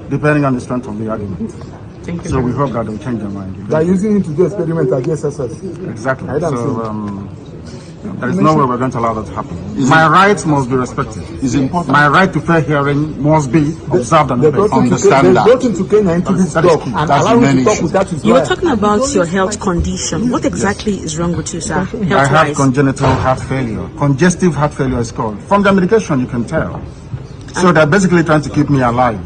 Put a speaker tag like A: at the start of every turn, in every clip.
A: depending on the strength of the argument.
B: Thank you.
A: So we hope that they'll change their mind.
C: They're using it to do experiment against us.
A: Exactly. So there is no way we're going to allow that to happen. My rights must be respected.
D: It's important.
A: My right to fair hearing must be observed and obeyed.
C: Understand that. They brought him to Kenya into this talk and allow him to talk without his
B: You were talking about your health condition. What exactly is wrong with you, sir?
A: I have congenital heart failure. Congestive heart failure is called. From the medication, you can tell. So they're basically trying to keep me alive.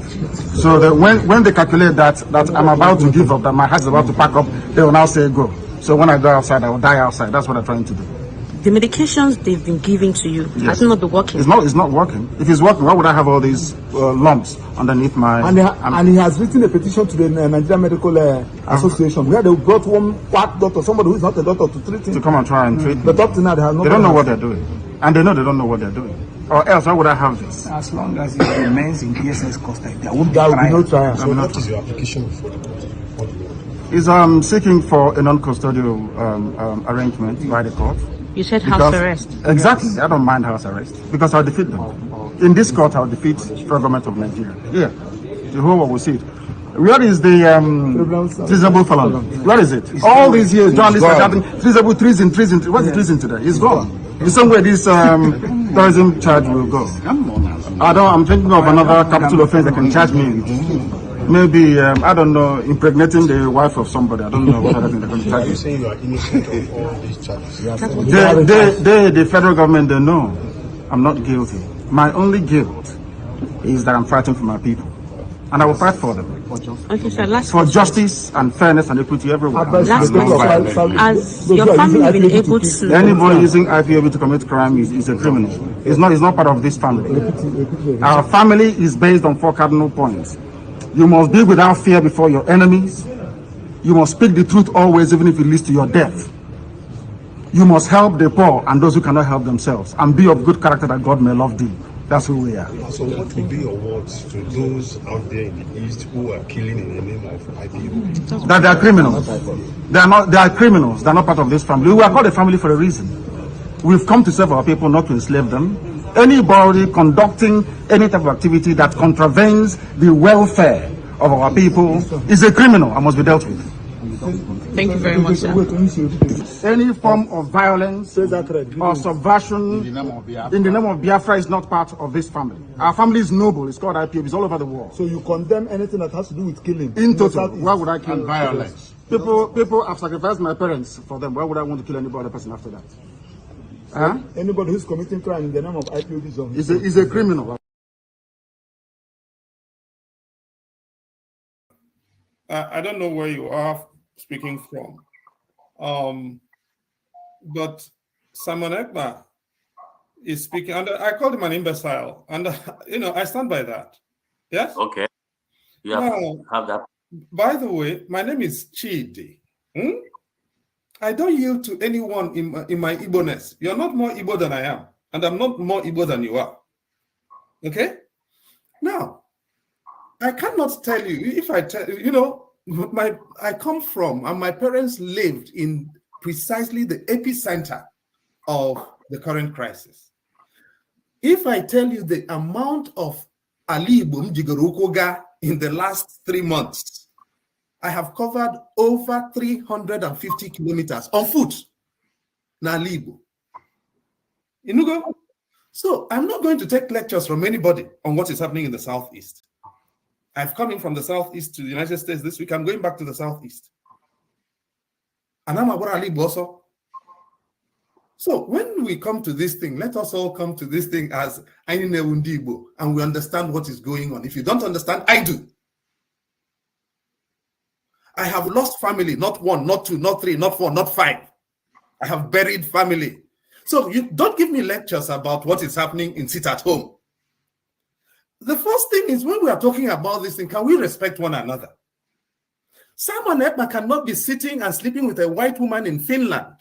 A: So that when they calculate that I'm about to give up, that my heart is about to pack up, they will now say go. So when I go outside, I will die outside. That's what they're trying to do.
B: The medications they've been giving to you, has it not been working?
A: It's not working. If it's working, why would I have all these lumps underneath my...
C: And he has written a petition to the Nigerian Medical Association where they brought one quack doctor, somebody who is not a doctor, to treat him.
A: To come and try and treat me.
C: But up to now, they have not...
A: They don't know what they're doing. And they know they don't know what they're doing. Or else, why would I have this?
E: As long as it remains in DSS custody, there won't be
C: no trial.
D: So what is your application for the court?
A: Is seeking for a non-custodial arrangement by the court.
B: You said house arrest.
A: Exactly. Yes. I don't mind house arrest because I'll defeat them. In this court, I'll defeat the federal government of Nigeria. Yeah. The whole world will see it. Where is the treasonable felon? Where is it? All these years, journalists are shouting, treason. What's the treason today? It's gone. It's somewhere this terrorism charge will go. I'm thinking of another capital offense that can charge me with. Maybe, I don't know, impregnating the wife of somebody. I don't know what other thing they're going to charge.
D: Are you saying you are innocent of all these charges?
A: The federal government, they know I'm not guilty. My only guilt is that I'm fighting for my people. And I will fight for them.
B: Okay, sir, last
A: for justice and fairness and equity everywhere.
B: Last question. Has your family been able to...
A: Anybody using IPOB to commit crime is a criminal. It's not part of this family. Our family is based on 4 cardinal points. You must be without fear before your enemies. You must speak the truth always, even if it leads to your death. You must help the poor and those who cannot help themselves, and be of good character that God may love thee. That's who we are.
D: So what will be your words to those out there in the East who are killing in the name of IPOB?
A: That they are criminals. They are criminals. They are not part of this family. We are called a family for a reason. We've come to serve our people, not to enslave them. Anybody conducting any type of activity that contravenes the welfare of our people is a criminal and must be dealt with.
B: Thank you very much, sir.
A: Any form of violence or subversion in the name of Biafra is not part of this family. Our family is noble. It's called IPOB. It's all over the world.
C: So you condemn anything that has to do with killing?
A: In total. Why would I kill?
D: And violence.
A: People have sacrificed my parents for them. Why would I want to kill any other person after that?
C: Anybody who's committing crime in the name of IPOB
A: is a criminal.
F: I don't know where you are speaking from, but Simon Ekpa is speaking, and I called him an imbecile, and I stand by that. Yes.
G: Okay. You have that.
F: By the way, my name is Chidi. I don't yield to anyone in my Igbo-ness. You're not more Igbo than I am, and I'm not more Igbo than you are. Okay? Now, I cannot tell you, if I tell you, I come from, and my parents lived in precisely the epicenter of the current crisis. If I tell you the amount of Ali Igbo Mjigorukoga in the last 3 months, I have covered over 350 kilometers on foot. Nalibo. Inugo. So I'm not going to take lectures from anybody on what is happening in the Southeast. I've come in from the Southeast to the United States this week. I'm going back to the Southeast. And I'm about Alibo also. So when we come to this thing, let us all come to this thing as Ainine Undibo, and we understand what is going on. If you don't understand, I do. I have lost family, not 1, not 2, not 3, not 4, not 5. I have buried family. So you don't give me lectures about what is happening in sit at home. The first thing is, when we are talking about this thing, can we respect one another? Simon Ekpa cannot be sitting and sleeping with a white woman in Finland,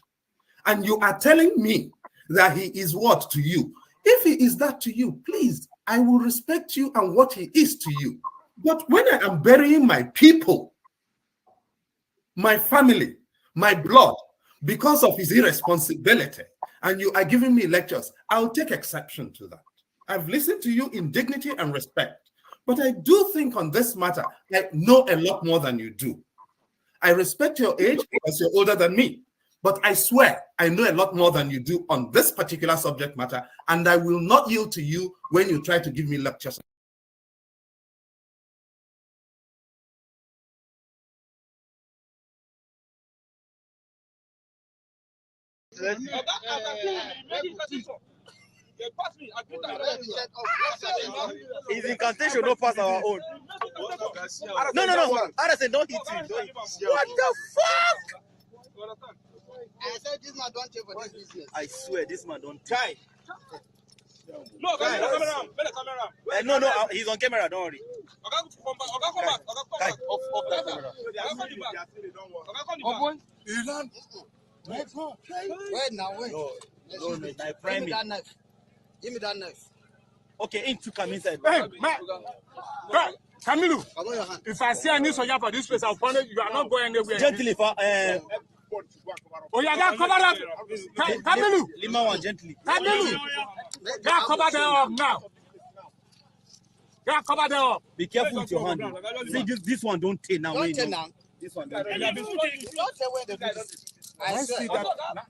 F: and you are telling me that he is what to you? If he is that to you, please, I will respect you and what he is to you. But when I am burying my people, my family, my blood, because of his irresponsibility, and you are giving me lectures, I'll take exception to that. I've listened to you in dignity and respect. But I do think on this matter, I know a lot more than you do. I respect your age because you're older than me. But I swear, I know a lot more than you do on this particular subject matter, and I will not yield to you when you try to give me lectures.
H: His incantation no pass our own. No. I said don't hit him. What the fuck?
I: I said this man don't take for this business.
H: I swear this man don't try.
J: No, camera.
H: No, he's on camera. Don't worry.
J: Come back.
H: Off that camera.
I: Wait now.
H: No,
I: Give me that knife. Give me that knife.
H: Okay, in to come inside.
C: Hey, man. Kamilu,
I: Come on your hand.
C: if I see any soldier for this place, I'll punish you. You are not going anywhere.
H: Gently,
C: Oh, yeah, that cover up. Kamilu.
H: Lima one gently.
C: Kamilu. That cover them up now. That cover them up.
H: Be careful with your hand. See, this one don't take now.
I: Don't take now.
H: This one
I: Don't take when they do this. I
C: see
I: swear.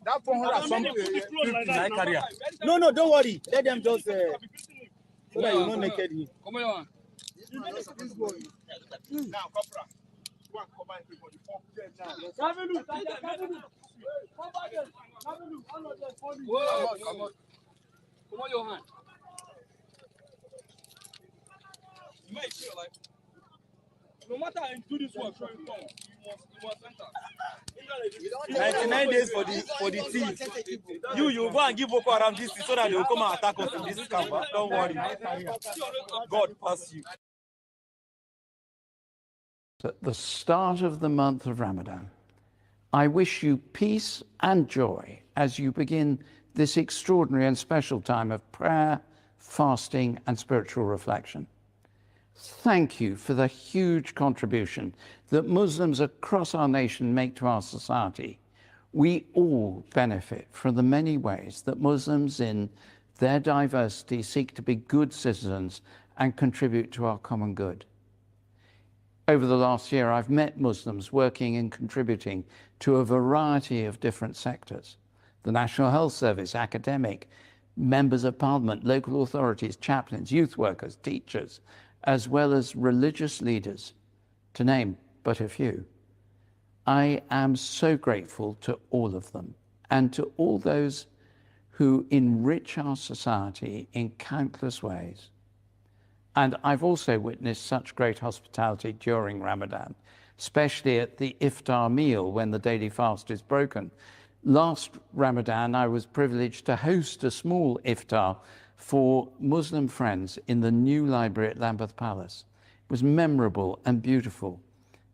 C: that 400 something people in my career.
H: No, don't worry. Let them just so that you not naked him.
J: Come on.
C: Now, Copra. Go and cover everybody.
J: Come on, your hand. Make sure, like, no matter how you do this work, you must enter.
H: 99 days for the team. You go and give Boko Haram this so that they will come and attack us in this camp. Don't worry. God pass you.
K: At the start of the month of Ramadan, I wish you peace and joy as you begin this extraordinary and special time of prayer, fasting, and spiritual reflection. Thank you for the huge contribution that Muslims across our nation make to our society. We all benefit from the many ways that Muslims in their diversity seek to be good citizens and contribute to our common good. Over the last year, I've met Muslims working and contributing to a variety of different sectors: the National Health Service, academic, members of parliament, local authorities, chaplains, youth workers, teachers, as well as religious leaders, to name but a few. I am so grateful to all of them and to all those who enrich our society in countless ways. And I've also witnessed such great hospitality during Ramadan, especially at the iftar meal when the daily fast is broken. Last Ramadan, I was privileged to host a small iftar for Muslim friends in the new library at Lambeth Palace. It was memorable and beautiful.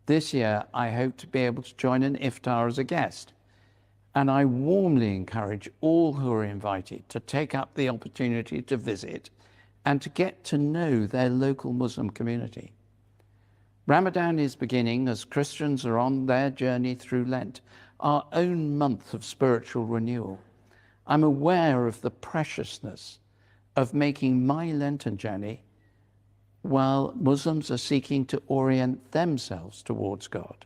K: This year, I hope to be able to join an iftar as a guest. And I warmly encourage all who are invited to take up the opportunity to visit and to get to know their local Muslim community. Ramadan is beginning as Christians are on their journey through Lent, our own month of spiritual renewal. I'm aware of the preciousness of making my Lenten journey while Muslims are seeking to orient themselves towards God.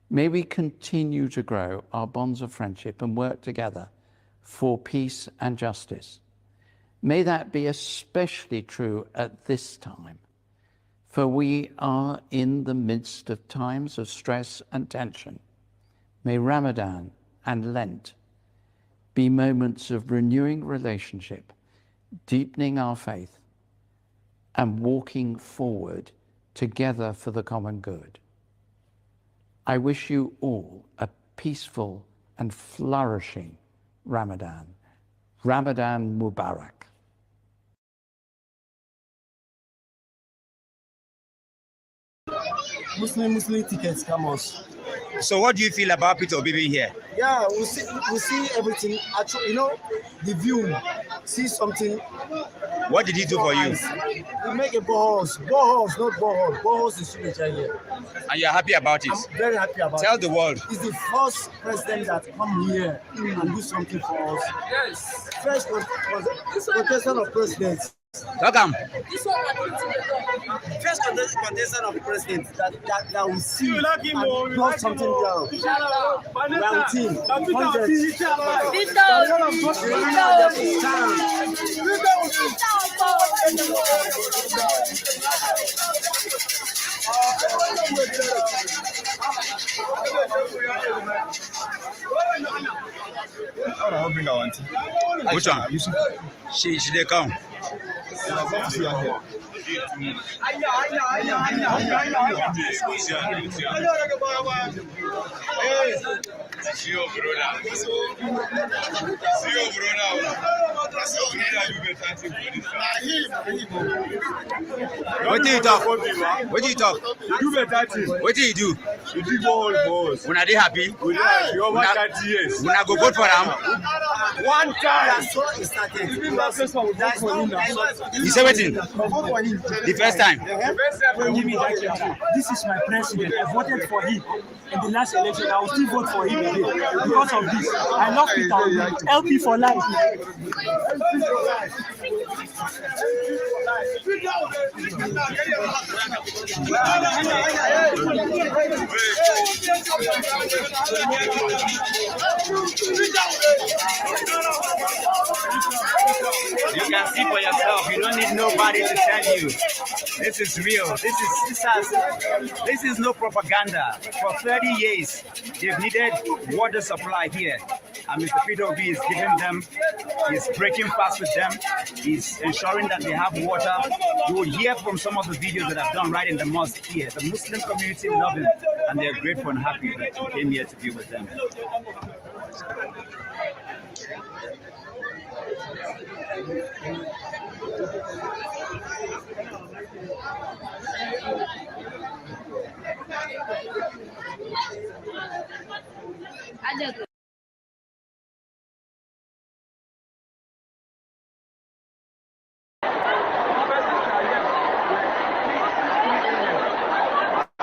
K: May we continue to grow our bonds of friendship and work together for peace and justice. May that be especially true at this time, for we are in the midst of times of stress and tension. May Ramadan and Lent be moments of renewing relationship, deepening our faith, and walking forward together for the common good. I wish you all a peaceful and flourishing Ramadan. Ramadan Mubarak.
E: Muslim tickets come on.
H: So what do you feel about Peter Obi being here?
E: Yeah, we see everything. Actually, the view, see something.
H: What did he do for you?
E: We make a boreholes, not borehole. Boreholes is signature here.
H: And you're happy about it?
E: I'm very happy about it.
H: Tell the world.
E: He's the first president that come here and do something for us.
J: Yes.
E: First protection of presidents.
L: Welcome.
E: This one first contestant of president that we see and brought something down. Round team.
L: Which one? She they come. What do you talk? What do you talk? What do you do?
J: You did all boss.
L: When are they happy?
J: You over 30 years.
L: When I go vote for them?
J: One time.
L: You say waiting? The first time.
M: This is my president. I voted for him in the last election. I will still vote for him again because of this. I love Peter. LP for life.
L: You can see for yourself. You don't need nobody to tell you. This is real. This is no propaganda. For 30 years, they've needed water supply here. And Mr. P.O.B. is giving them, he's breaking fast with them, he's ensuring that they have water. You will hear from some of the videos that I've done right in the mosque here. The Muslim community love him, and they're grateful and happy that he came here to be with them.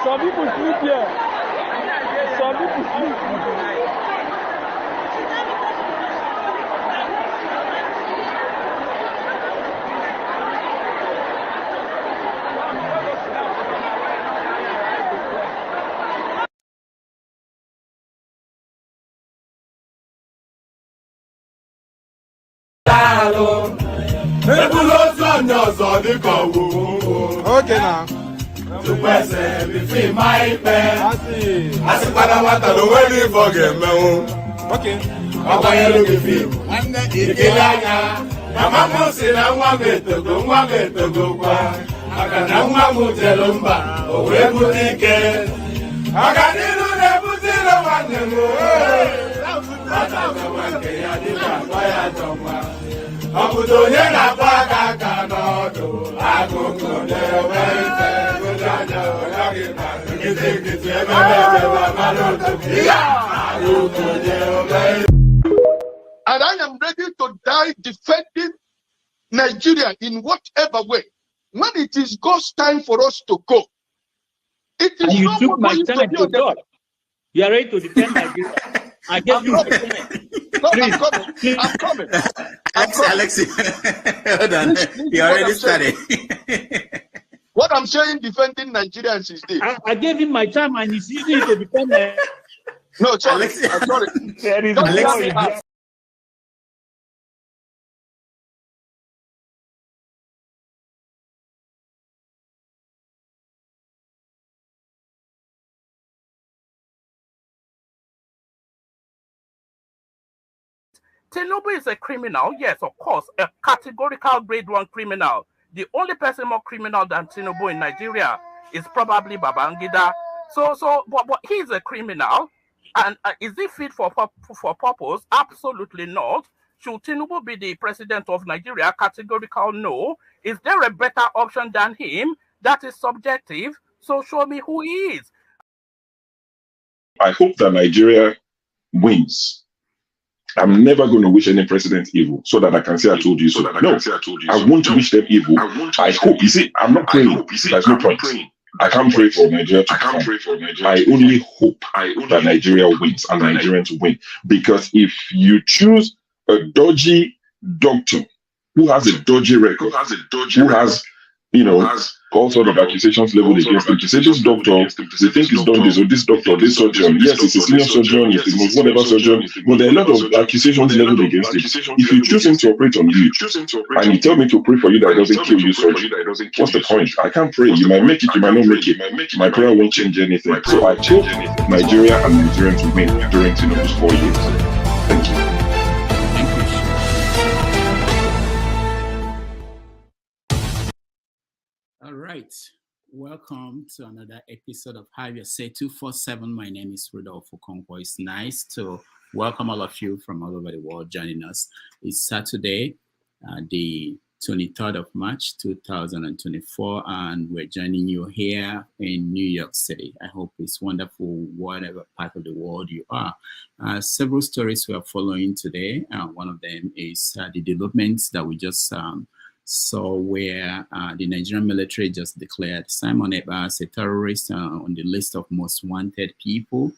J: Some people sleep here. Some people sleep.
C: Okay now. Okay.
N: And I am ready to die defending Nigeria in whatever way. When it is God's time for us to go, it is
O: and you
N: no
O: took my
N: going
O: time to God. You are ready to defend Nigeria. I gave you my time.
N: No, I'm coming.
L: Alexi, hold on. You already started.
N: What I'm saying, defending Nigerians is this.
O: I gave him my time and he's using it to defend me.
N: No, sorry. I'm sorry.
O: Alexi.
P: Tinubu is a criminal, yes, of course, a categorical grade 1 criminal. The only person more criminal than Tinubu in Nigeria is probably Babangida. But he's a criminal, and is he fit for purpose? Absolutely not. Should Tinubu be the president of Nigeria? Categorical no. Is there a better option than him? That is subjective. So show me who he is.
Q: I hope that Nigeria wins. I'm never going to wish any president evil so that I can say I told you so. I won't wish them evil. I hope. You see, I'm not praying. There's no point. I can't pray for Nigeria to perform. I only hope that Nigeria wins and Nigerians win. Because if you choose a dodgy doctor who has a dodgy record, who has, all sort of accusations leveled against him, to say this doctor, we think he's done this, or this doctor, this surgeon, yes, he's a senior surgeon, he's the most whatever surgeon, but there are a lot of accusations leveled against him. If you choose him to operate on you, and you tell me to pray for you that it doesn't kill you, surgeon, what's the point? I can't pray. You might make it, you might not make it. My prayer won't change anything. So I hope Nigeria and Nigerians will win during Tinubu's 4 years. Thank you.
R: All right. Welcome to another episode of Have Your Say 247. My name is Rudolph Okonkwo. It's nice to welcome all of you from all over the world joining us. It's Saturday, the 23rd of March, 2024, and we're joining you here in New York City. I hope it's wonderful, whatever part of the world you are. Several stories we are following today. One of them is the developments that we just saw where the Nigerian military just declared Simon Ekpa as a terrorist on the list of most wanted people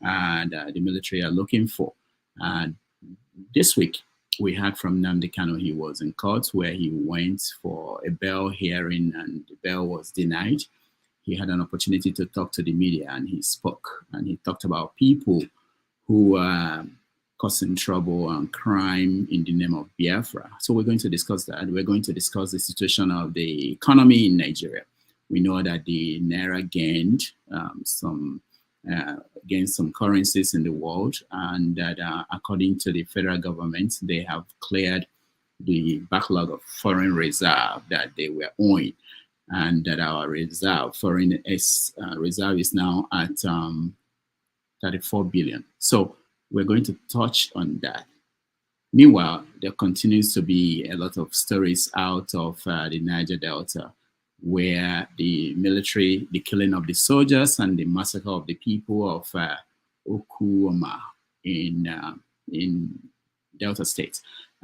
R: and the military are looking for. This week, we heard from Nnamdi Kanu. He was in court where he went for a bail hearing and the bail was denied. He had an opportunity to talk to the media and he spoke and he talked about people who causing trouble and crime in the name of Biafra. So we're going to discuss that. We're going to discuss the situation of the economy in Nigeria. We know that the Naira gained some currencies in the world, and that according to the federal government, they have cleared the backlog of foreign reserve that they were owing, and that our foreign reserve is now at 34 billion. So we're going to touch on that. Meanwhile, there continues to be a lot of stories out of the Niger Delta, where the military, the killing of the soldiers and the massacre of the people of Okuoma in Delta State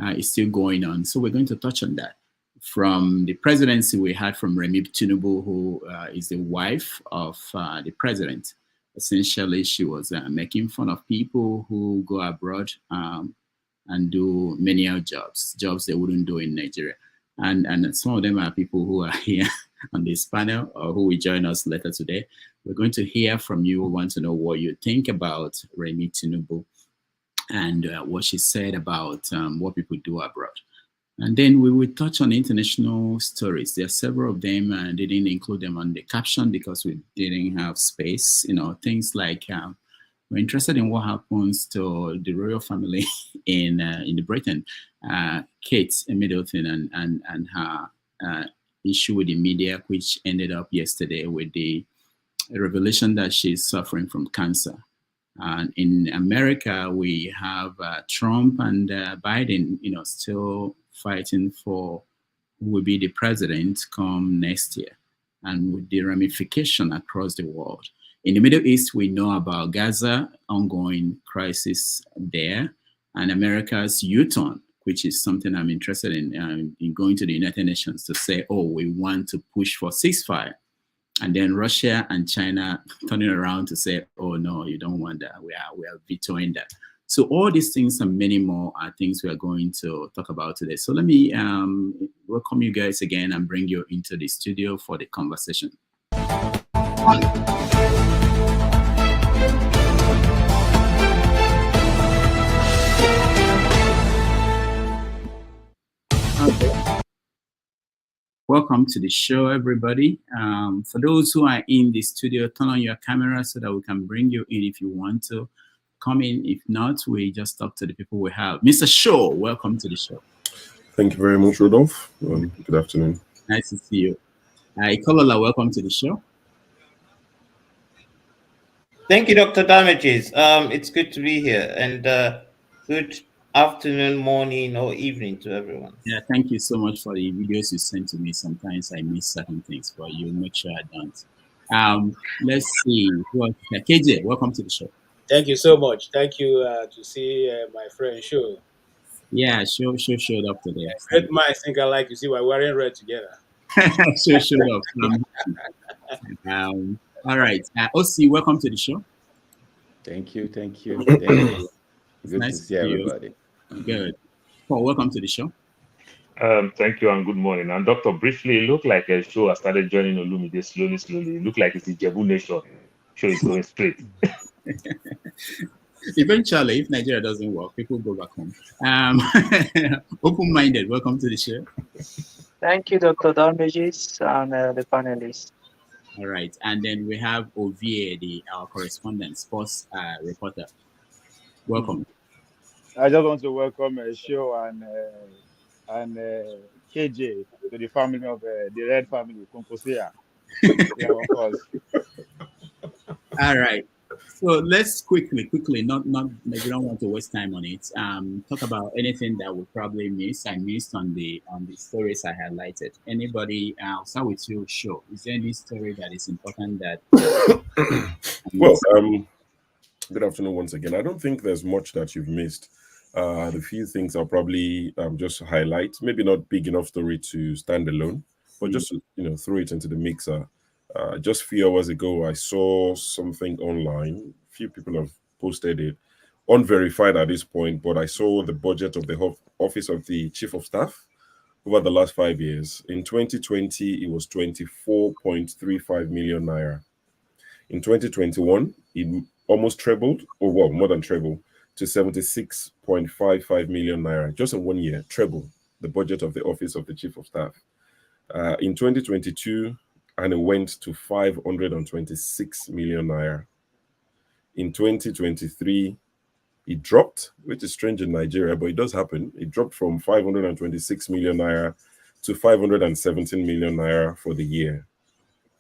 R: is still going on. So we're going to touch on that. From the presidency, we heard from Remi Tinubu, who is the wife of the president. Essentially, she was making fun of people who go abroad and do menial jobs they wouldn't do in Nigeria. And some of them are people who are here on this panel or who will join us later today. We're going to hear from you. We want to know what you think about Remi Tinubu and what she said about what people do abroad. And then we will touch on international stories. There are several of them. I didn't include them on the caption because we didn't have space. Things like we're interested in what happens to the royal family in Britain. Kate Middleton and her issue with the media, which ended up yesterday with the revelation that she's suffering from cancer. And in America, we have Trump and Biden, still fighting for who will be the president come next year, and with the ramification across the world. In the Middle East, we know about Gaza, ongoing crisis there, and America's U-turn, which is something I'm interested in going to the United Nations to say, oh, we want to push for ceasefire. And then Russia and China turning around to say, oh, no, you don't want that. We are vetoing that. So all these things and many more are things we are going to talk about today. So let me welcome you guys again and bring you into the studio for the conversation. Okay. Welcome to the show, everybody. For those who are in the studio, turn on your camera so that we can bring you in if you want to come in. If not, we just talk to the people we have. Mr. Shaw, welcome to the show.
S: Thank you very much, Rudolph. Good afternoon.
R: Nice to see you. Ikolola, welcome to the show.
T: Thank you, Dr. Damages. It's good to be here, and good afternoon, morning, or evening to everyone.
R: Yeah, thank you so much for the videos you sent to me. Sometimes I miss certain things, but you make sure I don't. Let's see. KJ, welcome to the show.
U: Thank you so much. Thank you to see my friend Show.
R: Yeah, Show showed up today.
U: Red mice think I like to see we're wearing red together.
R: Show showed up. All right. OC, welcome to the show.
V: Thank you. Thank you. Thank you. Good
R: nice
V: to see everybody.
R: Good. Paul, welcome to the show.
B: Thank you and good morning. And Doctor, briefly, it looked like a show has started joining Olumide slowly. It looked like it's the Jebu Nation. Show is going straight.
R: Eventually, if Nigeria doesn't work, people go back home. Open-minded, welcome to the show.
D: Thank you, Dr. Darmegis and the panelists.
R: All right, and then we have Ovie, our correspondent, sports reporter. Welcome.
W: I just want to welcome Show and KJ to the family of the Red family, Kunkosia. Yeah, of course.
R: All right. So let's quickly, not I don't want to waste time on it. Talk about anything that we probably missed. I missed on the stories I highlighted. Anybody? I'll start with you. Sure. Is there any story that is important that?
S: Well, good afternoon once again. I don't think there's much that you've missed. The few things I'll probably just highlight. Maybe not big enough story to stand alone, but just throw it into the mixer. Just a few hours ago, I saw something online. A few people have posted it, unverified at this point, but I saw the budget of the Office of the Chief of Staff over the last 5 years. In 2020, it was 24.35 million naira. In 2021, it almost trebled, or well, more than trebled, to 76.55 million naira. Just in 1 year, treble the budget of the Office of the Chief of Staff. In 2022, and it went to 526 million naira. In 2023, it dropped, which is strange in Nigeria, but it does happen. It dropped from 526 million naira to 517 million naira for the year.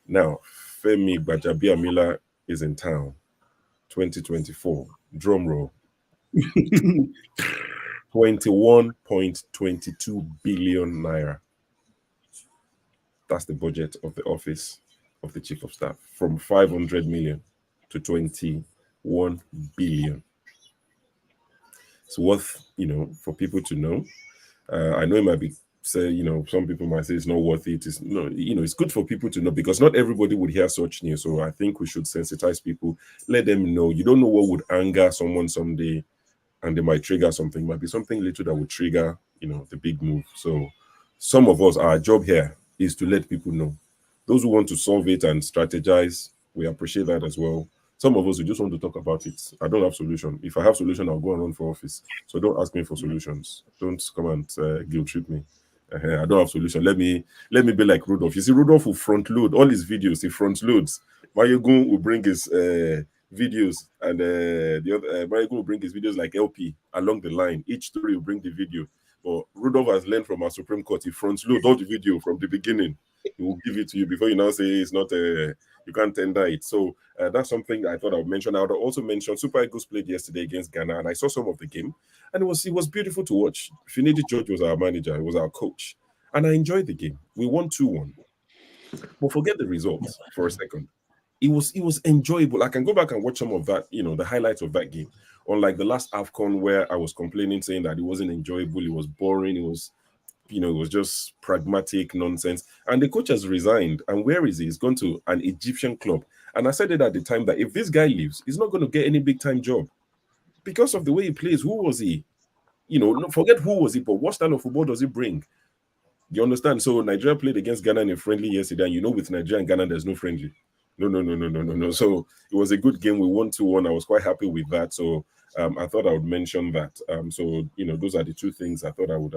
S: Now, Femi Gbajabiamila is in town. 2024, drum roll. 21.22 billion naira. That's the budget of the Office of the Chief of Staff, from 500 million to 21 billion. It's worth, for people to know. I know it might be say, some people might say it's not worth it. It's no, it's good for people to know, because not everybody would hear such news. So I think we should sensitize people, let them know. You don't know what would anger someone someday, and they might trigger something. It might be something little that would trigger, the big move. So some of us, our job here is to let people know. Those who want to solve it and strategize, we appreciate that as well. Some of us, we just want to talk about it. I don't have solution. If I have solution, I'll go and run for office. So don't ask me for solutions. Don't come and guilt trip me. I don't have solution. Let me be like Rudolph. You see, Rudolph will front load all his videos. He front loads. Mayegun will bring his videos, and the other Mayegun will bring his videos like LP along the line. Each story will bring the video. But Rudolph has learned from our Supreme Court. He front load all the video from the beginning. He will give it to you before you now say it's not. You can't tender it. So that's something I thought I would mention. I would also mention Super Eagles played yesterday against Ghana, and I saw some of the game, and it was beautiful to watch. Finidi George was our manager. He was our coach, and I enjoyed the game. We won 2-1. But forget the results for a second. It was enjoyable. I can go back and watch some of that, the highlights of that game. Unlike the last AFCON, where I was complaining, saying that it wasn't enjoyable, it was boring, it was just pragmatic nonsense. And the coach has resigned. And where is he? He's gone to an Egyptian club. And I said it at the time that if this guy leaves, he's not going to get any big time job because of the way he plays. Who was he? Forget who was he, but what style of football does he bring? You understand? So Nigeria played against Ghana in a friendly yesterday. And with Nigeria and Ghana, there's no friendly. No. So it was a good game. We won 2-1. I was quite happy with that. So I thought I would mention that. So those are the two things I thought I would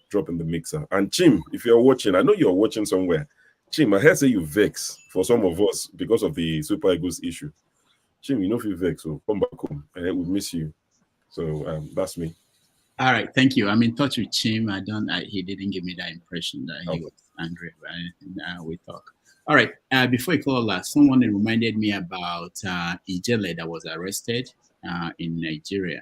S: drop in the mixer. And Chim, if you're watching, I know you're watching somewhere. Chim, I heard say you vex for some of us because of the Super Eagles issue. Chim, if you vex, so come back home. We miss you. So that's me.
R: All right, thank you. I'm in touch with Chim. He didn't give me that impression that he was angry about anything. We talk. All right. Before I call last, someone reminded me about Ijele that was arrested in Nigeria.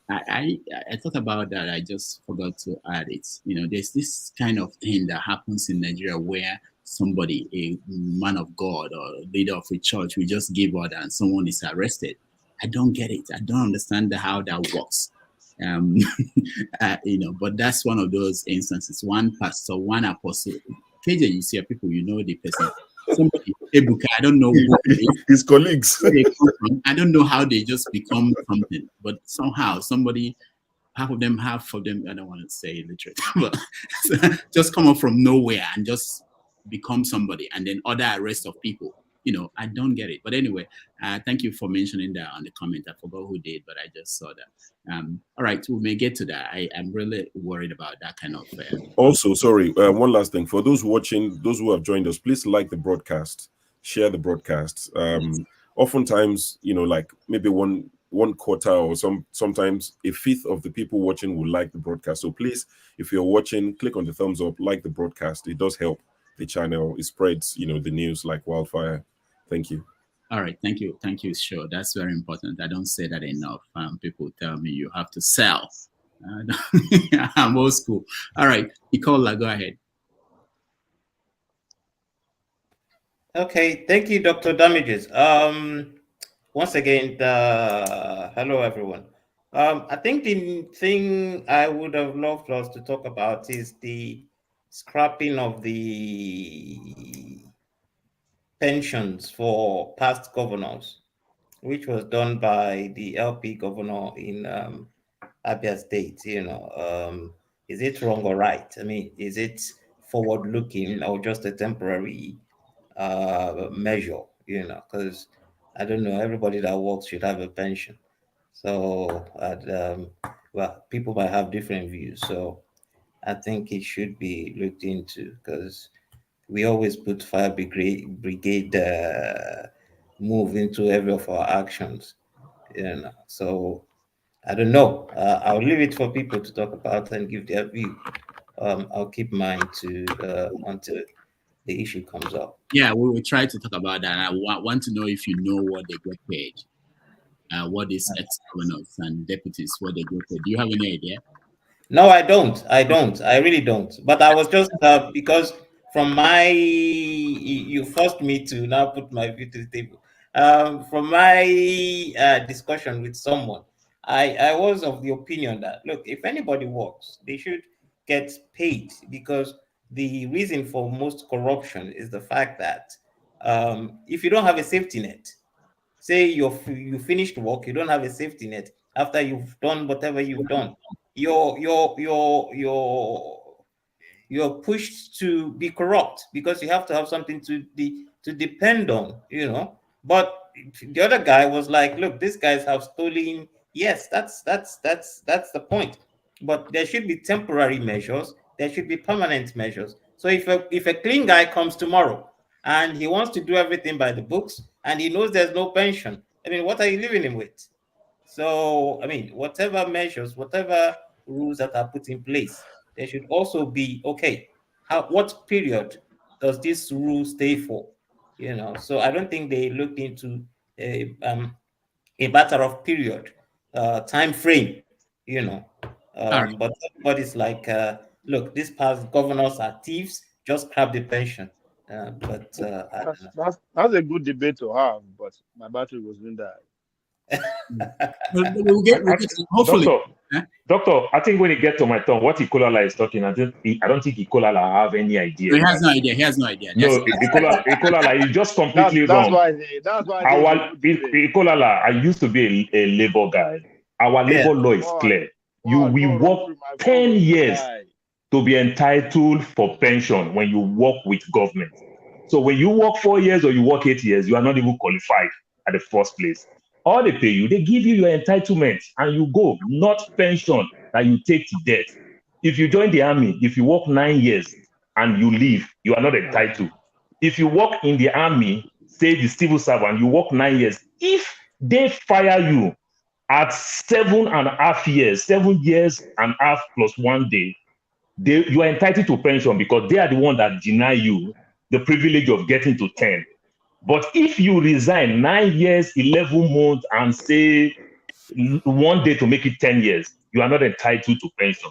R: I thought about that. I just forgot to add it. There's this kind of thing that happens in Nigeria where somebody, a man of God or leader of a church, will just give order and someone is arrested. I don't get it. I don't understand how that works. But that's one of those instances. One pastor, one apostle. KJ, you see people, the person. Somebody, Ebuka, I don't know who
S: his colleagues.
R: Where they come from. I don't know how they just become something, but somehow somebody half of them, I don't want to say illiterate, but just come up from nowhere and just become somebody, and then other arrest of people. I don't get it. But anyway, thank you for mentioning that on the comment. I forgot who did, but I just saw that. All right, we may get to that. I'm really worried about that kind of.
S: Also, sorry, one last thing. For those watching, those who have joined us, please like the broadcast, share the broadcast. Oftentimes, like maybe one quarter or sometimes a fifth of the people watching will like the broadcast. So please, if you're watching, click on the thumbs up, like the broadcast. It does help the channel. It spreads, the news like wildfire. Thank you.
R: All right, thank you, sure. That's very important. I don't say that enough. People tell me you have to sell. I'm old school. All right, Ikola, go ahead.
T: Okay, thank you, Dr. Damages. Once again, hello everyone. I think the thing I would have loved us to talk about is the scrapping of the pensions for past governors, which was done by the LP governor in Abia State. Is it wrong or right? I mean, is it forward-looking or just a temporary measure? Because I don't know, everybody that works should have a pension. So, well, people might have different views. So I think it should be looked into, because we always put fire brigade move into every of our actions. So I don't know. I'll leave it for people to talk about and give their view. I'll keep mine until the issue comes up.
R: Yeah, we will try to talk about that. I want to know if you know what they get paid. What is ex-governors and deputies, what they get paid. Do you have any idea?
T: No, I don't. I really don't. But I was just because from you forced me to now put my view to the table. From my discussion with someone, I was of the opinion that, look, if anybody works, they should get paid, because the reason for most corruption is the fact that if you don't have a safety net, say you finished work, you don't have a safety net after you've done whatever you've done, you're pushed to be corrupt, because you have to have something to depend on, But the other guy was like, look, these guys have stolen. Yes, that's the point. But there should be temporary measures. There should be permanent measures. So if a clean guy comes tomorrow and he wants to do everything by the books and he knows there's no pension, I mean, what are you leaving him with? So, I mean, whatever measures, whatever rules that are put in place, there should also be, okay, what period does this rule stay for? So I don't think they looked into a matter of period, time frame, But everybody's like, look, these past governors are thieves, just grab the pension. That's
W: a good debate to have, but my battery was doing that.
R: We'll get hopefully.
B: Doctor, I think when you get to my turn, what Ikolala is talking, I don't think Ikolala have any idea.
R: He has no idea. He has no idea.
B: No, Ikolala is just completely wrong.
W: That's why.
B: Ikolala, I used to be a labor guy. Our labor law is clear. We work 10 years to be entitled for pension when you work with government. So when you work 4 years or you work 8 years, you are not even qualified at the first place. All they pay you, they give you your entitlement and you go, not pension that you take to death. If you join the army, if you work 9 years and you leave, you are not entitled. If you work in the army, say the civil servant, you work 9 years. If they fire you at 7.5 years, 7 years and a half plus 1 day, you are entitled to pension because they are the one that deny you the privilege of getting to 10. But if you resign 9 years, 11 months, and say 1 day to make it 10 years, you are not entitled to pension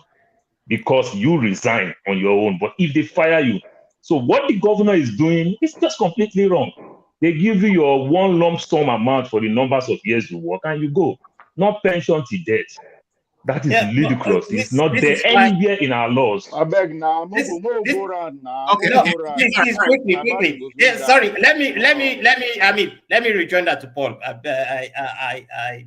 B: because you resign on your own. But if they fire you, so what the governor is doing is just completely wrong. They give you your one lump sum amount for the numbers of years you work and you go, not pension to death. That is ludicrous. It's not there anywhere in our laws.
W: I beg now.
T: Please, quickly. Yeah, sorry. Let me rejoin that to Paul. I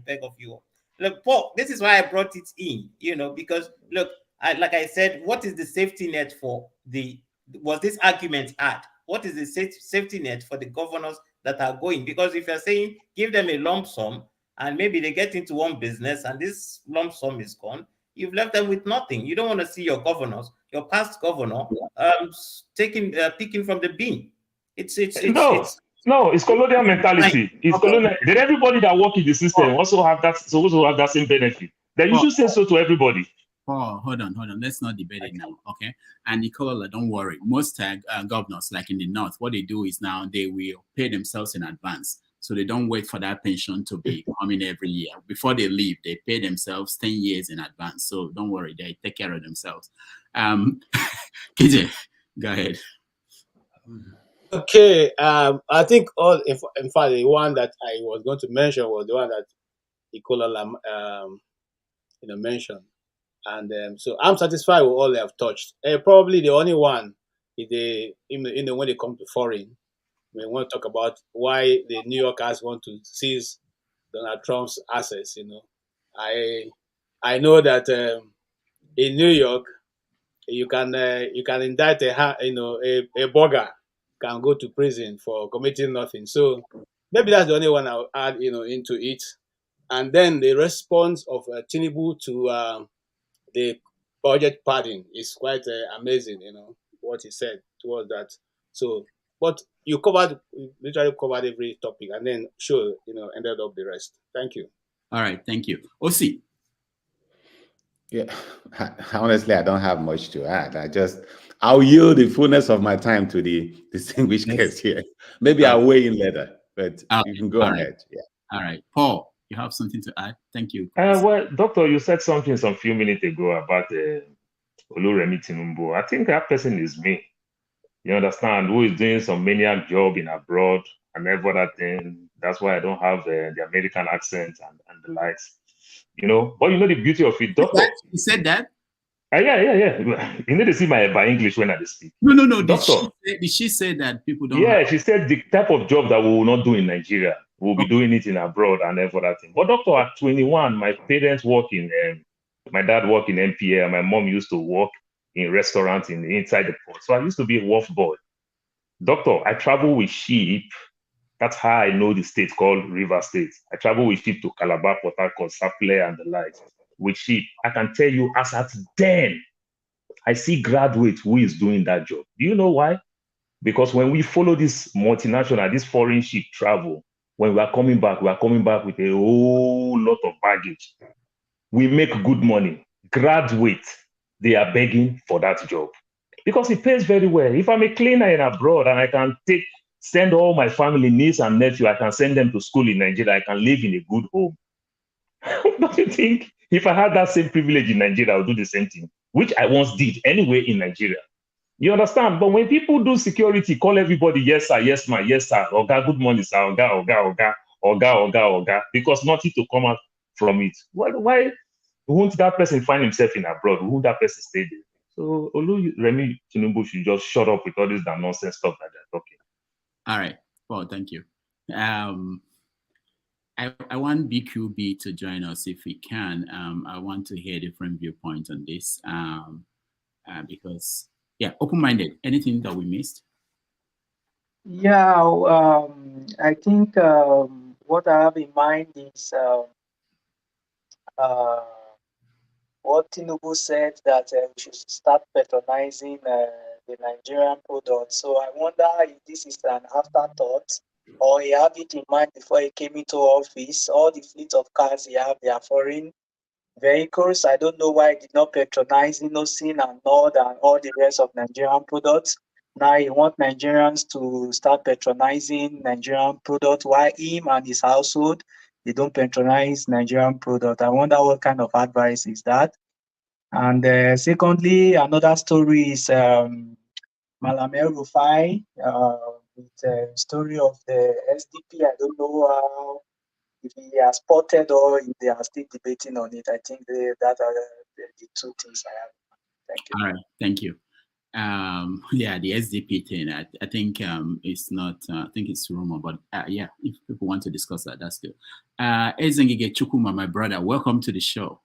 T: beg of you. look, Paul, this is why I brought it in, because look, like I said, what is the safety net was this argument had? What is the safety net for the governors that are going? Because if you're saying give them a lump sum and maybe they get into one business and this lump sum is gone, you've left them with nothing. You don't want to see your governors, your past governor, picking from the bin.
B: No, it's colonial mentality. It's colonial. Then everybody that work in the system also have that same benefit. Then you should say so to everybody.
R: Oh, hold on. Let's not debate it now, okay? And Nicola, don't worry. Most governors, like in the north, what they do is now they will pay themselves in advance. So they don't wait for that pension to be coming every year. Before they leave, they pay themselves 10 years in advance. So don't worry, they take care of themselves. KJ, go ahead.
U: Okay, I think in fact, the one that I was going to mention was the one that Nicola mentioned. And so I'm satisfied with all they have touched. Probably the only one is when they come to foreign, we want to talk about why the New Yorkers want to seize Donald Trump's assets. I know that in New York you can indict a burger can go to prison for committing nothing. So maybe that's the only one I'll add into it. And then the response of Tinubu to the budget padding is quite amazing, what he said towards that. So, but you literally covered every topic, and then ended up the rest. Thank you.
R: All right, thank you. Osi.
V: Yeah, honestly, I don't have much to add. I'll yield the fullness of my time to the distinguished guest here. Maybe I'll weigh in later, but you can go ahead. Yeah.
R: All right, Paul. You have something to add? Thank you.
B: Well, Doctor, you said something some few minutes ago about Remi Tinubu. I think that person is me. You understand? Who is doing some menial job in abroad and every other thing. That's why I don't have the American accent and the likes. But the beauty of it, Doctor.
R: You said that?
B: Yeah. You need to see my English when I speak.
R: No.
B: Doctor.
R: Did she say that people don't?
B: Yeah, she said the type of job that we will not do in Nigeria, we'll be doing it in abroad and every other thing. But Doctor, at 21, my parents work in, my dad worked in MPA, my mom used to work in restaurants inside the port. So I used to be a wharf boy. Doctor, I travel with ship. That's how I know the state called River State. I travel with ship to Calabar, Port Harcourt, Saple, and the likes. With ship, I can tell you as at then, I see graduates who is doing that job. Do you know why? Because when we follow this multinational, this foreign ship travel, when we are coming back with a whole lot of baggage. We make good money. Graduates, they are begging for that job because it pays very well. If I'm a cleaner in abroad and I can send all my family, niece and nephew, I can send them to school in Nigeria, I can live in a good home. Don't you think if I had that same privilege in Nigeria, I would do the same thing, which I once did anyway in Nigeria. You understand? But when people do security, call everybody, yes, sir, yes, ma, yes, sir, Oga, good morning, sir, Oga, because nothing to come out from it. Why won't that person find himself in abroad? Won't that person stay there? So Remi Tinubu should just shut up with all this nonsense stuff that they're talking.
R: All right. Well, thank you. I want BQB to join us if we can. I want to hear different viewpoints on this because, yeah, open-minded. Anything that we missed?
D: Yeah, I think what I have in mind is what Tinubu said that we should start patronizing the Nigerian product. So I wonder if this is an afterthought or he had it in mind before he came into office. All the fleet of cars he have, they are foreign vehicles. I don't know why he did not patronize Innocent and Nord and all the rest of Nigerian products. Now he wants Nigerians to start patronizing Nigerian products while him and his household, they don't patronize Nigerian product. I wonder what kind of advice is that. And secondly, another story is Malame Rufai with the story of the SDP. I don't know if he has spotted or if they are still debating on it. I think that are the two things I have. Thank you.
R: All right, thank you. Yeah, the SDP thing. I think it's not. I think it's rumor, but yeah, if people want to discuss that, that's good. Ezengige Chukuma, my brother, welcome to the show.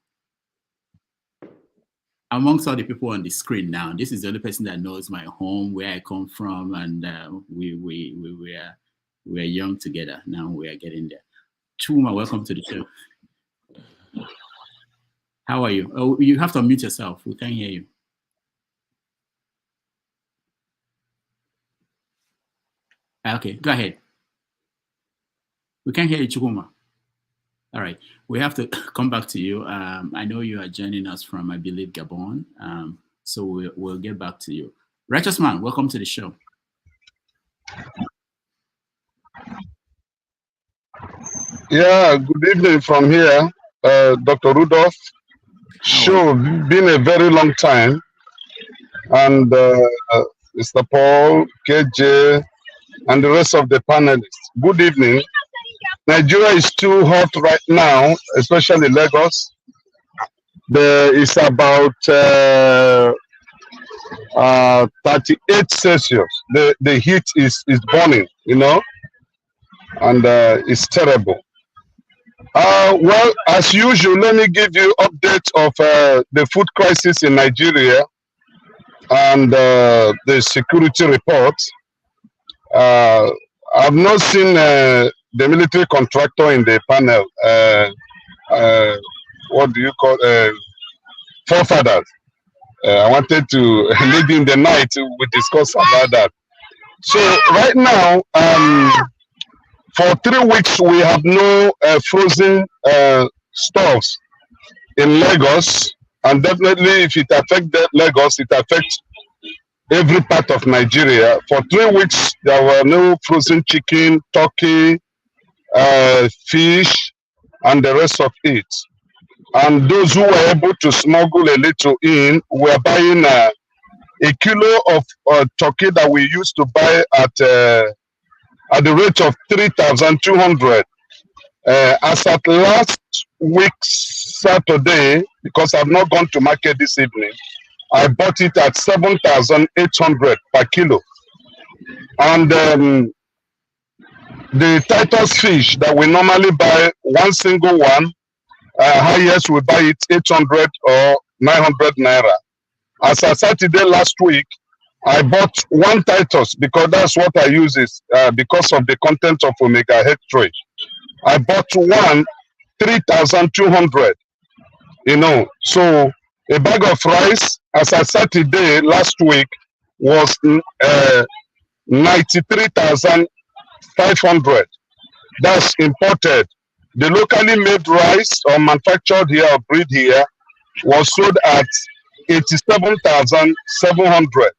R: Amongst all the people on the screen now, this is the only person that knows my home, where I come from, and we were young together. Now we are getting there. Chukuma, welcome to the show. How are you? Oh, you have to unmute yourself. We can't hear you. Okay, go ahead. We can't hear you, Chukuma. All right, we have to come back to you. I know you are joining us from, I believe, Gabon. So we'll get back to you. Righteous Man, welcome to the show.
A: Yeah, good evening from here, Dr. Rudolph. Show been a very long time, and Mr. Paul, KJ, and the rest of the panelists. Good evening. Nigeria is too hot right now, especially Lagos. There is about 38 Celsius. The heat is burning, you know, and it's terrible. Well, as usual, let me give you updates of the food crisis in Nigeria and the security report. I've not seen the military contractor in the panel. What do you call forefathers? I wanted to lead in the night. We discuss about that. So right now, for 3 weeks, we have no frozen stores in Lagos, and definitely, if it affects Lagos, it affects every part of Nigeria. For 3 weeks, there were no frozen chicken, turkey, fish, and the rest of it. And those who were able to smuggle a little in were buying a kilo of turkey that we used to buy at the rate of 3,200. As at last week's Saturday, because I've not gone to market this evening, I bought it at 7,800 per kilo. And the Titus fish that we normally buy, one single one, highest we buy it 800 or 900 naira. As of Saturday last week, I bought one Titus because that's what I use is because of the content of omega hectorage. I bought one 3,200. You know, so a bag of rice as of Saturday last week was 93,500. That's imported. The locally made rice or manufactured here or bred here was sold at 87,700.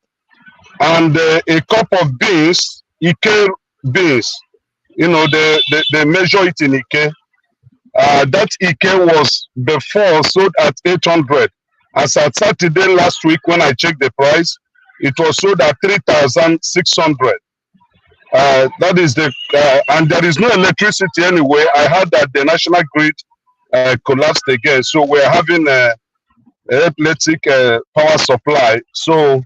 A: And a cup of beans, Ike beans, you know, they measure it in Ike. That Ike was before sold at 800. As at Saturday last week, when I checked the price, it was sold at 3,600. That is the, and there is no electricity anyway. I heard that the national grid collapsed again. So we're having a electric power supply. So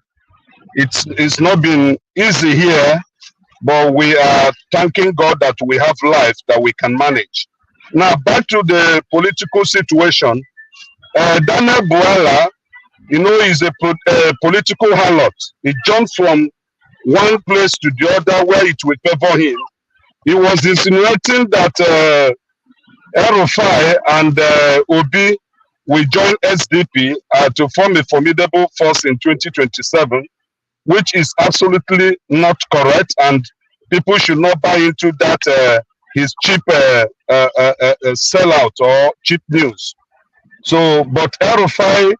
A: it's not been easy here, but we are thanking God that we have life that we can manage. Now back to the political situation. Daniel Buala, you know, is a political harlot. He jumped from one place to the other where it will favor him. He was insinuating that Erufai and Obi will join SDP to form a formidable force in 2027, which is absolutely not correct, and people should not buy into that his cheap sellout or cheap news. So, but Erufai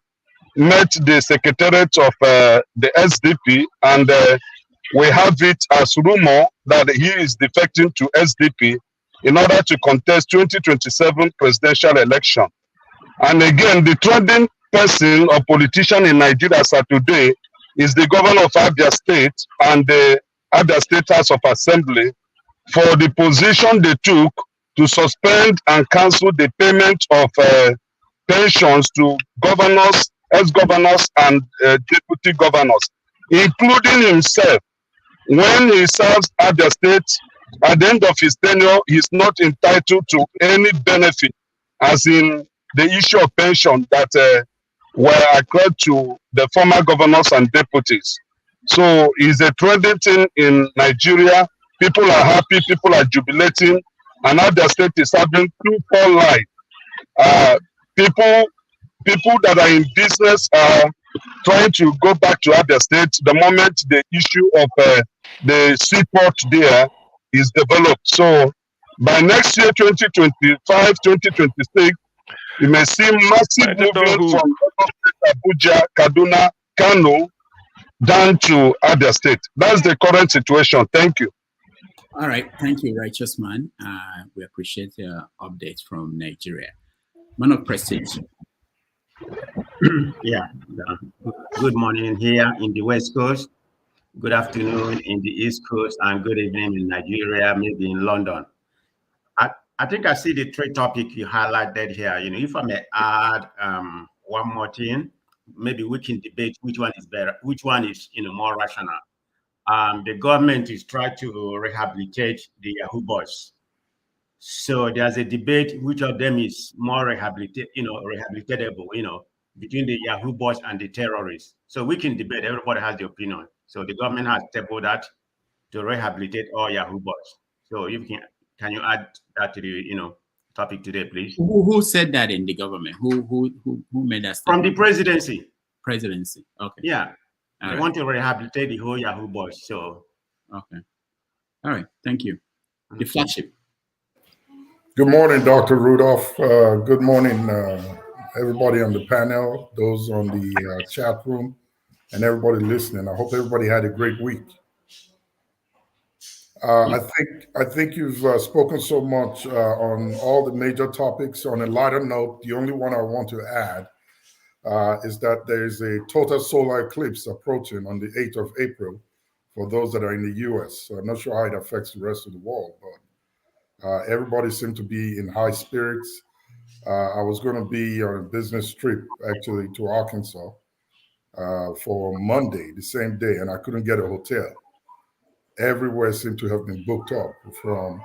A: met the secretariat of the SDP, and we have it as rumor that he is defecting to SDP in order to contest 2027 presidential election. And again, the trending person or politician in Nigeria as of today is the governor of Abia State and the Abia State House of Assembly for the position they took to suspend and cancel the payment of pensions to governors, ex-governors, and deputy governors. including himself. When he serves at the state, at the end of his tenure, he's not entitled to any benefit, as in the issue of pension that were accrued to the former governors and deputies. So it's a trending thing in Nigeria. People are happy, people are jubilating, and now the state is having two poor life. People that are in business are trying to go back to other states the moment the issue of the seaport there is developed. So by next year, 2025, 2026, you may see massive movement from Abuja, Kaduna, Kano, down to other states. That's the current situation. Thank you.
R: All right. Thank you, Righteous Man. We appreciate your updates from Nigeria. Man of Prestige.
F: Yeah. Good morning here in the West Coast. Good afternoon in the East Coast, and good evening in Nigeria, maybe in London. I think I see the three topics you highlighted here. You know, if I may add one more thing, maybe we can debate which one is better, which one is more rational. The government is trying to rehabilitate the Yahoo boys. So there's a debate which of them is more rehabilitatable, between the Yahoo boys and the terrorists. So we can debate. Everybody has the opinion. So the government has tabled that to rehabilitate all Yahoo boys. So you can you add that to the topic today, please?
R: Who said that in the government? Who made that statement?
F: From the presidency.
R: Presidency. Okay.
F: Yeah. They want to rehabilitate the whole Yahoo boys. So
R: okay. All right. Thank you. The flagship.
G: Good morning, Dr. Rudolph. Good morning, everybody on the panel, those on the chat room, and everybody listening. I hope everybody had a great week. I think you've spoken so much on all the major topics. On a lighter note, the only one I want to add is that there is a total solar eclipse approaching on the 8th of April for those that are in the US. So I'm not sure how it affects the rest of the world, but everybody seemed to be in high spirits. I was going to be on a business trip actually to Arkansas for Monday, the same day, and I couldn't get a hotel. Everywhere seemed to have been booked up, from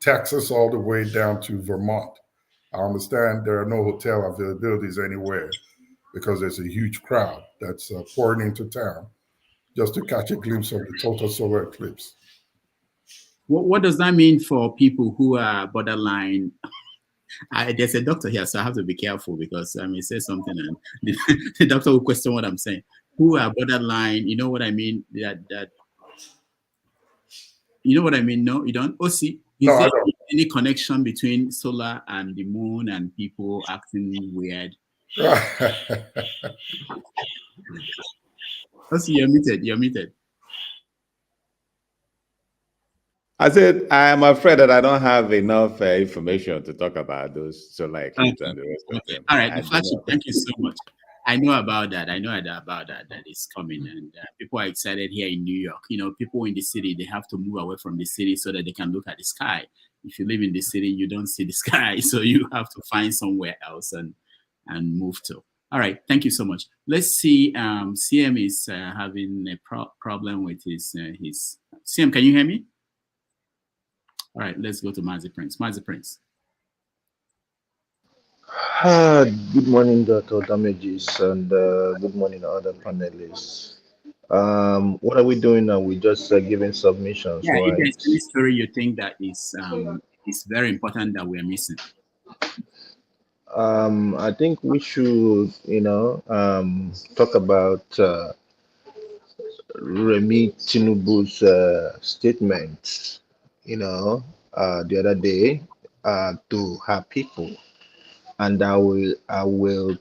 G: Texas all the way down to Vermont. I understand there are no hotel availabilities anywhere because there's a huge crowd that's pouring into town just to catch a glimpse of the total solar eclipse.
R: What does that mean for people who are borderline? There's a doctor here, so I have to be careful because I may say something and the doctor will question what I'm saying. Who are borderline? You know what I mean? That you know what I mean? No, you don't. Is there any connection between solar and the moon and people acting weird? You're muted. You're muted.
V: I said, I'm afraid that I don't have enough information to talk about those solar eclipse and the rest of them.
R: All right, the flagship, thank you so much. I know about that. That is coming, and people are excited here in New York. People in the city, they have to move away from the city so that they can look at the sky. If you live in the city, you don't see the sky, so you have to find somewhere else and move to. All right, thank you so much. Let's see. CM is having a problem with his. CM, can you hear me? All right, let's go to Mazi Prince. Mazi Prince.
I: Good morning, Dr. Damages, and good morning, other panelists. What are we doing now? We're just giving submissions.
R: Yeah,
I: right?
R: If there's any story you think that is very important that we're missing.
I: I think we should, talk about Remi Tinubu's statement, the other day to her people. And I will,
R: What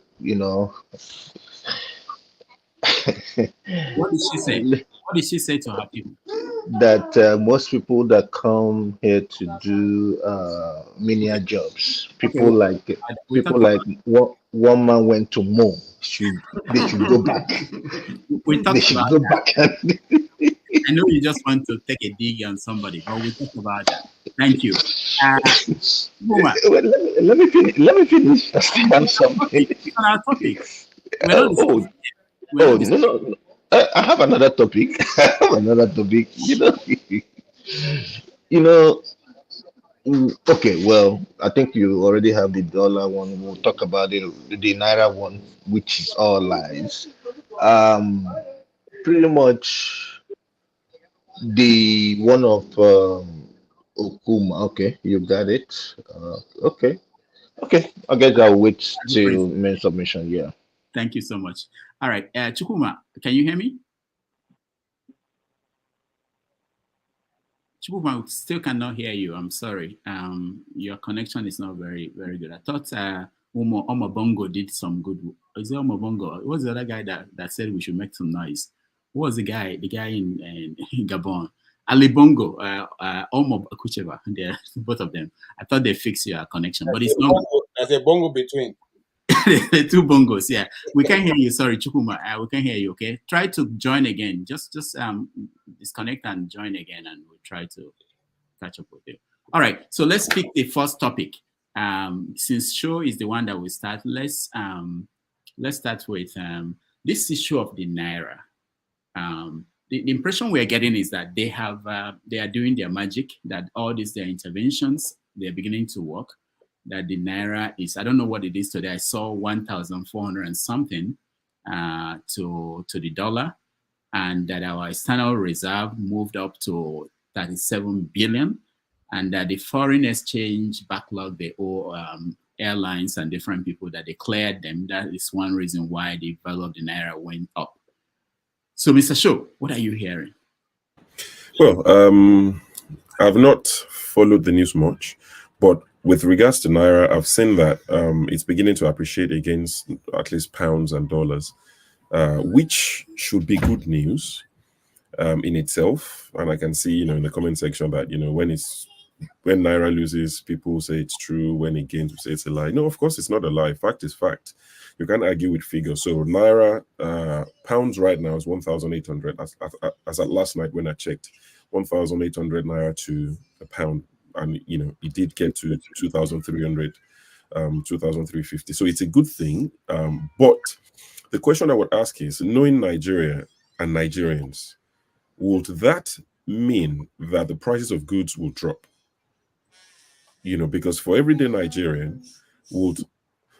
R: did she say? What did she say to her people?
I: That most people that come here to do menial jobs, people like one man went to mow, they should go back.
R: They should go back. I know you just want to take a dig on somebody, but we'll talk about that. Thank you.
I: Let me finish. I still have something.
R: On our topic.
I: I have another topic. I have another topic. You know. Okay. Well, I think you already have the dollar one. We'll talk about it. The naira one, which is all lies. Um, Pretty much the one of Okuma. Okay, you got it. Okay. Okay. I guess I'll wait till main submission. Yeah.
R: Thank you so much. All right, Chukuma, can you hear me? Chukuma, we still cannot hear you. I'm sorry. Your connection is not very good. I thought Omo Bongo did some good. Is it Omo Bongo? What was the other guy that said we should make some noise? What was the guy? The guy in Gabon. Ali Bongo, Omo Kucheva. They're both of them. I thought they fixed your connection, but it's not.
U: There's a bongo between.
R: The two bongos, yeah. We can hear you. Sorry, Chukuma. We can hear you. Okay, try to join again. Just disconnect and join again, and we'll try to catch up with you. All right. So let's pick the first topic. Since Show is the one that we start, let's start with this issue of the Naira. The impression we are getting is that they are doing their magic. That all these their interventions, they're beginning to work. That the Naira is, I don't know what it is today. I saw 1,400 and something to the dollar, and that our external reserve moved up to 37 billion, and that the foreign exchange backlog they owe airlines and different people that they cleared them. That is one reason why the value of the Naira went up. So, Mr. Show, what are you hearing?
S: Well, I've not followed the news much, but with regards to Naira, I've seen that it's beginning to appreciate against at least pounds and dollars, which should be good news in itself. And I can see, in the comment section that, when Naira loses, people say it's true. When it gains, we say it's a lie. No, of course, it's not a lie. Fact is fact. You can't argue with figures. So Naira, pounds right now is 1,800. As at last night when I checked, 1,800 Naira to a pound. And, it did get to 2,300, 2,350. So it's a good thing. But the question I would ask is, knowing Nigeria and Nigerians, would that mean that the prices of goods will drop? Because for everyday Nigerian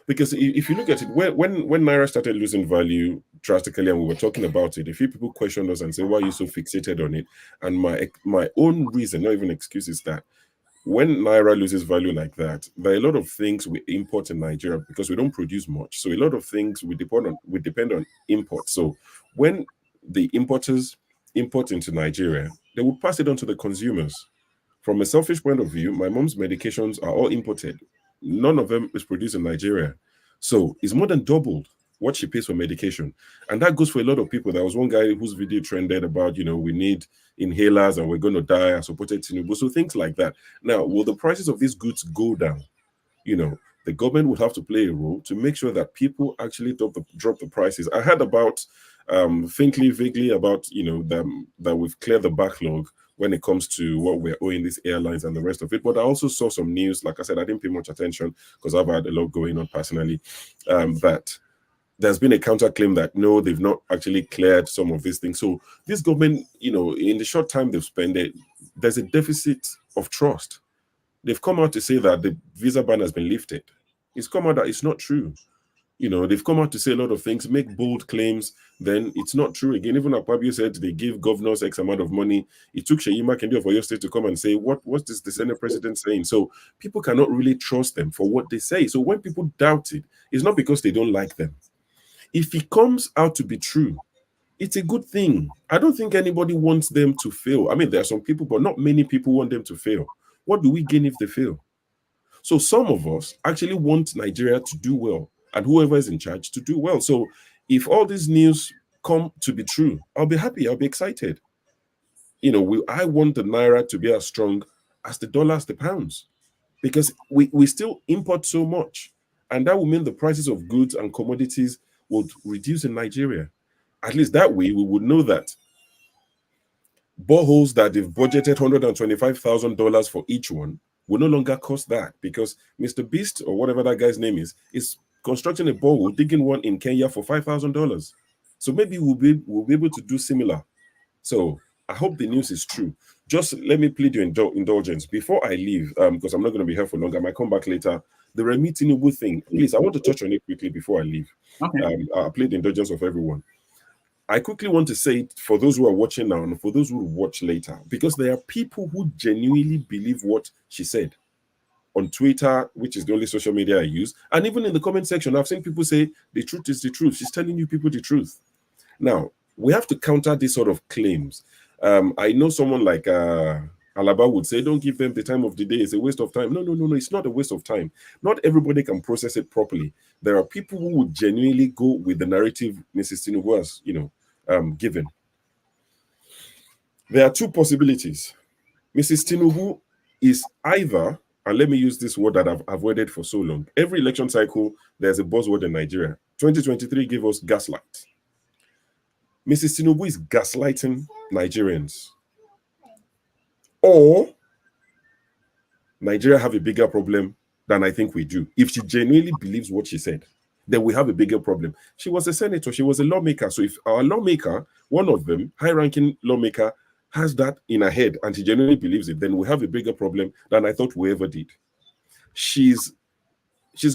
S: because if you look at it, when Naira started losing value drastically, and we were talking about it, a few people questioned us and said, why are you so fixated on it? And my own reason, not even excuse, is that when Naira loses value like that, there are a lot of things we import in Nigeria because we don't produce much. So a lot of things we depend on import. So when the importers import into Nigeria, they will pass it on to the consumers. From a selfish point of view, my mom's medications are all imported. None of them is produced in Nigeria. So it's more than doubled what she pays for medication. And that goes for a lot of people. There was one guy whose video trended about, we need inhalers and we're going to die. I supported Tinubu. So things like that. Now, will the prices of these goods go down? The government would have to play a role to make sure that people actually drop the prices. I heard about, vaguely about, that we've cleared the backlog when it comes to what we're owing these airlines and the rest of it. But I also saw some news, like I said, I didn't pay much attention because I've had a lot going on personally, that there's been a counterclaim that no, they've not actually cleared some of these things. So this government, in the short time they've spent it, there's a deficit of trust. They've come out to say that the visa ban has been lifted. It's come out that it's not true. They've come out to say a lot of things, make bold claims, then it's not true again. Even Akpabio said they give governors X amount of money. It took Sheyi Makinde of Oyo State to come and say, what's the Senate president saying? So people cannot really trust them for what they say. So when people doubt it, it's not because they don't like them. If it comes out to be true, it's a good thing. I don't think anybody wants them to fail. I mean, there are some people, but not many people want them to fail. What do we gain if they fail? So some of us actually want Nigeria to do well and whoever is in charge to do well. So if all these news come to be true, I'll be happy. I'll be excited. I want the Naira to be as strong as the dollar, as the pounds, because we still import so much. And that will mean the prices of goods and commodities would reduce in Nigeria. At least that way, we would know that boreholes that they've budgeted $125,000 for each one will no longer cost that, because Mr. Beast, or whatever that guy's name is constructing a borehole, digging one in Kenya for $5,000. So maybe we'll be able to do similar. So I hope the news is true. Just let me plead your indulgence before I leave, because I'm not going to be here for long. I might come back later. The Remi Tinubu thing, please, I want to touch on it quickly before I leave.
R: Okay.
S: I plead the indulgence of everyone. I quickly want to say it for those who are watching now and for those who will watch later, because there are people who genuinely believe what she said on Twitter, which is the only social media I use. And even in the comment section, I've seen people say the truth is the truth. She's telling you people the truth. Now, we have to counter these sort of claims. I know someone like Alaba would say, don't give them the time of the day. It's a waste of time. No. It's not a waste of time. Not everybody can process it properly. There are people who would genuinely go with the narrative Mrs. Tinubu has, given. There are two possibilities. Mrs. Tinubu is either, and let me use this word that I've avoided for so long. Every election cycle, there's a buzzword in Nigeria. 2023 gave us gaslight. Mrs. Tinubu is gaslighting Nigerians. Or Nigeria have a bigger problem than I think we do. If she genuinely believes what she said, then we have a bigger problem. She was a senator. She was a lawmaker. So if our lawmaker, one of them, high-ranking lawmaker, has that in her head and she genuinely believes it, then we have a bigger problem than I thought we ever did. She's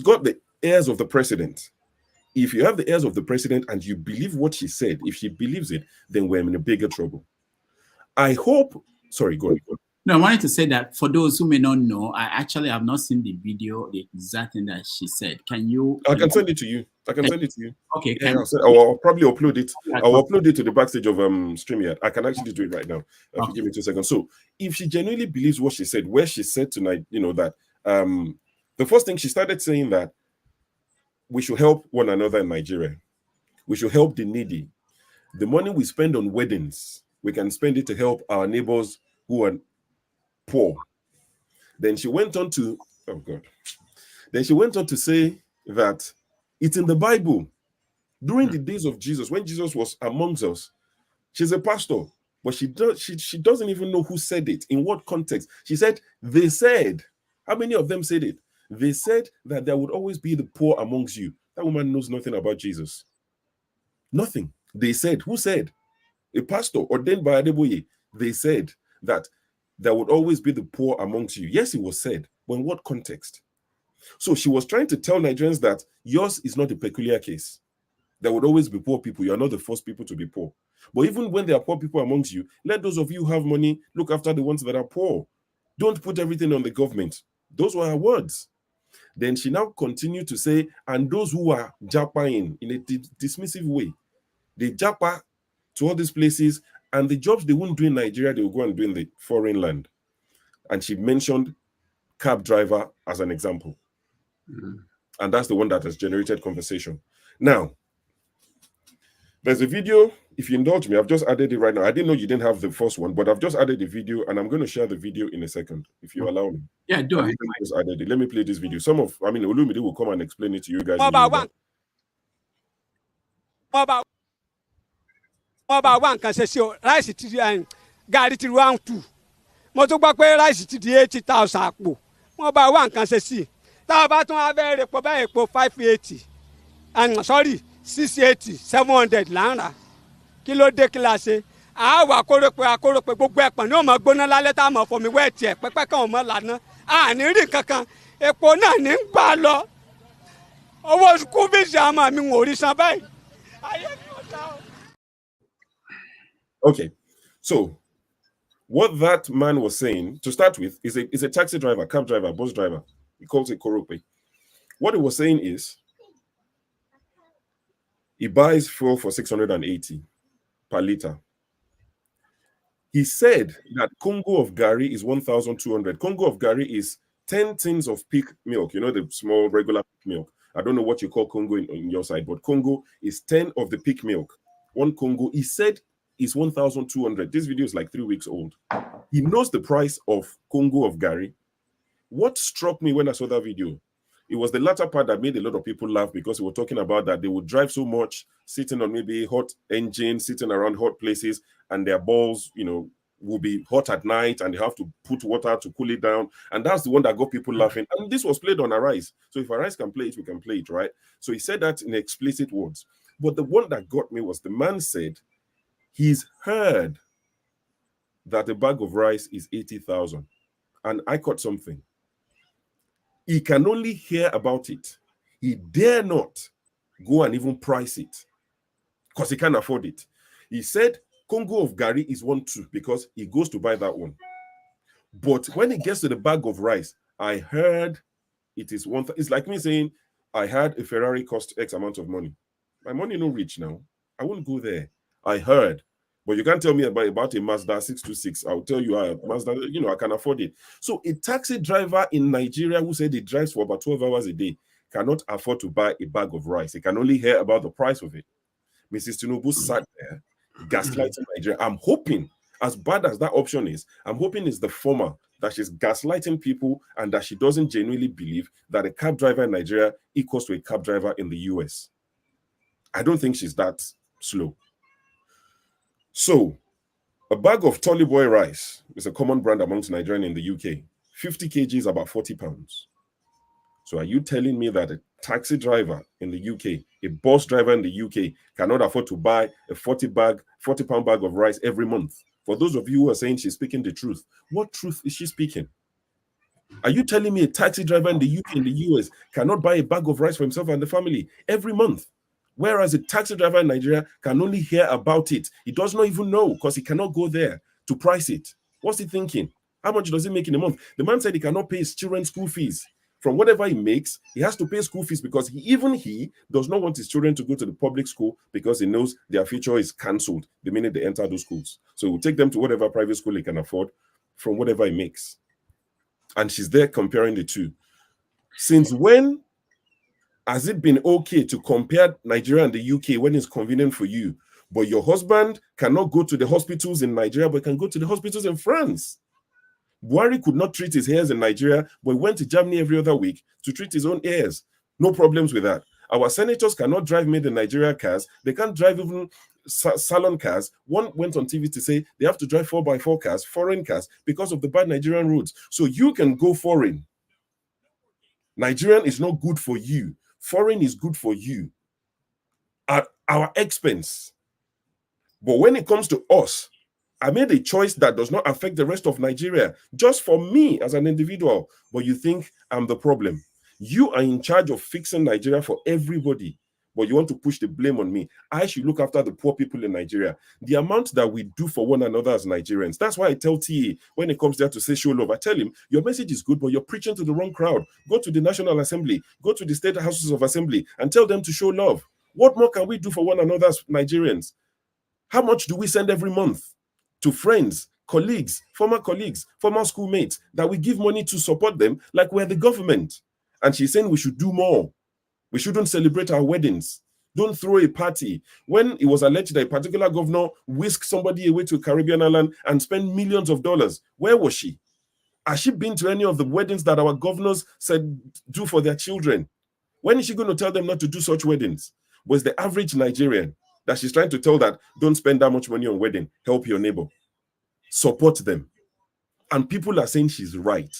S: got the ears of the president. If you have the ears of the president and you believe what she said, if she believes it, then we're in a bigger trouble. I hope. Sorry, go on.
R: No, I wanted to say that for those who may not know, I actually have not seen the video, the exact thing that she said. Can you?
S: I can send it to you.
R: Okay.
S: Yeah, I'll probably upload it. I'll upload it to the backstage of StreamYard. I can actually do it right now. If you give me 2 seconds. So, if she genuinely believes what she said, where she said tonight, that the first thing she started saying that we should help one another in Nigeria. We should help the needy. The money we spend on weddings, we can spend it to help our neighbors who are poor. Then she went on to, Then she went on to say that it's in the Bible. During the days of Jesus, when Jesus was amongst us, she's a pastor, but she doesn't even know who said it, in what context. She said, they said. How many of them said it? They said that there would always be the poor amongst you. That woman knows nothing about Jesus. Nothing. They said. Who said? A pastor ordained by Adeboye. They said that there would always be the poor amongst you. Yes, it was said, but in what context? So she was trying to tell Nigerians that yours is not a peculiar case. There would always be poor people. You are not the first people to be poor. But even when there are poor people amongst you, let those of you who have money look after the ones that are poor. Don't put everything on the government. Those were her words. Then she now continued to say, and those who are japaing in a dismissive way, they japa to all these places, and the jobs they won't do in Nigeria, they will go and do in the foreign land. And she mentioned cab driver as an example. And that's the one that has generated conversation. Now, there's a video, if you indulge me, I've just added it right now. I didn't know you didn't have the first one, but I've just added the video, and I'm going to share the video in a second, if you allow me.
R: Yeah, do it.
S: Just added it. Let me play this video. Olumide will come and explain it to you guys.
E: Gàrí ti round 2 mo tún gbọ́ pé ráìsì ti di 80,000 àpò wọ́n bá wá nǹkan ṣe sí i tá a bá tún abẹ́ epo báyìí epo 580 680 700 là ń rà kí ló dé kí la ṣe àwa akórópè gbogbo ẹ̀pọ̀n ní òmò gbóná lálẹ́ tá a mọ̀ fọmi wẹ́ẹ̀tì ẹ̀ pẹ́pẹ́ kan òmò lànà àní rí kankan epo náà ní ń gbà lọ owó kúbíìsì àmọ́ mi ò rí san báyìí ayé mi ò dá o.
S: Okay, so what that man was saying, to start with, is a taxi driver, cab driver, bus driver. He calls it Korope. What he was saying is, he buys fuel for 680 per liter. He said that Congo of Gari is 1,200. Congo of Gari is 10 tins of peak milk, the small regular peak milk. I don't know what you call Congo on your side, but Congo is 10 of the peak milk. One Congo, he said, is 1,200. This video is like 3 weeks old. He knows the price of Congo of Gari. What struck me when I saw that video, it was the latter part that made a lot of people laugh, because we were talking about that they would drive so much, sitting on maybe hot engines, sitting around hot places, and their balls, will be hot at night, and they have to put water to cool it down. And that's the one that got people laughing. And this was played on Arise. So if Arise can play it, we can play it, right? So he said that in explicit words. But the one that got me was the man said he's heard that a bag of rice is 80,000. And I caught something. He can only hear about it. He dare not go and even price it because he can't afford it. He said Congo of Gary is 1.2 because he goes to buy that one. But when he gets to the bag of rice, I heard it is one. It's like me saying I had a Ferrari cost X amount of money. My money no rich now. I won't go there. I heard. But you can't tell me about a Mazda 626. I'll tell you, Mazda, I can afford it. So a taxi driver in Nigeria who said he drives for about 12 hours a day cannot afford to buy a bag of rice. He can only hear about the price of it. Mrs. Tinubu sat there, gaslighting Nigeria. I'm hoping, as bad as that option is, I'm hoping it's the former, that she's gaslighting people and that she doesn't genuinely believe that a cab driver in Nigeria equals to a cab driver in the US. I don't think she's that slow. So, a bag of Tolly Boy rice is a common brand amongst Nigerians in the UK. 50 kg is about 40 pounds. So are you telling me that a taxi driver in the UK, a bus driver in the UK, cannot afford to buy a 40-pound bag of rice every month? For those of you who are saying she's speaking the truth, what truth is she speaking? Are you telling me a taxi driver in the UK, in the US, cannot buy a bag of rice for himself and the family every month? Whereas a taxi driver in Nigeria can only hear about it. He does not even know because he cannot go there to price it. What's he thinking? How much does he make in a month? The man said he cannot pay his children's school fees. From whatever he makes, he has to pay school fees because he does not want his children to go to the public school because he knows their future is cancelled the minute they enter those schools. So he will take them to whatever private school he can afford from whatever he makes. And she's there comparing the two. Since when has it been okay to compare Nigeria and the UK when it's convenient for you, but your husband cannot go to the hospitals in Nigeria, but can go to the hospitals in France? Buhari could not treat his hairs in Nigeria, but went to Germany every other week to treat his own hairs. No problems with that. Our senators cannot drive made in Nigeria cars. They can't drive even salon cars. One went on TV to say they have to drive 4x4 cars, foreign cars, because of the bad Nigerian roads. So you can go foreign. Nigerian is not good for you. Foreign is good for you at our expense. But when it comes to us, I made a choice that does not affect the rest of Nigeria, just for me as an individual. But you think I'm the problem. You are in charge of fixing Nigeria for everybody, but you want to push the blame on me. I should look after the poor people in Nigeria. The amount that we do for one another as Nigerians, that's why I tell TA, when it comes there to say show love, I tell him, your message is good, but you're preaching to the wrong crowd. Go to the National Assembly, go to the State Houses of Assembly, and tell them to show love. What more can we do for one another as Nigerians? How much do we send every month to friends, colleagues, former schoolmates, that we give money to support them like we're the government? And she's saying we should do more. We shouldn't celebrate our weddings. Don't throw a party. When it was alleged that a particular governor whisked somebody away to a Caribbean island and spent millions of dollars, where was she? Has she been to any of the weddings that our governors said do for their children? When is she going to tell them not to do such weddings? Was the average Nigerian that she's trying to tell that don't spend that much money on wedding, help your neighbor, support them? And people are saying she's right.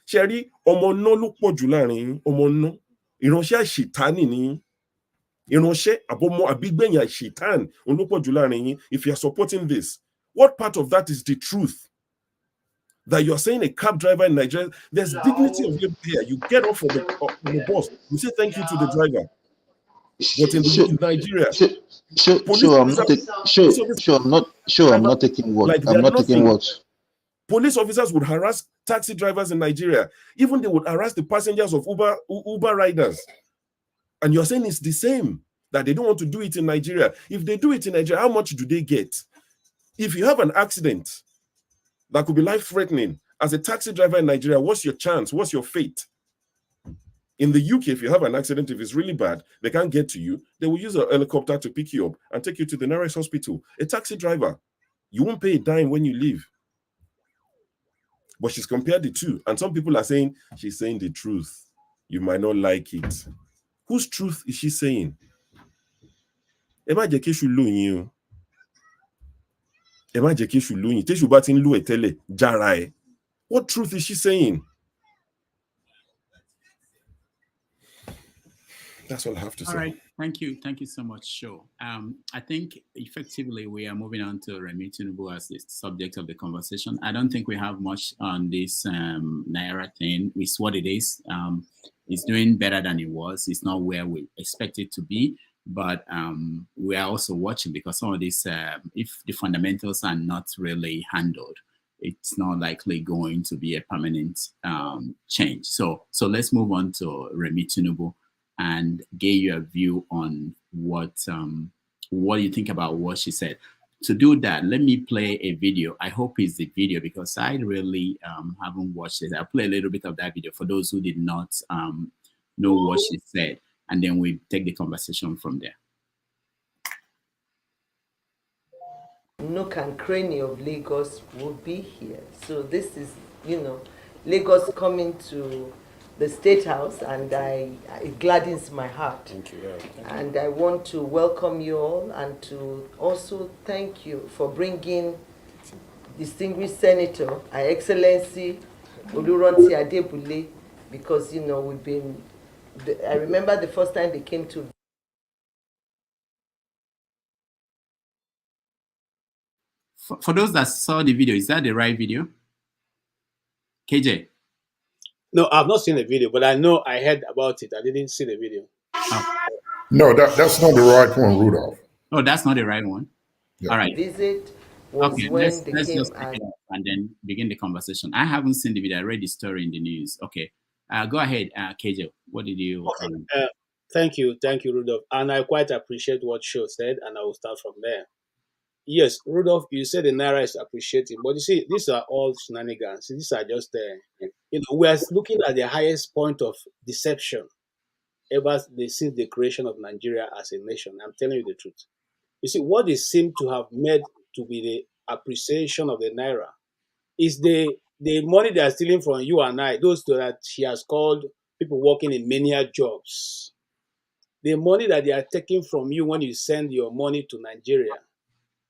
S: Sherry, ọmọ no ló pọ̀ jù láàrin ọmọ no. Ìránṣẹ́ àṣetánì ni. Ìránṣẹ́ àbọ̀mọ́ àbígbẹ̀yìn àṣetán òun ló pọ̀ jù láàrin yín. If you're supporting this, what part of that is the truth? That you're saying a cab driver in Nigeria, there's dignity of labor here. You get off from the bus, you say thank you to the driver. But in Nigeria,
I: I'm not taking what.
S: Like
I: I'm not taking what.
S: Police officers would harass taxi drivers in Nigeria. Even they would harass the passengers of Uber riders. And you're saying it's the same, that they don't want to do it in Nigeria. If they do it in Nigeria, how much do they get? If you have an accident that could be life-threatening as a taxi driver in Nigeria, what's your chance? What's your fate? In the UK, if you have an accident, if it's really bad, they can't get to you, they will use a helicopter to pick you up and take you to the nearest hospital. A taxi driver, you won't pay a dime when you leave. But she's compared the two. And some people are saying she's saying the truth. You might not like it. Whose truth is she saying? What truth is she saying? That's all I have to say.
R: All right. Thank you so much, Sho. I think effectively we are moving on to Remi Tinubu as the subject of the conversation. I don't think we have much on this Naira thing. It's what it is. It's doing better than it was. It's not where we expect it to be, but we are also watching because some of these, if the fundamentals are not really handled, it's not likely going to be a permanent change. So let's move on to Remi Tinubu and get your view on what you think about what she said. To do that, let me play a video. I hope it's the video because I really haven't watched it. I'll play a little bit of that video for those who did not know what she said, and then we take the conversation from there.
H: Nook and cranny of Lagos will be here. So this is, Lagos coming to the State House, and it gladdens my heart.
S: Thank you.
H: And I want to welcome you all and to also thank you for bringing distinguished Senator, Her Excellency Oluronti Adebule, because, we've been, I remember the first time they came to.
R: For those that saw the video, is that the right video? KJ?
U: No, I've not seen the video, but I know I heard about it. I didn't see the video.
G: No, that's not the right one, Rudolph.
R: Oh, that's not the right one?
G: Yeah.
R: All right.
H: Visit was
R: okay,
H: when
R: let's
H: they
R: just
H: came
R: pick it up and then begin the conversation. I haven't seen the video. I read the story in the news. Okay. Go ahead, KJ. What did you...
U: Okay. Thank you, Rudolph. And I quite appreciate what Sho said, and I will start from there. Yes, Rudolph, you said the Naira is appreciating, but you see, these are all shenanigans. These are just, we are looking at the highest point of deception ever since the creation of Nigeria as a nation. I'm telling you the truth. You see, what they seem to have made to be the appreciation of the Naira is the money they are stealing from you and I, those that she has called people working in menial jobs. The money that they are taking from you when you send your money to Nigeria,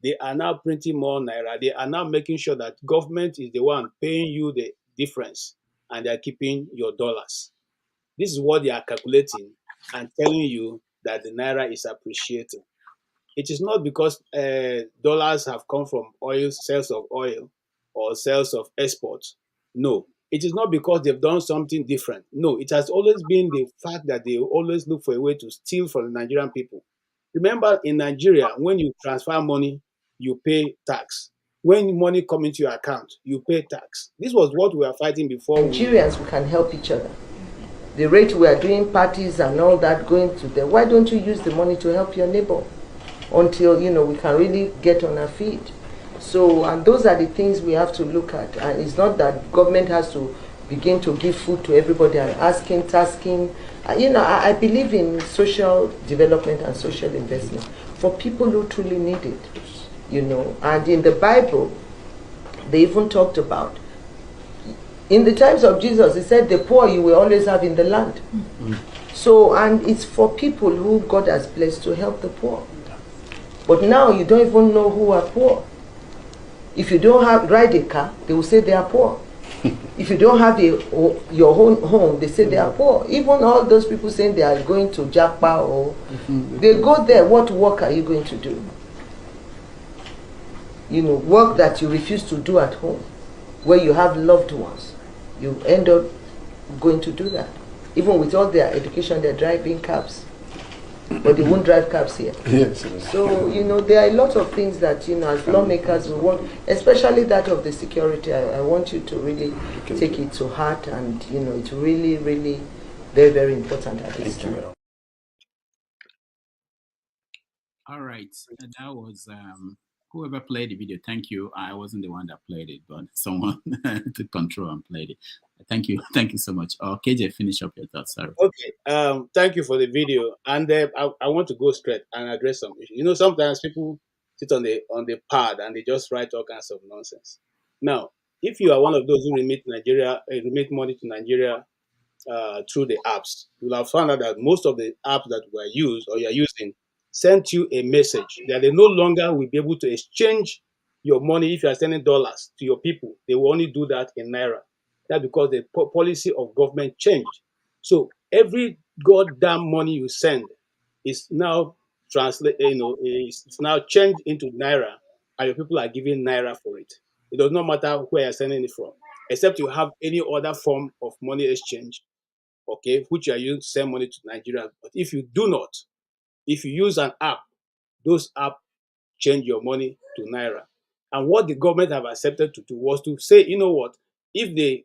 U: they are now printing more Naira. They are now making sure that government is the one paying you the difference and they are keeping your dollars. This is what they are calculating and telling you that the Naira is appreciating. It is not because dollars have come from oil, sales of oil or sales of exports. No, it is not because they've done something different. No, it has always been the fact that they always look for a way to steal from the Nigerian people. Remember, in Nigeria, when you transfer money, you pay tax. When money comes into your account, you pay tax. This was what we were fighting before.
H: Nigerians, we can help each other. The rate we are doing parties and all that going to them, why don't you use the money to help your neighbor until, we can really get on our feet? So, and those are the things we have to look at. And it's not that government has to begin to give food to everybody and tasking. I believe in social development and social investment for people who truly need it, And in the Bible, they even talked about, in the times of Jesus, he said, the poor you will always have in the land. Mm-hmm. So, and it's for people who God has blessed to help the poor. But now you don't even know who are poor. If you don't ride a car, they will say they are poor. If you don't have your own home, they say they are poor. Even all those people saying they are going to Japa or they go there, what work are you going to do? Work that you refuse to do at home, where you have loved ones. You end up going to do that. Even with all their education, they're driving cabs. But they won't drive cabs here.
S: Yes.
H: So, there are a lot of things that, as lawmakers, we want, especially that of the security. I want you to really take it to heart, and, it's really, really very, very important at this time.
R: All right. That was whoever played the video. Thank you. I wasn't the one that played it, but someone took control and played it. Thank you. Thank you so much. KJ, finish up your thoughts. Sorry.
U: Okay. Thank you for the video. And I want to go straight and address some issues. Sometimes people sit on the pad and they just write all kinds of nonsense. Now, if you are one of those who remit money to Nigeria through the apps, you'll have found out that most of the apps that were used or you're using sent you a message that they no longer will be able to exchange your money if you are sending dollars to your people. They will only do that in Naira. That's because the policy of government changed. So every goddamn money you send is now it's now changed into Naira, and your people are giving Naira for it. It does not matter where you're sending it from, except you have any other form of money exchange, okay, which you are using to send money to Nigeria. But if you do not, if you use an app, those apps change your money to Naira. And what the government have accepted to do was to say, you know what, if the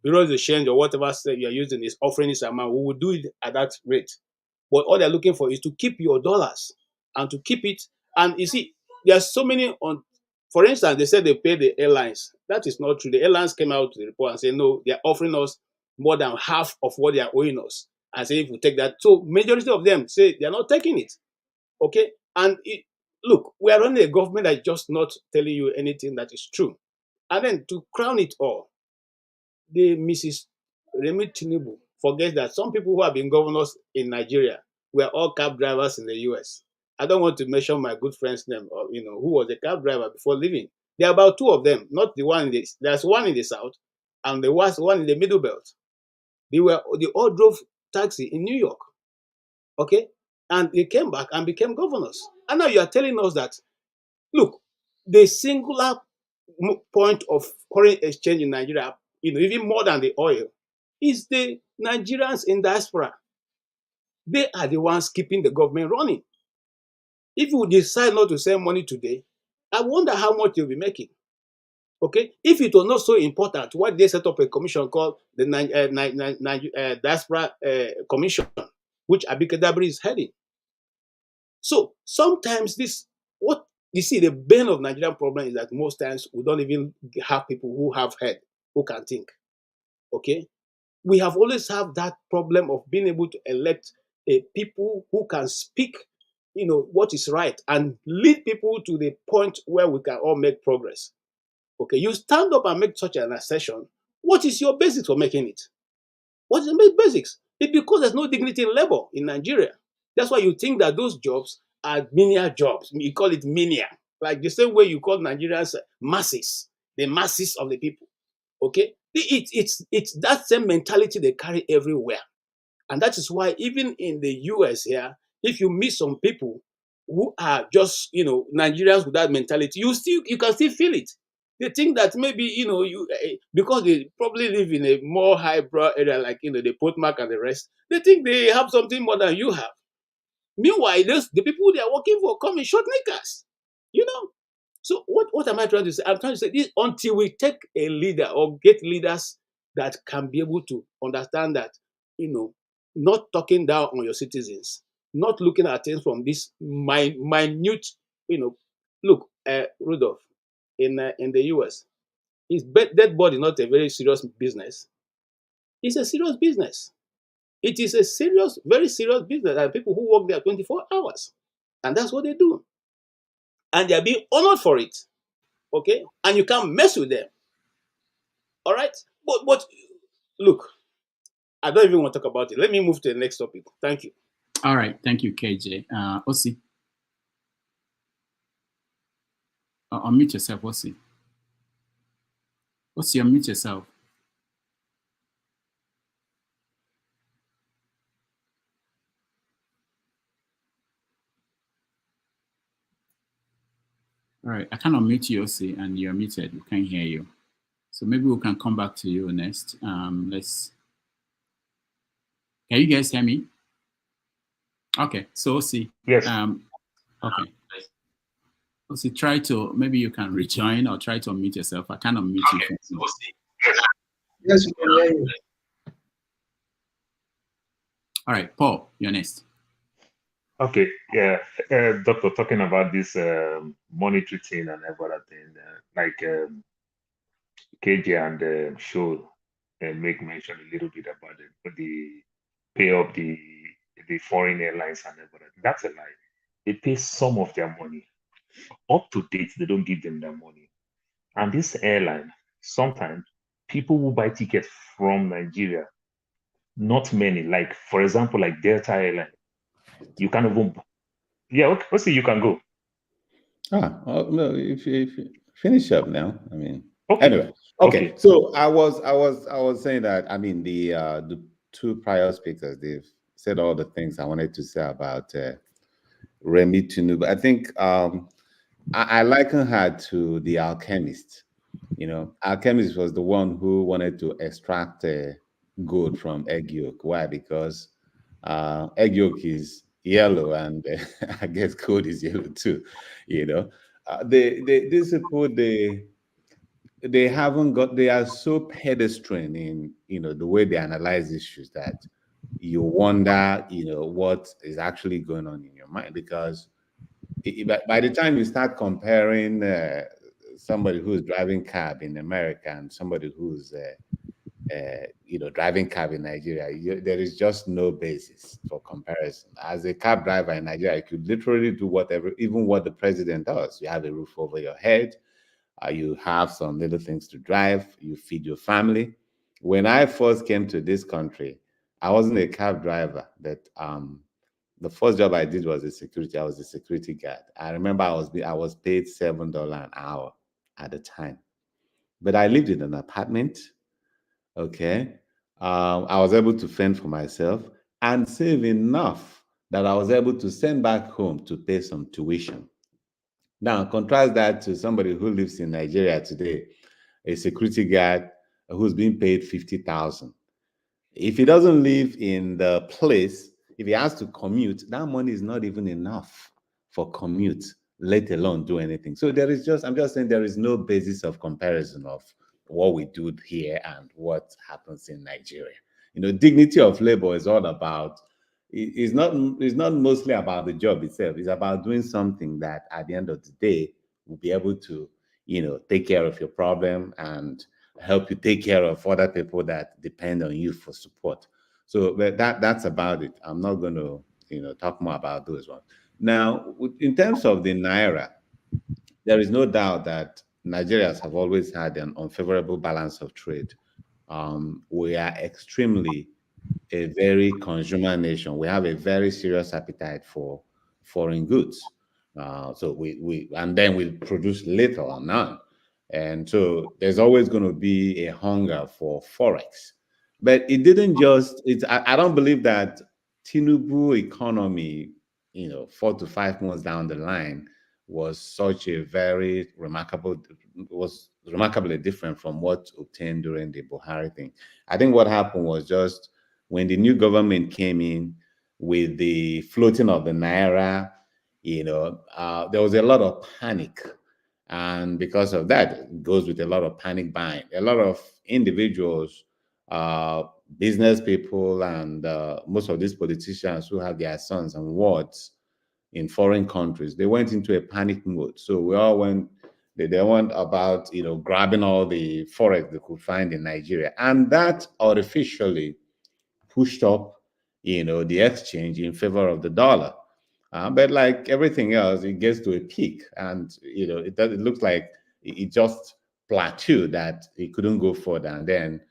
U: Bureau of Exchange or whatever you are using is offering this amount, we will do it at that rate. But all they're looking for is to keep your dollars and to keep it. And you see, there's so many for instance, they said they pay the airlines. That is not true. The airlines came out to the report and said, no, they're offering us more than half of what they are owing us. And say, if we take that. So majority of them say they're not taking it. Okay? And look, we are running a government that's just not telling you anything that is true. And then to crown it all, the Mrs. Remi Tinubu forgets that some people who have been governors in Nigeria were all cab drivers in the US. I don't want to mention my good friend's name, or who was a cab driver before leaving. There are about two of them, not the one in the. There's one in the south, and there was one in the middle belt. They all drove taxi in New York, okay, and they came back and became governors. And now you are telling us that, look, the singular point of foreign exchange in Nigeria, even more than the oil, is the Nigerians in diaspora. They are the ones keeping the government running. If you decide not to send money today, I wonder how much you'll be making. Okay, if it was not so important, why did they set up a commission called the Diaspora Commission, which Abike Dabiri is heading? So sometimes what you see, the bane of Nigerian problem is that most times we don't even have people who have head, who can think. Okay, we have always had that problem of being able to elect people who can speak, what is right and lead people to the point where we can all make progress. Okay, you stand up and make such an assertion. What is your basis for making it? What is the basics? It's because there's no dignity in labor in Nigeria. That's why you think that those jobs are menial jobs. You call it menial. Like the same way you call Nigerians masses, the masses of the people. Okay? It's that same mentality they carry everywhere. And that is why even in the US here, if you meet some people who are just, Nigerians with that mentality, you can still feel it. They think that maybe, because they probably live in a more highbrow area like, the Potmark and the rest, they think they have something more than you have. Meanwhile, the people they are working for come in short knickers, So what am I trying to say? I'm trying to say this: until we take a leader or get leaders that can be able to understand that, not talking down on your citizens, not looking at things from this minute, look, Rudolph, in the US, his dead body is not a very serious business. It's a serious business. It is a serious, very serious business. There are people who work there 24 hours. And that's what they do. And they are being honored for it. Okay? And you can't mess with them. All right? But look, I don't even want to talk about it. Let me move to the next topic. Thank you.
R: All right. Thank you, KJ. Osi. Unmute yourself, Osi. Osi, unmute yourself. All right, I can unmute you, Osi, and you're muted. We can't hear you. So maybe we can come back to you next. Can you guys hear me? Okay, so Osi.
B: Yes.
R: Okay. Osi, try to, maybe you can rejoin or try to unmute yourself. I can't unmute you.
J: Yes, we can hear you.
R: All right, Paul, you're next.
B: Okay, yeah, Doctor, talking about this monetary thing and everything, like KJ and Show make mention a little bit about the pay up the foreign airlines and everything. That's a lie. They pay some of their money. Up to date, they don't give them their money. And this airline, sometimes people who buy tickets from Nigeria, not many, like for example, like Delta Airline, you can't even. Yeah, okay. Let's see. You can go.
V: No, if you finish up now, I mean.
B: Okay.
V: Anyway, okay. So I was saying that, I mean, the two prior speakers. They've said all the things I wanted to say about Remi Tinubu. I think I liken her to the alchemist. You know, alchemist was the one who wanted to extract gold from egg yolk. Why? Because egg yolk is yellow, and I guess gold is yellow too. You know, these people they haven't got. They are so pedestrian in the way they analyze issues that you wonder what is actually going on in your mind, because by the time you start comparing somebody who's driving cab in America and somebody who's driving cab in Nigeria, there is just no basis for comparison. As a cab driver in Nigeria, you could literally do whatever, even what the president does. You have a roof over your head, you have some little things to drive, you feed your family. When I first came to this country, I wasn't a cab driver, but the first job I did was I was a security guard. I remember I was paid $7 an hour at the time, but I lived in an apartment. Okay, I was able to fend for myself and save enough that I was able to send back home to pay some tuition. Now, contrast that to somebody who lives in Nigeria today, a security guard who's being paid 50,000. If he doesn't live in the place, if he has to commute, that money is not even enough for commute, let alone do anything. So I'm just saying there is no basis of comparison of what we do here and what happens in Nigeria. Dignity of labor is all about, it's not mostly about the job itself. It's about doing something that at the end of the day will be able to, take care of your problem and help you take care of other people that depend on you for support. So that's about it. I'm not going to, talk more about those ones. Now, in terms of the Naira, there is no doubt that Nigerians have always had an unfavorable balance of trade. We are extremely a very consumer nation. We have a very serious appetite for foreign goods. So and then we produce little or none. And so there's always going to be a hunger for forex. But it didn't just, I don't believe that Tinubu economy, 4 to 5 months down the line was such a was remarkably different from what obtained during the Buhari thing. I think what happened was just when the new government came in with the floating of the Naira, there was a lot of panic. And because of that, it goes with a lot of panic buying. A lot of individuals, business people, and most of these politicians who have their sons and wards in foreign countries, they went into a panic mode. So we all went, they went about, grabbing all the forex they could find in Nigeria. And that artificially pushed up, the exchange in favor of the dollar. But like everything else, it gets to a peak, and it looks like it just plateaued, that it couldn't go further. And then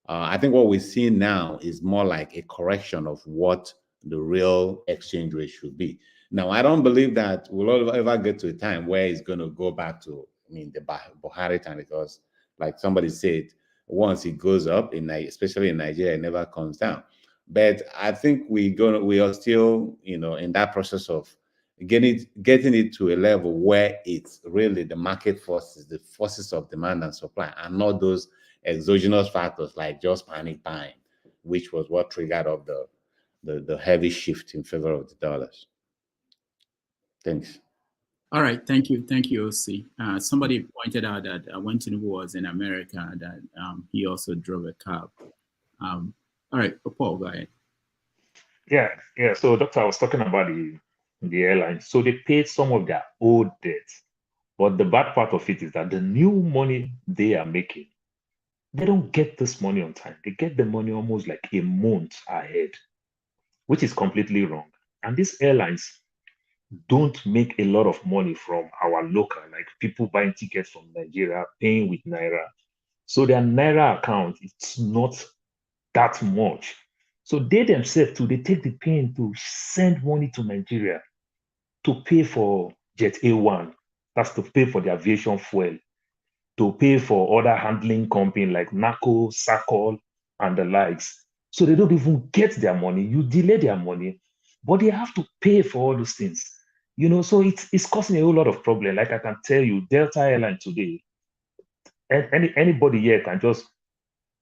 V: I think what we're seeing now is more like a correction of what the real exchange rate should be. Now, I don't believe that we'll ever get to a time where it's going to go back to, the Buhari time, because, like somebody said, once it goes up, especially in Nigeria, it never comes down. But I think we are still, in that process of getting it to a level where it's really the market forces, the forces of demand and supply, and not those exogenous factors like just panic buying, which was what triggered up the heavy shift in favor of the dollars. Thanks.
R: All right, thank you, OC. Somebody pointed out that when Tinubu was in America, that he also drove a cab. All right, Paul, go ahead.
B: Yeah. So, Doctor, I was talking about the airlines. So they paid some of their old debts, but the bad part of it is that the new money they are making, they don't get this money on time. They get the money almost like a month ahead, which is completely wrong. And these airlines don't make a lot of money from our local, like people buying tickets from Nigeria, paying with Naira. So their Naira account, it's not that much. So they themselves too, they take the pain to send money to Nigeria to pay for Jet A1. That's to pay for the aviation fuel, to pay for other handling company like NACO, SACOL, and the likes. So they don't even get their money. You delay their money, but they have to pay for all those things. You know, so it's causing a whole lot of problem. Like I can tell you, Delta Airline today, anybody here can just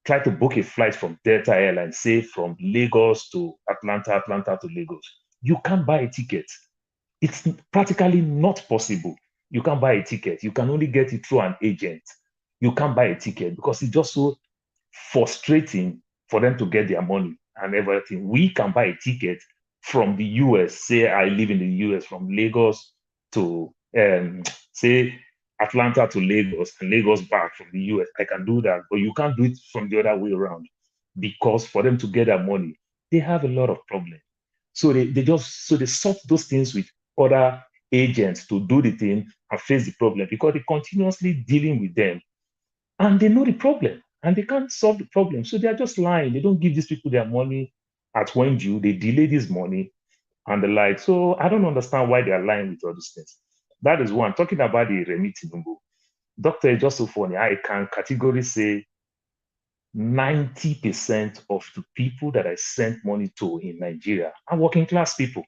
B: try to book a flight from Delta Airlines, say from Lagos to Atlanta, Atlanta to Lagos. You can't buy a ticket. It's practically not possible. You can't buy a ticket. You can only get it through an agent. You can't buy a ticket because it's just so frustrating for them to get their money and everything. We can buy a ticket from the US. Say I live in the US, from Lagos to say Atlanta to Lagos and Lagos back from the US. I can do that, but you can't do it from the other way around because for them to get their money, they have a lot of problems. So they sort those things with other agents to do the thing and face the problem because they're continuously dealing with them and they know the problem and they can't solve the problem. So they're just lying. They don't give these people their money at when due. They delay this money and the like. So I don't understand why they are lying with all these things. That is one. Talking about the Remi Tinubu, Doctor, is just so funny. I can categorically say 90% of the people that I sent money to in Nigeria are working class people.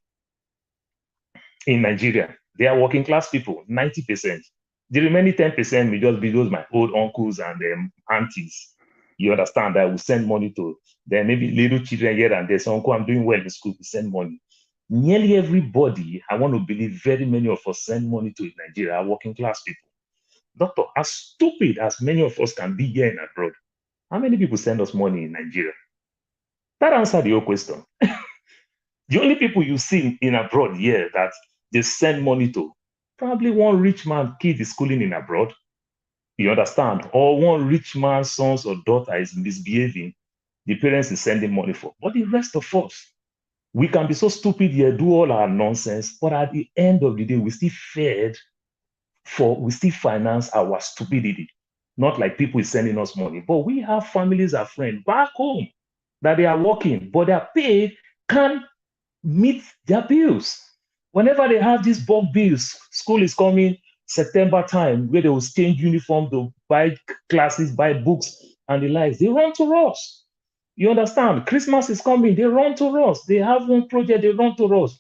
B: In Nigeria, they are working class people, 90%. The remaining 10% may just be those my old uncles and aunties. You understand that we send money to. There may be little children here and there. So, uncle, I'm doing well in school, we send money. Nearly everybody, I want to believe very many of us send money to in Nigeria are working class people. Doctor, as stupid as many of us can be here and abroad, how many people send us money in Nigeria? That answered your question. The only people you see in abroad here that they send money to, probably one rich man kid is schooling in abroad. You understand? Or one rich man's sons or daughter is misbehaving. The parents is sending money for. But the rest of us, we can be so stupid here, do all our nonsense, but at the end of the day, we still finance our stupidity. Not like people is sending us money, but we have families and friends back home that they are working, but their pay can't meet their bills. Whenever they have these bulk bills, school is coming, September time, where they will change uniform, to buy classes, buy books, and the likes, they run to us. You understand? Christmas is coming, they run to us. They have one project, they run to us.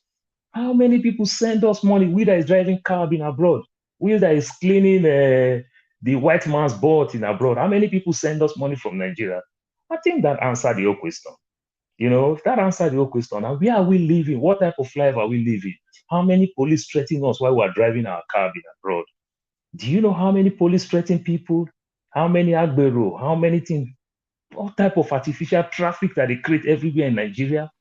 B: How many people send us money? We that is driving cab in abroad, we that is cleaning the white man's boat in abroad. How many people send us money from Nigeria? I think that answered your question. You know, that answered your question. And where are we living? What type of life are we living? How many police threaten us while we're driving our car in abroad? Do you know how many police threaten people? How many agbero? How many things? What type of artificial traffic that they create everywhere in Nigeria?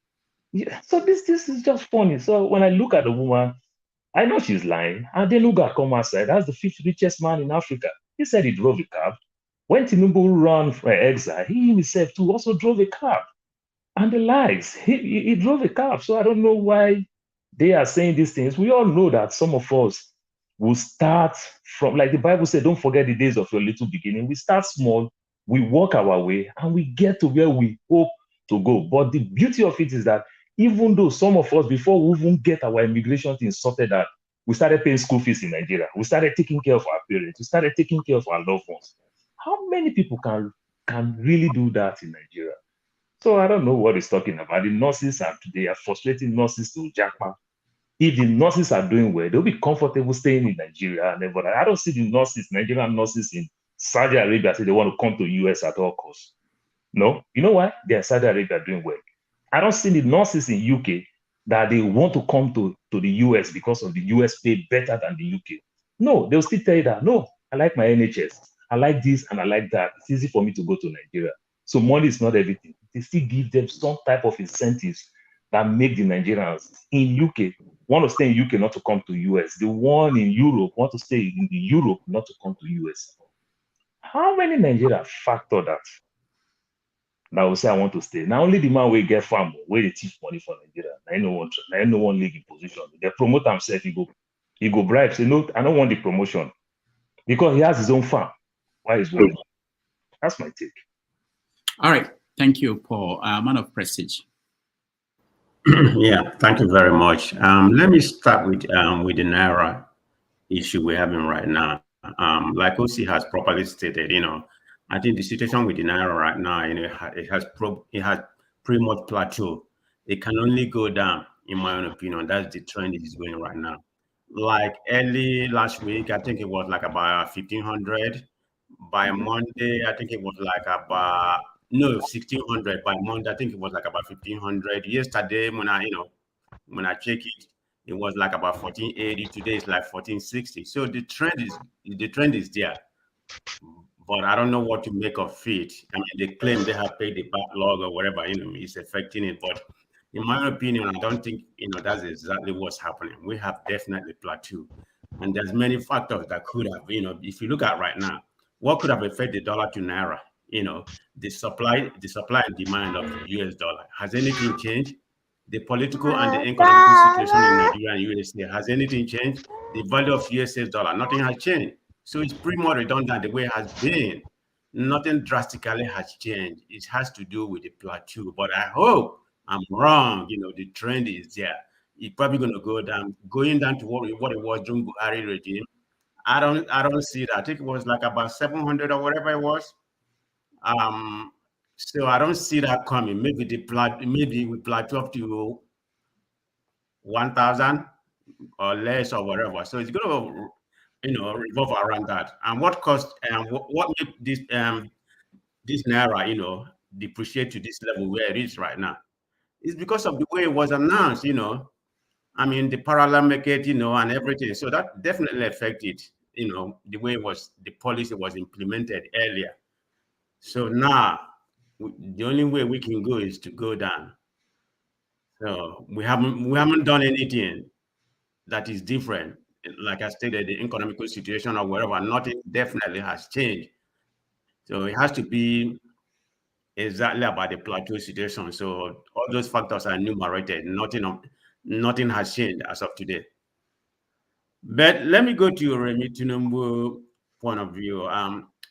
B: Yeah, so this is just funny. So when I look at the woman, I know she's lying. And then Luga come outside. That's the 5th richest man in Africa. He said he drove a cab. When Tinubu ran for exile, he himself too also drove a cab. And the lies, he drove a cab. So I don't know why they are saying these things. We all know that some of us will start from, like the Bible said, don't forget the days of your little beginning. We start small, we walk our way, and we get to where we hope to go. But the beauty of it is that even though some of us, before we even get our immigration thing sorted out, we started paying school fees in Nigeria. We started taking care of our parents. We started taking care of our loved ones. How many people can really do that in Nigeria? So I don't know what he's talking about. The nurses they are frustrating nurses to Japa. If the nurses are doing well, they'll be comfortable staying in Nigeria and everything. I don't see the nurses, Nigerian nurses in Saudi Arabia say they want to come to US at all costs. No, you know why? They're in Saudi Arabia doing well. I don't see the nurses in UK that they want to come to the US because of the US pay better than the UK. No, they'll still tell you that, no, I like my NHS. I like this and I like that. It's easy for me to go to Nigeria. So money is not everything. They still give them some type of incentives that make the Nigerians in UK want to stay in UK, not to come to US. The one in Europe want to stay in the Europe, not to come to US. How many Nigerians factor that? Now will say I want to stay. Now only the man will get farm where they thief money for Nigeria. I no one league in position. They promote himself. He go bribe. Say no, I don't want the promotion because he has his own farm. Why is working? That's my take.
R: All right. Thank you, Paul. Man of prestige.
F: Yeah, thank you very much. Let me start with the Naira issue we're having right now. Like OC has properly stated, I think the situation with the Naira right now, it has pretty much plateau. It can only go down, in my own opinion. That's the trend it is going right now. Like early last week, I think it was like about 1,500. By Monday, I think it was like about 1,600. By Monday, I think it was like about 1,500. Yesterday, when I check it, it was like about 1,480. Today it's like 1,460. So the trend is there. But I don't know what to make of it. I mean, they claim they have paid the backlog or whatever, it's affecting it. But in my opinion, I don't think, that's exactly what's happening. We have definitely plateaued. And there's many factors that could have, if you look at right now, what could have affected the dollar to Naira? The supply and demand of the US dollar. Has anything changed? The political and the economic situation in Nigeria and USA, has anything changed? The value of US's dollar, nothing has changed. So it's pretty much redundant the way it has been. Nothing drastically has changed. It has to do with the plateau. But I hope I'm wrong. The trend is there. It's probably going to go down, going down to what it was during Buhari regime. I don't see that. I think it was like about 700 or whatever it was. So I don't see that coming. Maybe we plateau up to 1,000 or less or whatever. So it's going to revolve around that. And what caused what made this Naira depreciate to this level where it is right now? It's because of the way it was announced. I mean, the parallel market, and everything. So that definitely affected the way the policy was implemented earlier. So now the only way we can go is to go down. So we haven't done anything that is different. Like I stated, the economic situation or wherever, nothing definitely has changed. So it has to be exactly about the plateau situation. So all those factors are enumerated. Nothing has changed as of today. But let me go to Remi Tinubu point of view.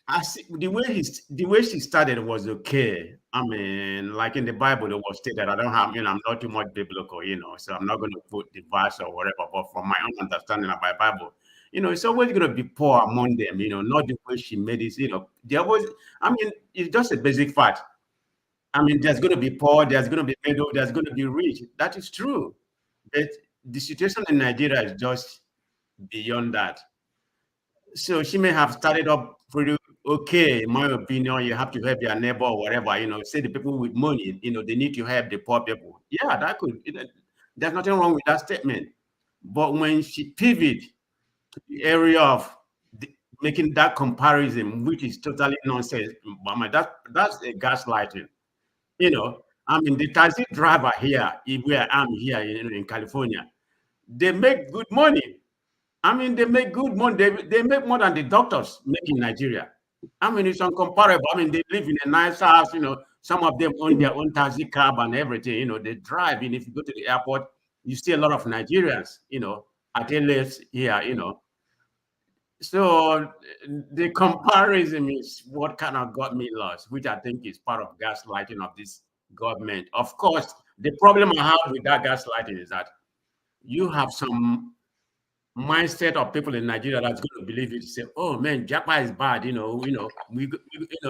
F: I see the way she started was okay. I mean, like in the Bible, it was stated. I don't have, I'm not too much biblical, so I'm not going to put the verse or whatever. But from my own understanding of my Bible, it's always going to be poor among them. Not the way she made it. There was. I mean, it's just a basic fact. I mean, there's going to be poor, there's going to be middle, there's going to be rich. That is true. But the situation in Nigeria is just beyond that. So she may have started up pretty okay, in my opinion. You have to help your neighbor or whatever, say the people with money, they need to help the poor people. Yeah, that could, there's nothing wrong with that statement. But when she pivoted to the area of making that comparison, which is totally nonsense, that's a gaslighting. I mean, the taxi driver here, where I'm here in California, they make good money. I mean, they make good money. They make more than the doctors make in Nigeria. I mean, it's uncomparable. I mean, they live in a nice house. Some of them own their own taxi cab and everything. They drive. And if you go to the airport, you see a lot of Nigerians. At LS here. So the comparison is what kind of got me lost, which I think is part of gaslighting of this government. Of course, the problem I have with that gaslighting is that you have some mindset of people in Nigeria that's going to believe it. Say, "Oh man, Japa is bad." We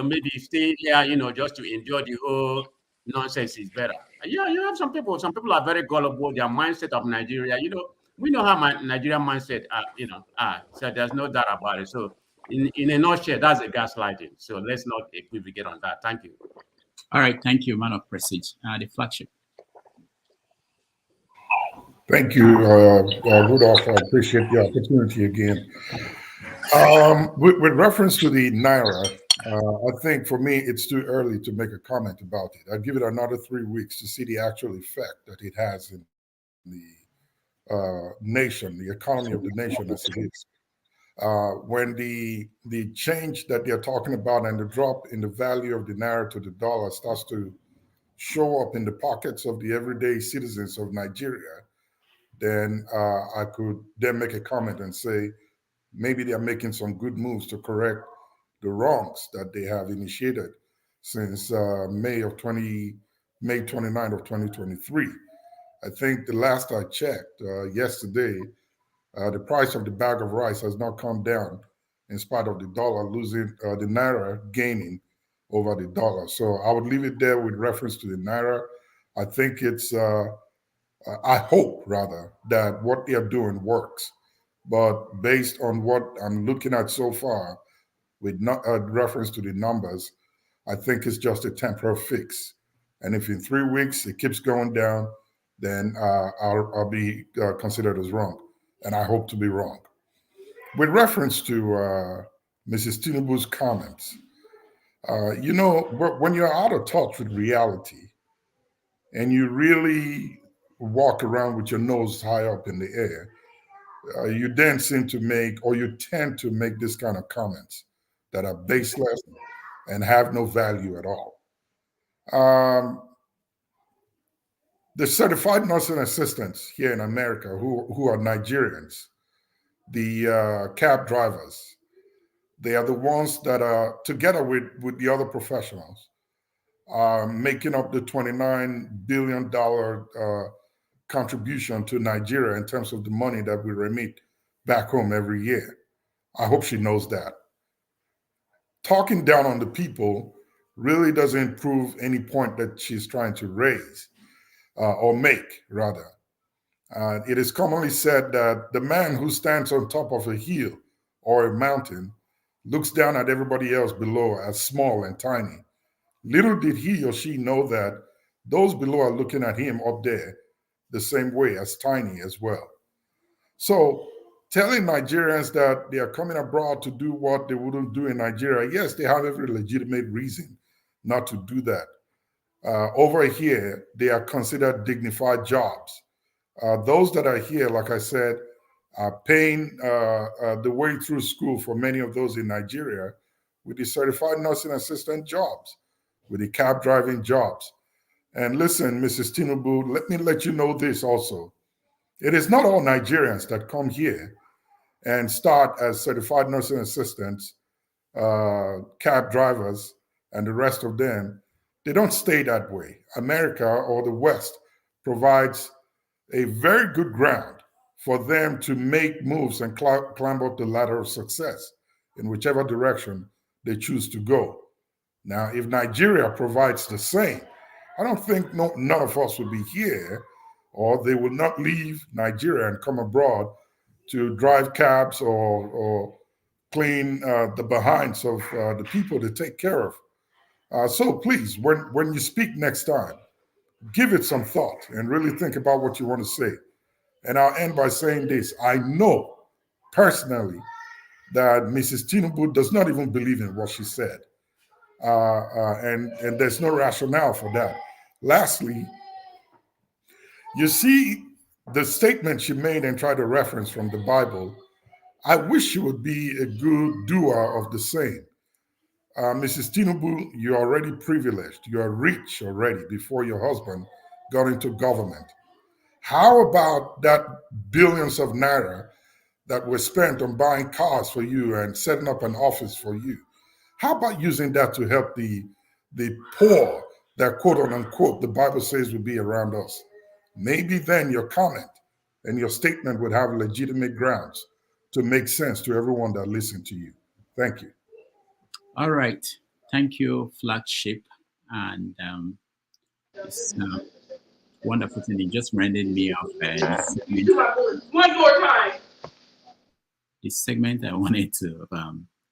F: maybe stay here, just to enjoy the whole nonsense is better. Yeah, you have some people. Some people are very gullible. Their mindset of Nigeria, we know how my Nigerian mindset so there's no doubt about it. So in a nutshell, that's a gaslighting. So let's not equivocate on that. Thank you.
R: All right, thank you, man of prestige. The flagship.
G: Thank you, Rudolph. I appreciate the opportunity again. With reference to the Naira, I think for me, it's too early to make a comment about it. I'll give it another 3 weeks to see the actual effect that it has in the nation, the economy of the nation as it is. When the change that they're talking about and the drop in the value of the Naira to the dollar starts to show up in the pockets of the everyday citizens of Nigeria, then I could then make a comment and say, maybe they're making some good moves to correct the wrongs that they have initiated since May 29th of 2023. I think the last I checked yesterday, the price of the bag of rice has not come down in spite of the dollar losing, the Naira gaining over the dollar. So I would leave it there with reference to the Naira. I think it's, I hope rather, that what they are doing works. But based on what I'm looking at so far, with reference to the numbers, I think it's just a temporary fix. And if in 3 weeks it keeps going down, then I'll be considered as wrong. And I hope to be wrong. With reference to Mrs. Tinubu's comments, you know, when you're out of touch with reality and you really walk around with your nose high up in the air, you then seem to make, or you tend to make this kind of comments that are baseless and have no value at all. The certified nursing assistants here in America who are Nigerians, the cab drivers, they are the ones that are, together with the other professionals, making up the $29 billion contribution to Nigeria in terms of the money that we remit back home every year. I hope she knows that. Talking down on the people really doesn't prove any point that she's trying to raise or make, rather. It is commonly said that the man who stands on top of a hill or a mountain looks down at everybody else below as small and tiny. Little did he or she know that those below are looking at him up there the same way, as tiny as well. So telling Nigerians that they are coming abroad to do what they wouldn't do in Nigeria, yes, they have every legitimate reason not to do that. Over here, they are considered dignified jobs. Those that are here, like I said, are paying the way through school for many of those in Nigeria with the certified nursing assistant jobs, with the cab driving jobs. And listen, Mrs. Tinubu, let me let you know this also. It is not all Nigerians that come here and start as certified nursing assistants, cab drivers, and the rest of them. They don't stay that way. America or the West provides a very good ground for them to make moves and climb up the ladder of success in whichever direction they choose to go. Now, if Nigeria provides the same, I don't think none of us will be here, or they will not leave Nigeria and come abroad to drive cabs or clean the behinds of the people to take care of. So please, when you speak next time, give it some thought and really think about what you want to say. And I'll end by saying this. I know personally that Mrs. Tinubu does not even believe in what she said. And there's no rationale for that. Lastly, you see the statement she made and tried to reference from the Bible. I wish she would be a good doer of the same. Mrs. Tinubu, you're already privileged. You're rich already before your husband got into government. How about that billions of naira that were spent on buying cars for you and setting up an office for you? How about using that to help the poor that, quote unquote, the Bible says will be around us? Maybe then your comment and your statement would have legitimate grounds to make sense to everyone that listened to you. Thank you.
R: All right. Thank you, Flagship. And it's wonderful thing. It just reminded me of this segment.
C: One more time.
R: This segment I wanted to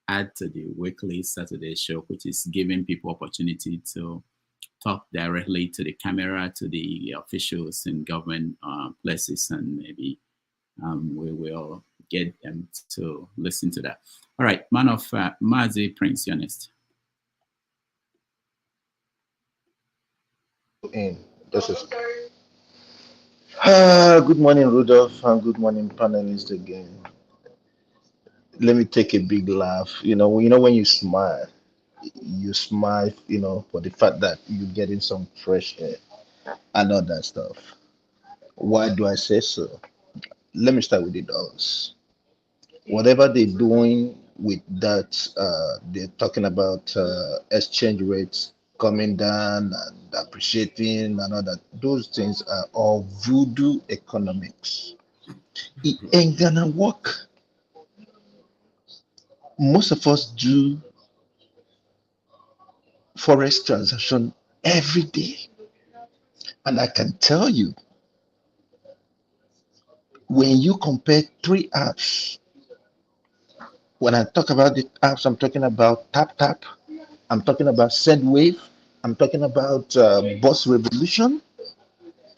R: add to the weekly Saturday show, which is giving people opportunity to talk directly to the camera, to the officials in government places, and maybe we will get them to listen to that. All right, man of Mazi Prince, you're next.
I: Good morning, Rudolph, and good morning, panelists again. Let me take a big laugh. You know when you smile, for the fact that you're getting some fresh air and all that stuff. Why do I say so? Let me start with the dollars. Whatever they're doing with that, they're talking about exchange rates coming down and appreciating and all that. Those things are all voodoo economics. It ain't gonna work. Most of us do forex transaction every day. And I can tell you, when you compare three apps, when I talk about the apps, I'm talking about TapTap, I'm talking about SendWave, I'm talking about Boss Revolution.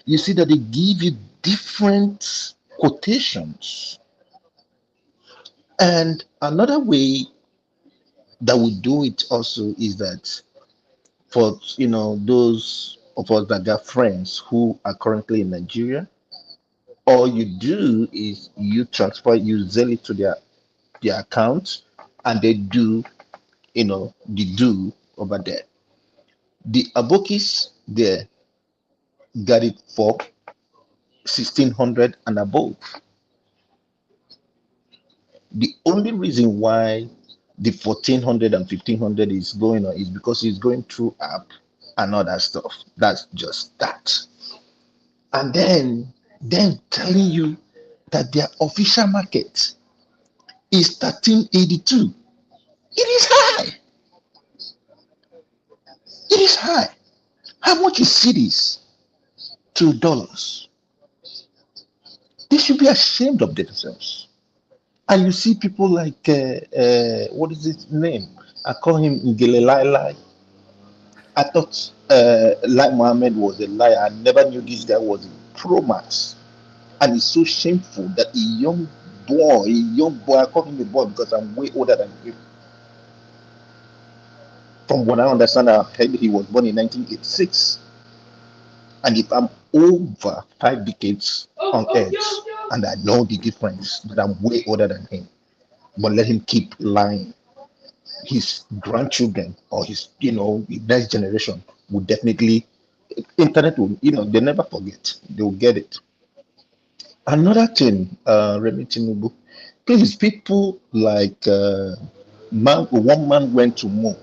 I: You see that they give you different quotations. And another way that we do it also is that for those of us that got friends who are currently in Nigeria, all you do is you sell it to their account, and they do the do over there. The Abokis there got it for 1,600 and above. The only reason why the 1,400 and 1,500 is going on is because it's going through app and all that stuff. That's just that. And then telling you that their official market is 1382. It is high. It is high. How much is cities to dollars? They should be ashamed of themselves. And you see people like what is his name? I call him Ngelelai. I thought Lai Mohammed was a liar. I never knew this guy was a pro max. And it's so shameful that a young boy, I call him a boy because I'm way older than him. From what I understand, I heard he was born in 1986. And if I'm over 5 decades on earth, and I know the difference, that I'm way older than him, but let him keep lying, his grandchildren or his next generation will definitely, internet will, they never forget, they will get it. Another thing, Remi Tinubu, please, people like one man went to Mo.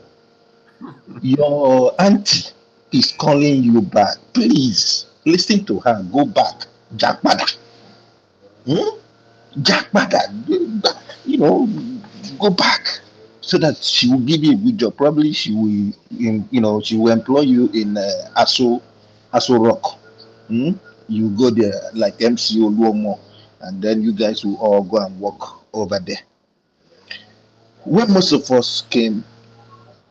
I: Your auntie is calling you back. Please listen to her. Go back. Jakbada. Jakbada. Go back so that she will give you a good job. Probably she will, she will employ you in Aso Rock. You go there like MC Oluomo, and then you guys will all go and work over there. When most of us came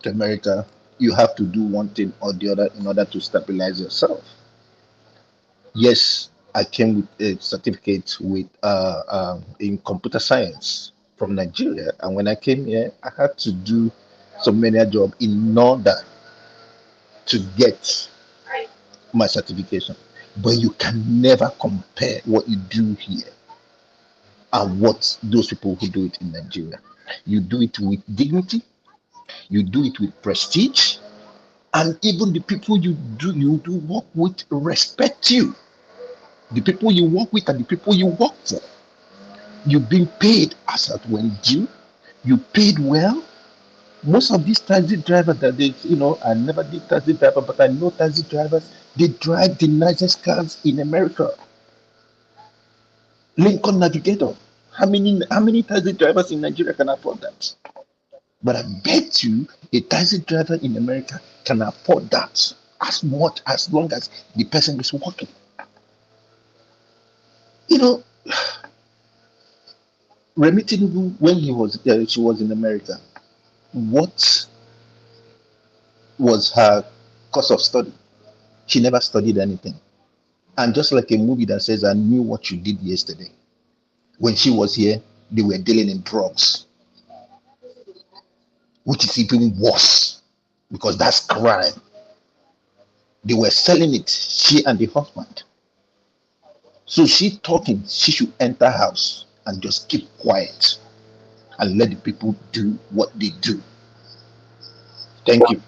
I: to America, you have to do one thing or the other in order to stabilize yourself. Yes, I came with a certificate in computer science from Nigeria, and when I came here, I had to do some menial job in order to get my certification. But you can never compare what you do here and what those people who do it in Nigeria. You do it with dignity, you do it with prestige, and even the people you do work with respect you. The people you work with and the people you work for. You've been paid as at when due. You paid well. Most of these taxi drivers that I never did taxi driver, but I know taxi drivers, they drive the nicest cars in America. Lincoln Navigator. How many taxi drivers in Nigeria can afford that? But I bet you a taxi driver in America can afford that as long as the person is working. Remi Tinubu, when she was in America, what was her course of study? She never studied anything. And just like a movie that says, I knew what you did yesterday. When she was here, they were dealing in drugs, which is even worse because that's crime. They were selling it, she and the husband. So she talking, she should enter house and just keep quiet and let the people do what they do. Thank you.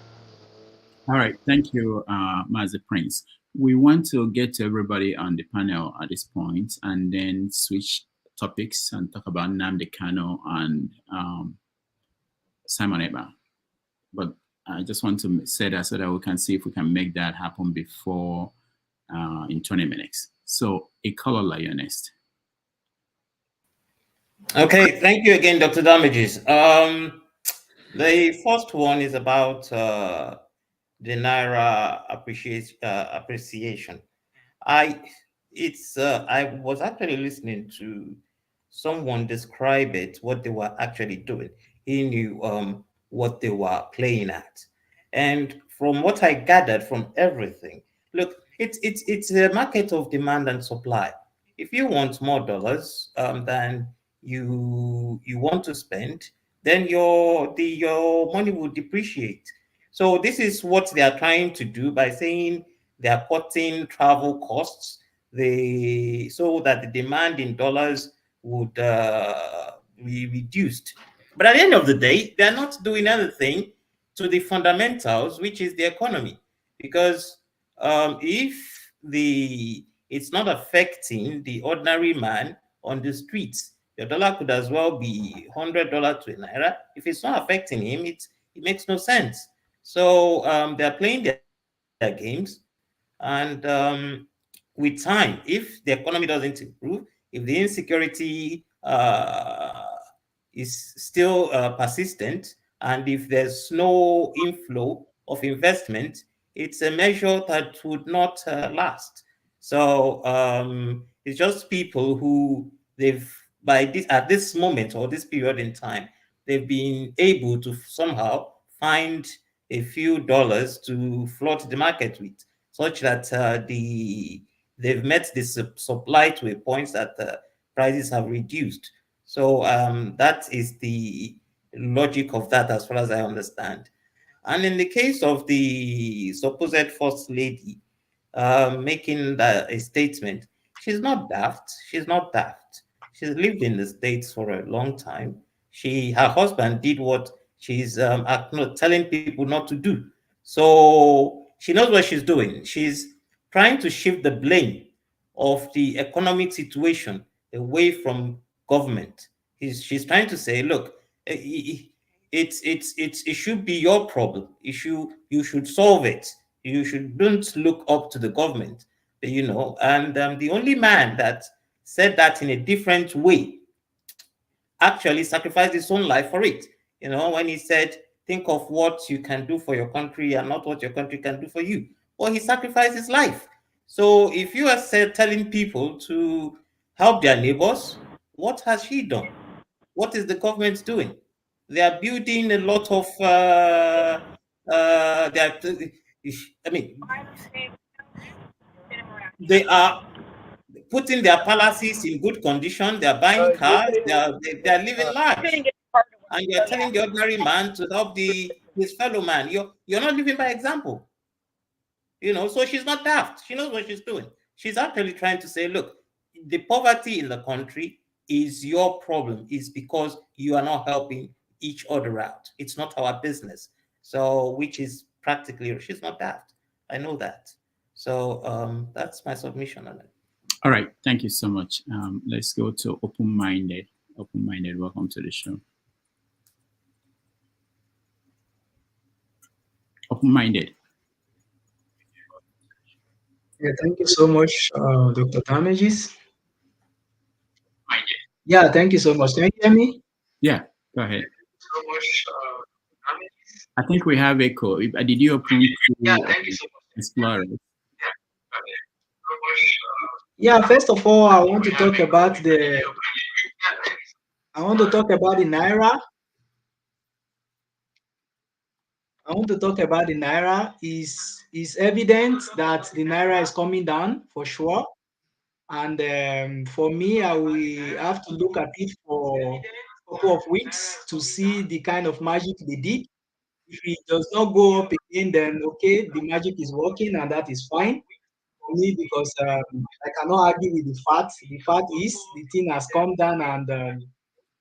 R: All right, thank you, Master Prince. We want to get to everybody on the panel at this point and then switch topics and talk about Nnamdi Kanu and Simon Ekpa. But I just want to say that so that we can see if we can make that happen before in 20 minutes. So a caller lionist.
T: Okay, thank you again, Dr. Damages. The first one is about the Naira appreciation. I was actually listening to someone describe it, what they were actually doing. He knew what they were playing at. And from what I gathered from everything, look, it's a market of demand and supply. If you want more dollars than you want to spend, then your money will depreciate. So this is what they are trying to do by saying they are cutting travel costs, so that the demand in dollars would be reduced. But at the end of the day, they are not doing anything to the fundamentals, which is the economy, because if it's not affecting the ordinary man on the streets, your dollar could as well be $100 to a naira. If it's not affecting him, it makes no sense. So they're playing their games, and with time, if the economy doesn't improve, if the insecurity is still persistent, and if there's no inflow of investment, it's a measure that would not last. So it's just people who at this moment or this period in time, they've been able to somehow find a few dollars to float the market with, such that they've met the supply to a point that prices have reduced. So that is the logic of that, as far as I understand. And in the case of the supposed first lady making a statement, she's not daft. She's not daft. She's lived in the States for a long time. Her husband did what she's telling people not to do. So she knows what she's doing. She's trying to shift the blame of the economic situation away from government. She's trying to say, look, it should be your problem. You should solve it. Don't look up to the government, And the only man that said that in a different way actually sacrificed his own life for it. When he said, think of what you can do for your country and not what your country can do for you. Well, he sacrificed his life. So if you are telling people to help their neighbors, what has he done? What is the government doing? They are building a lot of, they are putting their palaces in good condition. They are buying cars. They are living large. And you're telling the ordinary man to help his fellow man. You're not living by example. So she's not daft. She knows what she's doing. She's actually trying to say, look, the poverty in the country is your problem. It's because you are not helping each other out. It's not our business. So, which is practically, she's not daft. I know that. So that's my submission on it.
R: All right. Thank you so much. Let's go to Open-Minded. Open-Minded, welcome to the show. Open-Minded.
J: Yeah, thank you so much, Dr. Damages. Yeah, thank you so much. Can you hear me?
R: Yeah, go ahead. I think we have echo. Did you open Explorer?
J: Yeah, first of all, I want to talk about the Naira. I want to talk about the Naira. Is evident that the Naira is coming down for sure. And for me, I will have to look at it for a couple of weeks to see the kind of magic they did. If it does not go up again, then okay, the magic is working and that is fine for me, because I cannot argue with the fact. The fact is the thing has come down, and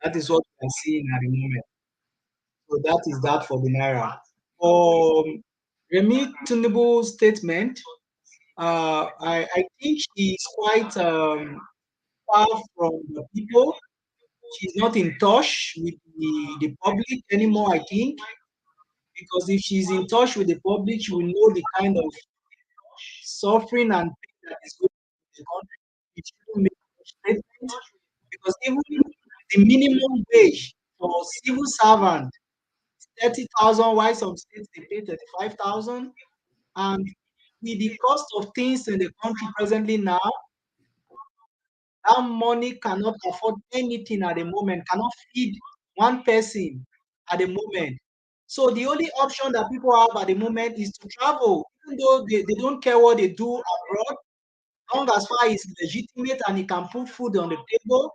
J: that is what we are seeing at the moment. So that is that for the Naira. For Remi Tinubu's statement, I think he is quite far from the people. She's not in touch with the public anymore, I think, because if she's in touch with the public, she will know the kind of suffering and pain that is going on in the country. It shouldn't make a statement, because even the minimum wage for civil servant is 30,000, while some states they pay 35,000. And with the cost of things in the country presently now, that money cannot afford anything at the moment, cannot feed one person at the moment. So the only option that people have at the moment is to travel, even though they don't care what they do abroad, long as far as it's legitimate and it can put food on the table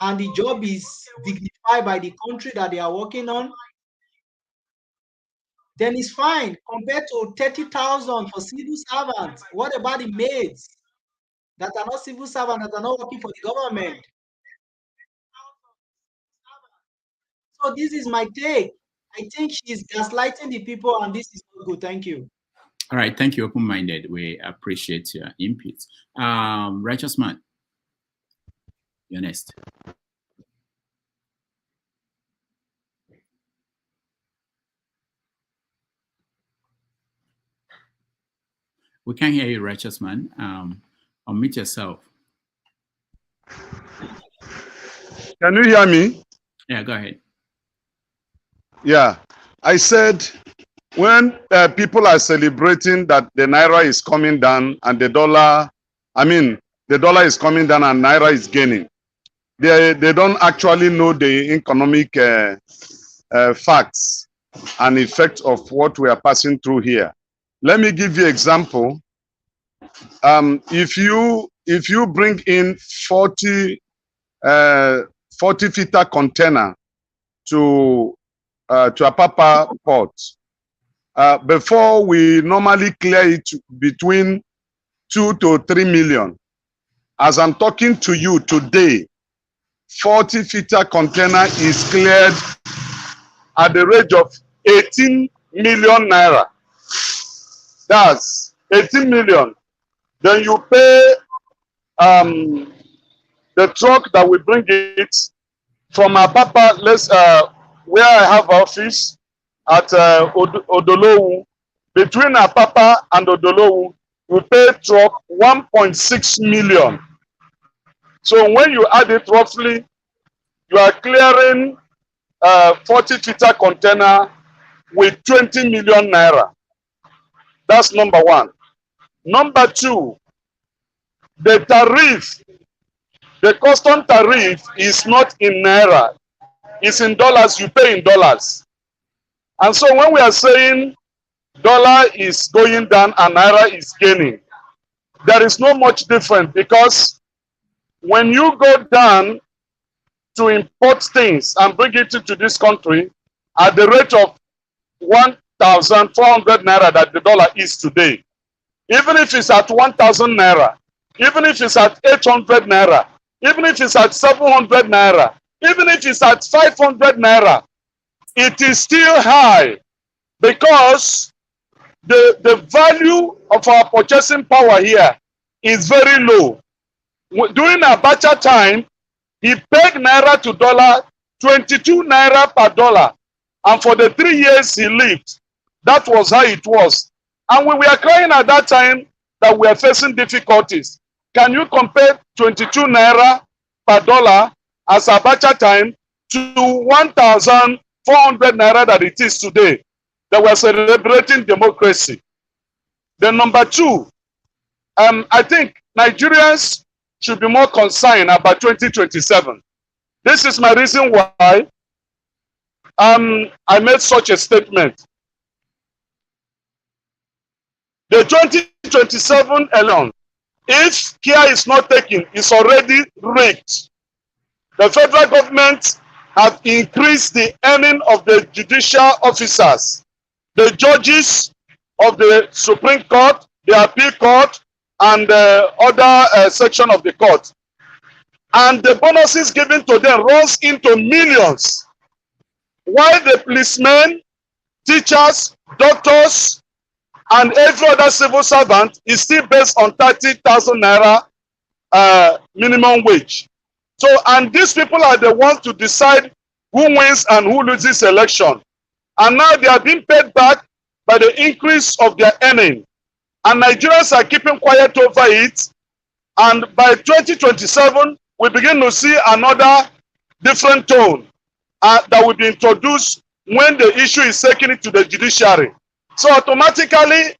J: and the job is dignified by the country that they are working on, then it's fine compared to 30,000 for civil servants. What about the maids that are not civil servants, that are not working for the government? So this is my take. I think she's gaslighting the people, and this is not good. Thank you.
R: All right, thank you, open-minded. We appreciate your input. Righteous man, you're next. We can't hear you, righteous man. Unmute yourself.
A: Can you hear me?
R: Yeah, go ahead.
A: Yeah, I said when people are celebrating that the Naira is coming down and the dollar, the dollar is coming down and Naira is gaining, they don't actually know the economic facts and effects of what we are passing through here. Let me give you an example. If you bring in 40 feet container to Apapa port, before we normally clear it between 2 to 3 million. As I'm talking to you today, 40 feet container is cleared at the rate of 18 million naira. That's 18 million. Then you pay the truck that will bring it from Apapa, where I have office at Odolowu. Between Apapa and Odolowu, you pay truck 1.6 million. So when you add it roughly, you are clearing 40 feet container with 20 million naira. That's number one. Number two, the tariff, the custom tariff is not in naira. It's in dollars. You pay in dollars. And so when we are saying dollar is going down and naira is gaining, there is no much difference, because when you go down to import things and bring it into this country at the rate of 1,400 naira that the dollar is today, even if it's at 1,000 naira, even if it's at 800 naira, even if it's at 700 naira, even if it's at 500 naira, it is still high, because the value of our purchasing power here is very low. During Abacha time, he pegged naira to dollar 22 naira per dollar. And for the 3 years he lived, that was how it was. And we were crying at that time that we are facing difficulties. Can you compare 22 naira per dollar as Abacha time to 1,400 naira that it is today? That we are celebrating democracy. Then number two, I think Nigerians should be more concerned about 2027. This is my reason why I made such a statement. The 2027 election, if care is not taken, is already rigged. The federal government have increased the earning of the judicial officers, the judges of the Supreme Court, the Appeal Court, and other section of the court. And the bonuses given to them runs into millions. While the policemen, teachers, doctors, and every other civil servant is still based on 30,000 naira minimum wage. So, and these people are the ones to decide who wins and who loses election. And now they are being paid back by the increase of their earning. And Nigerians are keeping quiet over it. And by 2027, we begin to see another different tone that will be introduced when the issue is taken to the judiciary. So automatically,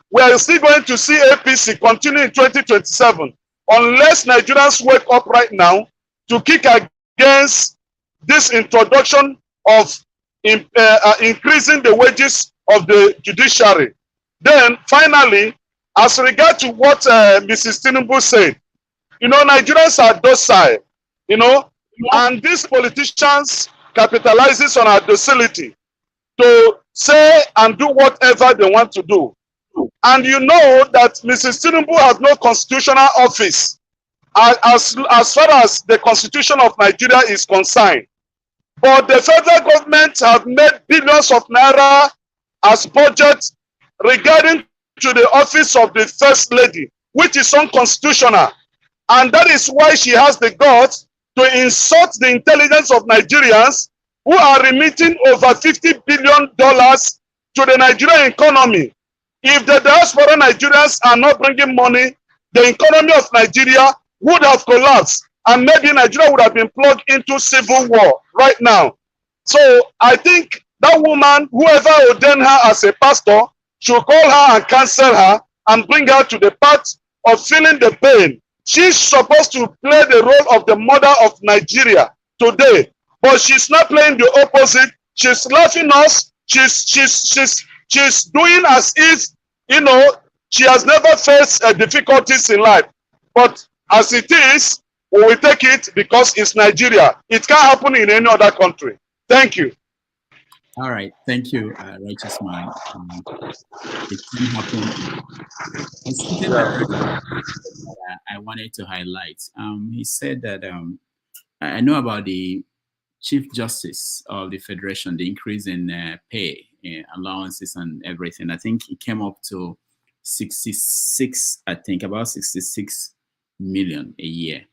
A: we are still going to see APC continue in 2027 unless Nigerians wake up right now to kick against this introduction of increasing the wages of the judiciary. Then finally, as regard to what Mrs. Tinubu said, you know, Nigerians are docile, you know, and these politicians capitalizes on our docility to say and do whatever they want to do. And you know that Mrs. Tinubu has no constitutional office as far as the constitution of Nigeria is concerned. But the federal government have made billions of naira as budget regarding to the office of the first lady, which is unconstitutional. And that is why she has the guts to insult the intelligence of Nigerians who are remitting over $50 billion to the Nigerian economy. If the diaspora Nigerians are not bringing money, the economy of Nigeria would have collapsed, and maybe Nigeria would have been plugged into civil war right now. So I think that woman, whoever ordained her as a pastor, should call her and cancel her and bring her to the part of feeling the pain. She's supposed to play the role of the mother of Nigeria today, but she's not playing the opposite. She's laughing us. She's doing as if, you know, she has never faced difficulties in life. But as it is, we will take it because it's Nigeria. It can't happen in any other country. Thank you.
R: All right, thank you, Righteous Man. It can happen. It's something that I wanted to highlight. He said that I know about the Chief Justice of the Federation, the increase in pay, allowances, and everything. I think it came up to 66, I think about 66 million a year.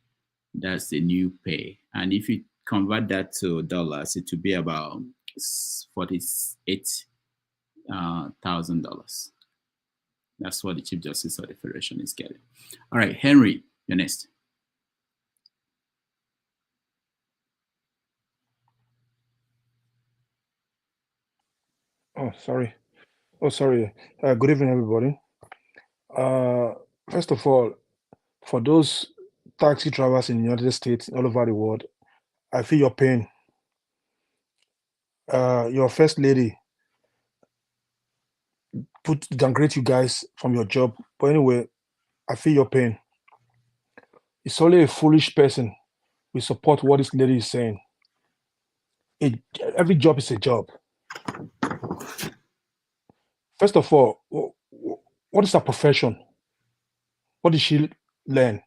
R: That's the new pay. And if you convert that to dollars, it would be about $48,000. That's what the Chief Justice of the Federation is getting. All right, Henry, you're next.
K: Oh, sorry. Good evening, everybody. First of all, for those taxi drivers in the United States, all over the world, I feel your pain. Your first lady downgrade you guys from your job. But anyway, I feel your pain. It's only a foolish person will support what this lady is saying. Every job is a job. First of all, what is her profession? What did she learn?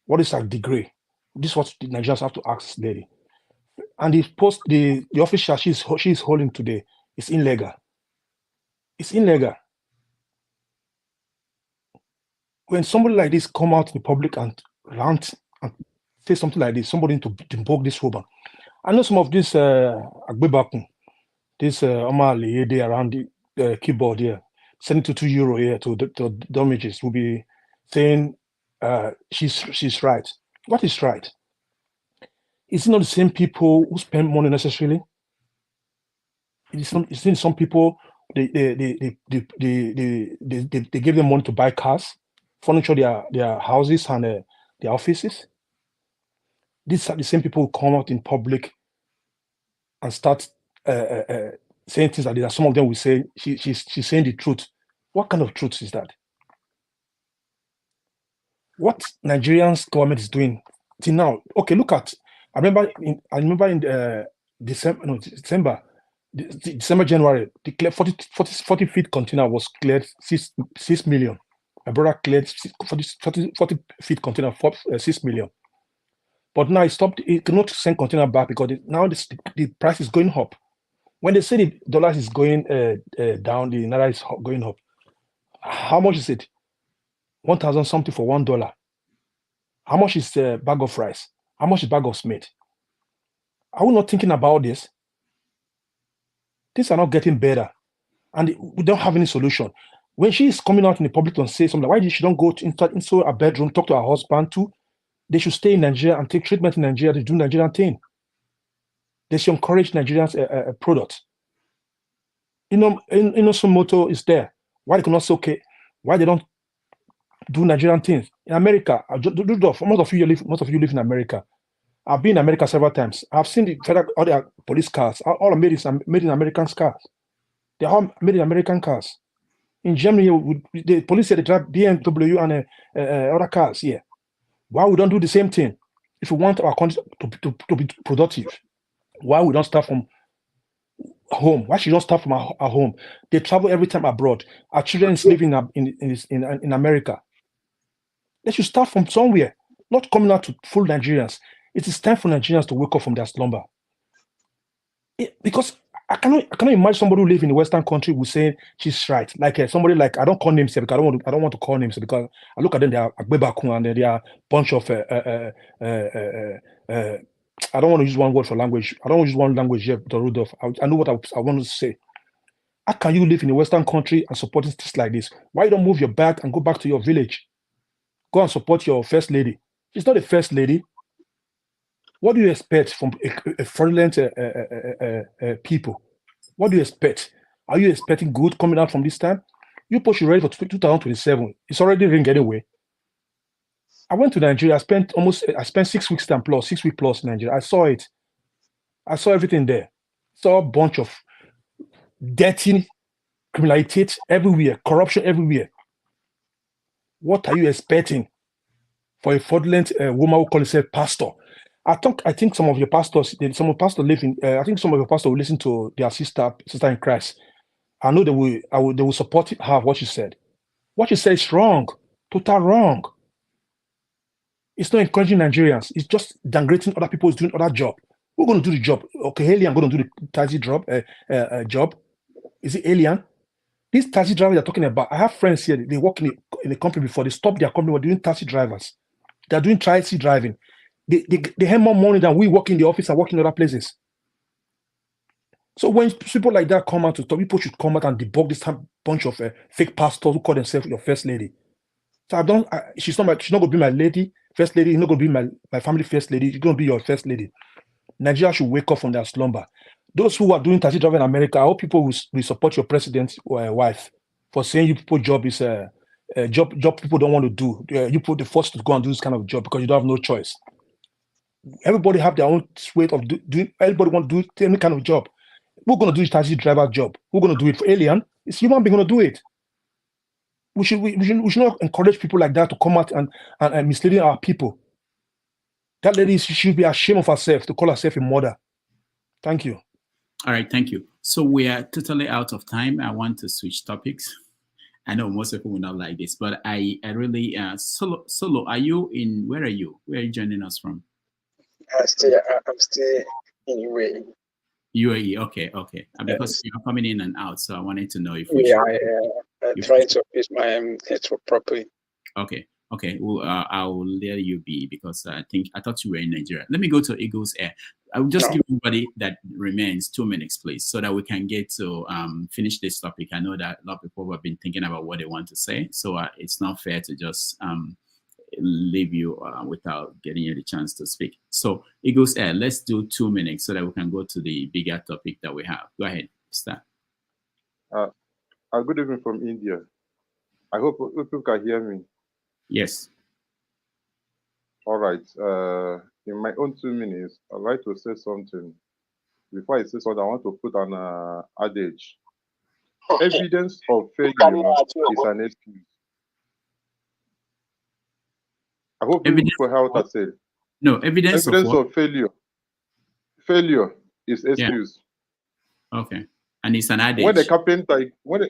K: What is her degree? This is what the Nigerians have to ask this lady. And the office that she's holding today is illegal. It's illegal. When somebody like this come out in the public and rant and say something like this, somebody need to debunk this woman. I know some of this Agbebakun, this Omar Liyede around the keyboard here, sending to €2 here to damages, will be saying she's right. What is right? It's not the same people who spend money necessarily. It's some people they give them money to buy cars, furniture their houses and their offices. These are the same people who come out in public and start saying things like that. Some of them will say she's saying the truth. What kind of truth is that? What Nigerian's government is doing till now? Okay, look at. I remember in December, January, the 40 feet container was cleared 6 million. My brother cleared 40 feet container for 6 million. But now it stopped. It cannot send container back because now the price is going up. When they say the dollar is going down, the Naira is going up. How much is it? 1,000 something for $1. How much is a bag of rice? How much is a bag of meat? Are we not thinking about this? Things are not getting better, and we don't have any solution. When she is coming out in the public and say something, why did she don't go into a bedroom, talk to her husband too? They should stay in Nigeria and take treatment in Nigeria to do Nigerian thing. They should encourage Nigerians product. Innocent Moto is there. Why they cannot say, okay, why they don't do Nigerian things? In America, most of you live in America. I've been in America several times. I've seen the federal, all the police cars, all made in American cars. They're all made in American cars. In Germany, the police say they drive BMW and other cars here. Why we don't do the same thing? If we want our country to be productive, why we don't start from home? Why should we not start from our home? They travel every time abroad. Our children is living in America. They should start from somewhere, not coming out to full Nigerians. It is time for Nigerians to wake up from their slumber. Because I cannot imagine somebody who lives in a Western country who say she's right. Like somebody like, I don't call names here because I don't want to call names because I look at them, they are Agbebaku and they are a bunch of I don't want to use one word for language. I don't want to use one language here, Dr. Rudolph. I know what I want to say. How can you live in a Western country and support things like this? Why you don't move your bag and go back to your village? Go and support your first lady. She's not a first lady. What do you expect from a fraudulent people? What do you expect? Are you expecting good coming out from this time? You push you ready for 2027. It's already ring anyway. I went to Nigeria. I spent 6 weeks plus 6 weeks plus in Nigeria. I saw it. I saw everything there. Saw a bunch of dirty criminality everywhere, corruption everywhere. What are you expecting for a fraudulent woman who calls herself pastor? I think some of your pastors, I think some of your pastors will listen to their sister in Christ. I know they will support her, what she said. What she said is wrong, total wrong. It's not encouraging Nigerians. It's just downgrading other people who's doing other job. Who's going to do the job? Okay, Alien going to do the taxi job. Is it Alien? These taxi drivers they're talking about, I have friends here, they work in a company before, they stopped their company, were doing taxi drivers. They're doing taxi driving. They have more money than we work in the office and work in other places. So when people like that come out to talk, people should come out and debug this bunch of fake pastors who call themselves your first lady. So she's not going to be my lady, first lady. She's not going to be my family first lady. She's going to be your first lady. Nigeria should wake up from their slumber. Those who are doing taxi driving in America, I hope people will support your president's wife for saying you people job is a job people don't want to do. You put the force to go and do this kind of job because you don't have no choice. Everybody have their own way of doing. Everybody want to do any kind of job. We're going to do the taxi driver job. We're going to do it for Alien. It's human being going to do it. We should not encourage people like that to come out and misleading our people. That lady should be ashamed of herself to call herself a mother. Thank you.
R: All right, thank you. So we are totally out of time. I want to switch topics. I know most people will not like this, but I really Solo. Are you in? Where are you? Where are you joining us from?
L: I'm still in UAE.
R: UAE. Okay. Because you're coming in and out, so I wanted to know if
L: I'm trying to use my network properly.
R: Okay. Well, I'll let you be because I thought you were in Nigeria. Let me go to Eagles Air. I will just give everybody that remains 2 minutes, please, so that we can get to finish this topic. I know that a lot of people have been thinking about what they want to say, so it's not fair to just leave you without getting you the chance to speak. So Eagles Air, let's do 2 minutes so that we can go to the bigger topic that we have. Go ahead, start.
M: Good evening from India. I hope people can hear me.
R: Yes.
M: All right. In my own 2 minutes, I'd like to say something. Before I say something, I want to put an adage. Evidence of failure is an excuse. I hope people heard what I said.
R: No, evidence
M: of failure. Failure is excuse.
R: Yeah. Okay. And it's an adage.
M: When a carpenter, when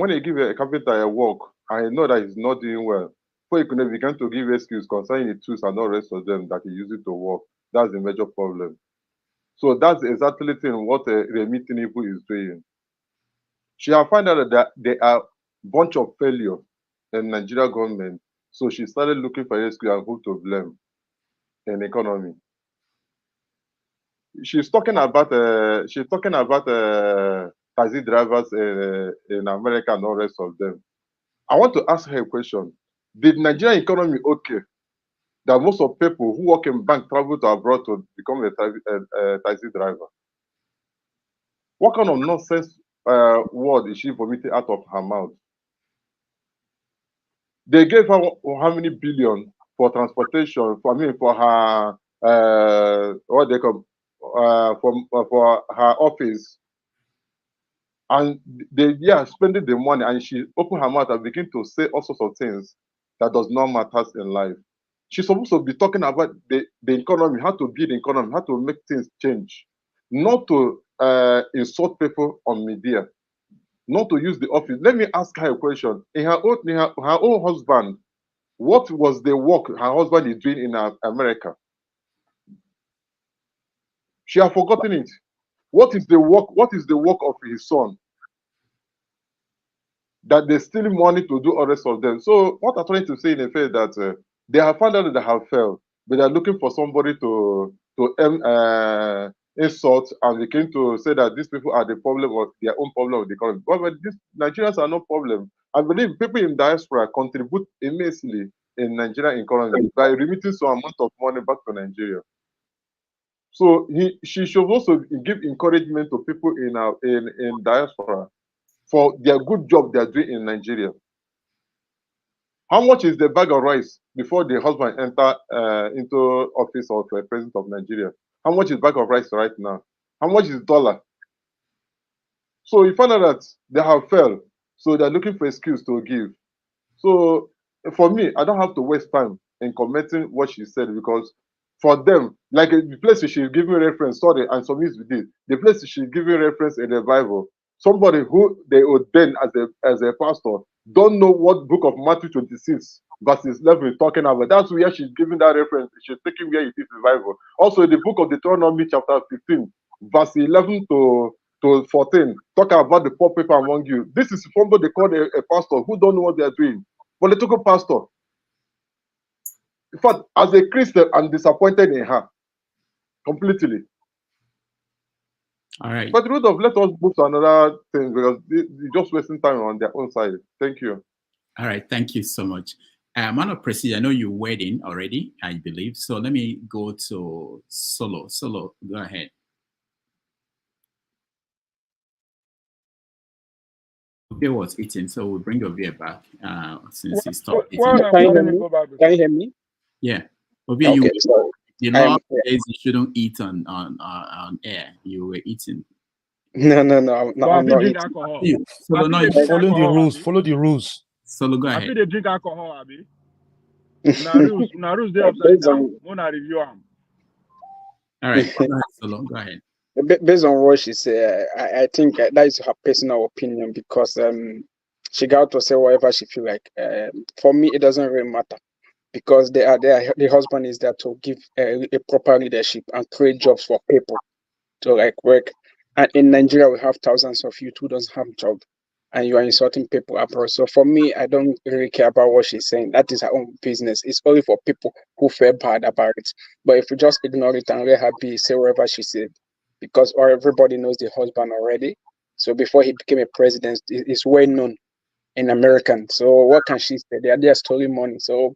M: they give a carpenter a work, I know that he's not doing well. So he could begin to give excuse concerning the tools and all the rest of them that he uses to work. That's the major problem. So that's exactly what Remi Tinubu is doing. She has found out that there are a bunch of failure in Nigeria government. So she started looking for excuse and who to blame in the economy. She's talking about taxi drivers in America and all the rest of them. I want to ask her a question. Did Nigerian economy okay that most of people who work in bank travel to abroad to become a taxi driver? What kind of nonsense word is she vomiting out of her mouth? They gave her how many billion for transportation? For her what they call for her office, and they spending the money, and she opened her mouth and begin to say all sorts of things that does not matter in life. She's supposed to be talking about the economy, how to build the economy, how to make things change, not to insult people on media, not to use the office. Let me ask her a question. In her own husband, what was the work her husband is doing in America? She has forgotten it. What is the work? What is the work of his son? That they steal money to do all the rest of them. So what I'm trying to say in effect that they have found out that they have failed, but they're looking for somebody to insult, and they came to say that these people are the problem of their own problem of the economy. But these Nigerians are no problem. I believe people in diaspora contribute immensely in Nigerian economy by remitting some amount of money back to Nigeria. So she should also give encouragement to people in diaspora for their good job they are doing in Nigeria. How much is the bag of rice before the husband enter into office of president of Nigeria? How much is bag of rice right now? How much is dollar? So you find out that they have failed, so they're looking for excuse to give. So for me, I don't have to waste time in commenting what she said, because for them, like the place she's giving reference, sorry, and some is with it, the place she's giving reference in the Bible, somebody who they ordain as a pastor don't know what book of Matthew 26 verses 11 is talking about. That's where she's giving that reference. She's taking where it is in the Bible. Also, the book of Deuteronomy chapter 15, verse 11 to 14, talking about the poor people among you. This is somebody called a pastor who don't know what they are doing. Political pastor. In fact, as a Christian, I'm disappointed in her completely.
R: All right.
M: But let us move to another thing, because they're just wasting time on their own side. Thank you.
R: All right. Thank you so much. Man of Prestige, I know you're waiting already, I believe. So let me go to Solo. Solo, go ahead. Ovie was eating, so we'll bring Ovie back since he stopped eating.
L: Can you hear me?
R: Yeah. Ovie,
L: okay,
R: the law says you shouldn't eat on air. You were eating.
L: No, I'm not eating.
R: Solo, no,
K: follow the rules. Follow the rules.
R: Solo, go ahead.
W: I think they drink alcohol, Abi. Now rules they upside down. Mona review them.
R: All right, go ahead, Solo. Go ahead.
L: Based on what she said, I think that is her personal opinion, because she got to say whatever she feel like. For me, it doesn't really matter, because the husband is there to give a proper leadership and create jobs for people to like work. And in Nigeria, we have thousands of youth who don't have job, and you are insulting people abroad. So for me, I don't really care about what she's saying. That is her own business. It's only for people who feel bad about it. But if you just ignore it and let her be, say whatever she said, because everybody knows the husband already. So before he became a president, it's well known in American. So what can she say? They are there stealing money. So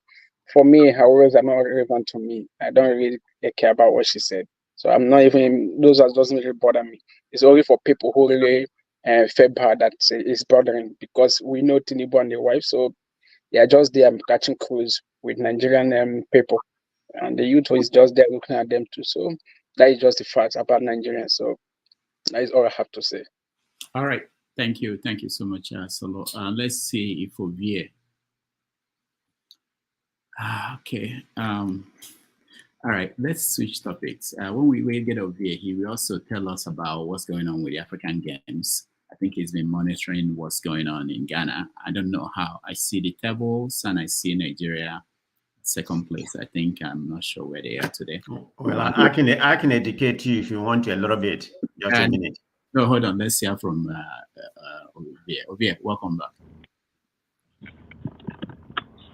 L: for me, her words are not relevant to me. I don't really care about what she said. So I'm not even, those doesn't really bother me. It's only for people who really feel bad that it's bothering, because we know Tinubu and the wife. So they are just there catching cruise with Nigerian people. And the youth is just there looking at them too. So that is just the facts about Nigerians. So that is all I have to say.
R: All right. Thank you. Thank you so much, Solo. Let's see if Ovie. Okay. All right. Let's switch topics. When we get Ovie, he will also tell us about what's going on with the African Games. I think he's been monitoring what's going on in Ghana. I don't know how. I see the tables and I see Nigeria second place. I think I'm not sure where they are today.
F: Well, I can educate you if you want a little bit. Just a minute.
R: No, hold on. Let's hear from Ovie. Ovie, welcome back.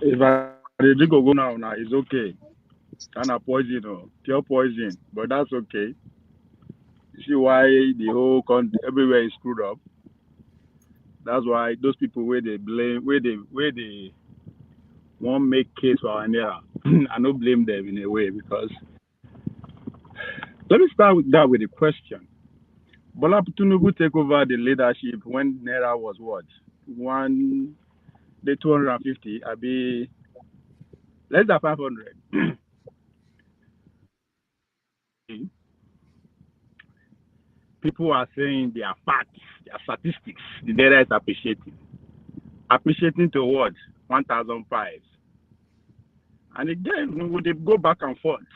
W: If I drink go now, it's okay. Kind of poison, pure poison, but that's okay. You see why the whole country everywhere is screwed up. That's why those people where they blame, where they won't make case for our Naira. I don't blame them in a way, because let me start with a question. Bola Tinubu take over the leadership when Naira was what? 250, I be less than 500. People are saying they are facts, they are statistics. The data is appreciating. Appreciating to what? 1,005. And again, we go back and forth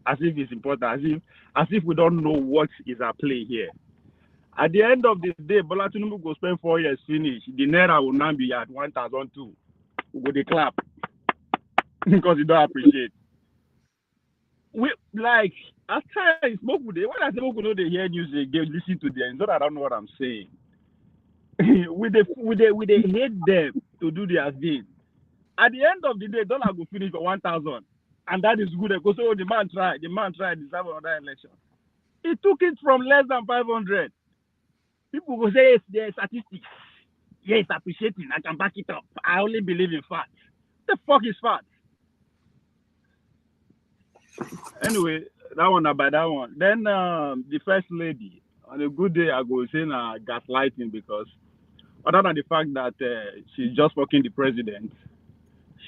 W: as if it's important, as if we don't know what is at play here. At the end of the day, Bola Tinubu will spend 4 years finish. The Naira will now be at 1,002. We go clap because you don't appreciate. We like at times when I say people know they hear news, they listen to them. Not I don't know what I'm saying. we they hate them to do their thing. At the end of the day, dollar will finish for 1,000, and that is good. Because so the man tried to deserve another election. He took it from less than 500. People will say, yes, there's statistics. Yes, appreciating. I can back it up. I only believe in facts. The fuck is facts? Anyway, that one about that one. Then the first lady, on a good day, I go say gaslighting, because other than the fact that she's just fucking the president,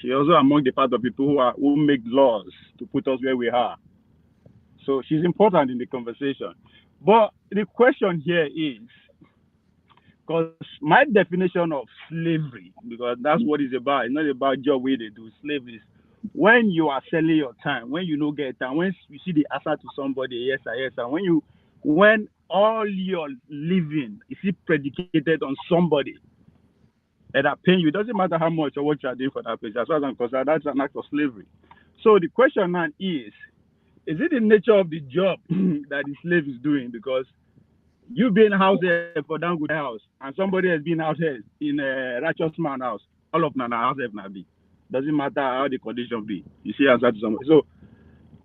W: she also among the part of people who make laws to put us where we are. So she's important in the conversation. But the question here is, because my definition of slavery, because that's what it's about, it's not about job where they do. Slavery is when you are selling your time, when you don't get time, when you see the answer to somebody, yes sir, yes sir, when all your living is predicated on somebody that are paying you, it doesn't matter how much or what you are doing for that place. As far as I'm concerned, that's an act of slavery. So the question now is it the nature of the job that the slave is doing? Because you've been house here for Zango house, and somebody has been out here in a righteous man house. All of Nana house have not be. Doesn't matter how the condition be. You see answer to somebody. So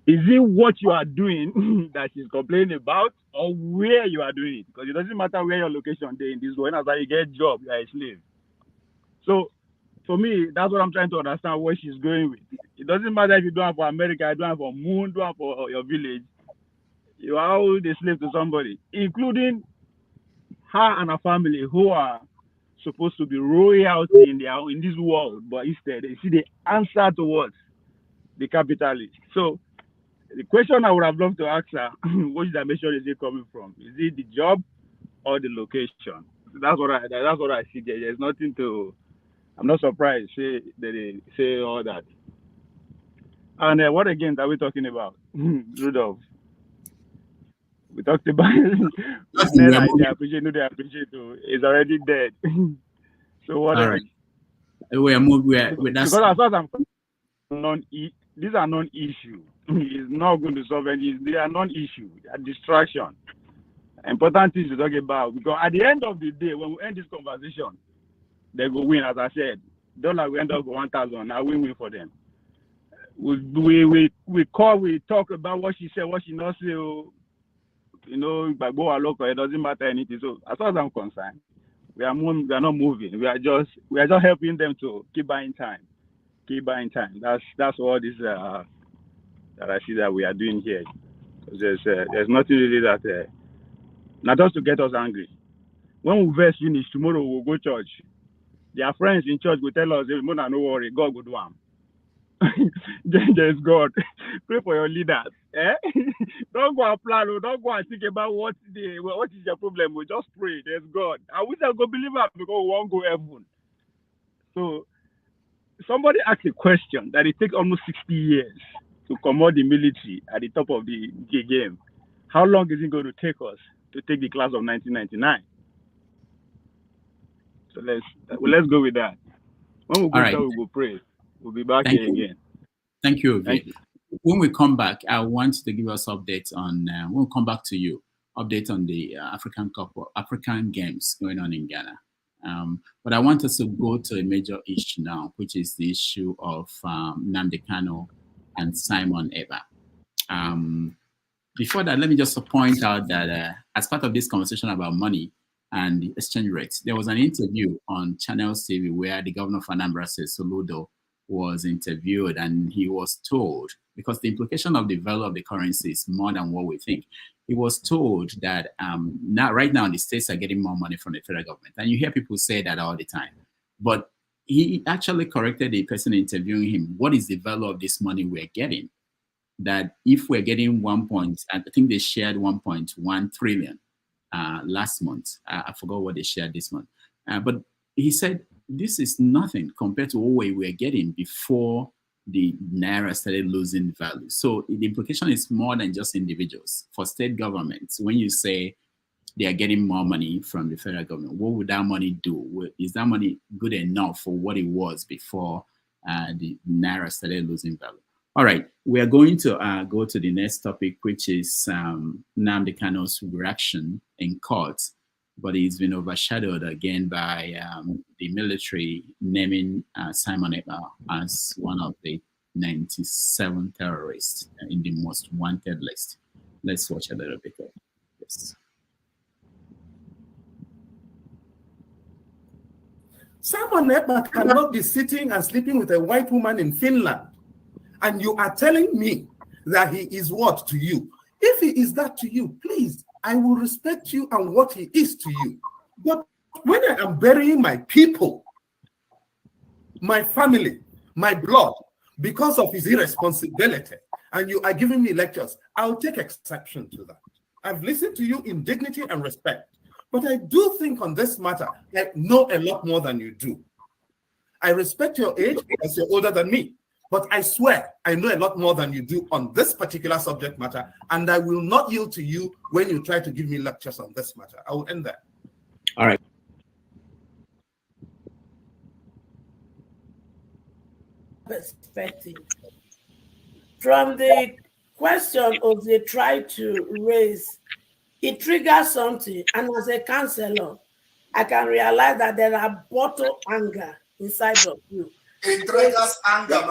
W: is it what you are doing that she's complaining about, or where you are doing it? Because it doesn't matter where your location is in this world. As you get a job, you are a slave. So for me, that's what I'm trying to understand where she's going with. It doesn't matter if you don't have for America, you don't have for Moon, don't have for your village. You are all the slave to somebody, including her and her family, who are supposed to be royalty in this world, but instead they see the answer towards the capitalists. So the question I would have loved to ask her, which dimension is it coming from? Is it the job or the location? That's what I see there. There's nothing to. I'm not surprised that they say all that. And what again are we talking about? Rudolph. We talked about Naira. They appreciate too. It's already dead. So what else?
R: Right. We are moving.
W: Because as far as I'm concerned, these are non-issue. It's not going to solve any. They are non-issue. They are distraction. Important things to talk about, because at the end of the day, when we end this conversation, they go win. As I said, dollar will end up for 1,000. Now we win for them. We talk about what she said, what she not say. You know, by go along, it doesn't matter anything. So as far as I'm concerned, we are not moving. We are just helping them to keep buying time. That's all this that I see that we are doing here. There's nothing really that not just to get us angry. When we verse finish, tomorrow we'll go church. Their friends in church will tell us, no worry, God will do them. There's God. Pray for your leaders. Don't go and plan. Don't go and think about what is your problem. We just pray. There's God. I wish I could believe that, because we won't go heaven. So somebody asked a question that it takes almost 60 years to command the military at the top of the game. How long is it going to take us to take the class of 1999? So let's go with that. When we go there, we will pray. We'll be back here again.
R: Thank you, Vic. When we come back, I want to give us updates on. We'll come back to you. Update on the African Games going on in Ghana. But I want us to go to a major issue now, which is the issue of Nnamdi Kanu and Simon Ekpa. Before that, let me just point out that as part of this conversation about money and the exchange rates, there was an interview on Channel TV where the governor of Anambra says Soludo was interviewed, and he was told, because the implication of the value of the currency is more than what we think. He was told that right now the states are getting more money from the federal government. And you hear people say that all the time. But he actually corrected the person interviewing him. What is the value of this money we're getting? That if we're getting I think they shared 1.1 trillion last month. I forgot what they shared this month. But he said, this is nothing compared to what we were getting before the Naira started losing value. So the implication is more than just individuals. For state governments, when you say they are getting more money from the federal government, what would that money do? Is that money good enough for what it was before the Naira started losing value? All right, we are going to go to the next topic, which is Nnamdi Kanu's reaction in court, but he's been overshadowed again by the military naming Simon Ekpa as one of the 97 terrorists in the most wanted list. Let's watch a little bit of this.
N: Simon Ekpa cannot be sitting and sleeping with a white woman in Finland. And you are telling me that he is what to you? If he is that to you, please, I will respect you and what he is to you. But when I am burying my people, my family, my blood, because of his irresponsibility, and you are giving me lectures, I'll take exception to that. I've listened to you in dignity and respect. But I do think on this matter, I know a lot more than you do. I respect your age because you're older than me. But I swear, I know a lot more than you do on this particular subject matter, and I will not yield to you when you try to give me lectures on this matter. I will end there.
R: All right.
O: Perspective. From the question of they try to raise, it triggers something, and as a counselor, I can realize that there are bottled anger inside of you.
P: It triggers anger,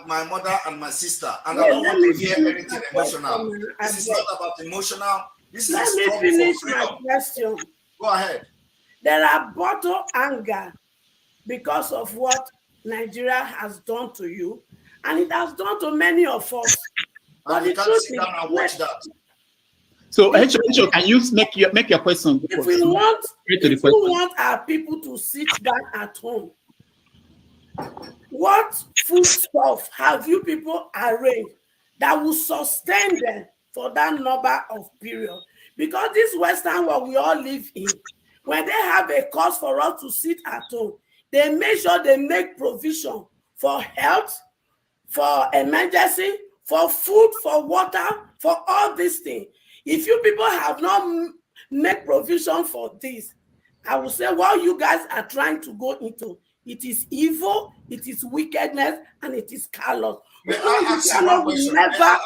P: my mother and my sister, and I don't want to hear anything emotional. This is not about emotional. This
O: Let
P: is
O: me finish my question.
P: Go ahead.
O: There are bottled anger because of what Nigeria has done to you, and it has done to many of us.
P: And you can't sit down and watch that.
R: So, Hecho, can you make your question?
O: If we want our people to sit down at home, what foodstuff have you people arranged that will sustain them for that number of period? Because this Western world we all live in, when they have a cause for us to sit at home, they make sure they make provision for health, for emergency, for food, for water, for all these things. If you people have not made provision for this, I will say what you guys are trying to go into, it is evil, it is wickedness, and it is callous. We never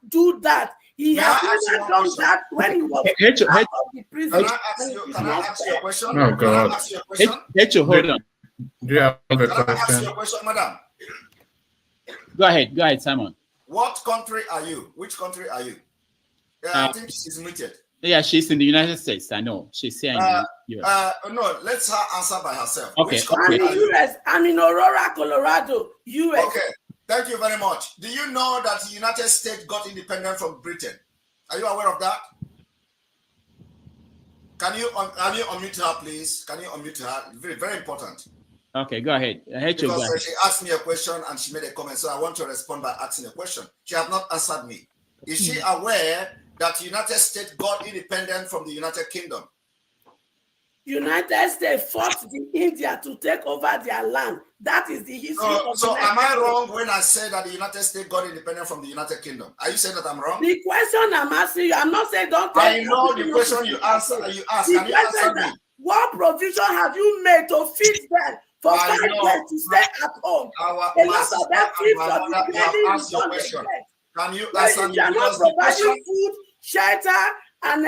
O: do that. He has never done that when he was out of the prison.
P: Can I ask you a question?
G: Oh, God.
P: Can I ask you a question?
R: Hold on.
G: Do you have a
P: Can I ask
G: question?
P: you a question, madam?
R: Go ahead, Simon.
P: What country are you? Which country are you? I think she's muted.
R: Yeah, she's in the United States. I know. She's here in the US.
P: No, let's her answer by herself.
R: Okay.
P: Which country
O: I'm
P: are
O: in
P: you?
O: US. I'm in Aurora, Colorado, US.
P: Okay, thank you very much. Do you know that the United States got independent from Britain? Are you aware of that? Can you unmute her, please? Can you unmute her? Very, very important.
R: Okay, go ahead.
P: Because she asked me a question and she made a comment, so I want to respond by asking a question. She has not answered me. Is she aware that the United States got independent from the United Kingdom?
O: United States forced India to take over their land. That is the history of
P: So
O: the
P: am I wrong when I say that the United States got independent from the United Kingdom? Are you saying that I'm wrong?
O: The question I'm asking you, I'm not saying don't take
P: I know the question you asked. Can you answer me?
O: What provision have you made to feed them for 5 years to stay at home? A lot of them feed for the question.
P: Can you answer me?
O: They are not providing food, shelter, and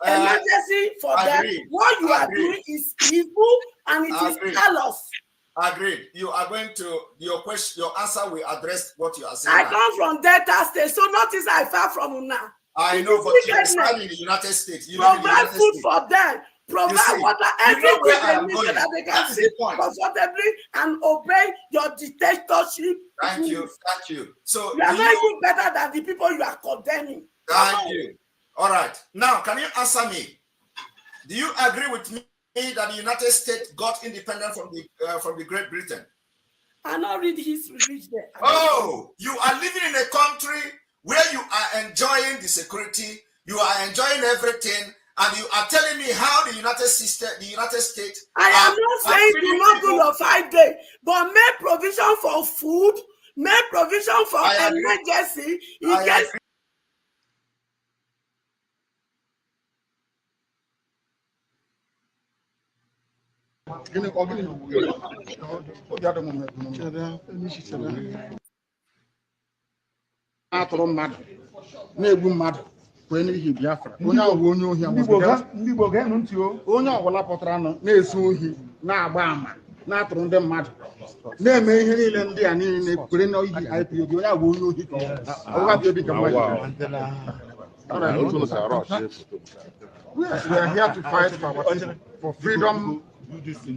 O: emergency for them. What you are doing is evil and it is callous.
P: Agreed. You are going to your question. Your answer will address what you are saying.
O: I come from Delta State, so notice I far from Una.
P: I know, but you stand in the United States. You
O: provide food for them. provide water, everything they need so
P: going.
O: that they can
P: That is
O: sit
P: the point.
O: comfortably and obey your dictatorship.
P: Thank you. So
O: you are not even better than the people you are condemning.
P: Thank you. All right. Now, can you answer me? Do you agree with me that the United States got independent from the Great Britain?
O: I not read history reach there.
P: Oh, you are living in a country where you are enjoying the security, you are enjoying everything, and you are telling me how the United States.
O: I am not saying do not do your 5 days, but make provision for food, make provision for emergency.
N: atụrụ mmadụ na-egbu mmadụ kwee n'ihi Biafra onye ahụ onye ohi onye ọbụla pụtara na-ezu ohi na-agba ama na-atụrụ ndị mmadụ na-eme ihe niile ndị a niile kwere n'ihi IPOB onye ahụ onye ohi we are here to fight for freedom,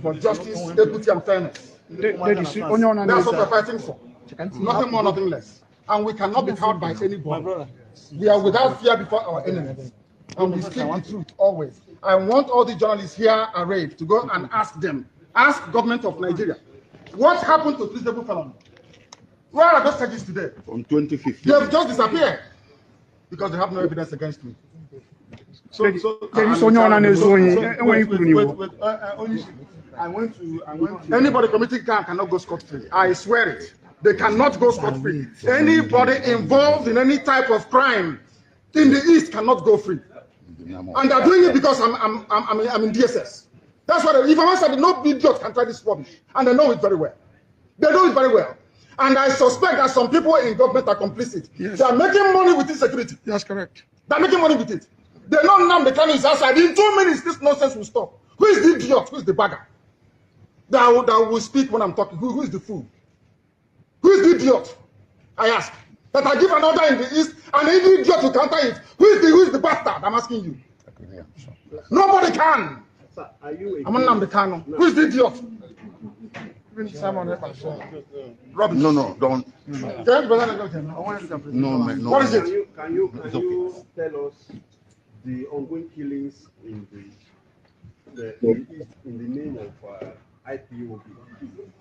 N: for justice, equity, and fairness. That's what we're fighting for. Nothing more, nothing less. And we cannot be cowed by anybody. We are without fear before our enemies. And we speak the truth always. I want all the journalists here arrayed to go and ask government of Nigeria, what happened to Treasonable felony? Where are those charges today?
D: From 2015.
N: They have just disappeared because they have no evidence against me. Anybody committing crime cannot go scot-free. I swear it. They cannot go scot-free. Anybody involved in any type of crime in the East cannot go free. And they're doing it because I'm in DSS. That's what if I said no idiot can try this rubbish, and they know it very well. They know it very well. And I suspect that some people in government are complicit. Yes. They are making money with insecurity.
K: That's correct.
N: They're making money with it. They know Nnamdi Kanu is outside. In 2 minutes, this nonsense will stop. Who is the idiot? Who is the bagger? That will speak when I'm talking. Who is the fool? Who is the idiot? I ask. That I give an order in the East, and any idiot will counter it. Who is the bastard? I'm asking you. Nobody can.
D: Sir, are you
N: I'm Nnamdi Kanu. Who is the idiot? Simon Ekpa. Rubbish.
D: No, don't.
N: No, man. No. What is it?
D: Can you tell us the ongoing killings in the name of IPOB?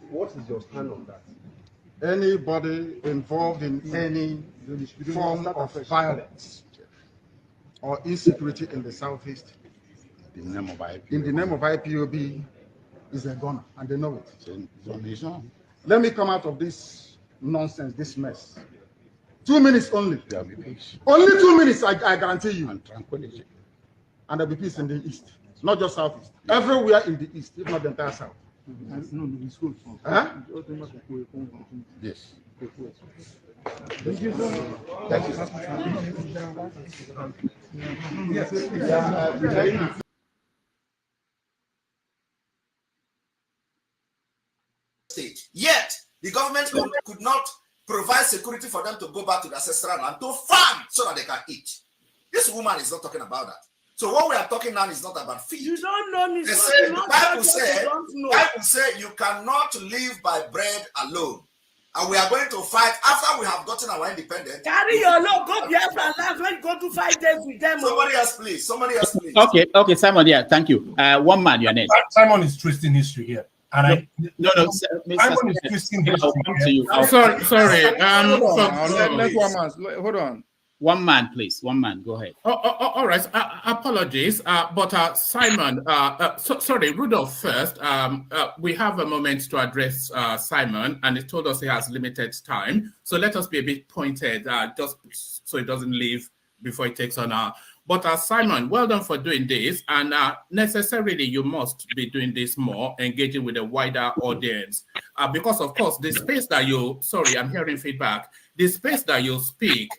D: What is your stand on that?
N: Anybody involved in any form of violence or insecurity in the Southeast,
D: In the
N: name of IPOB, is a gunner, and they know it. Let me come out of this nonsense, this mess. 2 minutes only. Only 2 minutes, I guarantee you.
D: And tranquility.
N: And there'll be peace in the East, not just Southeast. Everywhere in the East, if not the entire South. Huh?
D: Yes.
P: State. Yet, the government could not provide security for them to go back to the ancestral land to farm so that they can eat. This woman is not talking about that. So what we are talking now is not about feed.
O: You don't know me.
P: The Bible says you cannot live by bread alone. And we are going to fight after we have gotten our independence.
O: Carry your load, go Biafra land when you go to 5 days with them.
P: Somebody else, please.
R: Okay, Simon, yeah, thank you. One man, your name.
E: Simon is twisting history here. And
R: Simon
E: is twisting history.
Q: Sorry. Hold on.
R: One man, please. One man. Go ahead.
Q: All right. Apologies. But Simon, sorry, Rudolph first. We have a moment to address Simon, and he told us he has limited time. So let us be a bit pointed, just so he doesn't leave before he takes on. But Simon, well done for doing this. And necessarily, you must be doing this more, engaging with a wider audience. Because, of course, the space that I'm hearing feedback. The space that you speak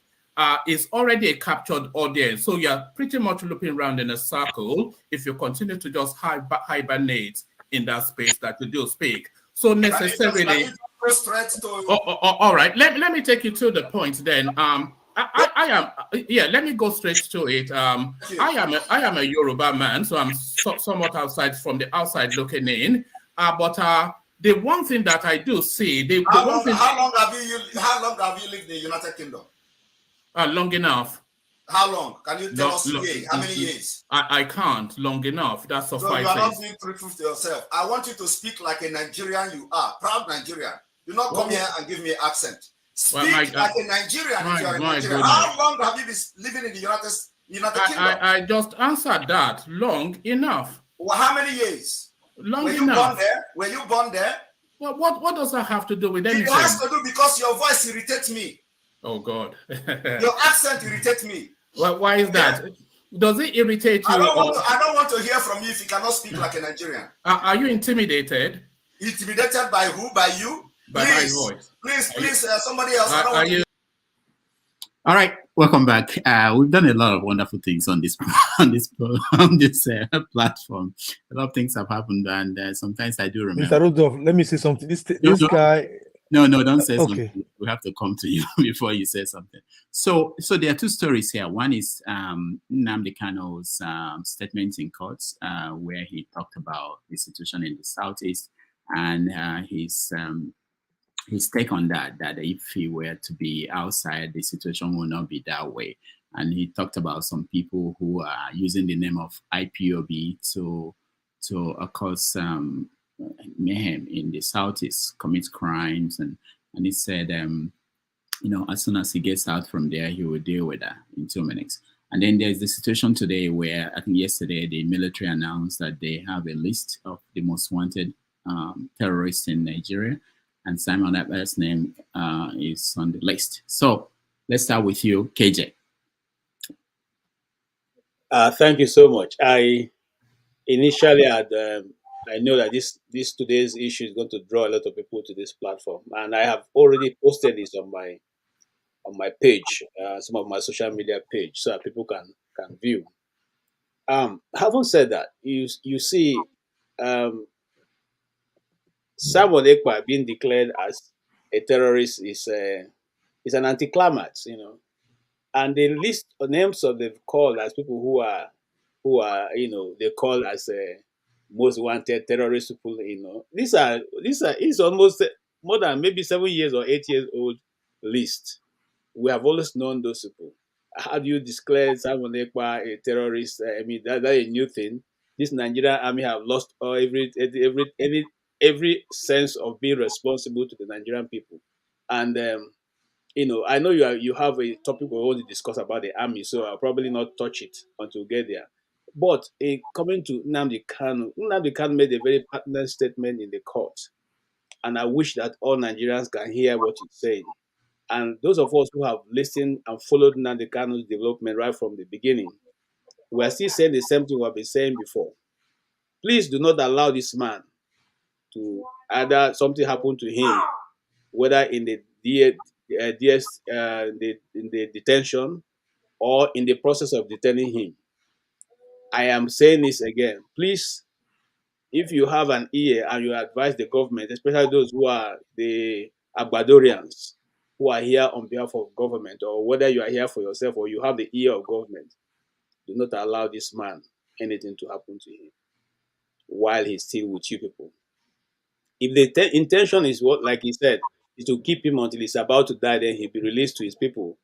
Q: is already a captured audience. So you're pretty much looping around in a circle if you continue to just hibernate in that space that you do speak. So necessarily...
P: All
Q: right, let me take you to the point then. I am, yeah, let me go straight to it. I am a Yoruba man, so I'm somewhat outside from the outside looking in. But the one thing that I do see,
P: how long have you lived in the United Kingdom?
Q: Long enough.
P: How long? Can you tell us how many years?
Q: I can't. Long enough. That's suffices.
P: So you are not being truthful to yourself. I want you to speak like a Nigerian you are, proud Nigerian. Do not come here and give me an accent. Speak like a Nigerian if you are a Nigerian. How long have you been living in the United Kingdom?
Q: I just answered that. Long enough.
P: Well, how many years?
Q: Long enough.
P: Were you born there?
Q: Well, what does that have to do with anything?
P: It has to do because your voice irritates me.
Q: Oh God.
P: Your accent irritates me.
Q: Well, why is that? Does it irritate you?
P: I don't want to hear from you if you cannot speak like a Nigerian.
Q: Are you intimidated?
P: Intimidated by who? By you?
Q: By my voice.
P: Please, somebody else.
R: All right, welcome back. We've done a lot of wonderful things on this platform. A lot of things have happened, and sometimes I do remember.
K: Mr. Rudolph, let me say something. This guy.
R: No, don't say something. We have to come to you before you say something. So there are two stories here. One is Nnamdi Kanu's statement in court, where he talked about the situation in the southeast and his take on that if he were to be outside, the situation will not be that way. And he talked about some people who are using the name of IPOB to cause mayhem in the southeast, commit crimes, and he said, as soon as he gets out from there, he will deal with that in 2 minutes. And then there's the situation today where I think yesterday the military announced that they have a list of the most wanted terrorists in Nigeria, and Simon Ekpa's name is on the list. So let's start with you, KJ.
H: Thank you so much. I initially had I know that this today's issue is going to draw a lot of people to this platform, and I have already posted this on my page, some of my social media page, so that people can view. Having said that, you see, Simon Ekpa being declared as a terrorist is an anticlimax, and the list of names of the called as people who are they call as most wanted terrorist people. These are it's almost more than maybe 7 years or 8 years old list. We have always known those people. How do you declare Simon Ekpa a terrorist? I mean, that's a new thing. This Nigerian army have lost every sense of being responsible to the Nigerian people. And I know you have a topic we want to discuss about the army, so I'll probably not touch it until we get there. But coming to Nnamdi Kanu made a very pertinent statement in the court, and I wish that all Nigerians can hear what he's saying. And those of us who have listened and followed Nnamdi Kanu's development right from the beginning, we are still saying the same thing we have been saying before. Please do not allow this man to either something happen to him, whether in the in the detention or in the process of detaining him. I am saying this again. Please, if you have an ear and you advise the government, especially those who are the Agbadorians, who are here on behalf of government, or whether you are here for yourself or you have the ear of government, do not allow this man anything to happen to him while he's still with you people. If the intention is what, like he said, is to keep him until he's about to die, then he'll be released to his people,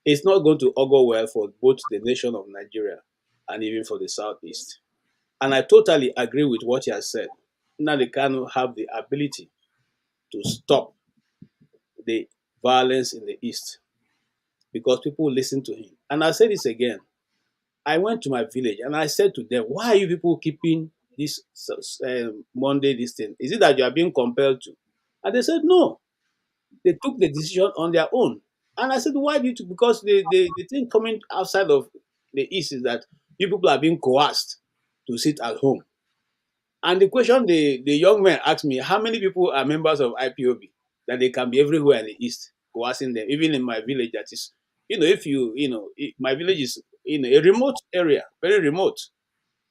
H: it's not going to augur well for both the nation of Nigeria and even for the Southeast. And I totally agree with what he has said. Nnamdi Kanu have the ability to stop the violence in the East because people listen to him. And I'll say this again. I went to my village and I said to them, why are you people keeping this Monday, this thing? Is it that you are being compelled to? And they said, no. They took the decision on their own. And I said, why do you? Because the thing coming outside of the East is that you people are being coerced to sit at home. And the question the young man asked me, how many people are members of IPOB? That they can be everywhere in the East, coercing them, even in my village. That is, my village is in a remote area, very remote.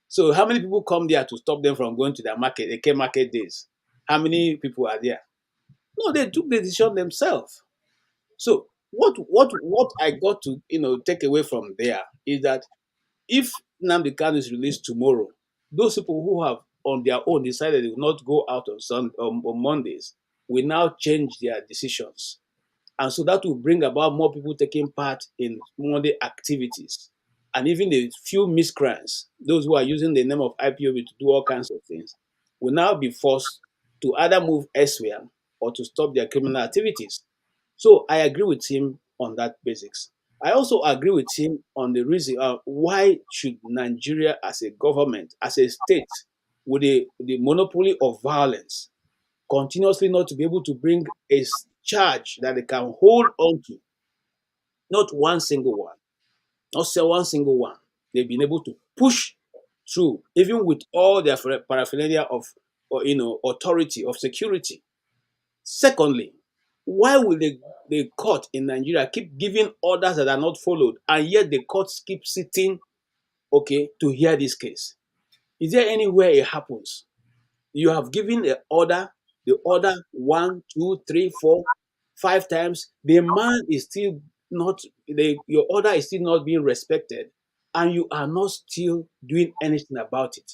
H: So how many people come there to stop them from going to their market, the market days? How many people are there? No, they took the decision themselves. So what I got to take away from there is that if Nnamdi Kanu is released tomorrow, those people who have on their own decided they will not go out on Mondays will now change their decisions. And so that will bring about more people taking part in Monday activities. And even the few miscreants, those who are using the name of IPOB to do all kinds of things, will now be forced to either move elsewhere or to stop their criminal activities. So I agree with him on that basics. I also agree with him on the reason why should Nigeria as a government, as a state, with the monopoly of violence, continuously not to be able to bring a charge that they can hold on to, not one single one, not say one single one. They've been able to push through, even with all their paraphernalia of, authority of security. Secondly, why will the court in Nigeria keep giving orders that are not followed, and yet the courts keep sitting, to hear this case? Is there anywhere it happens? You have given the order 1, 2, 3, 4, 5 times. The man is still not, your order is still not being respected, and you are not still doing anything about it.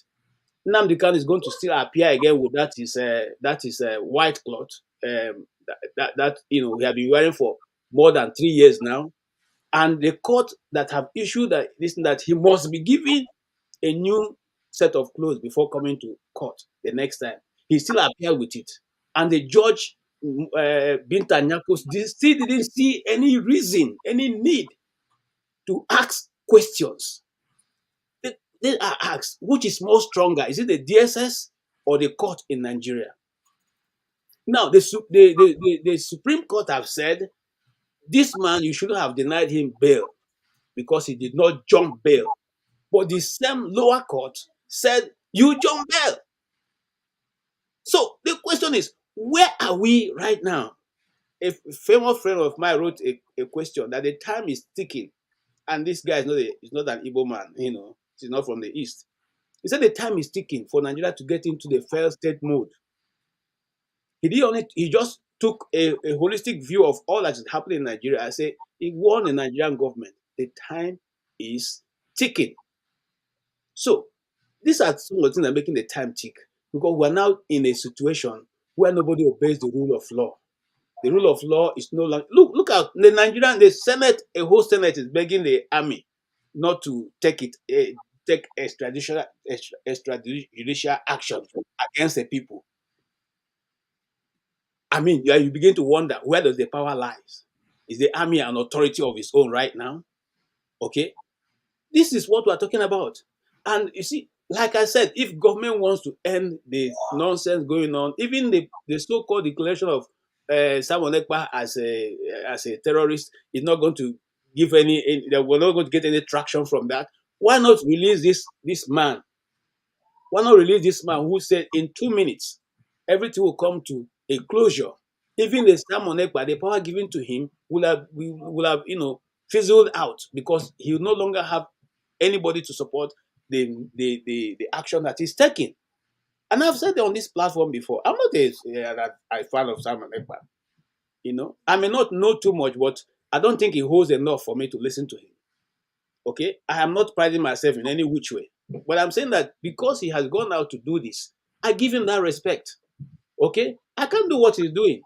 H: Nnamdi Kanu is going to still appear again with that is white cloth that we have been wearing for more than 3 years now, and the court that have issued that he must be given a new set of clothes before coming to court the next time. He still appeared with it, and the judge Binta Nyako still didn't see any reason, any need to ask questions. They are asked, which is more stronger? Is it the DSS or the court in Nigeria? Now, the Supreme Court have said, this man, you shouldn't have denied him bail because he did not jump bail. But the same lower court said, you jump bail. So the question is, where are we right now? A famous friend of mine wrote a question that the time is ticking, and this guy is not an Igbo man, he's not from the East. He said the time is ticking for Nigeria to get into the failed state mode. He just took a holistic view of all that is happening in Nigeria and said he warned the Nigerian government, the time is ticking. So these are some of the things that are making the time tick, because we're now in a situation where nobody obeys the rule of law. The rule of law is no longer. Look at the Nigerian, the Senate, a whole Senate is begging the army not to take extrajudicial action against the people. I mean, you begin to wonder, where does the power lies? Is the army an authority of its own right now? Okay, this is what we're talking about. And you see, like I said, if government wants to end the nonsense going on, even the so-called declaration of Simon Ekpa as a terrorist is not going to give we're not going to get any traction from that. Why not release this man? Why not release this man who said in 2 minutes everything will come to a closure? Even the Simon Ekpa, the power given to him will have fizzled out, because he will no longer have anybody to support the action that he's taking. And I've said on this platform before, I'm not a fan of Simon Ekpa. I may not know too much, but I don't think he holds enough for me to listen to him. Okay, I am not priding myself in any which way, but I'm saying that because he has gone out to do this, I give him that respect. Okay, I can't do what he's doing.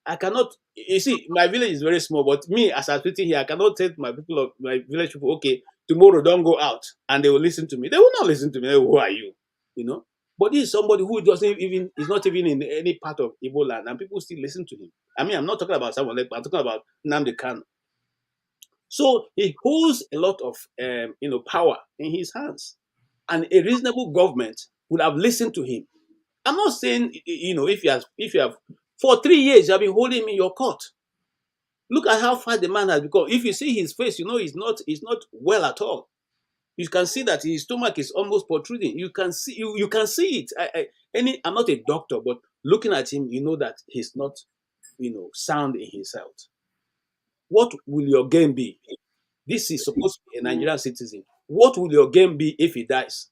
H: I cannot. You see, my village is very small, but me, as I'm sitting here, I cannot tell my village people, okay, tomorrow don't go out, and they will listen to me. They will not listen to me. Who are you? But this is somebody who is not even in any part of Igbo land, and people still listen to him. I mean, I'm not talking about someone like, I'm talking about Nnamdi Kanu. So he holds a lot of power in his hands, and a reasonable government would have listened to him. I'm not saying if you have for 3 years you have been holding him in your court. Look at how far the man has become. If you see his face, he's not well at all. You can see that his stomach is almost protruding. You can see it. I'm not a doctor, but looking at him, you know that he's not sound in his health. What will your gain be? This is supposed to be a Nigerian citizen. What will your gain be if he dies?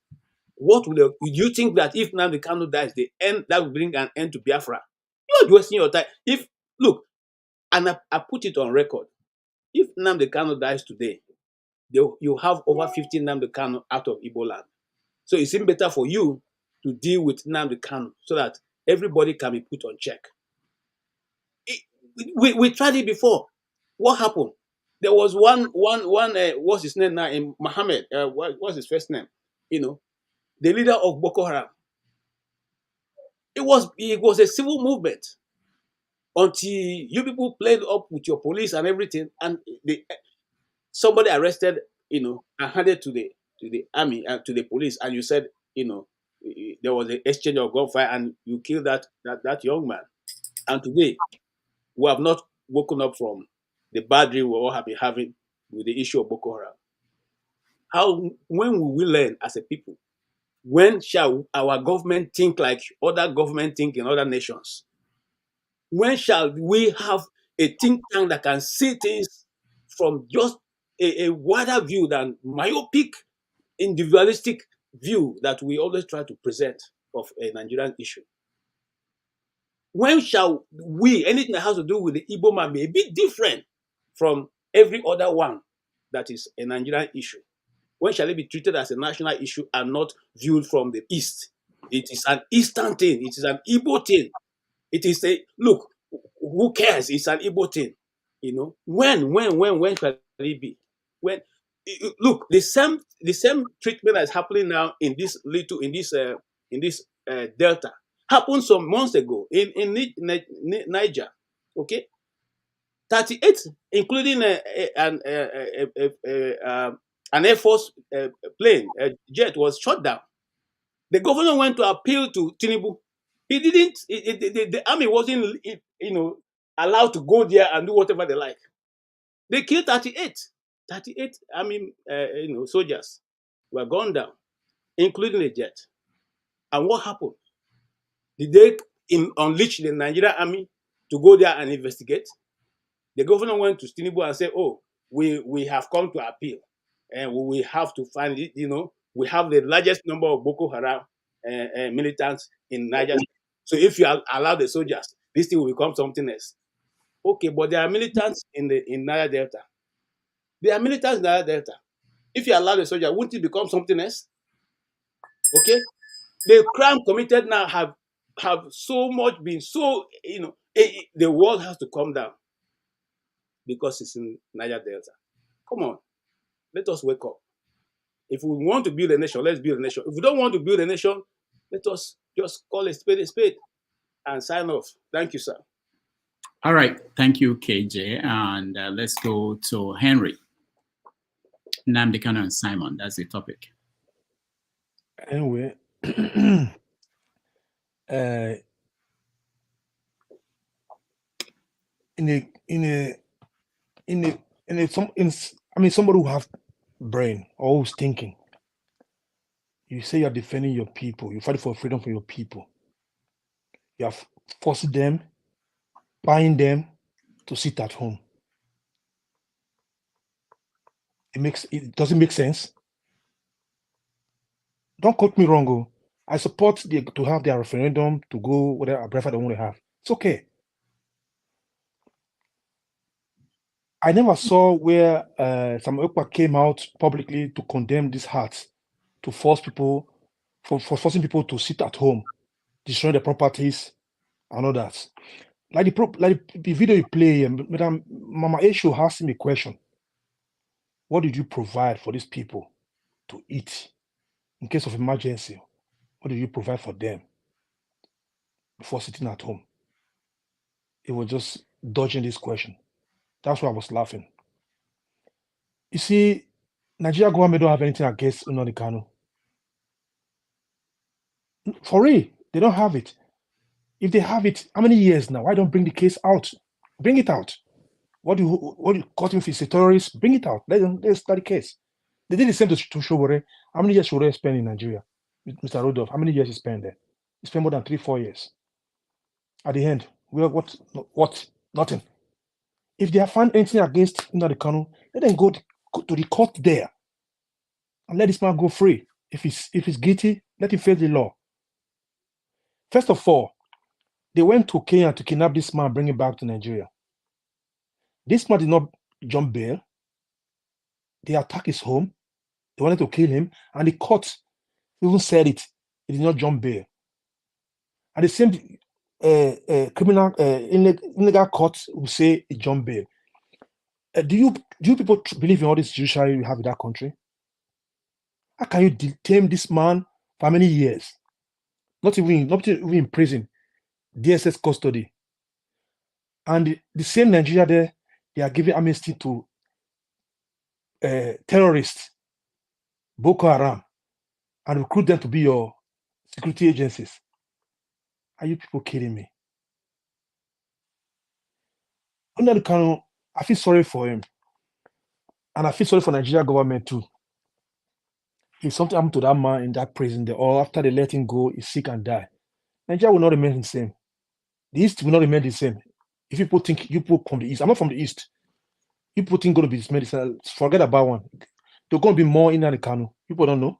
H: Do you think that if Nnamdi Kanu dies, that will bring an end to Biafra? You are wasting your time. And I put it on record. If Nnamdi Kanu dies today, you have over 50 Nnamdi Kanu out of Igbo land. So it seems better for you to deal with Nnamdi Kanu so that everybody can be put on check. We tried it before. What happened? There was one what's his name now? In Mohammed. What's his first name? You know, the leader of Boko Haram. It was a civil movement until you people played up with your police and everything, and somebody arrested, you know, and handed to the army and to the police, and you said, you know, there was an exchange of gunfire, and you killed that young man. And today, we have not woken up from the bad dream we all have been having with the issue of Boko Haram. When will we learn as a people? When shall our government think like other government think in other nations? When shall we have a think tank that can see things from just a wider view than myopic, individualistic view that we always try to present of a Nigerian issue? When shall we, anything that has to do with the Igbo man, be a bit different from every other one that is a Nigerian issue? When shall it be treated as a national issue and not viewed from the East? It is an Eastern thing. It is an Igbo thing. It is a, look, who cares? It's an Igbo thing. You know, when shall it be? When, look, the same treatment that's happening now in this Delta happened some months ago in Niger. Okay, 38, including an Air Force plane, jet was shot down. The governor went to appeal to Tinubu. He didn't. The army wasn't, you know, allowed to go there and do whatever they like. They killed 38 army, you know, soldiers were gone down, including a jet. And what happened? Did they unleash the Nigerian army to go there and investigate? The governor went to Tinubu and said, "Oh, we have come to appeal, and we will have to find it. You know, we have the largest number of Boko Haram militants in Niger. So if you allow the soldiers, this thing will become something else." Okay, but there are militants in Niger Delta. There are militants in Niger Delta. If you allow the soldier, won't it become something else? Okay, the crime committed now have so much been so, you know, the world has to come down because it's in Niger Delta. Come on, let us wake up. If we want to build a nation, let's build a nation. If we don't want to build a nation, let us just call a spade and sign off. Thank you, sir.
R: All right. Thank you, KJ. And let's go to Henry. Nnamdi Kanu and Simon. That's the topic.
K: Anyway, somebody who have brain or who's thinking. You say you're defending your people. You fight for freedom for your people. You are forcing them, buying them to sit at home. It doesn't make sense. Don't quote me wrong. Oh. I support to have their referendum, to go whatever prefer they want to have. It's okay. I never saw where Simon Ekpa came out publicly to condemn these acts, to force people, for forcing people to sit at home, destroying their properties and all that. Like the video you play, Madam Mama Esho asked me a question. What did you provide for these people to eat in case of emergency? What did you provide for them before sitting at home? It was just dodging this question. That's why I was laughing. You see, Nigeria government don't have anything against Nnamdi Kanu. For real, they don't have it. If they have it, how many years now? Why don't bring the case out? Bring it out. What do you caught him if he's a terrorist? Bring it out. Let's start the case. They did the same to Showore. How many years Showore spent in Nigeria? Mr. Rudolph, how many years he spent there? He spent more than 3-4 years. At the end, what? Nothing. If they have found anything against Nnamdi Kanu, let them go to the court there and let this man go free. If he's guilty, let him face the law. First of all, they went to Kenya to kidnap this man, bring him back to Nigeria. This man did not jump bail. They attacked his home. They wanted to kill him, and the court even said it. He did not jump bail. And the same criminal illegal court will say he jumped bail. Do you people believe in all this judiciary we have in that country? How can you detain this man for how many years? Not even in prison, DSS custody. And the same Nigeria there, they are giving amnesty to terrorists, Boko Haram, and recruit them to be your security agencies. Are you people kidding me? Nnamdi Kanu, I feel sorry for him. And I feel sorry for Nigeria government too. If something happened to that man in that prison there, or after they let him go, he's sick and die, Nigeria will not remain the same. The East will not remain the same. If people think you people from the East, I'm not from the East. You people think going to be this medicine, forget about one. There's going to be more in Nnamdi Kanu. People don't know.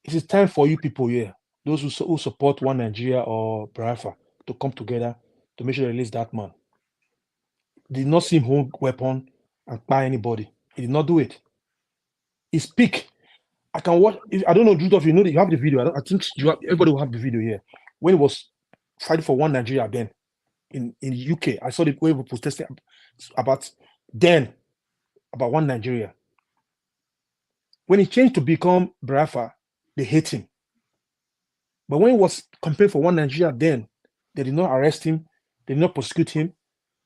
K: It is time for you people here, those who support one Nigeria or Biafra, to come together to make sure they release that man. They did not see him hold weapon and buy anybody. He did not do it. He speak. I can watch. I don't know, Jude, if you know that you have the video. I think everybody will have the video here. When he was fighting for one Nigeria then in the UK, I saw the way we protested about one Nigeria. When he changed to become Biafra, they hate him. But when he was campaigning for one Nigeria then, they did not arrest him, they did not prosecute him.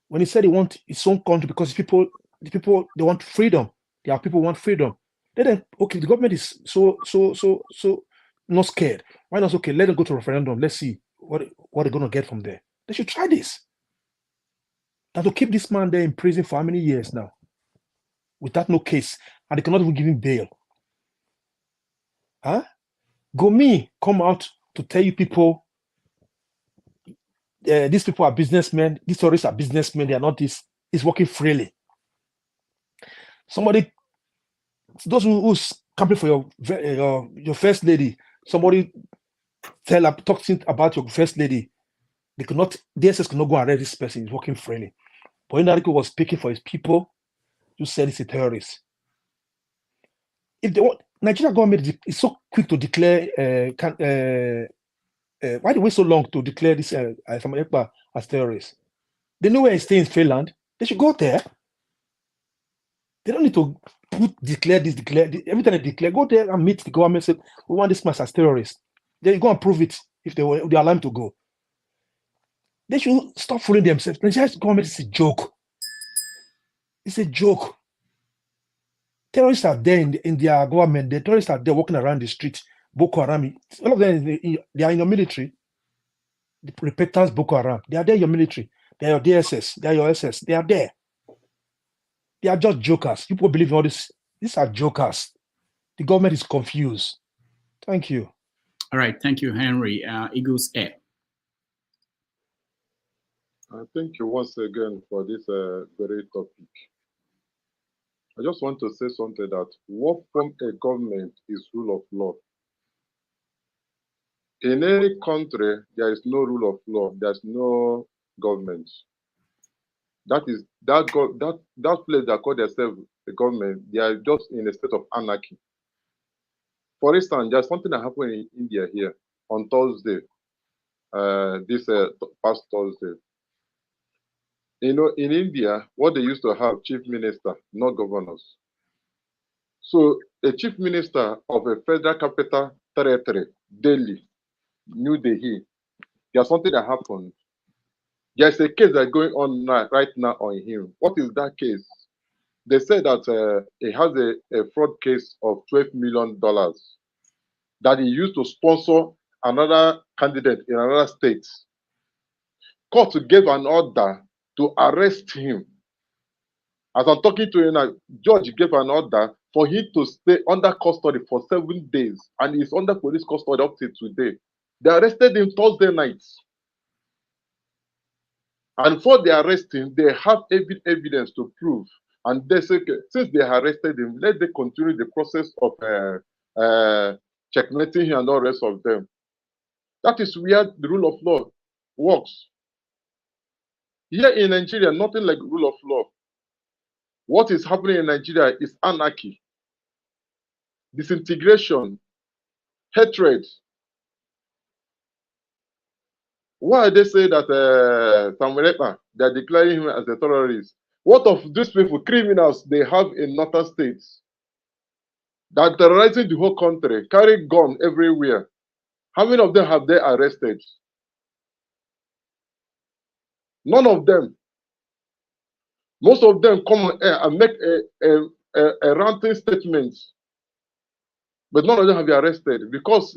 K: When he said he wants his own country because the people they want freedom. There are people who want freedom. Then okay, the government is so not scared. Why not? Okay, let them go to referendum. Let's see what they're gonna get from there. They should try this. And to keep this man there in prison for how many years now? Without no case, and they cannot even give him bail. Huh? Gumi come out to tell you people, these people are businessmen, these terrorists are businessmen, they are not this. It's working freely. Somebody, those who's camping for your first lady, somebody talk about your first lady. They could not, DSS could not go and arrest this person. He's working freely. But Nnamdi was speaking for his people. You said he's a terrorist. If they want, Nigerian government is so quick to declare. Why do they wait so long to declare this Simon Ekpa as terrorist? They know where he stays in Finland. They should go there. They don't need to declare this. Every time they declare, go there and meet the government. Say we want this man as terrorist. They go and prove it if they allow him to go. They should stop fooling themselves. Nigeria's government is a joke. It's a joke. Terrorists are there in their government. The terrorists are there walking around the street. Boko Haram, all of them, they are in your military. The repentance Boko Haram, they are there in your military. They are your DSS, they are your SS. They are there. They are just jokers. People believe in all this. These are jokers. The government is confused. Thank you.
R: All right. Thank you, Henry. Eagles Air.
M: Thank you once again for this very topic. I just want to say something that what form a government is rule of law. In any country, there is no rule of law. There's no government. That is that place that call themselves the government. They are just in a state of anarchy. For instance, there's something that happened in India here on Thursday. This past Thursday. You know, in India, what they used to have chief minister, not governors. So a chief minister of a federal capital territory, Delhi, New Delhi, there's something that happened. There's a case that's going on right now on him. What is that case? They said that he has a fraud case of $12 million that he used to sponsor another candidate in another state. Court gave an order to arrest him. As I'm talking to you now, judge gave an order for him to stay under custody for 7 days, and he's under police custody up till today. They arrested him Thursday night. And for the arresting, they have evidence to prove. And they say, okay, since they arrested him, let them continue the process of checkmating him and all the rest of them. That is where the rule of law works. Here in Nigeria, nothing like rule of law. What is happening in Nigeria is anarchy, disintegration, hatred. Why they say that Simon Ekpa, they are declaring him as a terrorist? What of these people, criminals they have in northern states that are terrorizing the whole country, carry gun everywhere? How many of them have they arrested? None of them. Most of them come on air and make a ranting statement, but none of them have been arrested because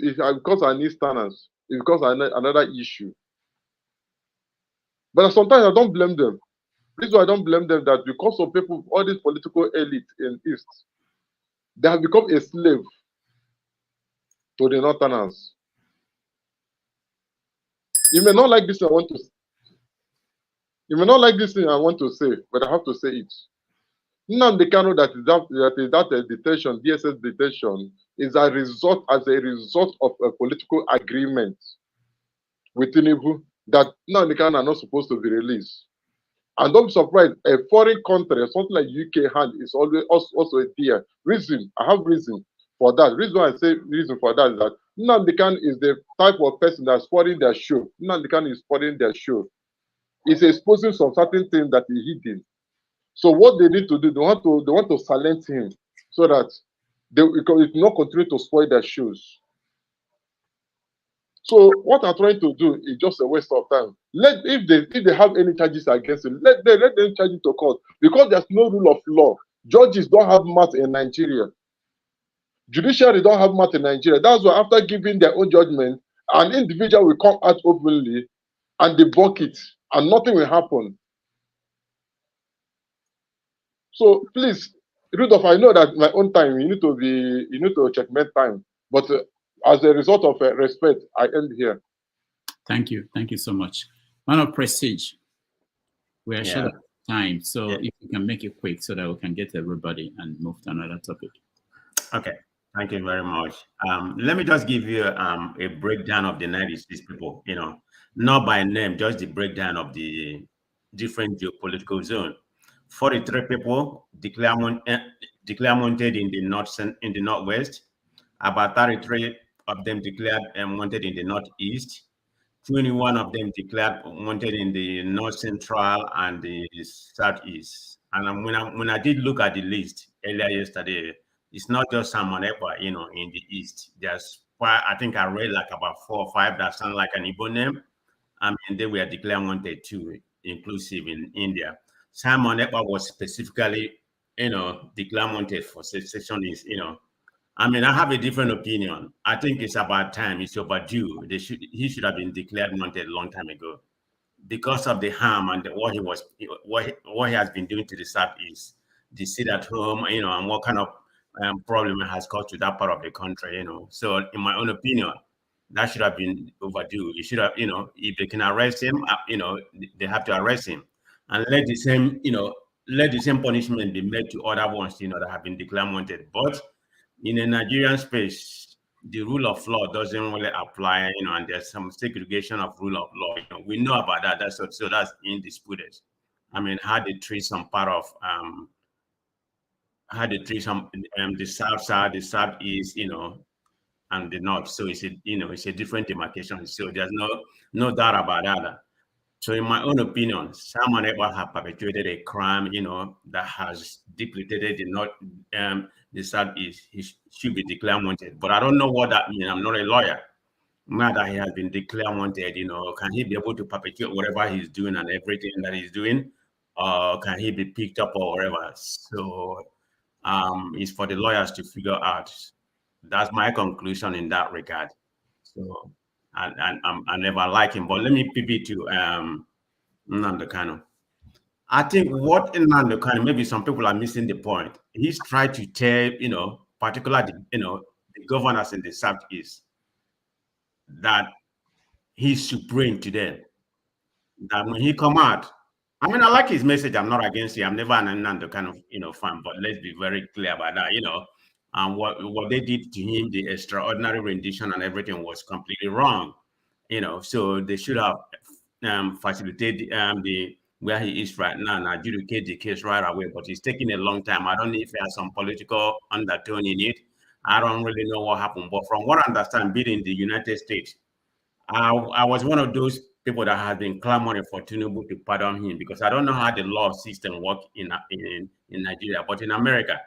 M: I need standards. It's because another issue. But sometimes I don't blame them. The reason I don't blame them that because of people, all these political elite in East, they have become a slave to the Northerners. You may not like this thing I want to You may not like this thing I want to say, but I have to say it. Nnamdi Kanu that detention, DSS detention, is a result of a political agreement with Tinubu that Nnamdi Kanu are not supposed to be released. And don't be surprised, a foreign country, something like UK hand is always also there. I have reason for that. Reason why I say reason for that is that Nnamdi Kanu is the type of person that's spoiling their show. Nnamdi Kanu is spoiling their show. It's exposing some certain things that he hidden. So what they need to do, they want to silence him so that it will not continue to spoil their shows. So what I'm trying to do is just a waste of time. If they have any charges against him, let them charge it to court because there's no rule of law. Judges don't have mouth in Nigeria. Judiciary don't have mouth in Nigeria. That's why after giving their own judgment, an individual will come out openly and debunk it, and nothing will happen. So please, Rudolph, I know that my own time you need to checkmate time, but as a result of respect, I end here.
R: Thank you so much. Man of Prestige, we are short of time, so if you can make it quick so that we can get everybody and move to another topic.
F: Okay, thank you very much. Let me just give you a breakdown of the 96 people. Not by name, just the breakdown of the different geopolitical zone. 43 people declare wanted in the northwest. About 33 of them declared wanted in the northeast. 21 of them declared wanted in the north central and the southeast. And when I did look at the list earlier yesterday, it's not just Simon Ekpa, in the east. There's I think I read like about 4 or 5 that sound like an Igbo name. And they were declared wanted too, inclusive in India. Simon Ekpa was specifically, declared wanted for secessionists, I have a different opinion. I think it's about time. It's overdue. He should have been declared wanted a long time ago because of the harm and what he has been doing to the Southeast, the sit at home, and what kind of problem it has caused to that part of the country, So in my own opinion, that should have been overdue. You should have, if they can arrest him, they have to arrest him and let the same punishment be made to other ones, that have been declared wanted. But in a Nigerian space, the rule of law doesn't really apply, and there's some segregation of rule of law. We know about that. So that's indisputed. How they treat some part of the south side, the southeast, and the north. So it's a different demarcation. So there's no doubt about that. So in my own opinion, Simon Ekpa have perpetrated a crime, that has depleted the southeast. He should be declared wanted. But I don't know what that means. I'm not a lawyer. Now that he has been declared wanted, can he be able to perpetrate whatever he's doing and everything that he's doing? Or can he be picked up or whatever? So it's for the lawyers to figure out. That's my conclusion in that regard. So I never like him, but let me pivot to Nnamdi Kanu. I think what Nnamdi Kanu, maybe some people are missing the point. He's tried to tell, particularly, the governors in the Southeast that he's supreme to them. That when he come out, I like his message. I'm not against it. I'm never an Nnamdi Kanu, fan, but let's be very clear about that, And what they did to him, the extraordinary rendition and everything was completely wrong, So they should have facilitated where he is right now and adjudicate the case right away, but it's taking a long time. I don't know if there's some political undertone in it. I don't really know what happened, but from what I understand, being in the United States, I was one of those people that has been clamoring for Tinubu to pardon him, because I don't know how the law system works in Nigeria, but in America,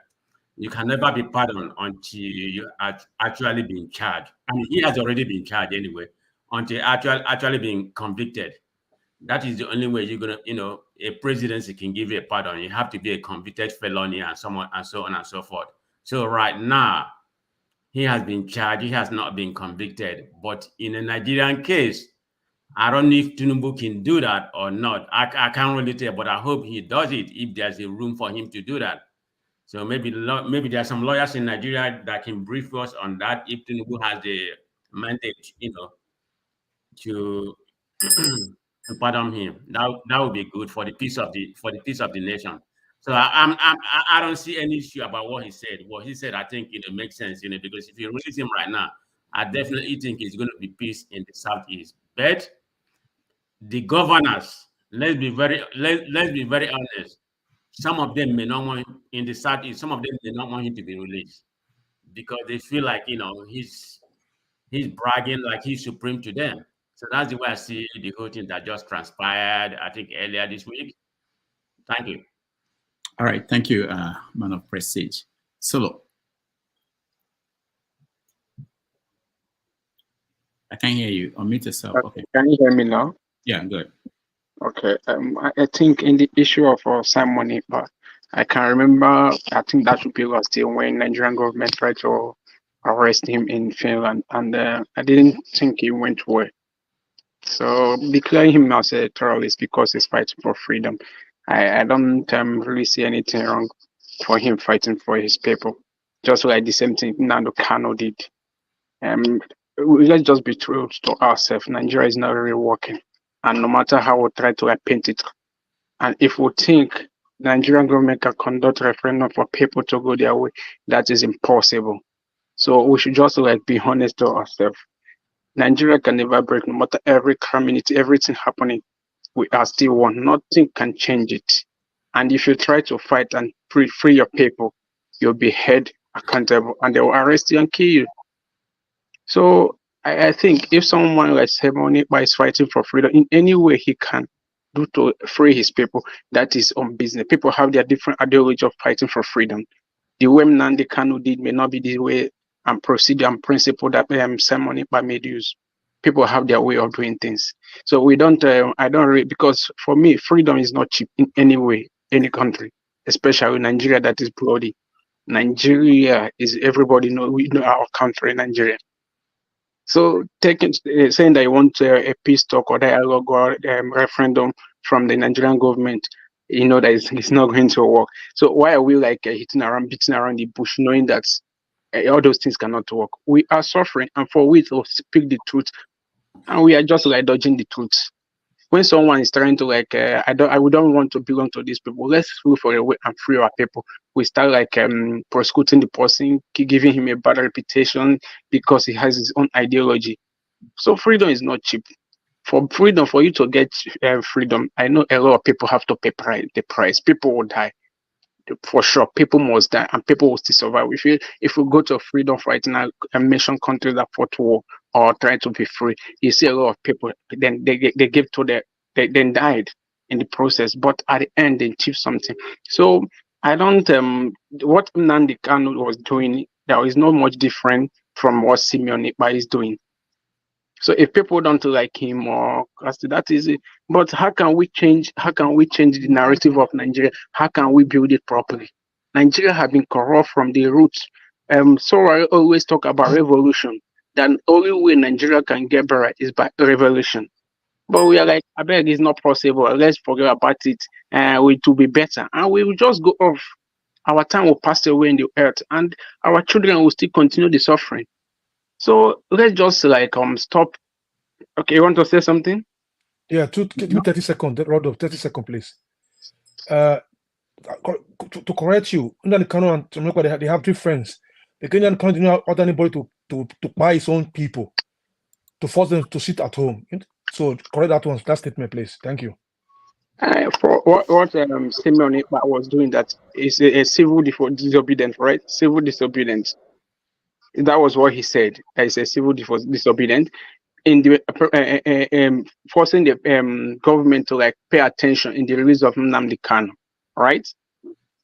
F: you can never be pardoned until you are actually being charged. I mean, he has already been charged anyway, until actually being convicted. That is the only way you're gonna, a presidency can give you a pardon. You have to be a convicted felony and so on and so forth. So right now, he has been charged. He has not been convicted. But in a Nigerian case, I don't know if Tinubu can do that or not. I can't really tell, but I hope he does it if there's a room for him to do that. So maybe there are some lawyers in Nigeria that can brief us on that if Tinubu has the mandate, to to pardon him. That would be good for the peace of the nation. So I don't see any issue about what he said. What he said, I think makes sense, because if you release him right now, I definitely think it's going to be peace in the southeast. But the governors, let's be very honest. Some of them may not want in the southeast. Some of them may not want him to be released because they feel like he's bragging like he's supreme to them. So that's the way I see the whole thing that just transpired, I think, earlier this week. Thank you.
R: All right. Thank you, man of prestige. Solo. I can't hear you. Unmute yourself. Okay.
L: Can you hear me now?
R: Yeah, good.
L: Okay. I think in the issue of Simon Ekpa, I can remember, I think that should be last year when Nigerian government tried to arrest him in Finland, and I didn't think it went well. So declaring him as a terrorist because he's fighting for freedom, I don't really see anything wrong for him fighting for his people. Just like the same thing Nnamdi Kanu did. Let's just be true to ourselves. Nigeria is not really working, and no matter how we try to paint it, and if we think the Nigerian government can conduct referendum for people to go their way, that is impossible. So we should just be honest to ourselves. Nigeria can never break, no matter every community, everything happening. We are still one. Nothing can change it. And if you try to fight and free your people, you'll be held accountable, and they will arrest you and kill you. So I think if someone like Simon Ekpa is fighting for freedom in any way he can do to free his people, that is on business. People have their different ideology of fighting for freedom. The way Nnamdi Kanu did may not be the way and procedure and principle that Simon Ekpa made use. People have their way of doing things. So we don't, I don't really, because for me, freedom is not cheap in any way, any country, especially Nigeria that is bloody. Nigeria is, everybody know, we know our country, Nigeria. So saying that you want a peace talk or dialogue or referendum from the Nigerian government, that it's not going to work. So why are we beating around the bush, knowing that all those things cannot work? We are suffering, and for we to speak the truth, and we are just dodging the truth. When someone is trying to I don't want to belong to these people, let's look for a way and free our people. We start prosecuting the person, giving him a bad reputation because he has his own ideology. So freedom is not cheap. For freedom, for you to get freedom, I know a lot of people have to pay the price. People will die. For sure, people must die, and people will still survive. If we go to freedom fighting and mention countries that fought war or try to be free, you see a lot of people. Then they give to they then died in the process, but at the end they achieved something. So I don't. What Nnamdi Kanu was doing, there is not much different from what Simon Ekpa is doing. So if people don't like him, or that is it. But how can we change? How can we change the narrative of Nigeria? How can we build it properly? Nigeria has been corrupt from the roots. So I always talk about revolution. The only way Nigeria can get better is by revolution. But we are like, I beg, it's not possible. Let's forget about it. It will be better, and we will just go off. Our time will pass away in the earth, and our children will still continue the suffering. So let's just stop. Okay, you want to say something?
K: Yeah, give me 30 seconds. Round of 30 seconds, please. To correct you, Nnamdi Kanu and Tumekwa, they have three friends. The Kenyan Kanu did not order anybody to buy his own people, to force them to sit at home. So correct that statement, please. Thank you.
L: what Simon Ekpa was doing, that is a civil disobedience, right? Civil disobedience. That was what he said. It's a civil disobedience in the forcing the government to like pay attention in the release of Nnamdi Kanu, right?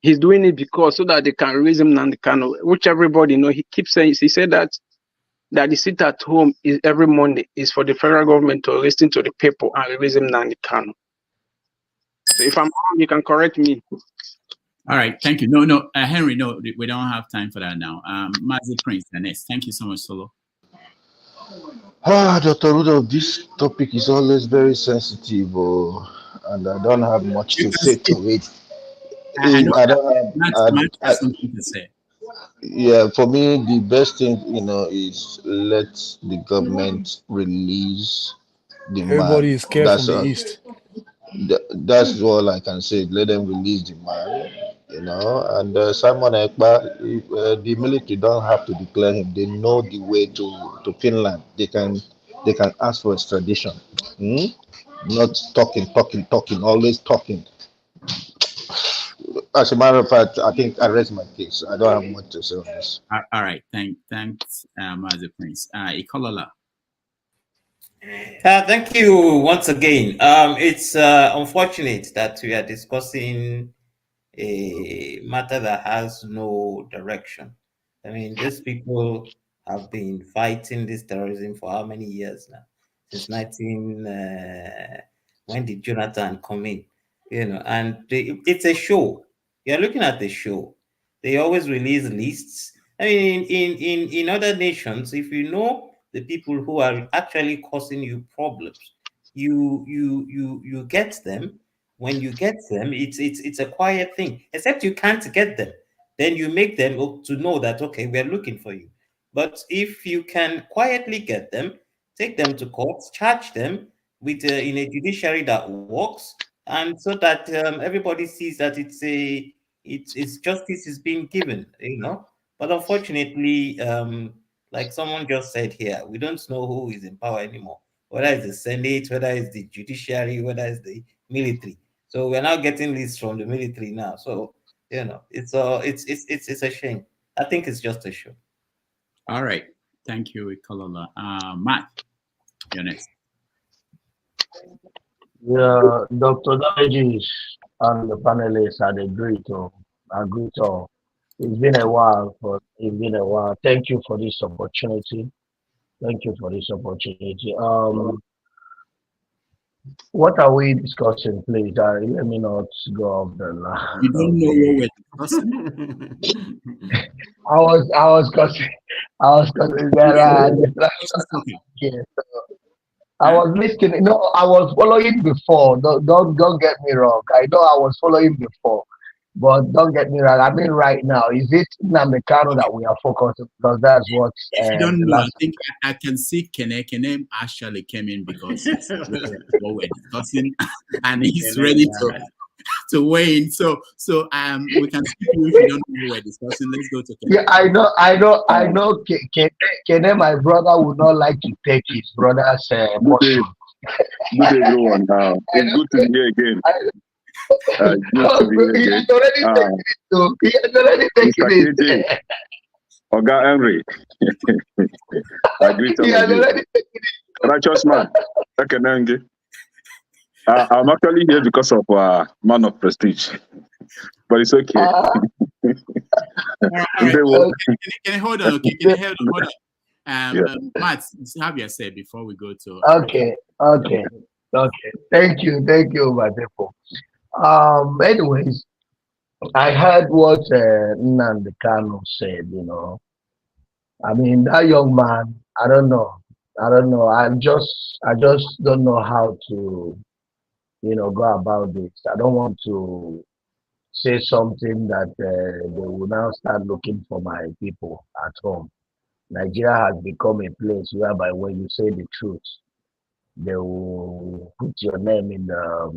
L: He's doing it because so that they can release Nnamdi Kanu, which everybody know. He keeps saying, he said that the sit at home is every Monday is for the federal government to listen to the people and release Nnamdi Kanu. So if I'm wrong, you can correct me.
R: All right, thank you. No, Henry, no, we don't have time for that now. Mazi Prince, Ernest, thank you so much, Solo.
I: Dr. Rudolph, this topic is always very sensitive, and I don't have much to say to it.
R: I know
I: I don't
R: Matt has something to say.
I: Yeah, for me, the best thing, is let the government release the
K: Everybody
I: man.
K: is scared from the east.
I: That's all I can say. Let them release the man, And Simon Ekpa, the military don't have to declare him. They know the way to Finland. They can ask for extradition. Not talking, always talking. As a matter of fact, I think I rest my case. I don't have much to say on this.
R: All right, thanks, Mazi Prince. Ikolola.
T: Thank you once again. It's unfortunate that we are discussing a matter that has no direction. I mean, these people have been fighting this terrorism for how many years now? Since when did Jonathan come in? And it's a show. You're looking at the show. They always release lists. I mean, in other nations, if you know the people who are actually causing you problems, you get them. When you get them, it's a quiet thing. Except you can't get them, then you make them to know that okay, we're looking for you. But if you can quietly get them, take them to court, charge them with in a judiciary that works, and so that everybody sees that it's justice is being given. But unfortunately, like someone just said here, we don't know who is in power anymore. Whether it's the Senate, whether it's the judiciary, whether it's the military. So we're now getting lists from the military now. So it's a shame. I think it's just a show.
R: All right, thank you, Ikolola. Matt, you're next.
S: Yeah, Dr. Damages and the panelists had agreed to. It's been a while, Thank you for this opportunity. What are we discussing, please? Let me not go off the line.
R: You don't know what we're discussing.
S: I was discussing I was listening. No, I was following before. Don't get me wrong. I know I was following before, but don't get me wrong. I mean, right now, is it Nnamdi Kanu that we are focusing? Because that's what.
R: If you don't know, I think I can see Kene. Kene actually came in because what we're discussing, and he's ready to weigh in. So we can skip you if you don't know what we're discussing. Let's go to Kene.
S: Yeah, I know. Kene, my brother, would not like to take his brother's portion.
U: Good day, everyone. It's good to be here again.
S: He has already taken it.
U: Oga Henry. I greet all of you. Righteous man. I'm actually here because of man of prestige, but it's okay.
R: Can I hold on? Okay, can I hold on? Matt, have your say before we go to.
S: Okay. Thank you, my people. Anyways, I heard what Nnamdi Kanu said. I mean, that young man. I don't know. I just don't know how to, go about this. I don't want to say something that they will now start looking for my people at home. Nigeria has become a place whereby when you say the truth, they will put your name in the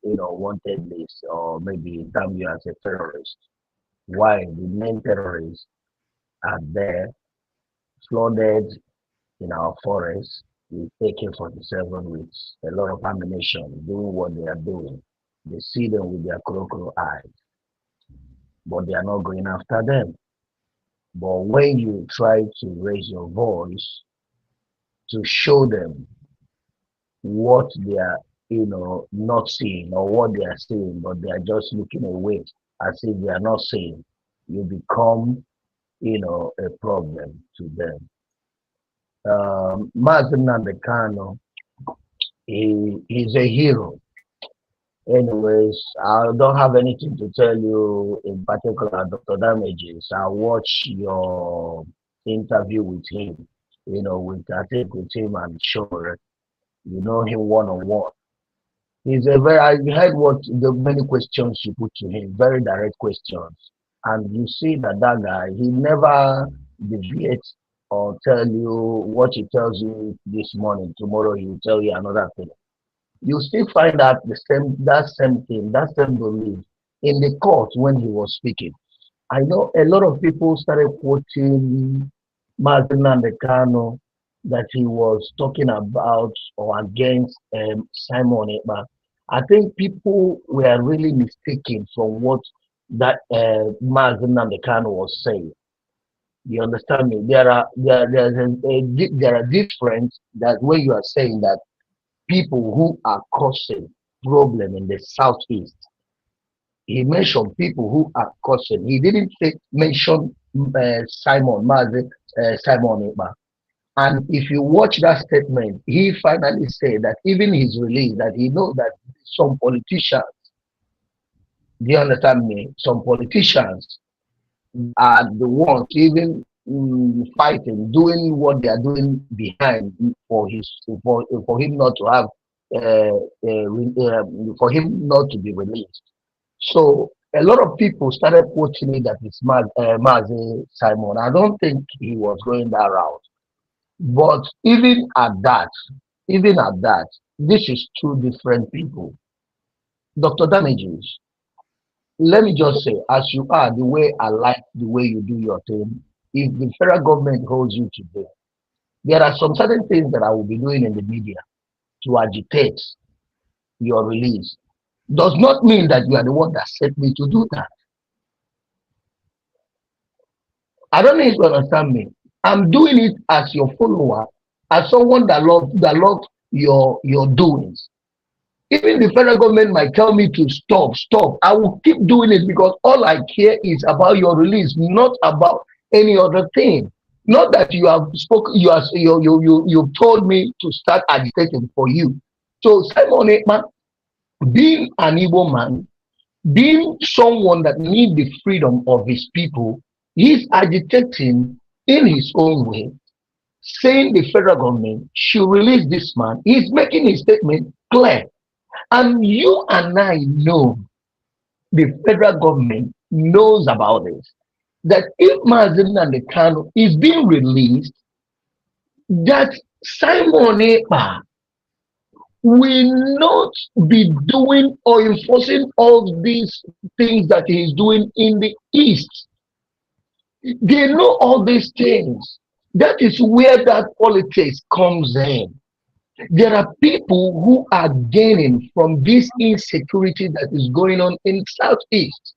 S: wanted list, or maybe term you as a terrorist. Why? The main terrorists are there, flooded in our forests with AK-47 with a lot of ammunition, doing what they are doing. They see them with their crocodile eyes, but they are not going after them. But when you try to raise your voice to show them what they are, not seeing, or what they are seeing, but they are just looking away as if they are not seeing, you become, a problem to them. Mazen Nnamdi Kanu, he's a hero. Anyways, I don't have anything to tell you in particular, Dr. Damages. I watched your interview with him, I think with him, I'm sure you know him one-on-one. I heard what the many questions you put to him, very direct questions. And you see that guy, he never deviates or tell you what he tells you this morning. Tomorrow he will tell you another thing. You still find out that same thing, that same belief in the court when he was speaking. I know a lot of people started quoting Mazen Nnamdi Kanu that he was talking about or against Simon Ekpa. I think people were really mistaken from what that Mazen Nnamdi Kanu was saying. You understand me? There are difference that when you are saying that people who are causing problem in the southeast. He mentioned people who are causing. He didn't mention Simon Ekpa. And if you watch that statement, he finally said that even his release, that he knows that some politicians, do you understand me? Some politicians are the ones even fighting, doing what they are doing behind for him not to have for him not to be released. So a lot of people started quoting me that it's Mazi Simon. I don't think he was going that route. But even at that, this is two different people. Dr. Damages, let me just say, as you are, the way I like the way you do your thing, if the federal government holds you today, there are some certain things that I will be doing in the media to agitate your release. Does not mean that you are the one that set me to do that. I don't know if you understand me. I'm doing it as your follower, as someone that loves your doings. Even the federal government might tell me to stop. I will keep doing it because all I care is about your release, not about any other thing. Not that you have spoken, you've told me to start agitating for you. So Simon Ekpa, being an Igbo man, being someone that needs the freedom of his people, he's agitating in his own way, saying the federal government should release this man. He's making his statement clear. And you and I know, the federal government knows about this, that if Mazen Nnamdi Kanu is being released, that Simon Ekpa will not be doing or enforcing all these things that he is doing in the East. They know all these things. That is where that politics comes in. There are people who are gaining from this insecurity that is going on in Southeast.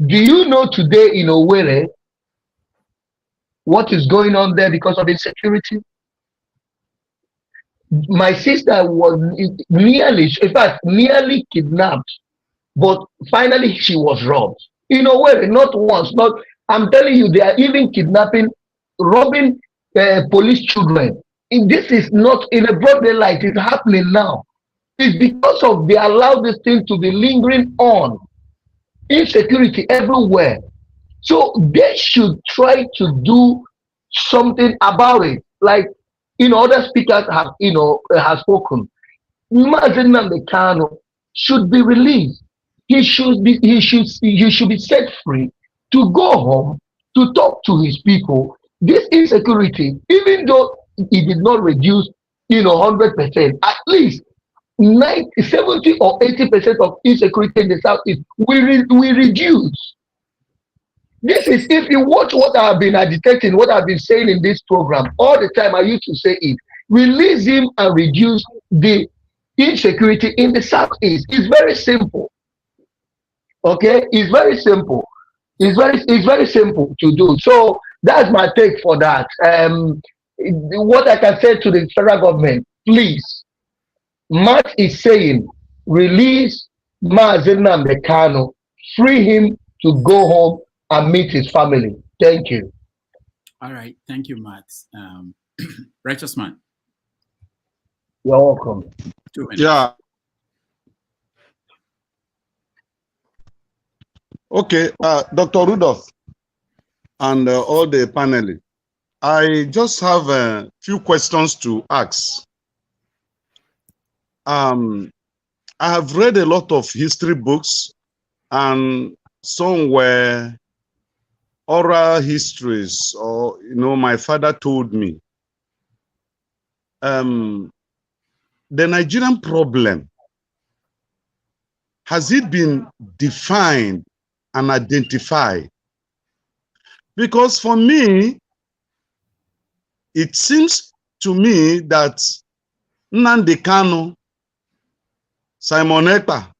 S: Do you know today in Owerri what is going on there because of insecurity? My sister was nearly kidnapped, but finally she was robbed. In Owerri, not once, I'm telling you, they are even kidnapping, robbing police children. This is not in a broad daylight, it's happening now. It's because of they allow this thing to be lingering on. Insecurity everywhere. So they should try to do something about it. Like, other speakers have, have spoken. Mazen Nnamdi Kanu should be released. He should be set free to go home to talk to his people. This insecurity, even though it did not reduce, 100%, at least 70 or 80% of insecurity in the Southeast will reduce. This is, if you watch what I have been agitating, what I've been saying in this program, all the time I used to say it, release him and reduce the insecurity in the southeast. It's very simple. Okay, it's very simple. It's very simple to do. So that's my take for that. What I can say to the federal government, please, Matt is saying, release Nnamdi Kanu, free him to go home and meet his family. Thank you.
R: All right, thank you, Matt. Righteous man.
S: You're welcome.
R: 2 minutes.
A: Yeah. Okay, Dr. Rudolph and all the panelists, I just have a few questions to ask. I have read a lot of history books, and some were oral histories, or my father told me. The Nigerian problem, has it been defined and identified? Because for me, it seems to me that Nnamdi Kanu, Simon Ekpa,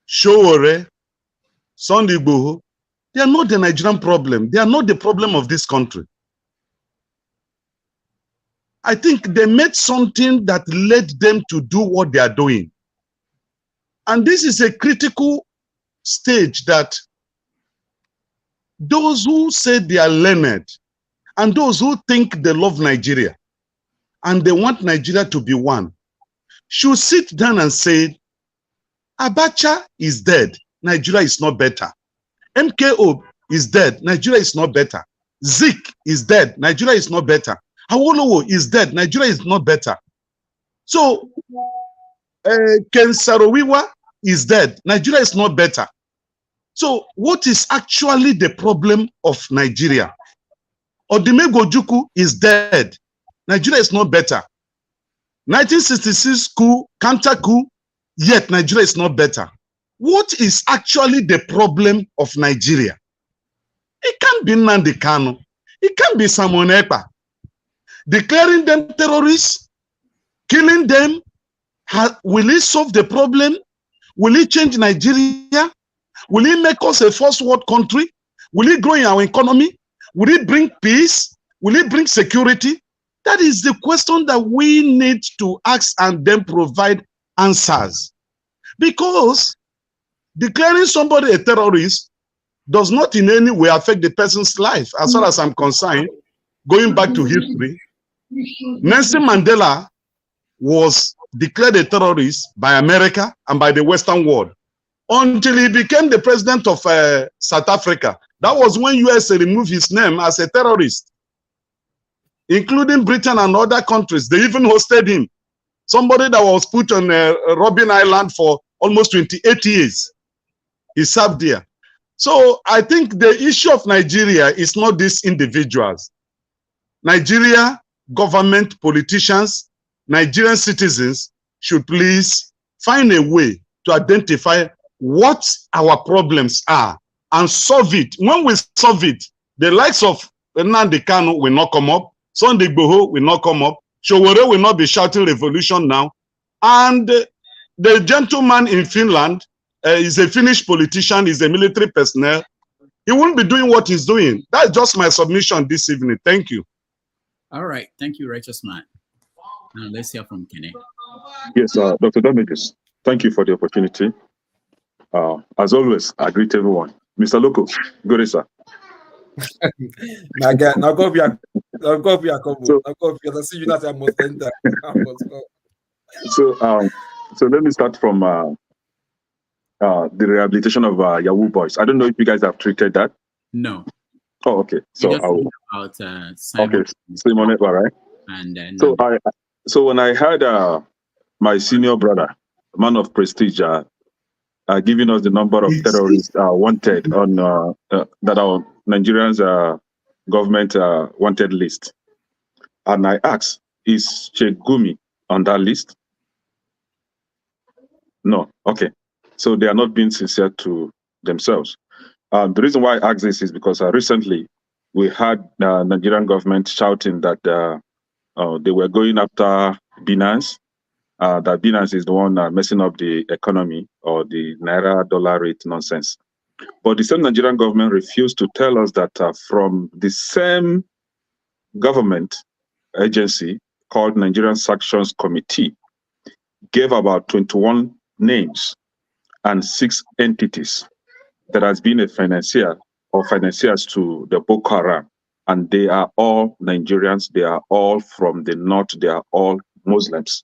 A: Showore, Sunday Igboho, they are not the Nigerian problem. They are not the problem of this country. I think they made something that led them to do what they are doing. And this is a critical stage that those who say they are learned and those who think they love Nigeria and they want Nigeria to be one should sit down and say, Abacha is dead, Nigeria is not better. MKO is dead, Nigeria is not better. Zik is dead, Nigeria is not better. Awolowo is dead, Nigeria is not better. So, Ken Saro-Wiwa is dead, Nigeria is not better. So, what is actually the problem of Nigeria? Odimegwu Ojukwu is dead, Nigeria is not better. 1966 coup, counter coup, yet Nigeria is not better. What is actually the problem of Nigeria? It can't be Nnamdi Kanu. It can't be Simon Ekpa. Declaring them terrorists, killing them, will it solve the problem? Will it change Nigeria? Will it make us a first world country? Will it grow in our economy? Will it bring peace? Will it bring security? That is the question that we need to ask and then provide answers. Because declaring somebody a terrorist does not in any way affect the person's life. As far as I'm concerned, going back to history, Nelson Mandela was declared a terrorist by America and by the Western world until he became the president of South Africa. That was when USA removed his name as a terrorist, including Britain and other countries. They even hosted him. Somebody that was put on Robben Island for almost 28 years. He served there. So I think the issue of Nigeria is not these individuals. Nigeria, government, politicians, Nigerian citizens should please find a way to identify what our problems are and solve it. When we solve it, the likes of Nnamdi Kanu will not come up, Sunday Igboho will not come up, Showore will not be shouting revolution now, and the gentleman in Finland is a Finnish politician, is a military personnel. He won't be doing what he's doing. That's just my submission this evening. Thank you.
R: All right. Thank you, Righteous Man. Now let's hear from Kene.
U: Yes, Dr. Damages, thank you for the opportunity. As always, I greet everyone. Mr. Loco, good, sir.
D: Now go be a couple. Because I see you that I must enter.
U: So let me start from the rehabilitation of Yahoo boys. I don't know if you guys have treated that.
R: No.
U: Oh, okay. So
R: about Simon.
U: Okay, Simon Ekpa, right?
R: And then
U: so when I heard my senior brother, man of prestige, giving us the number of terrorists wanted on that our Nigerians government wanted list, and I asked, is Sheik Gumi on that list? No. Okay. So they are not being sincere to themselves. The reason why I ask this is because recently we had the Nigerian government shouting that they were going after Binance that Binance is the one messing up the economy or the Naira dollar rate nonsense. But the same Nigerian government refused to tell us that from the same government agency called Nigerian Sanctions Committee gave about 21 names and 6 entities that has been a financier or financiers to the Boko Haram. And they are all Nigerians. They are all from the north. They are all Muslims.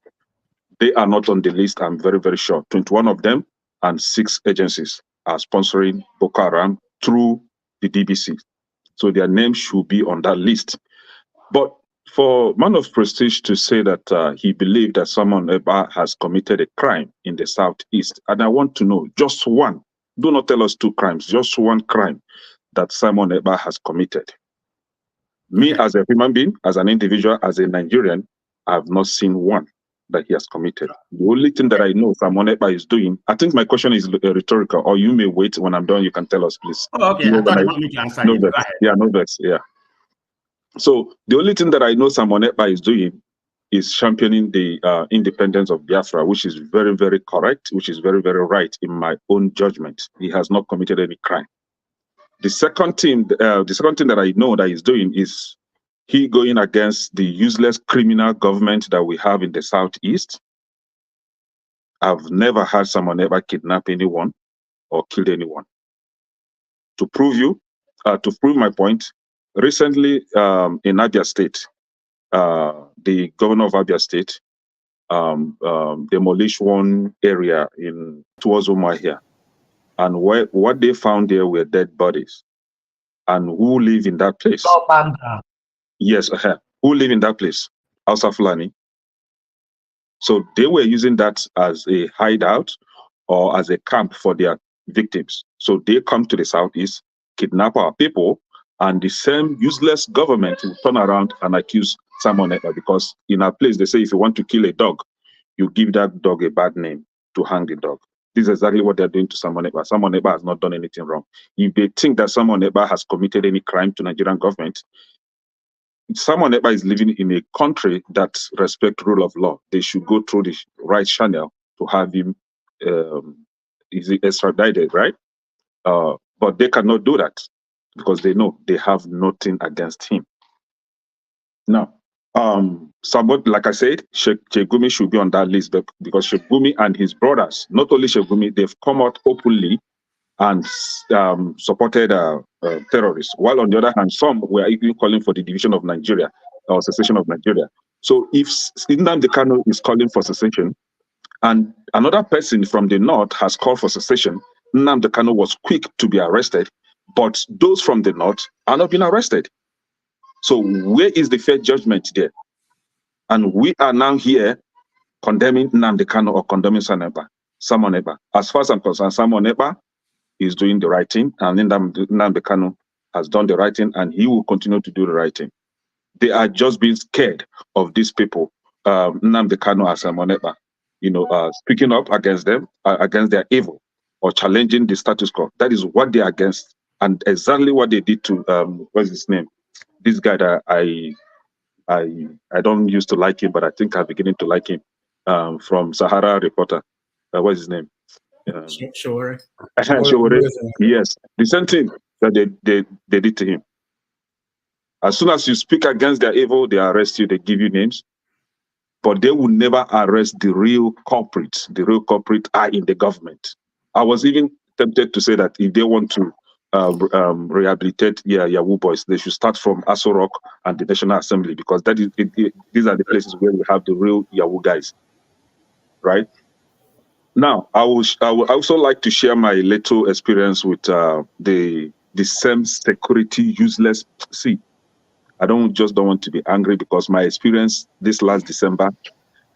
U: They are not on the list, I'm very, very sure. 21 of them and 6 agencies are sponsoring Boko Haram through the DBC. So their names should be on that list. But for man of prestige to say that he believed that Simon Ekpa has committed a crime in the southeast, and I want to know just one, do not tell us 2 crimes, just one crime that Simon Ekpa has committed. Me as a human being, as an individual, as a Nigerian, I have not seen one that he has committed. The only thing that I know Simon Ekpa is doing, I think my question is rhetorical, or you may wait when I'm done, you can tell us, please.
F: Oh, okay, I thought you want me to answer you. Go ahead.
U: Yeah, no vex, yeah. So the only thing that I know Simon Ekpa is doing is championing the independence of Biafra, which is very, very correct, which is very, very right in my own judgment. He has not committed any crime. The second thing that I know that he's doing is he going against the useless criminal government that we have in the southeast. I've never had Simon Ekpa kidnap anyone or killed anyone. To prove my point, recently in Abia State, the governor of Abia State demolished one area towards Umuahia, and what they found there were dead bodies. And who live in that place? Yes, who live in that place? Hausa Fulani. So they were using that as a hideout or as a camp for their victims. So they come to the southeast, kidnap our people, and the same useless government will turn around and accuse Simon Ekpa, because in our place they say if you want to kill a dog, you give that dog a bad name to hang the dog. This is exactly what they're doing to Simon Ekpa. Simon Ekpa has not done anything wrong. If they think that Simon Ekpa has committed any crime to Nigerian government, Simon Ekpa is living in a country that respects rule of law. They should go through the right channel to have him extradited, right? But they cannot do that because they know they have nothing against him. Now, somebody, like I said, Sheik Gumi should be on that list because Sheik Gumi and his brothers, not only Sheik Gumi, they've come out openly and supported terrorists, while on the other hand, some were even calling for the division of Nigeria or secession of Nigeria. So if Nnamdi Kanu is calling for secession and another person from the north has called for secession, Nnamdi Kanu was quick to be arrested, but those from the north are not being arrested. So where is the fair judgment there? And we are now here condemning Nnamdi Kanu or condemning Simon Ekpa. As far as I'm concerned, Simon Ekpa is doing the right thing, and Nnamdi Kanu has done the right thing, and he will continue to do the right thing. They are just being scared of these people, Nnamdi Kanu and Simon Ekpa, speaking up against them, against their evil, or challenging the status quo. That is what they are against, and exactly what they did to what's his name? This guy that I don't used to like him, but I think I'm beginning to like him. From Sahara Reporter, what's his name?
T: Sure.
U: Yes, the same thing that they did to him. As soon as you speak against their evil, they arrest you, they give you names, but they will never arrest the real culprits. The real culprits are in the government. I was even tempted to say that if they want to rehabilitate Yahoo boys, they should start from Aso Rock and the National Assembly, because that is these are the places where we have the real Yahoo guys, right? Now, I would also like to share my little experience with the same security useless. See, I don't want to be angry, because my experience this last December,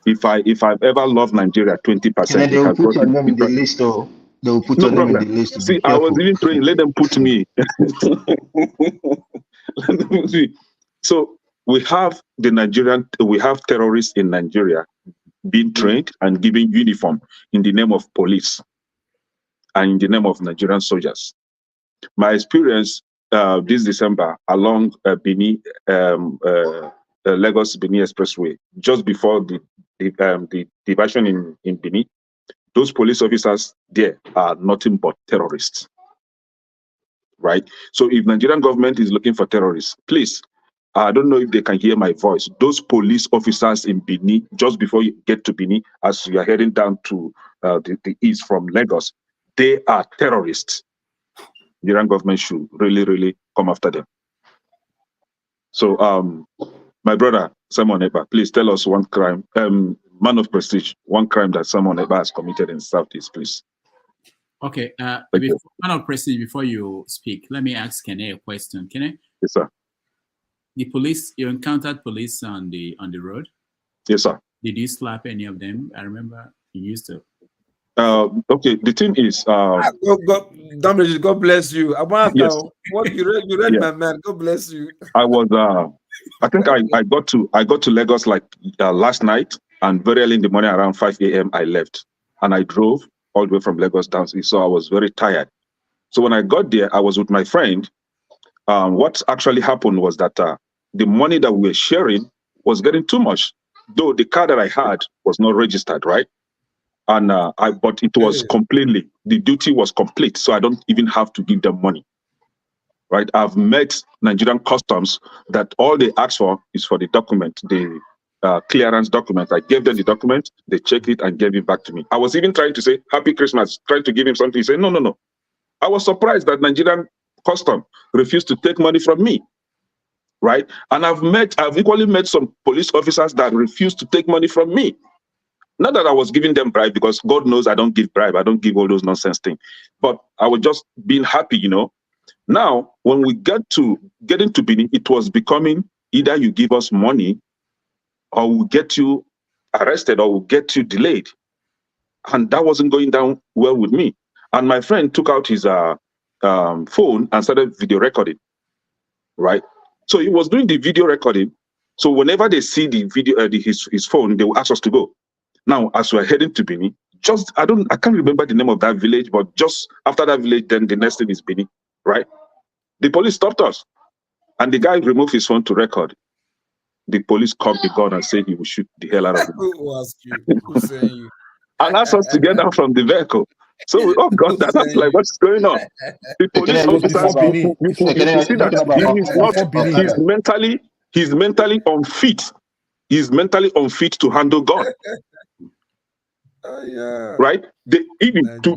U: if I've ever loved Nigeria 20%,
I: and they will put your name in the list, or they will put your name in the list.
U: See, I was even praying, let them put me. So we have terrorists in Nigeria being trained and given uniform in the name of police and in the name of Nigerian soldiers. My experience this December along Lagos Benin Expressway, just before the diversion in Benin, those police officers there are nothing but terrorists, right? So if Nigerian government is looking for terrorists, please, I don't know if they can hear my voice. Those police officers in Benin, just before you get to Benin, as you are heading down to the east from Lagos, they are terrorists. The Nigerian government should really, really come after them. So, my brother, Simon Ekpa, please tell us one crime, man of prestige, one crime that Simon Ekpa has committed in Southeast, please.
R: Okay, man of prestige, before you speak, let me ask Kene a question. Kene?
U: Yes, sir.
R: The police, you encountered police on the road?
U: Yes, sir.
R: Did you slap any of them? I remember you used to.
U: Okay, the thing is,
B: God bless you.
U: yes,
B: What you read
U: yeah.
B: my man. God bless you.
U: I was, I think I got to Lagos like last night, and very early in the morning, around 5 a.m., I left, and I drove all the way from Lagos down. So I was very tired. So when I got there, I was with my friend. What actually happened was that the money that we were sharing was getting too much, though the car that I had was not registered, right? And but it was completely, the duty was complete, so I don't even have to give them money, right? I've met Nigerian customs that all they ask for is for the document, the clearance document. I gave them the document, they checked it and gave it back to me. I was even trying to say Happy Christmas, trying to give him something. He said, no, no, no. I was surprised that Nigerian custom refused to take money from me, right? And I've equally met some police officers that refused to take money from me. Not that I was giving them bribe, because God knows I don't give bribe. I don't give all those nonsense things. But I was just being happy, you know. Now, when we get into Benin, it was becoming either you give us money or we'll get you arrested or we'll get you delayed. And that wasn't going down well with me. And my friend took out his phone and started video recording, right? So he was doing the video recording. So whenever they see the video, his phone, they will ask us to go. Now, as we're heading to Benin, I can't remember the name of that village, but just after that village, then the next thing is Benin, right? The police stopped us, and the guy removed his phone to record. The police cocked the gun and said he would shoot the hell out of him.
B: Who asked you? Who's saying you?
U: And asked us to get down from the vehicle. So we all got that. That's like, what's going on? The police officers, you see that he's mentally unfit. He's mentally unfit to handle gun.
B: Yeah.
U: Right? They even to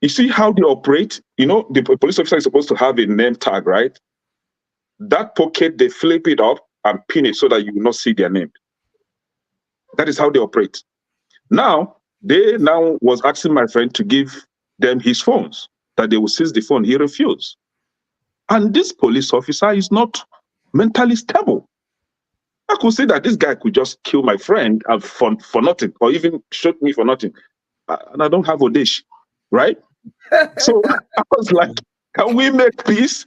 U: you see how they operate. You know, the police officer is supposed to have a name tag, right? That pocket, they flip it up and pin it so that you will not see their name. That is how they operate. Now, they was asking my friend to give them his phones, that they will seize the phone. He refused. And this police officer is not mentally stable. I could say that this guy could just kill my friend for nothing, or even shoot me for nothing. And I don't have a dish, right? So I was like, can we make peace?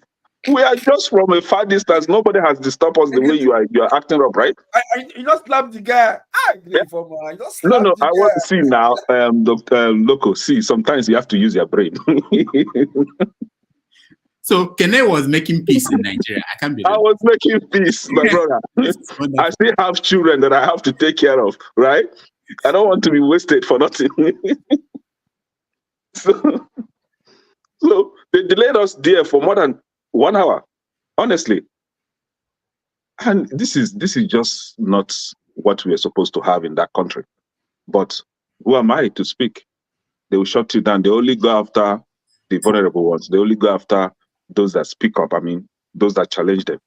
U: We are just from a far distance. Nobody has disturbed us the way you are acting up, right?
B: You just slapped the guy.
U: Yeah. No, I want to see now, Dr. Loco. See, sometimes you have to use your brain.
R: So Kene was making peace in Nigeria. I can't believe
U: I was making peace, my brother. I still have children that I have to take care of, right? I don't want to be wasted for nothing. So they delayed us there for more than 1 hour, honestly. And this is just not what we are supposed to have in that country. But who am I to speak? They will shut you down. They only go after the vulnerable ones. They only go after those that speak up. I mean, those that challenge them.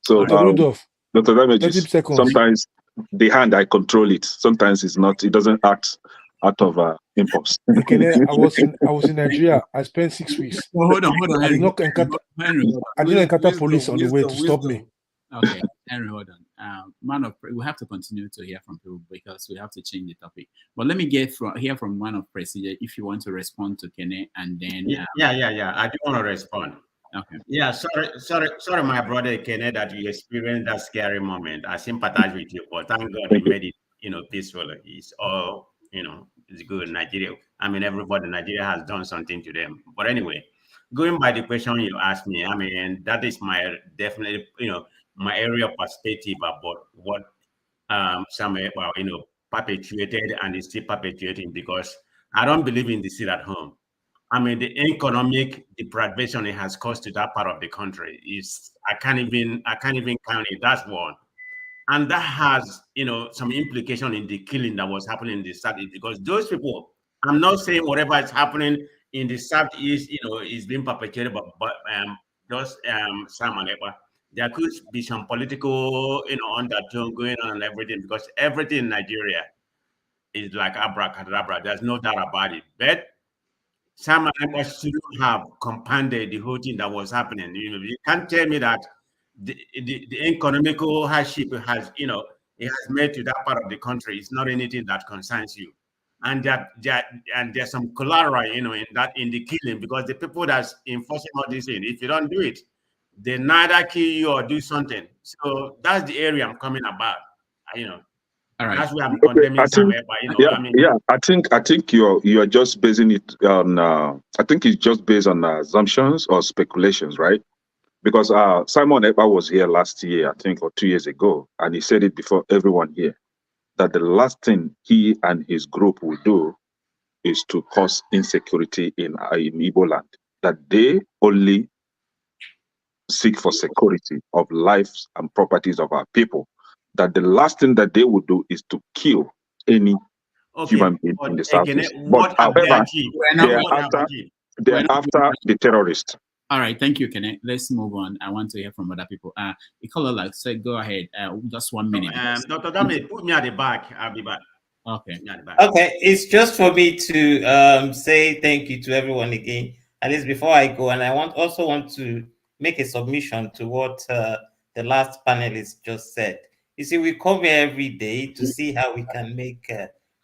U: So, Dr. Damages, sometimes the hand, I control it. Sometimes it's not. It doesn't act out of impulse.
K: Okay, I was in Nigeria. I spent 6 weeks.
R: Well, hold on.
K: I did not encounter police on the way to stop me.
R: Okay, Henry, hold on. We have to continue to hear from people because we have to change the topic. But let me hear from man of President if you want to respond to Kene, and then
F: yeah. I do want to respond.
R: Okay.
F: Yeah, sorry, my brother Kene, that you experienced that scary moment. I sympathize with you, but thank God you made it, peaceful. It's all, it's good. Nigeria. I mean, everybody in Nigeria has done something to them. But anyway, going by the question you asked me, I mean, that is my definitely, my area of perspective about what Samuel Ekpa, perpetuated and is still perpetuating, because I don't believe in the sit at home. I mean, the economic deprivation it has caused to that part of the country is I can't even count it. That's one. And that has, some implication in the killing that was happening in the Southeast, because those people, I'm not saying whatever is happening in the Southeast, is being perpetuated, but just Simon Ekpa, there could be some political, undertone going on and everything, because everything in Nigeria is like abracadabra. There's no doubt about it. But Simon Ekpa shouldn't have compounded the whole thing that was happening. You can't tell me that the economical hardship has, it has made to that part of the country. It's not anything that concerns you. And there's some collateral, in the killing, because the people that's enforcing all this thing, if you don't do it, they neither kill you or do something. So that's the area I'm coming about.
R: All right.
F: That's where I'm condemning Simon Ekpa.
U: I think you're just basing it on. I think it's just based on assumptions or speculations, right? Because Simon Ekpa was here last year, I think, or 2 years ago, and he said it before everyone here, that the last thing he and his group will do is to cause insecurity in Igbo land, that they only seek for security of lives and properties of our people, that the last thing that they would do is to kill any human being in the Southeast. But however, they're after the terrorists.
R: All right, thank you, Kenneth. Let's move on. I want to hear from other people. Ikola, say, go ahead. Just 1 minute.
F: Dr. Dami, put me at the back. I'll be back.
R: Okay.
T: Okay, it's just for me to say thank you to everyone again, at least before I go. And I also want to make a submission to what the last panelist just said. You see, we come here every day to see how we can make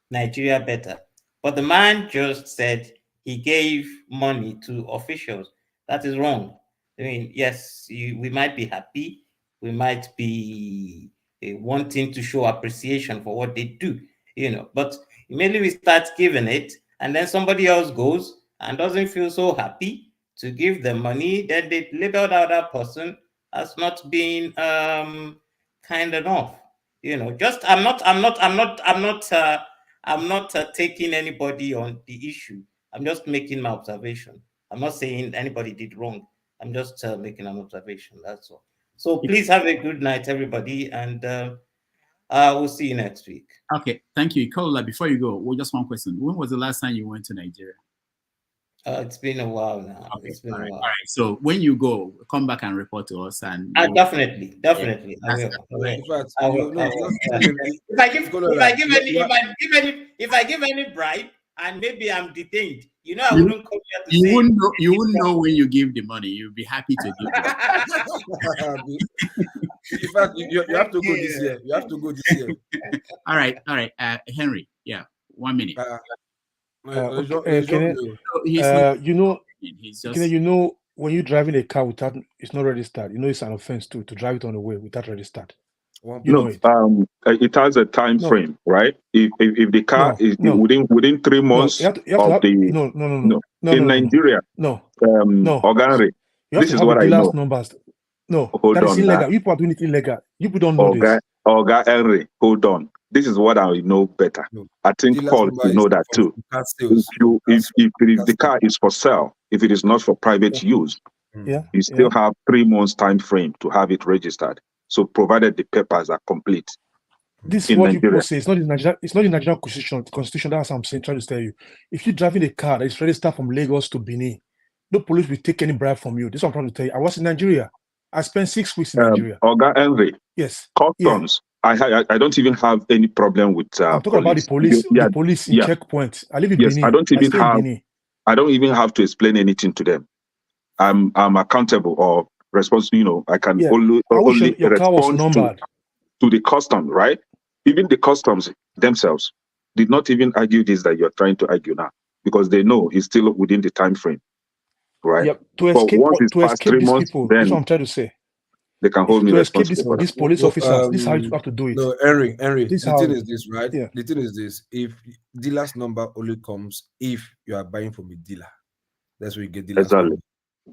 T: Nigeria better. But the man just said he gave money to officials. That is wrong. I mean, yes, we might be happy. We might be wanting to show appreciation for what they do, but immediately we start giving it, and then somebody else goes and doesn't feel so happy to give them money, then they label that other person as not being kind enough. Just I'm not taking anybody on the issue. I'm just making my observation. I'm not saying anybody did wrong. I'm just making an observation. That's all. So please have a good night, everybody, and we'll see you next week.
R: Okay, thank you. Ikola, before you go, just one question. When was the last time you went to Nigeria?
T: It's been a while now.
R: Okay,
T: it's been a while.
R: All right. So when you go, come back and report to us. And
T: definitely.
R: Yeah,
T: I will.
B: In fact,
T: If I give any bribe and maybe I'm detained, I
R: You-
T: wouldn't come here to
R: you
T: say
R: wouldn't know when you give the money. You'll be happy to give it.
B: In fact, you have to go this year. You have to go this year.
R: All right. Henry, 1 minute.
K: Kenneth,
R: He's not-
K: he's just... Kenneth, when you're driving a car without it's not registered, it's an offense to drive it on the way without registered.
U: It has a time frame, right? If the car is within 3 months in Nigeria, Oganre, this is what I know.
K: Numbers. No,
U: hold
K: that
U: on.
K: Is illegal. You people are doing it illegal. You people don't know this.
U: Oga Henry, hold on. This is what I know better. I think Paul you know that too. If the car is for sale, if it is not for private use, you still have 3 months time frame to have it registered. So provided the papers are complete.
K: This is what Nigeria. People say. It's not the Nigerian constitution. That's what I'm saying. Trying to tell you. If you're driving a car that is registered from Lagos to Benin, no police will take any bribe from you. This is what I'm trying to tell you. I was in Nigeria. I spent 6 weeks in Nigeria.
U: Oga Henry.
K: Yes.
U: Customs. Yeah. I don't even have any problem with
K: I'm talking about the police. The police in checkpoints. I live in Benin.
U: I don't even have to explain anything to them. I'm accountable or responsible. I can only respond to the customs, right? Even the customs themselves did not even argue this that you're trying to argue now, because they know he's still within the time frame, right?
K: Yep. To escape these people, that's what I'm trying to say.
U: They can hold me responsible.
K: To escape these police officers, this is how you have to do it.
B: No, Henry, the thing is this, right? Yeah. The thing is this: if dealer's number only comes if you are buying from a dealer, that's where you get dealer's number.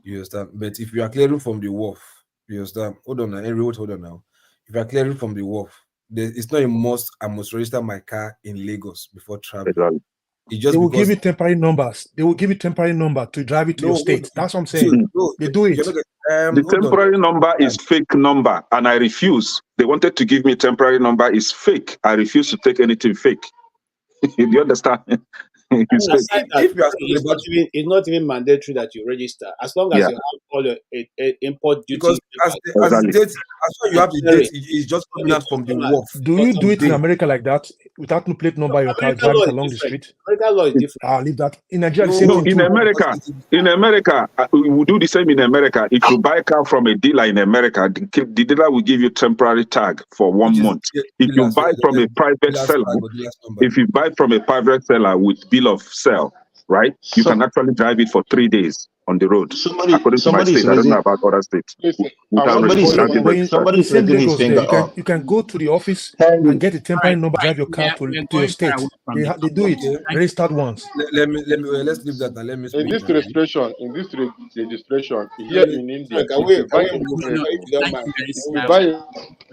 B: You understand? But if you are clearing from the wharf, you understand? Hold on now, Henry, hold on now. If you are clearing from the wharf, it's not a must. I must register my car in Lagos before traveling.
U: Exactly.
B: It's just
K: they will
B: because
K: give you temporary numbers. They will give you temporary number to drive it to your state. That's what I'm saying. They do it.
U: The temporary number is fake number, and I refuse. They wanted to give me temporary number is fake. I refuse to take anything fake. Do you understand? It's fake.
H: It's not even mandatory that you register as long as
U: Yeah.
H: you have all your import duty.
B: Because as the date, as long you have the date, it's just coming out from the wharf.
K: Do you do it in America like that without no plate number? Your car drive it along the street.
H: American law is different.
K: I'll leave that. In Nigeria, the same
U: No,
K: thing
U: in
K: too.
U: America, we will do the same in America. If you buy a car from a dealer in America, the dealer will give you temporary tag for 1 month. If you buy from a private seller, if you buy from a private seller with bill of sale, right, you can actually drive it for 3 days on the road. According to my state, I don't know about other states.
K: Somebody's raising his finger up. You can go to the office and get a temporary number, drive your car to your state. They do it. Registered ones.
B: Let's leave that and let me speak.
M: In this registration, here in India,
Q: We're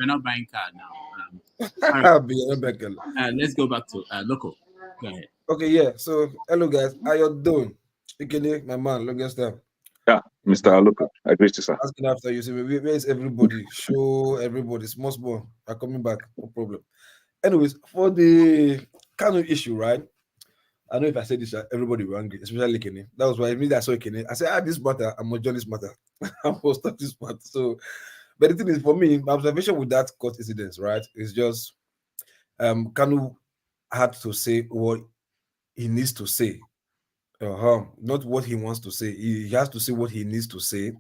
Q: not buying car now. Let's go back to local. Go ahead.
B: Okay, yeah. So, hello guys, how you doing? Okay, my man, longest time.
U: Yeah, Mr. Aluko, I agree to sir.
B: Asking after you, say, where is everybody? Show everybody, small are coming back, no problem. Anyways, for the Kanu issue, right? I know if I say this, everybody will angry, especially Kenny. That was why I saw Kenny. I said, this matter, I'm going to join this matter. I'm going to stop this matter. So, but the thing is, for me, my observation with that court incident, right, is just Kanu had to say what he needs to say. Not what he wants to say. He has to say what he needs to say.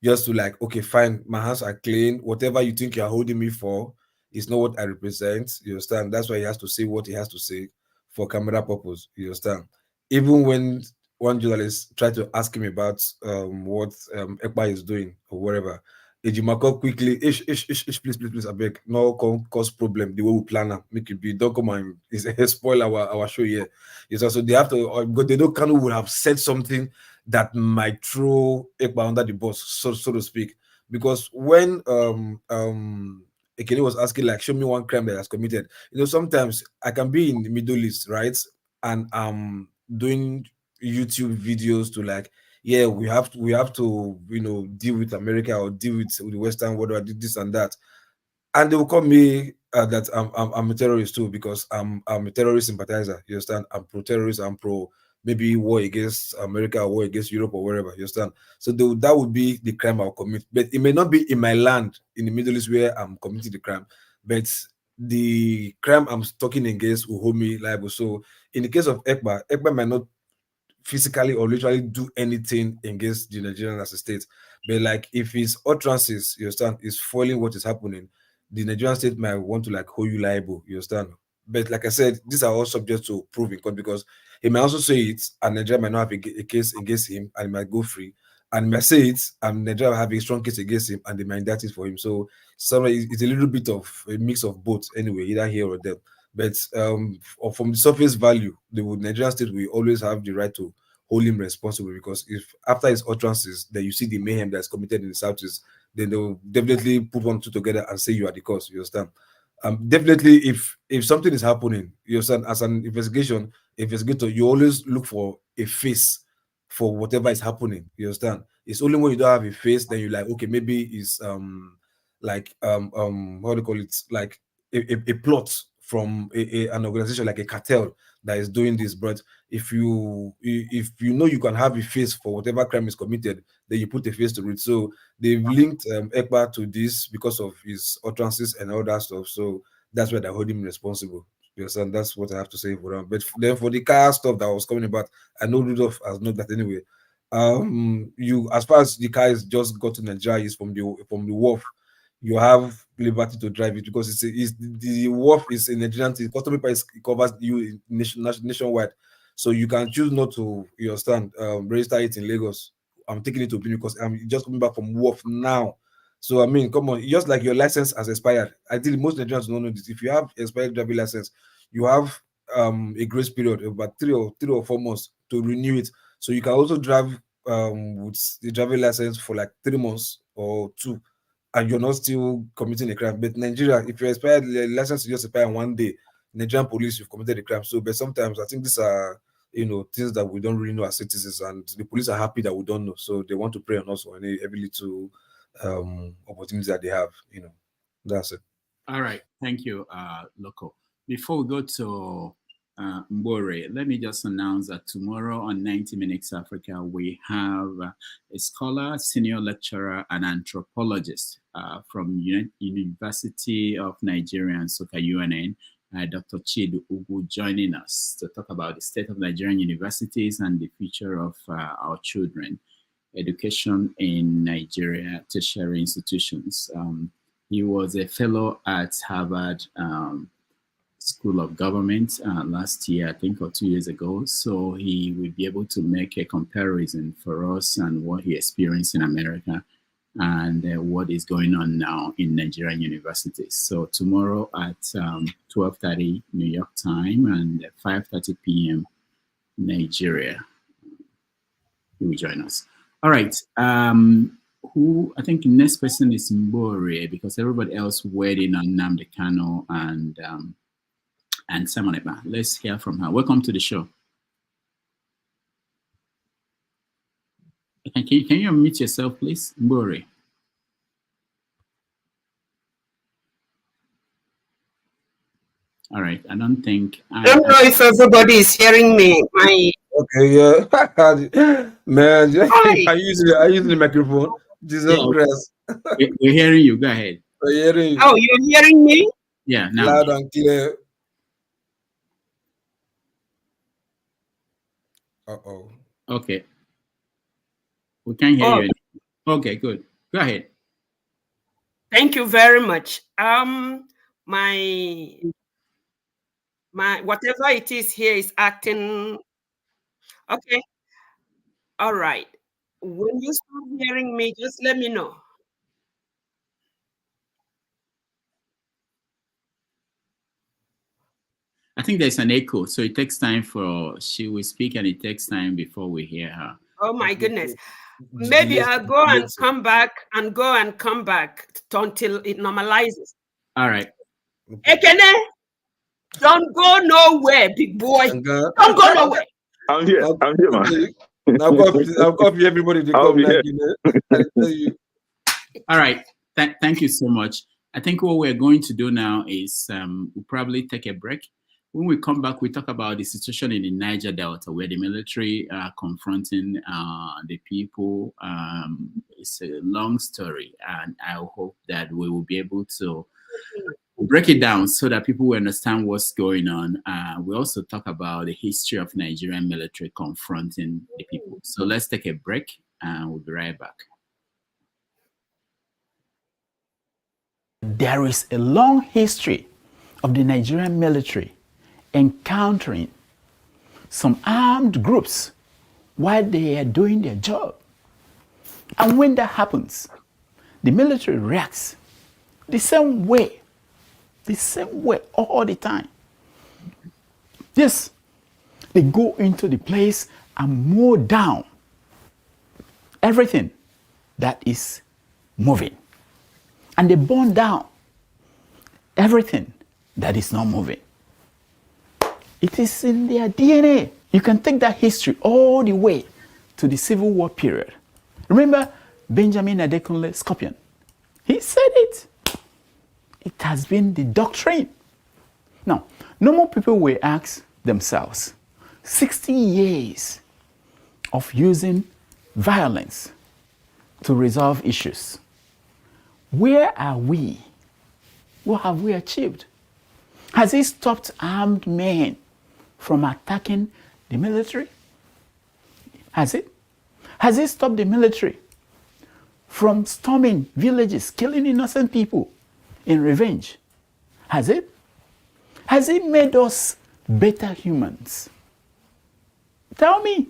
B: Just to like, okay, fine, my hands are clean. Whatever you think you're holding me for is not what I represent. You understand? That's why he has to say what he has to say for camera purpose. You understand? Even when one journalist tried to ask him about what Ekpa is doing or whatever, Ejimako quickly, please, I beg, no cause problem. The way we plan it, make it be. Don't come and spoil our show here. So they have to, because they know Kanu would have said something that might throw Ekpa under the bus, so to speak. Because when Ekene was asking, like, show me one crime that has committed. Sometimes I can be in the Middle East, right, and I'm doing YouTube videos to like, yeah, we have to deal with America or deal with the Western world or this and that, and they will call me that I'm a terrorist too, because I'm a terrorist sympathizer. You understand? I'm pro-terrorist. I'm pro maybe war against America or war against Europe or wherever. You understand? So that would be the crime I'll commit, but it may not be in my land in the Middle East where I'm committing the crime, but the crime I'm talking against will hold me liable. So in the case of Ekpa might not physically or literally do anything against the Nigerian as a state, but like if his utterances, you understand, is foiling what is happening, the Nigerian state might want to like hold you liable. You understand? But like I said, these are all subject to proving, because he might also say it and Nigeria might not have a case against him and he might go free, and he might say it and Nigeria will have a strong case against him and they might indict it for him. So it's a little bit of a mix of both anyway, either here or there. But from the surface value, the Nigerian state will always have the right to hold him responsible, because if after his utterances that you see the mayhem that's committed in the Southeast, then they'll definitely put 1 2 together and say you are the cause. You understand? Definitely, if something is happening, you understand, as an investigator, you always look for a face for whatever is happening. You understand? It's only when you don't have a face, then you're like, okay, maybe it's like how do you call it, like a plot from an organization like a cartel that is doing this. But if you know you can have a face for whatever crime is committed, then you put a face to it. So they've linked Ekpa to this because of his utterances and all that stuff. So that's why they hold him responsible. Yes, and that's what I have to say for them. But then for the car stuff that was coming about, I know Rudolph has known that anyway. You, as far as the car is just got to Nigeria, is from the wharf, you have liberty to drive it, because the wharf is a Nigerian thing. Custom price covers you nationwide, so you can choose not to, you understand, register it in Lagos. I'm taking it to Benin because I'm just coming back from wharf now. So I mean, come on, just like your license has expired. Ideally, most Nigerians don't know this. If you have expired driving license, you have a grace period of about 3 or 4 months to renew it. So you can also drive with the driving license for like 3 months or 2. and you're not still committing a crime. But Nigeria, if you expire the license to just expire in one day, Nigerian police, you've committed a crime. So, but sometimes I think these are things that we don't really know as citizens, and the police are happy that we don't know. So they want to prey on us on every little opportunity that they have. That's it.
R: All right, thank you, Loco. Before we go to Mbore, let me just announce that tomorrow on 90 Minutes Africa, we have a scholar, senior lecturer, and anthropologist from University of Nigeria, Nsukka UNN, Dr. Chidu Ugu, joining us to talk about the state of Nigerian universities and the future of our children, education in Nigeria, tertiary institutions. He was a fellow at Harvard School of Government last year, I think, or 2 years ago. So he will be able to make a comparison for us and what he experienced in America and what is going on now in Nigerian universities. So tomorrow at 12:30 New York time and 5:30 p.m. Nigeria, he will join us. All right. Who I think the next person is Mbore, because everybody else waiting on Nnamdi Kanu and Simon Ekpa. Let's hear from her. Welcome to the show. Can you unmute yourself, please, Mbore? All right. I don't think
C: I don't know if everybody is hearing me.
B: Okay, yeah. Man, I use the microphone. Jesus Christ.
R: We're hearing you. Go ahead.
B: We're hearing you.
C: Oh, you're hearing me?
R: Yeah, now.
B: Loud and clear. Uh-oh.
R: Okay. We can't hear you. Okay, good. Go ahead.
C: Thank you very much. My whatever it is here is acting okay. All right. When you start hearing me, just let me know.
R: I think there's an echo, so it takes time she will speak, and it takes time before we hear her.
C: Oh my goodness. Maybe I'll go and come back until it normalizes.
R: All right.
C: Ekene, don't go nowhere, big boy. Don't go nowhere.
U: I'm here, man.
B: I'll copy everybody to come back.
R: All right. Thank you so much. I think what we're going to do now is we'll probably take a break. When we come back, we talk about the situation in the Niger Delta, where the military are confronting the people. It's a long story, and I hope that we will be able to break it down so that people will understand what's going on. We also talk about the history of Nigerian military confronting the people. So let's take a break, and we'll be right back.
J: There is a long history of the Nigerian military encountering some armed groups while they are doing their job. And when that happens, the military reacts the same way all the time. Yes, they go into the place and mow down everything that is moving. And they burn down everything that is not moving. It is in their DNA. You can take that history all the way to the Civil War period. Remember Benjamin Adekunle Scorpion? He said it. It has been the doctrine. Now, normal people will ask themselves, 60 years of using violence to resolve issues. Where are we? What have we achieved? Has it stopped armed men from attacking the military? Has it? Has it stopped the military from storming villages, killing innocent people in revenge? Has it? Has it made us better humans? Tell me.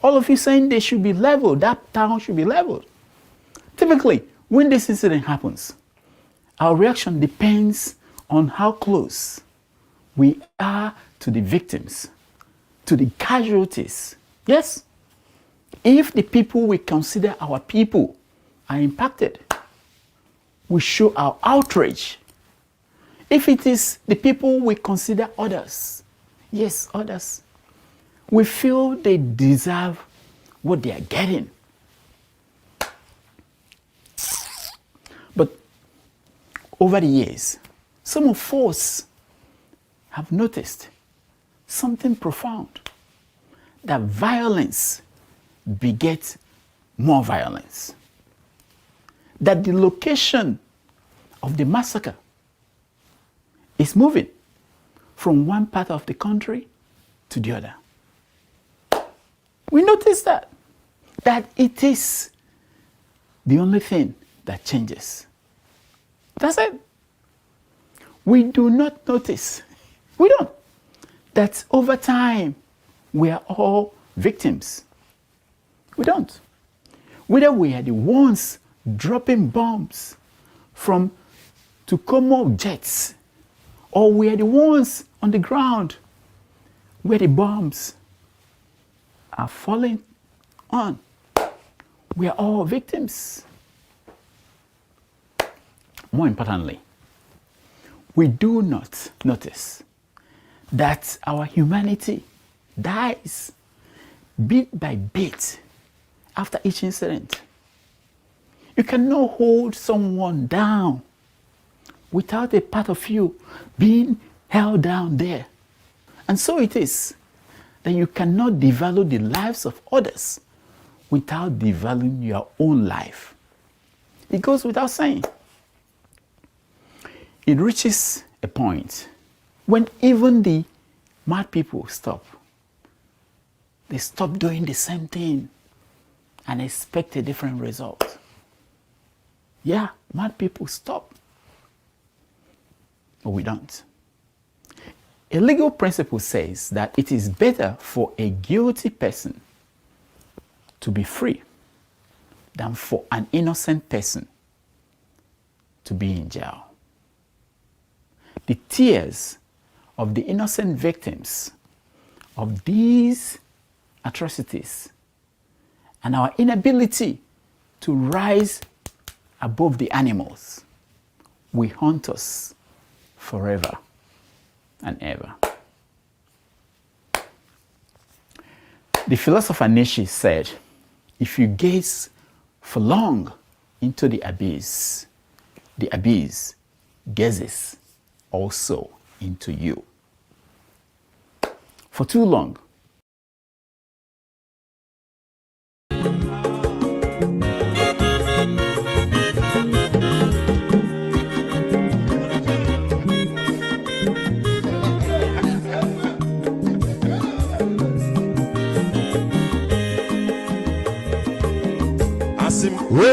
J: All of you saying they should be leveled, that town should be leveled. Typically, when this incident happens, our reaction depends on how close we are to the victims, to the casualties. Yes, if the people we consider our people are impacted, we show our outrage. If it is the people we consider others, yes, others, we feel they deserve what they are getting. But over the years, some of us have noticed something profound, that violence begets more violence. That the location of the massacre is moving from one part of the country to the other. We notice that it is the only thing that changes. That's it. We do not notice, we don't, that over time we are all victims. We don't. Whether we are the ones dropping bombs from Okuoma jets, or we are the ones on the ground where the bombs are falling on, we are all victims. More importantly, we do not notice that our humanity dies bit by bit after each incident. You cannot hold someone down without a part of you being held down there. And so it is that you cannot devalue the lives of others without devaluing your own life. It goes without saying. It reaches a point when even the mad people stop. They stop doing the same thing and expect a different result. Yeah, mad people stop. But we don't. A legal principle says that it is better for a guilty person to be free than for an innocent person to be in jail. The tears of the innocent victims of these atrocities and our inability to rise above the animals will haunt us forever and ever. The philosopher Nietzsche said, if you gaze for long into the abyss gazes also into you. For too long,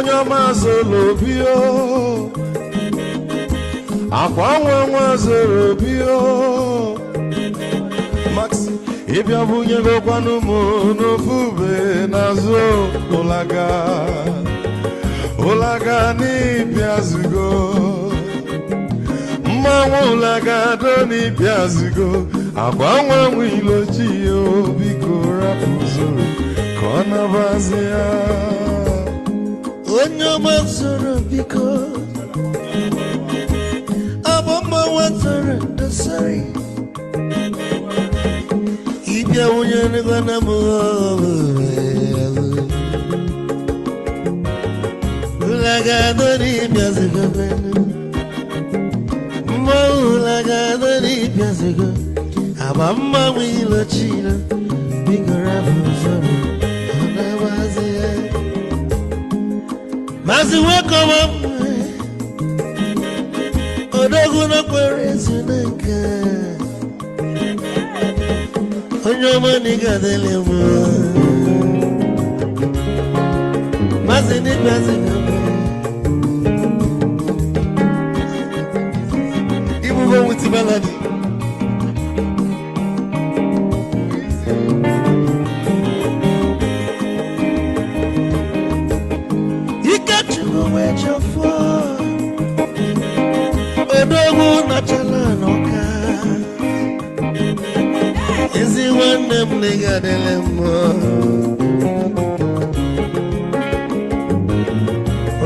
G: onye ọma zoro bio akwa nwa zoro bio Max ịbịa bunye gokwanụ m n'ofube n'azụ ụlaga n'ịbịa zigo mmanwụ ụlaga do n'ịbịa zigo akwa nwa ilochi yo biko rapụ zoro ka ọ nabazi ya onye ọma zoro biko abọmma nwatara ndasari ịbịa onye nịgwana m ụlagado n'ịbịa zigo mma ụlagado n'ịbịa zigo abọmma nwa ilochina biko rapụ zoro ọ na-abazi ya Mazi wakoma odogu na kwerezi neka onyoma nigadele mo Mazi ni mazi ngame Ibu go with melody Odogu na chalanoka Ezi wane mnega delemo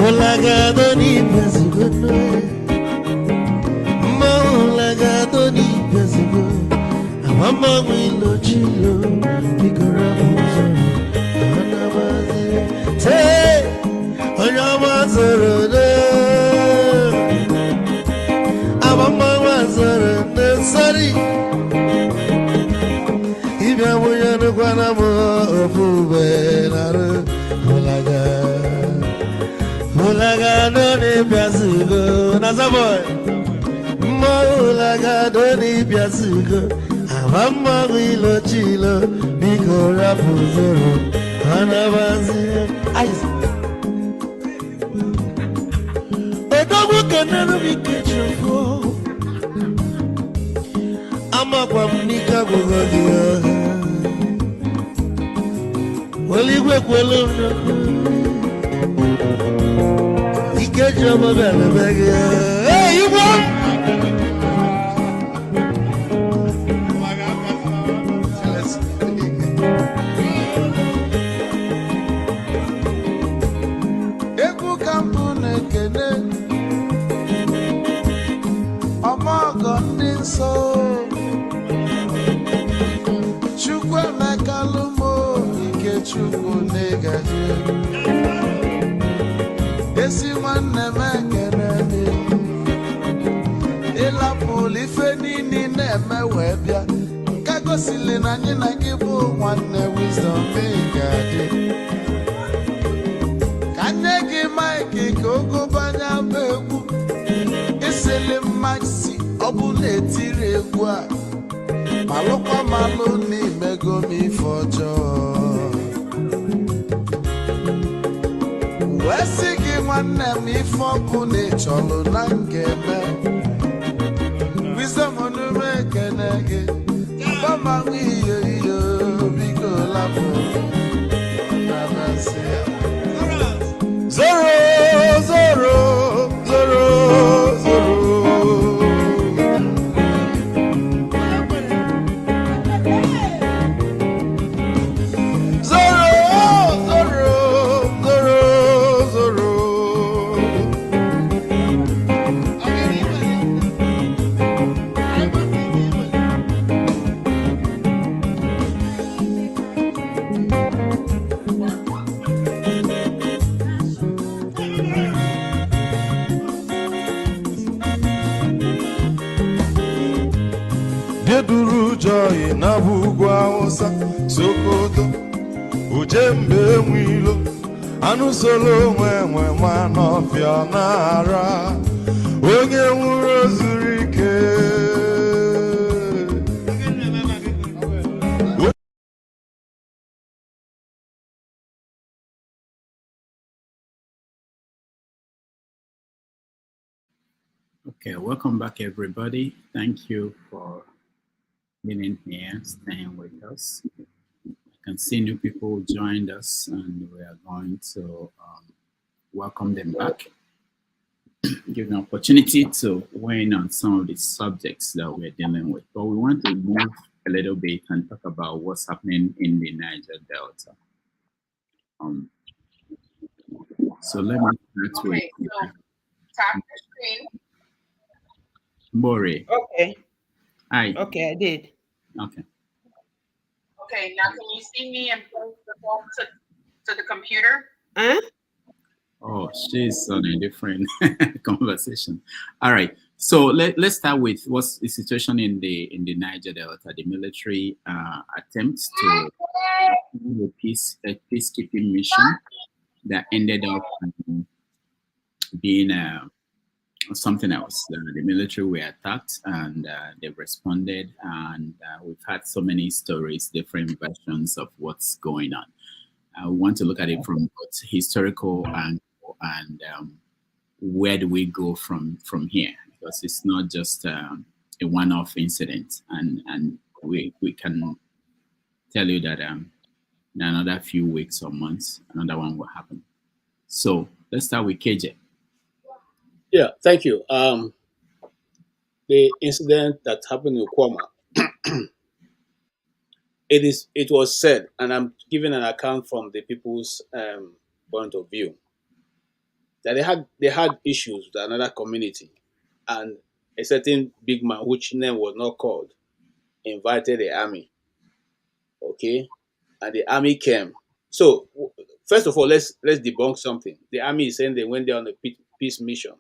G: Olagado ni pezigono Abamawilo chilo, bikorabuzo, anabazi. Say, onyamazoro de. Abamawazoro de sorry. Ibya muyanu kwana mo ofube naru holaga. Holaga no ne piasugo nazaboy. Holaga no ne piasugo. Mama wilo chilo biko rapuzoro anabazi ice odogu kenenu bikechofo ama kwa mnika gogodia waligwe kwelo ikejobo bele bege hey you want so chukwu emekalumo ike chukwu negaji esi nwanne m ekene ịlapụlụ ife niile na-eme wee bịa nke gosili na anyị na gị bụ nwanne wisdom ga-adị ka nye gị maịkị ka ogobanya bụ egwu isili mmaksi ọ bụ na-etiri egwu a malụkwa malụ n'imego m ife ọjọọ wee sị gị nwanne m ife ọkụ na ịchọlụ na ngeme wisdom onume ekene gị agbamanwụ iyo iyo biko lapụ na masị ya zoro zoro zoro zoro Joy na bugwa osa Sokoto Ujembe mwilo Anu solo mwe manofia nara Onye nwuro zurike
R: Okay, welcome back everybody. Thank you for being in here, staying with us. I can see new people joined us and we are going to welcome them back. Give an opportunity to weigh in on some of the subjects that we're dealing with. But we want to move a little bit and talk about what's happening in the Niger Delta. So let me start with
C: tap the screen.
R: Bori.
C: Okay.
R: Hi.
C: Okay, I did.
R: Okay.
C: Okay, now can you see me and place the phone to the computer? Huh?
R: Oh, she's on a different conversation. All right. So let's start with what's the situation in the Niger Delta. The military attempts to do a peacekeeping mission that ended up being something else. The military were attacked and they responded, and we've had so many stories, different versions of what's going on. I want to look at it from both historical angle and where do we go from here, because it's not just a one-off incident, and we can tell you that in another few weeks or months another one will happen. So let's start with KJ.
H: Yeah, thank you. The incident that happened in Okuoma, it was said, and I'm giving an account from the people's point of view, that they had issues with another community, and a certain big man, which name was not called, invited the army, okay, and the army came. So first of all, let's debunk something. The army is saying they went there on a peace mission.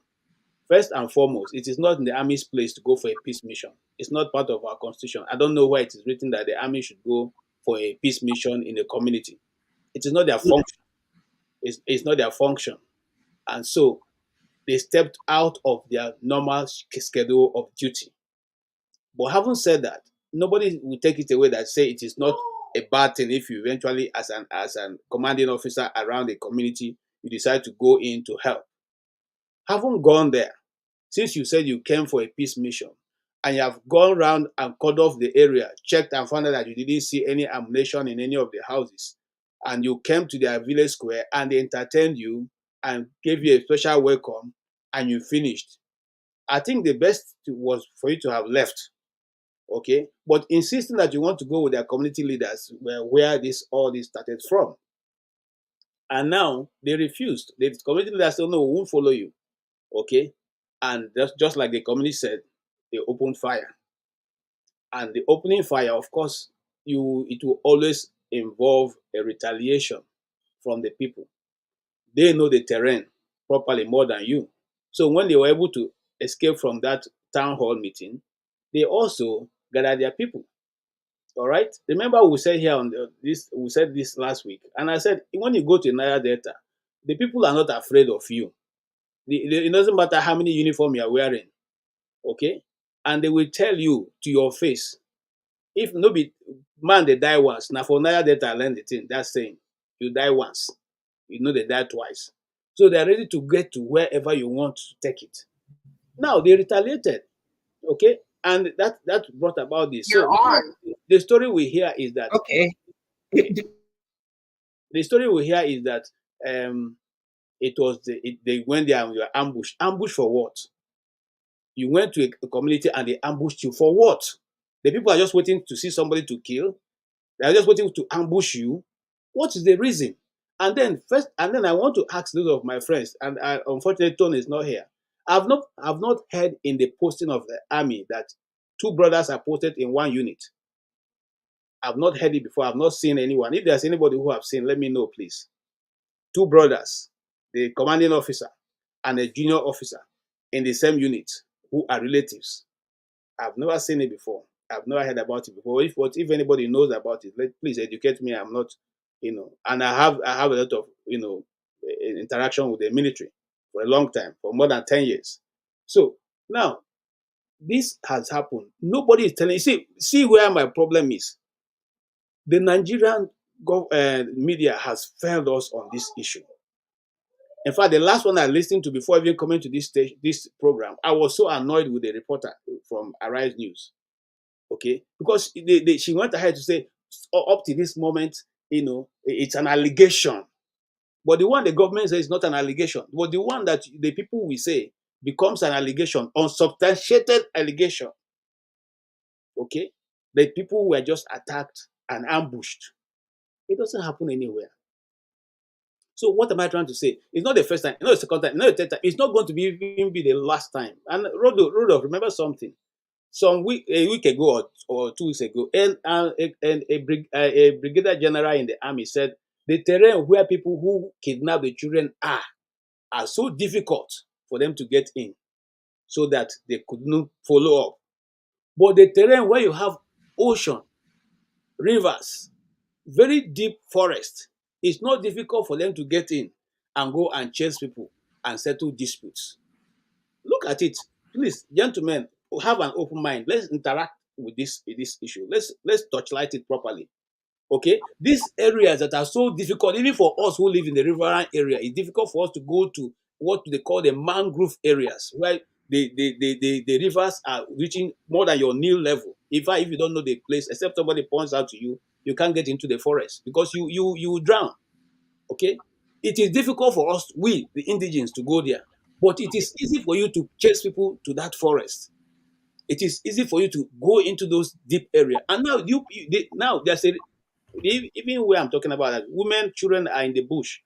H: First and foremost, it is not in the army's place to go for a peace mission. It's not part of our constitution. I don't know why it is written that the army should go for a peace mission in a community. It is not their function. It's not their function. And so they stepped out of their normal schedule of duty. But having said that, nobody will take it away that say it is not a bad thing if you eventually, as an commanding officer around a community, you decide to go in to help. Having gone there, since you said you came for a peace mission, and you have gone around and cut off the area, checked and found out that you didn't see any ammunition in any of the houses, and you came to their village square and they entertained you and gave you a special welcome, and you finished, I think the best was for you to have left. Okay, but insisting that you want to go with their community leaders where all this started from, and now they refused. The community leaders said, "No, we won't follow you." Okay, and just like the community said, they opened fire, and the opening fire, of course, it will always involve a retaliation from the people. They know the terrain properly more than you. So when they were able to escape from that town hall meeting, they also gathered their people. All right. Remember, we said here we said this last week, and I said when you go to Niger Delta, the people are not afraid of you. It doesn't matter how many uniform you are wearing, okay, and they will tell you to your face. If no be man, they die once. Now for Niger Delta, I learned the thing. That's saying you die once, you know they die twice. So they are ready to get to wherever you want to take it. Now they retaliated, okay, and that brought about this.
C: You're
H: So
C: on.
H: the story we hear is that
C: Okay.
H: the story we hear is that it was they went there and you were ambushed. Ambushed for what? You went to a community and they ambushed you for what? The people are just waiting to see somebody to kill. They are just waiting to ambush you. What is the reason? And then I want to ask those of my friends, and unfortunately Tony is not here. I've not heard in the posting of the army that two brothers are posted in one unit. I've not heard it before. I've not seen anyone. If there's anybody who have seen, let me know, please. Two brothers, the commanding officer and a junior officer in the same unit who are relatives. I've never seen it before. I've never heard about it before. If anybody knows about it, please educate me. I'm not, and I have a lot of, interaction with the military for a long time, for more than 10 years. So now this has happened. Nobody is telling you. See where my problem is. The Nigerian media has failed us on this issue. In fact, the last one I listened to before even coming to this program, I was so annoyed with the reporter from Arise News. Okay, because she went ahead to say, up to this moment, it's an allegation. But the one the government says is not an allegation. But the one that the people will say becomes an allegation, unsubstantiated allegation. Okay, the people were just attacked and ambushed. It doesn't happen anywhere. So what am I trying to say? It's not the first time, not the second time, not the third time. It's not going to even be the last time. And Rodolph, remember something. A week ago or 2 weeks ago, and a brigadier general in the army said the terrain where people who kidnap the children are so difficult for them to get in, so that they could not follow up. But the terrain where you have ocean, rivers, very deep forest, it's not difficult for them to get in and go and chase people and settle disputes. Look at it, please, gentlemen. Have an open mind. Let's interact with this issue. Let's touchlight it properly. Okay, these areas that are so difficult, even for us who live in the riverine area, it's difficult for us to go to what they call the mangrove areas, where the rivers are reaching more than your knee level. If you don't know the place, except somebody points out to you, you can't get into the forest because you drown. Okay, it is difficult for us, we the indigenes, to go there, but it is easy for you to chase people to that forest. It is easy for you to go into those deep areas. And now now there's even where I'm talking about that women, children are in the bush.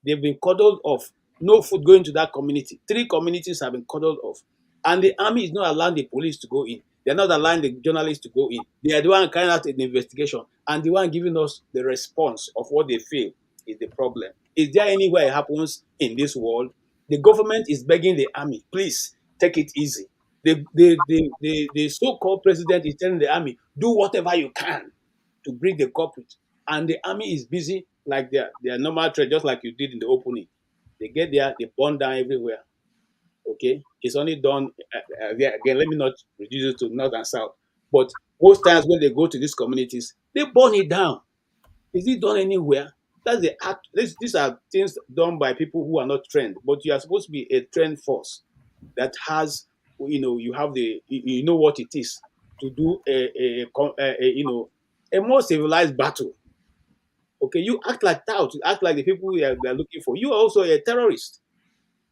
H: They've been cuddled off. No food going to that community. 3 communities have been cuddled off. And the army is not allowing the police to go in. They're not allowing the journalists to go in. They are the one carrying out an investigation and the one giving us the response of what they feel is the problem. Is there anywhere it happens in this world? The government is begging the army, please take it easy. The so-called president is telling the army, do whatever you can to bring the culprit. And the army is busy like their normal trade, just like you did in the opening. They get there, they burn down everywhere. Okay, it's only done again. Let me not reduce it to north and south, but most times when they go to these communities, they burn it down. Is it done anywhere? That's the act. These are things done by people who are not trained, but you are supposed to be a trained force that has, you have you know what it is to do a more civilized battle. Okay, you act like that. You act like the people they are looking for. You are also a terrorist.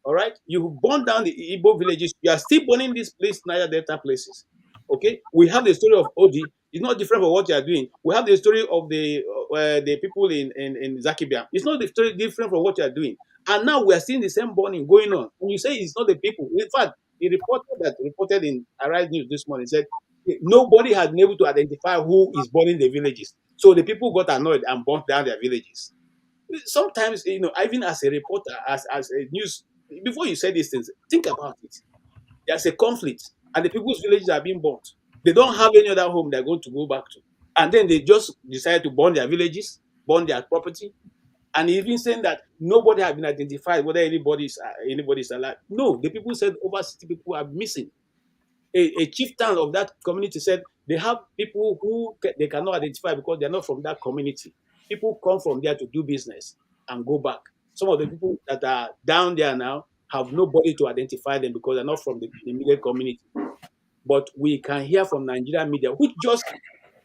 H: All right, you burn down the Igbo villages. You are still burning these places, Niger Delta places. Okay, we have the story of Odi. It's not different from what you are doing. We have the story of the people in Zakibia. It's not the story different from what you are doing. And now we are seeing the same burning going on. When you say it's not the people, in fact, the reported in Arise News this morning said nobody had been able to identify who is burning the villages. So the people got annoyed and burnt down their villages. Sometimes, even as a reporter, as a news, before you say these things, think about it. There's a conflict, and the people's villages are being burnt. They don't have any other home they're going to go back to. And then they just decide to burn their villages, burn their property, and even saying that nobody has been identified whether anybody's alive. No, the people said over 60 people are missing. A chieftain of that community said they have people who they cannot identify because they're not from that community. People come from there to do business and go back. Some of the people that are down there now have nobody to identify them because they're not from the immediate community. But we can hear from Nigerian media, which just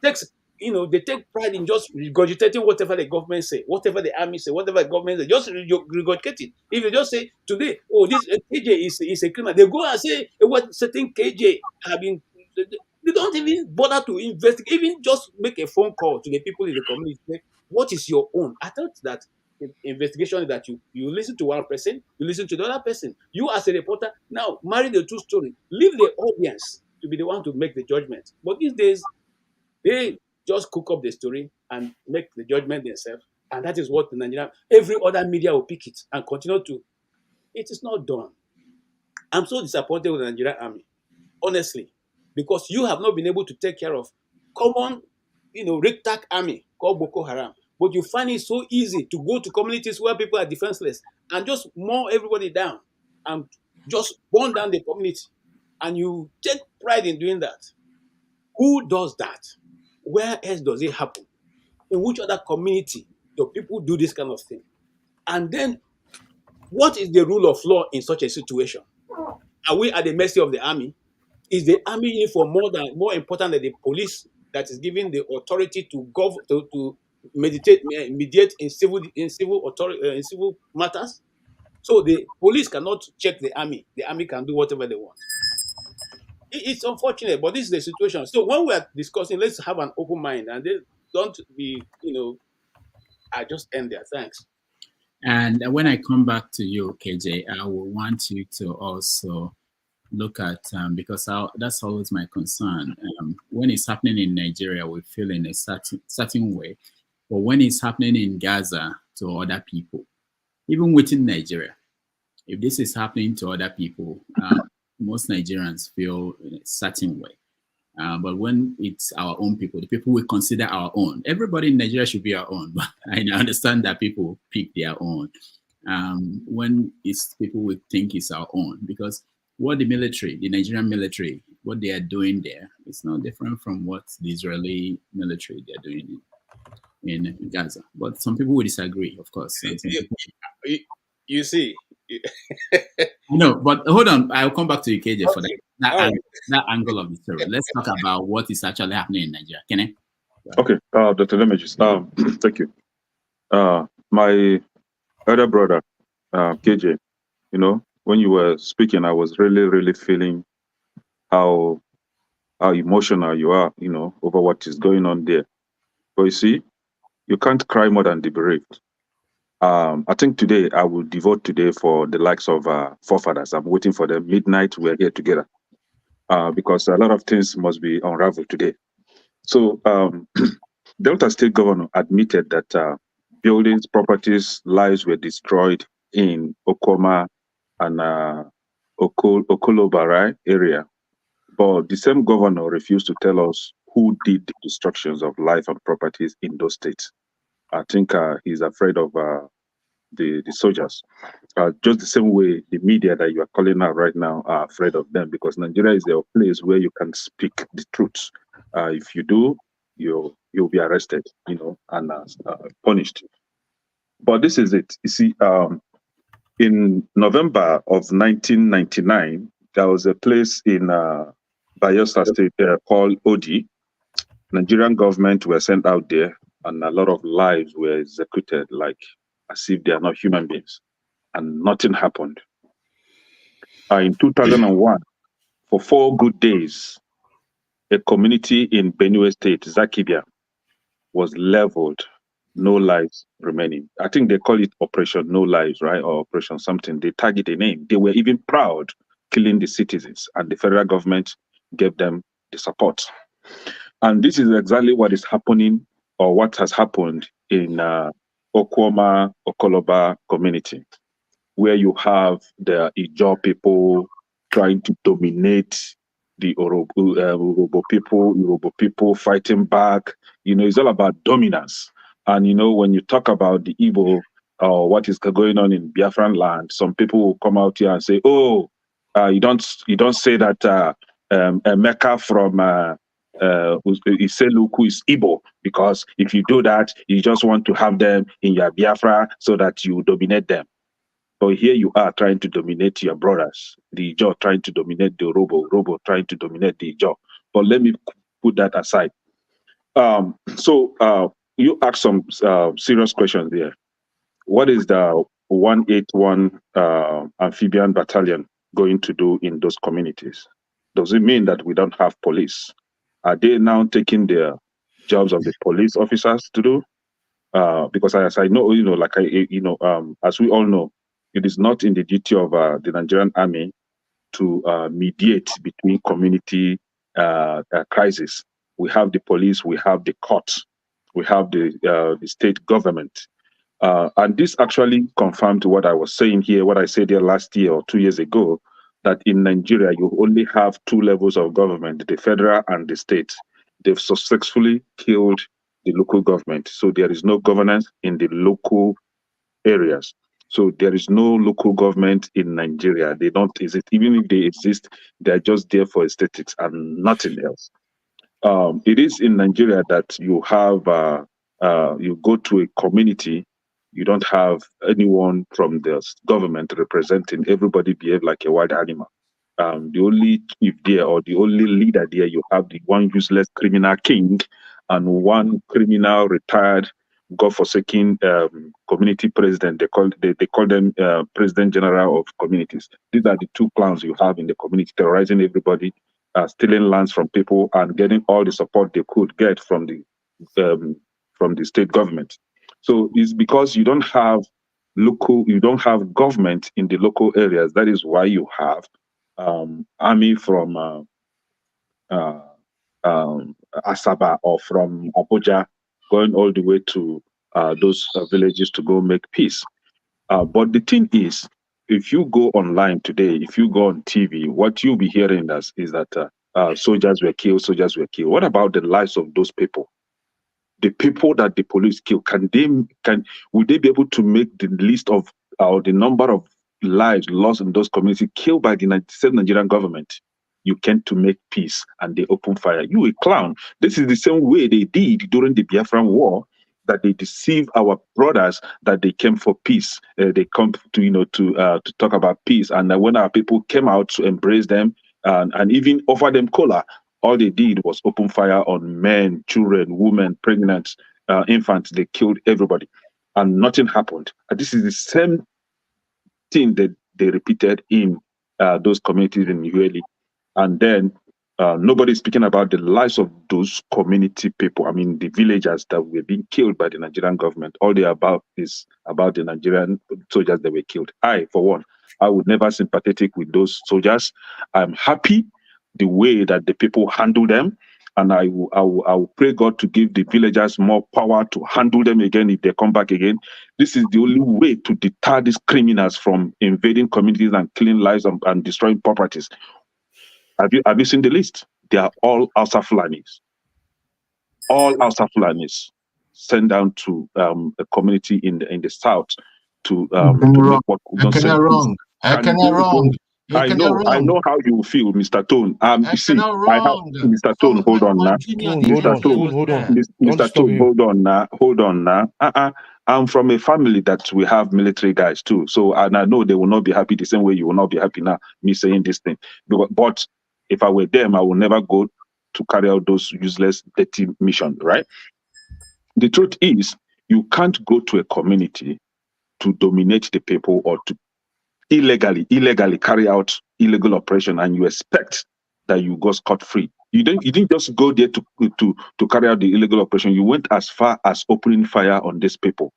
H: takes, they take pride in just regurgitating whatever the government say, whatever the army say, whatever the government say, just regurgitate it. If you just say today, oh, this KJ is a criminal, they go and say what certain KJ have been. They don't even bother to investigate, even just make a phone call to the people in the community. Say, what is your own? I thought that investigation is that you listen to one person, you listen to the other person. You as a reporter now marry the two story, leave the audience to be the one to make the judgment. But these days, they just cook up the story and make the judgment themselves. And that is what the Nigerian, every other media will pick it and continue to. It is not done. I'm so disappointed with the Nigerian army, honestly, because you have not been able to take care of common, rictac army called Boko Haram. But you find it so easy to go to communities where people are defenseless and just mow everybody down and just burn down the community. And you take pride in doing that. Who does that? Where else does it happen? In which other community do people do this kind of thing? And then, what is the rule of law in such a situation? Are we at the mercy of the army? Is the army uniform more important than the police that is given the authority to mediate in civil matters? So the police cannot check the army. The army can do whatever they want. It's unfortunate, but this is the situation. So when we are discussing, let's have an open mind and don't be, I just end there. Thanks.
R: And when I come back to you, KJ, I will want you to also look at, because that's always my concern. When it's happening in Nigeria, we feel in a certain way. But when it's happening in Gaza to other people, even within Nigeria, if this is happening to other people, most Nigerians feel in a certain way. But when it's our own people, the people we consider our own, everybody in Nigeria should be our own. But I understand that people pick their own. When it's people we think is our own, because what the Nigerian military, what they are doing there, it's not different from what the Israeli military they're doing in Gaza. But some people will disagree, of course.
H: You see.
R: No, but hold on. I'll come back to you, KJ, for that angle of the story. Let's talk about what is actually happening in Nigeria. Can I?
U: Okay, Dr. Lemegis, thank you. My elder brother, KJ, when you were speaking, I was really, really feeling how emotional you are, over what is going on there. But you see, you can't cry more than the bereaved. I think today I will devote today for the likes of forefathers. I'm waiting for them. Midnight, we're here together. because a lot of things must be unraveled today. So Delta State Governor admitted that buildings, properties, lives were destroyed in Okuoma and Okoloba area. But the same governor refused to tell us who did the destructions of life and properties in those states. I think he's afraid of the soldiers. Just the same way the media that you are calling out right now are afraid of them, because Nigeria is a place where you can speak the truth. If you do, you'll be arrested, and punished. But this is it. You see, in November of 1999, there was a place in Bayelsa State called Odi. Nigerian government were sent out there, and a lot of lives were executed, like as if they are not human beings, and nothing happened. In 2001, for 4 good days, a community in Benue State, Zakibia, was leveled, no lives remaining. I think they call it Operation No Lives, right? Or Operation something. They target a name. They were even proud killing the citizens, and the federal government gave them the support. And this is exactly what is happening, or what has happened in Okuoma, Okoloba community, where you have the Ijaw people trying to dominate the Urobo people fighting back. It's all about dominance. And when you talk about the Igbo or what is going on in Biafran land, some people will come out here and say, "Oh, you don't say that Emeka from Iseluku is Igbo, because if you do that, you just want to have them in your Biafra so that you dominate them." But here you are trying to dominate your brothers, the Ijaw trying to dominate the Robo trying to dominate the Ijaw. But let me put that aside. So you ask some serious questions there. What is the 181 amphibian battalion going to do in those communities? Does it mean that we don't have police? Are they now taking their jobs of the police officers to do? Because as I know, as we all know, it is not in the duty of the Nigerian army to mediate between community crises. We have the police, we have the courts, we have the state government. And this actually confirmed what I was saying here, what I said here last year or 2 years ago, that in Nigeria, you only have 2 levels of government, the federal and the state. They've successfully killed the local government. So there is no governance in the local areas. So there is no local government in Nigeria. They don't exist. Even if they exist, they're just there for aesthetics and nothing else. It is in Nigeria that you have, you go to a community, you don't have anyone from the government representing. Everybody behave like a wild animal. The only chief there, or the only leader there, you have the one useless criminal king and one criminal retired godforsaken community president. They call them president general of communities. These are the 2 clowns you have in the community, terrorizing everybody, stealing lands from people, and getting all the support they could get from the state government. So it's because you don't have government in the local areas. That is why you have army from Asaba or from Abuja going all the way to those villages to go make peace. But the thing is, if you go online today, if you go on TV, what you'll be hearing is that soldiers were killed, soldiers were killed. What about the lives of those people? The people that the police kill, would they be able to make the list of the number of lives lost in those communities killed by the same Nigerian government? You came to make peace and they open fire. You a clown. This is the same way they did during the Biafran War, that they deceive our brothers that they came for peace. They come to talk about peace, and when our people came out to embrace them and even offer them cola, all they did was open fire on men, children, women, pregnant, infants. They killed everybody, and nothing happened. And this is the same thing that they repeated in those communities in UAE. And then nobody's speaking about the lives of those community people. I mean, the villagers that were being killed by the Nigerian government. All they about is about the Nigerian soldiers that were killed. I, for one, I would never sympathetic with those soldiers. I'm happy the way that the people handle them. And I will pray God to give the villagers more power to handle them again if they come back again. This is the only way to deter these criminals from invading communities and killing lives and destroying properties. Have you seen the list? They are all Hausa Fulanis. All Hausa Fulanis sent down to a community in the south to make what
S: wrong.
U: I know how you feel, Mr. Tone. You see, Mr. Tone, hold on now. Mr. Tone, hold on now. I'm from a family that we have military guys too. So, and I know they will not be happy the same way you will not be happy now, me saying this thing. But if I were them, I will never go to carry out those useless, dirty missions, right? The truth is, you can't go to a community to dominate the people or to illegally carry out illegal operation, and you expect that you go scot-free. You didn't just go there to carry out the illegal operation. You went as far as opening fire on these people,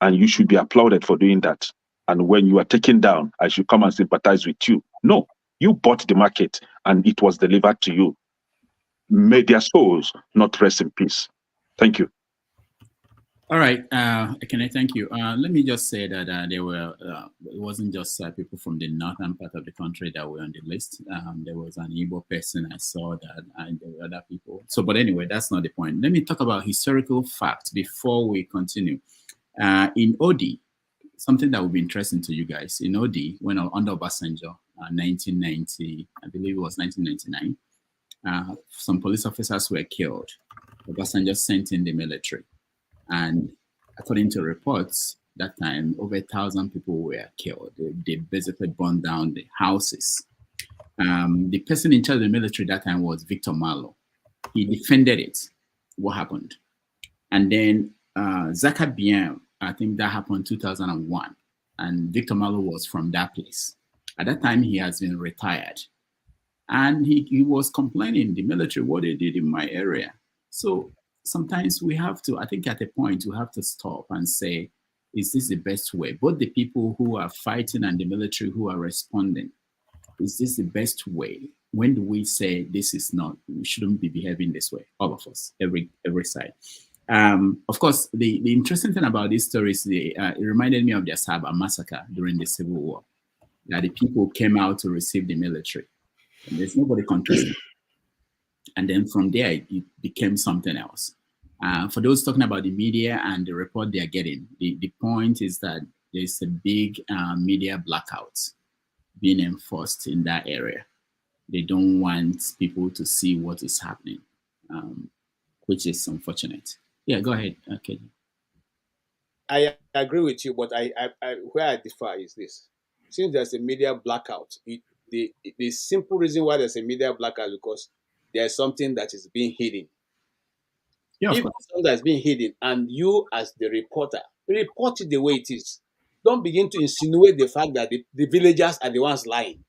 U: and you should be applauded for doing that. And when you are taken down, I should come and sympathize with you. No, you bought the market, and it was delivered to you. May their souls not rest in peace. Thank you.
R: All right, can I thank you? Let me just say that there were, it wasn't just people from the northern part of the country that were on the list. There was an Igbo person I saw that, and there were other people. So, but anyway, that's not the point. Let me talk about historical facts before we continue. In OD, something that would be interesting to you guys, in OD, when under Obasanjo, 1990, I believe it was 1999, some police officers were killed. Obasanjo sent in the military. And according to reports, that time, over 1,000 people were killed. They basically burned down the houses. The person in charge of the military that time was Victor Malo. He defended it. What happened? And then Zaka Bien, I think that happened 2001. And Victor Malo was from that place. At that time, he has been retired. And he was complaining, the military, what they did in my area. So sometimes we have to, I think at a point, we have to stop and say, is this the best way? Both the people who are fighting and the military who are responding, is this the best way? When do we say this is not, we shouldn't be behaving this way? All of us, every side. Of course, the interesting thing about this story is it reminded me of the Asaba massacre during the Civil War. That the people came out to receive the military. And there's nobody contesting. And then from there, it became something else. For those talking about the media and the report they're getting, the point is that there's a big media blackout being enforced in that area. They don't want people to see what is happening, which is unfortunate. Yeah, go ahead, okay.
H: I agree with you, but where I differ is this. Since there's a media blackout, the simple reason why there's a media blackout is because there's something that is being hidden.
R: Yeah,
H: if something that's being hidden and you as the reporter, report it the way it is. Don't begin to insinuate the fact that the villagers are the ones lying.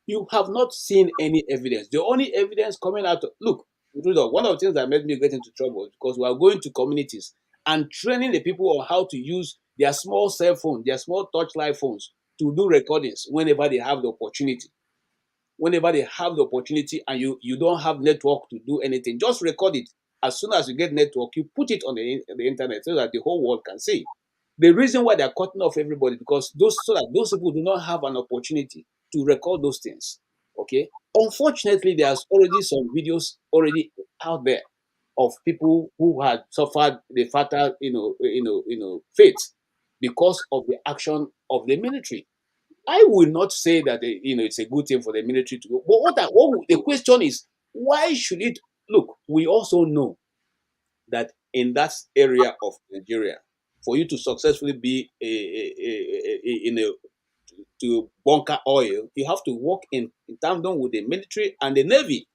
H: You have not seen any evidence. The only evidence coming out, look, one of the things that made me get into trouble is because we are going to communities and training the people on how to use their small cell phone, their small touchlight phones to do recordings whenever they have the opportunity. Whenever they have the opportunity and you don't have network to do anything, just record it. As soon as you get network, you put it on the internet so that the whole world can see. The reason why they're cutting off everybody because so that those people do not have an opportunity to record those things. Okay. Unfortunately, there's already some videos already out there of people who had suffered the fatal, fate because of the action of the military. I will not say that it's a good thing for the military to go. But the question is, why should it look? We also know that in that area of Nigeria, for you to successfully be to bunker oil, you have to work in tandem with the military and the navy.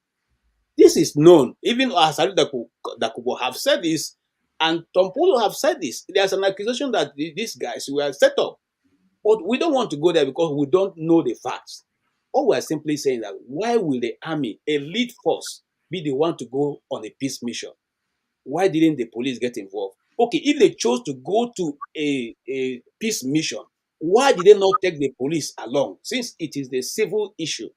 H: This is known. Even Asari Dakubo have said this, and Tompolo have said this. There's an accusation that these guys were set up. But we don't want to go there because we don't know the facts. All we're simply saying that why will the army, a lead force, be the one to go on a peace mission? Why didn't the police get involved? Okay, if they chose to go to a peace mission, why did they not take the police along? Since it is the civil issue,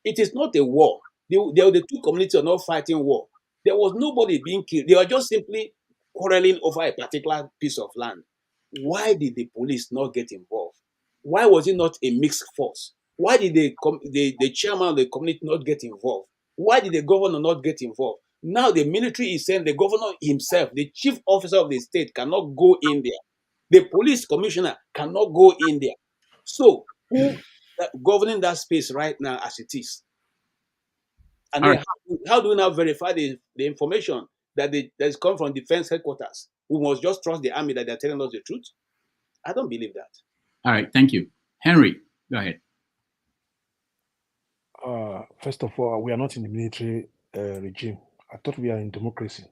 H: It is not a war. The two communities are not fighting war. There was nobody being killed. They were just simply quarreling over a particular piece of land. Why did the police not get involved? Why was it not a mixed force? Why did the chairman of the community not get involved? Why did the governor not get involved? Now the military is saying the governor himself, the chief officer of the state, cannot go in there. The police commissioner cannot go in there. So who governing that space right now as it is? And then how do we now verify the information that is come from defense headquarters? We must just trust the army that they're telling us the truth? I don't believe that.
R: All right, thank you. Henry, go ahead.
K: First of all, we are not in the military regime. I thought we are in democracy,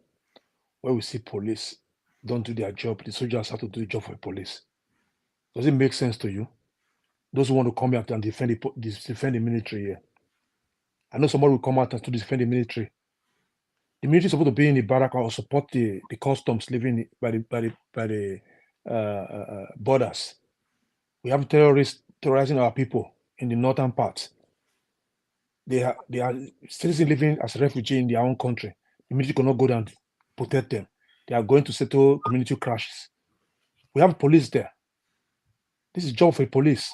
K: where we see police don't do their job. The soldiers have to do the job for the police. Does it make sense to you? Those who want to come out and defend the military here. I know somebody will come out and to defend the military. The military is supposed to be in the barrack or support the customs living by the borders. We have terrorists terrorizing our people in the northern part. They are citizens living as refugees in their own country. The military cannot go down and protect them. They are going to settle community crashes. We have police there. This is job for police,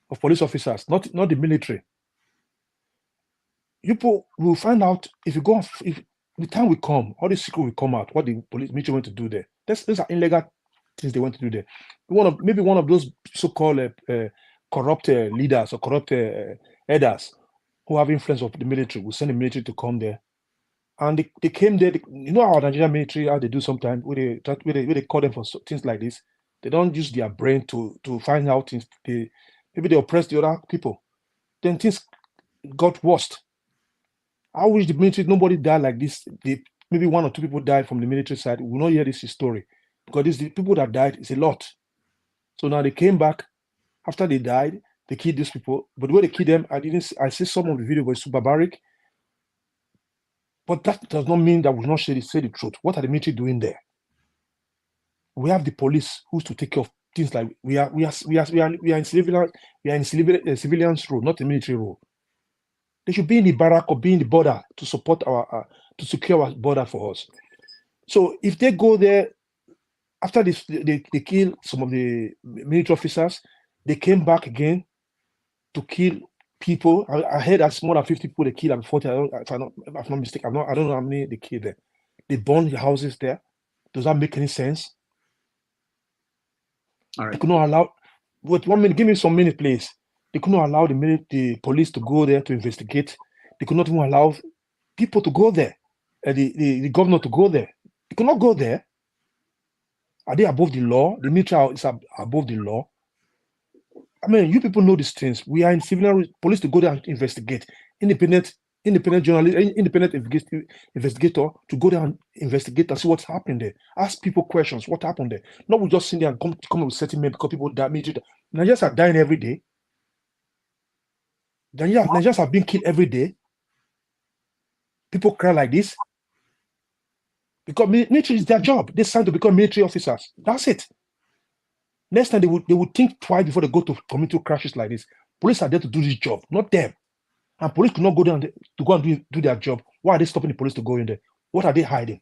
K: of police officers, not the military. You will find out if you go. If the time will come, all the secret will come out. What the military want to do there? These are illegal things they want to do there. Maybe one of those so-called corrupt leaders or corrupt headers who have influence of the military will send the military to come there, and they came there. You know our Nigerian military, how they do sometimes, where they call them for things like this. They don't use their brain to find out things. Maybe they oppress the other people. Then things got worse. I wish the military, nobody died like this. Maybe one or two people died from the military side. We will not hear this story because the people that died is a lot. So now they came back after they died. They killed these people, but the way they killed them, I see some of the video was super barbaric. But that does not mean that we will not say the truth. What are the military doing there? We have the police who's to take care of things like we are in civilians role, not the military role. They should be in the barrack or be in the border to support to secure our border for us. So if they go there after this, they kill some of the military officers, they came back again to kill people. I heard that's more than 50 people they killed and 40. If I'm not mistaken, I don't know how many they killed there. They burned the houses there. Does that make any sense?
R: All right.
K: They could not allow. Wait 1 minute. Give me some minute, please. They could not allow the police to go there to investigate. They could not even allow people to go there. The governor to go there. They could not go there. Are they above the law? The military is above the law. I mean, you people know these things. We are in civilian police to go there and investigate. Independent journalist, independent investigator to go there and investigate and see what's happened there. Ask people questions. What happened there? Not we just sit there and come up with settlement because people die. Nigerians are dying every day. Nigerians are being killed every day. People cry like this because military is their job. They signed to become military officers. That's it. Next time they would think twice before they go to community crashes like this. Police are there to do this job, not them. And police could not go down to go and do their job. Why are they stopping the police to go in there? What are they hiding?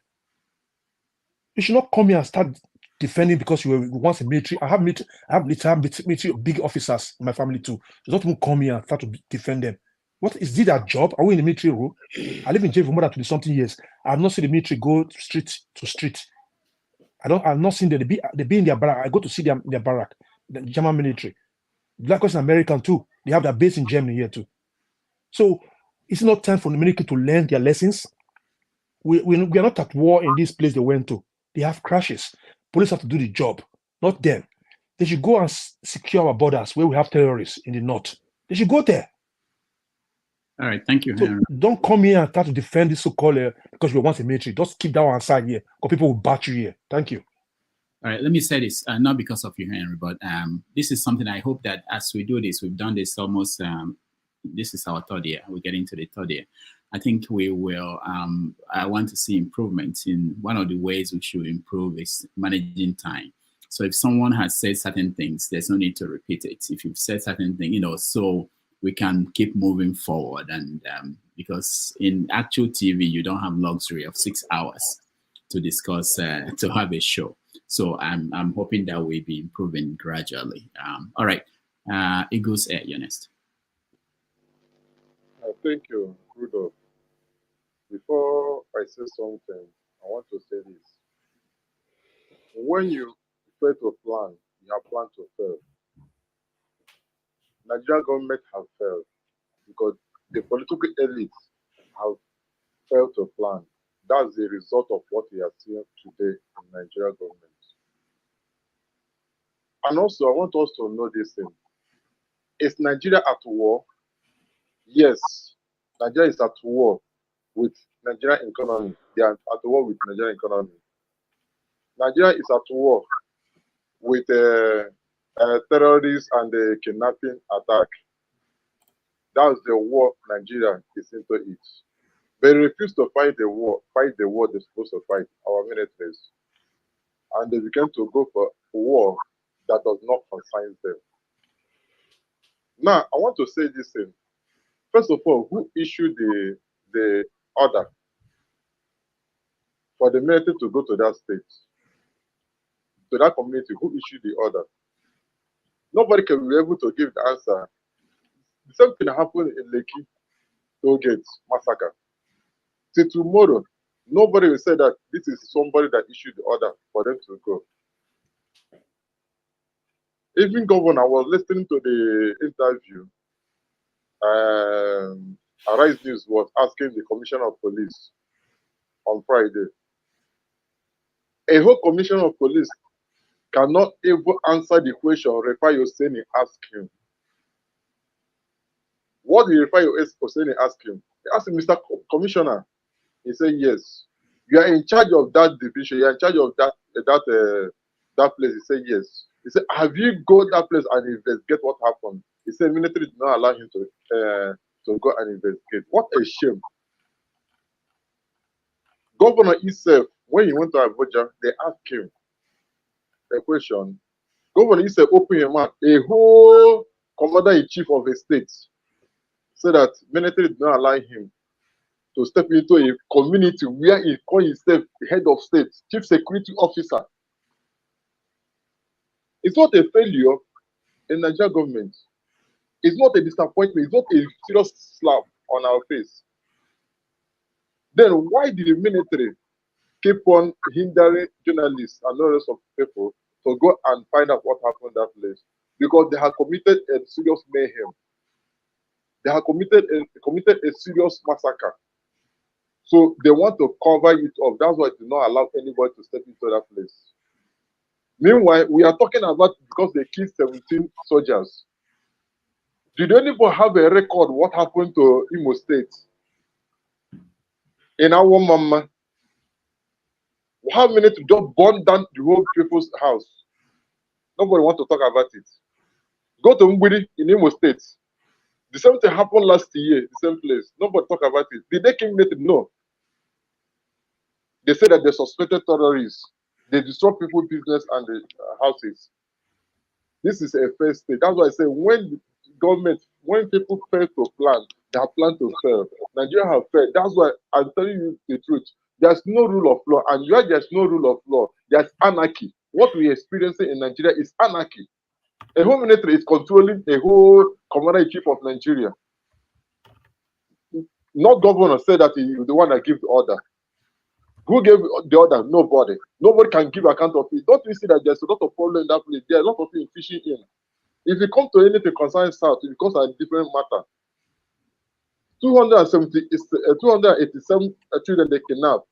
K: You should not come here and start defending because you were once a military. I have military big officers in my family too. So don't even come here and start to defend them. What is this their job? Are we in the military role? I live in jail for more than 20-something years. I have not seen the military go street to street. I've not seen them. They be in their barrack. I go to see them in their barrack. The German military. Black is American too. They have their base in Germany here too. So it's not time for the military to learn their lessons. We are not at war in this place they went to. They have crashes. Police have to do the job, not them. They should go and secure our borders where we have terrorists in the north. They should go there.
R: All right, thank you, Henry.
K: So don't come here and start to defend this so-called because you want the military. Just keep that one aside here, because people will bat you here. Thank you.
R: All right, let me say this, not because of you, Henry, but this is something I hope that as we do this, we've done this almost, this is our third year. We're getting to the third year. I think we will, I want to see improvements. In one of the ways we should improve is managing time. So if someone has said certain things, there's no need to repeat it. If you've said certain things, so we can keep moving forward. And because in actual TV, you don't have luxury of 6 hours to discuss, to have a show. So I'm hoping that we'll be improving gradually. All right, Eagles Air, you're next.
M: Thank you, Rudolph. Before I say something, I want to say this. When you fail to plan, you have planned to fail. Nigerian government have failed because the political elites have failed to plan. That's the result of what we are seeing today in Nigerian government. And also, I want us to know this thing. Is Nigeria at war? Yes, Nigeria is at war with Nigerian economy. They are at war with Nigerian economy. Nigeria is at war with terrorists and the kidnapping attack. That's the war Nigeria is into it. They refuse to fight the war they're supposed to fight, our militaries. And they began to go for war that does not concern them. Now, I want to say this thing. First of all, who issued the order for the military to go to that state, to that community? Who issued the order? Nobody can be able to give the answer. The same thing happened in Lekki Tollgate massacre. Till tomorrow, nobody will say that this is somebody that issued the order for them to go. Even governor was listening to the interview. Arise News was asking the commissioner of police on Friday. A whole commissioner of police cannot even answer the question Remi Tinubu asked him. What did Remi Tinubu ask him? He asked him, Mr. Commissioner. He said, yes. You are in charge of that division. You are in charge of that place. He said, yes. He said, have you go that place and investigate what happened? He said, military did not allow him to go and investigate. What a shame. Governor himself, when he went to Abuja, they asked him a question. Governor himself opened his mouth. A whole commander-in-chief of a state said that military did not allow him to step into a community where he called himself the head of state, chief security officer. It's not a failure in Nigerian government. It's not a disappointment. It's not a serious slap on our face. Then why did the military keep on hindering journalists and the rest of people to go and find out what happened in that place? Because they have committed a serious mayhem. They have committed a serious massacre. So they want to cover it up. That's why they do not allow anybody to step into that place. Meanwhile, we are talking about because they killed 17 soldiers. Did anybody have a record what happened to Imo State? In our mama, how many to just burn down the whole people's house? Nobody wants to talk about it. Go to Mbudi in Imo State. The same thing happened last year, the same place. Nobody talk about it. Did they kill military? No. They say that they suspected terrorists. They destroy people's business and the houses. This is a first stage. That's why I say when when people fail to plan, they have planned to fail. Nigeria have failed. That's why I'm telling you the truth. There's no rule of law, and where there's no rule of law, there's anarchy. What we're experiencing in Nigeria is anarchy. A whole military is controlling a whole commander-in-chief of Nigeria. Not governor said that he's the one that gives the order. Who gave the order? Nobody. Nobody can give account of it. Don't you see that there's a lot of problem in that place? There are a lot of things fishing in. If it comes to anything concerning South, it becomes a different matter. 287 children they kidnapped.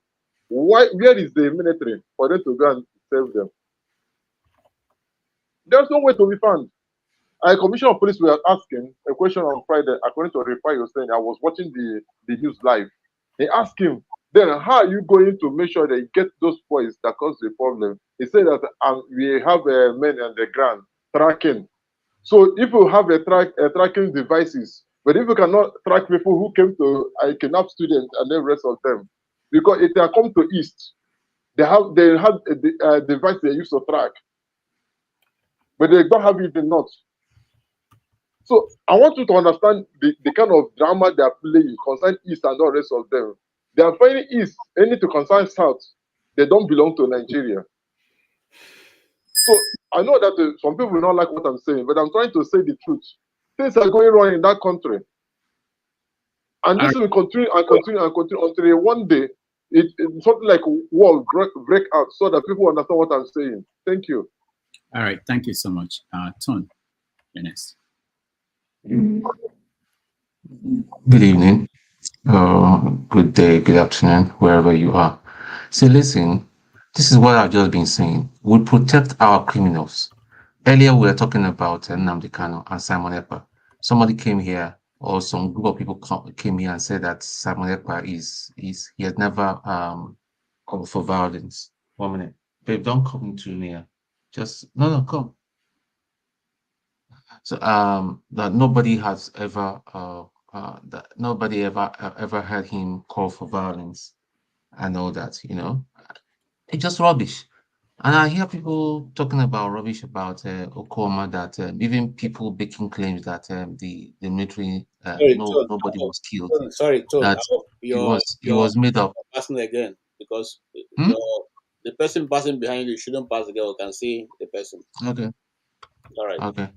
M: Where is the military for them to go and save them? There's no way to be found. A commissioner of police were asking a question on Friday, according to Remi was saying, I was watching the news live. They asked him, then how are you going to make sure that you get those boys that cause the problem? He said that we have men on the ground tracking. So if you have tracking devices, but if you cannot track people who came to kidnap students and the rest of them, because if they come to East, they have a device they use to track, but they don't have it in North. So I want you to understand the kind of drama they are playing concerning East and all the rest of them. They are finding East, any to concern South. They don't belong to Nigeria. So I know that some people will not like what I'm saying, but I'm trying to say the truth. Things are going wrong in that country. And this will continue and continue and continue until one day something like war break out so that people understand what I'm saying. Thank you.
R: All right, thank you so much. Ton, you're next.
N: Good evening, good day, good afternoon, wherever you are. So listen, this is what I've just been saying. We protect our criminals. Earlier we were talking about Nnamdi Kanu and Simon Ekpa. Somebody came here, or some group of people came here and said that Simon Ekpa he has never called for violence. 1 minute, babe, don't come to me. Just no, come. So that nobody has ever that nobody ever heard him call for violence and all that, it's just rubbish. And I hear people talking about rubbish about Okuoma, that even people making claims that the military nobody was killed,
H: Sorry, Tone. I
N: that
H: hope
N: it was made up.
H: passing again, because
N: Hmm?
H: the person passing behind you shouldn't pass again. You can see the person.
N: Okay.
H: All right.
N: Okay.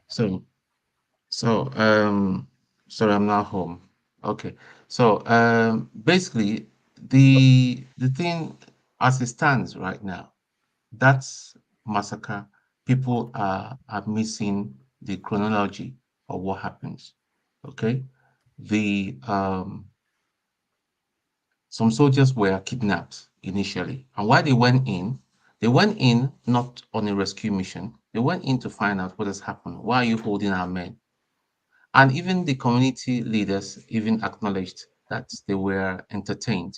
N: So sorry, I'm not home. Okay. So basically the thing as it stands right now, that's massacre. People are missing the chronology of what happens. Okay. The some soldiers were kidnapped initially, and why they went in not on a rescue mission. They went in to find out what has happened. Why are you holding our men? And even the community leaders even acknowledged that they were entertained.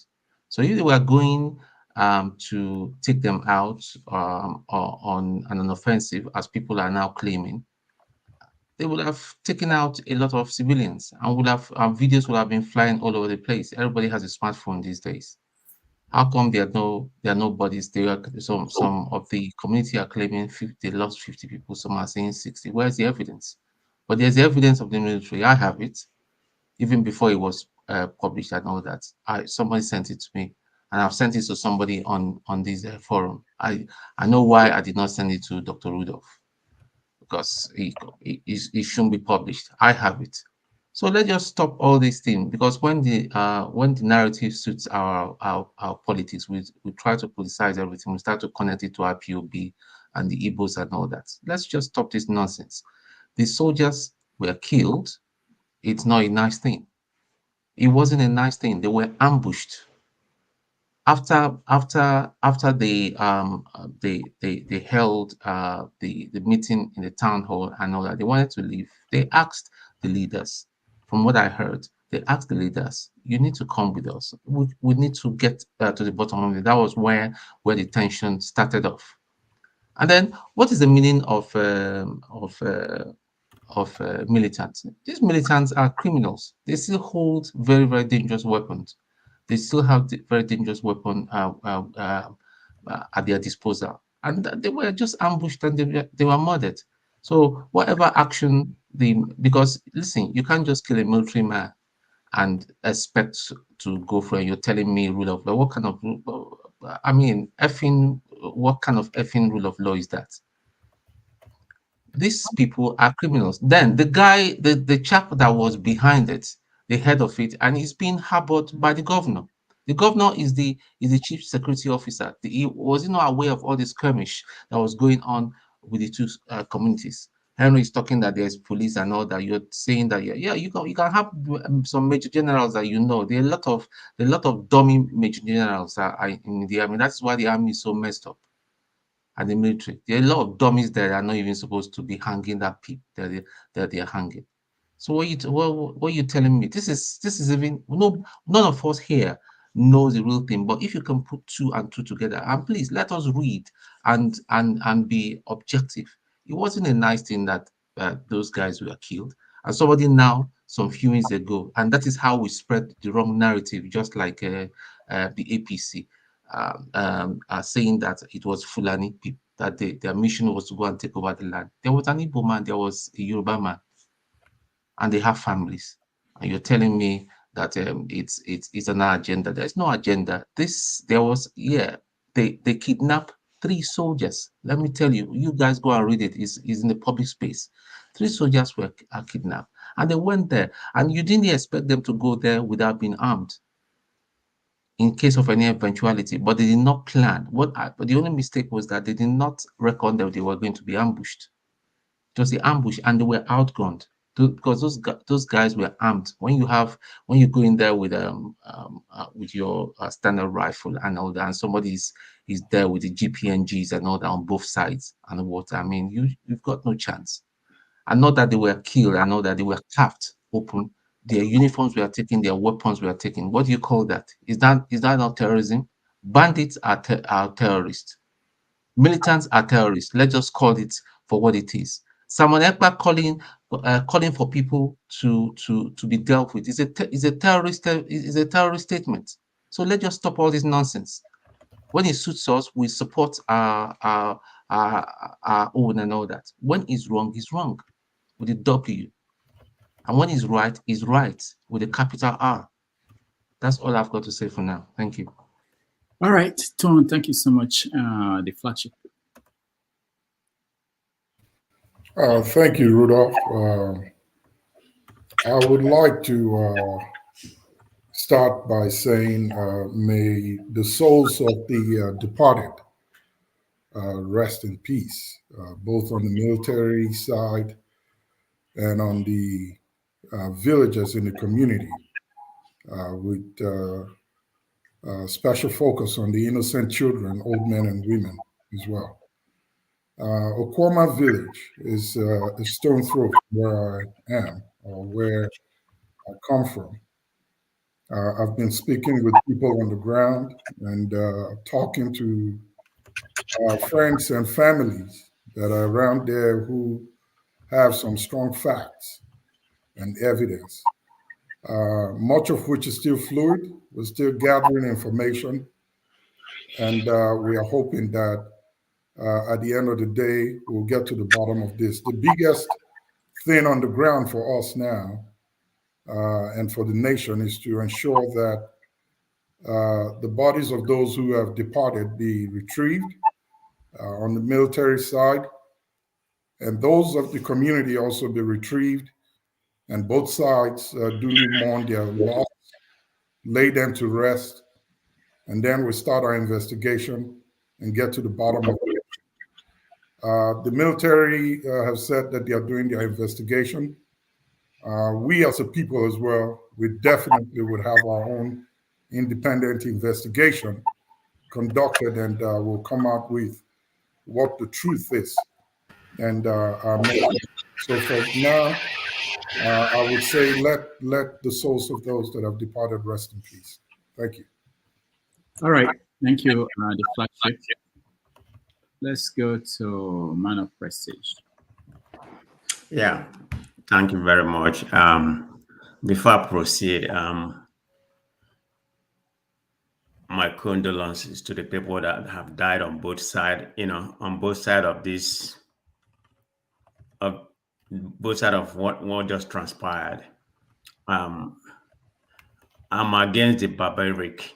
N: So if they were going to take them out or on an offensive, as people are now claiming, they would have taken out a lot of civilians, and would have videos would have been flying all over the place. Everybody has a smartphone these days. How come there are no bodies? Some of the community are claiming 50, they lost 50 people. Some are saying 60. Where's the evidence? But there's the evidence of the military. I have it, even before it was published and all that. Somebody sent it to me, and I've sent it to somebody on this forum. I know why I did not send it to Dr. Rudolph, because it shouldn't be published. I have it. So let's just stop all these things, because when the narrative suits our politics, we try to politicize everything. We start to connect it to IPOB and the Igbos and all that. Let's just stop this nonsense. The soldiers were killed. It's not a nice thing. It wasn't a nice thing. They were ambushed. After they held the meeting in the town hall and all that, they wanted to leave. They asked the leaders, from what I heard, they asked the leaders, you need to come with us. We need to get to the bottom of it. That was where the tension started off. And then, what is the meaning of militants? These militants are criminals. They still hold very, very dangerous weapons. They still have very dangerous weapon at their disposal, and they were just ambushed and they were murdered. So whatever action because listen, you can't just kill a military man and expect to go for it. You're telling me rule of law? What kind of what kind of effing rule of law is that? These people are criminals. Then the guy, the chap that was behind it, the head of it, and he's being harbored by the governor. The governor is the chief security officer. He was not aware of all the skirmish that was going on with the two communities. Henry is talking that there's police and all that. You're saying that you can have some major generals that there are a lot of dummy major generals in the army. That's why the army is so messed up. And the military, there are a lot of dummies that are not even supposed to be hanging that they are hanging. So what are you telling me? This is even none of us here knows the real thing. But if you can put two and two together, and please let us read and be objective. It wasn't a nice thing that those guys were killed, and somebody now some few minutes ago, and that is how we spread the wrong narrative, just like the APC. Saying that it was Fulani people, that their mission was to go and take over the land. There was an Igbo man, there was a Yoruba man. and they have families. And you're telling me that it's an agenda. There's no agenda. They kidnapped 3 soldiers. Let me tell you, you guys go and read it. It's in the public space. 3 soldiers were kidnapped, and they went there, and you didn't expect them to go there without being armed in case of any eventuality, but they did not plan. But the only mistake was that they did not reckon that they were going to be ambushed. It was the ambush, and they were outgunned because those guys were armed. When you go in there with your standard rifle and all that, and somebody is there with the GPNGs and all that on both sides and what, I mean, you've got no chance. And not that they were killed, and not that they were carved open. Their uniforms were taken, their weapons were taken. What do you call that? Is that not terrorism? Bandits are terrorists. Militants are terrorists. Let's just call it for what it is. Simon Ekpa calling for people to be dealt with is a terrorist statement. So let's just stop all this nonsense. When it suits us, we support our own and all that. When it's wrong with a W. And when it's right with a capital R. That's all I've got to say for now. Thank you.
J: All right, Tom, thank you so much. The flagship.
O: Thank you, Rudolph. I would like to start by saying, may the souls of the departed rest in peace, both on the military side and on the villagers in the community, with special focus on the innocent children, old men and women as well. Okuoma village is a stone throw from where I am, or where I come from. I've been speaking with people on the ground and talking to friends and families that are around there who have some strong facts and evidence, much of which is still fluid. We're still gathering information, and we are hoping that at the end of the day, we'll get to the bottom of this. The biggest thing on the ground for us now and for the nation is to ensure that the bodies of those who have departed be retrieved on the military side, and those of the community also be retrieved, and both sides duly mourn their loss, lay them to rest, and then we start our investigation and get to the bottom of it. The military have said that they are doing their investigation. We as a people as well, we definitely would have our own independent investigation conducted, and we'll come out with what the truth is. And so for now, I would say let the souls of those that have departed rest in peace. Thank you.
J: All right, thank you, the flagship. Let's go to Man of Prestige.
F: Yeah, thank you very much. Before I proceed, my condolences to the people that have died on both sides, on both sides of this, both sides of what just transpired. I'm against the barbaric,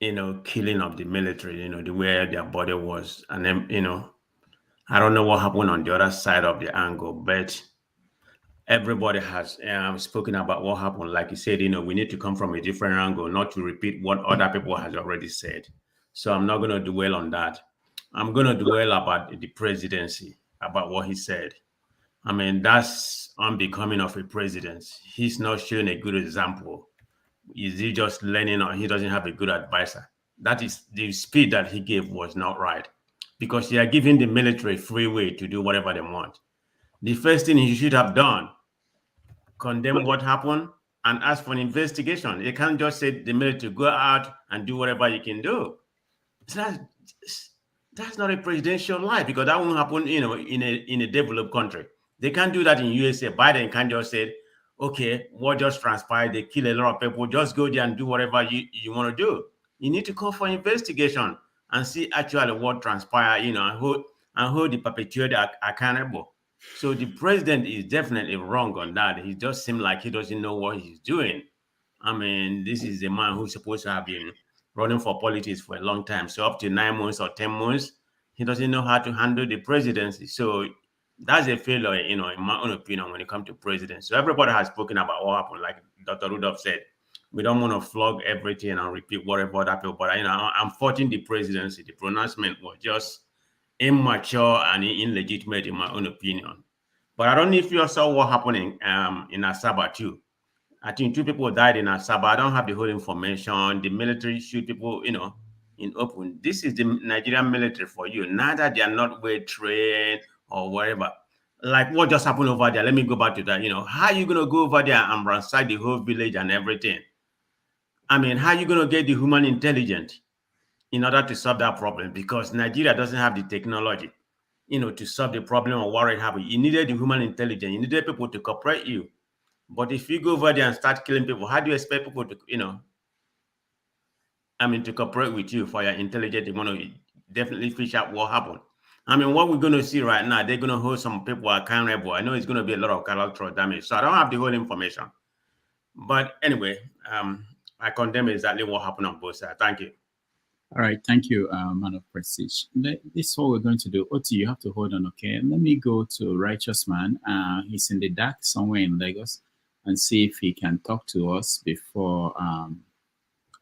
F: killing of the military, the way their body was. And then, I don't know what happened on the other side of the angle, but everybody has spoken about what happened. Like you said, we need to come from a different angle, not to repeat what other people has already said. So I'm not going to dwell on that. I'm going to dwell about the presidency, about what he said. I mean, that's unbecoming of a president. He's not showing a good example. Is he just learning, or he doesn't have a good advisor? That is, the speed that he gave was not right, because they are giving the military free way to do whatever they want. The first thing he should have done, condemn what happened and ask for an investigation. You can't just say the military go out and do whatever you can do. So that's not a presidential life, because that won't happen, in a developed country. They can't do that in USA. Biden can't just say, okay, what just transpired? They kill a lot of people. Just go there and do whatever you want to do. You need to call for investigation and see actually what transpired, and hold the perpetrator accountable. So the president is definitely wrong on that. He just seems like he doesn't know what he's doing. I mean, this is a man who's supposed to have been running for politics for a long time. So up to 9 months or 10 months, he doesn't know how to handle the presidency. So that's a failure, in my own opinion, when it comes to president. So everybody has spoken about what happened, like Dr. Rudolph said. We don't want to flog everything and repeat whatever happened. But I'm faulting the presidency. The pronouncement was just immature and illegitimate, in my own opinion. But I don't know if you saw what happened in Asaba too. I think 2 people died in Asaba. I don't have the whole information. The military shoot people, in open. This is the Nigerian military for you. Neither they are not well trained or whatever. Like what just happened over there. Let me go back to that. How are you going to go over there and ransack the whole village and everything? I mean, how are you going to get the human intelligence in order to solve that problem? Because Nigeria doesn't have the technology, to solve the problem or what happened. You needed the human intelligence. You needed people to cooperate you. But if you go over there and start killing people, how do you expect people to, to cooperate with you for your intelligence? They want to definitely fish out what happened. I mean, what we're going to see right now, they're going to hold some people accountable. I know it's going to be a lot of collateral damage. So I don't have the whole information. But anyway, I condemn exactly what happened on both sides. Thank you.
R: All right, thank you, man of prestige. This is what we're going to do. Oti, you have to hold on, okay? Let me go to Righteous Man. He's in the dark somewhere in Lagos, and see if he can talk to us before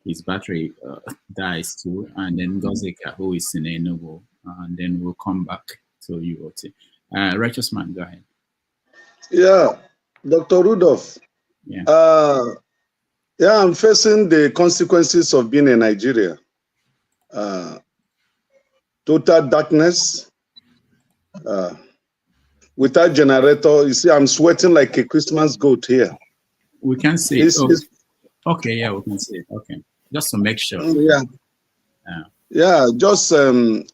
R: his battery dies too. And then Gozeka, who is in Enugu, and then we'll come back to you, Oti. Righteous Man, go ahead.
A: Yeah, Dr. Rudolph.
R: Yeah.
A: I'm facing the consequences of being in Nigeria. Total darkness, without generator. You see, I'm sweating like a Christmas goat here.
R: We can see it. Okay, yeah, we can see it. Okay, just to make sure.
A: Just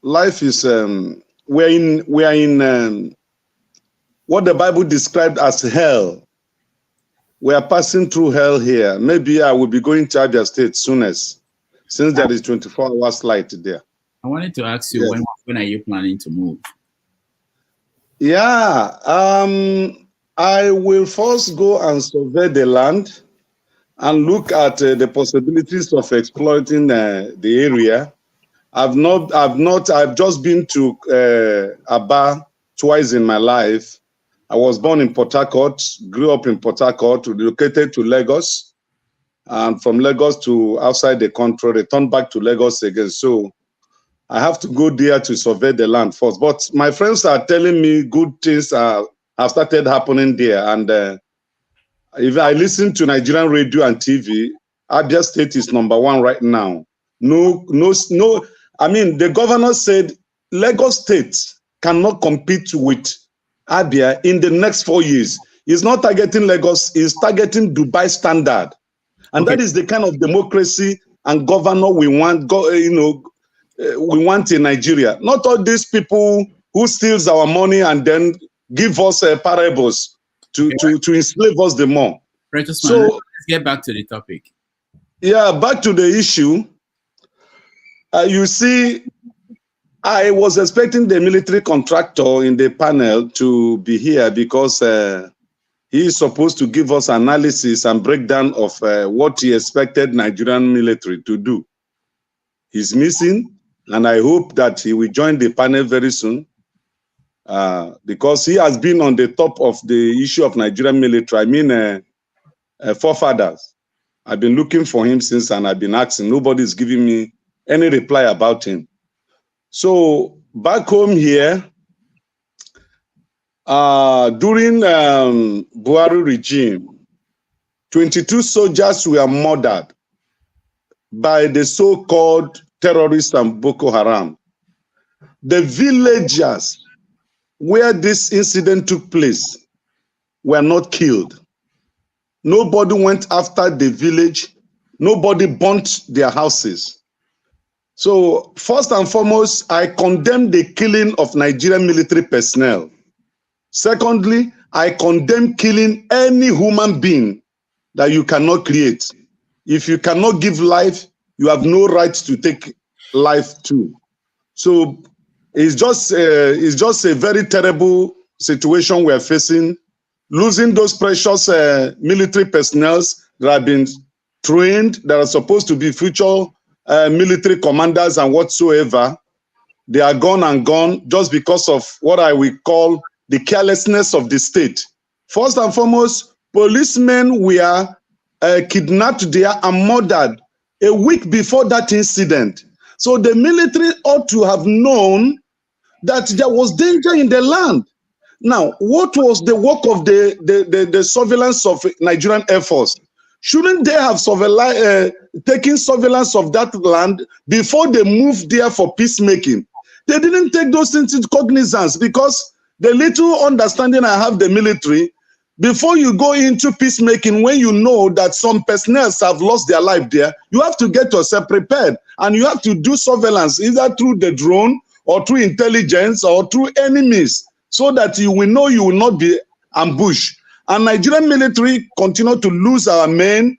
A: life is we are in what the Bible described as hell. We are passing through hell here. Maybe I will be going to Abia State soonest, since there is 24 hours light there.
R: I wanted to ask you, when are you planning to move?
A: Yeah, I will first go and survey the land and look at the possibilities of exploiting the area. I've just been to Aba twice in my life. I was born in Port Harcourt, grew up in Port Harcourt, relocated to Lagos, and from Lagos to outside the country, returned back to Lagos again. So I have to go there to survey the land first. But my friends are telling me good things have started happening there. And if I listen to Nigerian radio and TV, Abia State is #1 right now. No. I mean, the governor said Lagos State cannot compete with Abia in the next 4 years. He's not targeting Lagos, he's targeting Dubai standard. And that is the kind of democracy and governor we want, we want in Nigeria. Not all these people who steals our money and then give us parables to enslave us the more.
R: So let's get back to the topic.
A: Yeah, back to the issue. You see, I was expecting the military contractor in the panel to be here because he is supposed to give us analysis and breakdown of what he expected Nigerian military to do. He's missing, and I hope that he will join the panel very soon because he has been on the top of the issue of Nigerian military. I mean, forefathers. I've been looking for him since, and I've been asking. Nobody's giving me any reply about him. So back home here, during Buhari regime, 22 soldiers were murdered by the so-called terrorists and Boko Haram. The villagers where this incident took place were not killed. Nobody went after the village. Nobody burnt their houses. So first and foremost, I condemn the killing of Nigerian military personnel. Secondly, I condemn killing any human being that you cannot create. If you cannot give life, you have no right to take life too. So it's just a very terrible situation we're facing, losing those precious military personnel that have been trained, that are supposed to be future military commanders and whatsoever, they are gone and gone just because of what I will call the carelessness of the state. First and foremost, policemen were kidnapped there and murdered a week before that incident. So the military ought to have known that there was danger in the land. Now, what was the work of the surveillance of Nigerian Air Force? Shouldn't they have taken surveillance of that land before they moved there for peacemaking? They didn't take those things into cognizance because the little understanding I have the military, before you go into peacemaking, when you know that some personnel have lost their life there, you have to get yourself prepared and you have to do surveillance either through the drone or through intelligence or through enemies so that you will know you will not be ambushed. And Nigerian military continue to lose our men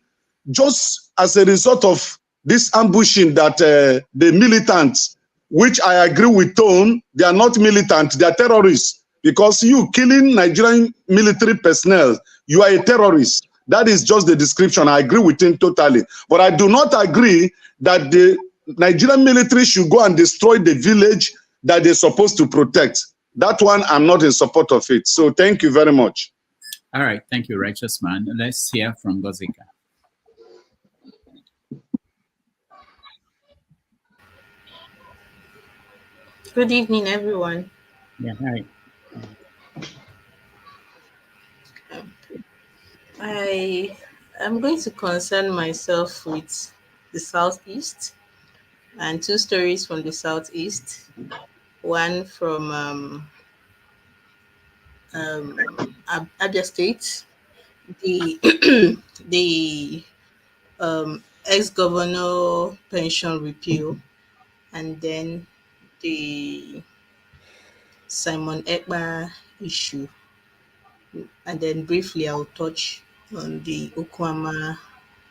A: just as a result of this ambushing that the militants, which I agree with Tone, they are not militants, they are terrorists. Because you killing Nigerian military personnel, you are a terrorist. That is just the description. I agree with him totally. But I do not agree that the Nigerian military should go and destroy the village that they're supposed to protect. That one, I'm not in support of it. So thank you very much.
R: All right. Thank you, Righteous Man. Let's hear from Gozika.
E: Good evening, everyone.
R: Yeah, hi.
E: I am going to concern myself with the Southeast and two stories from the Southeast. One from Abia State, the the ex-governor pension repeal, and then the Simon Ekpa issue. And then briefly, I'll touch on the Okuoma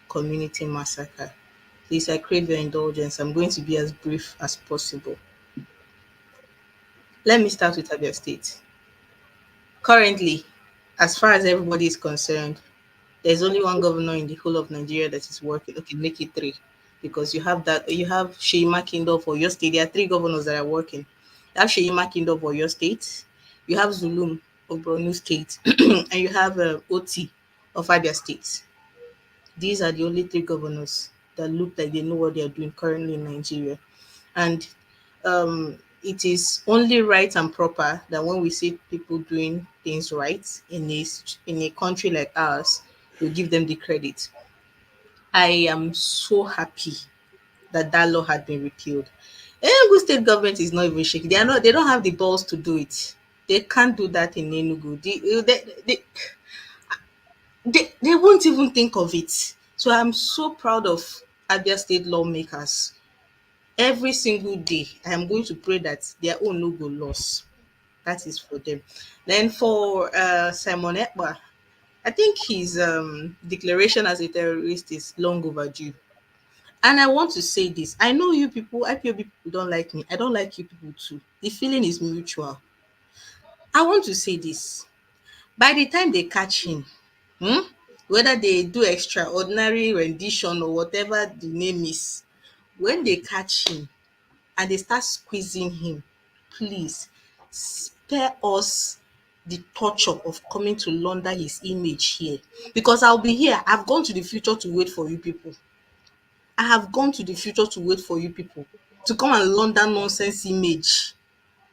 E: community massacre. Please, I crave your indulgence. I'm going to be as brief as possible. Let me start with Abia State. Currently, as far as everybody is concerned, there's only one governor in the whole of Nigeria that is working. Okay, make it three, because you have Sheik Gumi for your state. There are three governors that are working. You have Sheik Gumi for your state. You have Zulum of Borno State, and you have Oti of Abia State. These are the only three governors that look like they know what they are doing currently in Nigeria. And it is only right and proper that when we see people doing things right in a country like ours, we give them the credit. I am so happy that that law had been repealed. Enugu state government is not even shaking. They don't have the balls to do it. They can't do that in Enugu. They won't even think of it. So I'm so proud of Abia State lawmakers. Every single day, I am going to pray that their own no go loss. That is for them. Then for Simon Ekpa, I think his declaration as a terrorist is long overdue. And I want to say this. I know you people, IPOB people don't like me. I don't like you people too. The feeling is mutual. I want to say this. By the time they catch him, whether they do extraordinary rendition or whatever the name is, when they catch him and they start squeezing him, please spare us the torture of coming to launder his image here. Because I'll be here. I've gone to the future to wait for you people. I have gone to the future to wait for you people to come and launder nonsense image.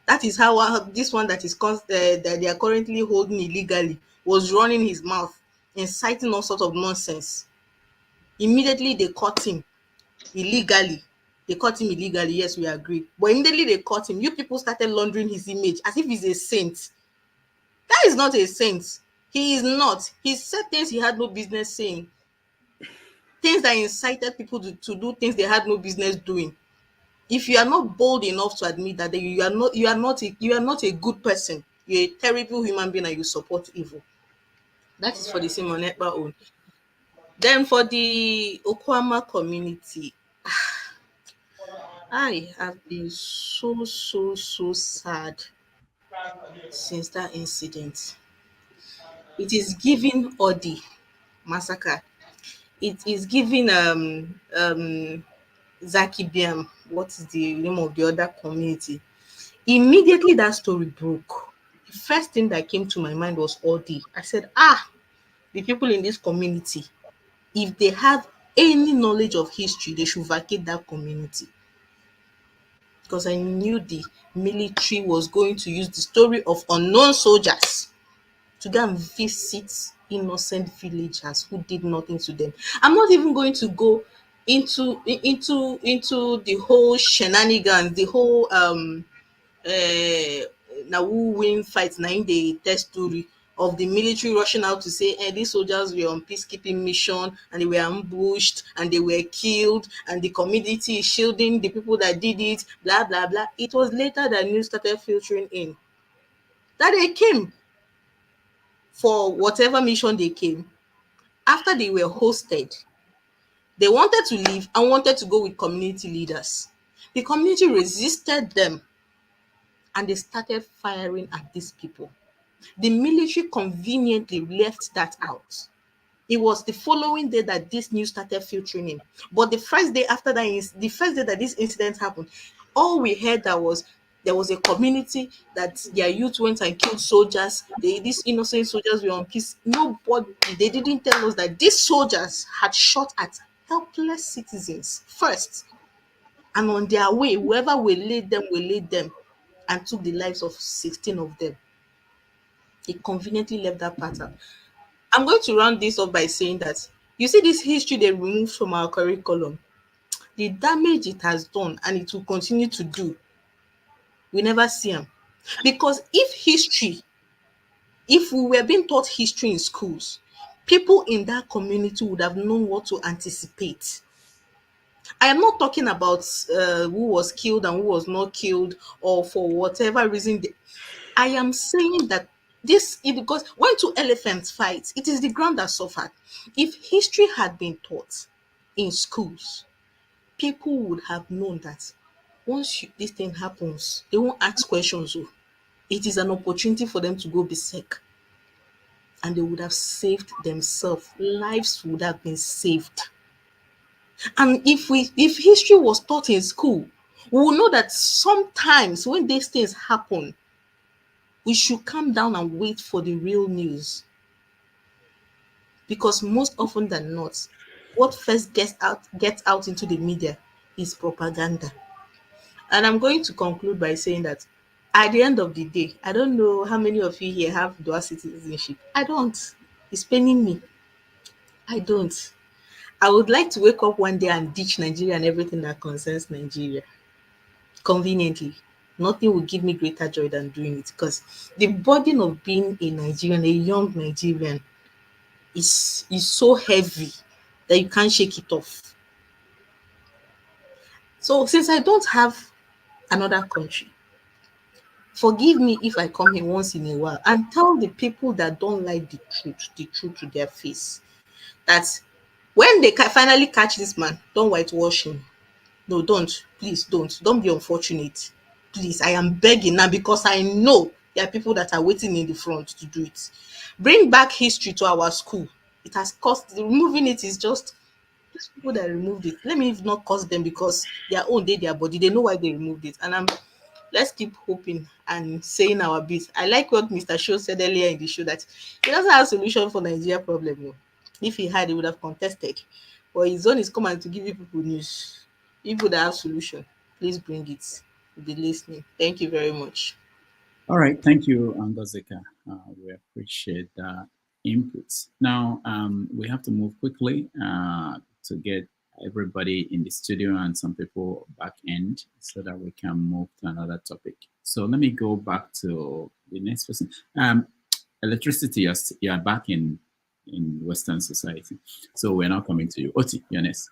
E: That is how this one that that they are currently holding illegally was running his mouth, inciting all sorts of nonsense. Immediately they caught him illegally. Yes, we agree. But immediately they caught him. You people started laundering his image as if he's a saint. That is not a saint. He is not. He said things he had no business saying. Things that incited people to do things they had no business doing. If you are not bold enough to admit that you are not a good person, you're a terrible human being and you support evil. That is for the Simon Ekpa own. Then for the Okuoma community, I have been so sad since that incident. It is giving Odi massacre. It is giving Zaki Biam, what is the name of the other community? Immediately that story broke, the first thing that came to my mind was Odi. I said, the people in this community, if they have any knowledge of history, they should vacate that community. Because I knew the military was going to use the story of unknown soldiers to go and visit innocent villagers who did nothing to them. I'm not even going to go into the whole shenanigans, the whole na who win fight na im dey tell story of the military rushing out to say these soldiers were on peacekeeping mission and they were ambushed and they were killed and the community is shielding the people that did it, blah blah blah. It was later that news started filtering in that they came for whatever mission they came. After they were hosted, they wanted to leave and wanted to go with community leaders. The community resisted them and they started firing at these people. The military conveniently left that out. It was the following day that this news started filtering in. But the first day after that, the first day that this incident happened, all we heard that was there was a community that their youth went and killed soldiers. These innocent soldiers were on peace. Nobody, they didn't tell us that these soldiers had shot at helpless citizens first. And on their way, whoever waylaid them and took the lives of 16 of them. They conveniently left that part out. I'm going to round this up by saying that you see this history they removed from our curriculum, the damage it has done and it will continue to do, we never see them. Because if we were being taught history in schools, people in that community would have known what to anticipate. I am not talking about who was killed and who was not killed or for whatever reason. I am saying that because when two elephants fight, it is the ground that suffered. If history had been taught in schools, people would have known that once this thing happens, they won't ask questions. It is an opportunity for them to go be sick. And they would have saved themselves. Lives would have been saved. And if history was taught in school, we will know that sometimes when these things happen, we should calm down and wait for the real news. Because most often than not, what first gets out into the media is propaganda. And I'm going to conclude by saying that at the end of the day, I don't know how many of you here have dual citizenship. I don't. It's paining me. I don't. I would like to wake up one day and ditch Nigeria and everything that concerns Nigeria. Conveniently. Nothing will give me greater joy than doing it because the burden of being a Nigerian, a young Nigerian, is so heavy that you can't shake it off. So since I don't have another country, forgive me if I come here once in a while and tell the people that don't like the truth to their face, that when they finally catch this man, don't whitewash him. No, don't. Please don't. Don't be unfortunate. Please, I am begging now because I know there are people that are waiting in the front to do it. Bring back history to our school. It has cost, removing it is just these people that removed it. Let me not curse them because their own day, their body, they know why they removed it. And let's keep hoping and saying our bit. I like what Mr. Show said earlier in the show that he doesn't have a solution for Nigeria problem. No. If he had, he would have contested. But his own is come and to give you people news. People that have solution, please bring it. We'll be listening. Thank you very much.
R: All right, thank you, Ngozika. We appreciate that input. Now, we have to move quickly to get everybody in the studio and some people back end so that we can move to another topic. So let me go back to the next person. Electricity, you're back in Western society. So we're now coming to you. Oti, you're next.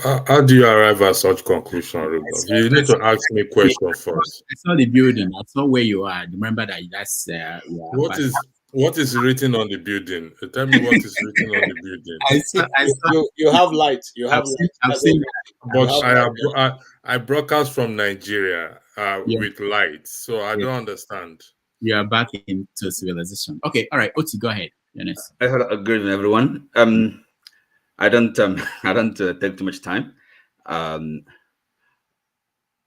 P: How do you arrive at such conclusion, Rudolph? You need to ask me a question first.
R: I saw the building. I saw where you are. Remember that that's
P: what is written on the building? Tell me what is written on the building.
H: You have light. You have light.
P: I've seen but I broadcast from Nigeria with light, so I don't understand.
R: You are back into civilization. Okay, all right, Oti, go ahead. You're next.
L: Good evening, everyone. I don't take too much time.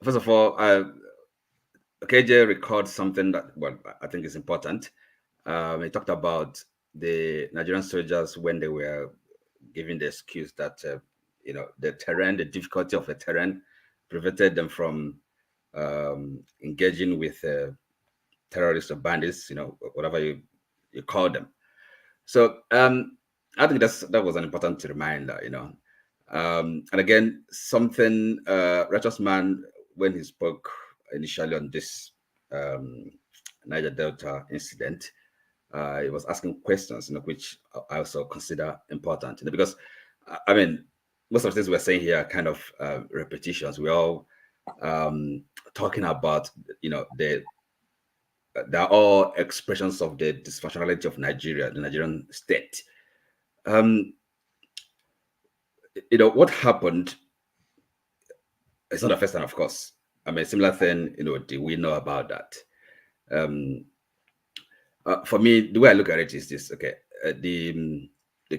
L: First of all, KJ records something that I think is important. He talked about the Nigerian soldiers when they were giving the excuse that the terrain, the difficulty of the terrain, prevented them from engaging with terrorists or bandits, whatever you call them. So I think that was an important reminder, and again, something Righteous Man, when he spoke initially on this Niger Delta incident, he was asking questions, which I also consider important, because I mean, most of the things we're saying here are kind of repetitions. We're all talking about, they're all expressions of the dysfunctionality of Nigeria, the Nigerian state. What happened, it's not the first time, of course. I mean, similar thing, we know about that. For me, the way I look at it is this, okay, the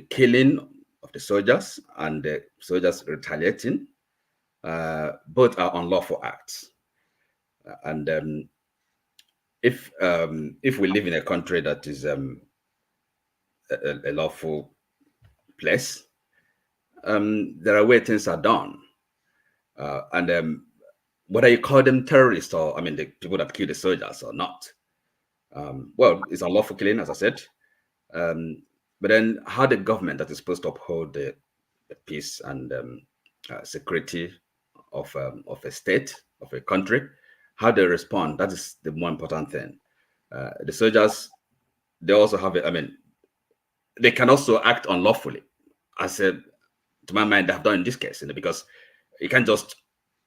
L: killing of the soldiers and the soldiers retaliating, both are unlawful acts. And if we live in a country that is a lawful place, there are ways things are done. And whether you call them terrorists or, the people that kill the soldiers or not, well, it's unlawful killing, as I said. But then how the government that is supposed to uphold the peace and security of a state, of a country, how they respond, that is the more important thing. The soldiers, they also have they can also act unlawfully, as to my mind, they have done in this case, because you can't just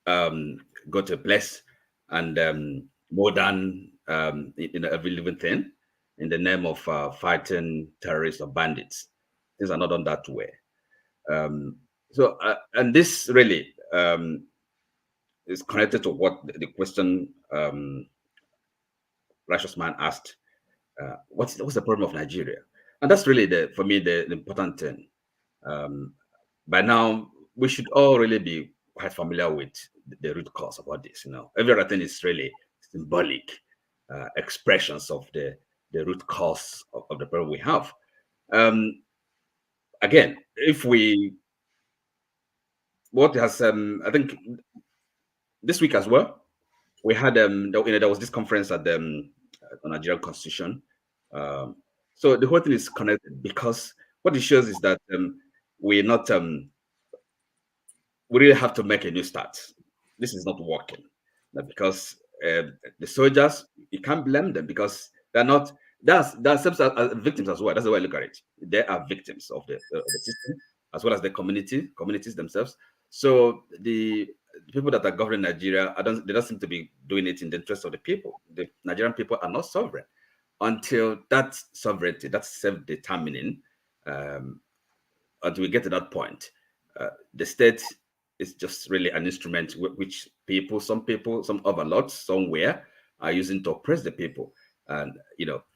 L: go to a place and mow down every living thing in the name of fighting terrorists or bandits. Things are not done that way. So, and this really is connected to what the question Righteous Man asked. What's the problem of Nigeria? And that's really, for me, the important thing. By now, we should all really be quite familiar with the root cause about this. Every other thing is really symbolic expressions of the root cause of the problem we have. Again, what has I think this week as well, we had there was this conference at the Nigerian Constitution. So the whole thing is connected, because what it shows is that we're not we really have to make a new start. This is not working, because the soldiers, you can't blame them, because they're not. They're victims as well. That's the way I look at it. They are victims of the system, as well as the communities themselves. So the people that are governing Nigeria, they don't seem to be doing it in the interest of the people. The Nigerian people are not sovereign until that sovereignty, that's self-determining. Until we get to that point, the state is just really an instrument which some overlords somewhere are using to oppress the people, and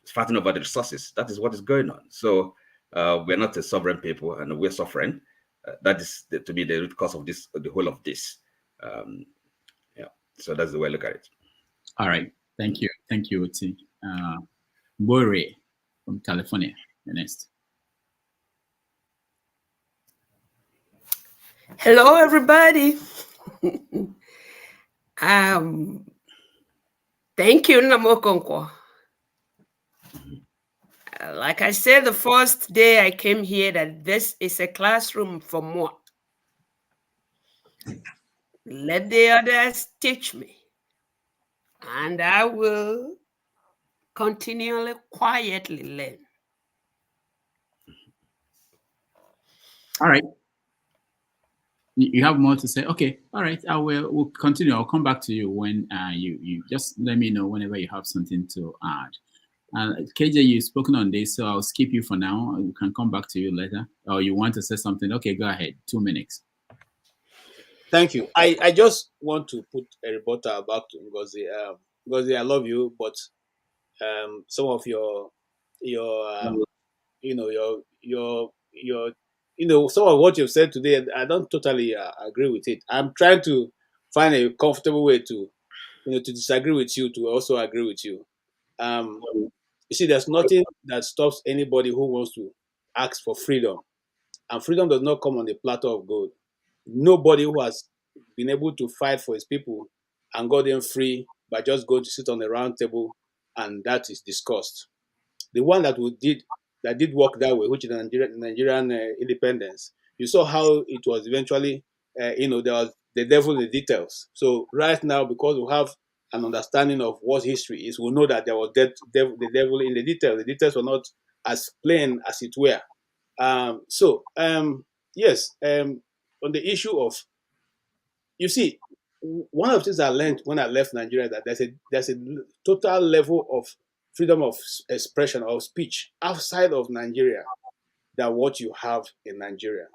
L: fighting over the resources. That is what is going on. So we're not a sovereign people, and we're suffering. That is, to me, the root cause of this, the whole of this. So that's the way I look at it.
R: All right, thank you, Oti. Bore from California, the next.
C: Hello, everybody. Thank you, Namokonkwo. Like I said the first day I came here, that this is a classroom for more. Let the others teach me, and I will continually, quietly learn.
R: All right. You have more to say? Okay. All right. We'll continue. I'll come back to you when you just let me know whenever you have something to add. KJ, you've spoken on this, so I'll skip you for now. We can come back to you later. Or you want to say something? Okay, go ahead. 2 minutes.
H: Thank you. I just want to put a rebuttal back to Ngozi. Ngozi, I love you, but some of your you know some of what you've said today. I don't totally agree with it. I'm trying to find a comfortable way to to disagree with you, to also agree with you. You see, there's nothing that stops anybody who wants to ask for freedom, and freedom does not come on the platter of gold. Nobody who has been able to fight for his people and got them free by just going to sit on a round table and that is discussed. The one that did work that way, which is the Nigerian independence, you saw how it was eventually, there was the devil in the details. So right now, because we have an understanding of what history is, we know that there was the devil in the details. The details were not as plain as it were. Yes, on the issue of, you see, one of the things I learned when I left Nigeria, that there's a total level of freedom of expression or speech outside of Nigeria than what you have in Nigeria.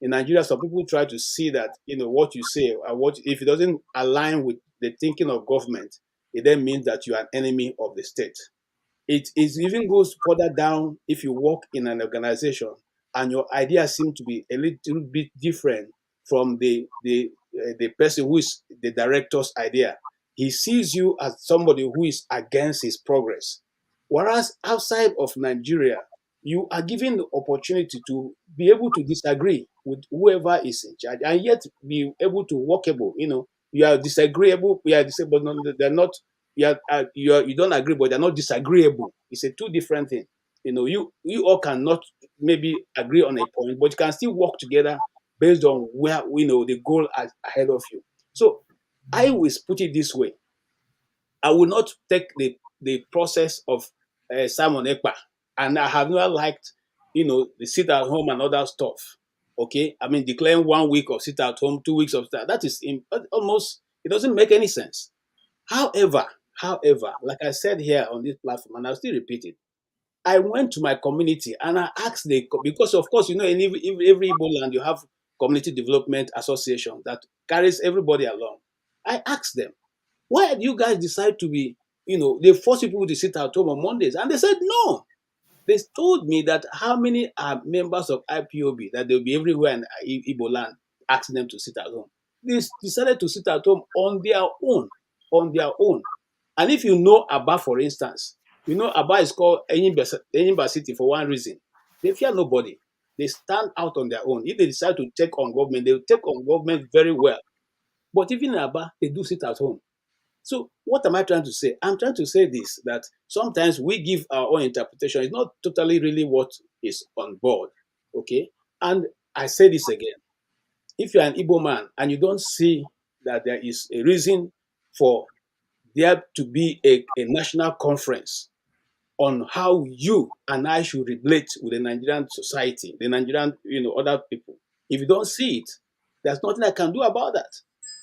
H: In Nigeria, some people try to see that what you say, what if it doesn't align with the thinking of government, it then means that you are an enemy of the state. It even goes further down if you work in an organization and your ideas seem to be a little bit different from the person who is the director's idea. He sees you as somebody who is against his progress. Whereas outside of Nigeria, you are given the opportunity to be able to disagree with whoever is in charge and yet be able to workable. You are disagreeable, we are disabled, they're not, you don't agree, but they're not disagreeable. It's a two different thing. You all cannot maybe agree on a point, but you can still work together based on where the goal ahead of you. So I always put it this way: I will not take the process of Simon Ekpa, and I have not liked the sit at home and other stuff. Okay, I mean declaring 1 week of sit at home, 2 weeks of that is almost, it doesn't make any sense. However, like I said here on this platform, and I'll still repeat it, I went to my community and I asked because of course, in every Igbo land you have community development association that carries everybody along. I asked them, why do you guys decide to be, they force people to sit at home on Mondays? And they said no. They told me that how many are members of IPOB, that they'll be everywhere in Igbo land, asking them to sit at home. They decided to sit at home on their own. And if you know Aba, for instance, Aba is called Enyimba City for one reason. They fear nobody. They stand out on their own. If they decide to take on government, they will take on government very well. But even in Aba, they do sit at home. So what am I trying to say? I'm trying to say this, that sometimes we give our own interpretation. It's not totally really what is on board. Okay? And I say this again. If you're an Igbo man and you don't see that there is a reason for there to be a national conference on how you and I should relate with the Nigerian society, the Nigerian, other people. If you don't see it, there's nothing I can do about that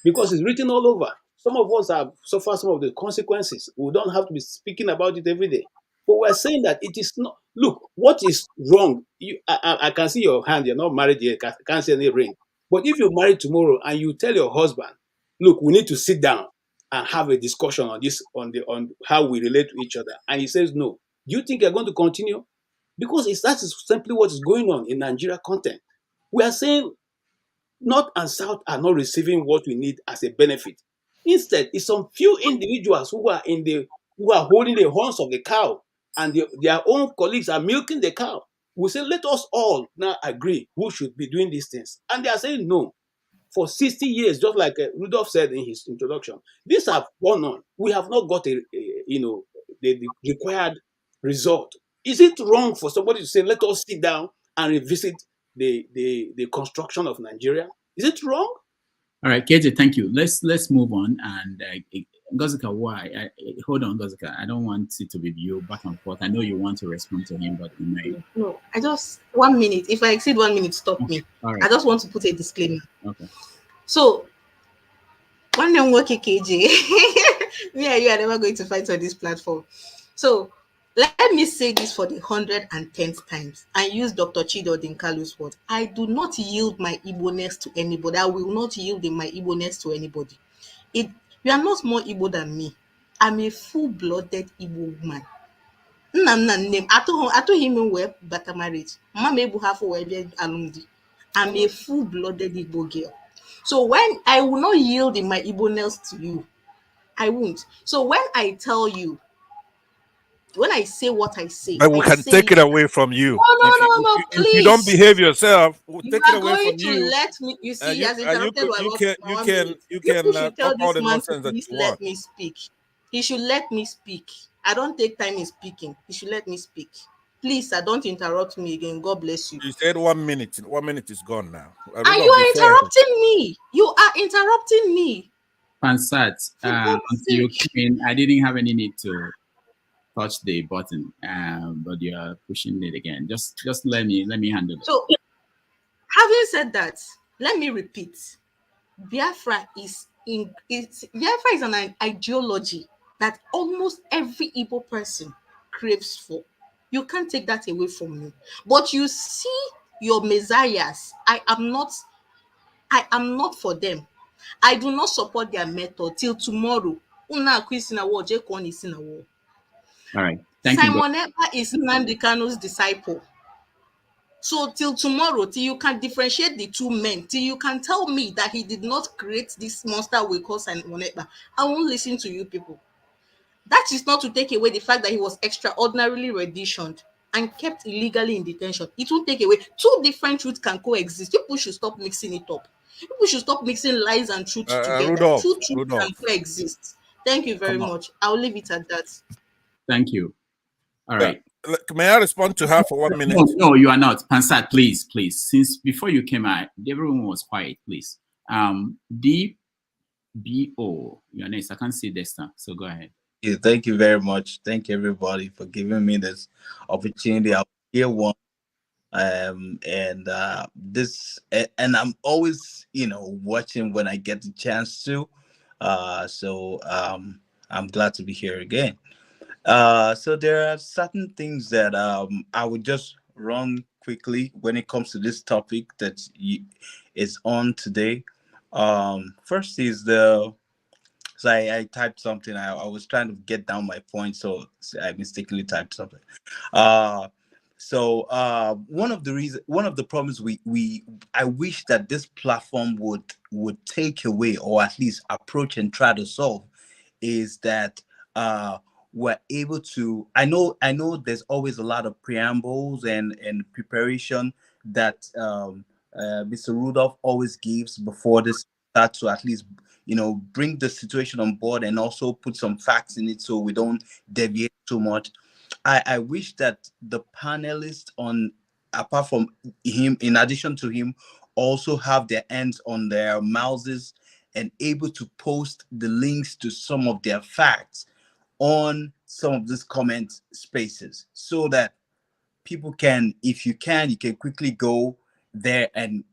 H: because it's written all over. Some of us have suffered some of the consequences. We don't have to be speaking about it every day. But we're saying that it is not. Look, what is wrong? I can see your hand. You're not married yet. I can't see any ring. But if you're married tomorrow and you tell your husband, look, we need to sit down and have a discussion on this, on how we relate to each other, and he says no, do you think you're going to continue? Because that is simply what is going on in Nigeria content. We are saying North and South are not receiving what we need as a benefit. Instead, it's some few individuals who are holding the horns of the cow, and their own colleagues are milking the cow. We say, let us all now agree who should be doing these things. And they are saying no. For 60 years, just like Rudolph said in his introduction, these have gone on. We have not got the required result. Is it wrong for somebody to say, let us sit down and revisit the construction of Nigeria? Is it wrong?
R: All right, KJ, thank you. Let's move on. And Gozika, why? Hold on, Gozika. I don't want it to be you back and forth. I know you want to respond to him, but you may.
E: No, I just 1 minute. If I exceed 1 minute, stop me.
R: All right.
E: I just want to put a disclaimer.
R: Okay.
E: So, one name work KJ. Me and you are never going to fight on this platform. So, let me say this for the 110th times and use Dr. Chido Dinkalu's word. I do not yield my Igbo-ness to anybody. I will not yield my Igbo-ness to anybody. You are not more Igbo than me. I'm a full-blooded Igbo woman. Name I told him we better marriage. Mama ebu half we alumdi. I'm a full-blooded Igbo girl. So when I will not yield in my Igbo-ness to you, I won't. So when I tell you, when I say what I say,
D: But we
E: I
D: can
E: say
D: take it
E: it.
D: away from you.
E: No,
D: If you don't
E: please.
D: behave yourself, we'll
E: You
D: take it
E: are
D: away
E: going
D: from
E: to
D: you.
E: let me. You see, he
D: You
E: has interrupted my
D: you
E: one,
D: can
E: my 1 minute.
D: you
E: People
D: can
E: should
D: talk
E: tell
D: all
E: this
D: the
E: man to
D: nonsense that
E: please
D: you
E: let
D: want.
E: me speak. He should let me speak. I don't take time in speaking. He should let me speak. Please, sir, don't interrupt me again. God bless you.
D: You said 1 minute. 1 minute is gone now.
E: And you are interrupting me. You are interrupting me.
R: Pansat,
E: For God's
R: until you
E: sake.
R: came in, I didn't have any need to touch the button, but you are pushing it again. Just let me handle it.
E: So, having said that, let me repeat. Biafra is an ideology that almost every Igbo person craves for. You can't take that away from me. But you see your messiahs. I am not for them. I do not support their method till tomorrow.
R: All right. Thank you.
E: Simon Ekpa is Nnamdi Kanu's disciple. So till tomorrow, till you can differentiate the two men, till you can tell me that he did not create this monster we call Simon Ekpa, I won't listen to you people. That is not to take away the fact that he was extraordinarily renditioned and kept illegally in detention. It won't take away. Two different truths can coexist. People should stop mixing it up. People should stop mixing lies and truth together. Two truths can coexist. Thank you very much. I'll leave it at that.
R: Thank you. All right.
D: May I respond to her for 1 minute?
R: No, you are not. Pansat, please. Since before you came out, everyone was quiet, please. DBO, your name. I can't see Desta, so go ahead.
V: Yeah, thank you very much. Thank you everybody for giving me this opportunity. I'll hear one. And I'm always, watching when I get the chance to. So I'm glad to be here again. So there are certain things that I would just run quickly when it comes to this topic that is on today. First is so I typed something. I was trying to get down my point, so I mistakenly typed something. One of the problems I wish that this platform would take away, or at least approach and try to solve, is that we're able to. I know there's always a lot of preambles and preparation that Mr. Rudolph always gives before this start, to at least bring the situation on board and also put some facts in it so we don't deviate too much. I wish that the panelists, apart from him, in addition to him, also have their hands on their mouses and able to post the links to some of their facts on some of these comment spaces, so that people can, if you can quickly go there and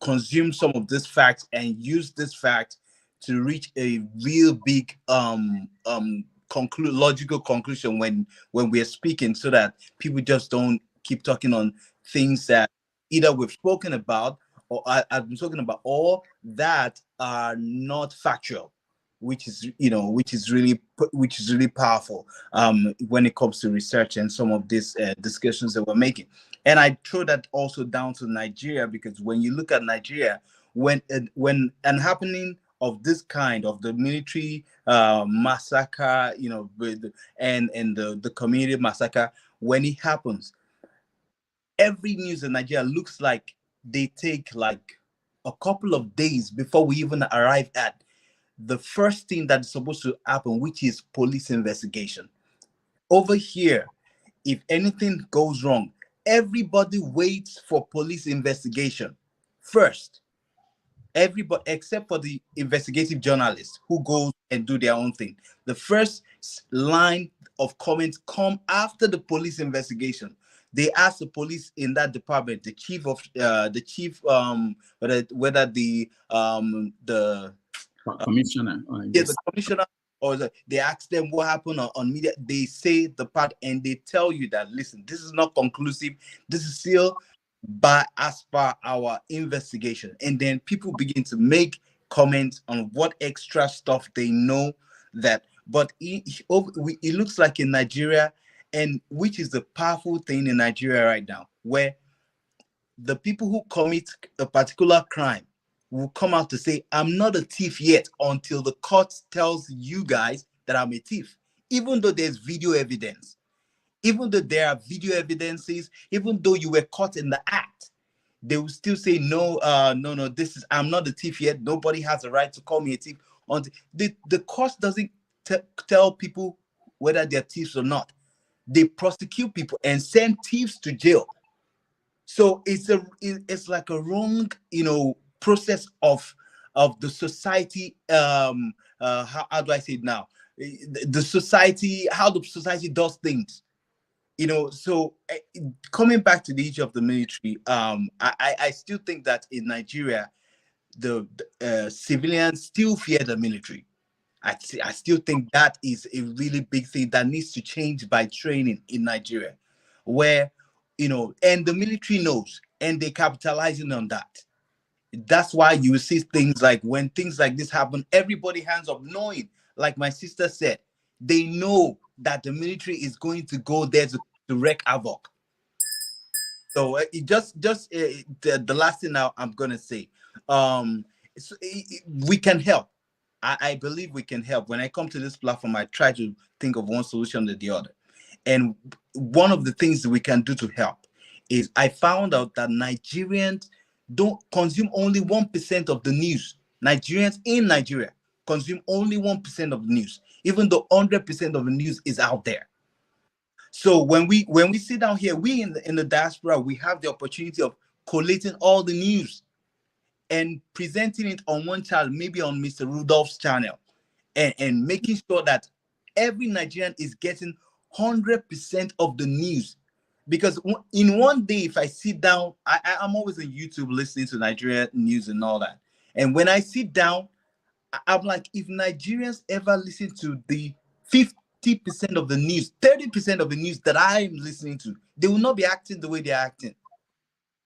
V: consume some of this facts and use this fact to reach a real big logical conclusion when we're speaking, so that people just don't keep talking on things that either we've spoken about or I've been talking about, or that are not factual, which is really powerful when it comes to research and some of these discussions that we're making. And I throw that also down to Nigeria, because when you look at Nigeria, when an happening of this kind, of the military massacre, and the community massacre, when it happens, every news in Nigeria looks like they take like a couple of days before we even arrive at the first thing that's supposed to happen, which is police investigation. Over here, if anything goes wrong, everybody waits for police investigation first. Everybody except for the investigative journalists who go and do their own thing. The first line of comments come after the police investigation. They ask the police in that department, the chief, whether the
R: commissioner,
V: the commissioner, or they ask them what happened on media. They say the part and they tell you that, listen, this is not conclusive. This is still as per our investigation. And then people begin to make comments on what extra stuff they know that But it looks like in Nigeria, and which is the powerful thing in Nigeria right now, where the people who commit a particular crime will come out to say, I'm not a thief yet, until the court tells you guys that I'm a thief, even though there's video evidence. Even though there are video evidences, even though you were caught in the act, they will still say, no, no, I'm not a thief yet. Nobody has a right to call me a thief. Until the court doesn't tell people whether they're thieves or not. They prosecute people and send thieves to jail. So it's like a wrong, process of the society. How do I say it now? The society, how the society does things. So coming back to the issue of the military, I still think that in Nigeria, the civilians still fear the military. I still think that is a really big thing that needs to change by training in Nigeria, where, and the military knows, and they're capitalizing on that. That's why you see things like, when things like this happen, everybody hands up, knowing, like my sister said, they know that the military is going to go there to wreak havoc. So it just the last thing now I'm gonna say, we can help. I believe we can help. When I come to this platform, I try to think of one solution or the other. And one of the things that we can do to help is, I found out that Nigerians don't consume only 1% of the news. Nigerians in Nigeria consume only 1% of the news, even though 100% of the news is out there. So when we sit down here, we in the diaspora, we have the opportunity of collating all the news and presenting it on one channel, maybe on Mr. Rudolph's channel, and making sure that every Nigerian is getting 100% of the news. Because in one day, if I sit down, I'm always on YouTube listening to Nigerian news and all that. And when I sit down, I'm like, if Nigerians ever listen to the 50% of the news, 30% of the news that I'm listening to, they will not be acting the way they're acting.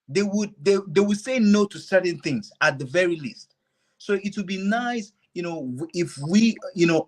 V: They would say no to certain things at the very least. So it would be nice, if we,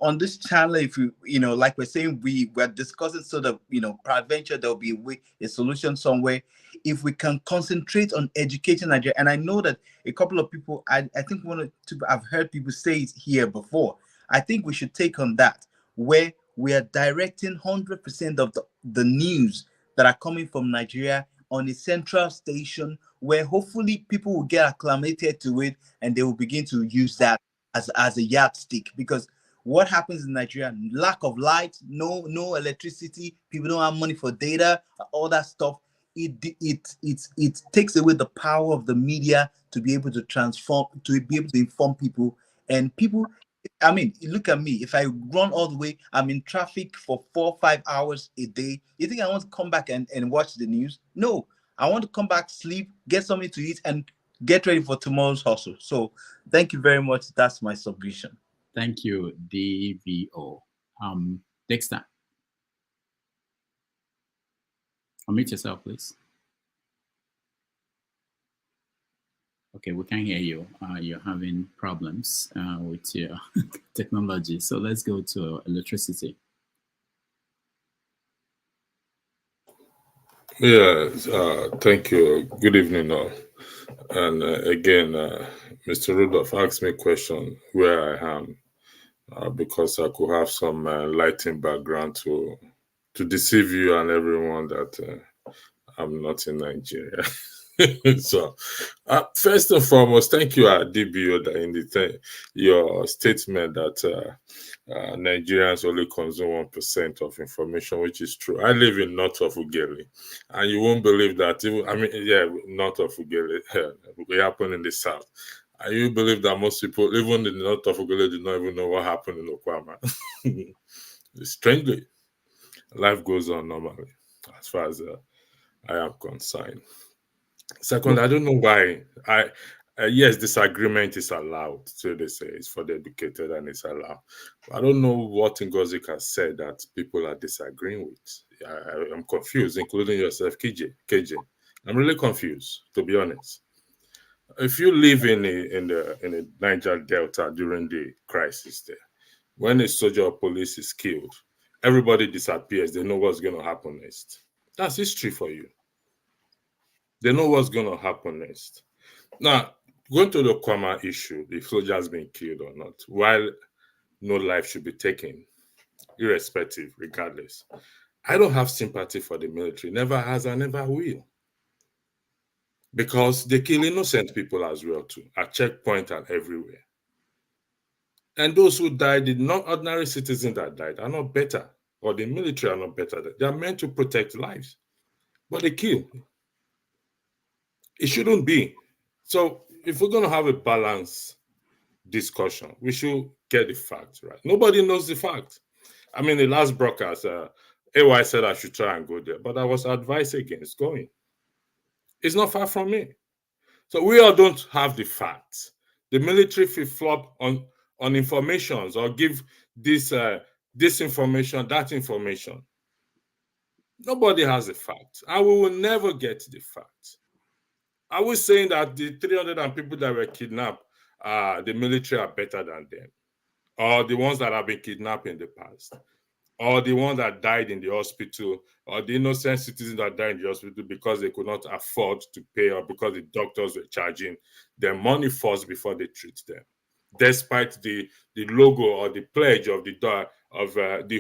V: on this channel, if we, like we're saying, we're discussing sort of, peradventure there'll be a solution somewhere. If we can concentrate on educating Nigeria, and I know that a couple of people, I think one or two, I've heard people say it here before. I think we should take on that, where we are directing 100% of the news that are coming from Nigeria on a central station, where hopefully people will get acclimated to it and they will begin to use that as a yardstick. Because what happens in Nigeria, lack of light, no electricity, people don't have money for data, all that stuff, it takes away the power of the media to be able to transform, to be able to inform people. And people, I mean, look at me. If I run all the way, I'm in traffic for 4 or 5 hours a day. You think I want to come back and watch the news? No, I want to come back, sleep, get something to eat, and get ready for tomorrow's hustle. So thank you very much. That's my submission.
R: Thank you, DVO. Dexter, unmute yourself, please. Okay, we can't hear you. You're having problems with your technology. So let's go to electricity.
P: Yeah, thank you. Good evening, all. And again, Mr. Rudolph asked me a question where I am, because I could have some lighting background to deceive you and everyone that I'm not in Nigeria. So, first and foremost, thank you, DBO, in your statement that Nigerians only consume 1% of information, which is true. I live in north of Ughelli, and you won't believe that. North of Ughelli, it happened in the south. And you believe that most people, even in the north of Ughelli, do not even know what happened in Okuoma. Strangely, life goes on normally, as far as I am concerned. Second, I don't know why. Yes, disagreement is allowed. So they say it's for the educated and it's allowed. I don't know what Ngozi has said that people are disagreeing with. I'm confused, including yourself, KJ. I'm really confused, to be honest. If you live in the Niger Delta during the crisis there, when a soldier or police is killed, everybody disappears. They know what's going to happen next. That's history for you. They know what's going to happen next. Now, going to the Okuoma issue, if soldiers being killed or not, while no life should be taken, irrespective, regardless, I don't have sympathy for the military. Never has and never will. Because they kill innocent people as well too, at checkpoint and everywhere. And those who died, the non-ordinary citizens that died, are not better, or the military are not better. They are meant to protect lives, but they kill. It shouldn't be. So if we're going to have a balanced discussion, we should get the facts right. Nobody knows the fact. I mean, the last broadcast, AY said I should try and go there, but I was advised against going. It's not far from me. So we all don't have the facts. The military flip-flop on informations or give this information, that information. Nobody has the facts, and we will never get the facts. I was saying that the 300 and people that were kidnapped, the military are better than them, or the ones that have been kidnapped in the past, or the ones that died in the hospital, or the innocent citizens that died in the hospital because they could not afford to pay, or because the doctors were charging them money first before they treat them, despite the logo or the pledge of the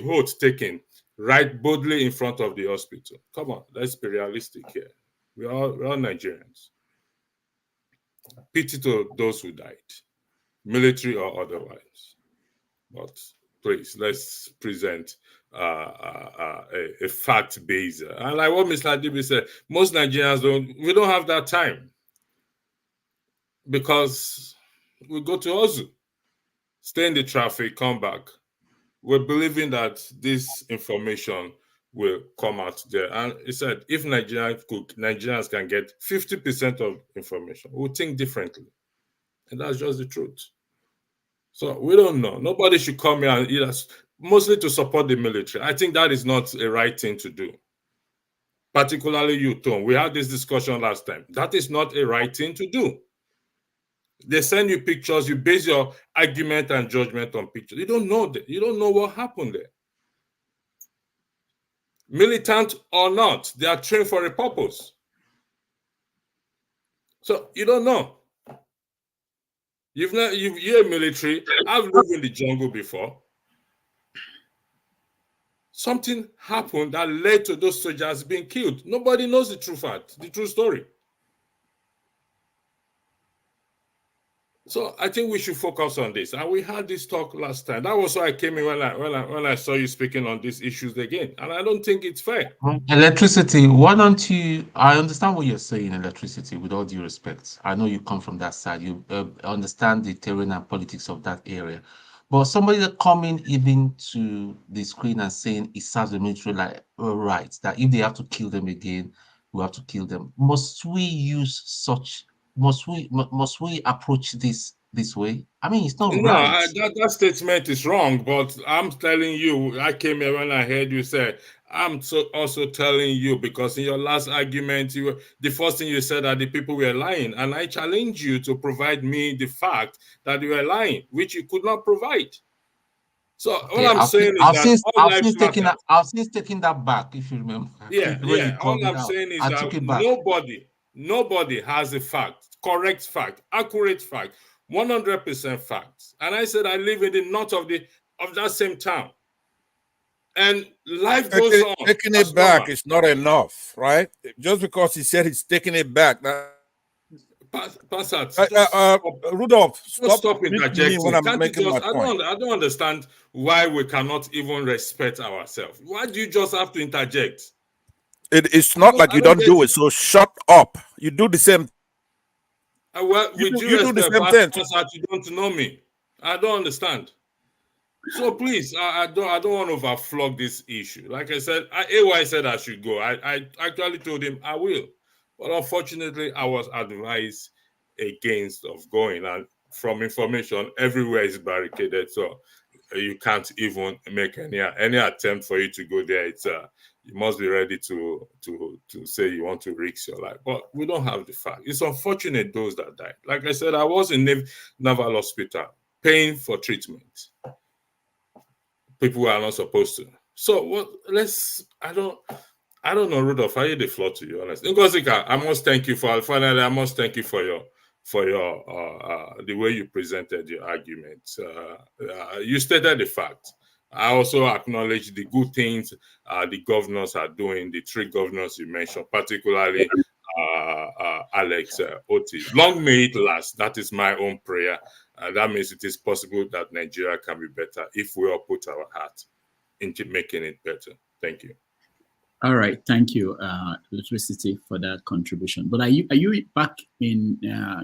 P: oath taken right boldly in front of the hospital. Come on, let's be realistic here. We're all Nigerians. Pity to those who died, military or otherwise. But please, let's present a fact base. And like what Mr. Adibi said, most Nigerians we don't have that time, because we go to Ozu, stay in the traffic, come back. We're believing that this information will come out there. And he said, if Nigerians can get 50% of information, we'll think differently. And that's just the truth. So we don't know. Nobody should come here and either, mostly to support the military. I think that is not a right thing to do. Particularly you, Tom. We had this discussion last time. That is not a right thing to do. They send you pictures, you base your argument and judgment on pictures. You don't know that. You don't know what happened there. Militant or not, they are trained for a purpose. So you don't know. You're military. I've lived in the jungle before. Something happened that led to those soldiers being killed. Nobody knows the true fact, the true story. So I think we should focus on this. And we had this talk last time. That was why I came in when I saw you speaking on these issues again. And I don't think it's fair.
N: Electricity, why don't you, I understand what you're saying, electricity, with all due respect. I know you come from that side. You understand the terrain and politics of that area. But somebody that coming even to the screen and saying it serves the military rights, that if they have to kill them again, we have to kill them. Must we approach this way? I mean, it's not right.
P: That statement is wrong, but I'm telling you, I came here when I heard you say, I'm also telling you, because in your last argument, the first thing you said that the people were lying, and I challenge you to provide me the fact that you were lying, which you could not provide. So all I'm saying is that all lives matter.
N: I've since taken that back, if you remember.
P: Yeah. All I'm saying is that nobody has a fact, correct fact, accurate fact, 100% facts. And I said I live in the north of that same town. And life goes on.
D: Taking it back is not enough, right? Just because he said he's taking it back. Rudolph, stop
P: interjecting.
D: When I'm making my point.
P: I don't understand why we cannot even respect ourselves. Why do you just have to interject?
D: It's not like you don't do it, so shut up. You do the same.
P: Well, you do the same thing. You don't know me. I don't understand. So please, I don't want to overflog this issue. Like I said, AY said I should go. I actually told him I will. But unfortunately, I was advised against of going. And from information, everywhere is barricaded. So you can't even make any attempt for you to go there. It's you must be ready to say you want to risk your life. But we don't have the fact. It's unfortunate those that died. Like I said, I was in Naval Hospital paying for treatment. people who are not supposed to. So what? I don't know, Rudolph. I give the floor to you, honestly. Ngozika, I must thank you for the way you presented your arguments. You stated the fact. I also acknowledge the good things the governors are doing, the three governors you mentioned, particularly Alex Oti. Long may it last. That is my own prayer. That means it is possible that Nigeria can be better if we all put our heart into making it better. Thank you.
R: All right, thank you, Electricity, for that contribution. But are you back in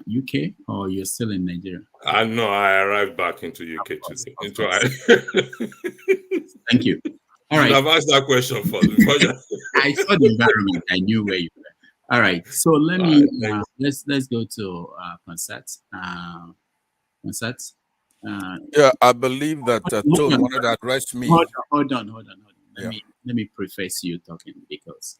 R: UK or you're still in Nigeria?
P: No, I arrived back into UK today.
R: Thank you. All right.
P: I've asked that question first.
R: I saw the environment. I knew where you were. All right. So let's go to Pansat. Pansat.
D: Yeah, I believe that Tone wanted to address me.
R: Hold on. Let me preface you talking, because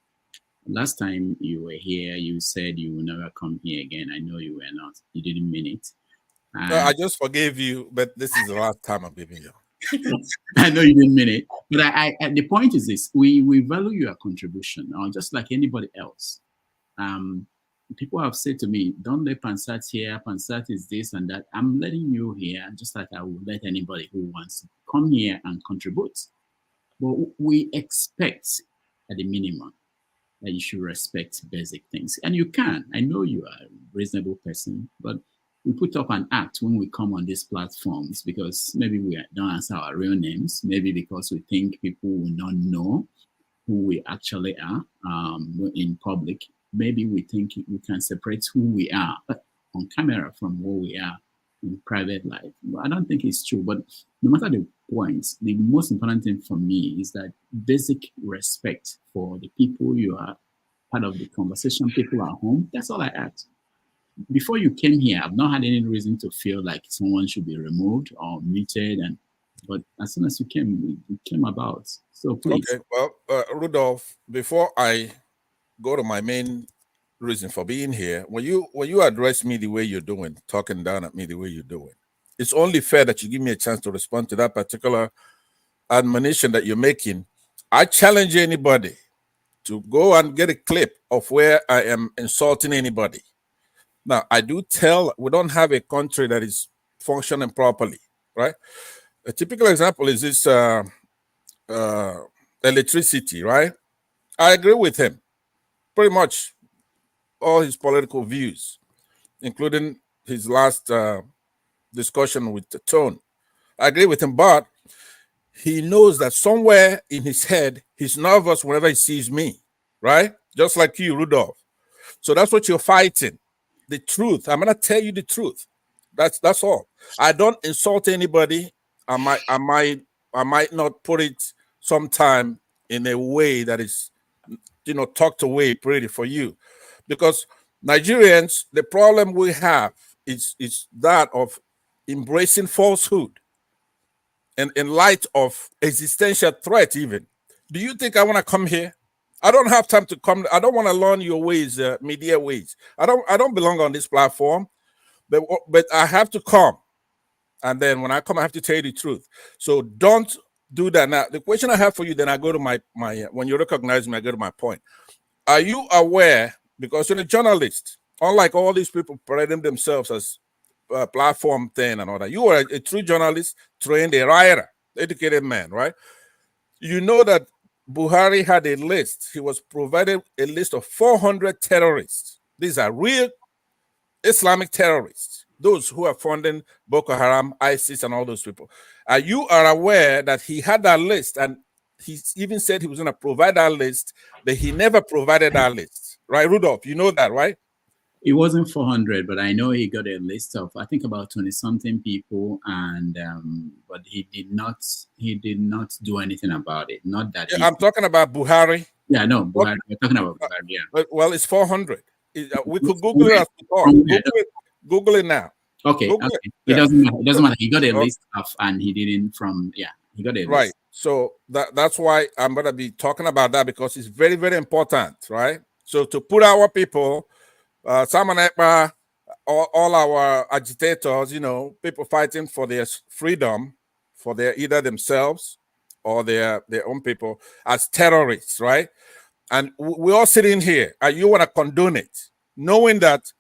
R: last time you were here, you said you will never come here again. I know you were not. You didn't mean it.
D: No, I just forgave you, but this is the last time I'm giving you.
R: I know you didn't mean it, but I the point is this: we value your contribution, just like anybody else. People have said to me, "Don't let Pansat here. Pansat is this and that." I'm letting you here, just like I would let anybody who wants to come here and contribute. But we expect, at the minimum, that you should respect basic things. And you can. I know you are a reasonable person, but we put up an act when we come on these platforms because maybe we don't answer our real names, maybe because we think people will not know who we actually are in public. Maybe we think we can separate who we are on camera from who we are in private life. I don't think it's true, but no matter the point, the most important thing for me is that basic respect for the people you are part of the conversation, people at home. That's all I ask. Before you came here, I've not had any reason to feel like someone should be removed or muted. But as soon as you came, it came about. So please.
D: Okay, well, Rudolph, before I go to my main reason for being here, when you address me the way you're doing, talking down at me the way you're doing, it's only fair that you give me a chance to respond to that particular admonition that you're making. I challenge anybody to go and get a clip of where I am insulting anybody. Now, I do tell we don't have a country that is functioning properly, right? A typical example is this electricity, right? I agree with him, pretty much all his political views, including his last discussion with the Tone. I agree with him, but he knows that somewhere in his head, he's nervous whenever he sees me, right? Just like you, Rudolph. So that's what you're fighting. The truth. I'm gonna tell you the truth. That's all. I don't insult anybody. I might not put it sometime in a way that is, tucked away pretty for you. Because Nigerians, the problem we have is that of embracing falsehood and in light of existential threat even. Do you think I want to come here? I don't have time to come. I don't want to learn your ways, media ways. I don't belong on this platform, but I have to come. And then when I come, I have to tell you the truth. So don't do that. Now, the question I have for you, then I go to my when you recognize me, I go to my point. Are you aware, because you're a journalist, unlike all these people parading themselves as platform thing and all that, you are a true journalist, trained, a writer, educated man, right? You know that Buhari had a list. He was provided a list of 400 terrorists. These are real Islamic terrorists, those who are funding Boko Haram, ISIS, and all those people. You are aware that he had that list, and he even said he was going to provide that list, but he never provided that list, right, Rudolph? You know that, right?
R: It wasn't 400, but I know he got a list of, I think, about 20-something people, and but he did not do anything about it. Not that.
D: Yeah, I'm talking about Buhari.
R: Yeah, no, Buhari. We're talking about Buhari. Yeah.
D: Well, it's 400. We could Google it as we talk. Google it now.
R: Okay.
D: Google
R: okay.
D: it.
R: It doesn't matter. It doesn't matter. He got a list of, and he didn't from. Yeah, he got a list.
D: Right. So that's why I'm gonna be talking about that, because it's very, very important, right? So to put our people. Simon Ekpa, all our agitators, people fighting for their freedom, for their either themselves or their own people as terrorists, right? And we're all sitting here, and you want to condone it, knowing that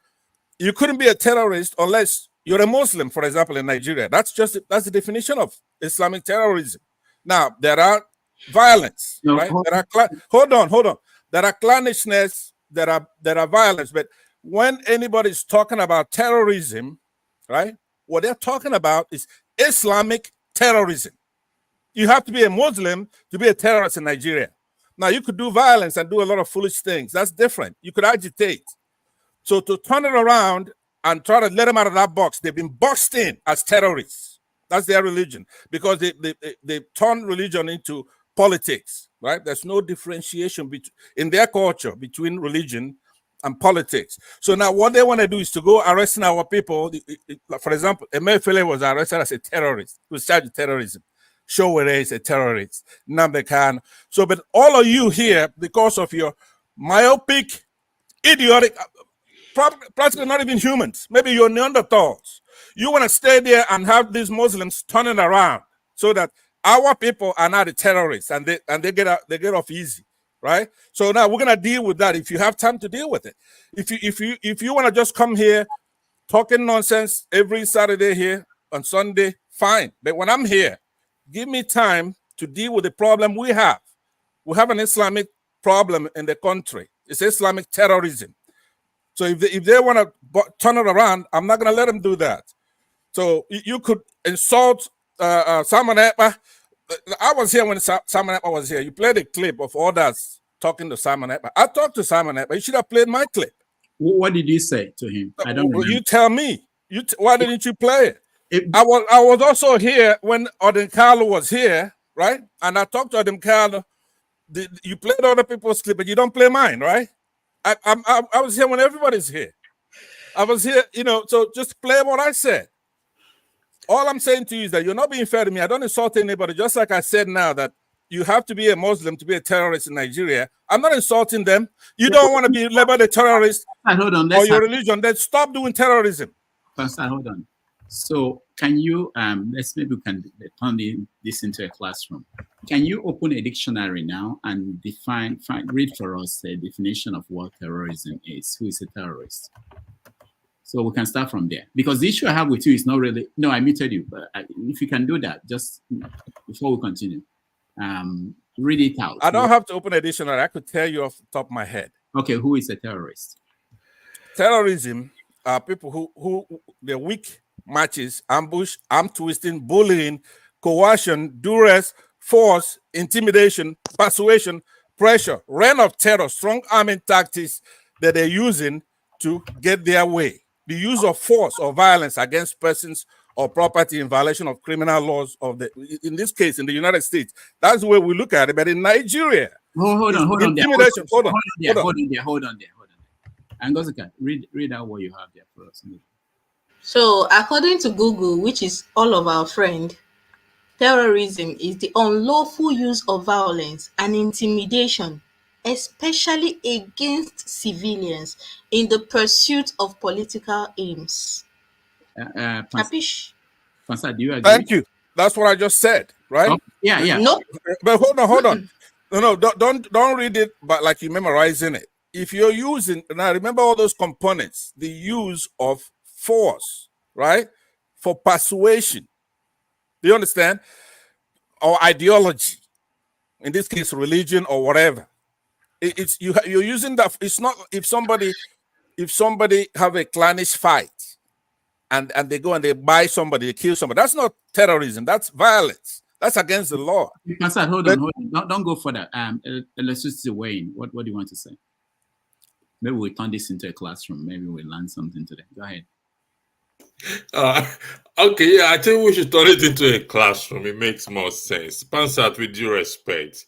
D: you couldn't be a terrorist unless you're a Muslim, for example, in Nigeria. That's the definition of Islamic terrorism. Now, there are violence,
R: No,
D: right? Hold on. There are clannishness, there are violence, but when anybody's talking about terrorism, right, what they're talking about is Islamic terrorism. You have to be a Muslim to be a terrorist in Nigeria. Now, you could do violence and do a lot of foolish things. That's different. You could agitate. So to turn it around and try to let them out of that box, they've been boxed in as terrorists. That's their religion, because they turn religion into politics, right? There's no differentiation in their culture between religion and politics. So now what they want to do is to go arresting our people. For example, Emefiele was arrested as a terrorist. He was charged with terrorism. Showere is a terrorist. Nnamdi Kanu. So, but all of you here, because of your myopic, idiotic, practically not even humans, maybe you're Neanderthals, you want to stay there and have these Muslims turning around so that our people are not the terrorists and they get off easy, right? So now we're gonna deal with that if you have time to deal with it. If you want to just come here talking nonsense every Saturday here on Sunday, fine. But when I'm here, give me time to deal with the problem we have. We have an Islamic problem in the country. It's Islamic terrorism. So if they want to turn it around, I'm not going to let them do that. So you could insult Simon Ekpa. I was here when Simon Ekpa was here. You played a clip of others talking to Simon Ekpa. I talked to Simon Ekpa. You should have played my clip.
R: What did you say to him? I don't know.
D: You tell me. Why didn't you play it? I was also here when Nnamdi was here, right? And I talked to Nnamdi. You played other people's clip, but you don't play mine, right? I was here when everybody's here. I was here, so just play what I said. All I'm saying to you is that you're not being fair to me. I don't insult anybody, just like I said now that you have to be a Muslim to be a terrorist in Nigeria. I'm not insulting them. You don't want to be labeled a terrorist or your religion, then stop doing terrorism.
R: Pastor, hold on. So can you, maybe we can turn this into a classroom. Can you open a dictionary now and read for us a definition of what terrorism is? Who is a terrorist? So we can start from there. Because the issue I have with you is not really, no, I muted you, but if you can do that, just before we continue, read it out.
D: I don't have to open a dictionary. I could tell you off the top of my head.
R: Okay, who is a terrorist?
D: Terrorism are people who they're weak matches, ambush, arm twisting, bullying, coercion, duress, force, intimidation, persuasion, pressure, reign of terror, strong arming tactics that they're using to get their way. The use of force or violence against persons or property in violation of criminal laws in this case, in the United States. That's the way we look at it. But in Nigeria,
R: hold on there.
D: Hold on
R: there. And Gozika, read out what you have there for us.
E: So, according to Google, which is all of our friend, terrorism is the unlawful use of violence and intimidation, especially against civilians, in the pursuit of political aims. Capish?
R: Pansa, do you agree?
D: Thank you. That's what I just said, right?
R: Oh, yeah.
E: No.
D: But hold on. No, don't read it, but like you're memorizing it. If you're using, now remember all those components, the use of force, right? For persuasion. Do you understand? Or ideology. In this case, religion or whatever. You're using that. It's not if somebody have a clannish fight and they go and they buy somebody, they kill somebody. That's not terrorism. That's violence. That's against the law.
R: Pastor, hold on. Don't go further. Electricity Wayne, what do you want to say? Maybe we turn this into a classroom. Maybe we learn something today. Go ahead.
P: Okay, yeah, I think we should turn it into a classroom. It makes more sense. Pansat, with due respect,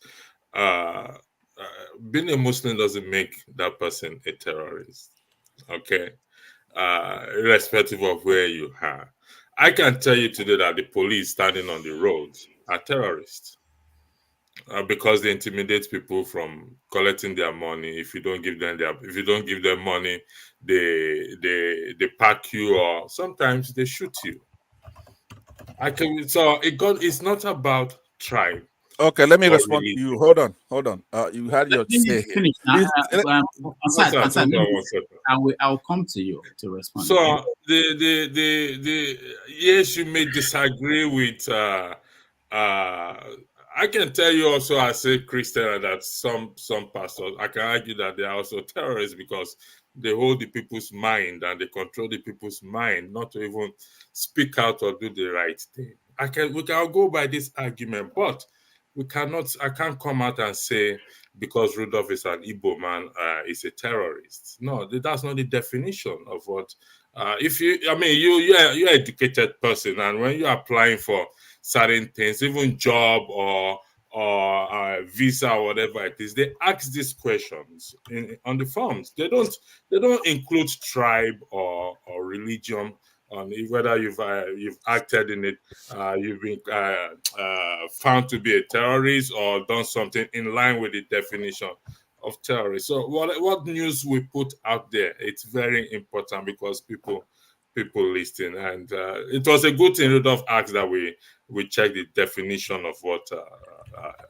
P: being a Muslim doesn't make that person a terrorist. Okay, irrespective of where you are. I can tell you today that the police standing on the roads are terrorists. Because they intimidate people from collecting their money. If you don't give them money, they pack you, or sometimes they shoot you. It's not about tribe.
D: Okay, let me
P: for
D: respond to
P: religion.
D: you. Hold on. You had your
Q: Let me
D: say here.
Q: finish now.
P: Hold on one second.
Q: I'll come to you to respond.
P: So
Q: Okay?
P: the yes, you may disagree with I can tell you also as a Christian that some pastors, I can argue that they are also terrorists because they hold the people's mind and they control the people's mind not to even speak out or do the right thing. We can go by this argument, but I can't come out and say because Rudolph is an Igbo man, is a terrorist. No, that's not the definition of what. You're an educated person, and when you're applying for certain things, even job or visa or whatever it is, they ask these questions on the forms. They don't include tribe or religion on whether you've acted in it, you've been found to be a terrorist or done something in line with the definition of terrorist. So what news we put out there, it's very important because people listen, and it was a good thing Rudolph asked that we check the definition of what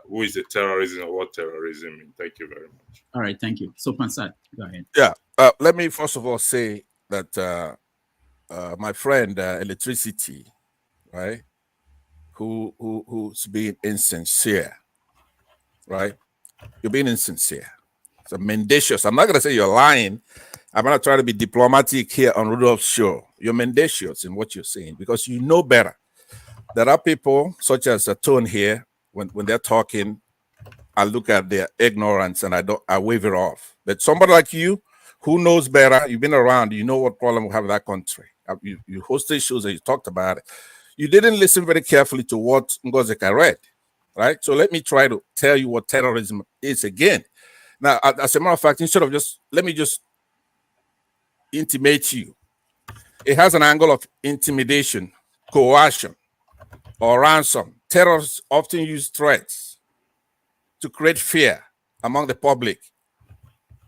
P: who is a terrorism or what terrorism means. Thank you very much.
Q: All right, thank you. So Pansat, go ahead.
D: Yeah, let me first of all say that my friend Electricity, right, who's being insincere, right? You're being insincere. So mendacious. I'm not gonna say you're lying. I'm gonna try to be diplomatic here on Rudolph's show. You're mendacious in what you're saying because you know better. There are people such as a Tone here when they're talking. I look at their ignorance and I wave it off. But somebody like you who knows better, you've been around, you know what problem we have in that country. You hosted shows and you talked about it. You didn't listen very carefully to what Ngozeka read, right? So let me try to tell you what terrorism is again. Now, as a matter of fact, instead of let me just intimate you. It has an angle of intimidation, coercion, or ransom. Terrorists often use threats to create fear among the public,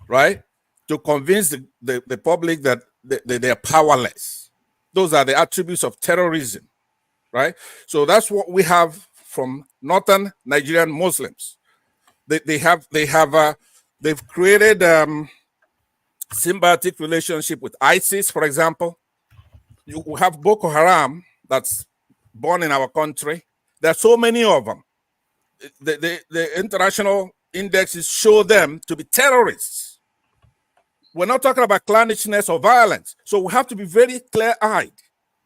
D: right? To convince the public that they are powerless. Those are the attributes of terrorism, right? So that's what we have from northern Nigerian Muslims. They've created symbiotic relationship with ISIS, for example. You have Boko Haram that's born in our country. There are so many of them. The international indexes show them to be terrorists. We're not talking about clannishness or violence. So we have to be very clear-eyed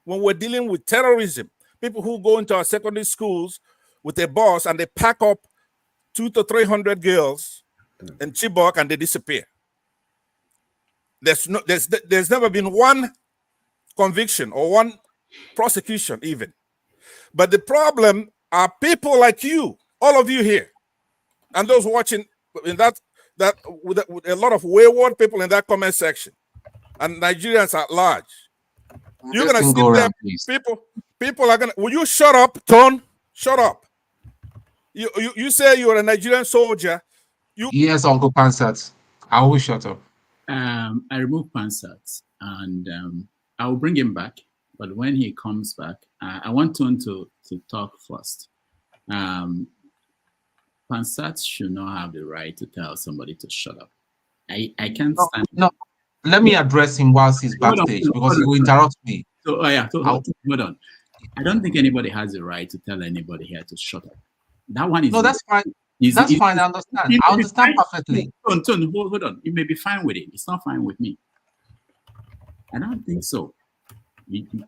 D: when we're dealing with terrorism. People who go into our secondary schools with a bus and they pack up 200 to 300 girls in Chibok and they disappear. There's never been one conviction or one prosecution even. But the problem are people like you, all of you here, and those watching in that with a lot of wayward people in that comment section, and Nigerians at large. You're gonna sit there, people are gonna. Will you shut up, Tone? Shut up. You say you're a Nigerian soldier.
N: Yes, Uncle Pansat. I will shut up.
Q: I removed Pansat and I will bring him back. But when he comes back, I want Tone to talk first. Pansat should not have the right to tell somebody to shut up. I can't stand.
N: No, let me address him whilst he's backstage because he will interrupt me.
Q: So, hold on. I don't think anybody has the right to tell anybody here to shut up. That one is
N: no. That's fine. That's fine. I understand. I understand perfectly.
Q: Tone, hold on. You may be fine with it. It's not fine with me. I don't think so.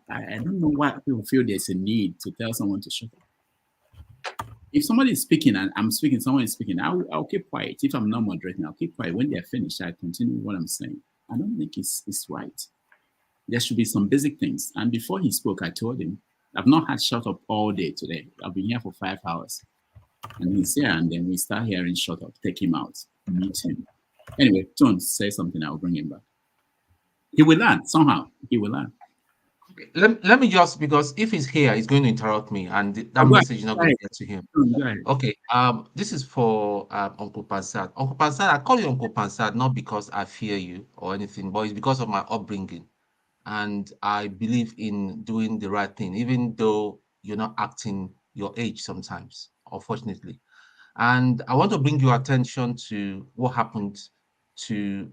Q: I don't know why people feel there's a need to tell someone to shut up. If somebody is speaking and I'm speaking, someone is speaking, I'll keep quiet. If I'm not moderating, I'll keep quiet. When they're finished, I continue what I'm saying. I don't think it's right. There should be some basic things. And before he spoke, I told him, I've not had shut up all day today. I've been here for 5 hours. And he's here, and then we start hearing shut up. Take him out. Meet him. Anyway, Tone, say something. I'll bring him back. He will learn somehow. He will learn.
N: Let me just, because if he's here, he's going to interrupt me, and that message is not going to get to him. Okay. This is for Uncle Pansat. Uncle Pansat, I call you Uncle Pansat not because I fear you or anything, but it's because of my upbringing, and I believe in doing the right thing, even though you're not acting your age sometimes, unfortunately. And I want to bring your attention to what happened to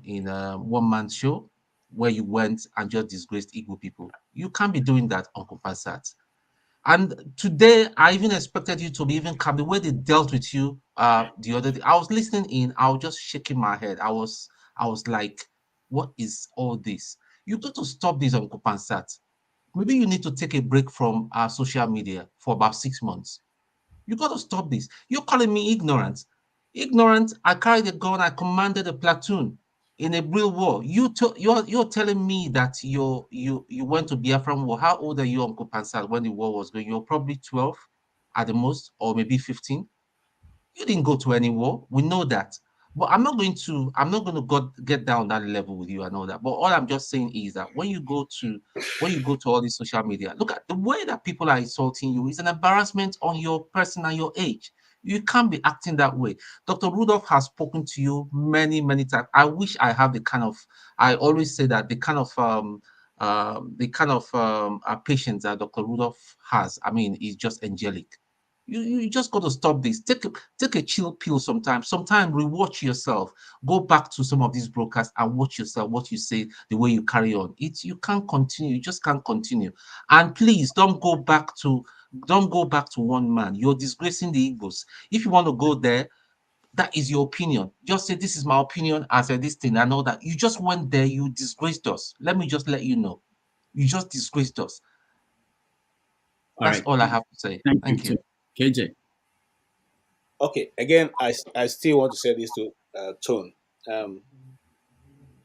N: in a one-man show where you went and just disgraced Igbo people. You can't be doing that, Uncle Pansat. And today, I even expected you to be even calm. The way they dealt with you the other day, I was listening in. I was just shaking my head. I was like, "What is all this? You got to stop this, Uncle Pansat. Maybe you need to take a break from social media for about 6 months. You got to stop this. You're calling me ignorant. Ignorant. I carried a gun. I commanded a platoon in a real war. You're telling me that you went to Biafran war. How old are you, Uncle Pansat, when the war was going? You're probably 12 at the most, or maybe 15. You didn't go to any war. We know that. But I'm not going to get down that level with you and all that. But all I'm just saying is that when you go to all these social media, look at the way that people are insulting you. It's an embarrassment on your person and your age. You can't be acting that way. Dr. Rudolph has spoken to you many, many times. I wish I have I always say that the kind of patience that Dr. Rudolph has, I mean, is just angelic. You just got to stop this. Take a chill pill sometimes. Sometimes rewatch yourself. Go back to some of these broadcasts and watch yourself, what you say, the way you carry on. You can't continue. You just can't continue. And please don't go back to one man. You're disgracing the Igbos. If you want to go there, that is your opinion. Just say this is my opinion as a this thing. I know that you just went there, you disgraced us. Let me just let you know. You just disgraced us. That's all I have to say. Thank you.
R: KJ.
H: Okay, again, I still want to say this to Tone. You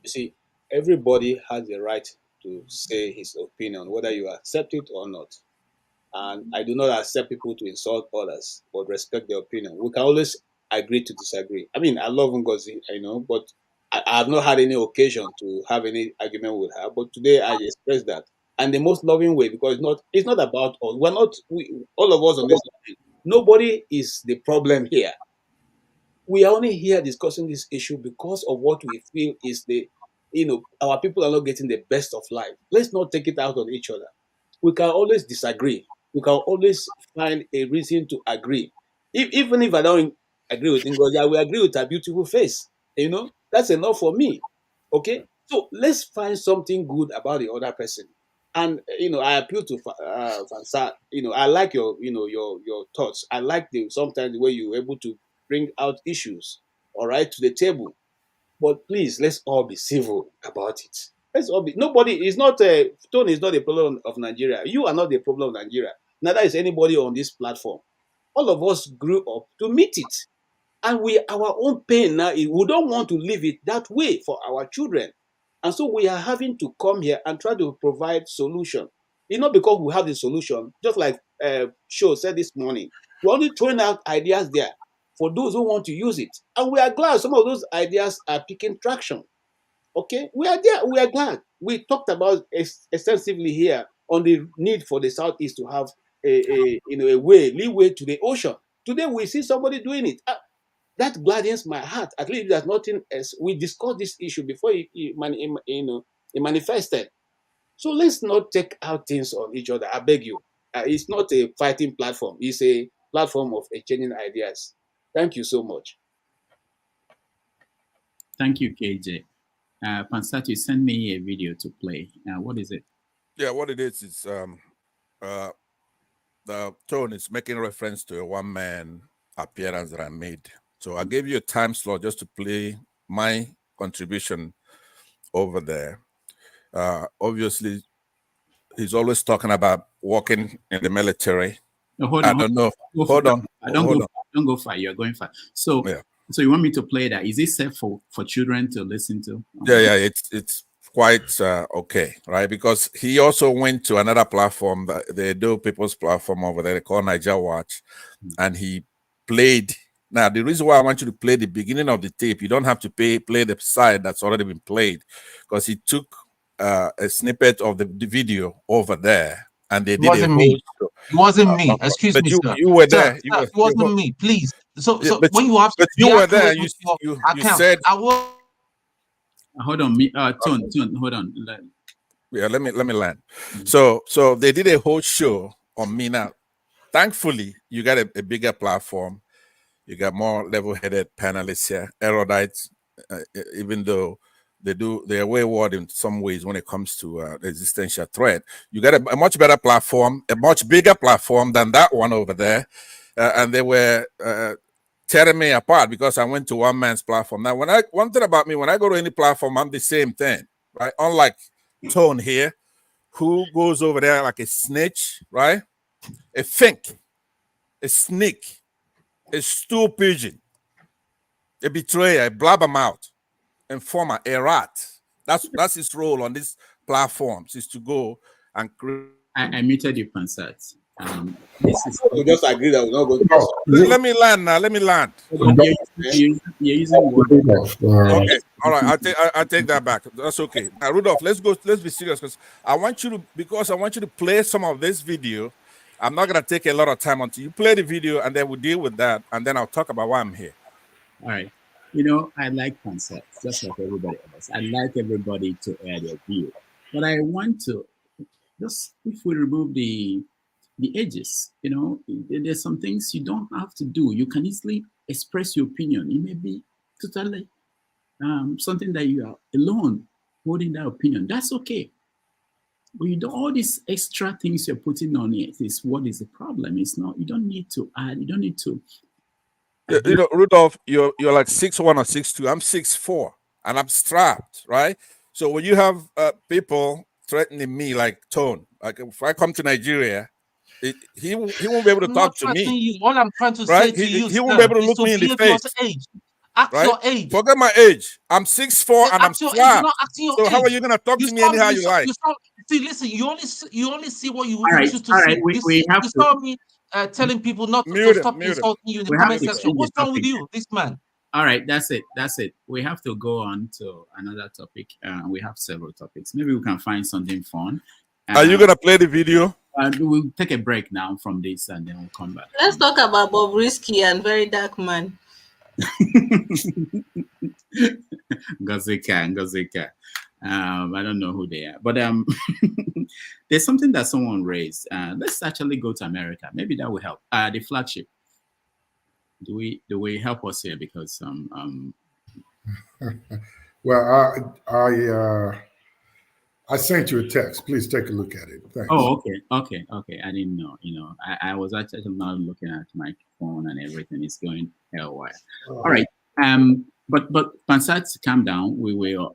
H: see, everybody has the right to say his opinion, whether you accept it or not. And I do not accept people to insult others, but respect their opinion. We can always agree to disagree. I mean, I love Ngozi, but I have not had any occasion to have any argument with her. But today I expressed that, and the most loving way, because it's not about us. We're not all of us on this line. Nobody is the problem here. We are only here discussing this issue because of what we feel is our people are not getting the best of life. Let's not take it out on each other. We can always disagree. We can always find a reason to agree. Even if I don't agree with Ngozi, I will agree with her beautiful face. That's enough for me. Okay? So let's find something good about the other person. And I appeal to Fansa. I like your thoughts. I like sometimes the way you're able to bring out issues, all right, to the table. But please, let's all be civil about it. Let's all be. Nobody is not Tone is not the problem of Nigeria. You are not the problem of Nigeria. Neither is anybody on this platform. All of us grew up to meet it, and our own pain now. We don't want to leave it that way for our children. And so we are having to come here and try to provide solution. It's not because we have the solution, just like Show said this morning. We're only throwing out ideas there for those who want to use it. And we are glad some of those ideas are picking traction. Okay? We are there. We are glad. We talked about extensively here on the need for the Southeast to have a leeway to the ocean. Today we see somebody doing it. That gladdens my heart. At least there's nothing else. We discussed this issue before it manifested. So let's not take out things on each other. I beg you. It's not a fighting platform. It's a platform of exchanging ideas. Thank you so much.
R: Thank you, KJ. Pansat, you sent me a video to play. What is it?
D: Yeah, what it is the tone is making reference to a one-man appearance that I made. So I gave you a time slot just to play my contribution over there. Obviously, he's always talking about working in the military.
R: No, hold
D: I
R: on.
D: don't know.
R: Hold on. Don't go far. You're going far. So,
D: yeah.
R: So you want me to play that? Is it safe for children to listen to?
D: Yeah, it's quite okay, right? Because he also went to another platform, the Do People's platform over there, they call Niger Watch, and he played. Now, the reason why I want you to play the beginning of the tape, you don't have to play the side that's already been played, because he took a snippet of the video over there, and they did a whole show.
N: It wasn't me. Excuse me, sir.
D: You were there.
N: Sir, it wasn't me. Please. So when you have,
D: but you were there. You said.
R: Hold on, Tone. Hold on.
D: Yeah, let me land. So they did a whole show on me now. Thankfully, you got a bigger platform. You got more level-headed panelists here, erudites, even though they're wayward in some ways when it comes to the existential threat. You got a much better platform, a much bigger platform than that one over there, and they were tearing me apart because I went to one man's platform. Now, one thing about me, when I go to any platform, I'm the same thing, right? Unlike Tone here, who goes over there like a snitch, right? A fink, a sneak, a stool pigeon, a betrayer, a blabbermouth, informer, a rat. That's his role on these platforms, is to go and create.
R: I muted you, Pansat. This is.
H: We just agree that we're not going to.
D: Let me land now. Let me land.
R: You're using what?
D: Okay, all right. I take that back. That's okay. Now, Rudolph, let's go. Let's be serious, because I want you to play some of this video. I'm not gonna take a lot of time until you play the video, and then we'll deal with that, and then I'll talk about why I'm here.
R: All right. You know, I like concepts, just like everybody else. I like everybody to add their view, but I want to just, if we remove the edges, you know, there's some things you don't have to do. You can easily express your opinion. It may be totally something that you are alone holding that opinion. That's okay. But you do all these extra things you're putting on it is what is the problem. It's not, you don't need to add, you don't need to.
D: You know, Rudolph, you're like 6'1" or 6'2". I'm 6'4", and I'm strapped, right? So when you have people threatening me like Tone, like if I come to Nigeria, he won't be able to talk to me.
N: You. All I'm trying to
D: right?
N: say to you,
D: He won't be able to look me in the face.
N: Age. Act
D: right?
N: your age.
D: Forget my age. I'm 6'4" and I'm strapped. So how are you gonna talk to me anyhow you like?
N: See, listen, you only see what you
R: want
N: to see. You saw me telling people not to stop insulting you in the comment section. What's wrong with you, this man?
R: All right, that's it. We have to go on to another topic. We have several topics. Maybe we can find something fun.
D: Are you gonna play the video?
R: We'll take a break now from this, and then we'll come back.
E: Let's talk about Bob Risky and Very Dark Man.
R: Ngozika. I don't know who they are, but there's something that someone raised. Let's actually go to America. Maybe that will help. The flagship. Do we help us here? Because
O: well, I sent you a text. Please take a look at it. Thanks.
R: Oh, okay. I didn't know. You know, I was actually not looking at my phone and everything. It's going haywire. All right. But Pansat, calm down.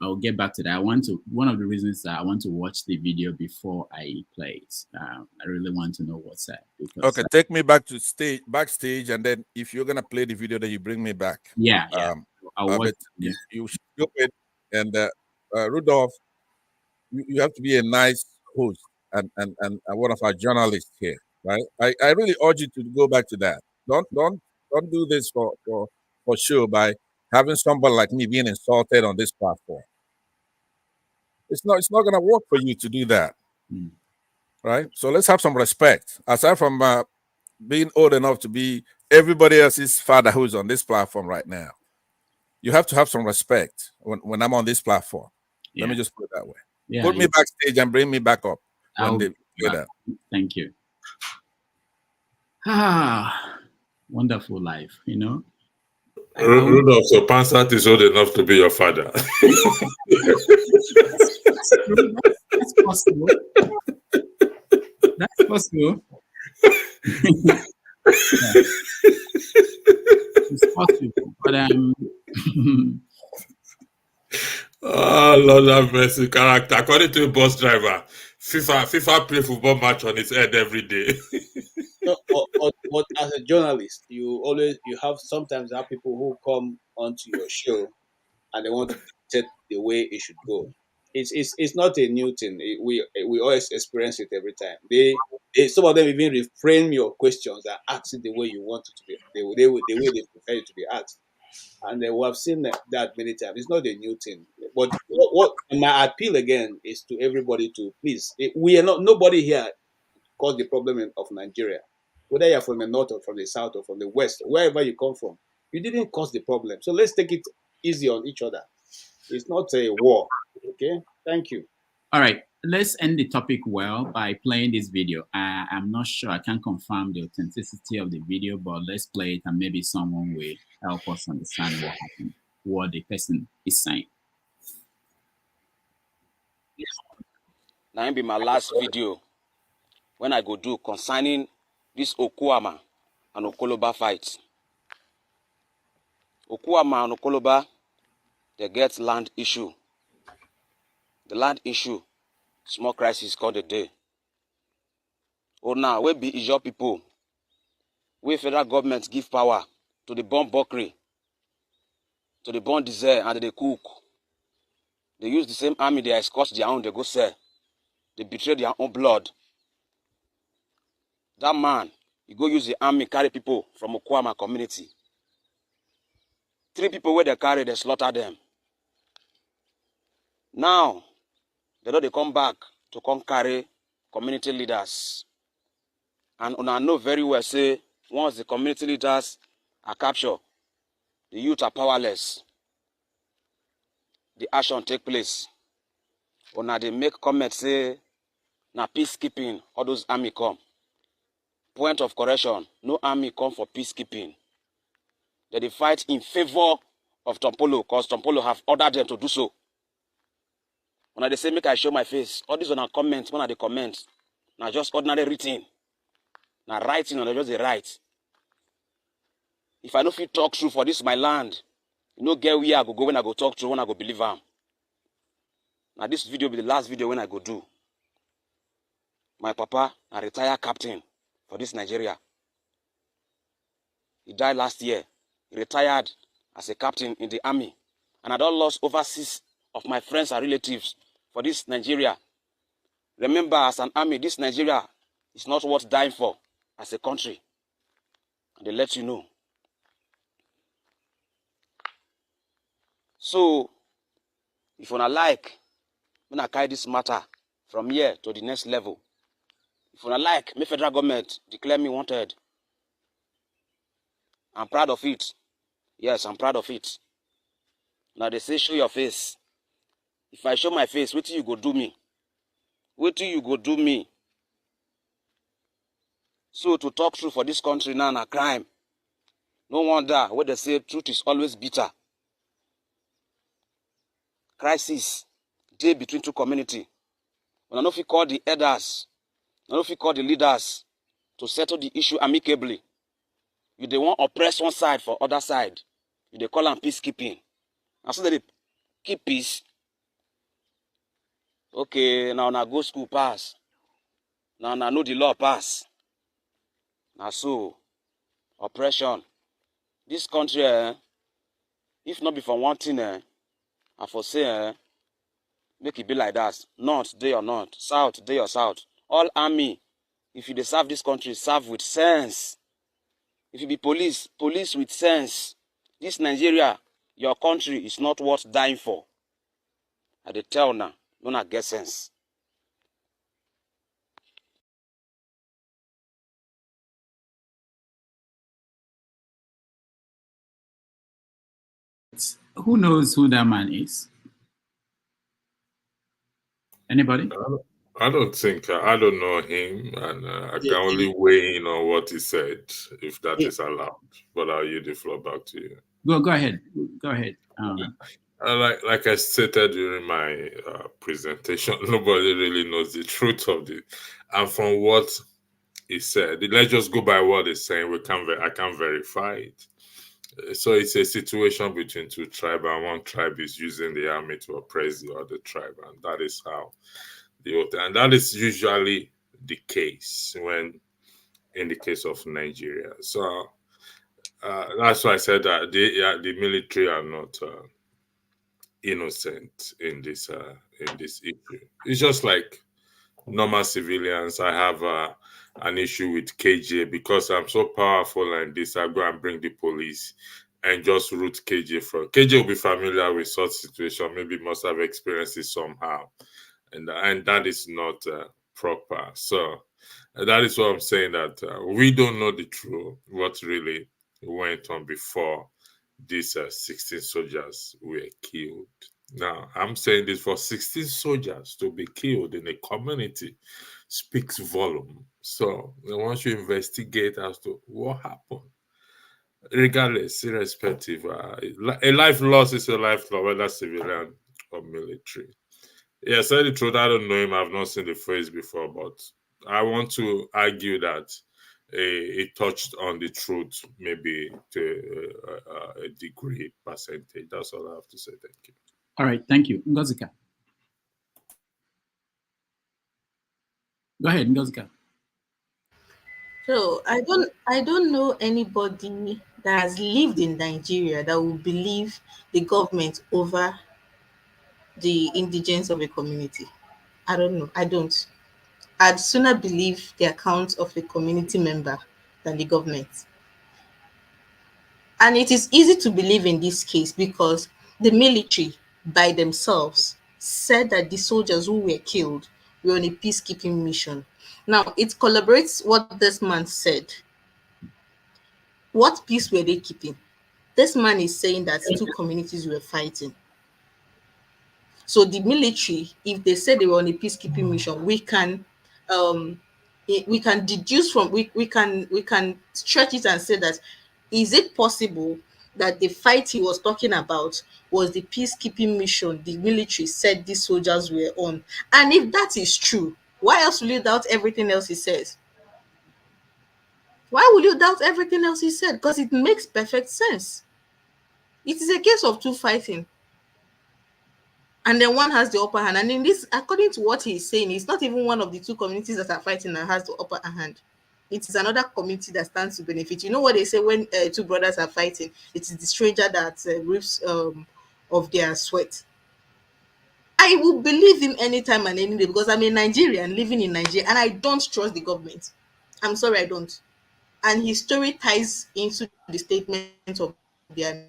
R: I'll get back to that. One of the reasons that I want to watch the video before I play it. I really want to know what's that. Because,
D: okay, take me back to backstage, and then if you're gonna play the video, then you bring me back.
R: Yeah. I'll watch.
D: You should it, and Rudolph, you have to be a nice host and one of our journalists here, right? I really urge you to go back to that. Don't do this for sure by having somebody like me being insulted on this platform. It's not gonna work for you to do that. Right? So let's have some respect. Aside from being old enough to be everybody else's father who's on this platform right now, you have to have some respect when I'm on this platform. Let me just put it that way.
R: Yeah,
D: put me backstage and bring me back up when they play that.
R: Thank you. Wonderful life, you know.
P: Rudolph, so Pansat is old enough to be your father.
R: That's possible. That's possible. It's possible, but
P: oh Lord have mercy, character. According to a bus driver, FIFA play football match on its head every day.
H: No, but as a journalist, you sometimes have people who come onto your show and they want to dictate the way it should go. It's not a new thing. We always experience it every time. Some of them even reframe your questions and ask it the way you want it to be, the way they prefer it to be asked. And we have seen that many times. It's not a new thing. But what my appeal again is to everybody to please. Nobody here caused the problem of Nigeria. Whether you're from the north or from the south or from the west, wherever you come from, you didn't cause the problem. So let's take it easy on each other. It's not a war. Okay? Thank you.
R: All right. let's end the topic well by playing this video. I'm not sure, I can't confirm the authenticity of the video, but let's play it and maybe someone will help us understand what happened, what the person is saying.
I: Now be my last video when I go do concerning this Okuoma and Okoloba fight. Okuoma and Okoloba, they get land issue. The land issue, small crisis called a day. Oh now, we be Ijaw people. We federal government give power to the bomb buckery, to the bomb diesel, and they cook. They use the same army, they escort their own, they go sell. They betray their own blood. That man, he go use the army, carry people from Okuama community. 3 people where they carry, they slaughter them. Now, they come back to come carry community leaders. And I know very well, say, once the community leaders are captured, the youth are powerless. The action take place. Una they make comments, say, na peacekeeping, all those army come. Point of correction, no army come for peacekeeping. They fight in favor of Tompolo, because Tompolo have ordered them to do so. When they say, make I show my face, all these on a comment, when they comment, now just ordinary written. Now writing, and just the write. If I know if you talk true for this my land, you know get where I go when I go talk true, when I go believe am. Now this video be the last video when I go do. My papa, a retired captain for this Nigeria. He died last year. He retired as a captain in the army. And I don't lost over 6 of my friends and relatives for this Nigeria. Remember, as an army, this Nigeria is not worth dying for as a country. And they let you know. So, if you not like, when I carry this matter from here to the next level, if you not like, my federal government declare me wanted. I'm proud of it. Yes, I'm proud of it. Now they say, show your face. If I show my face, what do you go do me? What do you go do me? So to talk true for this country now a crime. No wonder what they say, truth is always bitter. Crisis, day between 2 communities. When I know if you call the elders, I know if you call the leaders to settle the issue amicably. You they want oppress one side for other side. You they call them peacekeeping. And so they keep peace. Okay, now go school pass. Now know the law pass. Now so oppression. This country, if not before one thing, I for say, make it be like that. North, day or north. South, day or south. All army, if you serve this country, serve with sense. If you be police, police with sense. This Nigeria, your country is not worth dying for. I dey tell now, don't get sense.
R: Who knows who that man is? Anybody?
P: I don't think, I don't know him, and I can only weigh in on what he said, if that is allowed. But I'll yield the floor back to you.
R: Go ahead. Go ahead.
P: Like I stated during my presentation, nobody really knows the truth of it. And from what he said, let's just go by what he's saying. I can't verify it. So it's a situation between 2 tribes, and one tribe is using the army to oppress the other tribe, and that is how and that is usually the case when in the case of Nigeria. So that's why I said that the military are not innocent in this issue. It's just like normal civilians. I have an issue with KJ because I'm so powerful like this. I go and bring the police and just root KJ from. KJ will be familiar with such situation. Maybe must have experienced it somehow, and that is not proper. So that is what I'm saying. That we don't know the truth, what really went on before these 16 soldiers were killed. Now, I'm saying this for 16 soldiers to be killed in a community speaks volume. So, once you investigate as to what happened, regardless, irrespective, a life loss is a life loss, whether civilian or military. Yeah, say the truth, I don't know him. I've not seen the phrase before, but I want to argue that it touched on the truth, maybe to a degree, percentage. That's all I have to say. Thank you.
J: All right, thank you. Ngozika. Go ahead, Ngozika.
E: So I don't know anybody that has lived in Nigeria that will believe the government over the indigents of a community. I don't know. I don't. I'd sooner believe the account of a community member than the government. And it is easy to believe in this case because the military by themselves said that the soldiers who were killed were on a peacekeeping mission. Now, it collaborates what this man said. What peace were they keeping? This man is saying that two communities were fighting. So the military, if they say they were on a peacekeeping mission, we can deduce from we can stretch it and say that is it possible that the fight he was talking about was the peacekeeping mission the military said these soldiers were on? And if that is true, why else will you doubt everything else he says? Why will you doubt everything else he said? Because it makes perfect sense. It is a case of two fighting. And then one has the upper hand. And in this, according to what he's saying, it's not even one of the two communities that are fighting that has the upper hand. It is another community that stands to benefit. You know what they say when two brothers are fighting? It is the stranger that reaps of their sweat. I will believe him anytime and any day because I'm a Nigerian living in Nigeria and I don't trust the government. I'm sorry, I don't. And his story ties into the statement of the army.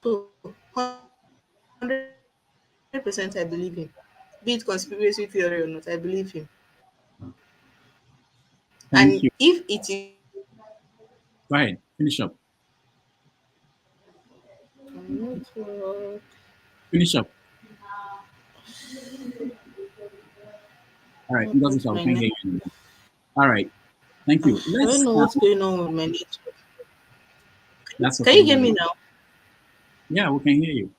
E: So 100% I believe him. Be it conspiracy theory or not, I believe him.
J: Thank you.
E: If it is...
J: Go ahead, finish up. Finish up. All right, we can hear you. All right, thank you.
E: I don't know what's going on with my network.
J: That's
E: okay. Can you hear me now?
J: Yeah, we can hear you.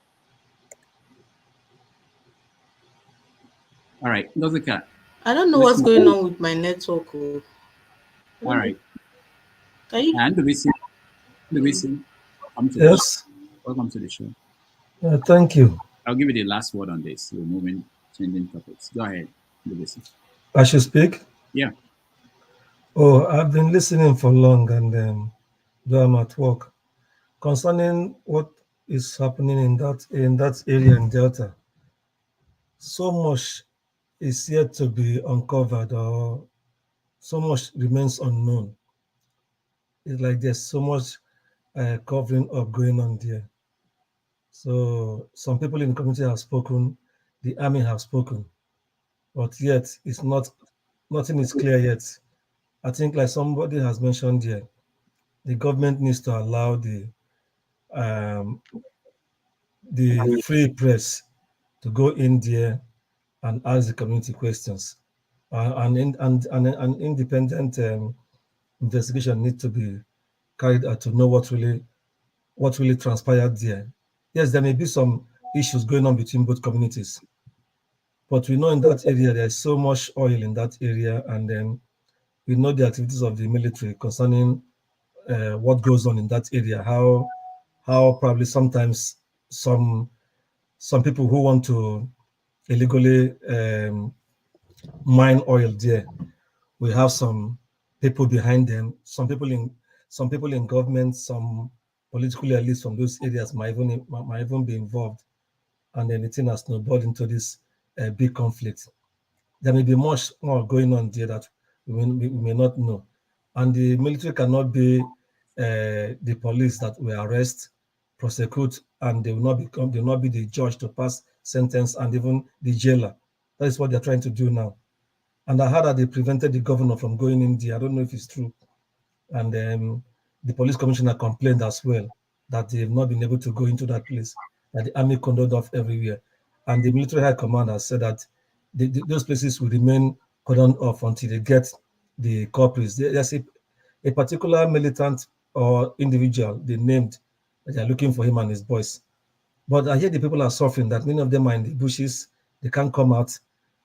J: All right, Ngozika.
E: I don't know what's going on with my network.
J: All right. And the VC,
B: yes.
J: Welcome to the show.
B: Thank you.
J: I'll give you the last word on this. We're moving, changing topics. Go ahead, VC.
B: I should speak?
J: Yeah.
B: Oh, I've been listening for long and though I'm at work. Concerning what is happening in that area in Delta, so much is yet to be uncovered or so much remains unknown. It's like there's so much covering up going on there. So some people in the community have spoken, the army have spoken, but yet nothing is clear yet. I think like somebody has mentioned here, the government needs to allow the free press to go in there and ask the community questions. An independent investigation needs to be carried out to know what really transpired there. Yes, there may be some issues going on between both communities, but we know in that area there's so much oil in that area, and then we know the activities of the military concerning what goes on in that area. How probably sometimes some people who want to illegally mine oil there, we have some people behind them. Some people in government, some political elites from those areas might even be involved, and then the thing has snowballed into this big conflict. There may be much more going on there that we may not know, and the military cannot be the police that will arrest, prosecute, and they will not be the judge to pass sentence and even the jailer. That is what they're trying to do now. And I heard that they prevented the governor from going in there. I don't know if it's true. And the police commissioner complained as well that they've not been able to go into that place. that the army cordoned off everywhere. And the military high command has said that those places will remain cordoned off until they get the culprits. There's a particular militant or individual they named that they're looking for him and his boys. But I hear the people are suffering, that many of them are in the bushes, they can't come out.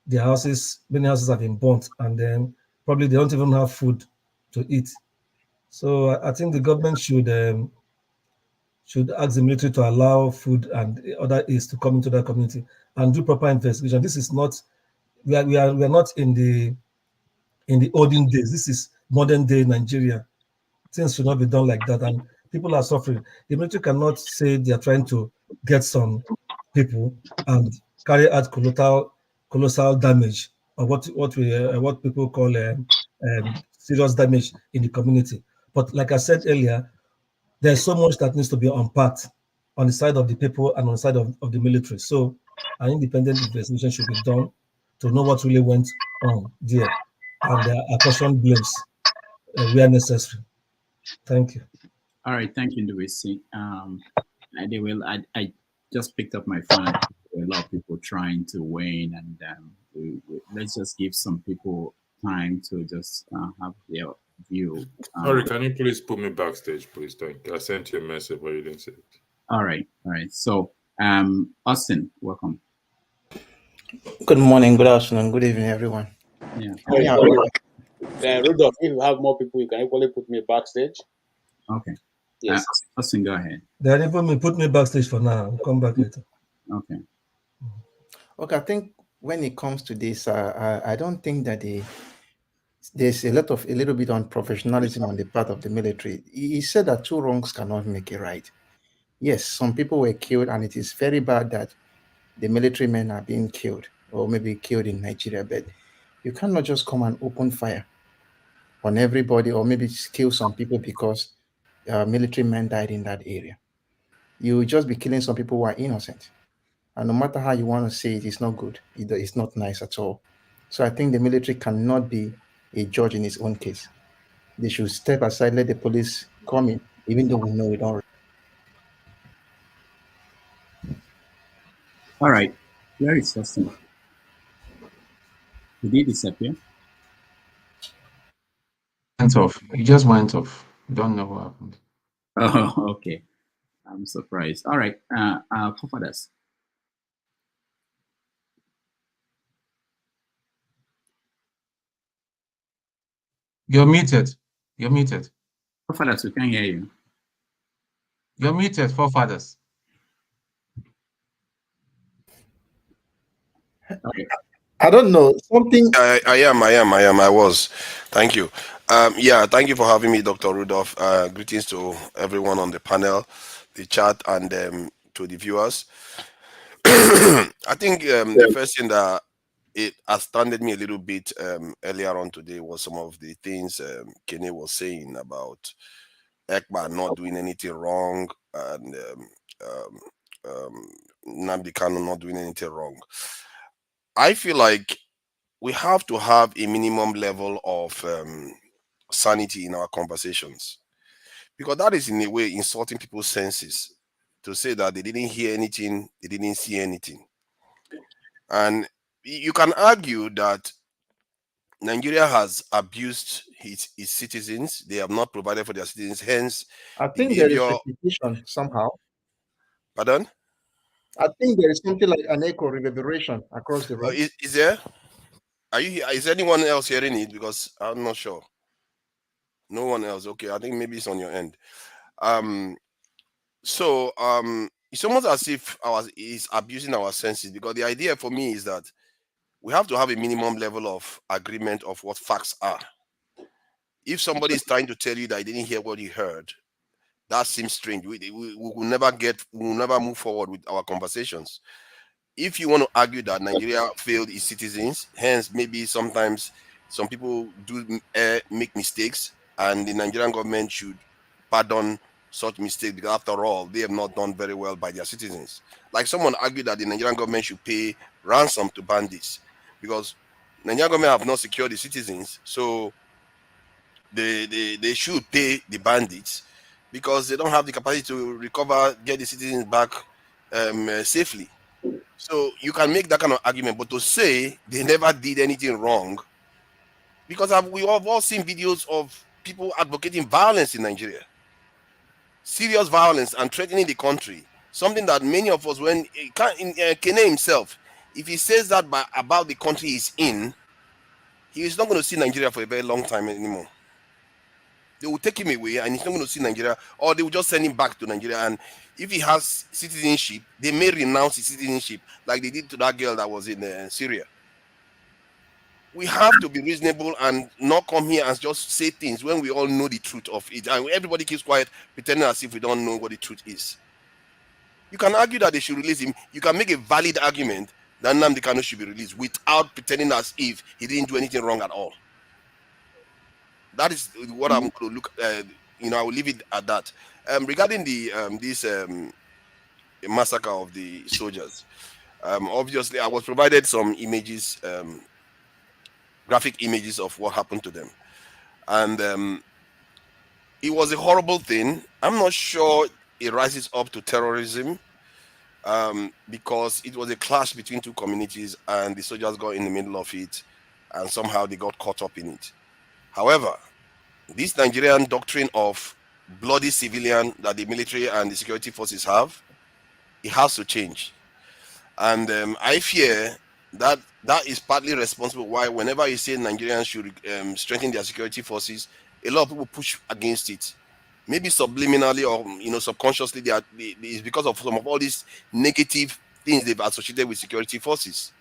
B: Their houses, many houses have been burnt, and then probably they don't even have food to eat. So I think the government should ask the military to allow food and other aids to come into that community and do proper investigation. This is not we are not in the olden days. This is modern day Nigeria. Things should not be done like that, and people are suffering. The military cannot say they are trying to get some people and carry out colossal damage, or what people call serious damage in the community. But like I said earlier, there's so much that needs to be unpacked on the side of the people and on the side of the military. So an independent investigation should be done to know what really went on there, and apportion blames where necessary. Thank you.
R: All right, thank you, Louis. I just picked up my phone. A lot of people trying to weigh in, and let's just give some people time to just have their view.
P: Sorry, can you please put me backstage, please? Thank you. I sent you a message, but you didn't see it.
R: All right. So, Austin, welcome.
G: Good morning, good afternoon, good evening, everyone.
R: Yeah.
H: Rudolph, if you have more people, you can equally put me backstage.
R: Okay.
H: Yes.
R: Austin, go ahead.
B: They even put me backstage for now. I'll come back later.
R: Okay.
G: Okay, I think when it comes to this, I don't think that there's a little bit on professionalism on the part of the military. He said that two wrongs cannot make a right. Yes, some people were killed, and it is very bad that the military men are being killed, or maybe killed in Nigeria, but you cannot just come and open fire on everybody, or maybe kill some people because military men died in that area. You will just be killing some people who are innocent. And no matter how you want to say it, it's not good. It's not nice at all. So I think the military cannot be a judge in its own case. They should step aside, let the police come in, even though we know it already.
R: All right. Where is Austin? Did he disappear?
N: Went off. He just went off. Don't know what happened.
R: Oh, okay. I'm surprised. All right. Forefathers.
N: You're muted. You're muted.
R: Forefathers, we can't hear you.
N: You're muted, forefathers.
G: I don't know. Something.
T: I am. I was. Thank you. Thank you for having me, Dr. Rudolph. Greetings to everyone on the panel, the chat, and to the viewers. I think the first thing that it astounded me a little bit earlier on today was some of the things Kenny was saying about Ekpa not doing anything wrong and Nnamdi Kanu not doing anything wrong. I feel like we have to have a minimum level of sanity in our conversations, because that is in a way insulting people's senses to say that they didn't hear anything, they didn't see anything. And you can argue that Nigeria has abused its citizens. They have not provided for their citizens. Hence,
G: I think there is repetition somehow.
T: Pardon?
G: I think there is something like an echo reverberation across the room.
T: Is there? Are you? Is anyone else hearing it? Because I'm not sure. No one else. Okay, I think maybe it's on your end. It's almost as if is abusing our senses, because the idea for me is that we have to have a minimum level of agreement of what facts are. If somebody is trying to tell you that he didn't hear what he heard, that seems strange. We will never move forward with our conversations. If you want to argue that Nigeria failed its citizens, hence maybe sometimes some people do make mistakes, and the Nigerian government should pardon such mistakes, because after all, they have not done very well by their citizens. Like someone argued that the Nigerian government should pay ransom to bandits, because Nigerian government have not secured the citizens, so they should pay the bandits, because they don't have the capacity to recover, get the citizens back safely. So you can make that kind of argument, but to say they never did anything wrong, because we have all seen videos of people advocating violence in Nigeria, serious violence and threatening the country. Something that many of us, when Kene himself, if he says that about the country he's in, he is not going to see Nigeria for a very long time anymore. They will take him away and he's not going to see Nigeria, or they will just send him back to Nigeria. And if he has citizenship, they may renounce his citizenship like they did to that girl that was in Syria. We have to be reasonable and not come here and just say things when we all know the truth of it. And everybody keeps quiet, pretending as if we don't know what the truth is. You can argue that they should release him. You can make a valid argument that Nnamdi Kanu should be released without pretending as if he didn't do anything wrong at all. That is what I'm going to look. I will leave it at that. Regarding the this massacre of the soldiers, obviously I was provided some images, graphic images of what happened to them, and it was a horrible thing. I'm not sure it rises up to terrorism, because it was a clash between two communities, and the soldiers got in the middle of it, and somehow they got caught up in it. However, this Nigerian doctrine of bloody civilian that the military and the security forces have, it has to change. And I fear that is partly responsible why whenever you say Nigerians should strengthen their security forces, a lot of people push against it. Maybe subliminally or subconsciously, it's because of some of all these negative things they've associated with security forces.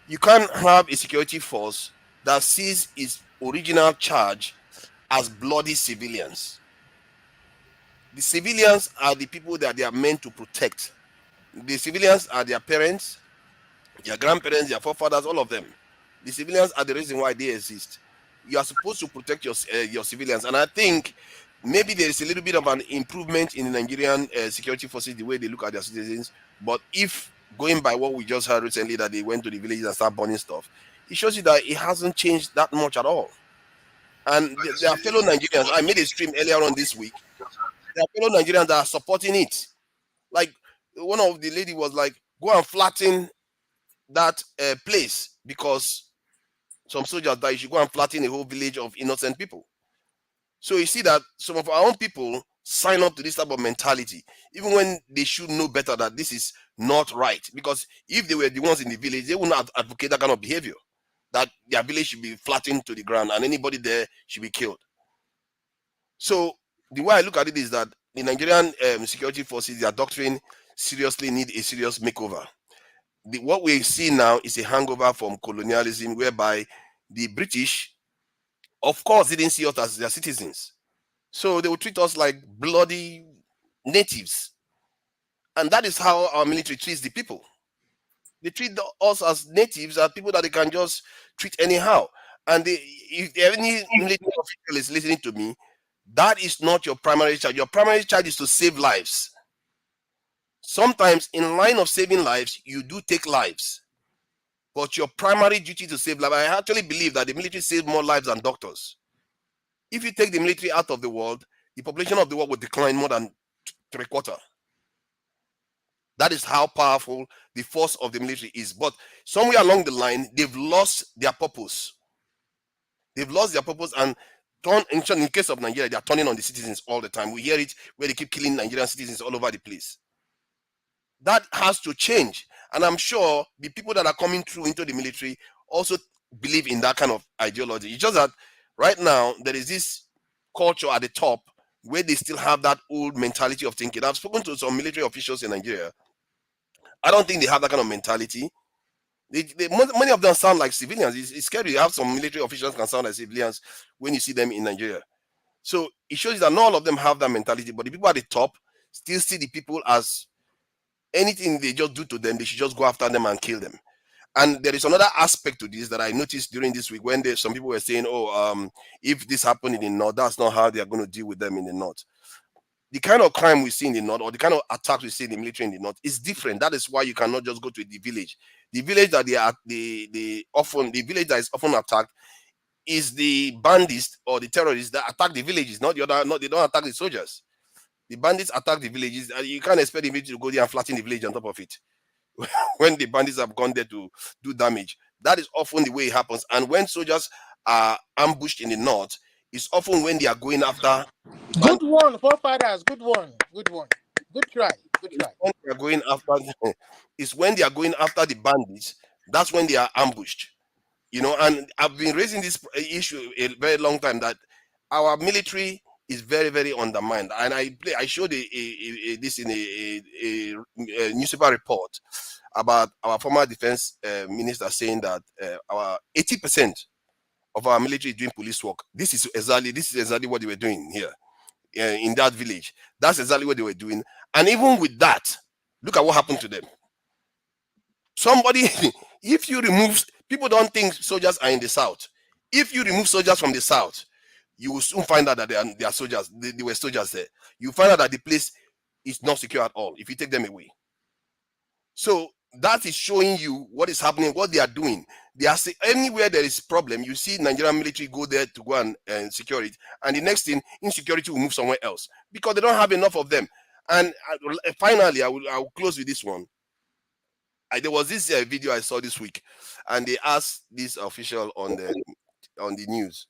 T: You can't have a security force that sees its original charge as bloody civilians. The civilians are the people that they are meant to protect. The civilians are their parents, their grandparents, their forefathers, all of them. The civilians are the reason why they exist. You are supposed to protect your civilians, and I think maybe there is a little bit of an improvement in the Nigerian security forces, the way they look at their citizens. But if going by what we just heard recently, that they went to the villages and started burning stuff, it shows you that it hasn't changed that much at all. And their fellow Nigerians, I made a stream earlier on this week, there are fellow Nigerians that are supporting it. Like one of the lady was like, go and flatten that place because some soldiers died. You should go and flatten a whole village of innocent people. So you see that some of our own people sign up to this type of mentality, even when they should know better that this is not right. Because if they were the ones in the village, they would not advocate that kind of behavior, that their village should be flattened to the ground and anybody there should be killed. So the way I look at it is that the Nigerian security forces, their doctrine seriously need a serious makeover. What we see now is a hangover from colonialism, whereby the British, of course, didn't see us as their citizens. So they would treat us like bloody natives. And that is how our military treats the people. They treat us as natives, as people that they can just treat anyhow. And if any military official is listening to me, that is not your primary charge. Your primary charge is to save lives. Sometimes in line of saving lives, you do take lives. But your primary duty to save lives, I actually believe that the military saves more lives than doctors. If you take the military out of the world, the population of the world will decline more than 3/4. That is how powerful the force of the military is. But somewhere along the line, they've lost their purpose. They've lost their purpose, and in case of Nigeria, they are turning on the citizens all the time. We hear it where they keep killing Nigerian citizens all over the place. That has to change. And I'm sure the people that are coming through into the military also believe in that kind of ideology. It's just that right now, there is this culture at the top where they still have that old mentality of thinking. I've spoken to some military officials in Nigeria. I don't think they have that kind of mentality. Many of them sound like civilians. It's scary. You have some military officials can sound like civilians when you see them in Nigeria. So it shows you that not all of them have that mentality, but the people at the top still see the people as anything they just do to them, they should just go after them and kill them. And there is another aspect to this that I noticed during this week when some people were saying, if this happened in the north, that's not how they are going to deal with them in the north. The kind of crime we see in the north, or the kind of attacks we see in the military in the north, is different. That is why you cannot just go to the village. The village that the village that is often attacked is the bandits or the terrorists that attack the villages, not the other. Not they don't attack the soldiers. The bandits attack the villages, and you can't expect the village to go there and flatten the village on top of it. When the bandits have gone there to do damage, that is often the way it happens. And when soldiers are ambushed in the north, it's often when they are going after.
S: Good one, forefathers. Good one. Good one. Good try. Good try.
T: When they are going after, it's when they are going after the bandits. That's when they are ambushed. You know, and I've been raising this issue a very long time that our military is very, very undermined. And I showed this in a newspaper report about our former defense minister saying that our 80% of our military is doing police work. This is exactly what they were doing here in that village. That's exactly what they were doing. And even with that, look at what happened to them. Somebody, if you remove, people don't think soldiers are in the south. If you remove soldiers from the south, you will soon find out that they are soldiers. They were soldiers there. You find out that the place is not secure at all if you take them away. So that is showing you what is happening, what they are doing. They are saying anywhere there is problem, you see Nigerian military go there to go and secure it, and the next thing, insecurity will move somewhere else because they don't have enough of them. And finally, I will close with this one. There was this video I saw this week, and they asked this official on the news,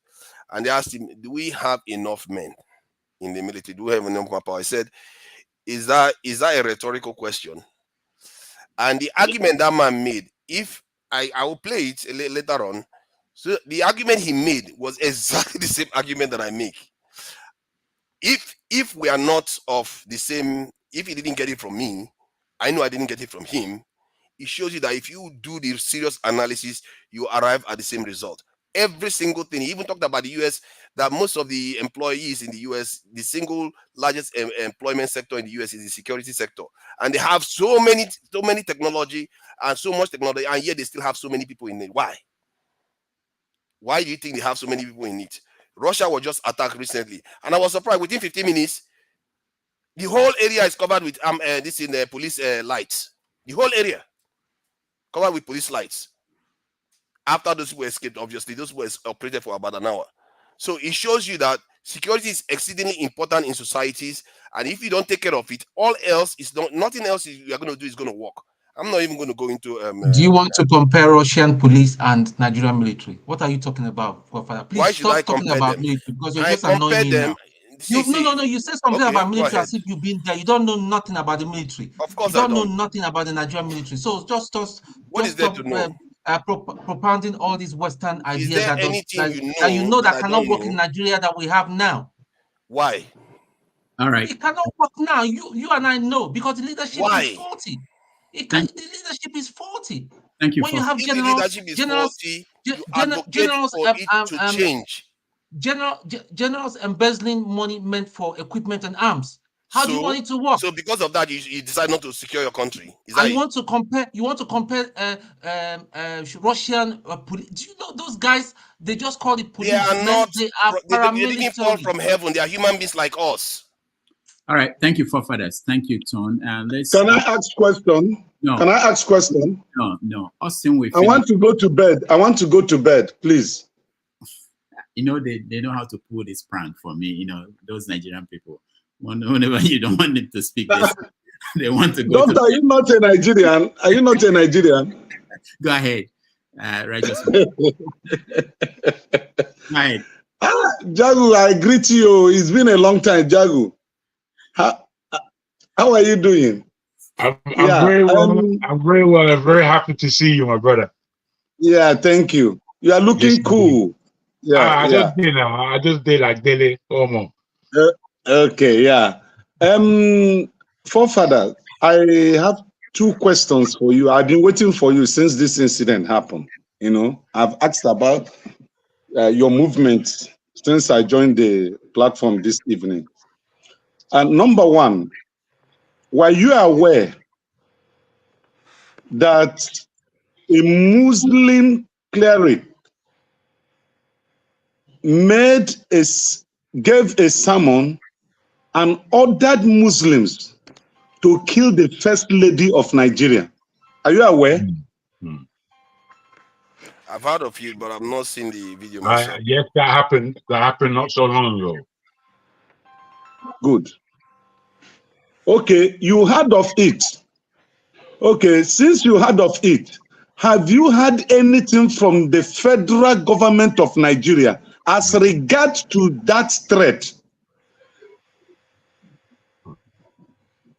T: and they asked him, "Do we have enough men in the military? Do we have enough manpower?" I said, "Is that a rhetorical question?" And the argument that man made, if I will play it later on. So the argument he made was exactly the same argument that I make. If we are not of the same, if he didn't get it from me, I know I didn't get it from him. It shows you that if you do the serious analysis, you arrive at the same result. Every single thing. He even talked about the US, that most of the employees in the US, the single largest employment sector in the US is the security sector. And they have so many technology and so much technology, and yet they still have so many people in it. Why? Why do you think they have so many people in it? Russia was just attacked recently. And I was surprised, within 15 minutes, the whole area is covered with police lights. The whole area covered with police lights. After those people escaped, obviously, those were operated for about an hour. So it shows you that security is exceedingly important in societies, and if you don't take care of it, all else is nothing else you are going to do is going to work. I'm not even going to go into.
N: Do you want to compare Russian police and Nigerian military? What are you talking about, Father? Please stop talking about military because you're just annoying me now. No. You said something about military as if you've been there. You don't know nothing about the military.
T: Of course,
N: you don't know nothing about the Nigerian military. So just stop propounding all these Western ideas that cannot work in Nigeria that we have now.
T: Why?
R: All right.
N: It cannot work now. You and I know because the leadership is faulty. The leadership is faulty.
R: Thank you.
N: When you have generals embezzling money meant for equipment and arms. How do you want it to work?
T: So because of that, you decide not to secure your country.
N: You want to compare Russian police. Do you know those guys? They just call it police.
T: They are not.
N: They are paramilitary.
T: They didn't fall from heaven. They are human beings like us.
R: All right. Thank you, forefathers. Thank you, Ton.
A: Can I ask question?
R: No.
A: Can I ask question?
R: No. Austin,
A: I want to go to bed. Please.
R: You know, they know how to pull this prank for me. You know, those Nigerian people. Whenever you don't want them to speak, they want to go.
A: Are you not a Nigerian? Are you not a Nigerian?
R: Go ahead. Righteous. Right.
A: Jagu, I greet you. It's been a long time, Jagu. How are you doing?
U: I'm very well. I'm very well. I'm very happy to see you, my brother.
A: Yeah, thank you. You are looking cool. Yeah,
U: I just did like daily Omo.
A: Okay, yeah. Forefather, I have two questions for you. I've been waiting for you since this incident happened. You know, I've asked about your movement since I joined the platform this evening. And number one, were you aware that a Muslim cleric gave a sermon and ordered Muslims to kill the first lady of Nigeria? Are you aware?
T: I've heard of it, but I've not seen the video myself.
U: Yes, that happened. That happened not so long ago.
A: Good. Okay, you heard of it. Okay, since you heard of it, have you heard anything from the federal government of Nigeria as regards to that threat?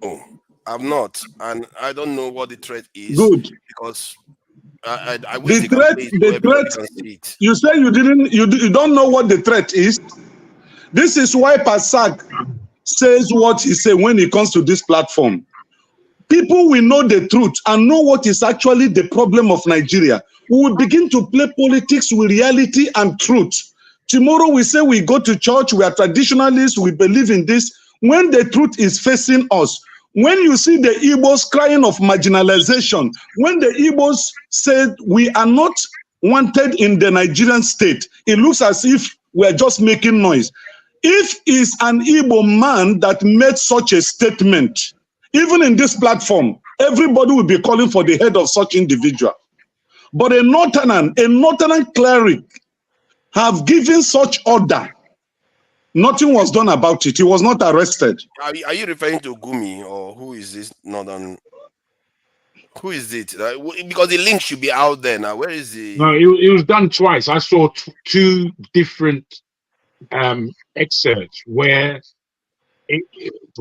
T: Oh, I'm not, and I don't know what the threat is.
A: Good.
T: Because I wish
A: The
T: they can
A: threat,
T: play it so everybody can see it.
A: you say you don't know what the threat is. This is why Pasak says what he says when it comes to this platform. People will know the truth and know what is actually the problem of Nigeria. We will begin to play politics with reality and truth. Tomorrow we say we go to church, we are traditionalists, we believe in this. When the truth is facing us, when you see the Igbos crying of marginalization, when the Igbos said we are not wanted in the Nigerian state, it looks as if we are just making noise. If it's an Igbo man that made such a statement, even in this platform, everybody will be calling for the head of such individual. But a northern cleric have given such order. Nothing was done about it. He was not arrested.
T: Are you referring to Gumi, or who is this northern? Who is it? Because the link should be out there now. Where is the?
U: No, it was done twice. I saw two different excerpts where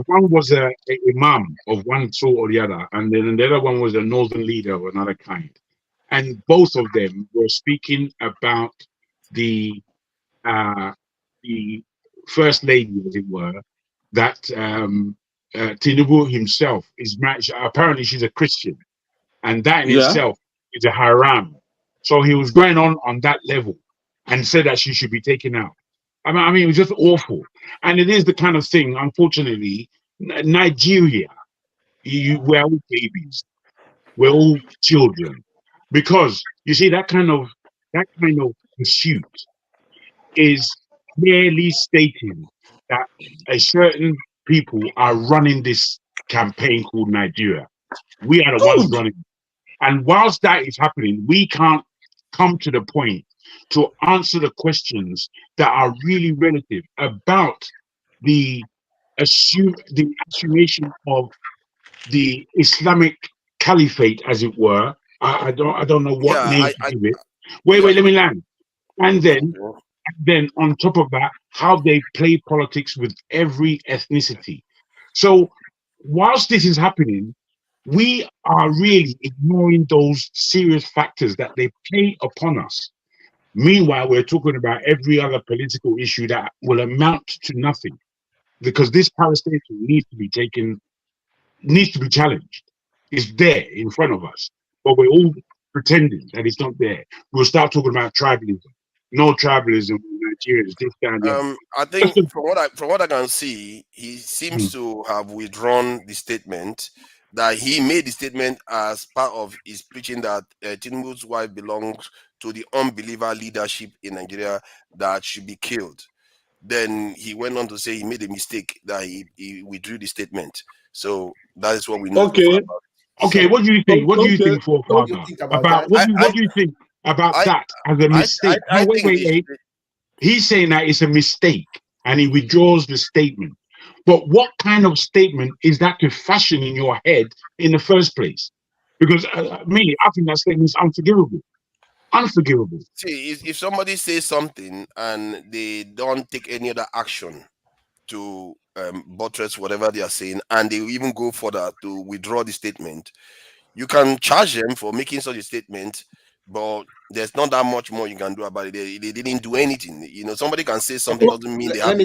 U: one was a imam of one sort or the other, and then the other one was a northern leader of another kind. And both of them were speaking about the first lady, as it were, that Tinubu himself is married. Apparently, she's a Christian, and that in itself is a haram. So he was going on that level and said that she should be taken out. I mean, it was just awful. And it is the kind of thing, unfortunately, Nigeria, we're all babies, we're all children, because you see that kind of pursuit is clearly stating that a certain people are running this campaign called Nigeria. We are the ones running. And whilst that is happening, we can't come to the point to answer the questions that are really relative about the assumation of the Islamic caliphate, as it were. I don't know what name to give it. Wait, let me land. And then on top of that, how they play politics with every ethnicity. So whilst this is happening, we are really ignoring those serious factors that they play upon us. Meanwhile, we're talking about every other political issue that will amount to nothing, because this Palestinian needs to be challenged. It's there in front of us, but we're all pretending that it's not there. We'll start talking about tribalism. No tribalism in Nigeria. This kind of
T: I think from what I can see, he seems to have withdrawn the statement. That he made the statement as part of his preaching that Tinubu's wife belongs to the unbeliever leadership in Nigeria that should be killed. Then he went on to say he made a mistake, that he withdrew the statement. So that is what we know.
U: Okay, what do you think? What do you think, forefather? What do you think about that as a mistake? Wait. He's saying that it's a mistake and he withdraws the statement. But what kind of statement is that to fashion in your head in the first place? Because I think that statement is unforgivable. Unforgivable.
T: See, if somebody says something and they don't take any other action to buttress whatever they are saying, and they even go further to withdraw the statement, you can charge them for making such a statement, but there's not that much more you can do about it. They didn't do anything. You know, somebody can say something doesn't mean they have.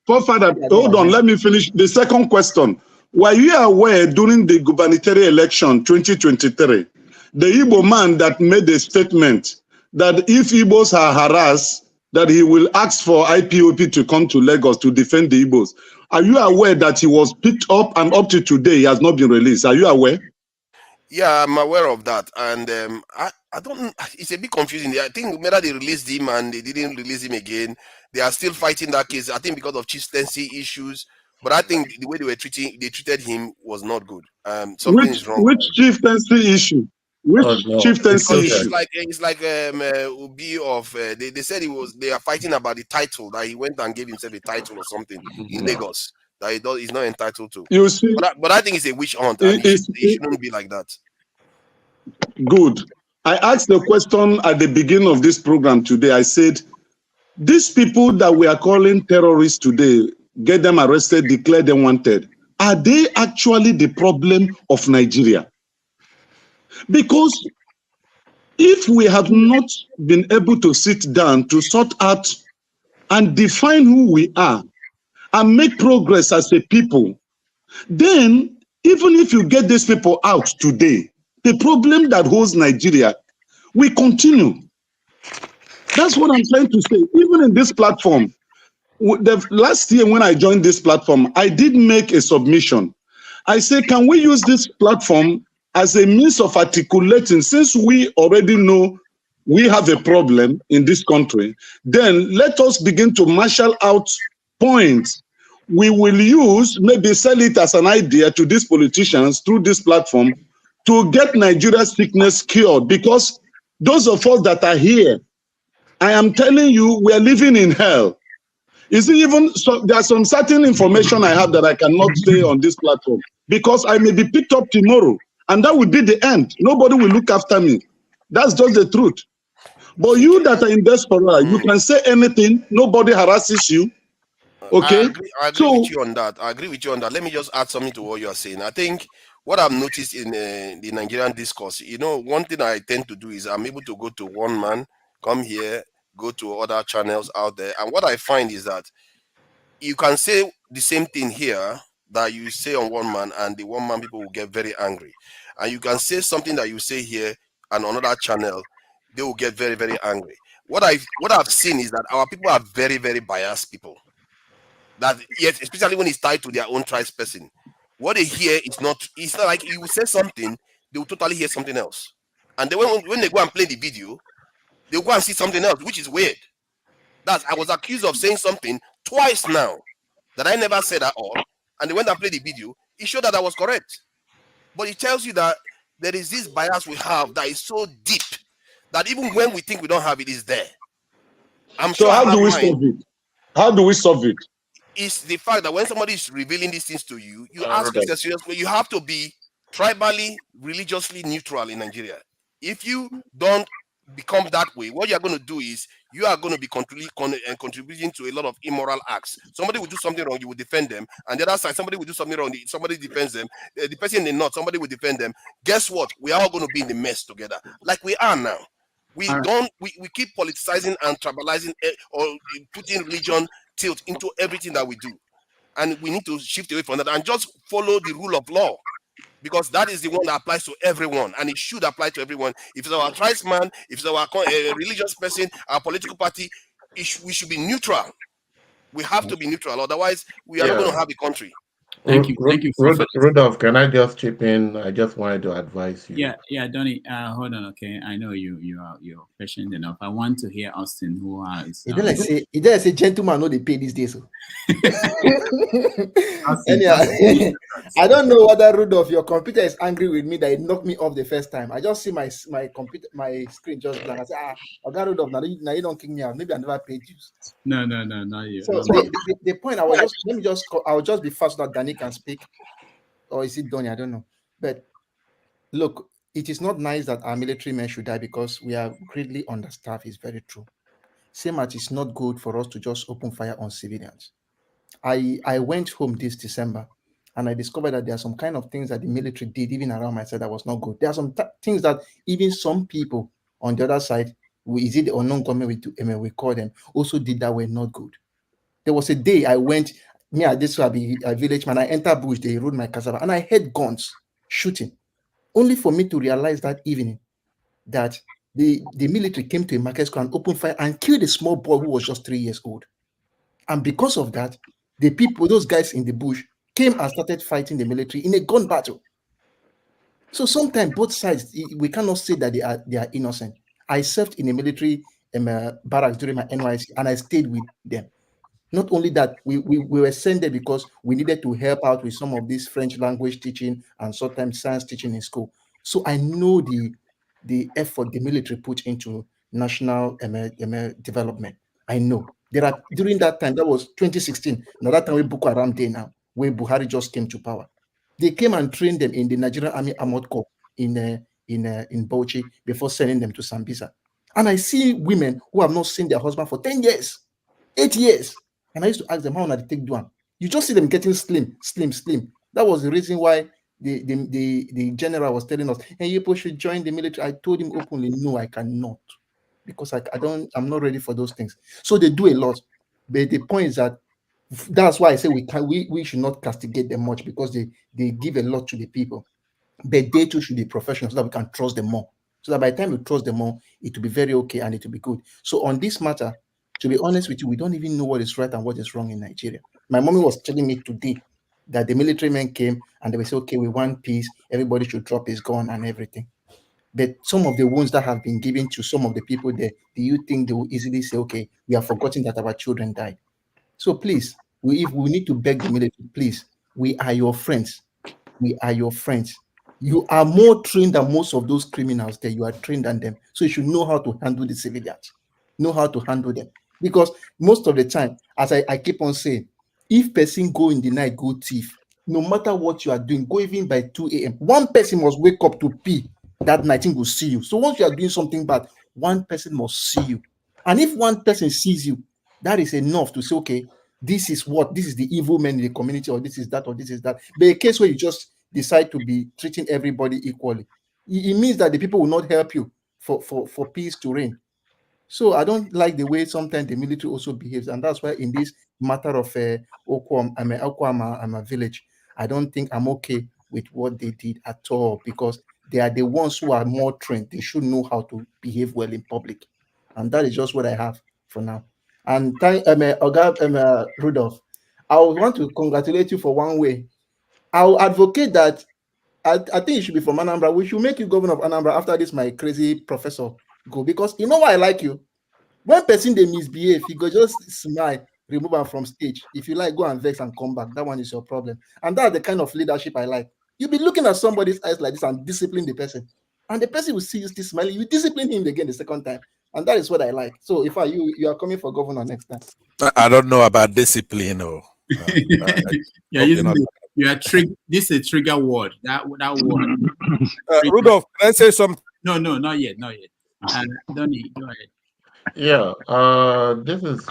A: Forefather, hold on. Let me finish the second question. Were you aware during the gubernatorial election 2023, the Igbo man that made a statement that if Igbos are harassed, that he will ask for IPOB to come to Lagos to defend the Igbos? Are you aware that he was picked up and up to today he has not been released? Are you aware?
T: Yeah, I'm aware of that, and I don't. It's a bit confusing. I think whether they released him and they didn't release him again, they are still fighting that case. I think because of chieftaincy issues, but I think the way they treated him was not good. Something is wrong.
A: Which chieftaincy issue? Chieftaincy issue?
T: It's like Ubi of they said they are fighting about the title, that he went and gave himself a title or something in Lagos. that he's not entitled to.
A: You see,
T: but I think it's a witch hunt, and it shouldn't be like that.
A: Good. I asked the question at the beginning of this program today. I said, these people that we are calling terrorists today, get them arrested, declare them wanted, are they actually the problem of Nigeria? Because if we have not been able to sit down to sort out and define who we are and make progress as a people, then even if you get these people out today, the problem that holds Nigeria will continue. That's what I'm trying to say. Even in this platform, the last year when I joined this platform, I did make a submission. I said, can we use this platform as a means of articulating, since we already know we have a problem in this country, then let us begin to marshal out points we will use, maybe sell it as an idea to these politicians through this platform to get Nigeria's sickness cured. Because those of us that are here, I am telling you, we are living in hell. Is it even so? There's some certain information I have that I cannot say on this platform because I may be picked up tomorrow, and that would be the end. Nobody will look after me. That's just the truth. But you that are in diaspora, you can say anything. Nobody harasses you. Okay.
T: I agree with you on that. I agree with you on that. Let me just add something to what you are saying. I think what I've noticed in the Nigerian discourse, one thing I tend to do is I'm able to go to one man, come here, go to other channels out there. And what I find is that you can say the same thing here that you say on one man, and the one man people will get very angry. And you can say something that you say here and on another channel, they will get very, very angry. What I've seen is that our people are very, very biased people. That yet, especially when it's tied to their own tribe's person, what they hear it's not like you will say something, they will totally hear something else. And then when they go and play the video, they'll go and see something else, which is weird. I was accused of saying something twice now that I never said at all. And then when I played the video, it showed that I was correct. But it tells you that there is this bias we have that is so deep that even when we think we don't have it, is there.
A: So how do we solve it? How do we solve it?
T: It's the fact that when somebody is revealing these things to you, you ask yourself seriously. You have to be tribally, religiously neutral in Nigeria. If you don't become that way, what you are going to do is you are going to be contributing to a lot of immoral acts. Somebody will do something wrong, you will defend them, and the other side, somebody will do something wrong, somebody defends them. The person in the north, somebody will defend them. Guess what? We are all going to be in the mess together, like we are now. We keep politicizing and tribalizing or putting religion tilt into everything that we do, and we need to shift away from that and just follow the rule of law, because that is the one that applies to everyone, and it should apply to everyone. If it's our tribesman, if it's our religious person, our political party, we should be neutral. We have to be neutral, otherwise we are not going to have a country.
J: Thank you.
K: Rudolph, can I just chip in? I just wanted to advise you.
R: Yeah, Donny. Hold on, okay. I know you're patient enough. I want to hear Austin, who is.
G: It does say gentleman know they pay these days. Anyhow, I don't know whether Rudolph, your computer is angry with me that it knocked me off the first time. I just see my computer, my screen just blank. I say, I got Rudolph now you don't kick me out. Maybe I never paid you.
R: No, not you.
G: So the point I will just be fast so that Danny can speak, or is it Donny? I don't know. But look, it is not nice that our military men should die because we are greatly understaffed. It's very true. Same as it's not good for us to just open fire on civilians. I went home this December and I discovered that there are some kind of things that the military did even around my side that was not good. There are some things that even some people on the other side, is it the unknown government we call them, also did that were not good. There was a day I went, this will be a village man, I entered bush, they rode my cassava, and I heard guns shooting, only for me to realize that evening that the military came to a market square and opened fire and killed a small boy who was just 3 years old. And because of that, the people, those guys in the bush, came and started fighting the military in a gun battle. So sometimes both sides, we cannot say that they are innocent. I served in a military barracks during my NYC, and I stayed with them. Not only that, we were sent there because we needed to help out with some of this French language teaching and sometimes science teaching in school. So I know the effort the military put into national development. I know. During that time, that was 2016. Now that time we Boko Haram day now. where Buhari just came to power. They came and trained them in the Nigerian Army Armored Corps in Bauchi before sending them to Sambisa. And I see women who have not seen their husband for 10 years, 8 years. And I used to ask them, how did they take one? You just see them getting slim. That was the reason why the general was telling us, hey, you should join the military. I told him openly, no, I cannot. Because I'm not ready for those things. So they do a lot. But the point is that's why I say we should not castigate them much, because they give a lot to the people. But they too should be professional so that we can trust them more. So that by the time we trust them more, it will be very okay and it will be good. So on this matter, to be honest with you, we don't even know what is right and what is wrong in Nigeria. My mommy was telling me today that the military men came and they will say, okay, we want peace. Everybody should drop his gun and everything. But some of the wounds that have been given to some of the people there, do you think they will easily say, okay, we have forgotten that our children died? So please, if we need to beg the military, please, we are your friends. We are your friends. You are more trained than most of those criminals there. You are trained than them. So you should know how to handle the civilians. Know how to handle them. Because most of the time, as I keep on saying, if person go in the night, go thief, no matter what you are doing, go even by 2 a.m. One person must wake up to pee that night and will see you. So once you are doing something bad, one person must see you. And if one person sees you, that is enough to say, okay, this is the evil man in the community, or this is that, or this is that. But a case where you just decide to be treating everybody equally, it means that the people will not help you for peace to reign. So I don't like the way sometimes the military also behaves, and that's why in this matter of Okuoma village, I don't think I'm okay with what they did at all, because they are the ones who are more trained. They should know how to behave well in public, and that is just what I have for now. And thank Oga Rudolph, I would want to congratulate you for one way. I'll advocate that. I think you should be from Anambra. We should make you governor of Anambra after this my crazy professor go, because you know why I like you. When person they misbehave, you go just smile, remove them from stage. If you like, go and vex and come back. That one is your problem. And that's the kind of leadership I like. You be looking at somebody's eyes like this and discipline the person. And the person will see you still smiling. You discipline him again the second time. And that is what I like. So if you are coming for governor next time.
D: I don't know about discipline.
R: This is a trigger word. That word.
D: Rudolph, can I say something?
R: No, not yet. Donnie, go ahead.
K: Yeah,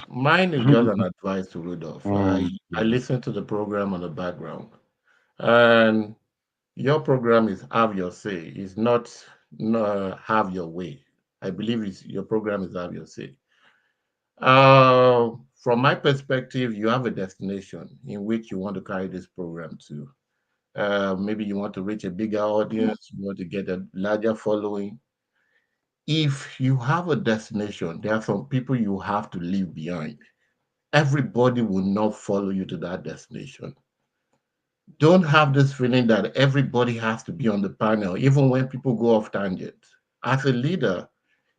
K: mine is just an advice to Rudolph. I listened to the program on the background, and your program is have your say. It's not have your way. I believe your program is have your say. From my perspective, you have a destination in which you want to carry this program to. Maybe you want to reach a bigger audience, you want to get a larger following. If you have a destination, there are some people you have to leave behind. Everybody will not follow you to that destination. Don't have this feeling that everybody has to be on the panel, even when people go off tangent. As a leader,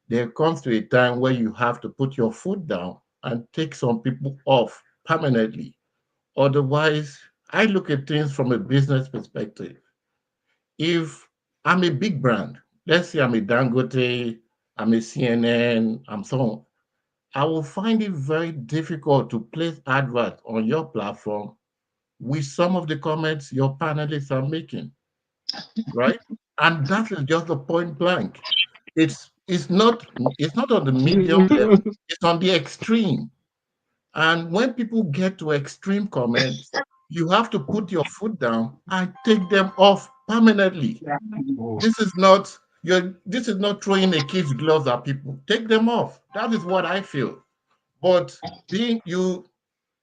K: there comes to a time where you have to put your foot down and take some people off permanently. Otherwise, I look at things from a business perspective. If I'm a big brand, let's say I'm a Dangote, I'm a CNN, I'm so on, I will find it very difficult to place adverts on your platform with some of the comments your panelists are making, right? And that is just a point blank. It's not on the medium level, it's on the extreme. And when people get to extreme comments, you have to put your foot down and take them off permanently. This is not throwing a kid's gloves at people. Take them off. That is what I feel. But you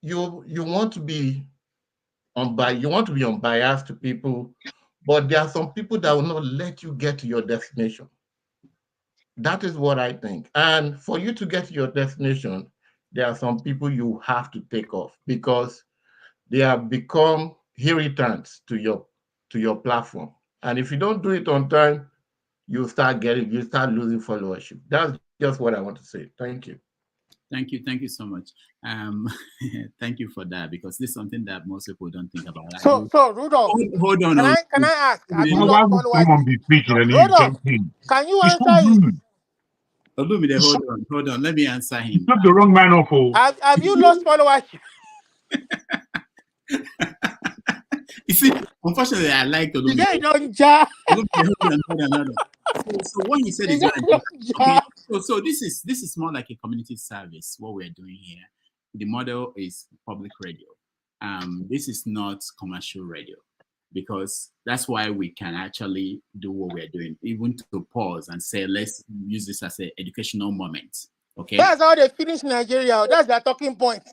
K: want to be unbiased to people, but there are some people that will not let you get to your destination. That is what I think. And for you to get to your destination, there are some people you have to take off because they have become irritants to your platform. And if you don't do it on time, you start losing followership. That's just what I want to say. Thank you.
R: Thank you so much. Thank you for that, because this is something that most people don't think about.
S: So Rudolph,
R: hold on.
S: Can I ask?
U: Why would someone be speaking and he's jumping?
S: Can you
U: It's
S: answer
U: so
S: it?
R: Hold on. Let me answer him.
U: You took the wrong man off.
S: Have you lost followership?
R: You see, unfortunately, I like
S: The guy don't ja.
R: So what he said is very important. Okay, so this is more like a community service. What we're doing here, the model is public radio. This is not commercial radio, because that's why we can actually do what we're doing, even to pause and say, let's use this as an educational moment. Okay,
S: That's how they finish Nigeria. That's their talking point.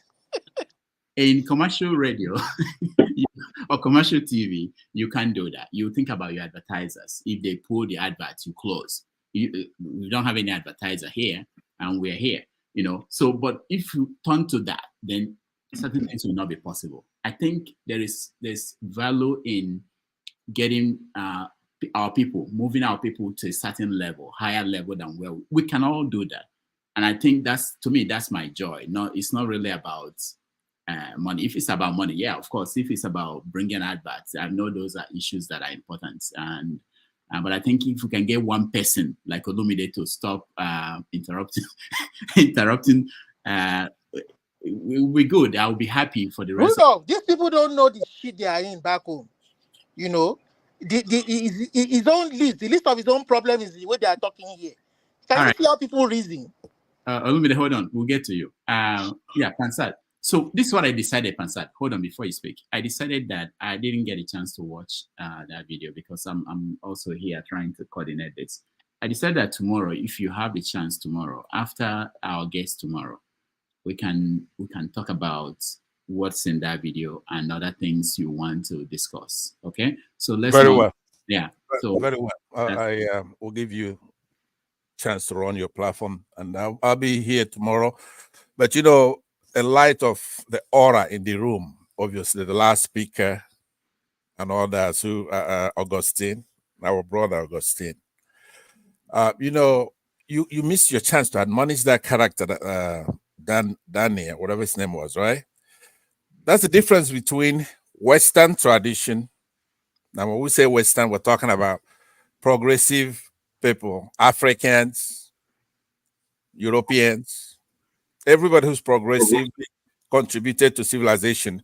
R: In commercial radio or commercial TV, you can't do that. You think about your advertisers. If they pull the adverts, you close. We don't have any advertiser here, and we're here. You know. So, but if you turn to that, then certain things will not be possible. I think there's value in getting our people, moving our people to a certain level, higher level than where we can all do that. And I think to me, that's my joy. No, it's not really about money. If it's about money, yeah, of course. If it's about bringing adverts, I know those are issues that are important. And but I think if we can get one person like Olumide to stop interrupting, we're good. I'll be happy for the rest.
S: These people don't know the shit they are in back home. You know, his own list, the list of his own problem is the way they are talking here. Can you see how people reason?
R: Olumide, hold on. We'll get to you. Yeah, Pansat. So this is what I decided, Pansat. Hold on before you speak. I decided that I didn't get a chance to watch that video because I'm also here trying to coordinate this. I decided that tomorrow, if you have the chance tomorrow, after our guest tomorrow, we can talk about what's in that video and other things you want to discuss. Okay? So let's
D: very well.
R: Yeah. So
D: very well. I will give you chance to run your platform, and I'll be here tomorrow. But you know, in light of the aura in the room, obviously the last speaker and all that, so Augustine, our brother Augustine, you know, you missed your chance to admonish that character, Danny, whatever his name was, right? That's the difference between Western tradition. Now, when we say Western, we're talking about progressive people, Africans, Europeans, everybody who's progressive contributed to civilization,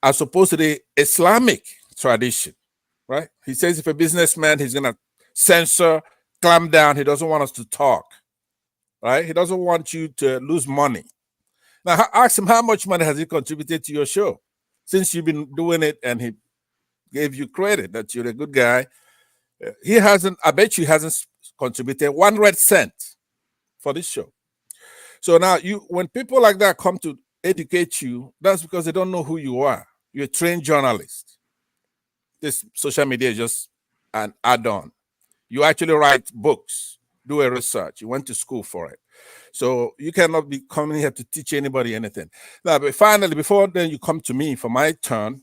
D: as opposed to the Islamic tradition, right? He says if a businessman, he's going to censor, clamp down. He doesn't want us to talk, right? He doesn't want you to lose money. Now, ask him how much money has he contributed to your show since you've been doing it, and he gave you credit that you're a good guy. He hasn't, I bet you, hasn't contributed 1 red cent for this show. So now, when people like that come to educate you, that's because they don't know who you are. You're a trained journalist. This social media is just an add-on. You actually write books, do a research. You went to school for it. So you cannot be coming here to teach anybody anything. Now, but finally, before then you come to me for my turn,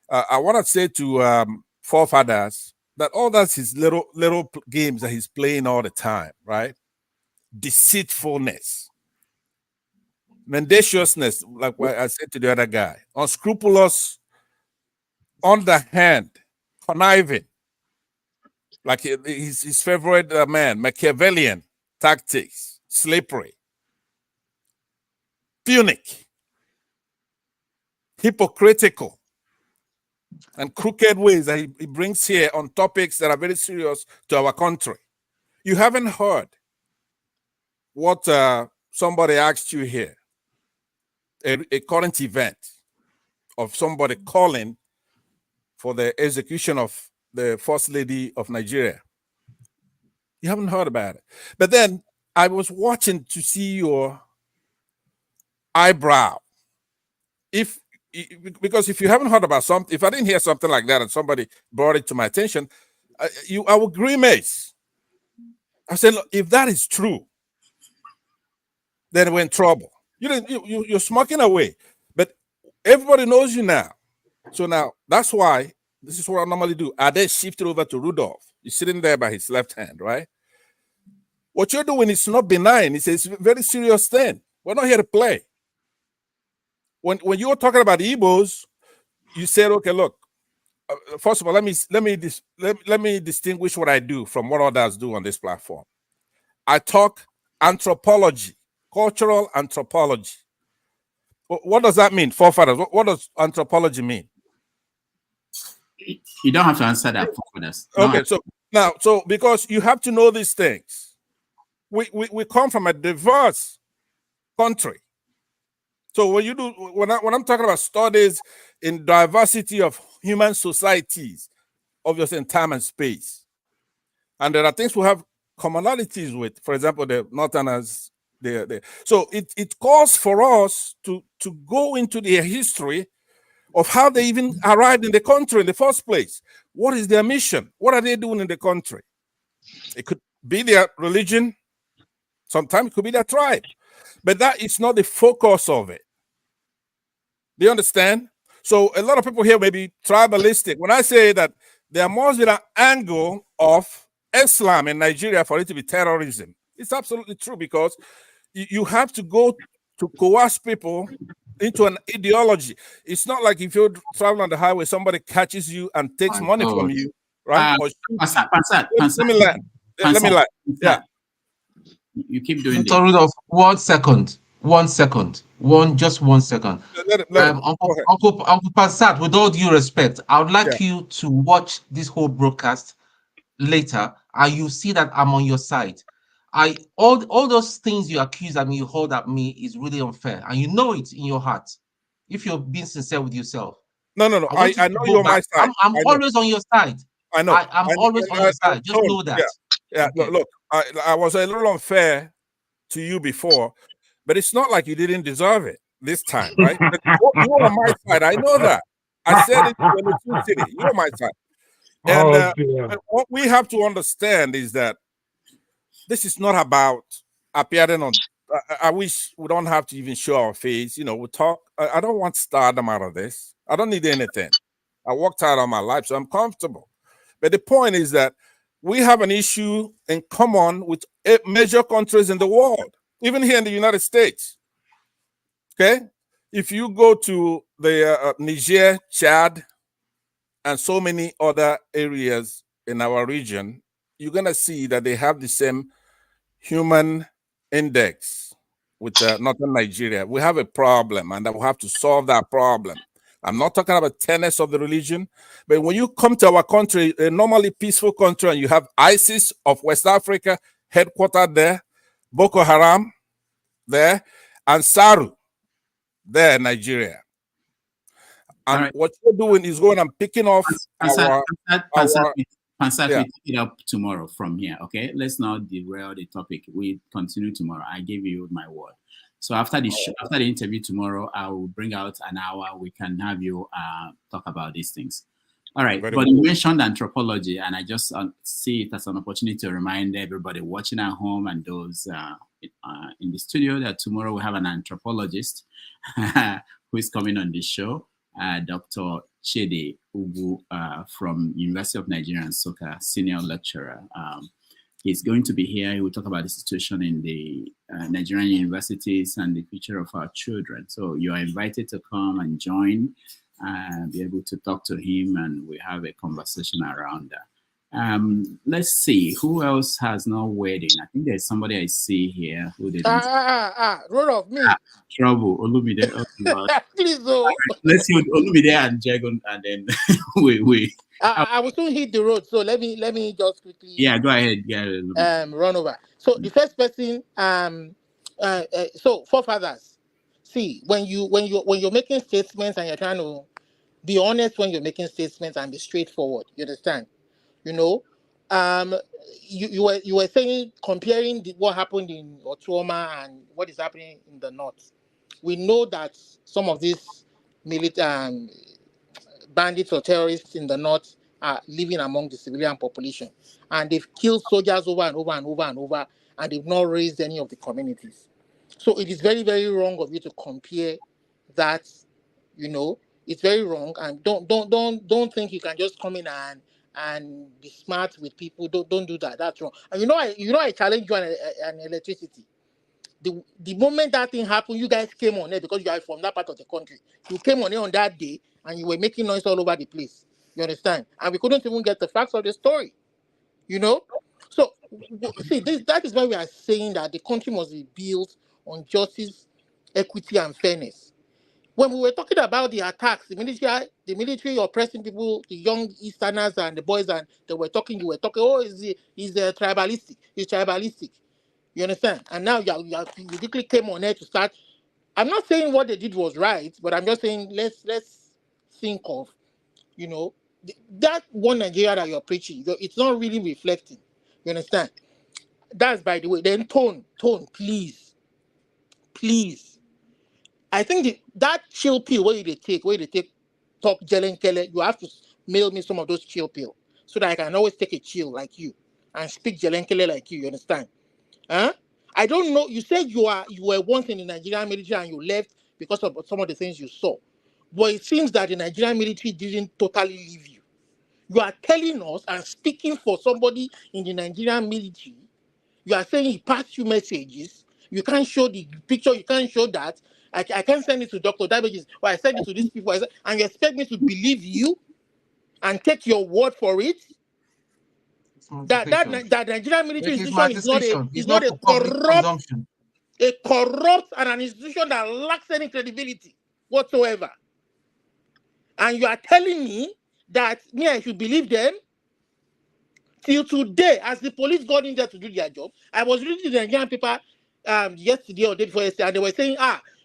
D: I want to say to forefathers that all that's his little games that he's playing all the time, right? Deceitfulness, mendaciousness, like what I said to the other guy, unscrupulous, underhand, conniving, like his favorite man, Machiavellian tactics, slippery, punic, hypocritical, and crooked ways that he brings here on topics that are very serious to our country. You haven't heard what somebody asked you here, a current event of somebody calling for the execution of the First Lady of Nigeria. You haven't heard about it. But then I was watching to see your eyebrow. Because if you haven't heard about something, if I didn't hear something like that and somebody brought it to my attention, I would grimace. I said, look, if that is true, then we're in trouble. You're smoking away, but everybody knows you now. So now that's why this is what I normally do. I then shift it over to Rudolph. He's sitting there by his left hand, right? What you're doing is not benign. It's a very serious thing. We're not here to play. When you were talking about the Igbos, you said, okay, look, first of all, let me distinguish what I do from what others do on this platform. I talk anthropology, cultural anthropology. What does that mean, forefathers? What does anthropology mean?
R: You don't have to answer that for us.
D: Okay, so now, because you have to know these things, we come from a diverse country. So when I'm talking about studies in diversity of human societies, obviously in time and space, and there are things we have commonalities with. For example, the Northerners. So it calls for us to go into the history of how they even arrived in the country in the first place. What is their mission? What are they doing in the country? It could be their religion. Sometimes it could be their tribe. But that is not the focus of it. Do you understand? So a lot of people here may be tribalistic. When I say that there must be an angle of Islam in Nigeria for it to be terrorism, it's absolutely true, because you have to go to coerce people into an ideology. It's not like if you're traveling on the highway, somebody catches you and takes money from you, right? Let me land. Yeah.
R: You keep doing this.
N: Rudolph, 1 second. 1 second. Just 1 second. Uncle Passat, with all due respect, I would like you to watch this whole broadcast later, and you see that I'm on your side. All those things you accuse at me, you hold at me, is really unfair, and you know it in your heart. If you're being sincere with yourself.
D: No. I know you're on my side.
N: I'm always on your side.
D: I know.
N: I'm always on your side. Just know that.
D: Yeah. Okay. Look, I was a little unfair to you before, but it's not like you didn't deserve it this time, right? You're on my side. I know that. I said it in the Two City. You're on my side. And what we have to understand is that this is not about appearing on. I wish we don't have to even show our face. We talk. I don't want stardom out of this. I don't need anything. I worked hard on my life, so I'm comfortable. But the point is that we have an issue in common with major countries in the world, even here in the United States. Okay? If you go to the Niger, Chad, and so many other areas in our region, you're going to see that they have the same human index with northern Nigeria. We have a problem, and we have to solve that problem. I'm not talking about tenets of the religion, but when you come to our country, a normally peaceful country, and you have ISIS of West Africa headquartered there, Boko Haram there, and Saru there in Nigeria. And what you're doing is going and picking off
R: Pansat, we pick it up tomorrow from here, okay? Let's not derail the topic. We continue tomorrow. I give you my word. So after the interview tomorrow, I will bring out an hour. We can have you talk about these things. All right. But you mentioned anthropology, and I just see it as an opportunity to remind everybody watching at home and those in the studio that tomorrow we have an anthropologist who is coming on this show, Dr. Chidi Ugu from University of Nigeria and Nsukka, senior lecturer. He's going to be here. He will talk about the situation in the Nigerian universities and the future of our children. So you are invited to come and join, be able to talk to him, and we have a conversation around that. Let's see, who else has no wedding? I think there's somebody I see here who didn't.
S: Rudolph, me.
R: Trouble, Olumide.
S: Please, oh.
R: Let's see Olumide and Jagon, and then we.
S: I will soon hit the road, so let me just quickly.
R: Yeah, go ahead.
S: Run over. So the first person, so forefathers. See, when you're making statements and you're trying to be honest when you're making statements and be straightforward. You understand? You were saying, comparing what happened in Okuoma and what is happening in the north. We know that some of these bandits or terrorists in the north are living among the civilian population, and they've killed soldiers over and over and over and over, and they've not raised any of the communities. So it is very, very wrong of you to compare that. It's very wrong, and don't think you can just come in and be smart with people. Don't do that. That's wrong. And I challenge you on electricity. The moment that thing happened, you guys came on it because you are from that part of the country. You came on it on that day, and you were making noise all over the place. You understand? And we couldn't even get the facts of the story. So see, that is why we are saying that the country must be built on justice, equity, and fairness. When we were talking about the attacks, the military oppressing people, the young Easterners and the boys, and they were talking, you were talking, oh, he's tribalistic. He's tribalistic. You understand? And now you quickly came on air to start. I'm not saying what they did was right, but I'm just saying let's think of, that one Nigeria that you're preaching. It's not really reflecting. You understand? That's by the way. Then tone, please. I think that chill pill where they take talk Jelenkele, you have to mail me some of those chill pill so that I can always take a chill like you and speak Jelenkele like you understand? Huh? I don't know. You said you were once in the Nigerian military and you left because of some of the things you saw. But it seems that the Nigerian military didn't totally leave you. You are telling us and speaking for somebody in the Nigerian military. You are saying he passed you messages. You can't show the picture. You can't show that. I can't send it to Dr. Damages, or I send it to these people. And you expect me to believe you and take your word for it? That Nigerian military institution is not a corrupt and an institution that lacks any credibility whatsoever. And you are telling me that I should believe them? Till today, as the police got in there to do their job, I was reading the Nigerian paper yesterday or day before yesterday, and they were saying,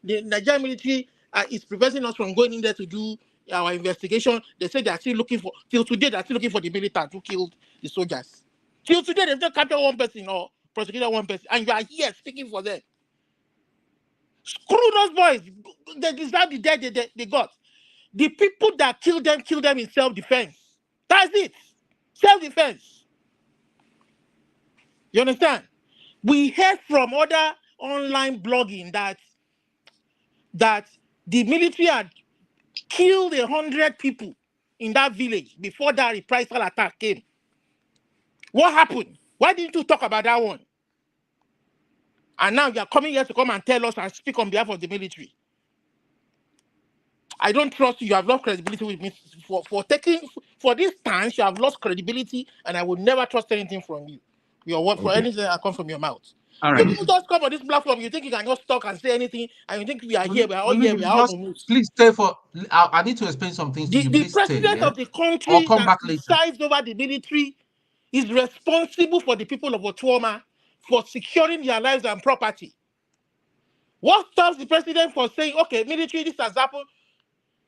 S: the Nigerian military is preventing us from going in there to do our investigation. They said they are still looking for, till today, they are still looking for the militants who killed the soldiers. Till today, they've not captured one person or prosecuted one person, and you are here speaking for them. Screw those boys. They deserve the death they got. The people that kill them in self-defense. That's it. Self-defense. You understand? We heard from other online blogging that the military had killed 100 people in that village before that reprisal attack came. What happened? Why didn't you talk about that one? And now you are coming here to come and tell us and speak on behalf of the military. I don't trust you. You have lost credibility with me for this stance. You have lost credibility, and I would never trust anything from you. Your word for anything that comes from your mouth.
U: All right.
S: You just come on this platform. You think you can just talk and say anything, and you think we are here. We are all here. We are all moved.
N: Please stay for. I need to explain some things to you.
S: The president of the country that presides over the military is responsible for the people of Okuoma for securing their lives and property. What stops the president from saying, okay, military, this has happened,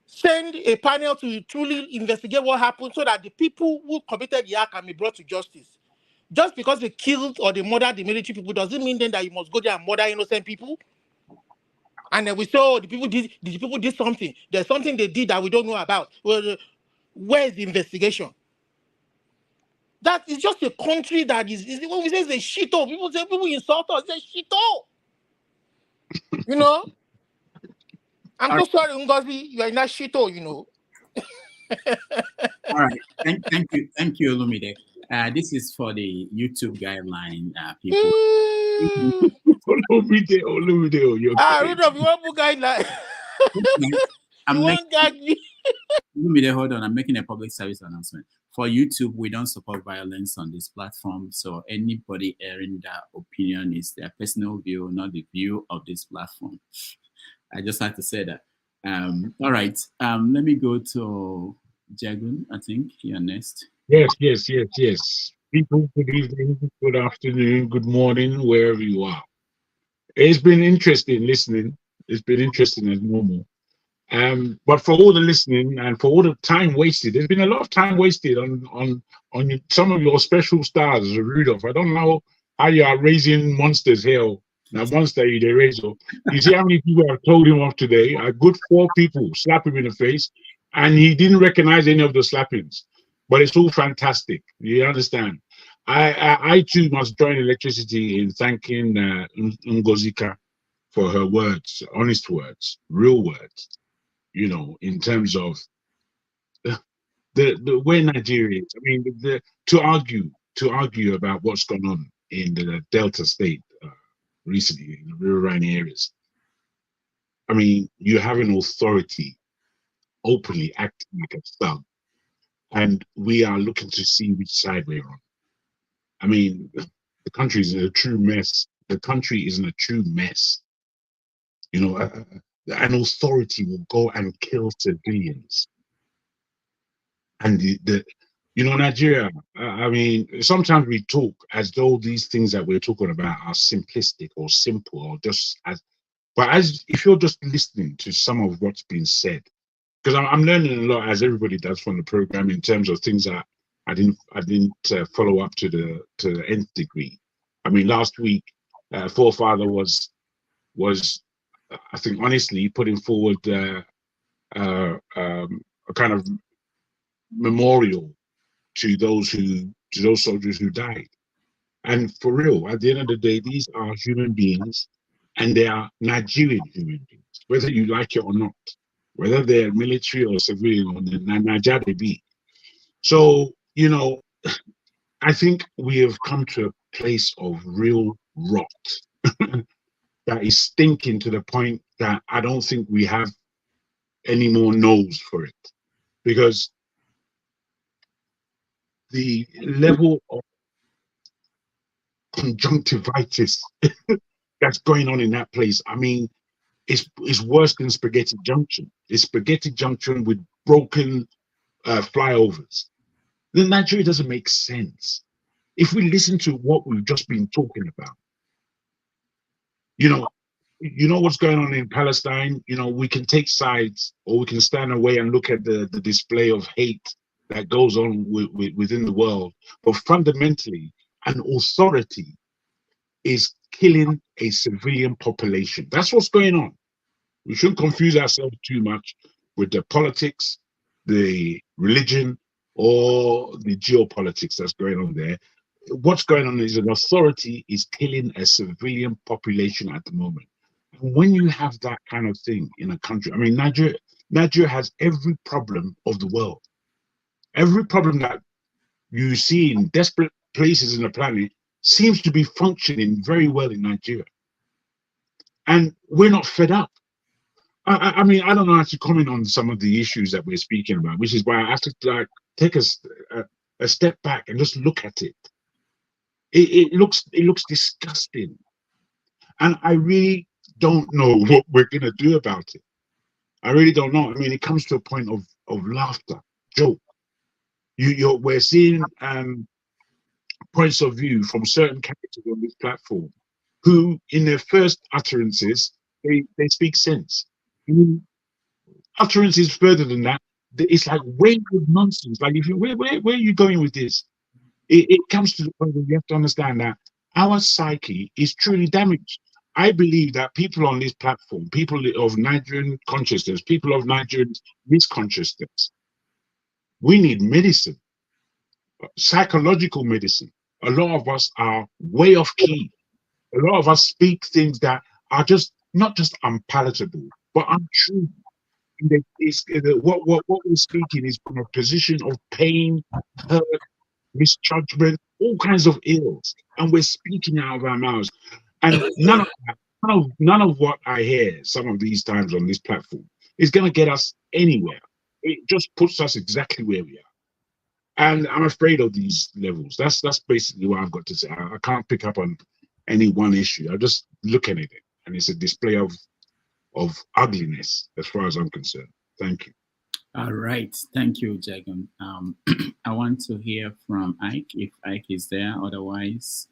S: send a panel to truly investigate what happened so that the people who committed the act can be brought to justice? Just because they killed or they murdered the military people doesn't mean then that you must go there and murder innocent people. And then we say, oh, the people did something. There's something they did that we don't know about. Well, where is the investigation? That is just a country that is when we say it's a shithole, people insult us, it's a shithole. You know? I'm so sorry, Ngozi, you are in that shithole, you know.
R: All right. Thank you, Olumide. This is for the YouTube guideline people.
U: Olumide, you're
S: Rudolph, you want more guideline?
R: Olumide, hold on. I'm making a public service announcement. For YouTube, we don't support violence on this platform. So anybody airing that opinion is their personal view, not the view of this platform. I just had to say that. All right. Let me go to Jagun. I think you're next.
U: Yes. People, good evening, good afternoon, good morning, wherever you are. It's been interesting listening. It's been interesting as normal. But for all the listening and for all the time wasted, there's been a lot of time wasted on some of your special stars, Rudolph. I don't know how you are raising monsters here. Now, monster you they raise. You see how many people have told him off today? A good 4 people slap him in the face, and he didn't recognize any of the slappings. But it's all fantastic. You understand? I too must join Electricity in thanking Ngozika for her words, honest words, real words. You know, in terms of the way Nigeria is. I mean, to argue about what's gone on in the Delta state recently in the riverine areas. I mean, you have an authority openly acting like a thug, and we are looking to see which side we're on. I mean, the country is in a true mess. The country is in a true mess. You know, an authority will go and kill civilians. And Nigeria, I mean, sometimes we talk as though these things that we're talking about are simplistic or simple or just if you're just listening to some of what's been said, because I'm learning a lot, as everybody does from the program, in terms of things that I didn't follow up to the nth degree. I mean, last week, Forefather was I think honestly putting forward a kind of memorial to those soldiers who died. And for real, at the end of the day, these are human beings, and they are Nigerian human beings, whether you like it or not, whether they're military or civilian or Niger they be. So, I think we have come to a place of real rot that is stinking to the point that I don't think we have any more nose for it, because the level of conjunctivitis that's going on in that place, I mean, it's worse than Spaghetti Junction. It's Spaghetti Junction with broken flyovers. Then Nigeria doesn't make sense. If we listen to what we've just been talking about, you know what's going on in Palestine, we can take sides or we can stand away and look at the display of hate that goes on within the world. But fundamentally, an authority is killing a civilian population. That's what's going on. We shouldn't confuse ourselves too much with the politics, the religion, or the geopolitics that's going on there. What's going on is an authority is killing a civilian population at the moment. And when you have that kind of thing in a country, I mean, Nigeria has every problem of the world. Every problem that you see in desperate places in the planet seems to be functioning very well in Nigeria. And we're not fed up. I mean, I don't know how to comment on some of the issues that we're speaking about, which is why I have to take a step back and just look at it. It looks disgusting, and I really don't know what we're gonna do about it. I really don't know. I mean, it comes to a point of laughter, joke. We're seeing points of view from certain characters on this platform who, in their first utterances, they speak sense. I mean, utterances further than that, it's like way of nonsense. Like, where are you going with this? It comes to the point where you have to understand that our psyche is truly damaged. I believe that people on this platform, people of Nigerian consciousness, people of Nigerian misconsciousness, we need medicine, psychological medicine. A lot of us are way off key. A lot of us speak things that are just not just unpalatable, but untrue. What we're speaking is from a position of pain, hurt, misjudgment, all kinds of ills, and we're speaking out of our mouths. And none of what I hear some of these times on this platform is going to get us anywhere. It just puts us exactly where we are. And I'm afraid of these levels. That's basically what I've got to say. I can't pick up on any one issue. I just look at it, and it's a display of ugliness as far as I'm concerned. Thank you.
R: All right. Thank you, Jagan. I want to hear from Ike, if Ike is there. Otherwise,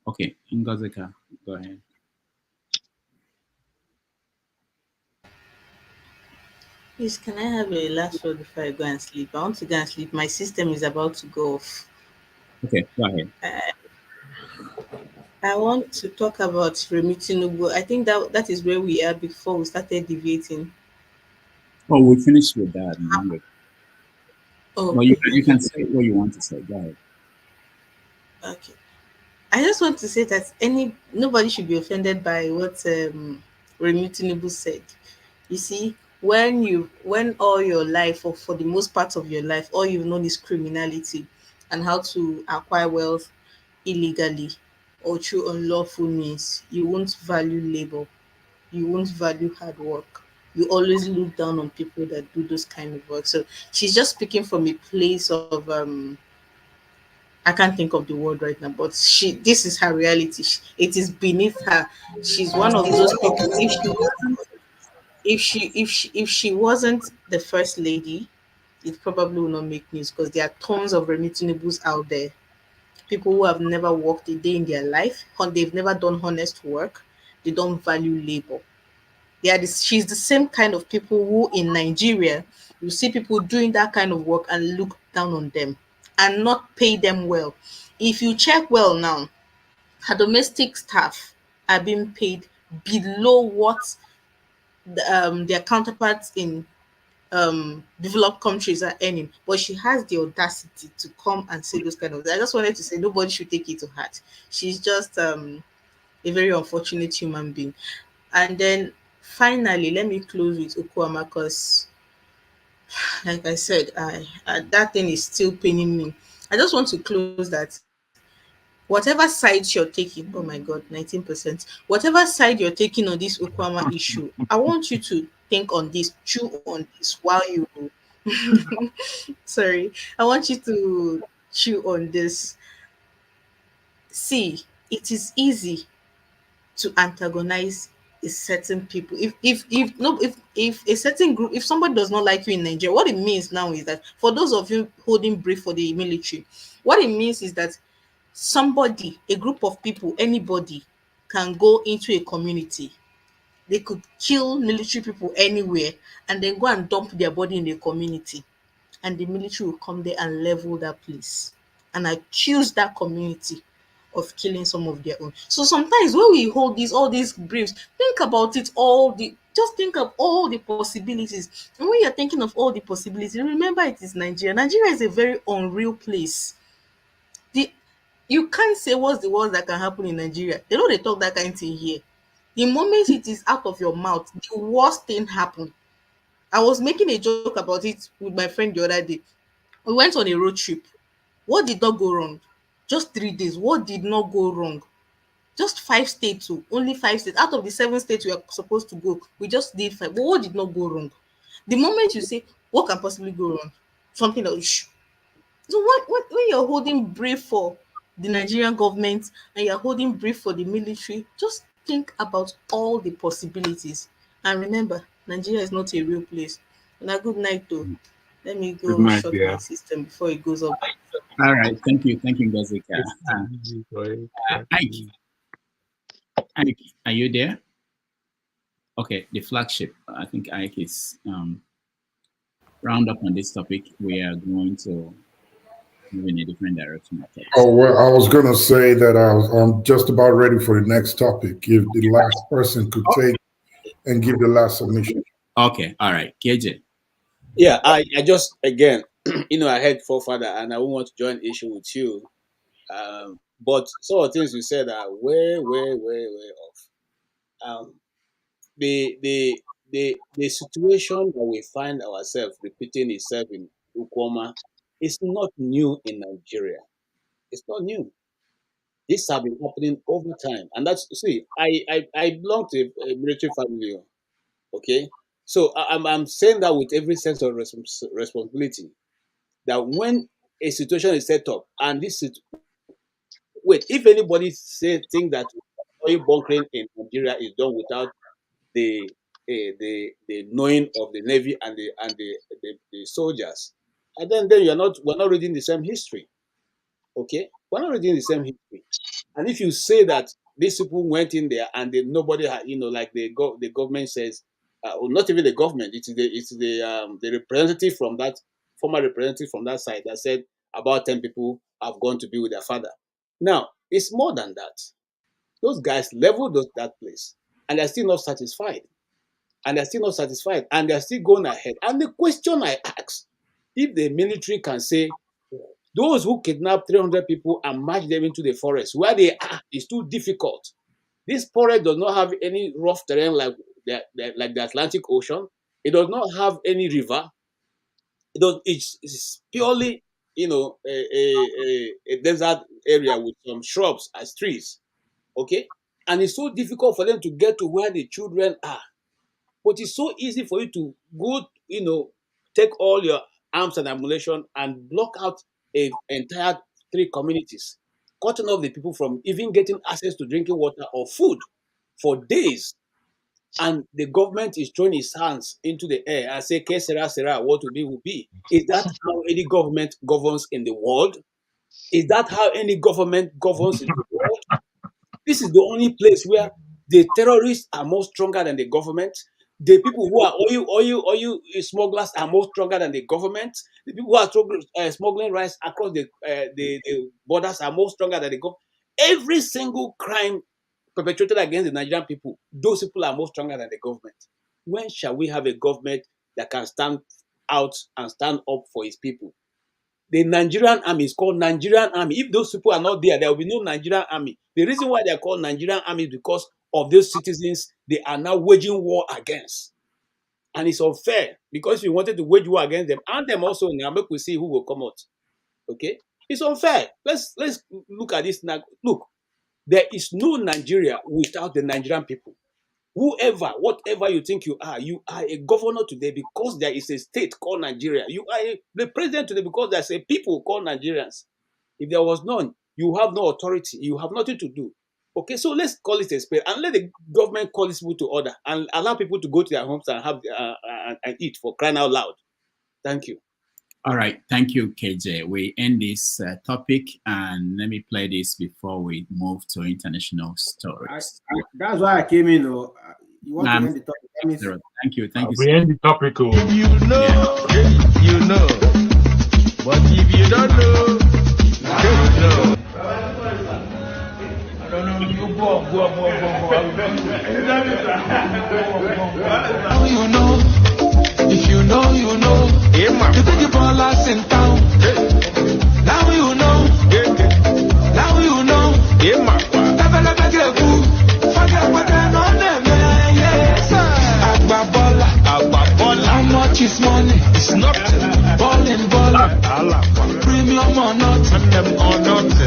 R: okay, Ngozika, go ahead.
E: Please, can I have a last word before I go and sleep? I want to go and sleep. My system is about to go off.
R: Okay, go ahead.
E: I want to talk about Remi Tinubu. I think that is where we are before we started deviating.
R: Oh, we finished with that. Remember.
E: Oh,
R: well, you can say what you want to say. Go ahead.
E: Okay. I just want to say that nobody should be offended by what Remi Tinubu said. You see, when all your life, or for the most part of your life, all you've known is criminality and how to acquire wealth illegally or through unlawful means, you won't value labor, you won't value hard work. You always look down on people that do those kind of work. So she's just speaking from a place of I can't think of the word right now, but this is her reality. It is beneath her. She's one of those people. if she wasn't the first lady, it probably will not make news because there are tons of Remi Tinubus out there. People who have never worked a day in their life, they've never done honest work, they don't value labor. She's the same kind of people who in Nigeria you see people doing that kind of work and look down on them and not pay them well. If you check well now, her domestic staff are being paid below what their counterparts in developed countries are earning, but she has the audacity to come and say those kind of. I just wanted to say nobody should take it to heart. She's just a very unfortunate human being. And then finally, let me close with Okuama because, like I said, that thing is still paining me. I just want to close that whatever side you're taking, oh my God, 19%, whatever side you're taking on this Okuama issue, I want you to think on this, chew on this while you, sorry, I want you to chew on this. See, it is easy to antagonize a certain people. If no if a certain group, if somebody does not like you in Nigeria, what it means now is that for those of you holding brief for the military, what it means is that somebody, a group of people, anybody can go into a community. They could kill military people anywhere and then go and dump their body in the community. And the military will come there and level that place and accuse that community of killing some of their own. So sometimes when we hold all these briefs, think about it just think of all the possibilities. And when you're thinking of all the possibilities, remember it is Nigeria. Nigeria is a very unreal place. The You can't say what's the worst that can happen in Nigeria. They know they talk that kind of thing here. The moment it is out of your mouth, the worst thing happen. I was making a joke about it with my friend the other day. We went on a road trip. What did not go wrong? Just 3 days. What did not go wrong? Just 5 states, only 5 states. Out of the 7 states we are supposed to go, we just did 5. But what did not go wrong? The moment you say, what can possibly go wrong? Something else. So when you're holding brief for the Nigerian government and you're holding brief for the military, just think about all the possibilities. And remember, Nigeria is not a real place. And a good night though. Let me
U: Good
E: go
U: night,
E: shut my
U: dear.
E: system before it goes up.
R: All right. Thank you, Gazika. Ike, are you there? Okay, the flagship. I think Ike is round up on this topic. We are going to move in a different direction.
O: Oh, well, I was going to say that I'm just about ready for the next topic. If the last person could take and give the last submission.
R: Okay, all right. KJ.
H: Yeah, I just again, I heard forefather, and I won't want to join issue with you. But some of the things you said are way, way, way, way off. The situation that we find ourselves repeating itself in Okuoma is not new in Nigeria. It's not new. This has been happening over time, and I belong to a military family. Okay, so I'm saying that with every sense of responsibility. That when a situation is set up, and if anybody think that oil bunkering in Nigeria is done without the the knowing of the navy and the soldiers, and then we're not reading the same history. Okay, we're not reading the same history. And if you say that these people went in there and nobody had, like the government says, or not even the government, it's the representative from that former representative from that side that said about 10 people have gone to be with their father. Now it's more than that. Those guys leveled that place, and they're still not satisfied. And they're still not satisfied, and they're still going ahead. And the question I ask, if the military can say those who kidnap 300 people and march them into the forest where they are is too difficult. This forest does not have any rough terrain like the Atlantic Ocean. It does not have any river. It's purely, a desert area with some shrubs as trees. Okay? And it's so difficult for them to get to where the children are. But it's so easy for you to go, take all your arms and ammunition and block out a entire 3 communities, cutting off the people from even getting access to drinking water or food for days. and the government is throwing its hands into the air and say, "Que sera, sera, what will be, will be." Is that how any government governs in the world? Is that how any government governs in the world? This is the only place where the terrorists are more stronger than the government. The people who are oil smugglers are more stronger than the government. The people who are smuggling rice across the borders are more stronger than the government. Every single crime perpetrated against the Nigerian people, those people are more stronger than the government. When shall we have a government that can stand out and stand up for its people? The Nigerian army is called Nigerian army. If those people are not there, there will be no Nigerian army. The reason why they are called Nigerian army is because of those citizens they are now waging war against. And it's unfair, because if you wanted to wage war against them and them also, now make we see who will come out. Okay? It's unfair. Let's look at this now. Look, there is no Nigeria without the Nigerian people. Whoever, whatever you think you are a governor today because there is a state called Nigeria. You are the president today because there's a people called Nigerians. If there was none, you have no authority. You have nothing to do. Okay, so let's call it a spade and let the government call these people to order and allow people to go to their homes and have and eat, for crying out loud. Thank you.
R: All right, thank you, KJ. We end this topic, and let me play this before we move to international stories.
F: That's why I came in. You want to end the topic?
R: Thank you.
U: We end the topic.
F: If you know, you know. But if you don't know, you know. I don't know. You go.
M: Now you know. If you know, you know. You think you ball us in town. Now you know. Now you know. Never get food. Forget what I know them. Yes, Agba How much is money? It's nothing. Ballin'. Premium or nothing.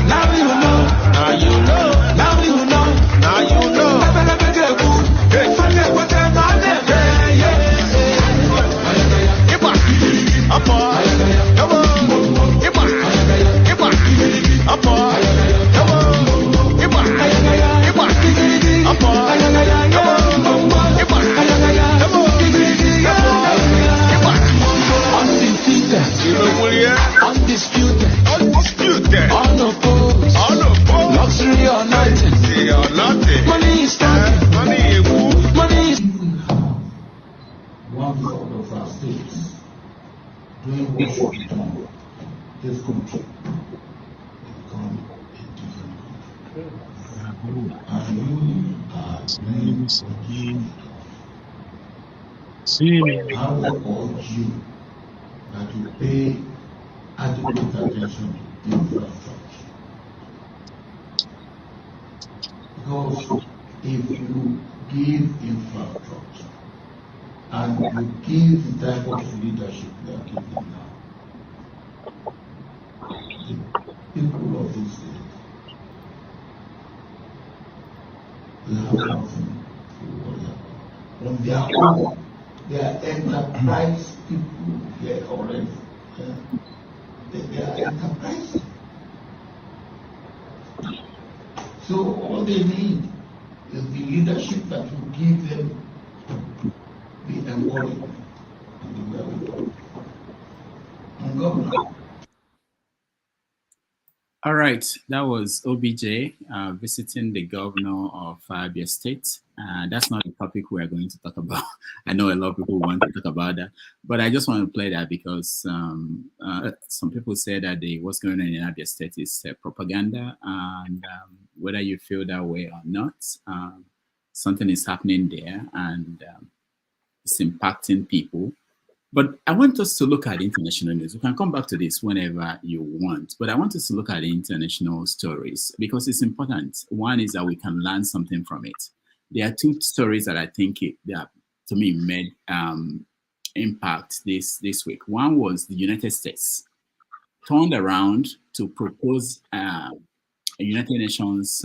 M: Now you know. Now you know. Now you know. Now you know. Never get food. Forget what I know them. Undisputed, unopposed, luxury or nothing. Money is talking. Money is.
W: One sort of our states doing what should be done, this country become a different country. And you are playing again. I will urge you that you pay adequate attention to infrastructure. Because if you give infrastructure and you give the type of leadership we are giving now, the people of this state will have nothing to worry about. On their own, they are enterprise people, they are already, they are enterprise. So all they need is the leadership that will give them the encouragement and the wherewithal. And governor.
R: All right, that was OBJ visiting the governor of Abia State. That's not the topic we are going to talk about. I know a lot of people want to talk about that, but I just want to play that because some people say that what's going on in Abia State is propaganda, and whether you feel that way or not, something is happening there, and it's impacting people. But I want us to look at international news. We can come back to this whenever you want, but I want us to look at the international stories because it's important. One is that we can learn something from it. There are two stories that I think that, to me, made impact this week. One was the United States turned around to propose a United Nations,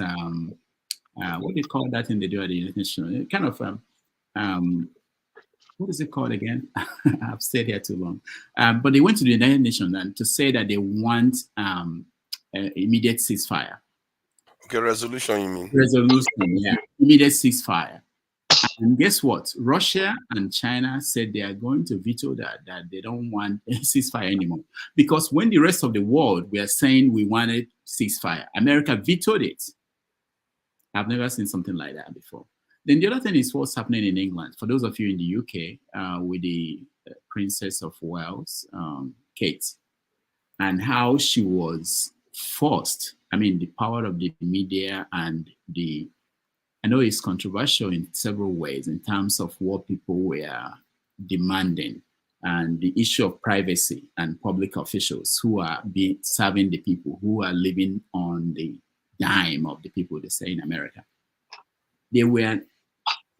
R: what do you call that thing they do at the United Nations? Kind of, what is it called again? I've stayed here too long. But they went to the United Nations and to say that they want immediate ceasefire.
T: Okay, resolution, you mean?
R: Resolution, yeah. Immediate ceasefire. And guess what? Russia and China said they are going to veto that they don't want a ceasefire anymore. Because when the rest of the world were saying we wanted ceasefire, America vetoed it. I've never seen something like that before. Then the other thing is what's happening in England. For those of you in the UK, with the Princess of Wales, Kate, and how she was forced. I mean, the power of the media and I know it's controversial in several ways in terms of what people were demanding and the issue of privacy and public officials who are serving the people, who are living on the dime of the people, they say in America. They were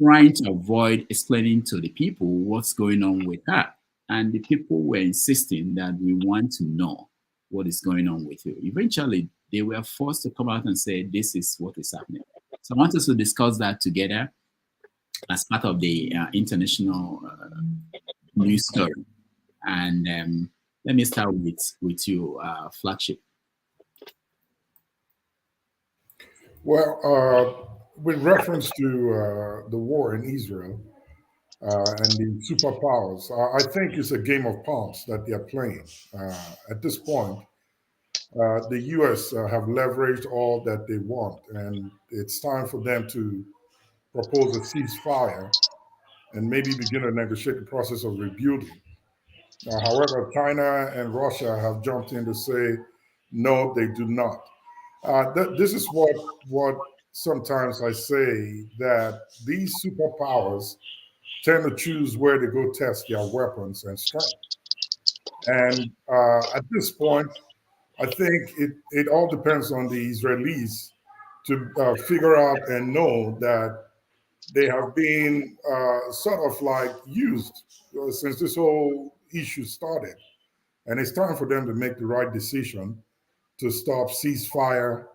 R: trying to avoid explaining to the people what's going on with her. And the people were insisting that we want to know what is going on with you. Eventually, they were forced to come out and say, this is what is happening. So I want us to discuss that together as part of the international news story. And let me start with you, Flagship.
O: Well, with reference to the war in Israel and the superpowers, I think it's a game of pawns that they're playing. At this point, the U.S. Have leveraged all that they want, and it's time for them to propose a ceasefire and maybe begin to negotiate the process of rebuilding. However, China and Russia have jumped in to say, no, they do not. This is what sometimes I say, that these superpowers tend to choose where to go test their weapons and strength. And at this point, I think it all depends on the Israelis to figure out and know that they have been sort of like used since this whole issue started. And it's time for them to make the right decision to stop ceasefire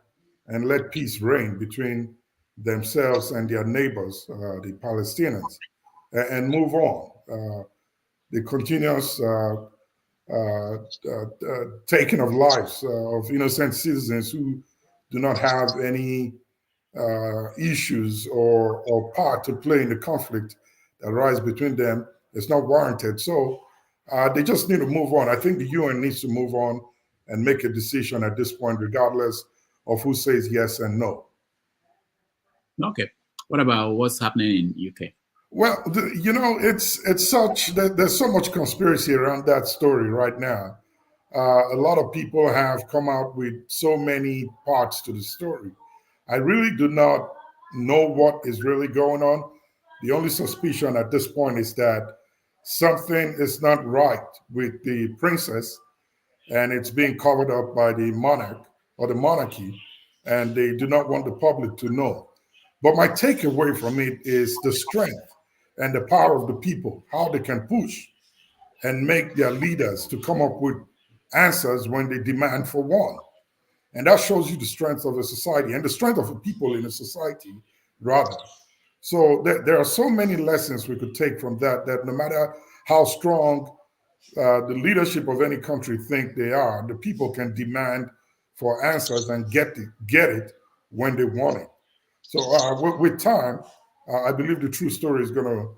O: and let peace reign between themselves and their neighbors, the Palestinians, and move on. The continuous taking of lives of innocent citizens who do not have any issues or part to play in the conflict that arises between them is not warranted. So they just need to move on. I think the UN needs to move on and make a decision at this point, regardless of who says yes and no.
R: Okay. What about what's happening in UK?
O: Well, it's such that there's so much conspiracy around that story right now. A lot of people have come out with so many parts to the story. I really do not know what is really going on. The only suspicion at this point is that something is not right with the princess, and it's being covered up by the monarch or the monarchy, and they do not want the public to know. But my takeaway from it is the strength and the power of the people, how they can push and make their leaders to come up with answers when they demand for one. And that shows you the strength of a society and the strength of the people in a society, rather. So there are so many lessons we could take from that, that no matter how strong the leadership of any country think they are, the people can demand for answers and get it when they want it. So with time, I believe the true story is going to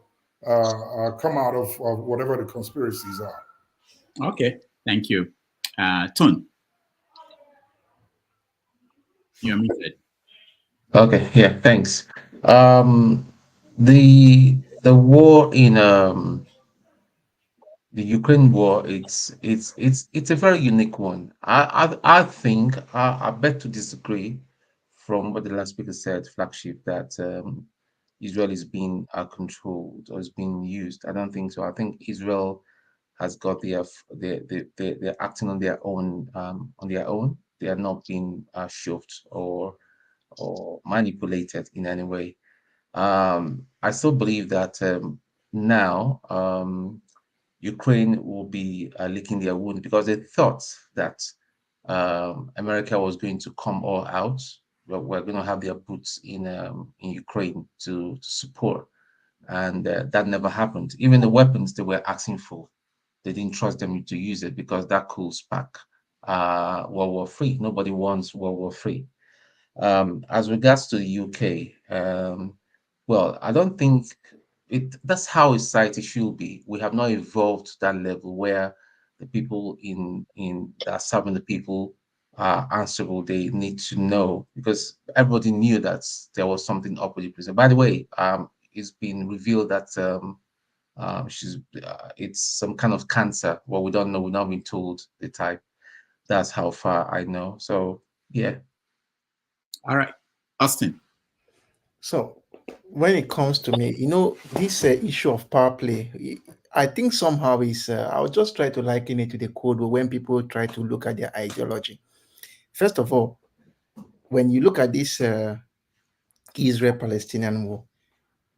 O: come out of whatever the conspiracies are.
R: Okay, thank you. Ton, you're muted.
N: Okay, yeah, thanks. The war in the Ukraine war, it's a very unique one. I think I beg to disagree from what the last speaker said, Flagship, that Israel is being controlled or is being used. I don't think so. I think Israel has got they're acting on their own They are not being shoved or manipulated in any way. I still believe that now Ukraine will be licking their wound because they thought that America was going to come all out. We're going to have their boots in Ukraine to support, and that never happened. Even the weapons they were asking for, they didn't trust them to use it because that could spark World War III. Nobody wants World War III. As regards to the UK, well, I don't think that's how a society should be. We have not evolved to that level where the people in that are serving the people are answerable. They need to know, because everybody knew that there was something up with the president. By the way, it's been revealed that it's some kind of cancer. Well, we don't know. We've not been told the type. That's how far I know. So yeah.
J: All right, Austin.
G: So when it comes to me, this issue of power play, I think somehow is, I'll just try to liken it to the Cold War when people try to look at their ideology. First of all, when you look at this Israel-Palestinian war,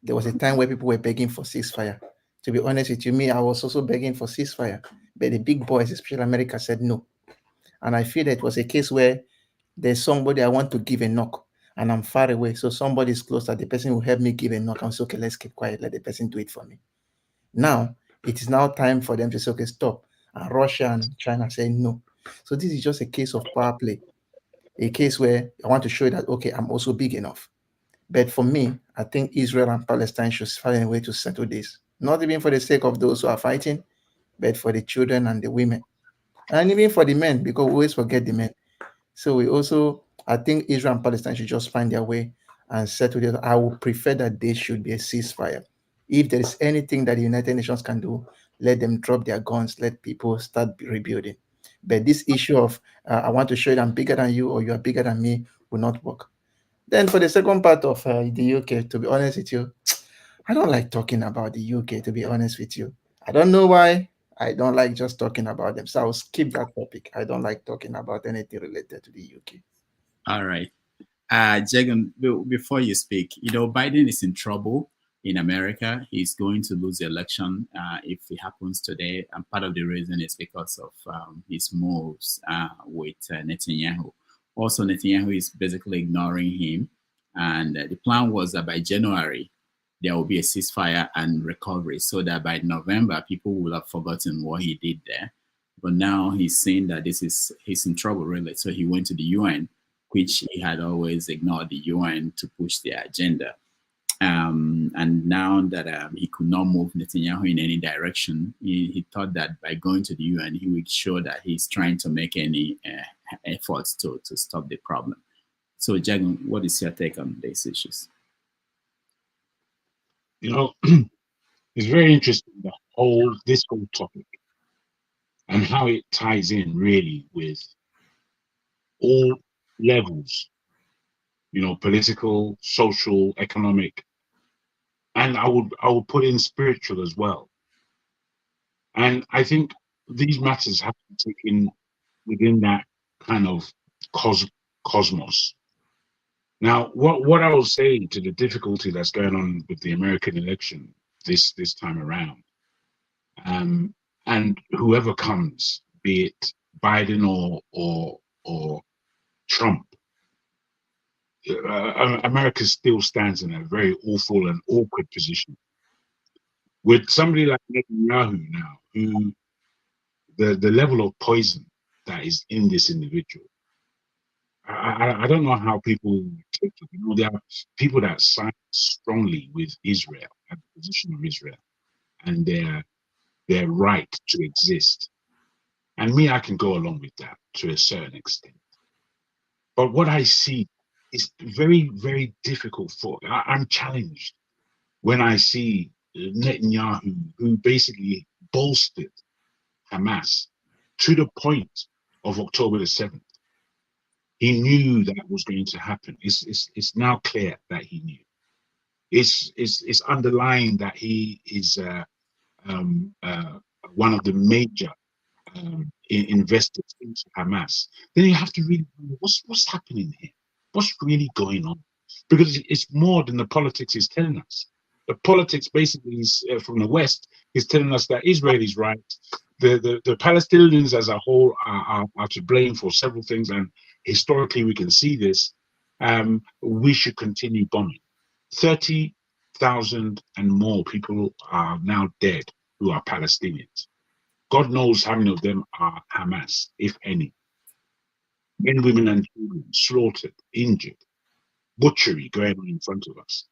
G: there was a time where people were begging for ceasefire. To be honest with you, me, I was also begging for ceasefire. But the big boys, especially America, said no. And I feel that it was a case where there's somebody I want to give a knock and I'm far away. So somebody is close that the person will help me give a knock. And say, okay, let's keep quiet. Let the person do it for me. Now, it is now time for them to say, okay, stop. And Russia and China say no. So this is just a case of power play. A case where I want to show you that, okay, I'm also big enough. But for me, I think Israel and Palestine should find a way to settle this. Not even for the sake of those who are fighting, but for the children and the women. And even for the men, because we always forget the men. So I think Israel and Palestine should just find their way and settle it. I would prefer that there should be a ceasefire. If there is anything that the United Nations can do, let them drop their guns, let people start rebuilding. But this issue of I want to show you I'm bigger than you or you are bigger than me will not work. Then for the second part of the UK, to be honest with you, I don't like talking about the UK, to be honest with you. I don't know why. I don't like just talking about them. So I'll skip that topic. I don't like talking about anything related to the UK.
J: All right. Jagan, before you speak, Biden is in trouble in America. He's going to lose the election if it happens today. And part of the reason is because of his moves with Netanyahu. Also, Netanyahu is basically ignoring him. And the plan was that by January, there will be a ceasefire and recovery so that by November, people will have forgotten what he did there. But now he's saying that he's in trouble, really. So he went to the UN, which he had always ignored the UN to push their agenda. And now that he could not move Netanyahu in any direction, he thought that by going to the UN, he would show that he's trying to make any efforts to stop the problem. So, Jagan, what is your take on these issues?
U: It's very interesting, this whole topic and how it ties in really with all levels, political, social, economic, and I would put in spiritual as well. And I think these matters have to be taken within that kind of cosmos. Now, what I will say to the difficulty that's going on with the American election this time around, and whoever comes, be it Biden or Trump, America still stands in a very awful and awkward position. With somebody like Netanyahu now, who the level of poison that is in this individual, I don't know how people take it. There are people that side strongly with Israel and the position of Israel and their right to exist. And me, I can go along with that to a certain extent. But what I see is very, very difficult I'm challenged when I see Netanyahu, who basically bolstered Hamas to the point of October the 7th. He knew that was going to happen. It's now clear that he knew. It's underlying that he is one of the major investors into Hamas. Then you have to really wonder what's happening here. What's really going on? Because it's more than the politics is telling us. The politics basically is from the West is telling us that Israel is right. The Palestinians as a whole are to blame for several things, and historically we can see this. We should continue bombing. 30,000 and more people are now dead who are Palestinians. God knows how many of them are Hamas, if any. Men, women, and children slaughtered, injured, butchery going on in front of us.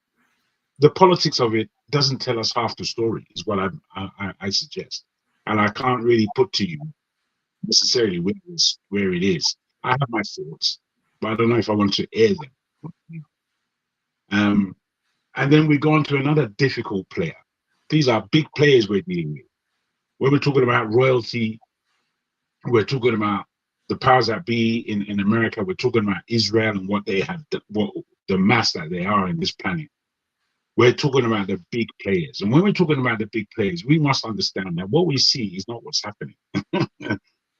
U: the politics of it doesn't tell us half the story, is what I suggest. And I can't really put to you necessarily where it is. I have my thoughts, but I don't know if I want to air them. And then we go on to another difficult player. These are big players we're dealing with. When we're talking about royalty, we're talking about the powers that be in America, we're talking about Israel and what they have, what the mass that they are in this planet. We're talking about the big players. And when we're talking about the big players, we must understand that what we see is not what's happening.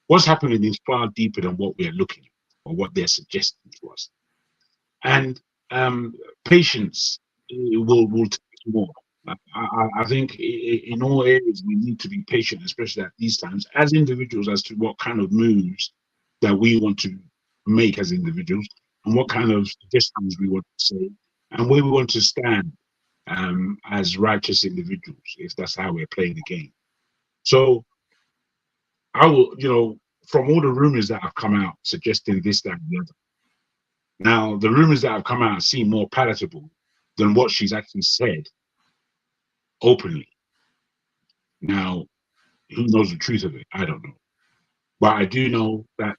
U: What's happening is far deeper than what we're looking at or what they're suggesting to us. And patience will take more. I think in all areas we need to be patient, especially at these times, as individuals, as to what kind of moves that we want to make as individuals, and what kind of suggestions we want to say, and where we want to stand as righteous individuals, if that's how we're playing the game. So I will, from all the rumors that have come out suggesting this, that, and the other. Now, the rumors that have come out seem more palatable than what she's actually said openly. Now, who knows the truth of it? I don't know. But I do know that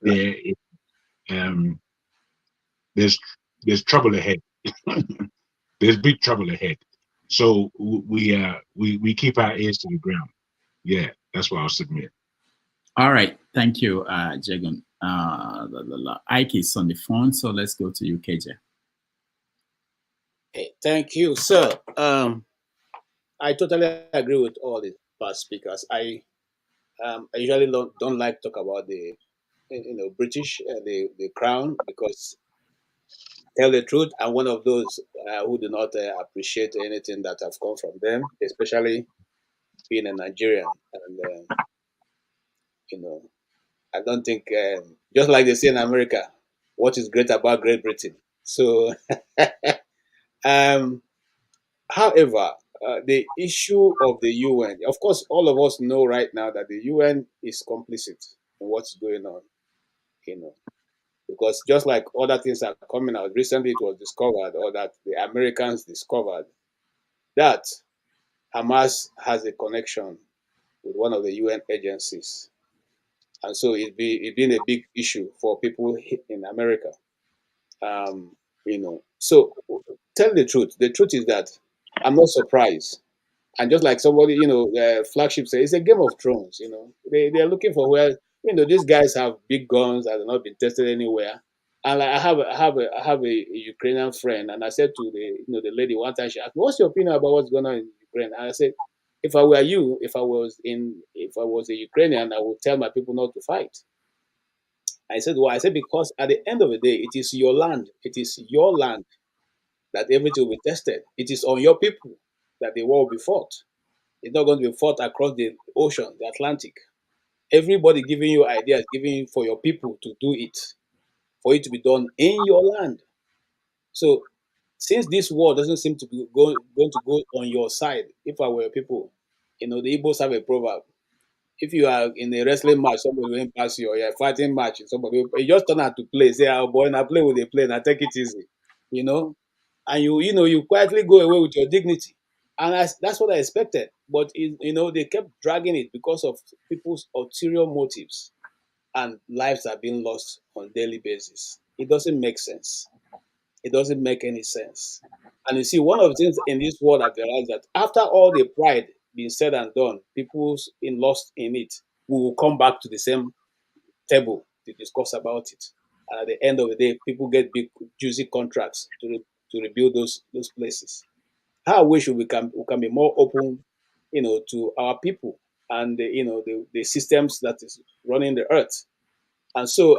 U: there's trouble ahead. There's big trouble ahead. So we keep our ears to the ground. Yeah, that's what I'll submit.
J: All right, thank you, Jagan. Ike is on the phone, so let's go to you, KJ.
H: Hey, thank you, sir. I totally agree with all the past speakers. I usually don't like to talk about the British, the crown, because tell the truth, I'm one of those who do not appreciate anything that have come from them, especially being a Nigerian. And I don't think, just like they say in America, what is great about Great Britain. So, however, the issue of the UN, of course, all of us know right now that the UN is complicit in what's going on, because just like other things are coming out, recently it was discovered, or that the Americans discovered, that Hamas has a connection with one of the UN agencies. And so it's been a big issue for people in America. So tell the truth. The truth is that I'm not surprised. And just like somebody, flagship says, it's a Game of Thrones. They're looking for where, these guys have big guns that have not been tested anywhere. And like, I have a Ukrainian friend, and I said to the lady one time, she asked, "What's your opinion about what's going on in Ukraine?" And I said, if I were you, if I was a Ukrainian, I would tell my people not to fight. I said, why? I said, because at the end of the day, it is your land. It is your land that everything will be tested. It is on your people that the war will be fought. It's not going to be fought across the ocean, the Atlantic. Everybody giving you ideas, giving you for your people to do it, for it to be done in your land. So since this war doesn't seem to be going to go on your side, if I were people, the Igbos have a proverb. If you are in a wrestling match, somebody will pass you, or you're fighting match, somebody will, you just turn out to play. Say, "Oh boy, now play with the play, now take it easy," and you quietly go away with your dignity. And that's what I expected. But they kept dragging it because of people's ulterior motives, and lives are being lost on a daily basis. It doesn't make sense. It doesn't make any sense. And you see, one of the things in this world I've realized that after all the pride being said and done, people's lost in it, we will come back to the same table to discuss about it. And at the end of the day, people get big, juicy contracts to rebuild those places. How I wish we can be more open, to our people and the systems that is running the earth. And so,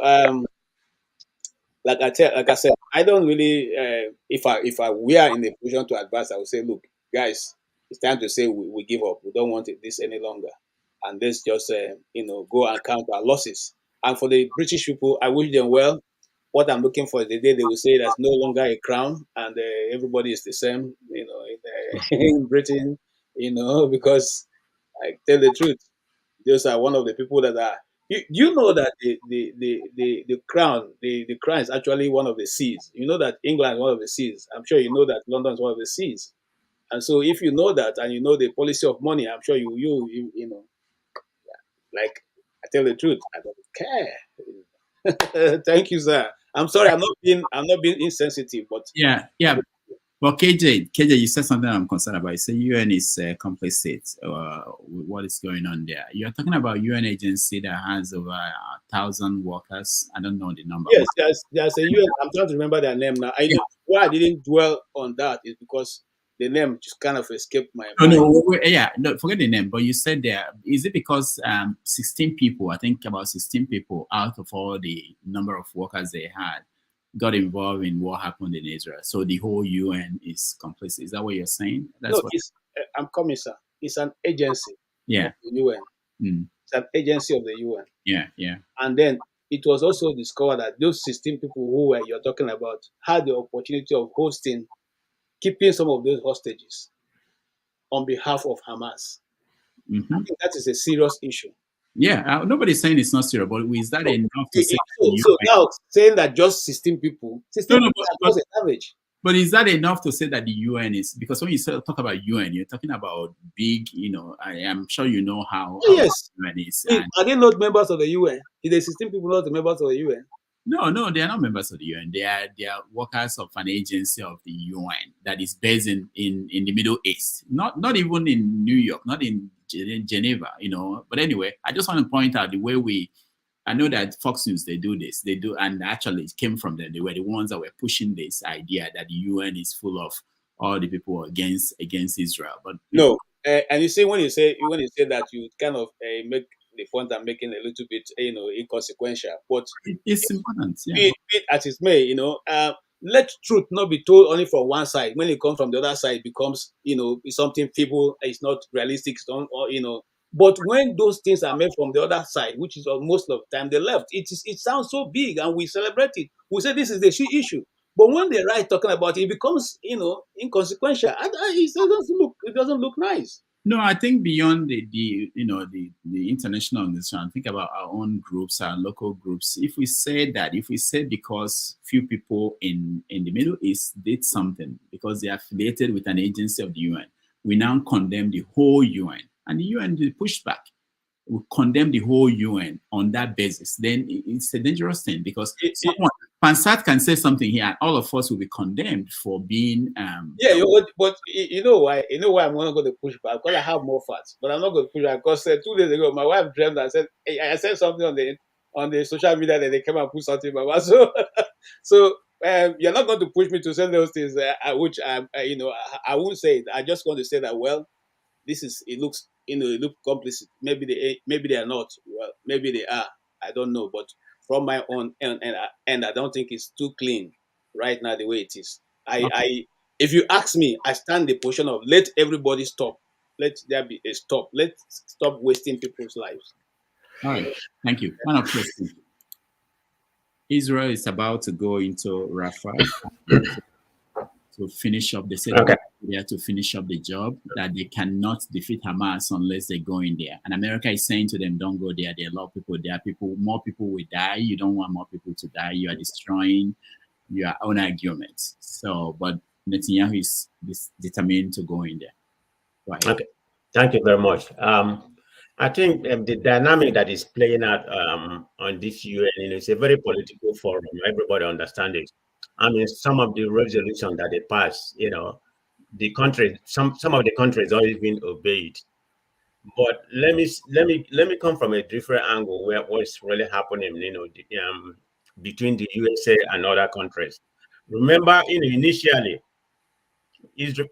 H: like I said, I don't really. If I were in a position to advise, I would say, look, guys, it's time to say we give up. We don't want this any longer, and let's just go and count our losses. And for the British people, I wish them well. What I'm looking for is the day they will say there's no longer a crown and everybody is the same, in Britain, because I tell the truth, those are one of the people that are. You know that the crown is actually one of the seas. You know that England is one of the seas. I'm sure you know that London is one of the seas. And so if you know that and you know the policy of money, I'm sure you know, like I tell the truth, I don't care. Thank you, sir. I'm sorry, I'm not being insensitive, but
R: Yeah. Well, KJ, you said something I'm concerned about. You say UN is complicit with what is going on there. You're talking about UN agency that has over 1,000 workers. I don't know the number.
H: yes, there's a UN. I'm trying to remember their name now. I know why I didn't dwell on that is because the name just kind of escaped my mind.
R: No, forget the name. But you said there, is it because 16 people, I think about 16 people out of all the number of workers they had, got involved in what happened in Israel? So the whole UN is complicit. Is that what you're saying? That's
H: No,
R: what
H: I'm coming, sir. It's an agency
R: Yeah.
H: of the UN. It's an agency of the UN.
R: Yeah.
H: And then it was also discovered that those 16 people who you're talking about had the opportunity of keeping some of those hostages on behalf of Hamas. I think that is a serious issue.
R: Yeah, nobody's saying it's not serious, but is that enough to say?
H: So now saying that just 16 people are just an average.
R: But is that enough to say that the UN is, because when you talk about UN, you're talking about big, I am sure you know how
H: yes.
R: UN is.
H: Are they not members of the UN? Is the 16 people not the members of the UN?
R: No, they are not members of the UN. They are workers of an agency of the UN that is based in the Middle East. Not even in New York, not in Geneva, But anyway, I just want to point out the way I know that Fox News, they do this. They do, and actually it came from them. They were the ones that were pushing this idea that the UN is full of all the people against Israel. But
H: no, and you see when you say that, you kind of make the point I'm making a little bit, inconsequential. But
R: it's important. Yeah.
H: Be it as it may, let truth not be told only from one side. When it comes from the other side, it becomes, it's something feeble. It's not realistic. But when those things are made from the other side, which is most of the time the left, it sounds so big and we celebrate it. We say this is the issue. But when the right talking about it, it becomes, inconsequential. It doesn't look nice.
R: No, I think beyond the international organization, think about our own groups, our local groups. If we say because few people in the Middle East did something because they are affiliated with an agency of the UN, we now condemn the whole UN, and the UN will push back. We condemn the whole UN on that basis. Then it's a dangerous thing because Pansat can say something here, and all of us will be condemned for being.
H: But you know why? You know why I'm not going to push back? Because I have more facts, but I'm not going to push back. Because 2 days ago, my wife dreamt. I said something on the social media that they came and put something about. So you're not going to push me to say those things, which I won't say it. I just want to say that it looks complicit. Maybe they are not. Well, maybe they are. I don't know. But from my own end, I don't think it's too clean right now the way it is. If you ask me, I stand the position of let everybody stop. Let there be a stop. Let's stop wasting people's lives.
R: All right. Thank you. One of question. Israel is about to go into Rafah to finish up. They said they have to finish up the job, that they cannot defeat Hamas unless they go in there. And America is saying to them, don't go there. There are a lot of people there. More people will die. You don't want more people to die. You are destroying your own arguments. So, but Netanyahu is determined to go in there. Go ahead.
C: Okay. Thank you very much. I think the dynamic that is playing out on this UN is a very political forum. Everybody understands it. I mean, some of the resolutions that they pass, the country, some of the countries already been obeyed. But let me come from a different angle where what's really happening, between the USA and other countries. Remember, initially,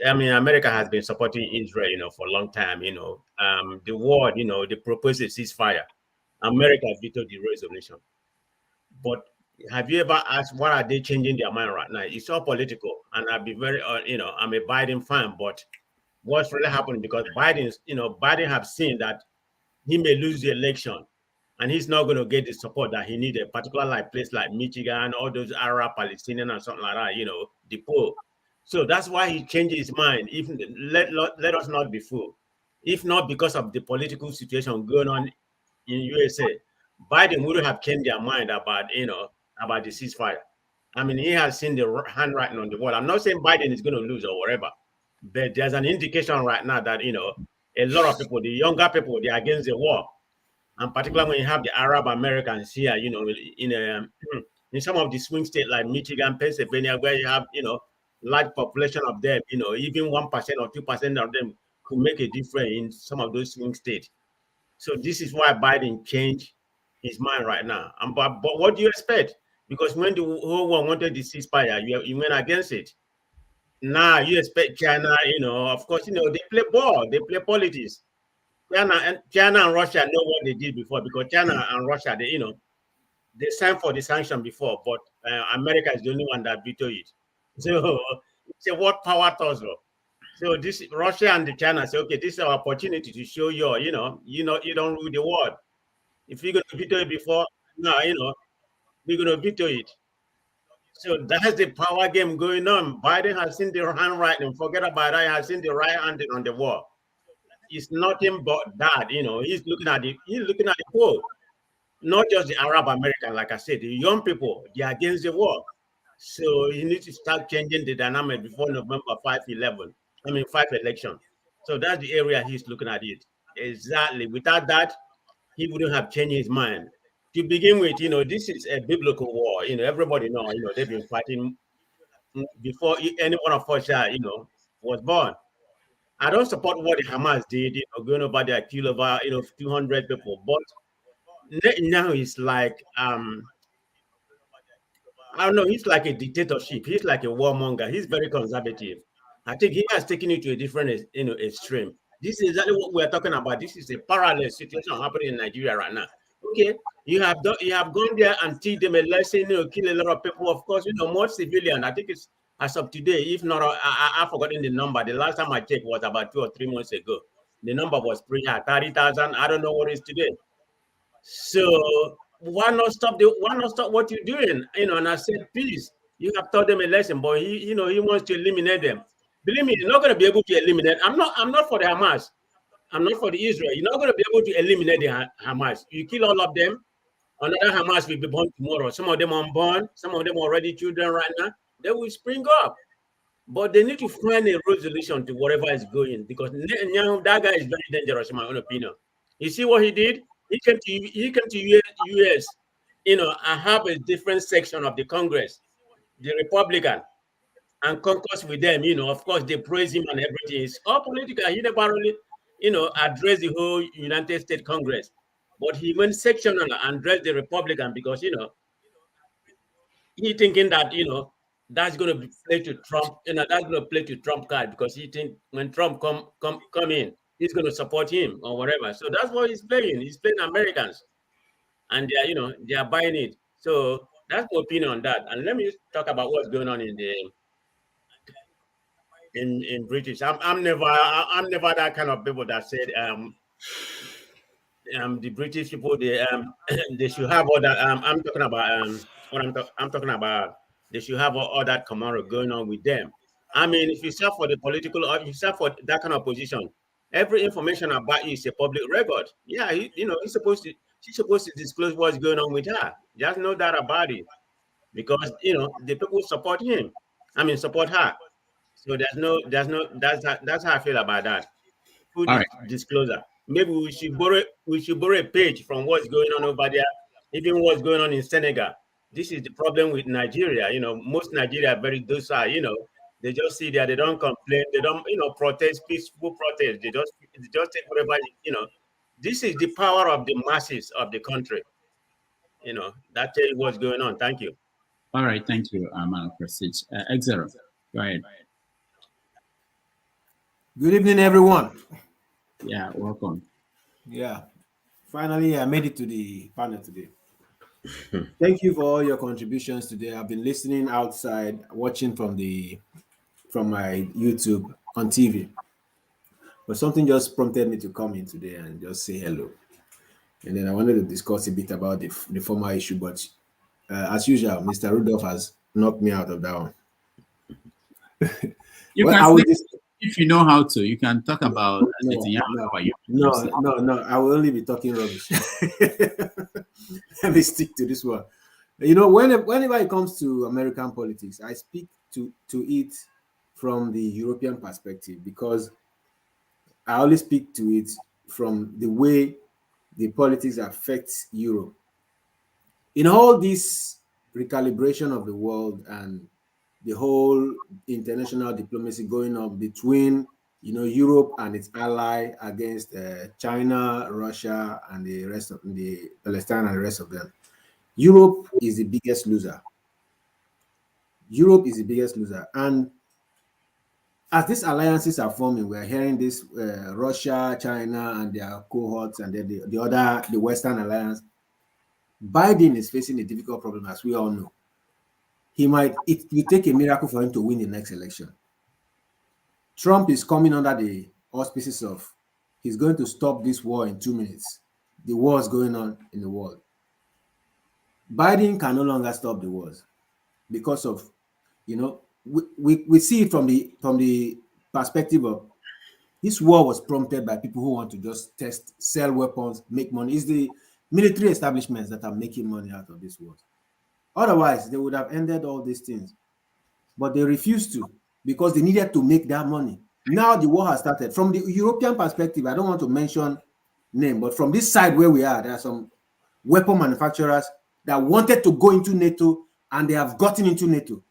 C: America has been supporting Israel, for a long time. The war, they proposed a ceasefire. America vetoed the resolution. But have you ever asked what are they changing their mind right now? It's all political, and I'll be very, I'm a Biden fan. But what's really happening, because Biden have seen that he may lose the election, and he's not going to get the support that he needed, particularly like place like Michigan, all those Arab Palestinian and something like that, the poor. So that's why he changed his mind. Even let us not be fooled. If not because of the political situation going on in USA, Biden would have changed their mind about the ceasefire. I mean, he has seen the handwriting on the wall. I'm not saying Biden is going to lose or whatever, But there's an indication right now that, a lot of people, the younger people, they're against the war. And particularly when you have the Arab Americans here, in some of the swing states like Michigan, Pennsylvania, where you have, large population of them, even 1% or 2% of them could make a difference in some of those swing states. So this is why Biden changed his mind right now. But what do you expect? Because when the whole world wanted the ceasefire, you went against it. Now you expect China, of course, they play ball, they play politics. China and Russia know what they did before, because China and Russia, they signed for the sanction before, but America is the only one that vetoed it. So it's a what power tussle. So this Russia and the China say, okay, this is our opportunity to show you, you don't rule the world. If you're going to veto it before, no, we're going to veto it. So that's the power game going on. Biden has seen the handwriting. Forget about that. He has seen the right hand on the wall. It's nothing but that. He's looking at the poll. Not just the Arab American, like I said, the young people, they're against the war. So he needs to start changing the dynamic before November 5 election. So that's the area he's looking at it. Exactly. Without that, he wouldn't have changed his mind. To begin with, this is a biblical war. Everybody know, they've been fighting before any one of us, was born. I don't support what the Hamas did, going over there, kill over, 200 people. But now it's like, I don't know, he's like a dictatorship. He's like a warmonger. He's very conservative. I think he has taken it to a different, extreme. This is exactly what we're talking about. This is a parallel situation happening in Nigeria right now. Okay, you have gone there and teach them a lesson, kill a lot of people. Of course, more civilian. I think it's as of today. If not, I've forgotten the number. The last time I checked was about 2 or 3 months ago. The number was pretty high, 30,000. I don't know what it is today. So why not stop what you're doing? And I said, please, you have taught them a lesson, but he wants to eliminate them. Believe me, you're not going to be able to eliminate. I'm not for the Hamas. I'm not for the Israel. You're not going to be able to eliminate the Hamas. You kill all of them, another Hamas will be born tomorrow. Some of them are unborn, some of them are already children right now. They will spring up. But they need to find a resolution to whatever is going, because that guy is very dangerous, in my own opinion. You see what he did? He came to US, and have a different section of the Congress, the Republican, and concuss with them. Of course, they praise him and everything. It's all political. He never really, addressed the whole United States Congress. But he went sectional and addressed the Republican because, he thinking that, that's going to play to Trump, that's going to play to Trump card, because he think when Trump come in, he's going to support him or whatever. So that's what he's playing. He's playing Americans, and they are buying it. So that's my opinion on that. And let me talk about what's going on in British. I'm never that kind of people that said the British people they should have all that. I'm talking about I'm talking about they should have all that camaraderie going on with them. I mean, if you serve for the political, or if you serve for that kind of position, every information about you is a public record. Yeah, she's supposed to disclose what's going on with her. Just know that about it, because the people support him. I mean, support her. So that's how I feel about that. Full disclosure. Maybe we should borrow a page from what's going on over there, even what's going on in Senegal. This is the problem with Nigeria. Most Nigeria are very docile. They just sit there, they don't complain, they don't, protest, peaceful protest. They just take whatever, This is the power of the masses of the country. That tells you what's going on. Thank you.
R: All right, thank you, Prestige. X0, go ahead.
L: Good evening, everyone.
R: Yeah, welcome.
L: Yeah, finally, I made it to the panel today. Thank you for all your contributions today. I've been listening outside, watching from my YouTube on TV. But something just prompted me to come in today and just say hello. And then I wanted to discuss a bit about the former issue, but as usual, Mr. Rudolph has knocked me out of that one.
R: If you know how to, you can talk about
L: No, I will only be talking rubbish. Let me stick to this one. Whenever it comes to American politics, I speak to it from the European perspective, because I always speak to it from the way the politics affects Europe. In all this recalibration of the world and the whole international diplomacy going on between Europe and its ally against China, Russia, and the rest of the Palestine and the rest of them, Europe is the biggest loser. Europe is the biggest loser. And as these alliances are forming, we're hearing this Russia, China, and their cohorts, and then the Western alliance. Biden is facing a difficult problem, as we all know. It will take a miracle for him to win the next election. Trump is coming under the auspices of he's going to stop this war in 2 minutes. The war is going on in the world. Biden can no longer stop the wars because of, we see it from the perspective of this war was prompted by people who want to just sell weapons, make money. It's the military establishments that are making money out of this war. Otherwise, they would have ended all these things. But they refused to because they needed to make that money. Now the war has started. From the European perspective, I don't want to mention name, but from this side where we are, there are some weapon manufacturers that wanted to go into NATO, and they have gotten into NATO.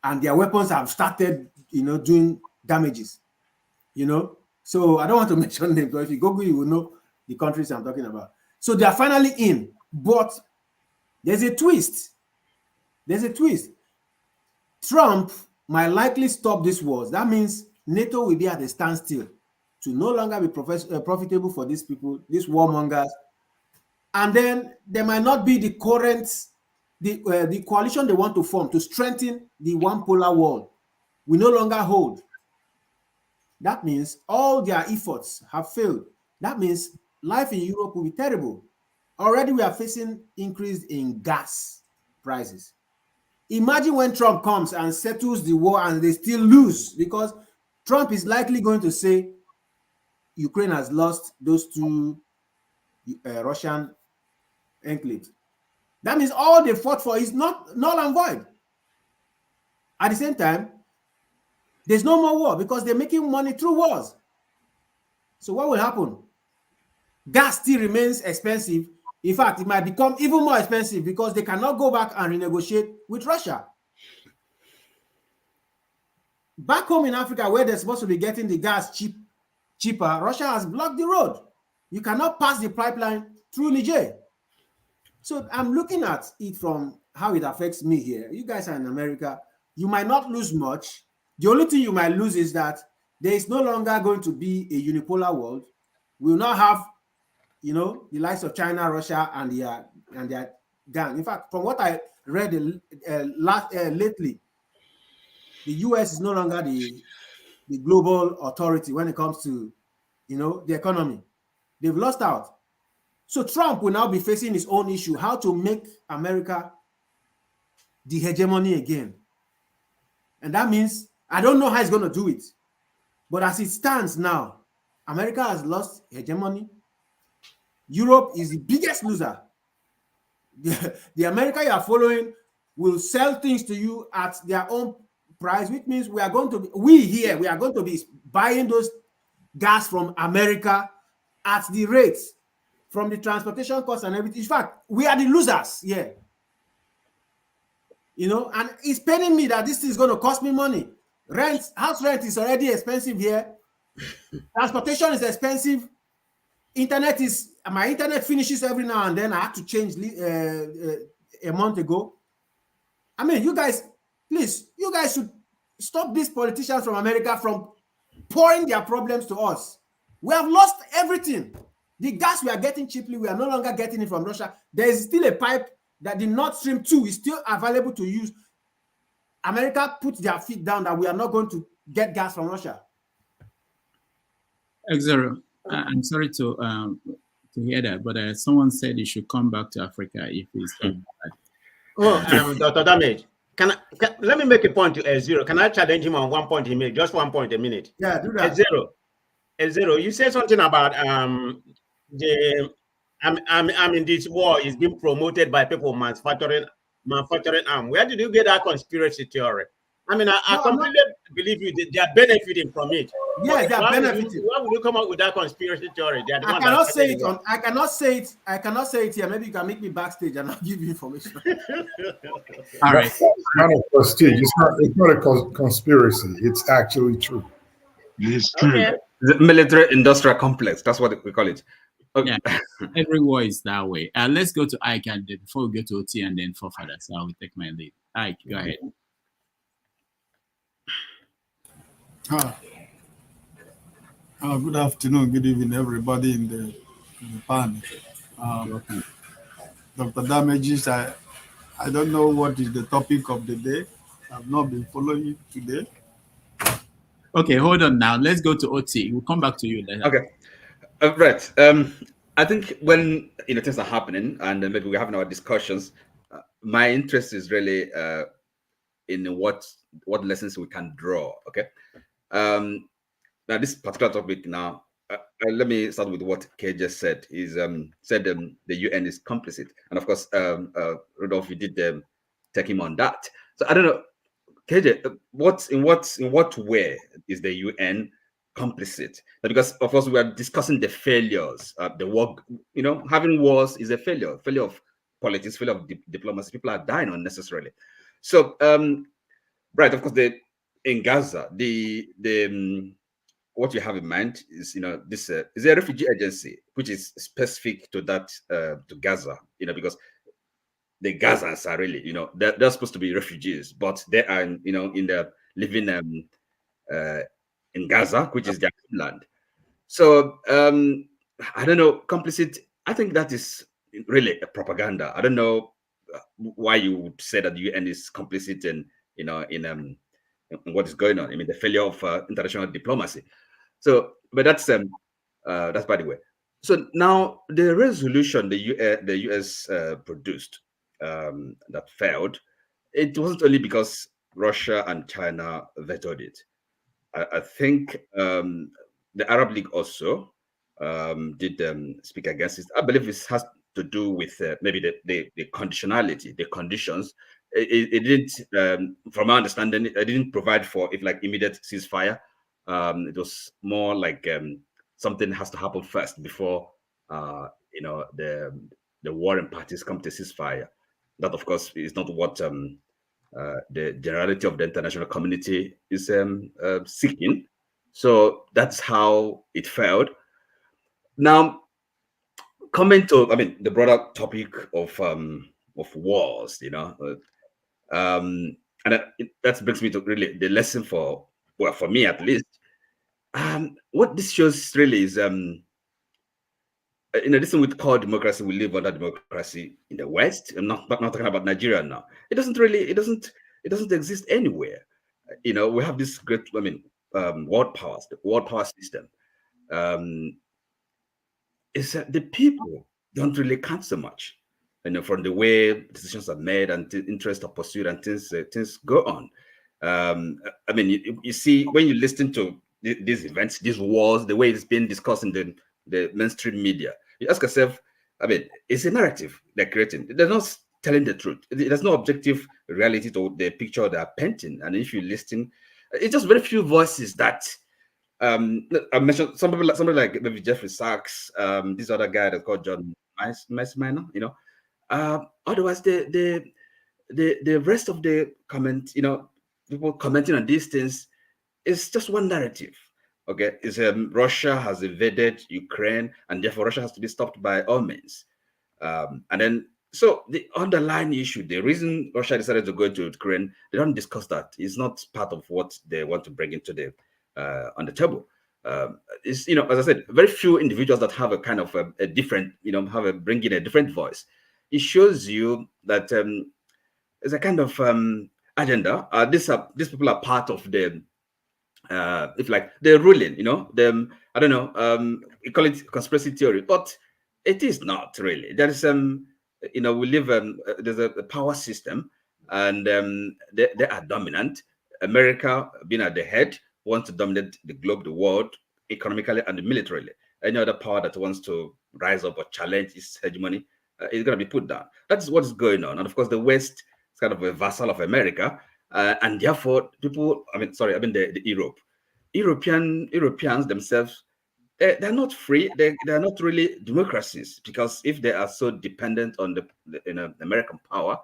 L: And their weapons have started, doing damages. So I don't want to mention names, but if you Google, you will know the countries I'm talking about. So they are finally in, but there's a twist. Trump might likely stop these wars. That means NATO will be at a standstill to no longer be profitable for these people, these warmongers. And then there might not be the the coalition they want to form to strengthen the one polar world. We no longer hold. That means all their efforts have failed. That means life in Europe will be terrible. Already we are facing increase in gas prices. Imagine when Trump comes and settles the war and they still lose, because Trump is likely going to say Ukraine has lost those two Russian enclaves. That means all they fought for is not null and void. At the same time, there's no more war because they're making money through wars. So what will happen? Gas still remains expensive. In fact, it might become even more expensive because they cannot go back and renegotiate with Russia. Back home in Africa, where they're supposed to be getting the gas cheaper, Russia has blocked the road. You cannot pass the pipeline through Niger. So I'm looking at it from how it affects me here. You guys are in America. You might not lose much. The only thing you might lose is that there is no longer going to be a unipolar world. We will not have, the likes of China, Russia, and their gang. In fact, from what I read lately, the US is no longer the global authority when it comes to, the economy. They've lost out. So Trump will now be facing his own issue, how to make America the hegemony again. And that means, I don't know how he's going to do it. But as it stands now, America has lost hegemony. Europe is the biggest loser. The America you are following will sell things to you at their own price, which means we are going to be buying those gas from America at the rates from the transportation costs and everything. In fact, we are the losers here. And it's paining me that this is going to cost me money. House rent is already expensive here. Transportation is expensive. My internet finishes every now and then. I had to change a month ago. I mean, you guys should stop these politicians from America from pouring their problems to us. We have lost everything. The gas we are getting cheaply, we are no longer getting it from Russia. There is still a pipe that the Nord Stream 2 is still available to use. America put their feet down that we are not going to get gas from Russia.
R: X0, I'm sorry to hear that, but someone said you should come back to Africa if it's
C: Dr. Damage, let me make a point to X0. Can I challenge him on one point he made? Just 1 point a minute.
L: Yeah, do that.
C: X0, you said something about this war is being promoted by people manufacturing arms. Where did you get that conspiracy theory? I mean, I
L: No,
C: completely believe you. They are benefiting from it.
L: Yes,
C: But
L: they are
C: why
L: benefiting.
C: would you come up with that conspiracy theory? They are the
L: I
C: ones that
L: cannot
C: started
L: say
C: the
L: it
C: war.
L: on. I cannot say it. I cannot say it here. Maybe you can meet me backstage and I'll give you information.
J: All right.
O: It's not a prestige. It's not a conspiracy. It's actually true.
U: It's true.
C: Okay.
I: The military industrial complex. That's what we call it. Okay.
J: Yeah, every war is that way. Let's go to Ike and then before we go to OT and then forefathers. I will take my lead. Ike, go ahead.
Q: Good afternoon, good evening, everybody in the panel. Dr. Damages, I don't know what is the topic of the day. I've not been following it today.
J: Okay, hold on now. Let's go to OT. We'll come back to you later.
I: Okay. Right. I think when things are happening and maybe we're having our discussions, my interest is really in what lessons we can draw. Okay. Now this particular topic now, let me start with what Kay just said. Is said the UN is complicit, and of course, Rudolph, you did take him on that. So I don't know, KJ, in what way is the UN complicit? Because of course we are discussing the failures. The war, having wars is a failure of politics, failure of diplomacy. People are dying unnecessarily. So right, of course, in Gaza, what you have in mind is this is a refugee agency which is specific to that to Gaza. Because the Gazans are really they're supposed to be refugees, but they are living in Gaza, which is their land. So I don't know, complicit. I think that is really a propaganda. I don't know why you would say that the UN is complicit in what is going on. I mean, the failure of international diplomacy. So, but that's by the way. So now the resolution the US produced that failed, it wasn't only because Russia and China vetoed it. I think the Arab League also did speak against it. I believe this has to do with maybe the conditionality, the conditions. It didn't, from my understanding, it didn't provide for immediate ceasefire. It was more like something has to happen first before the warring parties come to ceasefire. That, of course, is not what the generality of the international community is seeking. So that's how it failed. Now, coming to the broader topic of wars, and that brings me to really the lesson for me at least. What this shows really is in addition with core democracy, we live under democracy in the West. I'm not talking about Nigeria now. It doesn't exist anywhere. We have this great, world powers, the world power system. Is that the people don't really count so much, from the way decisions are made and the interests are pursued and things go on. You see when you listen to these events, these wars, the way it's being discussed in the mainstream media, you ask yourself, it's a narrative they're creating. They're not telling the truth. There's no objective reality to the picture they're painting. And if you listen, it's just very few voices that I mentioned somebody like maybe Jeffrey Sachs, this other guy that's called John Messminer, otherwise the rest of the comment, people commenting on these things, is just one narrative. Okay, is Russia has invaded Ukraine and therefore Russia has to be stopped by all means. And then so the underlying issue, the reason Russia decided to go into Ukraine, they don't discuss that. It's not part of what they want to bring into the on the table. It's as I said, very few individuals that have a kind of a different, bring in a different voice. It shows you that it's a kind of agenda. These people are part of the they're ruling, I don't know, you call it conspiracy theory, but it is not really. There is we live there's a power system, and they are dominant. America, being at the head, wants to dominate the globe, the world, economically and militarily. Any other power that wants to rise up or challenge its hegemony is going to be put down. That's what is going on. And of course, the West is kind of a vassal of America. and therefore people. The Europeans themselves, they're not free. They're not really democracies, because if they are so dependent on the American power,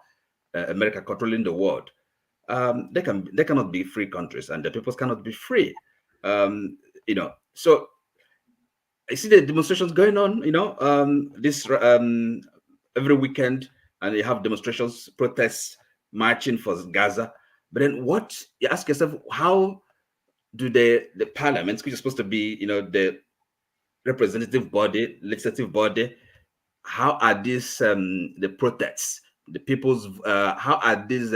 I: America controlling the world, they cannot be free countries, and the people cannot be free. So I see the demonstrations going on. This every weekend, and you have demonstrations, protests, marching for Gaza. But then, what you ask yourself, how do the parliaments, which is supposed to be, the representative body, legislative body, how are these the protests, the people's, how are these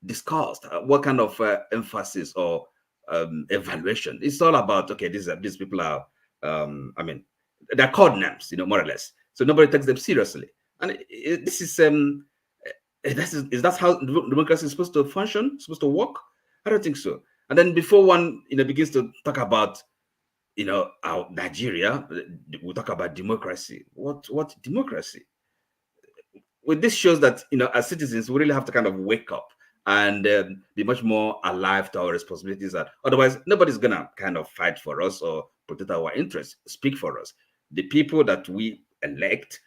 I: discussed? What kind of emphasis or evaluation? It's all about, okay, these people are, they're called names, more or less. So nobody takes them seriously, and this is is that how democracy is supposed to function? Supposed to work? I don't think so. And then before one begins to talk about our Nigeria, we talk about democracy. What democracy? Well, this shows that as citizens, we really have to kind of wake up and be much more alive to our responsibilities. Otherwise, nobody's gonna kind of fight for us or protect our interests, speak for us. The people that we elect,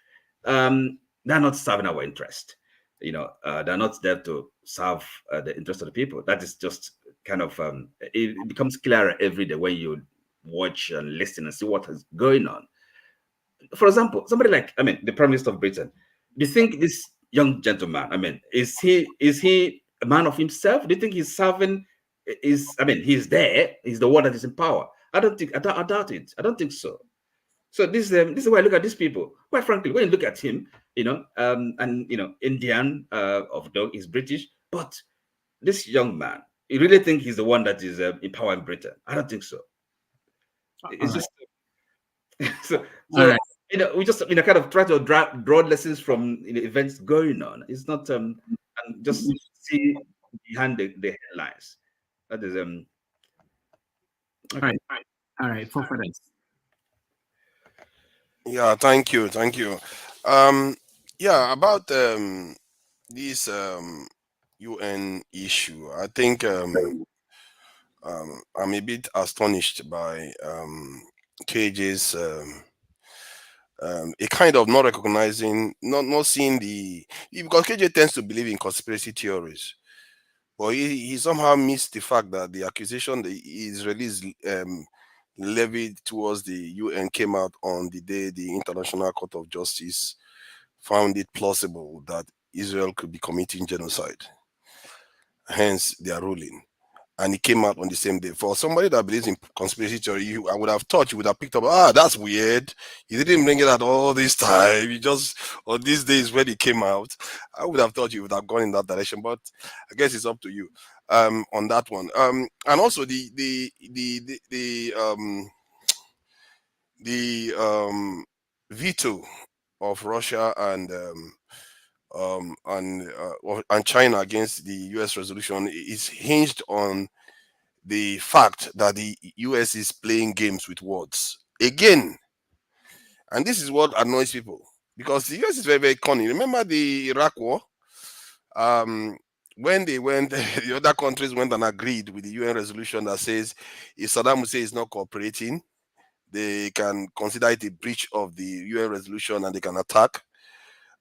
I: they're not serving our interest. They're not there to serve the interest of the people. That is just kind of it becomes clearer every day when you watch and listen and see what is going on. For example, somebody like the Prime Minister of Britain. Do you think this young gentleman, is he a man of himself? Do you think he's serving? He's there. He's the one that is in power. I doubt it. I don't think so. So this is why I look at these people. Quite frankly, when you look at him, Indian of dog is British, but this young man, you really think he's the one that is in power in Britain? I don't think so. It's just so. Right. We just kind of try to draw lessons from events going on. It's not and just see behind the headlines. That is
R: okay. All right. For further.
T: Yeah, thank you. Yeah, about this UN issue, I think I'm a bit astonished by KJ's a kind of not recognizing, not seeing because KJ tends to believe in conspiracy theories, but he somehow missed the fact that the accusation the Israelis levied towards the UN came out on the day the International Court of Justice found it plausible that Israel could be committing genocide. Hence their ruling. And it came out on the same day. For somebody that believes in conspiracy theory, I would have thought you would have picked up, that's weird. He didn't bring it out all this time. He just, on these days when it came out, I would have thought you would have gone in that direction. But I guess it's up to you on that one. And also the veto of Russia and China against the US resolution is hinged on the fact that the US is playing games with words again. And this is what annoys people, because the US is very, very cunning. Remember the Iraq war? When they went, the other countries went and agreed with the UN resolution that says if Saddam Hussein is not cooperating, they can consider it a breach of the UN resolution and they can attack.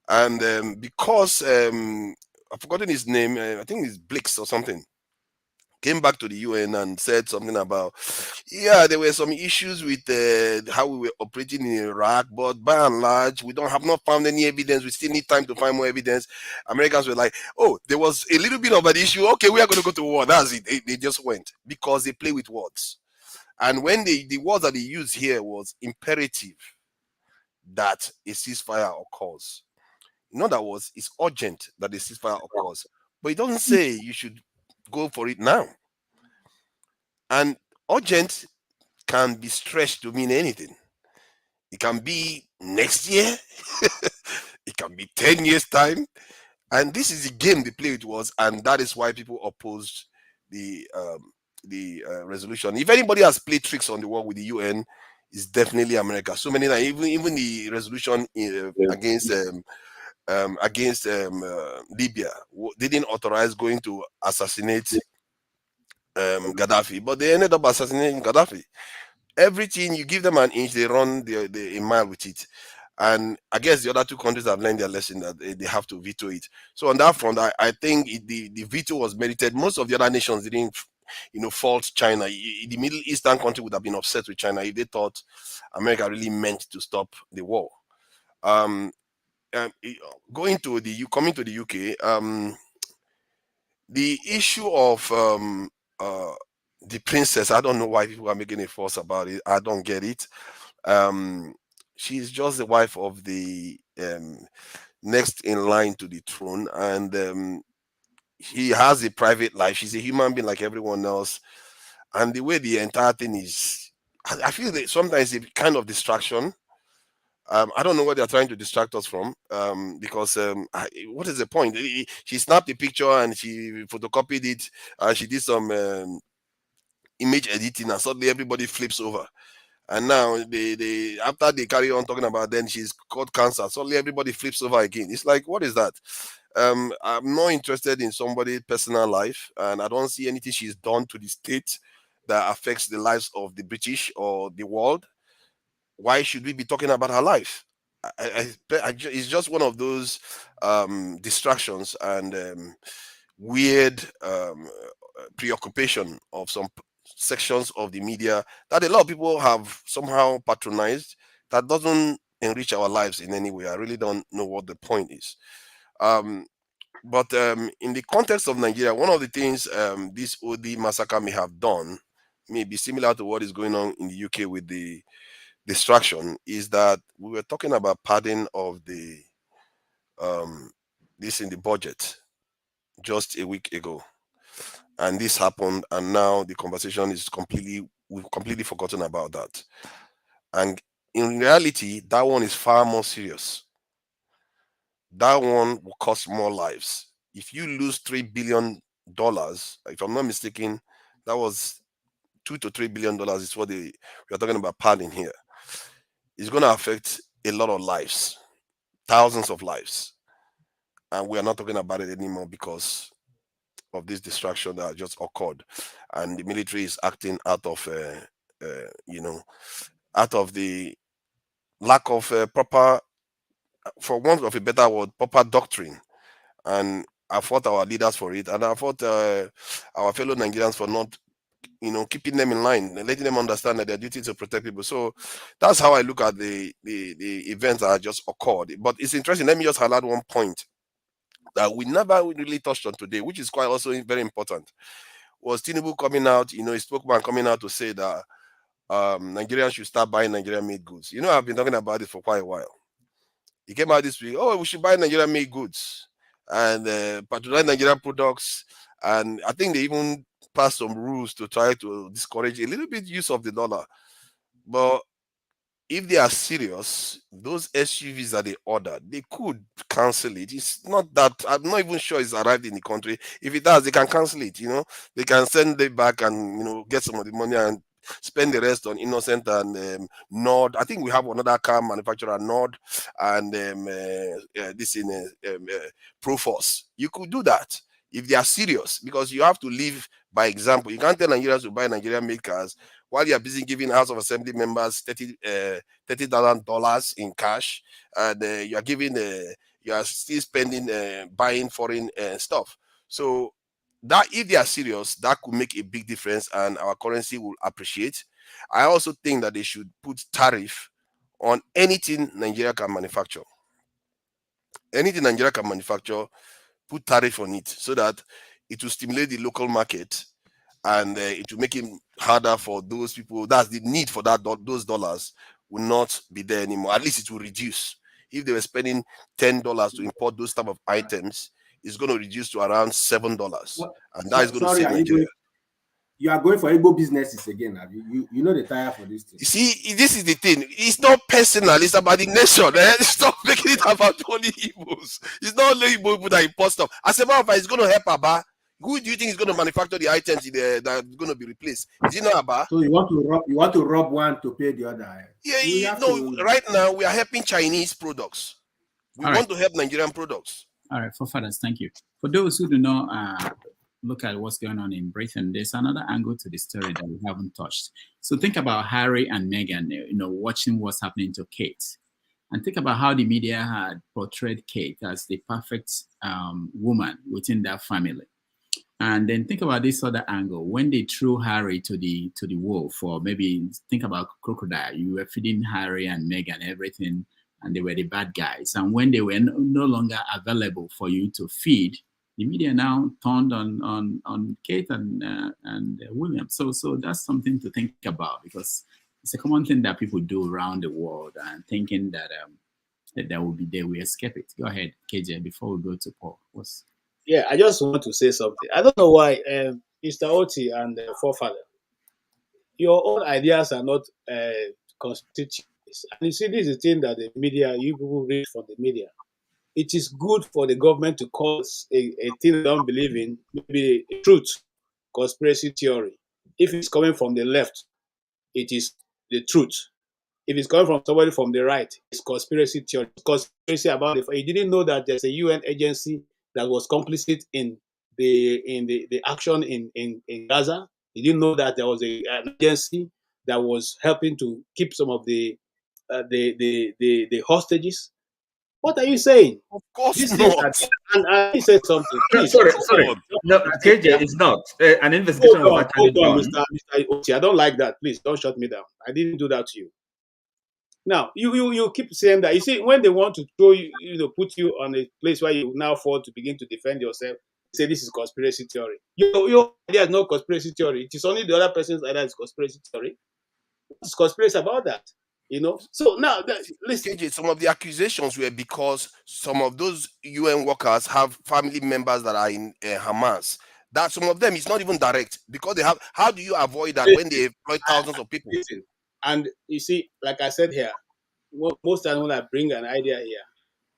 T: And because I've forgotten his name, I think it's Blix or something, came back to the UN and said something about, there were some issues with how we were operating in Iraq, but by and large, we have not found any evidence. We still need time to find more evidence. Americans were like, there was a little bit of an issue. Okay, we are going to go to war. That's it. They just went because they play with words. And when the words that they used here was imperative that a ceasefire occurs. In other words, it's urgent that the ceasefire occurs. But it doesn't say you should go for it now. And urgent can be stretched to mean anything. It can be next year. It can be 10 years' time. And this is the game they play with words, and that is why people opposed the resolution. If anybody has played tricks on the wall with the UN, it's definitely America. So many times, even the resolution against against Libya didn't authorize going to assassinate Gaddafi, but they ended up assassinating Gaddafi. Everything you give them an inch, they run a mile with it. And I guess the other two countries have learned their lesson that they have to veto it. So on that front, I think the veto was merited. Most of the other nations didn't, fault China. The Middle Eastern country would have been upset with China if they thought America really meant to stop the war. Coming to the UK, the issue of the princess, I don't know why people are making a fuss about it. I don't get it. She's just the wife of the next in line to the throne, and he has a private life. She's a human being like everyone else, and the way the entire thing is, I feel that sometimes it's a kind of distraction. I don't know what they're trying to distract us from, because what is the point? She snapped the picture and she photocopied it, and she did some image editing, and suddenly everybody flips over. And now they after they carry on talking about then she's caught cancer, suddenly everybody flips over again. It's like, what is that? I'm not interested in somebody's personal life, and I don't see anything she's done to the state that affects the lives of the British or the world. Why should we be talking about her life? It's just one of those distractions and weird preoccupation of some sections of the media that a lot of people have somehow patronized, that doesn't enrich our lives in any way. I really don't know what the point is. But in the context of Nigeria, one of the things this OD massacre may have done, may be similar to what is going on in the UK with the distraction, is that we were talking about padding of the this in the budget just a week ago, and this happened, and now the conversation is we've completely forgotten about that. And in reality, that one is far more serious. That one will cost more lives. If you lose $3 billion, if I'm not mistaken, that was $2 to $3 billion is what we are talking about padding here. It's going to affect a lot of lives, thousands of lives, and we are not talking about it anymore because of this distraction that just occurred, and the military is acting out of out of the lack of proper, for want of a better word, proper doctrine. And I fought our leaders for it, and I fought our fellow Nigerians for not keeping them in line and letting them understand that their duty is to protect people. So that's how I look at the events that just occurred. But it's interesting. Let me just highlight one point that we never really touched on today, which is quite also very important. Was Tinubu coming out, a spokesman coming out to say that Nigerians should start buying Nigerian-made goods. I've been talking about it for quite a while. He came out this week, we should buy Nigerian-made goods and patronize Nigerian products. And I think they even passed some rules to try to discourage a little bit use of the dollar. But if they are serious, those SUVs that they ordered, they could cancel it. It's not that, I'm not even sure it's arrived in the country. If it does, they can cancel it, They can send it back and, get some of the money and spend the rest on Innocent and Nord. I think we have another car manufacturer, Nord, and this in Proforce. You could do that if they are serious, because you have to live by example. You can't tell Nigerians to buy Nigerian-made cars while you are busy giving House of Assembly members $30,000 in cash, and you are still spending buying foreign stuff. So that if they are serious, that could make a big difference, and our currency will appreciate. I also think that they should put tariff on anything Nigeria can manufacture. Anything Nigeria can manufacture, put tariff on it so that it will stimulate the local market, and it will make it harder for those people. That's the need for those dollars will not be there anymore. At least it will reduce. If they were spending $10 to import those type of items, it's going to reduce to around $7, and that is going to save Nigeria.
L: You are going for Igbo businesses again. You know the tire for this thing.
T: You see, this is the thing. It's not personal. It's about the nation. Stop making it about only Igbos. It's not only Igbo people that import stuff. As a matter of fact, it's going to help Aba. Who do you think is going to manufacture the items that are going to be replaced? Is it not Aba?
L: So you want to rob one to pay the other?
T: Yeah, right now we are helping Chinese products. We want to help Nigerian products.
R: All right, forefathers, thank you. For those who do not look at what's going on in Britain, there's another angle to the story that we haven't touched. So think about Harry and Meghan, watching what's happening to Kate. And think about how the media had portrayed Kate as the perfect woman within that family. And then think about this other angle. When they threw Harry to the wolf, or maybe think about crocodile, you were feeding Harry and Meghan everything, and they were the bad guys. And when they were no longer available for you to feed, the media now turned on Kate and William. So that's something to think about, because it's a common thing that people do around the world, and thinking that they will escape it. Go ahead, KJ, before we go to Paul.
H: Yeah, I just want to say something. I don't know why Mr. Oti and Forefather, your own ideas are not constituted. And you see, this is the thing that the media, you people read from the media. It is good for the government to call a thing they don't believe in, maybe a truth, conspiracy theory. If it's coming from the left, it is the truth. If it's coming from somebody from the right, it's conspiracy theory. Conspiracy about it. You didn't know that there's a UN agency that was complicit in the action in Gaza. You didn't know that there was an agency that was helping to keep some of the hostages. What are you saying?
T: Of course not.
H: And he said something. Please.
I: Sorry. No, KJ, it's not. An investigation
H: Hold on,
I: done.
H: Mr. Oti. I don't like that. Please don't shut me down. I didn't do that to you. Now, you keep saying that. You see, when they want to throw you, put you on a place where you now fall to begin to defend yourself, say this is conspiracy theory. Your idea is no conspiracy theory. It is only the other person's idea is conspiracy theory. What's conspiracy about that? So now, listen.
T: KJ, some of the accusations were because some of those UN workers have family members that are in Hamas. That some of them is not even direct, because they have. How do you avoid that when they employ thousands of people?
H: Listen. And you see, like I said here, most times when I bring an idea here,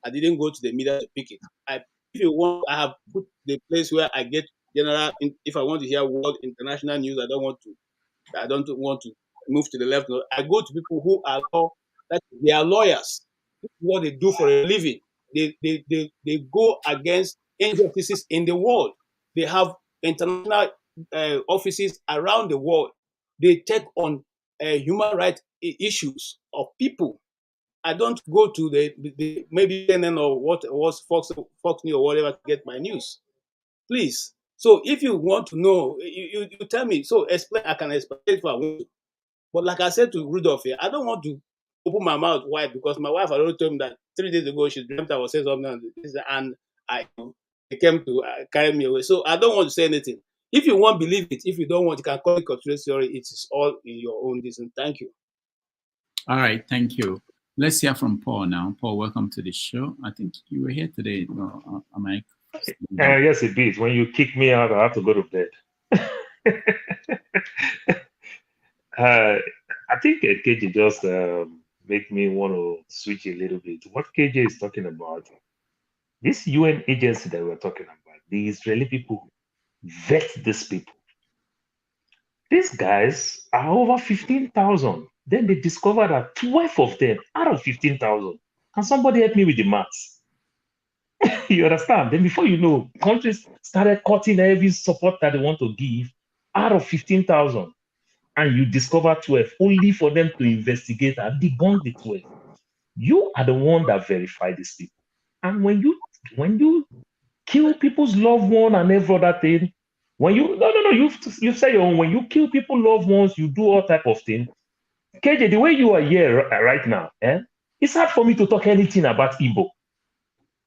H: I didn't go to the media to pick it. If you want, I have put the place where I get general. If I want to hear world international news, I don't want to move to the left. No, I go to people who are they are lawyers. This is what they do for a living. They go against injustices in the world. They have international offices around the world. They take on human rights issues of people. I don't go to the maybe CNN or what was Fox News or whatever to get my news. Please. So if you want to know, you tell me. So explain. I can explain if I want to. But like I said to Rudolph here, I don't want to open my mouth wide, because my wife already told me that 3 days ago she dreamt I was saying something, and they came to carry me away. So I don't want to say anything. If you want, believe it. If you don't want, you can call it conspiracy theory. It is all in your own reason. Thank you.
R: All right, thank you. Let's hear from Paul now. Paul, welcome to the show. I think you were here today. Am I?
B: Yes, it is. When you kick me out, I have to go to bed. I think KJ just make me want to switch a little bit. What KJ is talking about, this UN agency that we're talking about, the Israeli people vet these people. These guys are over 15,000. Then they discovered that 12 of them out of 15,000. Can somebody help me with the maths? You understand? Then before you know, countries started cutting every support that they want to give out of 15,000. And you discover 12, only for them to investigate and debunk the 12. You are the one that verify these people. And when you kill people's loved one and every other thing, you say your own. When you kill people, loved ones, you do all type of thing. KJ, the way you are here right now, it's hard for me to talk anything about Igbo.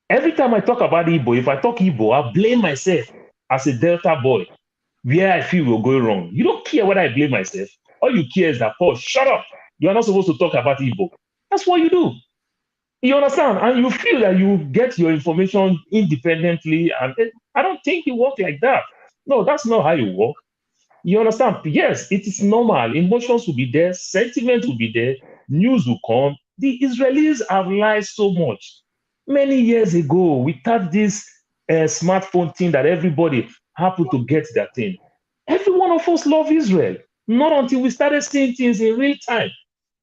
B: Every time I talk about Igbo, if I talk Igbo, I blame myself as a Delta boy, where I feel we're going wrong. You don't care whether I blame myself. All you care is that, Paul, shut up. You're not supposed to talk about Igbo. That's what you do. You understand? And you feel that you get your information independently. And I don't think you work like that. No, that's not how you work. You understand? Yes, it is normal. Emotions will be there. Sentiment will be there. News will come. The Israelis have lied so much. Many years ago, without this smartphone thing that everybody happened to get that thing, every one of us love Israel. Not until we started seeing things in real time.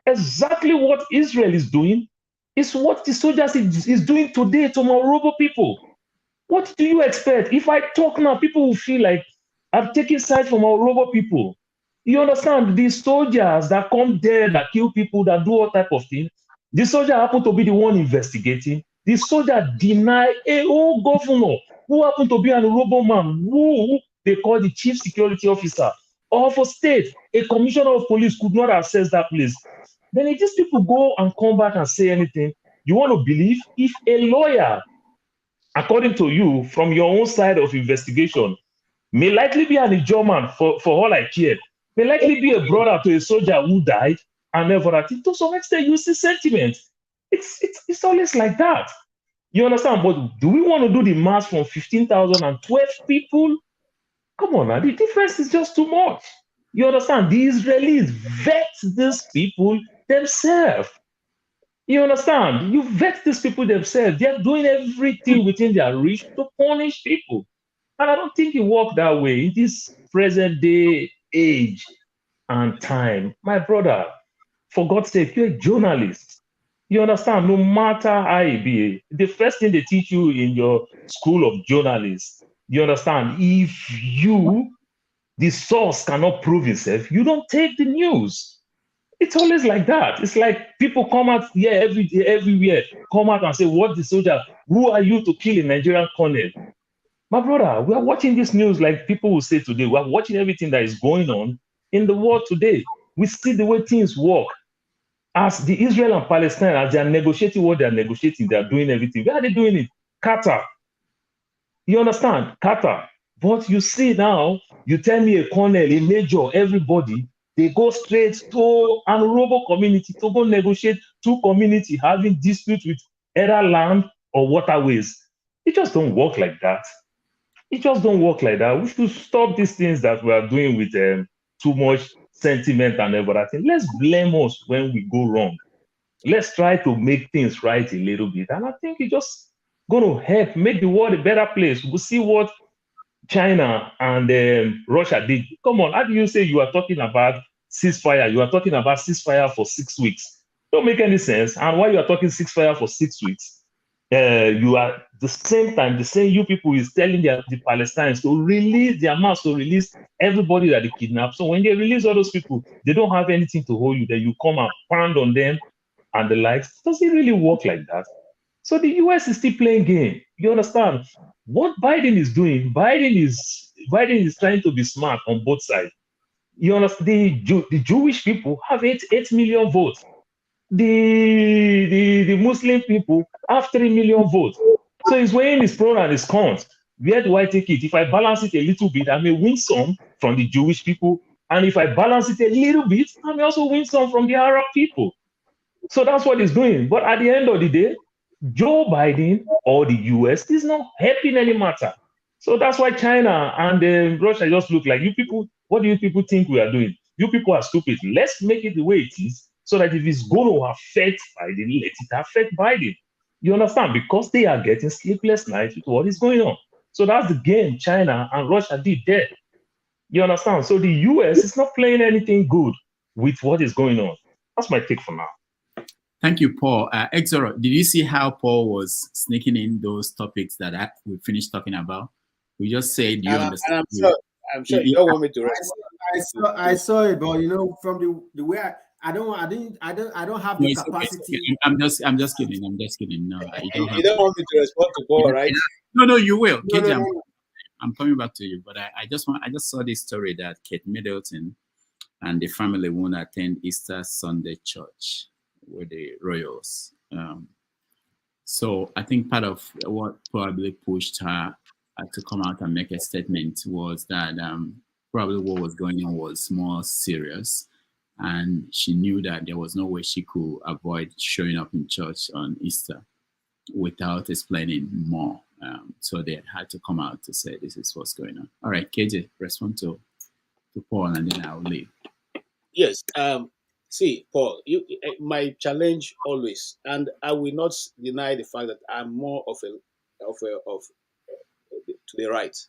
B: Exactly what Israel is doing, It's what the soldiers is doing today to Morobo people. What do you expect? If I talk now, people will feel like I'm taking sides from Morobo people. You understand? These soldiers that come there, that kill people, that do all type of things, the soldier happened to be the one investigating. The soldier deny a whole governor who happened to be an Orobo man, who they call the chief security officer of a state. A commissioner of police could not access that place. Then if these people go and come back and say anything, you want to believe if a lawyer, according to you, from your own side of investigation, may likely be an German for all I care, may likely be a brother to a soldier who died, and everything. To some extent, you see sentiment. It's always like that. You understand? But do we want to do the math from 15,000 and 12 people? Come on now, the difference is just too much. You understand? The Israelis vet these people themselves. You understand? You vet these people themselves. They're doing everything within their reach to punish people. And I don't think it works that way in this present day age and time. My brother, for God's sake, you're a journalist. You understand? No matter how it be, the first thing they teach you in your school of journalists, you understand? If you, the source, cannot prove itself, you don't take the news. It's always like that. It's like people come out here everywhere, come out and say, what the soldier, who are you to kill a Nigerian colonel? My brother, we are watching this news like people will say today. We are watching everything that is going on in the world today. We see the way things work. As the Israel and Palestine, as they are negotiating what they are negotiating, they are doing everything. Where are they doing it? Qatar. You understand? Qatar. But you see now, you tell me a colonel, a major, everybody, they go straight to an Orobo community to go negotiate two communities having dispute with either land or waterways. It just don't work like that. It just don't work like that. We should stop these things that we are doing with too much sentiment and everything. Let's blame us when we go wrong. Let's try to make things right a little bit. And I think it's just going to help make the world a better place. We'll see what China and Russia did. Come on, how do you say you are talking about ceasefire? You are talking about ceasefire for 6 weeks. Don't make any sense. And while you are talking ceasefire for 6 weeks, you are the same time, the same you people is telling the Palestinians to release their mass, to release everybody that they kidnap. So when they release all those people, they don't have anything to hold you. Then you come and pound on them and the likes. Does it really work like that? So the US is still playing game. You understand? What Biden is doing, Biden is trying to be smart on both sides. You understand? The Jewish people have 8 million votes. The Muslim people have 3 million votes. So he's weighing his pros and his cons. Where do I take it? If I balance it a little bit, I may win some from the Jewish people. And if I balance it a little bit, I may also win some from the Arab people. So that's what he's doing. But at the end of the day, Joe Biden or the US is not helping any matter. So that's why China and Russia just look like, you people, what do you people think we are doing? You people are stupid. Let's make it the way it is so that if it's going to affect Biden, let it affect Biden. You understand? Because they are getting sleepless nights with what is going on. So that's the game China and Russia did there. You understand? So the US is not playing anything good with what is going on. That's my take for now.
R: Thank you, Paul. Exoro, did you see how Paul was sneaking in those topics that we finished talking about? We just said, you understand?
H: I'm sure you don't want me to rest.
L: I saw it, but you know, from the way I don't have the capacity.
R: Okay. I'm just kidding. No,
H: you don't want me to respond to Paul, right?
R: No, you will.
L: No.
R: I'm coming back to you, but I just saw this story that Kate Middleton and the family won't attend Easter Sunday church with the royals. So I think part of what probably pushed her to come out and make a statement was that probably what was going on was more serious, and she knew that there was no way she could avoid showing up in church on Easter without explaining more. So they had to come out to say this is what's going on. All right, KJ, respond to Paul, and then I'll leave.
H: Yes. See, Paul, my challenge always, and I will not deny the fact that I'm more of to the right.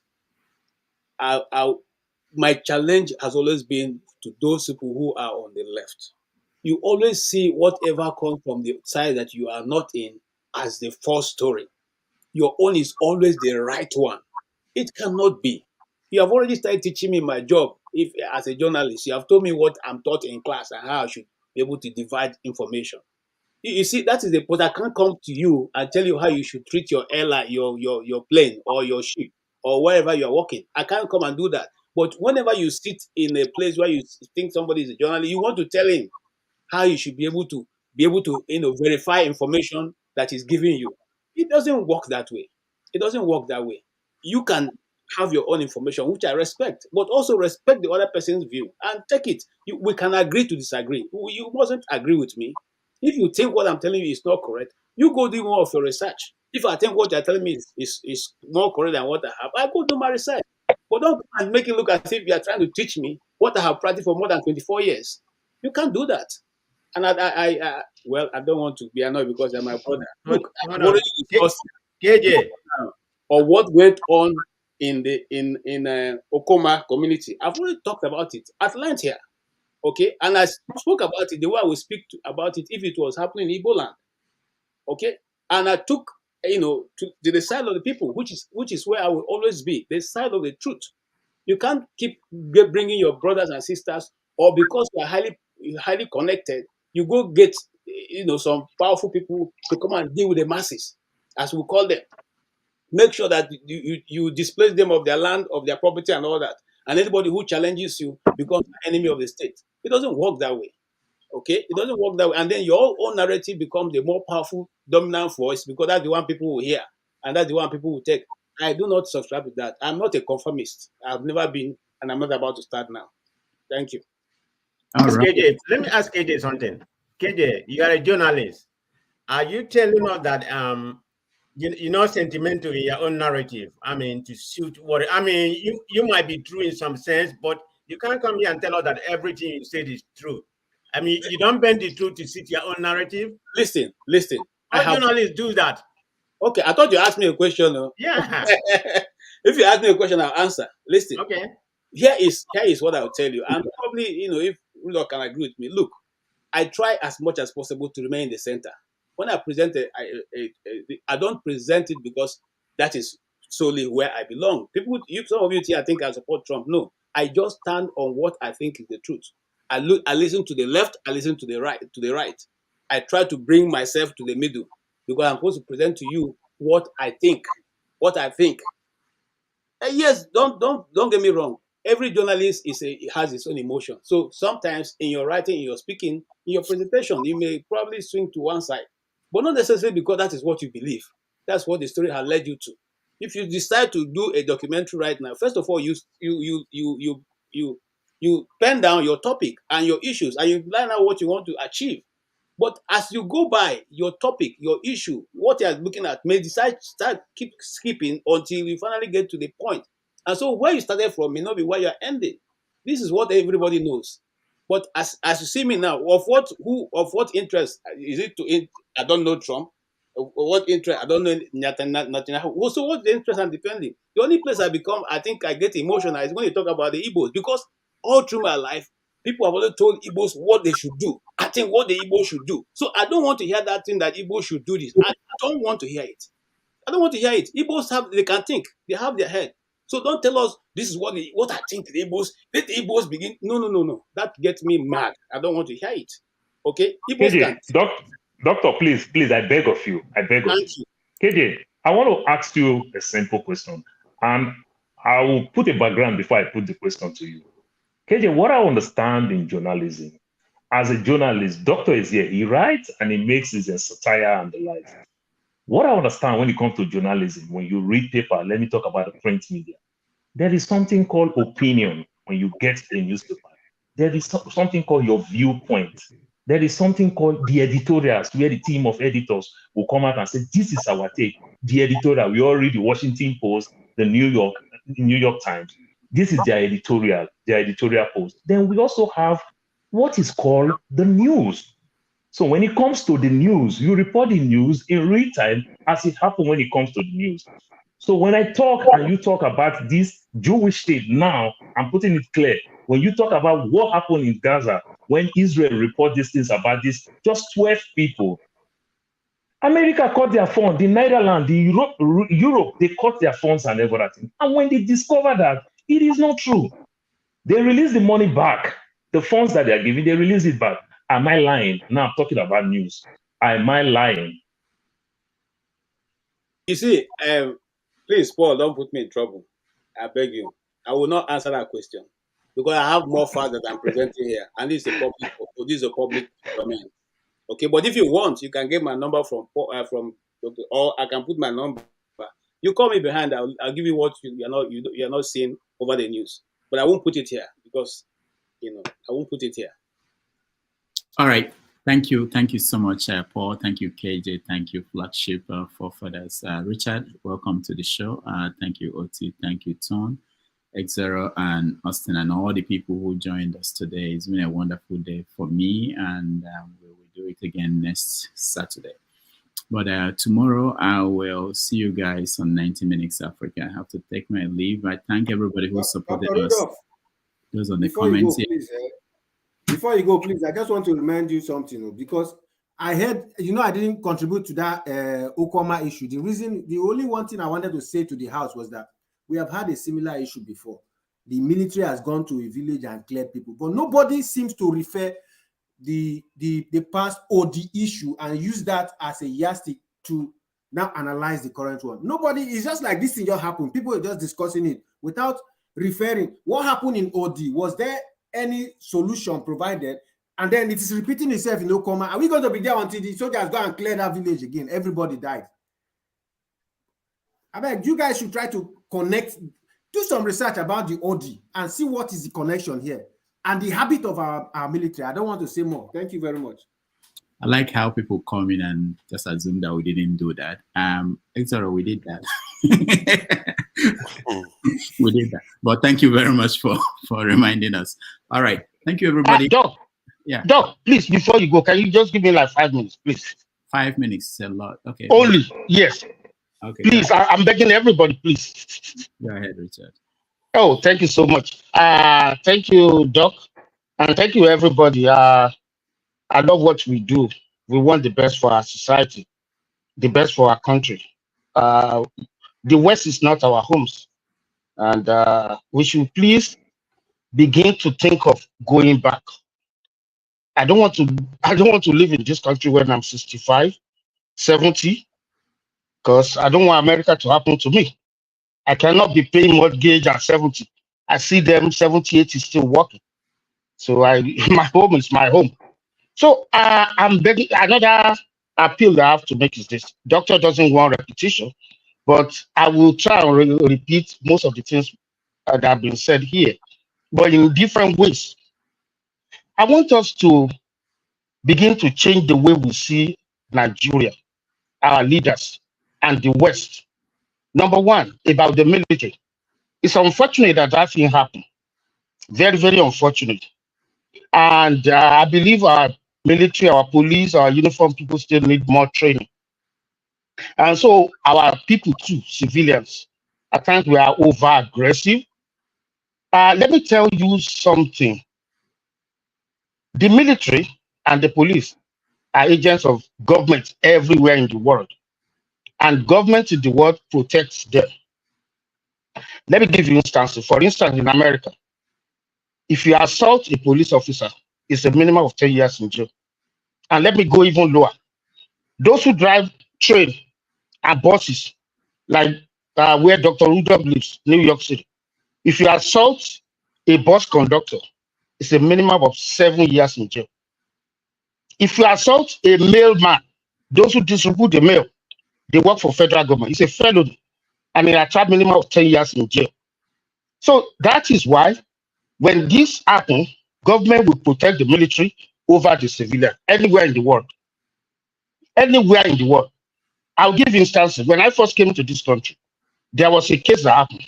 H: My challenge has always been to those people who are on the left. you always see whatever comes from the side that you are not in as the false story. Your own is always the right one. It cannot be. You have already started teaching me my job. If as a journalist, you have told me what I'm taught in class and how I should be able to divide information. You see, that is the point. I can't come to you and tell you how you should treat your airline, your plane or your ship or wherever you are working. I can't come and do that. But whenever you sit in a place where you think somebody is a journalist, you want to tell him how you should be able to verify information that is given you. It doesn't work that way. It doesn't work that way. You can have your own information, which I respect, but also respect the other person's view and take it. We can agree to disagree. You mustn't agree with me. If you think what I'm telling you is not correct, you go do more of your research. If I think what you're telling me is more correct than what I have, I go do my research. But don't make it look as if you are trying to teach me what I have practiced for more than 24 years. You can't do that. And well, I don't want to be annoyed because they're my brother. Look, I've already discussed
C: KJ
H: or what went on in the Okuoma community. I've already talked about it at length here. Okay, and I spoke about it the way I would speak about it if it was happening in Igbo land. Okay, and I took to the side of the people, which is where I will always be, the side of the truth. You can't keep bringing your brothers and sisters, or because you are highly connected, you go get some powerful people to come and deal with the masses, as we call them. Make sure that you displace them of their land, of their property, and all that. And anybody who challenges you becomes an enemy of the state. It doesn't work that way. Okay, it doesn't work that way. And then your own narrative becomes the more powerful, dominant voice because that's the one people will hear, and that's the one people will take. I do not subscribe to that. I'm not a conformist. I've never been, and I'm not about to start now. Thank you.
C: KJ, let me ask KJ something. KJ, you are a journalist. Are you telling us that you're not sentimental in your own narrative? I mean, to suit what I mean, you might be true in some sense, but you can't come here and tell us that everything you said is true. I mean, you don't bend the truth to suit your own narrative.
H: Listen.
C: All journalists do that.
H: Okay, I thought you asked me a question.
C: Yeah.
H: If you ask me a question, I'll answer. Listen.
C: Okay.
H: Here is what I'll tell you. And probably, if you can agree with me. Look, I try as much as possible to remain in the center. When I present I don't present it because that is solely where I belong. Some of you here think I support Trump. No, I just stand on what I think is the truth. I listen to the left, I listen to the right. I try to bring myself to the middle because I'm supposed to present to you what I think. Yes, don't get me wrong. Every journalist has his own emotion. So sometimes in your writing, in your speaking, in your presentation, you may probably swing to one side, but not necessarily because that is what you believe. That's what the story has led you to. If you decide to do a documentary right now, first of all, you pen down your topic and your issues, and you line out what you want to achieve. But as you go by your topic, your issue, what you're looking at may keep skipping until you finally get to the point. And so where you started from may not be where you're ending. This is what everybody knows. But as you see me now, of what interest is it I don't know Trump. Of what interest? I don't know Netanyahu. So what's the interest I'm defending? The only place I think I get emotional is when you talk about the Igbos, because all through my life, people have always told Igbos what they should do. I think what the Igbos should do. So I don't want to hear that thing that Igbos should do this. I don't want to hear it. Igbos they can think. They have their head. So don't tell us this is what I think the Igbos. Let the Igbos begin. No. That gets me mad. I don't want to hear it. Okay? Igbos
B: KJ, doctor, please, I beg of you. KJ, I want to ask you a simple question. And I will put a background before I put the question to you. KJ, what I understand in journalism, as a journalist, doctor is here. He writes and he makes his satire and the like. What I understand when it comes to journalism, when you read paper, let me talk about the print media. There is something called opinion when you get a newspaper. There is something called your viewpoint. There is something called the editorials, where the team of editors will come out and say, this is our take. The editorial, we all read the Washington Post, the New York Times. This is their editorial post. Then we also have what is called the news. So when it comes to the news, you report the news in real time as it happens when it comes to the news. So when I talk and you talk about this Jewish state now, I'm putting it clear. When you talk about what happened in Gaza, when Israel report these things about this, just 12 people. America cut their funds, the Netherlands, Europe, they cut their funds and everything. And when they discover that it is not true, they release the money back. The funds that they are giving, they release it back. Am I lying? Now I'm talking about news. Am I lying?
H: You see, please, Paul, don't put me in trouble. I beg you. I will not answer that question because I have more facts that I'm presenting here, and this is a public domain. Okay, but if you want, you can get my number from or I can put my number. You call me behind. I'll give you what you're not seeing over the news, but I won't put it here because I won't put it here.
R: All right. Thank you so much, Paul. Thank you, KJ. Thank you, Flagship, for this. Richard, welcome to the show. Thank you, Oti. Thank you, Tom, X0, and Austin, and all the people who joined us today. It's been a wonderful day for me, and we will do it again next Saturday. But tomorrow, I will see you guys on 90 Minutes Africa. I have to take my leave. I thank everybody who supported us. Those on the comments here.
L: Before you go, please, I just want to remind you something, because I heard, I didn't contribute to that Okuoma issue. The only one thing I wanted to say to the House was that we have had a similar issue before. The military has gone to a village and cleared people, but nobody seems to refer the past OD issue and use that as a yardstick to now analyze the current one. Nobody, it's just like this thing just happened. People are just discussing it without referring what happened in OD. Was there any solution provided? And then it is repeating itself in Okuoma. Are we going to be there until the soldiers go and clear that village again? Everybody died. I mean, you guys should try to connect, do some research about the OD and see what is the connection here and the habit of our military. I don't want to say more. Thank you very much.
R: I like how people come in and just assume that we didn't do that. Sorry, we did that. We did that. But thank you very much for reminding us. All right. Thank you, everybody.
A: Doc,
R: yeah.
A: Doc, please, before you go, can you just give me like 5 minutes, please?
R: 5 minutes, a lot. Okay.
A: Only, yes.
R: Okay.
A: Please, I'm begging everybody, please.
R: Go ahead, Richard.
A: Oh, thank you so much. Thank you, Doc. And thank you, everybody. I love what we do. We want the best for our society, the best for our country. The West is not our homes. And we should please begin to think of going back. I don't want to live in this country when I'm 65, 70, because I don't want America to happen to me. I cannot be paying mortgage at 70. I see them 70, 80 still working. So my home is my home. So I'm begging. Another appeal that I have to make is this. Doctor doesn't want repetition, but I will try and repeat most of the things that have been said here, but in different ways. I want us to begin to change the way we see Nigeria, our leaders, and the West. Number one, about the military. It's unfortunate that thing happened. Very, very unfortunate. And I believe our military, our police, our uniform people still need more training. And so our people too, civilians, I think we are over-aggressive. Let me tell you something. The military and the police are agents of government everywhere in the world. And government in the world protects them. Let me give you instances. For instance, in America, if you assault a police officer, it's a minimum of 10 years in jail. And let me go even lower. Those who drive train and buses, like where Dr. Rudolph lives, New York City, if you assault a bus conductor, it's a minimum of 7 years in jail. If you assault a mailman, those who distribute the mail, they work for federal government. It's a felony, and it attracts minimum of 10 years in jail. So that is why when this happens, government will protect the military over the civilian anywhere in the world. Anywhere in the world. I'll give instances. When I first came to this country, there was a case that happened.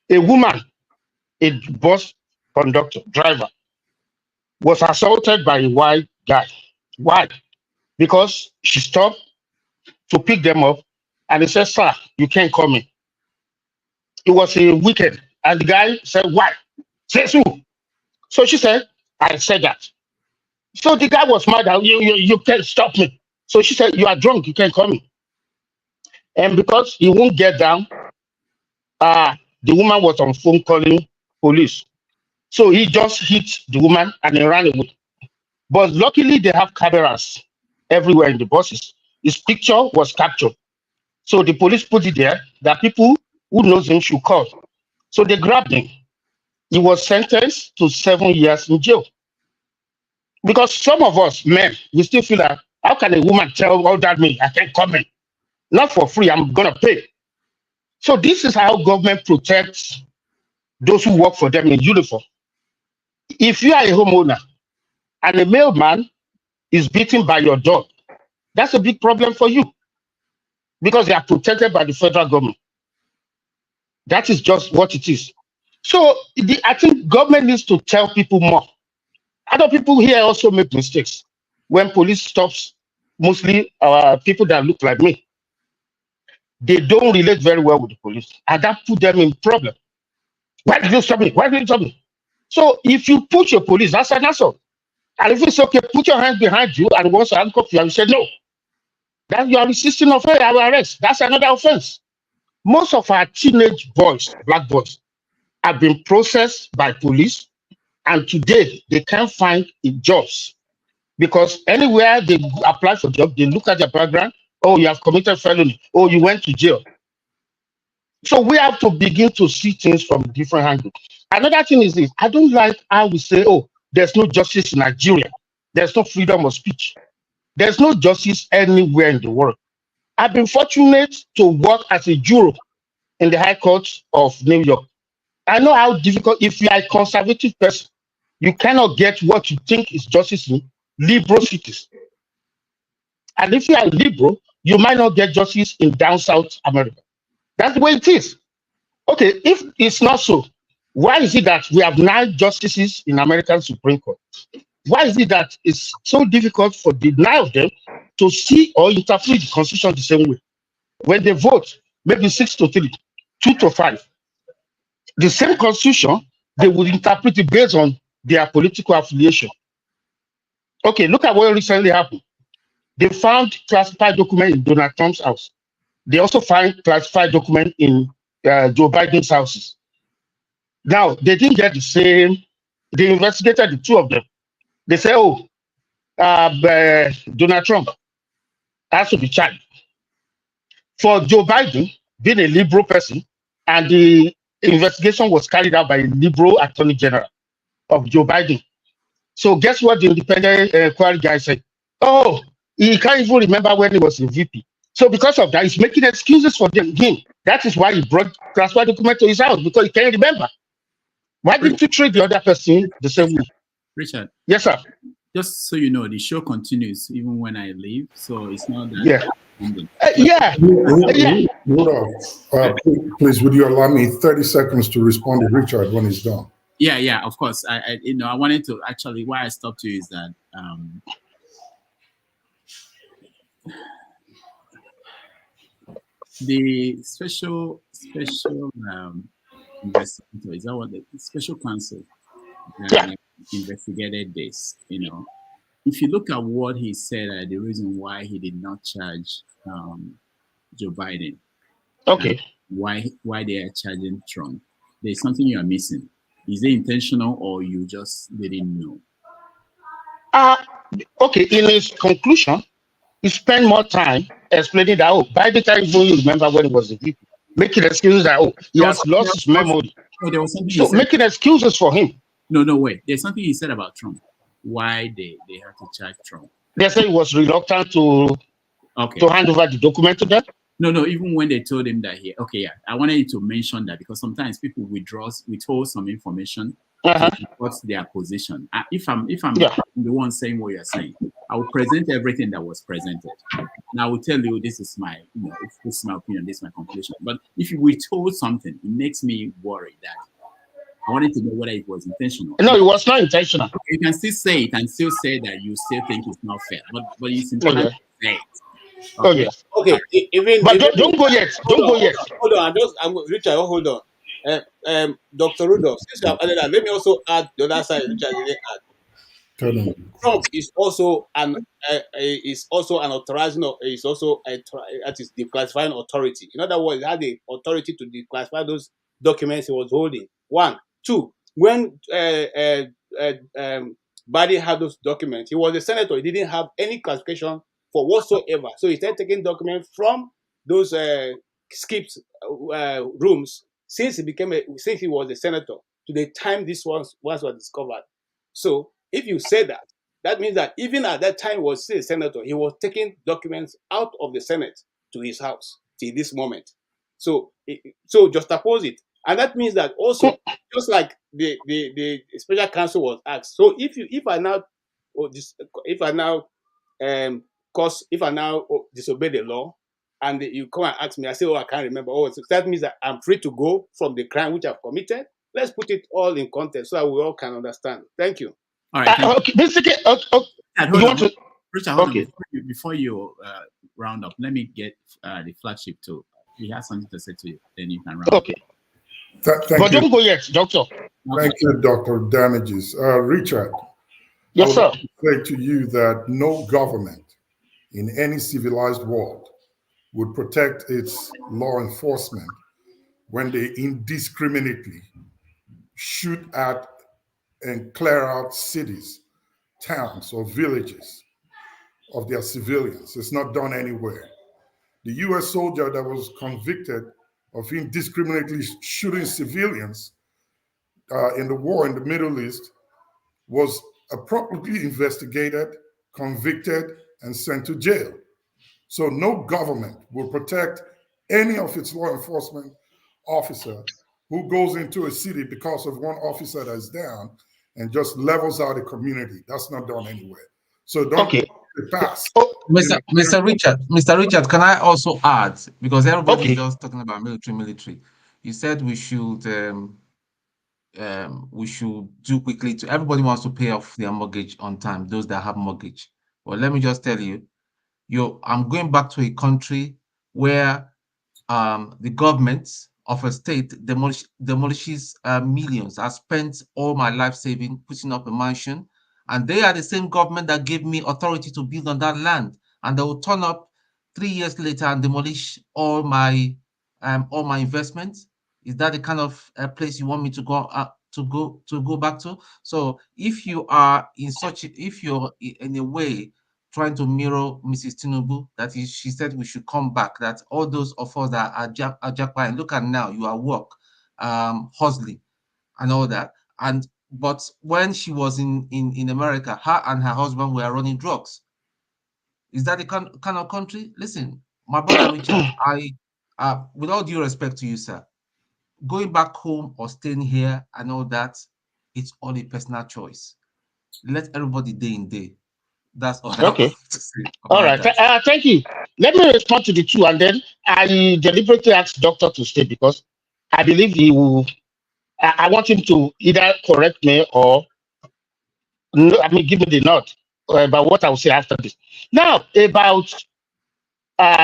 A: A woman, a bus conductor, driver, was assaulted by a white guy. Why? Because she stopped to pick them up, and he said, "Sir, you can't come in." It was a weekend, and the guy said, "Why?" Says who? So she said, "I said that." So the guy was mad at you can't stop me. So she said, you are drunk, you can't call me. And because he won't get down, the woman was on phone calling police. So he just hit the woman and he ran away. But luckily they have cameras everywhere in the buses. His picture was captured. So the police put it there that people who knows him should call. So they grabbed him. He was sentenced to 7 years in jail. Because some of us men, we still feel that how can a woman tell all that me I can't come in? Not for free, I'm gonna pay. So this is how government protects those who work for them in uniform. If you are a homeowner and a mailman is beaten by your dog, that's a big problem for you because they are protected by the federal government. That is just what it is. So I think government needs to tell people more. Other people here also make mistakes. When police stops, mostly people that look like me, they don't relate very well with the police, and that put them in problem. Why did you stop me? Why did you stop me? So if you put your police, that's an assault. And if it's okay, put your hands behind you and once handcuff you and you say no, that you are resisting of arrest. That's another offense. Most of our teenage boys, black boys, have been processed by police, and today they can't find jobs because anywhere they apply for job, they look at their background. Oh, you have committed felony. Oh, you went to jail. So we have to begin to see things from different angles. Another thing is this: I don't like how we say, "Oh, there's no justice in Nigeria. There's no freedom of speech." There's no justice anywhere in the world. I've been fortunate to work as a juror in the High Court of New York. I know how difficult, if you are a conservative person, you cannot get what you think is justice in liberal cities. And if you are liberal, you might not get justice in down South America. That's the way it is. Okay, if it's not so, why is it that we have 9 justices in American Supreme Court? Why is it that it's so difficult for the 9 of them to see or interpret the Constitution the same way? When they vote, maybe 6-3, 2-5, the same Constitution, they would interpret it based on their political affiliation. Okay, look at what recently happened. They found classified document in Donald Trump's house. They also find classified document in Joe Biden's houses. Now, they didn't get the same, they investigated the 2 of them. They say, oh, Donald Trump has to be charged. For Joe Biden, being a liberal person, and the investigation was carried out by a liberal attorney general of Joe Biden. So guess what the independent inquiry guy said? Oh, he can't even remember when he was a VP. So because of that, he's making excuses for him. That is why he brought classified document to his house, because he can't remember. Why didn't you treat the other person the same way?
R: Richard.
A: Yes, sir.
R: Just so you know, the show continues even when I leave, so it's not that.
A: Yeah.
O: Hold on. Please, would you allow me 30 seconds to respond to Richard when he's done?
R: Yeah, of course. I wanted to actually, why I stopped you is that the special investigator, is that what the special counsel investigated this, if you look at what he said, the reason why he did not charge Joe Biden, why they are charging Trump, there's something you are missing. Is it intentional or you just didn't know?
A: Okay, in his conclusion, he spent more time explaining that, by the time you remember when it was the VP, making excuses that, he has lost his memory.
R: No, there was something
A: so making excuses for him.
R: No way. There's something he said about Trump. Why they had to charge Trump.
A: They say he was reluctant to hand over the document to them.
R: No, even when they told him that I wanted you to mention that because sometimes people withhold some information to support their position. If I'm the one saying what you're saying, I will present everything that was presented. And I will tell you this is my, this is my opinion, this is my conclusion. But if you withhold something, it makes me worried that I wanted to know whether it was intentional.
A: No, it was not intentional.
R: You can still say it and still say that you still think it's not fair, but it's important to say it.
A: Okay. But don't go yet.
H: Hold on. Richard, hold on. Dr. Rudolph, since you have added that, let me also add the other side, Richard didn't add. Trump is also an authorizing, is also that is declassifying authority. In other words, he had the authority to declassify those documents he was holding. 1, 2. When Biden had those documents, he was a senator. He didn't have any classification for whatsoever. So he started taking documents from those skipped rooms since he was a senator to the time these ones were discovered. So if you say that, that means that even at that time he was still a senator, he was taking documents out of the Senate to his house till this moment. So just oppose it. And that means that also, just like the special counsel was asked. So if I now disobey the law, and you come and ask me, I say, oh, I can't remember. Oh, so that means that I'm free to go from the crime which I've committed. Let's put it all in context so that we all can understand. Thank you.
R: All right.
A: Okay, basically,
R: Richard, hold on. Before you round up, let me get the flagship too. He has something to say to you. Then you can round up.
A: Okay. But don't go yet, Doctor.
O: Thank you, Dr. Damages. Richard.
A: Yes, sir.
O: I would say to you that no government in any civilized world would protect its law enforcement when they indiscriminately shoot at and clear out cities, towns, or villages of their civilians. It's not done anywhere. The US soldier that was convicted of indiscriminately shooting civilians in the war in the Middle East was appropriately investigated, convicted, and sent to jail. So no government will protect any of its law enforcement officer who goes into a city because of one officer that's down and just levels out a community. That's not done anywhere. So don't pass.
N: Mr. Richard, can I also add, because everybody is just talking about military. You said we should do quickly to everybody wants to pay off their mortgage on time, those that have mortgage. Well, let me just tell you, I'm going back to a country where the government of a state demolishes millions. I spent all my life saving, putting up a mansion, and they are the same government that gave me authority to build on that land, and they will turn up 3 years later and demolish all my investments. Is that the kind of place you want me to go back to? So if you are if you're in a way trying to mirror Mrs. Tinubu, that is, she said we should come back, that all those of us that are Japa, and look at now, you are work, hustling and all that. But when she was in America, her and her husband were running drugs. Is that the kind of country? Listen, my brother Richard, with all due respect to you, sir, going back home or staying here and all that, it's all a personal choice. Let everybody day in day. That's all.
A: Okay. All right. Thank you. Let me respond to the two, and then I deliberately asked Doctor to stay because I believe he will. I want him to either correct me or give me the nod about what I will say after this. Now, about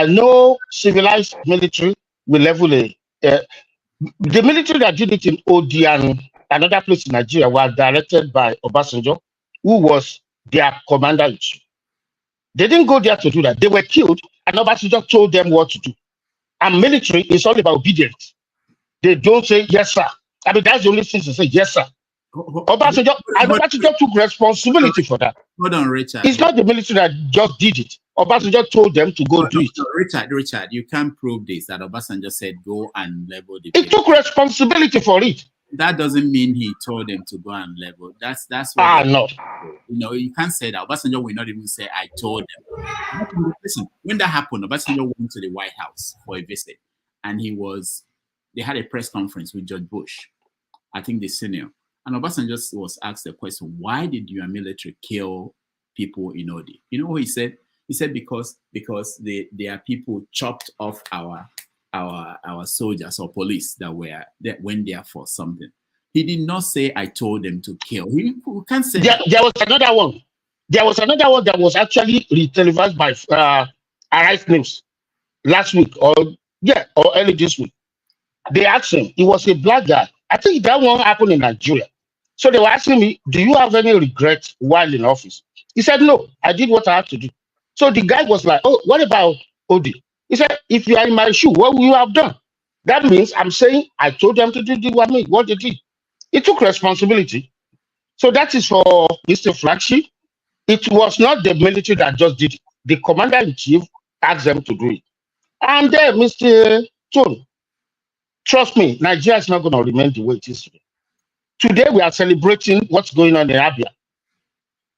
A: no civilized military will level a. The military that did it in OD and another place in Nigeria was directed by Obasanjo, who was their commander-in-chief. They didn't go there to do that. They were killed, and Obasanjo told them what to do. And military is all about obedience. They don't say, yes, sir. I mean, that's the only thing to say, yes, sir. Obasanjo took responsibility for that.
R: Hold on, Richard.
A: It's not the military that just did it. Obasanjo told them to go do it.
R: Richard, you can't prove this, that Obasanjo said go and level the
A: place. He took responsibility for it.
R: That doesn't mean he told them to go and level. That's what
A: no.
R: You can't say that. Obasanjo will not even say I told them. Listen, when that happened, Obasanjo went to the White House for a visit, and they had a press conference with George Bush, I think the senior. And Obasanjo was asked the question, why did your military kill people in Odi? You know what he said? He said because there are people chopped off our soldiers or police that went there for something. He did not say I told them to kill. He can't say
A: there was another one. There was another one that was actually televised by Arise News last week or early this week. They asked him, he was a black guy. I think that one happened in Nigeria. So they were asking me, do you have any regret while in office? He said, no, I did what I had to do. So the guy was like, oh, what about Odi? He said, if you are in my shoe, what will you have done? That means I'm saying I told them to do what they did. He took responsibility. So that is for Mr. Flagship. It was not the military that just did it. The commander-in-chief asked them to do it. And then, Mr. Tone, trust me, Nigeria is not going to remain the way it is today. Today, we are celebrating what's going on in Abia.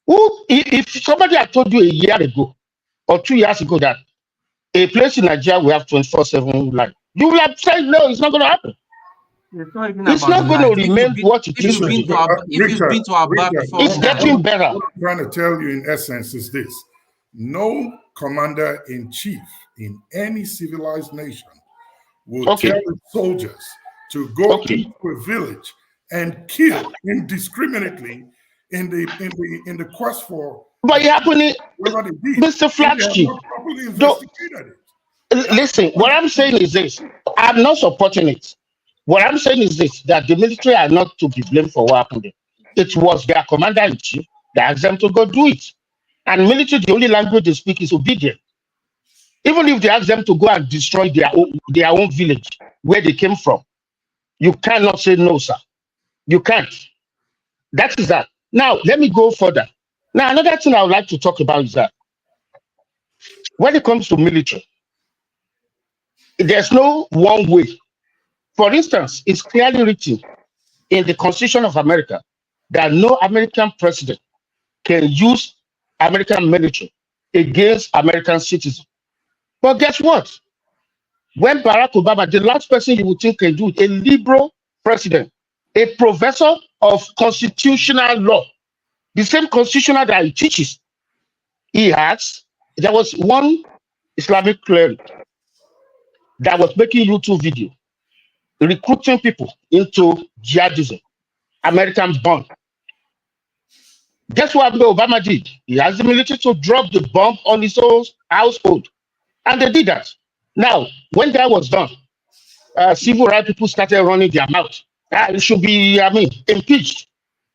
A: If somebody had told you a year ago or 2 years ago that a place in Nigeria will have 24/7 life, you would have said, no, it's not going to happen. It's not going to remain what it is. It's getting better.
O: What I'm trying to tell you in essence is this. No commander-in-chief in any civilized nation will tell the soldiers to go into a village and kill indiscriminately in the quest for.
A: But happening, Mr. Flagship. Listen, what I'm saying is this. I'm not supporting it. What I'm saying is this, that the military are not to be blamed for what happened. It was their commander-in-chief that asked them to go do it. And military, the only language they speak is obedience. Even if they ask them to go and destroy their own village, where they came from, you cannot say no, sir. You can't. That is that. Now, let me go further. Now, another thing I would like to talk about is that when it comes to military, there's no one way. For instance, it's clearly written in the Constitution of America that no American president can use American military against American citizens. But guess what? When Barack Obama, the last person you would think can do it, a liberal president, a professor of constitutional law, the same constitutional that he teaches, there was one Islamic cleric that was making YouTube video, recruiting people into jihadism, American bomb. Guess what Obama did? He asked the military to drop the bomb on his own household. And they did that. Now, when that was done, civil rights people started running their mouth. It should be, impeached.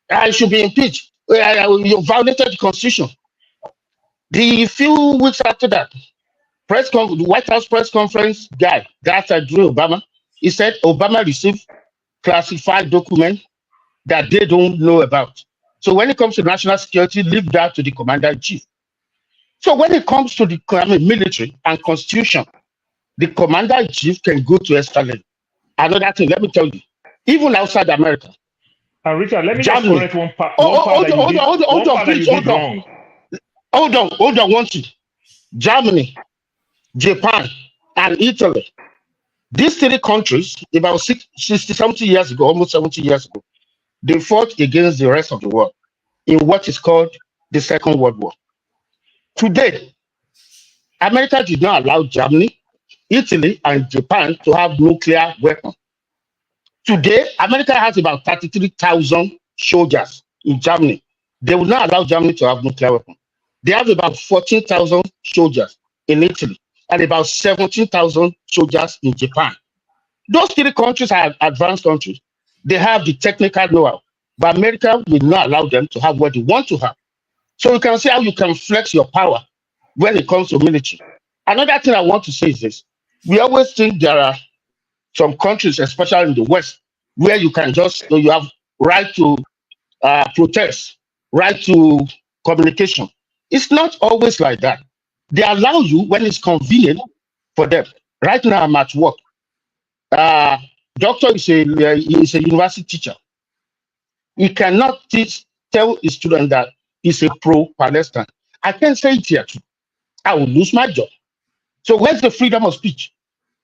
A: It should be impeached. You violated the Constitution. The few weeks after that, the White House press conference guy, that's Drew Obama, he said Obama received classified documents that they don't know about. So when it comes to national security, leave that to the commander-in-chief. So when it comes to the military and constitution, the commander-in-chief can go to extra level. Another thing, let me tell you, even outside America.
B: Richard, let me
A: Germany,
B: just correct one part. Hold
A: on, one thing. Germany, Japan, and Italy. These three countries, about 60-something years ago, almost 70 years ago, they fought against the rest of the world in what is called the Second World War. Today, America did not allow Germany, Italy, and Japan to have nuclear weapons. Today, America has about 33,000 soldiers in Germany. They will not allow Germany to have nuclear weapons. They have about 14,000 soldiers in Italy and about 17,000 soldiers in Japan. Those three countries are advanced countries. They have the technical know-how, but America will not allow them to have what they want to have. So you can see how you can flex your power when it comes to military. Another thing I want to say is this. We always think there are some countries, especially in the West, where you can you have right to protest, right to communication. It's not always like that. They allow you when it's convenient for them. Right now, I'm at work. Doctor is a university teacher. He cannot tell his student that he's a pro-Palestine. I can't say it here too. I will lose my job. So where's the freedom of speech?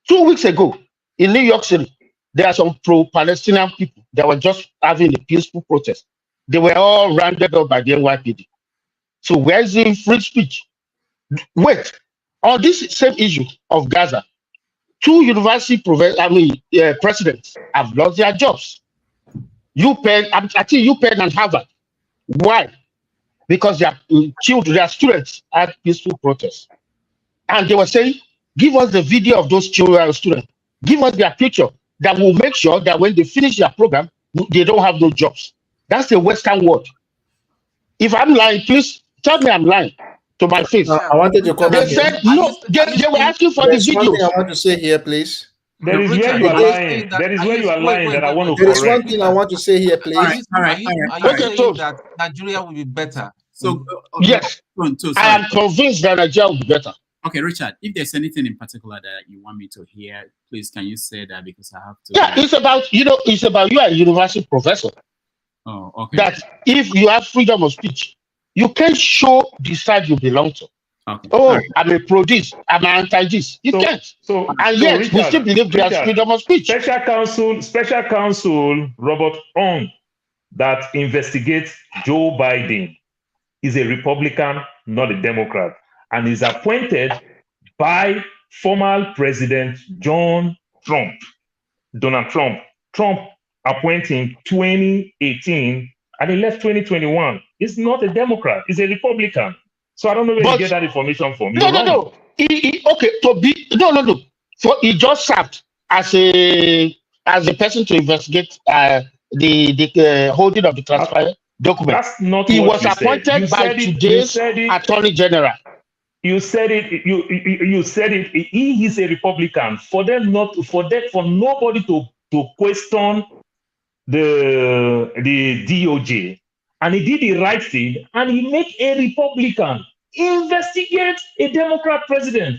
A: 2 weeks ago in New York City, there are some pro-Palestinian people that were just having a peaceful protest. They were all rounded up by the NYPD. So where's the free speech? Wait, on this same issue of Gaza, 2 university presidents have lost their jobs. UPenn, I think UPenn and Harvard. Why? Because their children, their students had peaceful protests. And they were saying, give us the video of those children and students. Give us their picture that will make sure that when they finish their program, they don't have no jobs. That's the Western world. If I'm lying, please tell me I'm lying to my face.
G: I wanted to comment.
A: They said no. They were asking for the
G: There's one thing
A: videos.
G: I want to say here, please.
B: There is where you are lying. There is where you are lying that I want to
G: There is one
B: correct.
G: thing I want to say here, please.
N: Are you saying that Nigeria will be better?
R: So
A: yes, I am convinced that Nigeria will be better.
R: Okay, Richard, if there's anything in particular that you want me to hear, please can you say that, because I have to.
A: Yeah, it's about you are a university professor.
R: Oh, okay.
A: That if you have freedom of speech, you can't show the side you belong to.
R: Okay.
A: Oh, I'm a pro this, I'm an anti this. You can't. And yet
B: Richard,
A: we still believe there's freedom of speech.
B: Special Counsel Robert Ong that investigates Joe Biden is a Republican, not a Democrat, and is appointed by former President Donald Trump. Trump appointed him 2018 and he left 2021. He's not a Democrat, he's a Republican. So I don't know where you get that information from.
A: No. So he just served as a person to investigate the holding of the classified document.
B: That's not
A: he
B: what
A: was appointed by today's Attorney General.
B: You said it. You said it. He is a Republican. For nobody to question the DOJ, and he did the right thing, and he made a Republican investigate a Democrat president.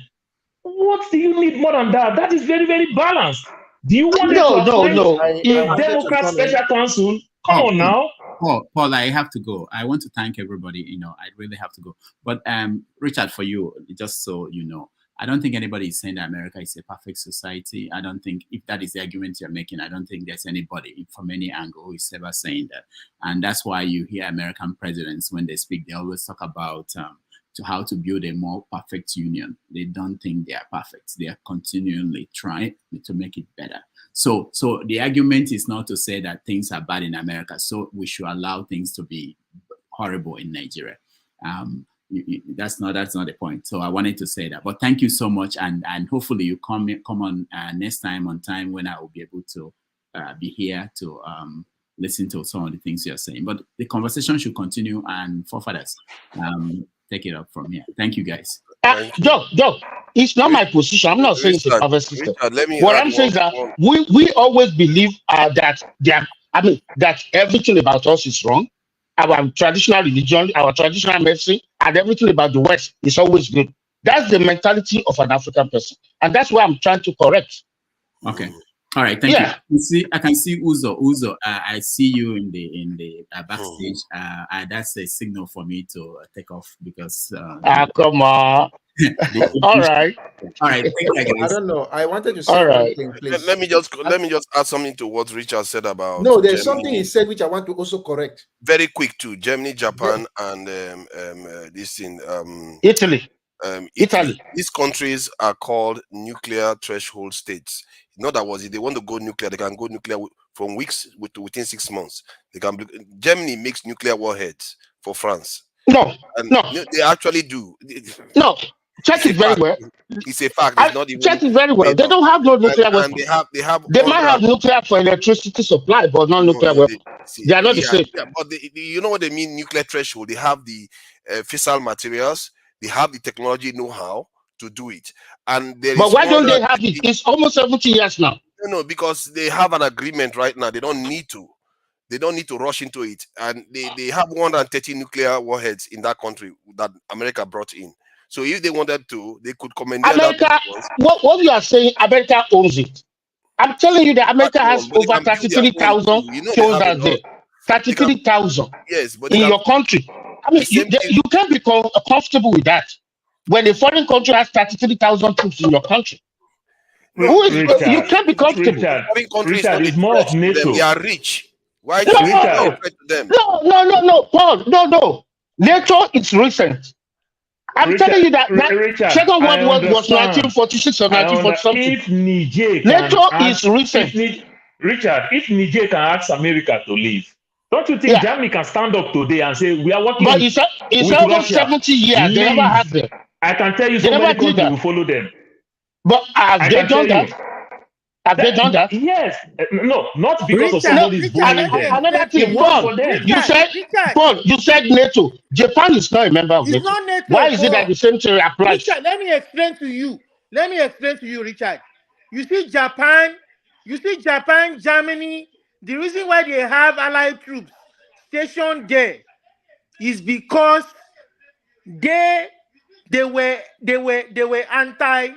B: What do you need more than that? That is very, very balanced. Do you want a Democrat special counsel? Come on now.
R: Paul, I have to go. I want to thank everybody. I really have to go. But Richard, for you, just so you know, I don't think anybody is saying that America is a perfect society. I don't think, if that is the argument you're making, I don't think there's anybody from any angle who is ever saying that. And that's why you hear American presidents, when they speak, they always talk about to how to build a more perfect union. They don't think they are perfect. They are continually trying to make it better. So the argument is not to say that things are bad in America, so we should allow things to be horrible in Nigeria. That's not the point. So I wanted to say that. But thank you so much, and hopefully you come on next time on time, when I will be able to be here to listen to some of the things you're saying. But the conversation should continue, and forefathers, take it up from here. Thank you, guys.
A: Doc, it's not my position. I'm not saying it's a perfect system. What I'm saying is that we always believe that that everything about us is wrong. Our traditional religion, our traditional medicine, and everything about the West is always good. That's the mentality of an African person, and that's what I'm trying to correct.
R: Okay. All right, thank you. I can see Uzo. Uzo, I see you in the backstage. That's a signal for me to take off, because.
A: Come on. All right.
G: I don't know. I wanted to say something, please.
T: Let me just add something to what Richard said about.
G: No, there's something he said which I want to also correct.
T: Very quick too. Germany, Japan, and this in
A: Italy.
T: Italy. These countries are called nuclear threshold states. Not that was it. They want to go nuclear. They can go nuclear from weeks to within 6 months. They can. Germany makes nuclear warheads for France.
A: No.
T: They actually do.
A: No. Check it very well.
T: It's a fact. It's not even
A: check it very well. They don't have no nuclear weapons. They might have nuclear for electricity supply, but not nuclear weapons. They are not the same.
T: Yeah, but you know what they mean? Nuclear threshold. They have the fissile materials. They have the technology know-how to do it. And
A: but why don't they have it? It's almost 70 years now.
T: No, because they have an agreement right now. They don't need to. They don't need to rush into it. And they have 130 nuclear warheads in that country that America brought in. So if they wanted to, they could commandeer
A: America, what you are saying, America owns it. I'm telling you that America has over 33,000 soldiers there. 33,000 in your country. I mean, you can't be comfortable with that when a foreign country has 33,000 troops in your country. You can't be comfortable.
B: Richard is more of NATO.
T: They are rich. Why
A: them? No, Paul, no. NATO is recent. I'm telling you that Second World War was 1946 or 1940 something. NATO is recent.
B: Richard, if Niger can ask America to leave, don't you think Germany can stand up today and say we are working?
A: But it's almost 70 years. They never have them.
B: I can tell you so many countries will follow them.
A: But have they done that? Have they done that?
B: Yes. No, not because of
S: Richard,
B: somebody's bullying
S: let me
B: them.
A: Another
S: explain to
B: It
A: thing,
S: you.
B: works
A: Paul,
B: for them.
A: you said,
S: Richard,
A: Paul, you said NATO. Japan is not a member of
S: it's
A: NATO.
S: not NATO,
A: Why is it that
S: Paul.
A: the same thing applies?
S: Richard, let me explain to you. Richard. You see Japan, Germany. The reason why they have allied troops stationed there is because they were anti.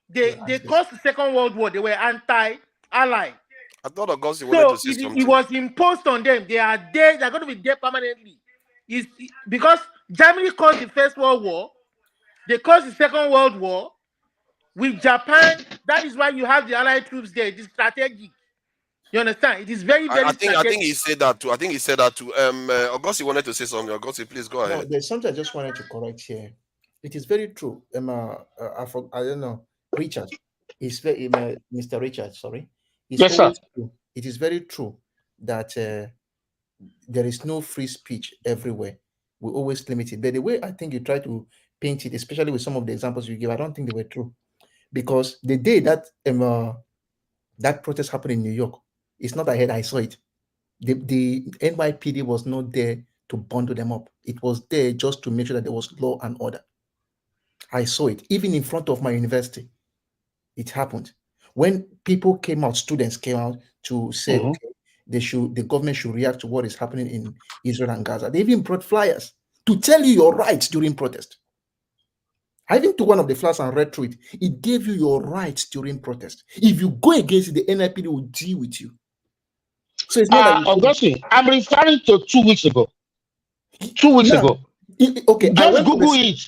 S: They caused the Second World War. They were anti-ally.
T: I thought Augusti wanted
S: So
T: to say
S: it
T: something.
S: was imposed on them. They are there. They're going to be there permanently. Is because Germany caused the First World War. They caused the Second World War with Japan. That is why you have the allied troops there. It is strategic. You understand? It is very, very
T: I
S: strategic.
T: think he said that too. Augusti wanted to say something. Augusti, please go ahead.
G: No, there's something I just wanted to correct here. It is very true. I don't know. Richard is very Mr. Richard. Sorry, it's
A: Yes,
G: always
A: sir.
G: true. It is very true that there is no free speech everywhere. We always limit it. But the way I think you try to paint it, especially with some of the examples you give, I don't think they were true, because the day that that protest happened in New York, it's not ahead. I saw it. The NYPD was not there to bundle them up. It was there just to make sure that there was law and order. I saw it even in front of my university. It happened when people came out. Students came out to say, okay, the government should react to what is happening in Israel and Gaza. They even brought flyers to tell you your rights during protest. I even took one of the flyers and read through it. It gave you your rights during protest. If you go against it, the NIPD will deal with you. So it's not like
A: Augustine, I'm referring to 2 weeks ago. 2 weeks ago.
G: Okay,
A: just Google it.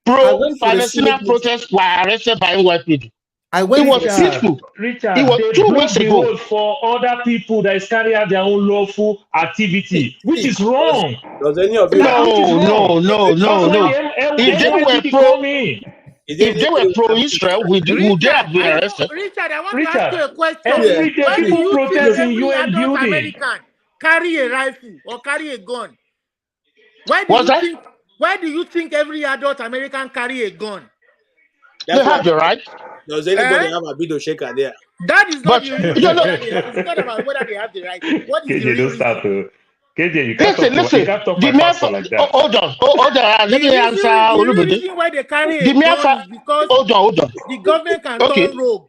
A: Pro-Palestinian protests were arrested by NYPD. It was peaceful.
B: Richard,
A: it was
B: they
A: 2
B: block
A: weeks
B: the
A: ago.
B: road for other people that is carrying out their own lawful activity, which is wrong.
H: Does any of you?
A: No. If they were pro-Israel, would they have been arrested?
S: Richard, I want to ask you a question.
B: Every day
S: Why do
B: people
S: you think
B: protest in
S: every
B: UN
S: adult
B: building.
S: American carry a rifle or carry a gun? Why do you think every adult American carry a gun?
A: They have the right.
H: Does anybody have a video shaker there?
S: That is not the reason whether they have. It's not about whether they have the right. What is the real reason?
B: KJ, you can't talk
A: the
B: my pastor like that.
A: Hold on. Let me answer.
S: The reason why they carry a gun is because
A: hold on.
S: The government can turn rogue.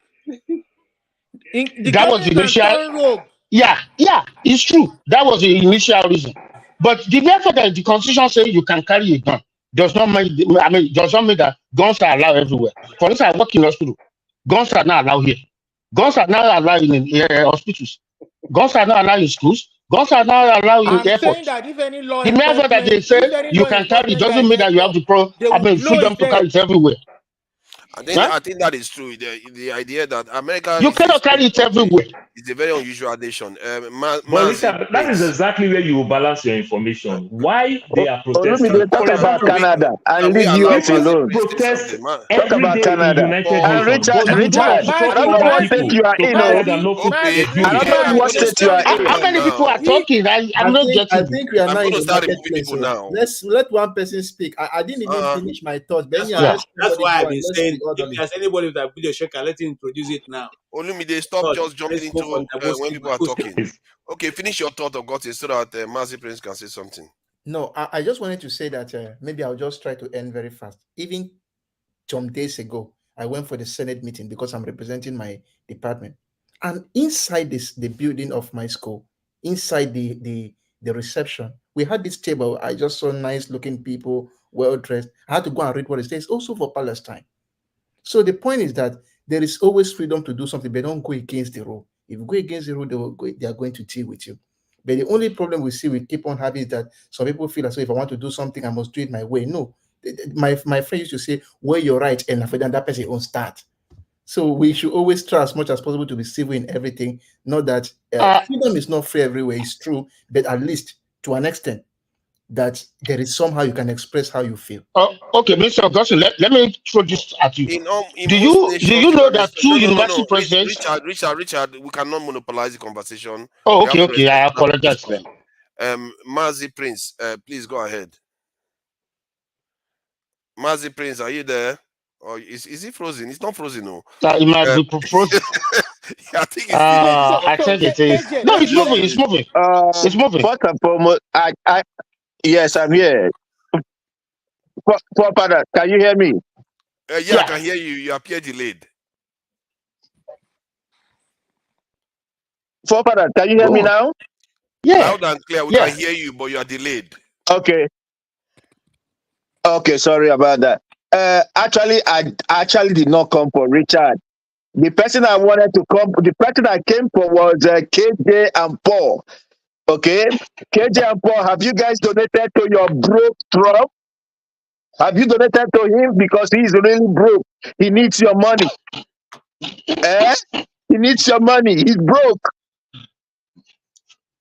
A: That was the initial. Yeah, it's true. That was the initial reason. But the mere fact that the Constitution says you can carry a gun does not mean that guns are allowed everywhere. For instance, I work in hospital. Guns are not allowed here. Guns are not allowed in hospitals. Guns are not allowed in schools. Guns are not allowed in airports.
S: Saying that if any law
A: the mere fact that they say you can carry it doesn't mean that you have the freedom to carry it everywhere.
T: I think that is true. The idea that America
A: you cannot carry it everywhere.
T: It's a very unusual nation.
B: Richard, that is exactly where you will balance your information. Why they are protesting?
K: They talk about Canada and leave US alone.
B: Protest
K: talk about Canada. And Richard, I don't know what state you are in. I don't know what state you are in.
A: How many people are talking? I'm not getting.
G: I think we are now in the marketplace now. Let one person speak. I didn't even finish my thoughts.
H: That's why I've been saying, if there's anybody with a video shaker, let him introduce it now.
T: Olumide, stop just jumping into when people are talking. Okay, finish your thought of God so that Mazi Prince can say something.
G: No, I just wanted to say that maybe I'll just try to end very fast. Even some days ago, I went for the Senate meeting because I'm representing my department. And inside the building of my school, inside the reception, we had this table. I just saw nice looking people, well dressed. I had to go and read what it says, also for Palestine. So the point is that there is always freedom to do something, but don't go against the rule. If you go against the rule, they are going to deal with you. But the only problem we keep on having is that some people feel as though if I want to do something, I must do it my way. No, my friend used to say, "Where you're right, and after that person won't start." So we should always try as much as possible to be civil in everything. Not that freedom is not free everywhere. It's true, but at least to an extent, that there is somehow you can express how you feel.
A: Okay, Mr. Augustine, let me throw this at you. Do you know that two university presidents?
T: Richard, we cannot monopolize the conversation.
A: Oh, okay, I apologize then.
T: Mazi Prince, please go ahead. Mazi Prince, are you there? Or is he frozen? It's not frozen, no.
A: It might be frozen.
T: I think it's still
A: I think it is.
S: KJ,
A: No,
S: let
A: it's
S: me
A: moving. It's moving. It's moving.
K: First and foremost, yes, I'm here. Father, can you hear me?
T: yeah, I can hear you. You appear delayed.
K: Father, can you hear me now?
A: Yeah.
T: Loud and clear. We can hear you, but you are delayed.
K: Okay. Okay, sorry about that. Actually, I actually did not come for Richard. The person I wanted to come, the person I came for was KJ and Paul. Okay, KJ and Paul, have you guys donated to your broke Trump? Have you donated to him because he's really broke? He needs your money. He needs your money. He's broke.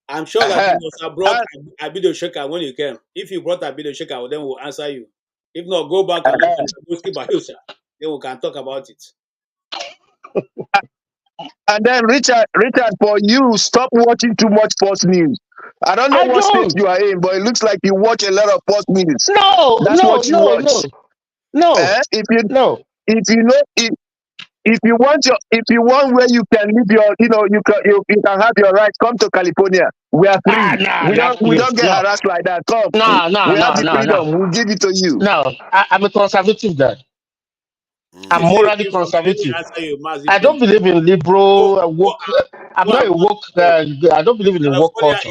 H: I'm sure that you must have brought Abido Sheka when you came. If you brought Abido Sheka, then we'll answer you. If not, go back and then we can talk about it.
K: And then Richard, for you, stop watching too much Fox News. I don't know what state you are in, but it looks like you watch a lot of Fox News. That's what you watch. If you want where you can live your, you can have your rights. Come to California. We are free. We don't get harassed like that. Come. We have the freedom. We'll give it to you.
A: No, I'm a conservative guy. I'm morally conservative. I don't believe in liberal woke. I'm not a woke. I don't believe in the woke culture.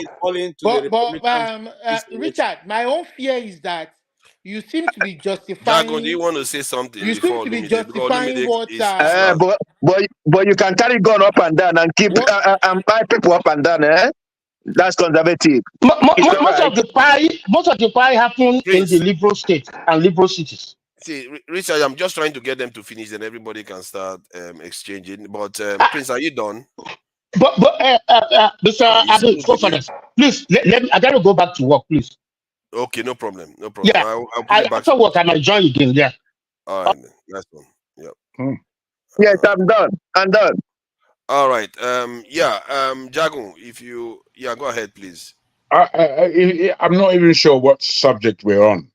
S: Richard, my own fear is that you seem to be justifying.
T: Jago, do you want to say something?
S: You seem to be justifying what.
K: But you can carry gun up and down and keep and buy people up and down. That's conservative.
A: Most of the pie happen in the liberal states and liberal cities.
T: See, Richard, I'm just trying to get them to finish, and everybody can start exchanging. But Prince, are you done?
A: But Mr. Abdul, please let me. I gotta go back to work, please.
T: Okay, no problem, no problem.
A: Yeah, after work I might join again. Yeah.
T: All right, nice one. Yep.
K: Yes, I'm done. I'm done.
T: All right. Jago, if you go ahead, please.
U: I'm not even sure what subject we're on.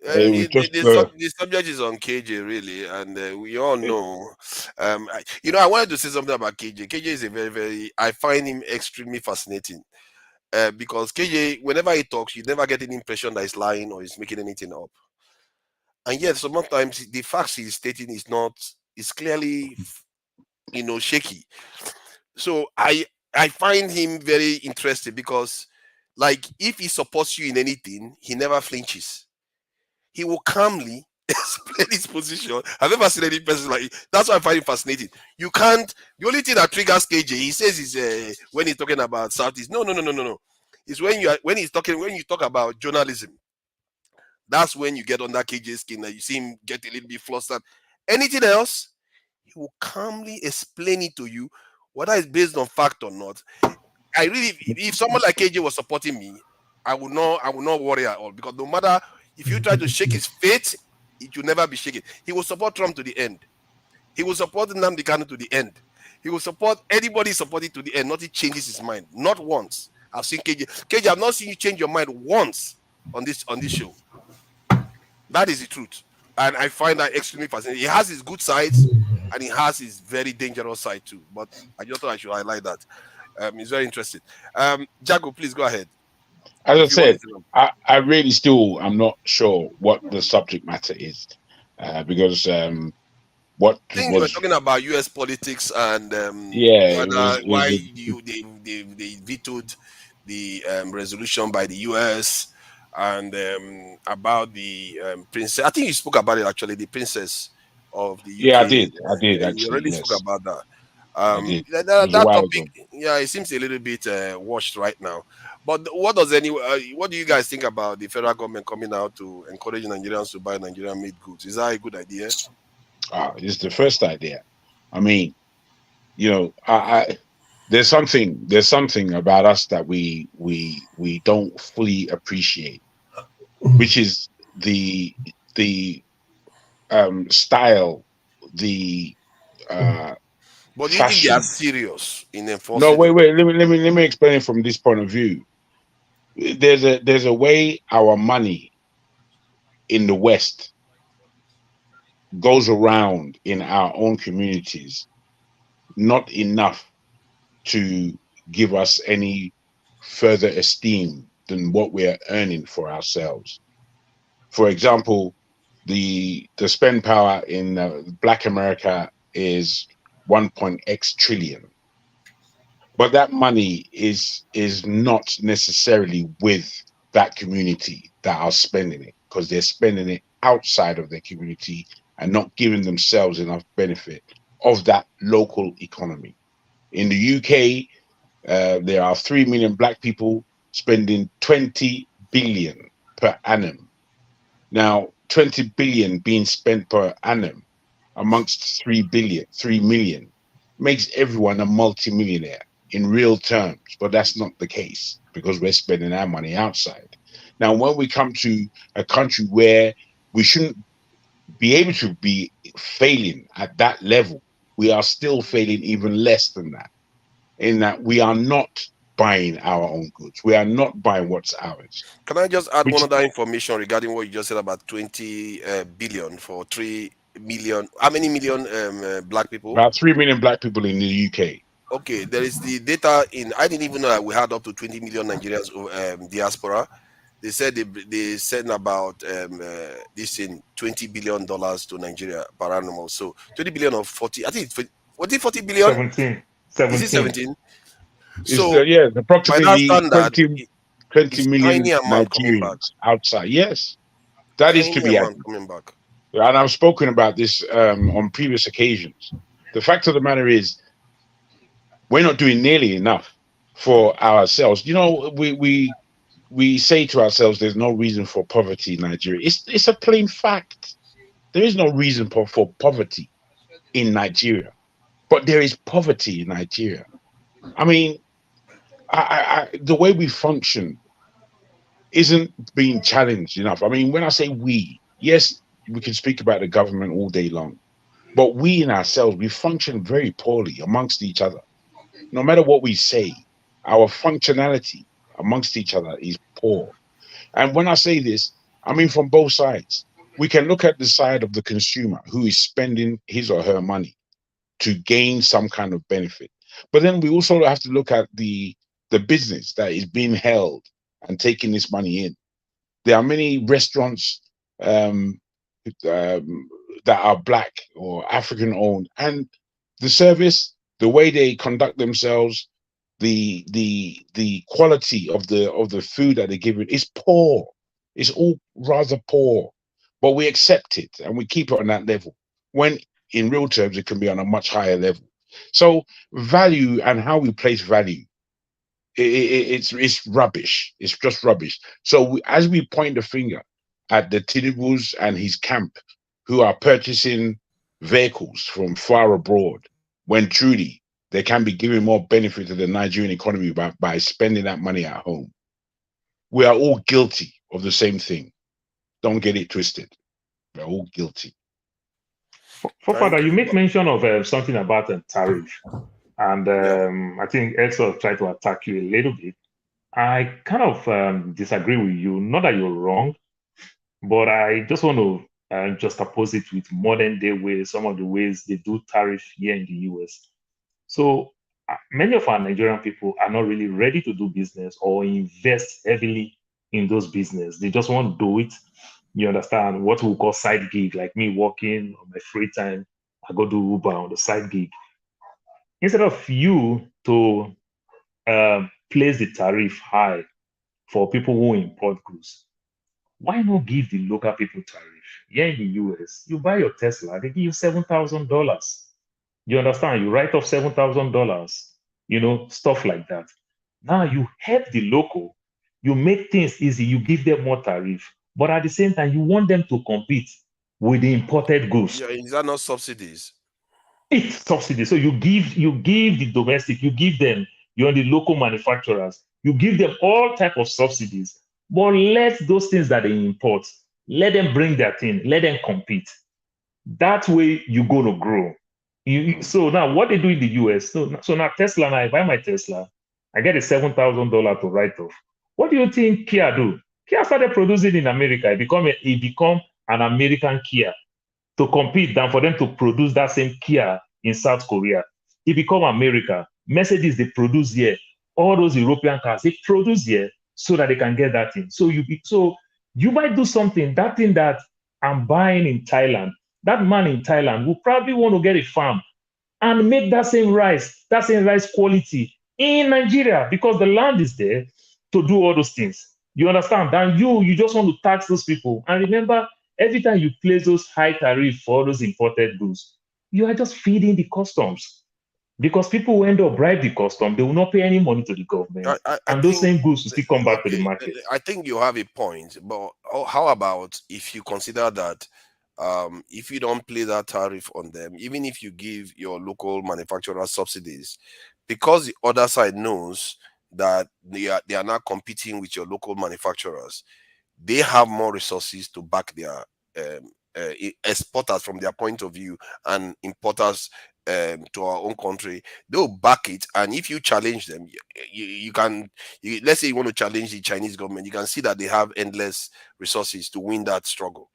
T: The subject is on KJ, really, and we all know. I wanted to say something about KJ. KJ is a very, very. I find him extremely fascinating because KJ, whenever he talks, you never get an impression that he's lying or he's making anything up. And yet, sometimes the facts he's stating is clearly, shaky. So I find him very interesting because, like, if he supports you in anything, he never flinches. He will calmly explain his position. I've never seen any person like it. That's why I find it fascinating. You can't. The only thing that triggers KJ, he says, is when he's talking about Southeast. No. It's when you talk about journalism. That's when you get under KJ's skin and you see him get a little bit flustered. Anything else, he will calmly explain it to you, whether it's based on fact or not. If someone like KJ was supporting me, I would not worry at all, because no matter if you try to shake his faith, it will never be shaken. He will support Trump to the end. He will support Nnamdi Kanu to the end. He will support anybody supporting to the end. Nothing changes his mind. Not once. I've seen KJ. KJ, I've not seen you change your mind once on this show. That is the truth. And I find that extremely fascinating. He has his good sides and he has his very dangerous side too. But I just thought I should highlight that. It's very interesting. Jago, please go ahead.
U: As I said, I really still am not sure what the subject matter is, because
T: you were talking about U.S. politics and why they vetoed the resolution by the U.S. and about the princess. I think you spoke about it actually, the princess of the UK.
U: Yeah, I did actually.
T: You already spoke about that.
U: That
T: topic, it seems a little bit washed right now. But what do you guys think about the federal government coming out to encourage Nigerians to buy Nigerian-made goods? Is that a good idea?
U: It's the first idea. I mean, there's something about us that we don't fully appreciate, which is the style, the
T: but do you think they are serious in enforcing?
U: No, wait. Let me explain it from this point of view. There's a way our money in the West goes around in our own communities, not enough to give us any further esteem than what we're earning for ourselves. For example, the spend power in Black America is 1.x trillion, but that money is not necessarily with that community that are spending it, because they're spending it outside of their community and not giving themselves enough benefit of that local economy. In the UK, there are 3 million Black people spending 20 billion per annum. Now, 20 billion being spent per annum amongst 3 million makes everyone a multimillionaire in real terms, but that's not the case because we're spending our money outside. Now, when we come to a country where we shouldn't be able to be failing at that level, we are still failing even less than that, in that we are not buying our own goods. We are not buying what's ours.
T: Can I just add one other information regarding what you just said about 20 billion for 3 million? How many million Black people?
U: About 3 million Black people in the UK.
T: Okay, there is the data in. I didn't even know that we had up to 20 million Nigerians diaspora. They said they sent about this in $20 billion to Nigeria per annum. So 20 billion of 40. I think what is 40 billion?
B: 17.
T: Is it 17?
U: So yes, approximately
T: by that standard,
U: 20 million
T: tiny amount coming back.
U: Nigerians outside. Yes, that is to
T: Tiny
U: be
T: amount
U: added.
T: coming back.
U: And I've spoken about this on previous occasions. The fact of the matter is, we're not doing nearly enough for ourselves. You know, we say to ourselves, there's no reason for poverty in Nigeria. It's a plain fact. There is no reason for poverty in Nigeria, but there is poverty in Nigeria. I mean, the way we function isn't being challenged enough. I mean, when I say we, yes, we can speak about the government all day long, but we in ourselves, we function very poorly amongst each other. No matter what we say, our functionality amongst each other is poor. And when I say this, I mean from both sides. We can look at the side of the consumer who is spending his or her money to gain some kind of benefit. But then we also have to look at the business that is being held and taking this money in. There are many restaurants that are Black or African owned, and the service, the way they conduct themselves, the quality of the food that they're giving is poor. It's all rather poor, but we accept it and we keep it on that level, when in real terms it can be on a much higher level. So value and how we place value, it's rubbish. It's just rubbish. So as we point the finger at the Tinubus and his camp, who are purchasing vehicles from far abroad, when truly they can be giving more benefit to the Nigerian economy by spending that money at home, we are all guilty of the same thing. Don't get it twisted. We're all guilty.
B: Father, you make mention of something about a tariff, and I think Elsa tried to attack you a little bit. I kind of disagree with you. Not that you're wrong, but I just want to just oppose it with modern day ways, some of the ways they do tariff here in the US. So many of our Nigerian people are not really ready to do business or invest heavily in those business. They just want to do it. You understand, what we call side gig, like me working on my free time, I go do Uber on the side gig. Instead of you to place the tariff high for people who import goods, why not give the local people tariff? Here in the US, you buy your Tesla, they give you $7,000. You understand? You write off $7,000, you know, stuff like that. Now you help the local, you make things easy, you give them more tariff, but at the same time, you want them to compete with the imported goods.
T: Yeah, is that not subsidies?
B: It's subsidies. So you give the domestic, you give them, you're the local manufacturers, you give them all type of subsidies, but let those things that they import, let them bring their thing, let them compete. That way you're going to grow. So now what they do in the US, so now Tesla, now I buy my Tesla, I get a $7,000 to write off. What do you think Kia do? Kia started producing in America. It become an American Kia to compete than for them to produce that same Kia in South Korea. It become America. Mercedes they produce here, all those European cars they produce here so that they can get that thing. So you might do something, that thing that I'm buying in Thailand, that man in Thailand will probably want to get a farm and make that same rice quality in Nigeria because the land is there to do all those things. You understand? Then you just want to tax those people. And remember, every time you place those high tariff for those imported goods, you are just feeding the customs. Because people who end up bribe the custom, they will not pay any money to the government. And those same goods will still come back to the market.
T: I think you have a point, but how about if you consider that if you don't play that tariff on them, even if you give your local manufacturers subsidies, because the other side knows that they are not competing with your local manufacturers, they have more resources to back their exporters from their point of view and importers to our own country. They'll back it, and if you challenge them, you can let's say you want to challenge the Chinese government, you can see that they have endless resources to win that struggle,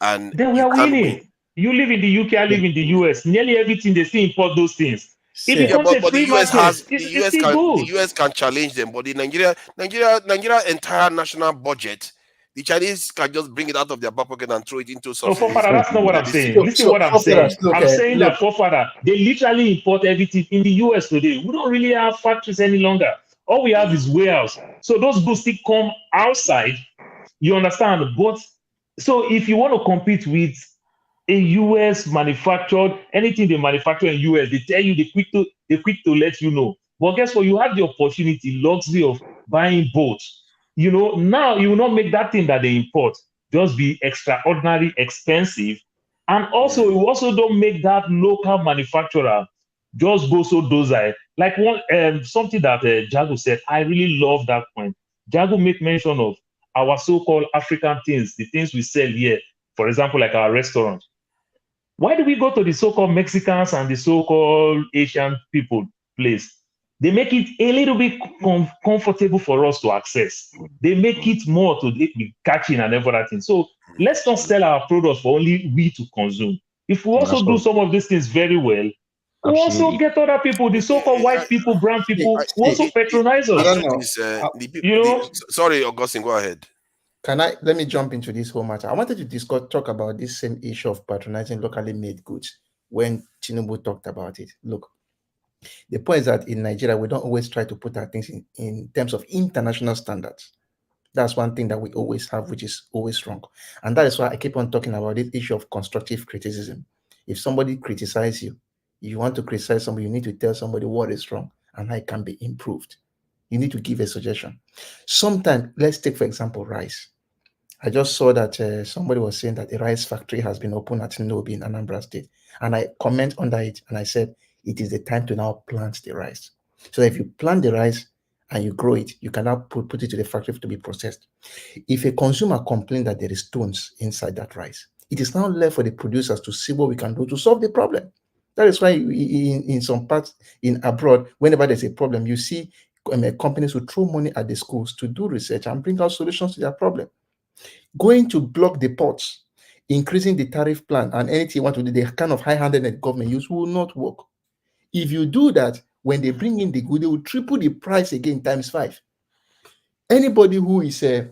T: and
B: then we are winning. You live in the UK, I live in the US. Nearly everything they still import those things. If it becomes a free market,
T: the US can challenge them, but the Nigeria entire national budget, the Chinese can just bring it out of their back pocket and throw it into subsidies.
B: No, forefather, that's not what I'm saying. Listen to what I'm saying. I'm saying that forefather, they literally import everything in the US today. We don't really have factories any longer. All we have is warehouse. So those goods still come outside. You understand? But so if you want to compete with a US manufactured, anything they manufacture in US, they tell you, they quick to let you know. But guess what? You have the opportunity, luxury of buying both. You know, now you will not make that thing that they import just be extraordinary expensive. And also, you also don't make that local manufacturer just go so docile. Like something that Jago said, I really love that point. Jago make mention of our so-called African things, the things we sell here, for example, like our restaurant. Why do we go to the so-called Mexicans and the so-called Asian people place? They make it a little bit comfortable for us to access. They make it more to be catching and everything. So let's not sell our products for only we to consume. If we also do some of these things very well, we also get other people, the so-called white people, brown people, who also patronize us.
T: Sorry, Augustine, go ahead.
G: Let me jump into this whole matter. I wanted to talk about this same issue of patronizing locally made goods when Tinubu talked about it. Look, the point is that in Nigeria, we don't always try to put our things in terms of international standards. That's one thing that we always have, which is always wrong. And that is why I keep on talking about this issue of constructive criticism. If somebody criticizes you, if you want to criticize somebody, you need to tell somebody what is wrong and how it can be improved. You need to give a suggestion. Sometimes, let's take, for example, rice. I just saw that somebody was saying that a rice factory has been opened at Nobi in Anambra State. And I comment under it and I said, it is the time to now plant the rice. So if you plant the rice and you grow it, you can now put it to the factory to be processed. If a consumer complains that there is stones inside that rice, it is now left for the producers to see what we can do to solve the problem. That is why in some parts in abroad, whenever there's a problem, you see companies who throw money at the schools to do research and bring out solutions to their problem. Going to block the ports, increasing the tariff plan, and anything you want to do, the kind of high-handed government use will not work. If you do that, when they bring in the good, they will triple the price again times 5. Anybody who is a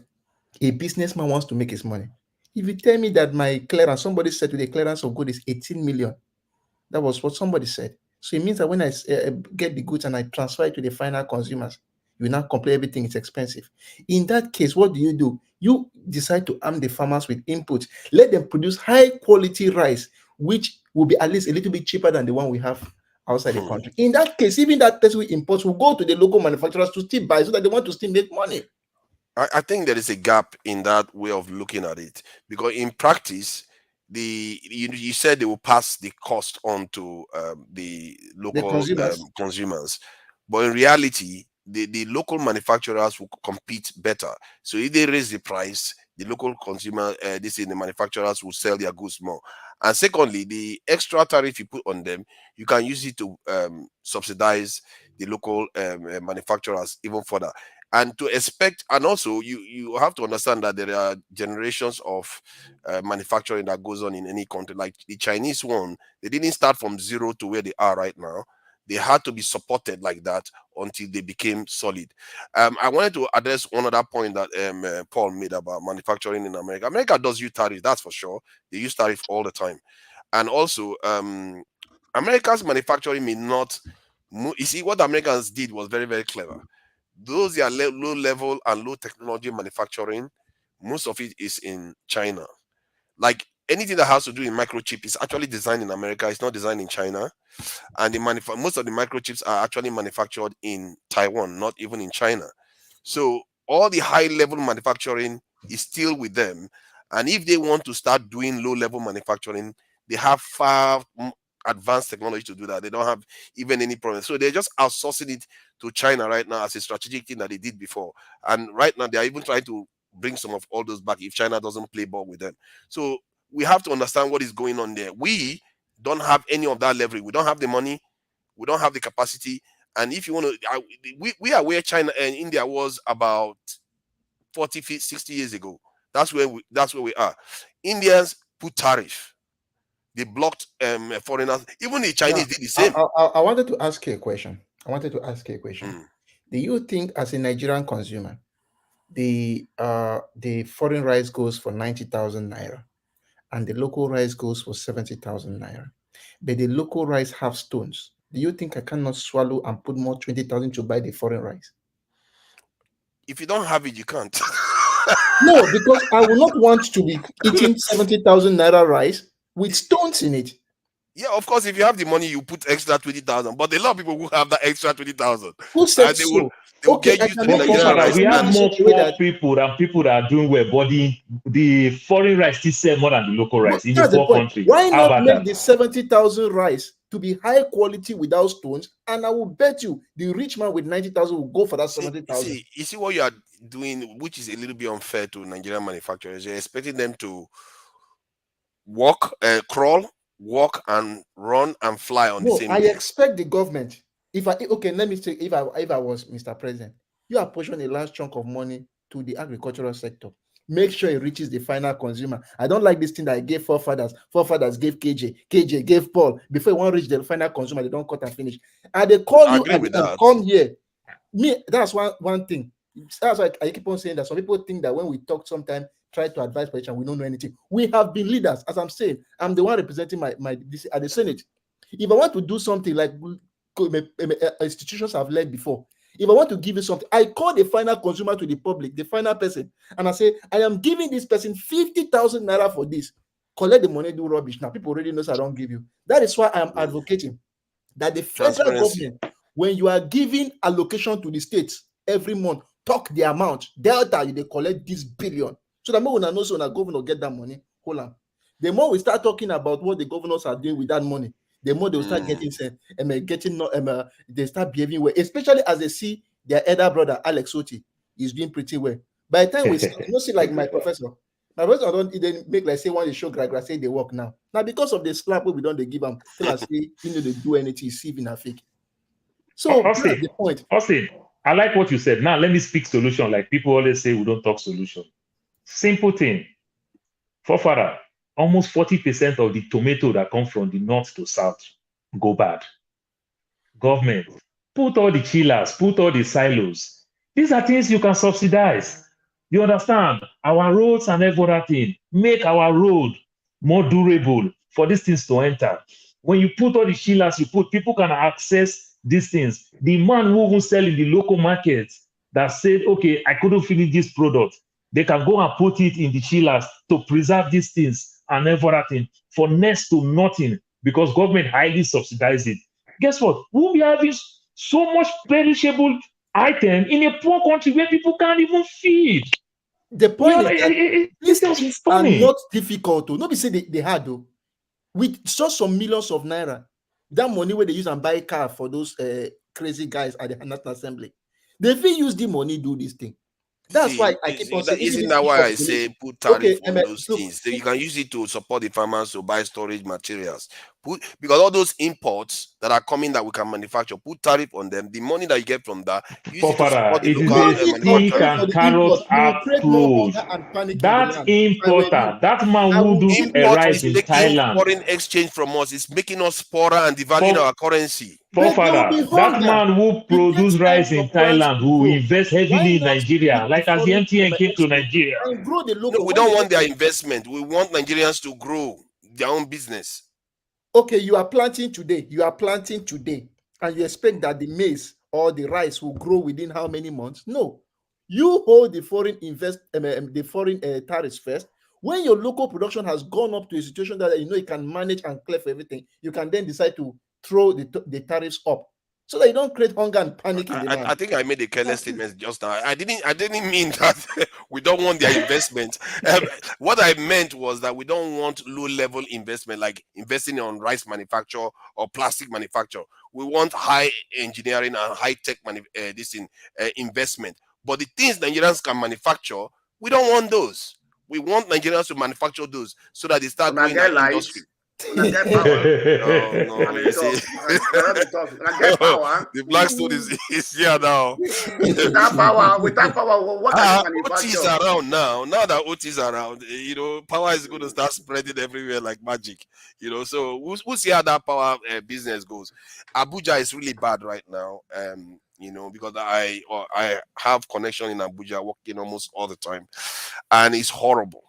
G: businessman wants to make his money. If you tell me that my clearance, somebody said to the clearance of good is 18 million, that was what somebody said. So it means that when I get the goods and I transfer it to the final consumers, you now complain everything is expensive. In that case, what do? You decide to arm the farmers with inputs. Let them produce high quality rice, which will be at least a little bit cheaper than the one we have outside the country. In that case, even that person who imports will go to the local manufacturers to still buy so that they want to still make money.
T: I think there is a gap in that way of looking at it, because in practice, you said they will pass the cost on to the local consumers, but in reality, the local manufacturers will compete better. So if they raise the price, the local consumer, the manufacturers will sell their goods more. And secondly, the extra tariff you put on them, you can use it to subsidize the local manufacturers even further. And to expect, and also you have to understand that there are generations of manufacturing that goes on in any country. Like the Chinese one, they didn't start from zero to where they are right now. They had to be supported like that until they became solid. I wanted to address one other point that Paul made about manufacturing in America. America does use tariff, that's for sure. They use tariff all the time. And also, America's manufacturing may not move. You see, what the Americans did was very, very clever. Those are low level and low technology manufacturing, most of it is in China. Like anything that has to do in microchip is actually designed in America. It's not designed in China. And most of the microchips are actually manufactured in Taiwan, not even in China. So all the high level manufacturing is still with them. And if they want to start doing low level manufacturing, they have far advanced technology to do that. They don't have even any problem. So they're just outsourcing it to China right now as a strategic thing that they did before. And right now they're even trying to bring some of all those back if China doesn't play ball with them. So we have to understand what is going on there. We don't have any of that leverage. We don't have the money. We don't have the capacity. And if you want to, we are where China and India was about 40, 60 years ago. That's where we are. Indians put tariff. They blocked foreigners. Even the Chinese did the same.
G: I wanted to ask you a question. Do you think, as a Nigerian consumer, the foreign rice goes for 90,000 naira and the local rice goes for 70,000 naira, but the local rice have stones? Do you think I cannot swallow and put more 20,000 to buy the foreign rice?
T: If you don't have it, you can't.
G: No, because I will not want to be eating 70,000 naira rice with stones in it.
T: Yeah, of course, if you have the money, you put extra 20,000. But a lot of people who have that extra 20,000.
G: Who said so?
T: They will get used to the Nigerian rice.
B: We have more poor people than people that are doing well, but the foreign rice still sell more than the local rice in the poor country.
G: Why not make the 70,000 rice to be high quality without stones? And I will bet you the rich man with 90,000 will go for that 70,000.
T: You see what you are doing, which is a little bit unfair to Nigerian manufacturers. You're expecting them to walk, crawl, walk and run and fly on the same day.
G: I expect the government. Let me say, if I was Mr. President, you are pushing a large chunk of money to the agricultural sector. Make sure it reaches the final consumer. I don't like this thing that I gave forefathers. Forefathers gave KJ gave Paul. Before you want to reach the final consumer, they don't cut and finish. And they call you and come here. That's one thing. That's why I keep on saying that some people think that when we talk sometimes, try to advise politicians, we don't know anything. We have been leaders, as I'm saying. I'm the one representing my at the Senate. If I want to do something like institutions have led before, if I want to give you something, I call the final consumer to the public, the final person, and I say, I am giving this person 50,000 naira for this. Collect the money, do rubbish. Now, people already know I don't give you. That is why I am advocating that the federal government, when you are giving allocation to the states every month, talk the amount. Delta, they collect this billion. So the more we know, so the governor get that money. Hold on. The more we start talking about what the governors are doing with that money, the more they will start getting they start behaving well, especially as they see their elder brother Alex Oti is doing pretty well. By the time we start, see like my professor don't even make like say when they show Gragra say they work now. Now because of the slap we don't they give them, tell us say they do anything, see in a fake. So that's the point.
B: Austin, I like what you said. Now let me speak solution. Like people always say, we don't talk solution. Simple thing. Forefather, almost 40% of the tomato that come from the north to south go bad. Government, put all the chillers, put all the silos. These are things you can subsidize. You understand? Our roads and everything. Make our road more durable for these things to enter. When you put all the chillers, people can access these things. The man who will sell in the local market that said, okay, I couldn't finish this product, they can go and put it in the chillers to preserve these things and everything for next to nothing because government highly subsidizes it. Guess what? We'll be having so much perishable item in a poor country where people can't even feed.
G: The point is that these things are not difficult to. Nobody say they hard though. With just some millions of naira, that money where they use and buy a car for those crazy guys at the National Assembly, they will use the money do this thing. That's why I keep on saying.
T: Isn't that why I say put tariff on those things? So you can use it to support the farmers to buy storage materials. Because all those imports that are coming that we can manufacture, put tariff on them. The money that you get from that, use it to support the
B: It is
T: local
B: a stick
T: manufacturer.
B: and carrot approach. That importer, that man who do a
T: Import
B: rice
T: is
B: in
T: taking
B: Thailand,
T: foreign exchange from us. It's making us poorer and devaluing our currency.
B: forefather, that man who produce rice in Thailand, who invest heavily in Nigeria, like as the MTN came to Nigeria.
D: And grow the
T: No,
D: local.
T: we don't want their investment. We want Nigerians to grow their own business.
D: Okay, you are planting today, and you expect that the maize or the rice will grow within how many months? No, you hold the foreign tariffs first. When your local production has gone up to a situation that you know you can manage and clear for everything, you can then decide to throw the tariffs up so that you don't create hunger and panic in the land.
T: I think I made a careless statement just now. I didn't mean that we don't want their investment. What I meant was that we don't want low-level investment, like investing on rice manufacture or plastic manufacture. We want high engineering and high-tech investment. But the things Nigerians can manufacture, we don't want those. We want Nigerians to manufacture those so that they start growing our industry.
P: Una get power.
T: No, you see. The Blackstone is here now.
P: Without power, what can you
T: OT is
P: manufacture?
T: around now. Now that OT is around, you know, power is going to start spreading everywhere like magic. You know, so we'll see how that power business goes. Abuja is really bad right now. You know, because I have connection in Abuja, working almost all the time, and it's horrible.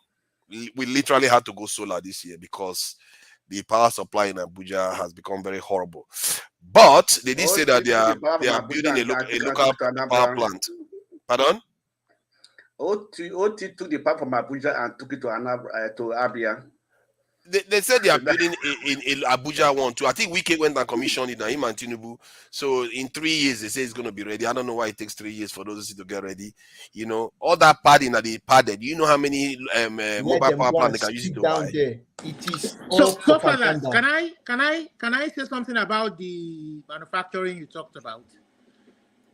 T: We literally had to go solar this year because the power supply in Abuja has become very horrible. But they did say that they are building a local power plant. Pardon?
P: OT took the power from Abuja and took it to Abia.
T: They said they are building in Abuja one too. I think Wike went and commissioned it, him and Tinubu. So in 3 years, they say it's going to be ready. I don't know why it takes 3 years for those to get ready. You know, all that padding that they padded. You know how many mobile power plants they can use it to buy.
D: There. It is
S: So fathers, can I say something about the manufacturing you talked about?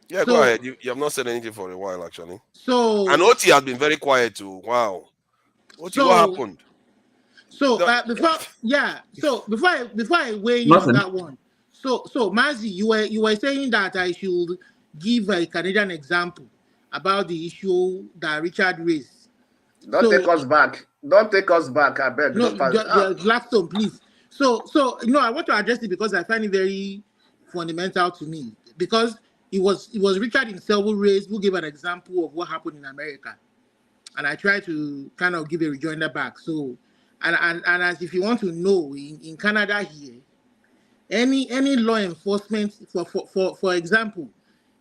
T: Yeah, go ahead. You have not said anything for a while, actually.
S: So
T: and OT has been very quiet too. Wow. OT, what happened?
S: So before I weigh in on that one, so Mazi, you were saying that I should give a Canadian example about the issue that Richard raised.
P: Don't take us back. I beg.
S: No, Blackstone, please. So I want to address it because I find it very fundamental to me, because it was Richard himself who gave an example of what happened in America, and I try to kind of give a rejoinder back. So. And as if you want to know, in Canada here, any law enforcement, for example,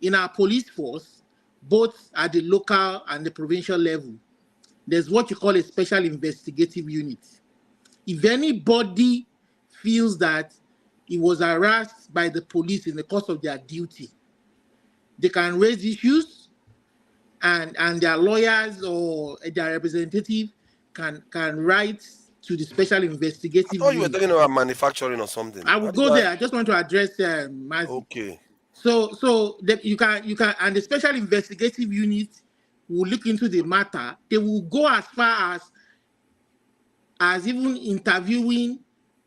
S: in our police force, both at the local and the provincial level, there's what you call a special investigative unit. If anybody feels that he was harassed by the police in the course of their duty, they can raise issues, and their lawyers or their representative can write to the special investigative.
T: Oh, you were talking about manufacturing or something.
S: I will go there. I just want to address Mazi.
T: Okay.
S: So you can, and the special investigative unit will look into the matter. They will go as far as even interviewing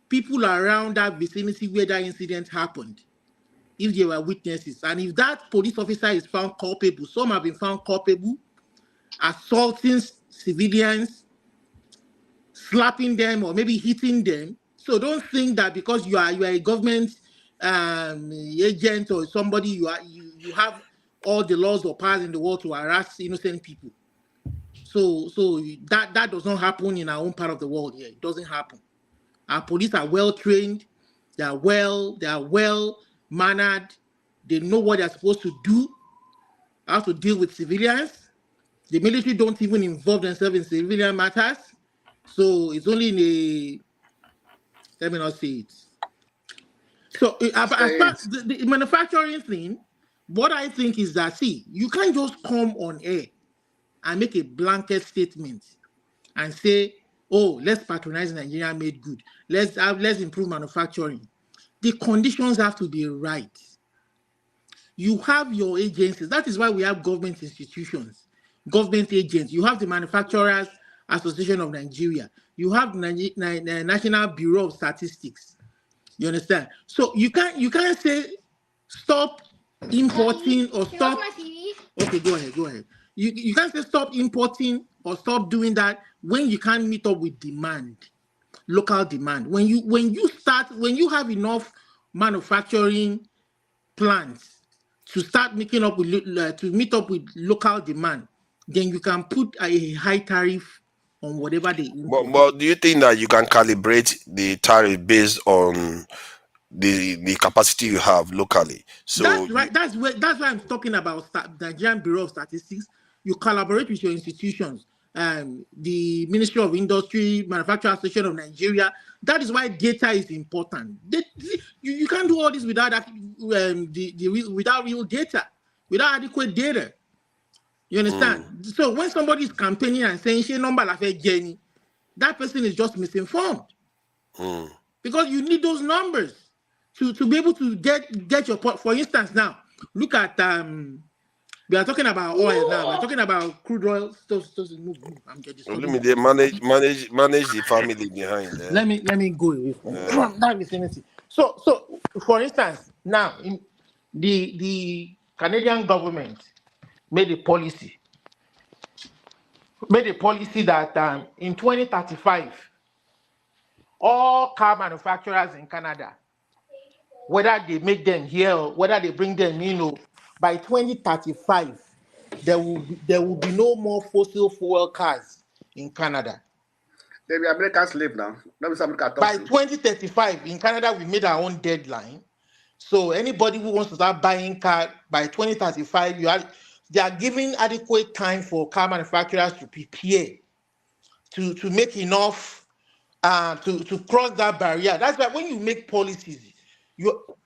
S: people around that vicinity where that incident happened, if they were witnesses. And if that police officer is found culpable, some have been found culpable, assaulting civilians, slapping them, or maybe hitting them. So don't think that because you are a government agent or somebody, you have all the laws or powers in the world to harass innocent people. So that does not happen in our own part of the world here. It doesn't happen. Our police are well trained, they are well mannered, they know what they're supposed to do, how to deal with civilians. The military don't even involve themselves in civilian matters. So it's only in a, let me not say it. So as far as the manufacturing thing, what I think is that, see, you can't just come on air and make a blanket statement and say, oh, let's patronize Nigeria made good. Let's improve manufacturing. The conditions have to be right. You have your agencies. That is why we have government institutions, government agents. You have the Manufacturers Association of Nigeria. You have the National Bureau of Statistics. You understand? So you can't say stop importing or stop. Okay, go ahead. You can't say stop importing or stop doing that when you can't meet up with demand, local demand. When you have enough manufacturing plants to start making up with to meet up with local demand, then you can put a high tariff on whatever they import.
T: But do you think that you can calibrate the tariff based on the capacity you have locally? So
S: That's right. That's why I'm talking about Nigerian Bureau of Statistics. You collaborate with your institutions, the Ministry of Industry, Manufacturing Association of Nigeria. That is why data is important. You can't do all this without without real data, without adequate data. You understand? So when somebody is campaigning and saying "she number like Jenny," that person is just misinformed. Because you need those numbers to be able to get your point. For instance, now look at we are talking about oil now. We're talking about crude oil. Move. I'm just
T: they manage the family behind there.
S: Let me go away from that vicinity. So for instance, now in the Canadian government made a policy that in 2035 all car manufacturers in Canada, whether they make them here or whether they bring them in, by 2035, there will be no more fossil fuel cars in Canada.
P: They be American slave now.
S: By 2035, in Canada, we made our own deadline. So anybody who wants to start buying car by 2035, they are giving adequate time for car manufacturers to prepare to make enough to cross that barrier. That's why when you make policies,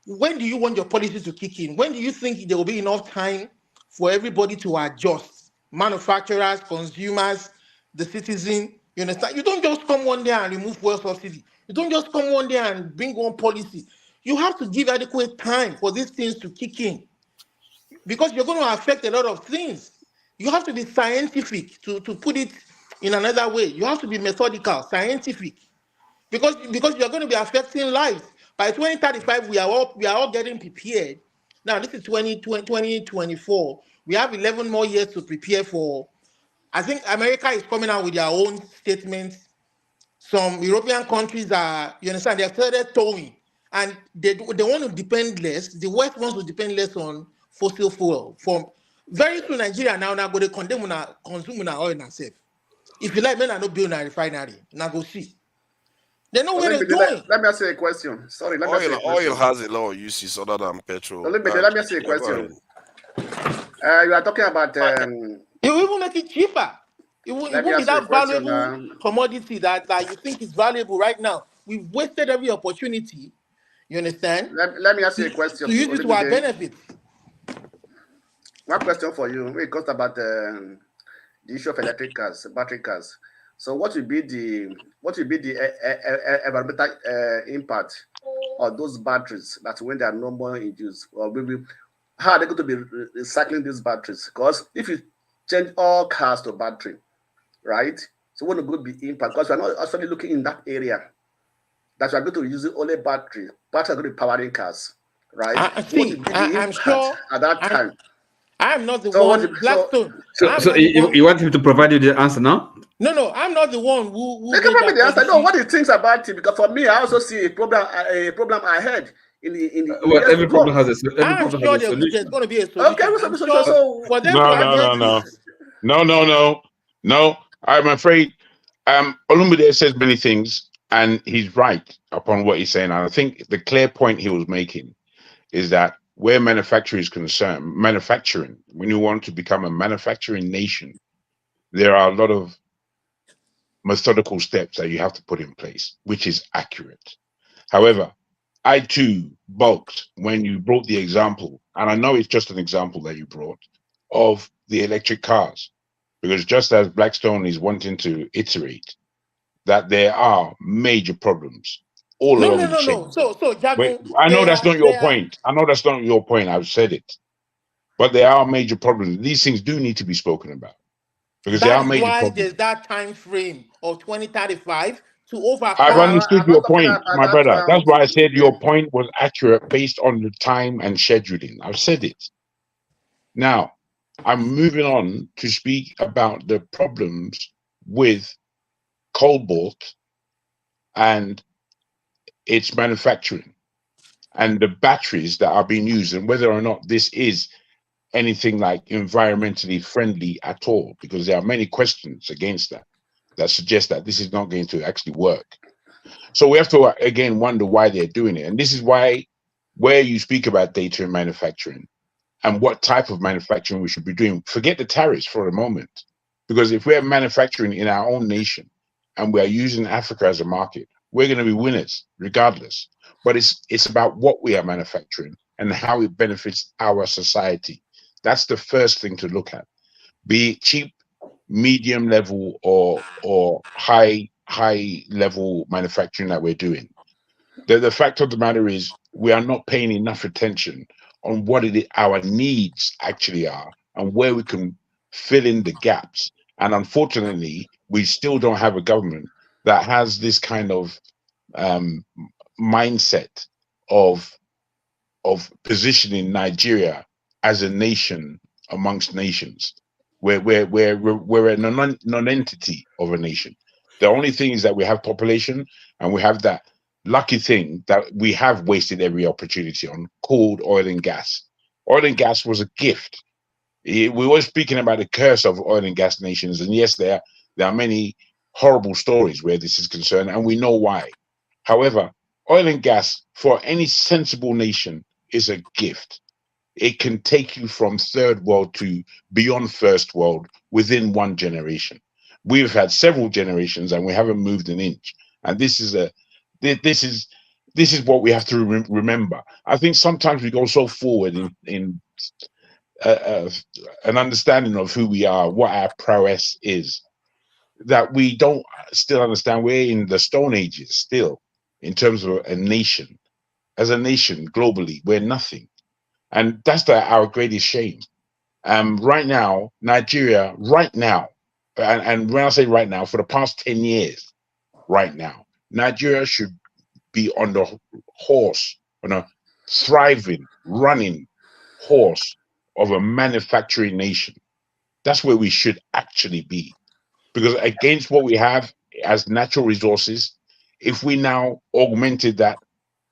S: when do you want your policies to kick in? When do you think there will be enough time for everybody to adjust? Manufacturers, consumers, the citizen. You understand? You don't just come one day and remove fuel subsidy. You don't just come one day and bring one policy. You have to give adequate time for these things to kick in, because you're going to affect a lot of things. You have to be scientific to put it in another way. You have to be methodical, scientific, because you're going to be affecting lives. By 2035, we are all getting prepared. Now, this is 2024. We have 11 more years to prepare for. I think America is coming out with their own statements. Some European countries are, you understand, they have started towing, and they want to depend less. The West wants to depend less on fossil fuel. From very soon, Nigeria now going to condemn consume oil and self. If you like, men are not building a refinery. Now go see. They know where they're doing.
P: Let me ask you a question. Sorry, let me ask you a question.
T: Oil has a lot of uses other than petrol.
P: Let me ask you a question. You are talking about.
S: You even make it cheaper. It won't be that valuable commodity that you think is valuable right now. We've wasted every opportunity. You understand?
P: Let me ask you a question.
S: To use it to our benefit.
P: One question for you. It comes about the issue of electric cars, battery cars. So, what will be the environmental impact of those batteries that when they are no more in use, or maybe how are they going to be recycling these batteries? Because if you change all cars to battery, right? So, what will be impact? Because we are not actually looking in that area that we are going to be using only battery. Battery are going to be powering cars, right?
S: I'm sure
P: at that time.
S: I'm not the one. Blackstone.
I: So you want him to provide you the answer now?
S: No, I'm not the one who
P: They give me the answer. No, what do you think about it? Because for me, I also see a problem ahead.
I: Every problem has a solution.
S: I'm sure there's going to be a solution.
P: Okay, so
S: for them
U: No. I'm afraid Olumide says many things, and he's right upon what he's saying. And I think the clear point he was making is that where manufacturing is concerned, when you want to become a manufacturing nation, there are a lot of methodical steps that you have to put in place, which is accurate. However, I too balked when you brought the example, and I know it's just an example that you brought, of the electric cars, because just as Blackstone is wanting to iterate that there are major problems all along the chain.
S: No. So Jago,
U: I know that's not your point. I know that's not your point. I've said it. But there are major problems. These things do need to be spoken about. Because there are major problems.
S: There's that time frame of 2035 to overcome.
U: I've understood your point, my brother. That's why I said
P: Yeah.
U: your point was accurate based on the time and scheduling. I've said it. Now, I'm moving on to speak about the problems with cobalt and its manufacturing and the batteries that are being used and whether or not this is anything like environmentally friendly at all, because there are many questions against that suggest that this is not going to actually work. So we have to again wonder why they're doing it. And this is why where you speak about data and manufacturing and what type of manufacturing we should be doing, forget the tariffs for a moment. Because if we're manufacturing in our own nation and we're using Africa as a market, we're going to be winners regardless. But it's about what we are manufacturing and how it benefits our society. That's the first thing to look at. Be it cheap, medium level, or high level manufacturing that we're doing. The fact of the matter is we are not paying enough attention on what our needs actually are and where we can fill in the gaps. And unfortunately, we still don't have a government that has this kind of mindset of positioning Nigeria as a nation amongst nations. We're a non-entity of a nation. The only thing is that we have population and we have that lucky thing that we have wasted every opportunity on, called oil and gas. Oil and gas was a gift. We were speaking about the curse of oil and gas nations, and yes, there are many horrible stories where this is concerned, and we know why. However, oil and gas for any sensible nation is a gift. It can take you from third world to beyond first world within one generation. We've had several generations and we haven't moved an inch. And this is what we have to remember. I think sometimes we go so forward in an understanding of who we are, what our prowess is, that we don't still understand we're in the Stone Ages still in terms of a nation. As a nation globally, we're nothing. And that's our greatest shame. Right now, Nigeria, right now, and when I say right now, for the past 10 years, right now, Nigeria should be on the horse, on a thriving, running horse of a manufacturing nation. That's where we should actually be. Because against what we have as natural resources, if we now augmented that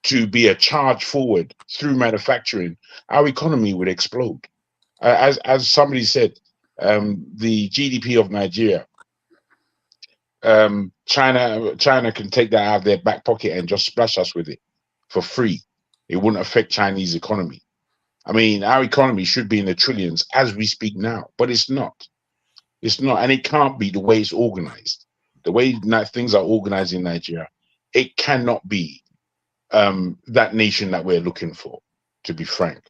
U: to be a charge forward through manufacturing, our economy would explode. As somebody said, the GDP of Nigeria, China can take that out of their back pocket and just splash us with it for free. It wouldn't affect Chinese economy. I mean, our economy should be in the trillions as we speak now, but it's not. It's not, and it can't be the way it's organized. The way things are organized in Nigeria, it cannot be that nation that we're looking for, to be frank.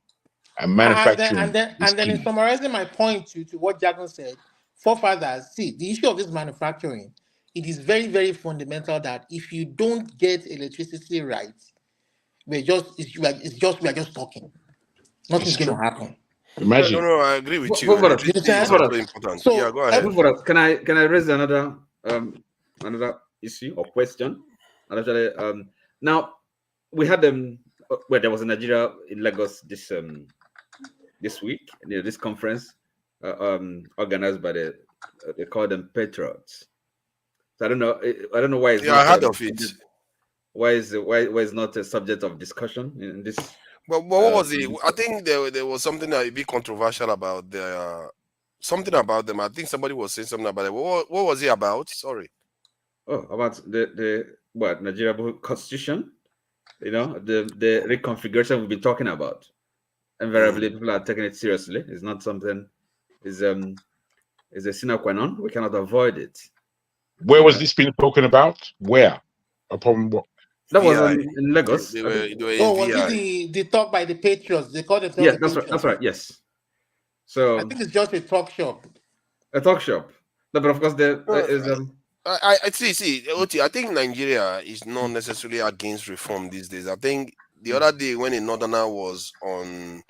U: And manufacturing
S: and then in summarizing my point to what Jagan said, forefathers, see, the issue of this manufacturing, it is very, very fundamental that if you don't get electricity right, we are just talking. Nothing's going to happen.
U: Imagine.
T: No, I agree with you.
I: But
T: Electricity is also important.
S: So,
T: yeah, go ahead.
I: Can I raise another issue or question? And actually, now we had where there was in Nigeria in Lagos this week, this conference organized by they call them patriots. So I don't know why it's
T: I heard of it.
I: Why is not a subject of discussion in this?
T: But what was it? I think there was something that a bit controversial about something about them. I think somebody was saying something about it. What was it about? Sorry.
I: Oh, about the Nigeria Constitution? The reconfiguration we've been talking about. Invariably, people are taking it seriously. It's not something. Is a sine qua non. We cannot avoid it.
U: Where was this being spoken about? Where? Upon what?
I: That was in Lagos.
T: They were
S: was it the talk by the patriots? They called it.
I: Yeah, that's right. Yes. So
S: I think it's just a talk shop.
I: A talk shop. No, but of course there is.
T: I see, Oti, I think Nigeria is not necessarily against reform these days. I think the other day when a northerner was on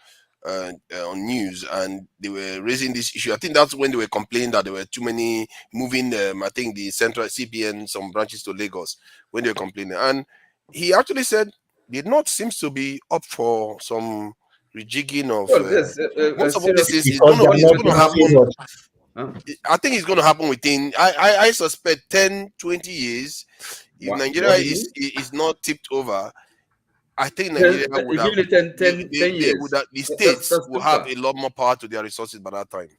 T: on news, and they were raising this issue. I think that's when they were complaining that there were too many moving. I think the central CBN some branches to Lagos when they were complaining, and he actually said the North seems to be up for some rejigging of most of what this is going to happen. I think it's going to happen within. I suspect 10, 20 years. If Nigeria is not tipped over, I think Nigeria would have. The states will have a lot more power to their resources by that time.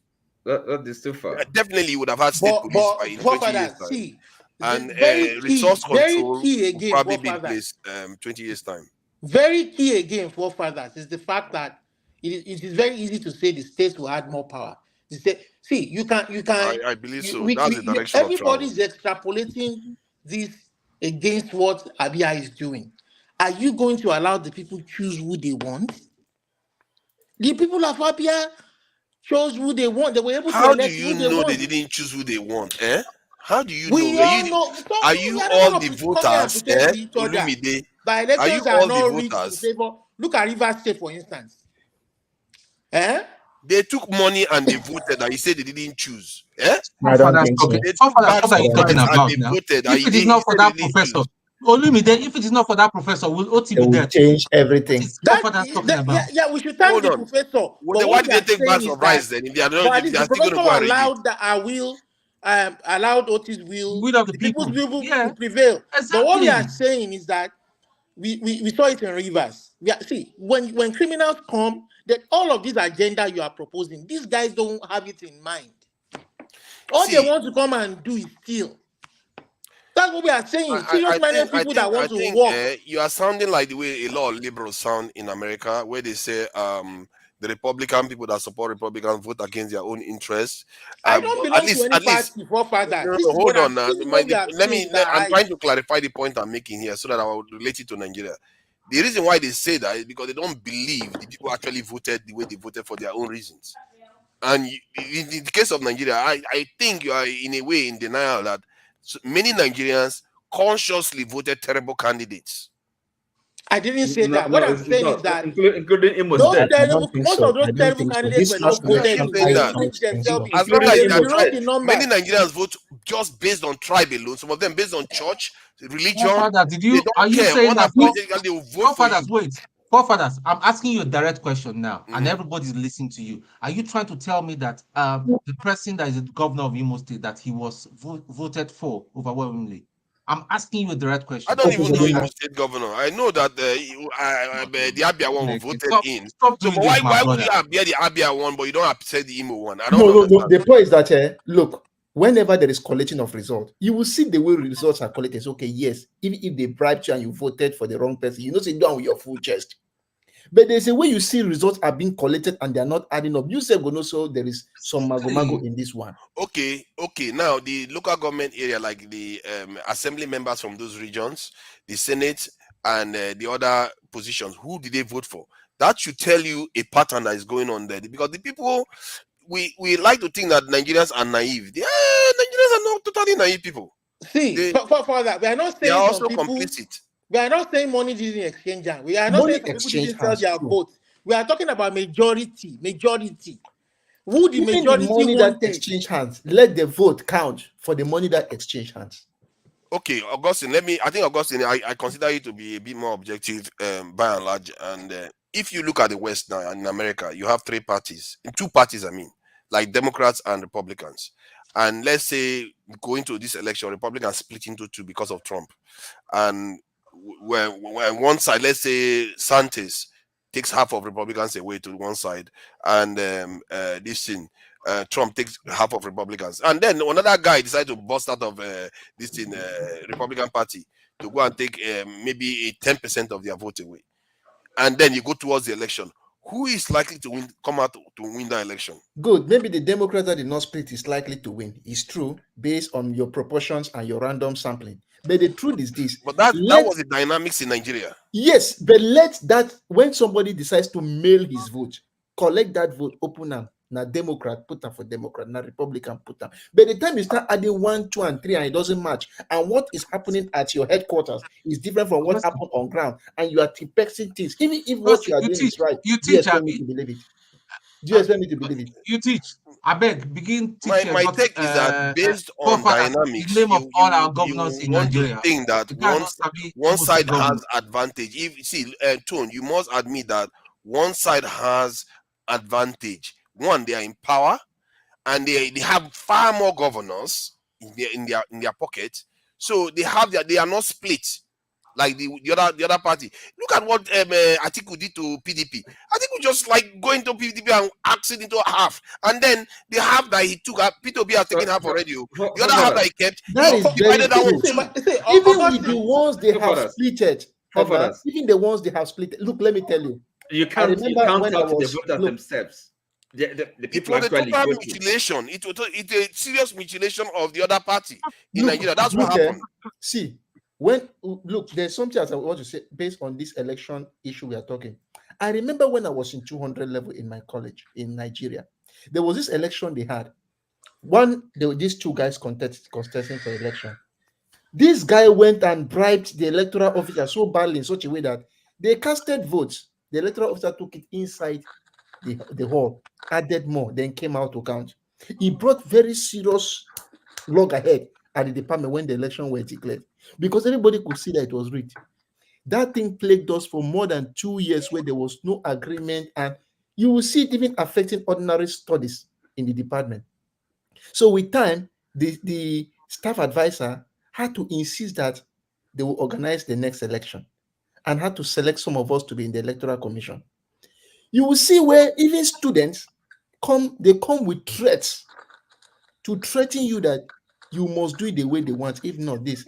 I: That is too far.
T: Definitely, would have had state police by in 20 years time.
S: See,
T: and
S: very
T: resource control
S: key
T: will
S: again,
T: probably be in place 20 years time.
S: Very key again, forefathers, is the fact that it is very easy to say the states will add more power. See, you can.
T: I believe so. That's the direction
S: everybody's extrapolating this against what Abia is doing. Are you going to allow the people choose who they want? The people of Abia chose who they want. They were able to elect who they want.
T: How do you know they didn't choose who they want? How do you
S: we
T: know?
S: All know.
T: Are you all the voters?
S: By elections are not reached in favor. Look at Rivers State, for instance.
T: They took money and they voted, and he said they didn't choose.
N: What are you talking about now? If it is not for that professor, if it is not for that professor, will OT be there?
G: Change everything.
S: Yeah, we should thank the professor.
T: Well, why did they take bags of rice then? If they are not, if they are still going to go
S: allowed that I will. Allowed Otis will
N: of the
S: people's will to prevail. Exactly. But what we are saying is that we saw it in Rivers. See, when criminals come, that all of this agenda you are proposing, these guys don't have it in mind. All they want to come and do is steal. That's what we are saying. Serious-minded people that want to work.
T: You are sounding like the way a lot of liberals sound in America, where they say the Republican people that support Republicans vote against their own interests.
S: I don't belong to any party for father.
T: Hold on now. I'm trying to clarify the point I'm making here so that I will relate it to Nigeria. The reason why they say that is because they don't believe the people actually voted the way they voted for their own reasons. And in the case of Nigeria, I think you are in a way in denial that many Nigerians consciously voted terrible candidates.
S: I didn't say that. What I'm saying is that
I: including Imo
S: State. Most of those terrible candidates were not voted.
T: As long as you can try, many Nigerians vote just based on tribe alone. Some of them based on church, religion.
N: Are you saying that? Forefathers, I'm asking you a direct question now, and everybody's listening to you. Are you trying to tell me that the person that is the governor of Imo State that he was voted for overwhelmingly? I'm asking you a direct question.
T: I don't even know Imo State governor. I know that the Abia one was voted in. So why would you appear the Abia one, but you don't upset the Imo one? I don't know.
D: The point is that look, whenever there is collection of results, you will see the way results are collected. It's okay, yes, even if they bribed you and you voted for the wrong person, you know, sit down with your full chest. But there's a way you see results are being collected and they're not adding up. You say, so there is some mago in this one.
T: Okay. Now, the local government area, like the assembly members from those regions, the Senate, and the other positions, who did they vote for? That should tell you a pattern that is going on there. Because the people, we like to think that Nigerians are naive. Nigerians are not totally naive people.
S: See, for that, we are not saying
T: they are also
S: people,
T: complicit.
S: We are not saying money didn't exchange hands. We are not saying people didn't sell their votes. We are talking about majority. Who the majority
D: money that exchange hands? Let the vote count for the money that exchange hands.
T: Okay, Augustine. I consider you to be a bit more objective by and large. And if you look at the West now in America, you have two parties. I mean, like Democrats and Republicans. And let's say going to this election, Republicans split into two because of Trump. And when one side, let's say Santis takes half of Republicans away to one side, and Trump takes half of Republicans, and then another guy decides to bust out of Republican Party to go and take maybe 10% of their vote away, and then you go towards the election. Who is likely to come out to win the election?
D: Good. Maybe the Democrat that did not split is likely to win. It's true, based on your proportions and your random sampling. But the truth is this.
T: But that was the dynamics in Nigeria.
D: Yes, but let that, when somebody decides to mail his vote, collect that vote, open them. Now Democrat put them for Democrat, now Republican put them. By the time you start adding 1, 2, and 3, and it doesn't match, and what is happening at your headquarters is different from what happened on ground, and you are tipexing things, even if what you are doing is right, do you expect me to believe it? Do you expect me to believe it?
N: You teach. I beg, begin
T: My
N: teach.
T: take is that based on dynamics,
N: in the name of all our governors in
T: want
N: Nigeria,
T: to think that one side has advantage. If see, Tone, you must admit that one side has advantage. One, they are in power, and they have far more governors in their pocket. So they are not split like the other party. Look at what Atiku did to PDP. Atiku just like going to PDP and axe it into half, and then the half that he took, P2B has taken half already. The other half that he kept,
D: that
T: he
D: is
T: divided that one too.
D: Even with the ones they have splitted, even the ones they have split. Look, let me tell you.
I: You can't out the voters themselves. The people
T: it was
I: actually
T: a total mutilation. It was a serious mutilation of the other party in Nigeria. That's what happened.
D: See, there's something else I want to say based on this election issue we are talking. I remember when I was in 200 level in my college in Nigeria, there was this election they had. There were these two guys contesting for election. This guy went and bribed the electoral officer so badly in such a way that they casted votes. The electoral officer took it inside the hall, added more, then came out to count. He brought very serious loggerhead at the department when the election was declared because everybody could see that it was rigged. That thing plagued us for more than 2 years where there was no agreement, and you will see it even affecting ordinary studies in the department. So with time, the staff advisor had to insist that they will organize the next election and had to select some of us to be in the electoral commission. You will see where even students come with threats to threaten you that you must do it the way they want, if not this.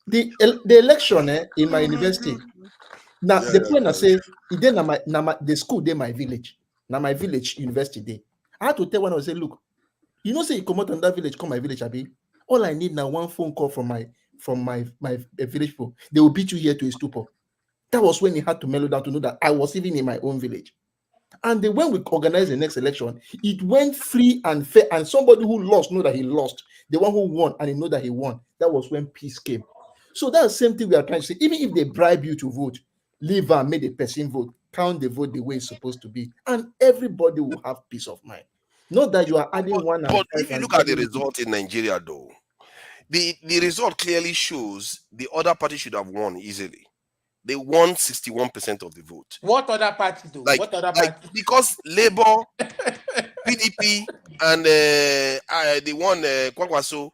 D: The election in my university. Now the point I say, the school day my village. Now my village university day. I had to tell when I say, look, you know, say you come out on that village, come my village, Abi. All I need now one phone call from my village people. They will beat you here to a stupor. That was when he had to mellow down to know that I was even in my own village. And when we organized the next election, it went free and fair. And somebody who lost know that he lost. The one who won and he know that he won. That was when peace came. So that's the same thing we are trying to say. Even if they bribe you to vote, leave and make the person vote, count the vote the way it's supposed to be, and everybody will have peace of mind. Not that you are adding one.
T: But if you look at the result in Nigeria, though, the result clearly shows the other party should have won easily. They won 61% of the vote.
S: What other party do? What other party?
T: Because Labour, PDP, and the one Kwakwaso,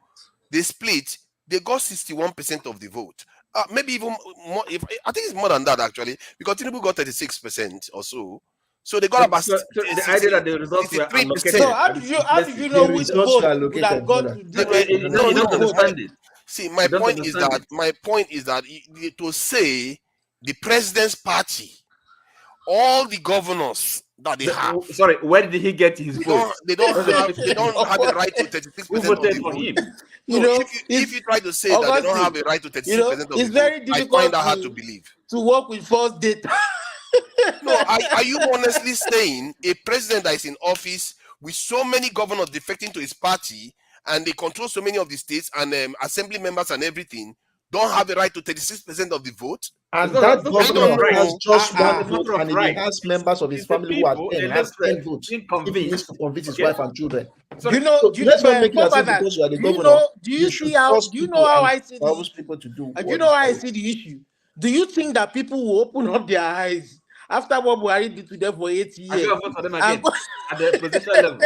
T: they split. They got 61% of the vote. Maybe even more. I think it's more than that actually, because Tinubu got 36% or so. So they got about.
I: So the idea that the results were allocated.
S: So how did you know which vote would have got to different?
I: You don't understand it.
T: See, my point is that to say the president's party, all the governors that they have.
I: Sorry, where did he get his vote?
T: They don't have the right to 36% of the vote.
S: You know,
T: if you try to say that they don't have a right to 36% of the vote,
S: it's very difficult.
T: I find that hard to believe.
S: To work with false data.
T: No, are you honestly saying a president that is in office with so many governors defecting to his party and they control so many of the states and assembly members and everything don't have a right to 36% of the vote?
D: And that governor has just one vote, and he has members of his family who has 10 votes. If he needs to convince his wife and children.
S: Do you know how I see the issue? Do you think that people will open up their eyes after what Buhari did to them for 8 years?
I: I vote for them again at the position level.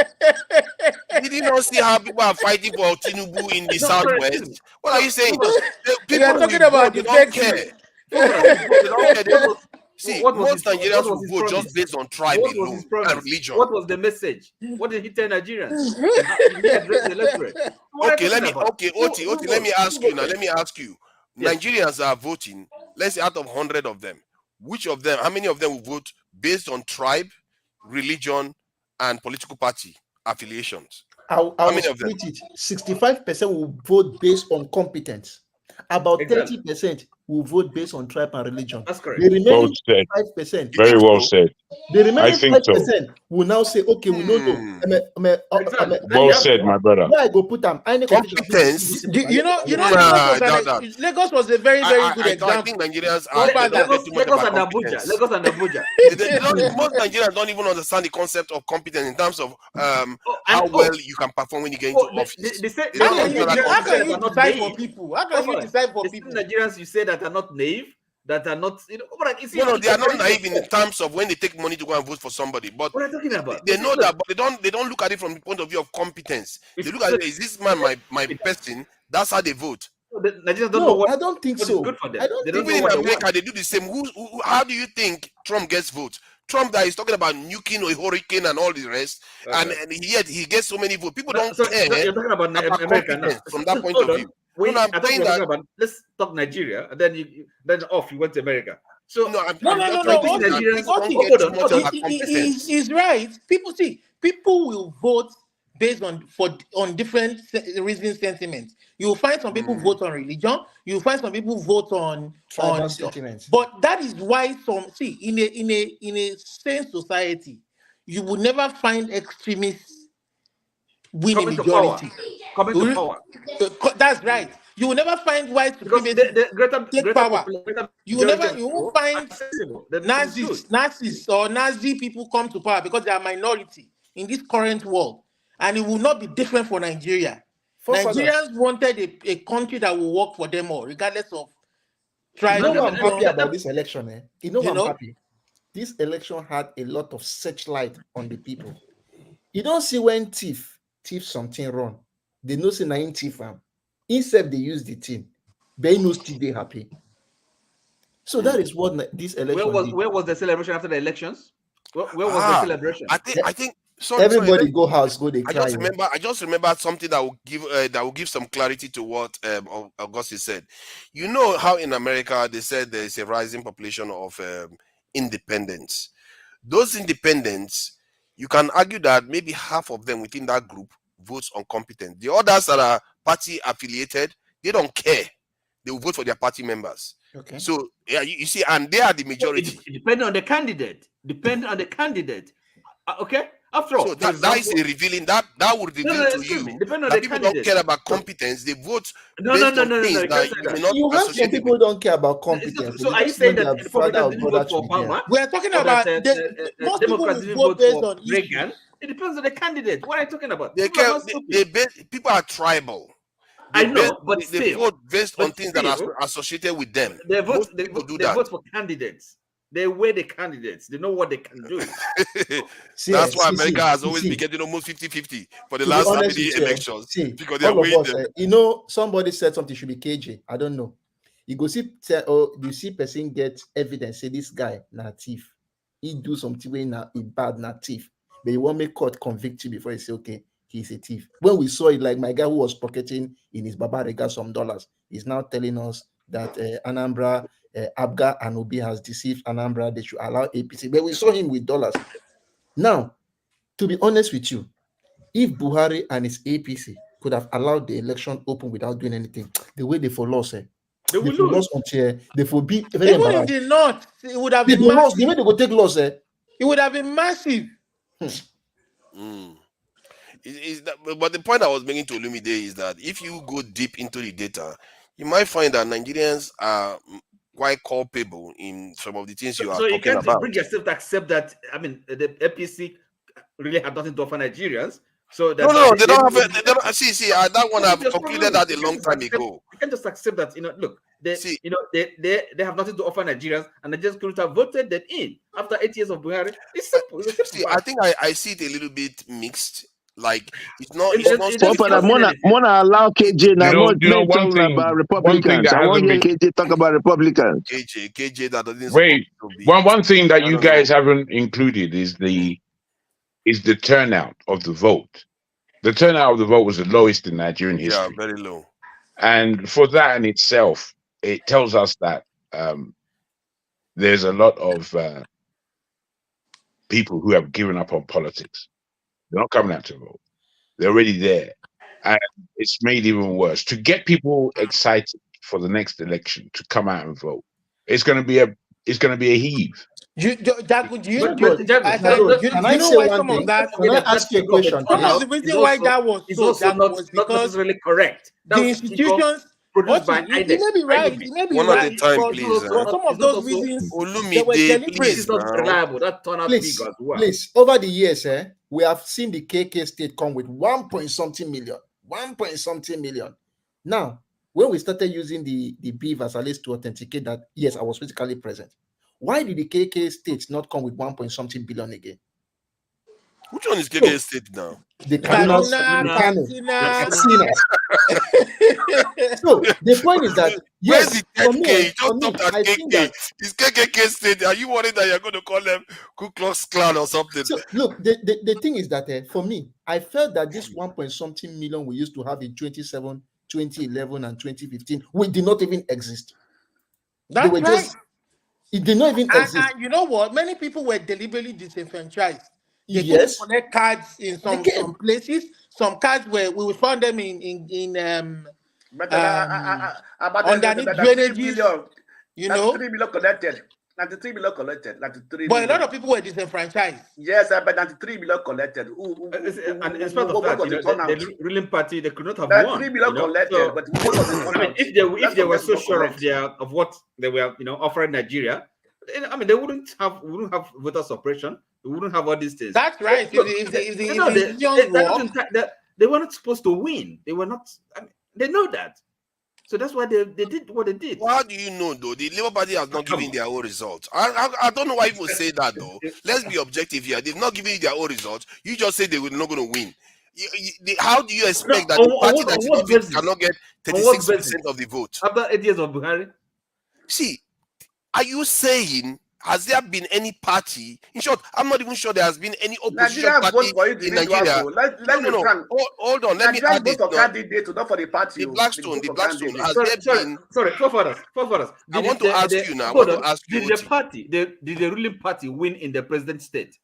T: Did you not see how people are fighting for Tinubu in the southwest? What are you saying?
S: We are talking about the
T: don't care. They don't care. See, most Nigerians will vote just based on tribe alone and religion.
I: What was the message? What did he tell Nigerians?
T: Okay, Oti, let me ask you now. Yes. Nigerians are voting, let's say out of 100 of them, how many of them will vote based on tribe, religion, and political party affiliations?
D: How many of them? 65% will vote based on competence. About 30% will vote based on tribe and religion.
I: That's correct.
D: The
U: Well
D: remaining
U: said.
D: 5%.
U: Very well said.
D: The
U: I
D: remaining
U: think so.
D: 5% will now say, okay, we know.
I: Exactly.
U: Well said, my brother.
D: Where I go put them?
T: Competence.
S: You know,
T: Nah,
S: Lagos was a very, very good
T: I
S: example.
T: think Nigerians
S: What
T: they
S: about
T: don't
S: that?
T: get too much
I: Lagos
T: about
I: and Abuja.
T: competence.
I: Lagos and Abuja.
T: Most Nigerians don't even understand the concept of competence in terms of how well you can perform when you get into office. They don't understand that
S: How can
T: competence.
S: you decide for people? How can you decide for people?
I: Nigerians you say that are not naive, that are not, you know, but it's,
T: No, they are not naive in terms of when they take money to go and vote for somebody. But
I: what are you talking about?
T: they know that, but they don't look at it from the point of view of competence. They look at it, is this man my person? That's how they vote.
I: The Nigerians don't know what
D: I don't think
I: what
D: so.
I: is good for them.
D: I don't
I: They don't
T: Even
I: know
T: in
I: what they
T: America,
I: want.
T: they do the same. How do you think Trump gets votes? Trump that is talking about nuking a hurricane and all the rest, and yet he gets so many votes. People don't care
I: You're talking about America now.
T: competence from that point
I: Hold
T: of
I: on.
T: view.
I: I
T: I'm
I: thought
T: saying
I: we were talking
T: that.
I: about, let's talk Nigeria, and then you went to America. So
T: No, I'm
S: No.
T: just trying to say that people don't get too much about competence.
S: He's right. People will vote based on different reason sentiments. You will find some people vote on religion. You will find some people vote on
D: Tribal sentiments.
S: But that is why in a sane society, you will never find extremists win a
I: coming to power.
S: majority.
I: Coming to power.
S: That's right. You will never find white supremacists take power. You won't find Nazis or Nazi people come to power because they are minority in this current world. And it will not be different for Nigeria. Nigerians wanted a country that will work for them all, regardless of tribe.
D: You know what I'm happy about this election, eh? You know what I'm happy? This election had a lot of searchlight on the people. You don't see when thief something wrong. They know say na thief am. Instead they use the thing. They know still they happy. So that is what this election
I: Where was the celebration after the elections? Where was the celebration?
T: I think
D: everybody go house, go they cry.
T: I just remember something that will give some clarity to what Augustus said. You know how in America they said there is a rising population of independents. Those independents, you can argue that maybe half of them within that group votes incompetent. The others that are party affiliated, they don't care. They will vote for their party members.
D: Okay.
T: So yeah, you see, and they are the majority.
I: Depending on the candidate. Okay. After all,
T: so that is a revealing that would reveal to you that people don't care about competence. They vote.
I: No.
D: You have some people don't care about competence.
I: So are you saying that Republicans didn't vote for Obama?
S: We are talking about most
I: Democrats
S: people
I: didn't
S: vote
I: vote
S: based
I: for
S: on
I: Reagan. It depends on the candidate. What are you talking about?
T: People are tribal.
I: I know, but
T: they vote based on things that are associated with them.
I: They vote for candidates. They weigh the candidates. They know what they can do.
T: That's why America has always been getting almost 50-50 for the last many elections. Because they are weighing them.
D: You know, somebody said something should be KJ. I don't know. You go see, you see person get evidence, say this guy na thief. He do something way na bad na thief. But you want me court convict you before you say, okay, he's a thief. When we saw it, like my guy who was pocketing in his Baba Rega some dollars, is now telling us that Anambra, Abga and Obi has deceived Anambra. They should allow APC. But we saw him with dollars. Now, to be honest with you, if Buhari and his APC could have allowed the election open without doing anything, the way they for loss,
I: they will lose
D: until they for be
S: very even if they not, it would have been massive.
D: The way they go take loss,
S: it would have been massive.
T: But the point I was making to Olumide is that if you go deep into the data, you might find that Nigerians are quite culpable in some of the things you are talking about. So you can't
I: bring yourself to accept that, I mean, the APC really had nothing to offer Nigerians. So that
T: they don't have. See, that one I've concluded that a long time ago.
I: You can just accept that. Look, they have nothing to offer Nigerians, and Nigerians could have voted them in after 8 years of Buhari. It's simple.
T: See, I think I see it a little bit mixed. Like it's not.
K: Mona allow KJ now. Talk about Republicans. I want to hear KJ talk about Republicans.
T: KJ that doesn't.
U: Wait, one thing that you guys haven't included is the turnout of the vote. The turnout of the vote was the lowest in Nigerian history.
T: Yeah, very low.
U: And for that in itself, it tells us that there's a lot of people who have given up on politics. They're not coming out to vote. They're already there. And it's made even worse. To get people excited for the next election to come out and vote. It's going to be a heave.
S: Jago, do you
G: But Jago, can I say
S: why
G: one
S: some of
G: thing?
S: that?
G: Can I ask you a question?
S: Some of the reason why that was so Jago was
I: not
S: because
I: necessarily correct.
S: the institutions
I: produced by
S: it may be right, it may be
T: One
S: right,
T: at a time,
S: but
T: please.
S: some of those reasons they were deliberate.
T: Please,
I: not reliable. That turnout
G: Please,
I: figure as well.
G: please. Over the years, we have seen the KK state come with 1 point something million. Now, when we started using the beef as a list to authenticate that, yes, I was physically present. Why did the KK states not come with 1 point something billion again?
T: Which one is KK state now?
G: The Kanu. So the point is that yes,
T: where's the 10K? Just talk at KK. It's KKK state. Are you worried that you're going to call them Ku Klux Klan or something?
G: So look, the thing is that for me, I felt that this 1 point something million we used to have in 2007, 2011, and 2015, we did not even exist.
S: That's right.
G: It did not even exist.
S: And you know what? Many people were deliberately disenfranchised. They
G: Yes.
S: couldn't collect cards in some places. Some cards where we found them underneath drainages. You know,
P: 3 million collected. 93 million collected. 93
S: but a lot of people were disenfranchised.
P: Yes, but 93 million collected.
I: And in spite of that, the ruling party, they could not have won.
P: 3 million collected, but what was the
I: I mean, if they were so sure of what they were, offering Nigeria, I mean, we wouldn't have voter suppression. We wouldn't have all these things.
S: That's right.
I: They were not supposed to win. They were not. I mean, they know that. So that's why they did what they did.
T: Well, how do you know, though? The Labour Party has not given their own results. I don't know why people say that, though. Let's be objective here. They've not given you their own results. You just say they were not going to win. How do you expect that the party that you defeat cannot get 36% of the vote?
I: After 8 years of Buhari?
T: See, are you saying, has there been any party? In short, I'm not even sure there has been any opposition party in Nigeria. No. Hold on. Let me add this.
P: Not for the party.
T: The Blackstone. Has there been?
I: Sorry, forefathers.
T: I want to ask you now.
I: Did the ruling party win in the president state?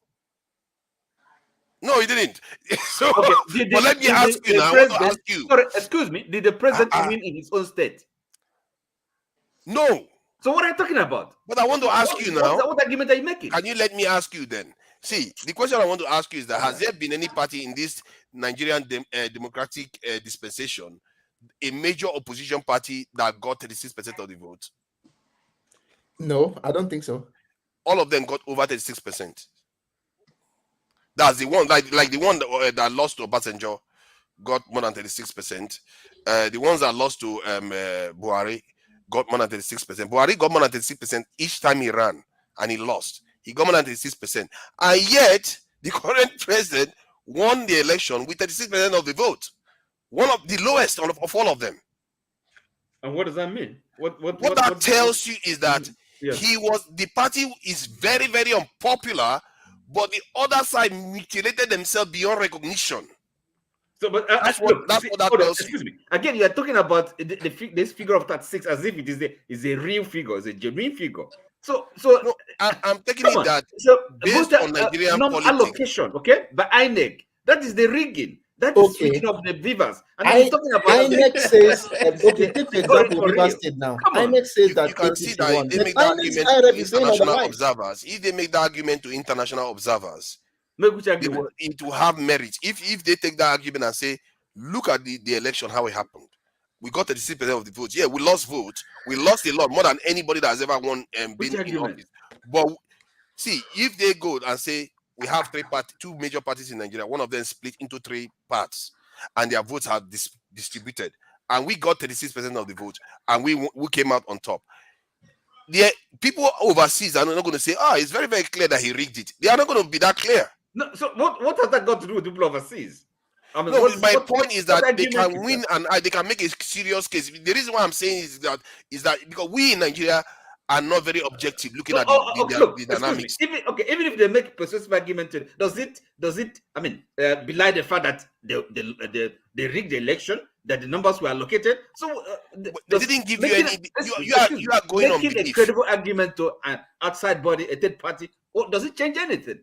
T: No, he didn't. So,
I: okay.
T: But let me ask you now. I want to ask you.
I: Sorry, excuse me. Did the president win in his own state?
T: No.
I: So what are you talking about?
T: But I want to ask you now.
I: What argument are you making?
T: Can you let me ask you then? See, the question I want to ask you is that has there been any party in this Nigerian democratic dispensation, a major opposition party that got 36% of the vote?
G: No, I don't think so.
T: All of them got over 36%. That's the one, like the one that lost to Obasanjo got more than 36%. The ones that lost to Buhari got more than 36%. Buhari got more than 36% each time he ran, and he lost. He got more than 36%. And yet, the current president won the election with 36% of the vote. One of the lowest of all of them.
I: And what does that mean? What
T: that tells you is that the party is very, very unpopular, but the other side mutilated themselves beyond recognition.
I: So, but
T: that's what that tells you.
I: Excuse me. Again, you are talking about this figure of 36 as if it is a real figure, it's a genuine figure. So
T: no, I'm taking it that based on Nigerian politics,
I: allocation, okay, by INEC, that is the rigging. That is switching up the beavers. And he's talking about
G: INEC says, okay, take the example of River State now. INEC says that
T: you can see that if they make that argument to international observers, if they make that argument to international observers, it will have merit. If they take that argument and say, look at the election, how it happened. We got 36% of the votes. Yeah, we lost votes. We lost a lot, more than anybody that has ever won been in office. But see, if they go and say, we have two major parties in Nigeria, one of them split into 3 parts, and their votes are distributed, and we got 36% of the vote, and we came out on top. The people overseas are not going to say, it's very, very clear that he rigged it. They are not going to be that clear.
I: No, so what has that got to do with people overseas? I mean,
T: my point is that they can win and they can make a serious case. The reason why I'm saying is that because we in Nigeria are not very objective looking at the dynamics.
I: Even if they make persuasive argument, does it belie the fact that they rigged the election, that the numbers were allocated? So
T: they didn't give you any. You are going on
I: making a credible argument to an outside body, a third party. Does it change anything?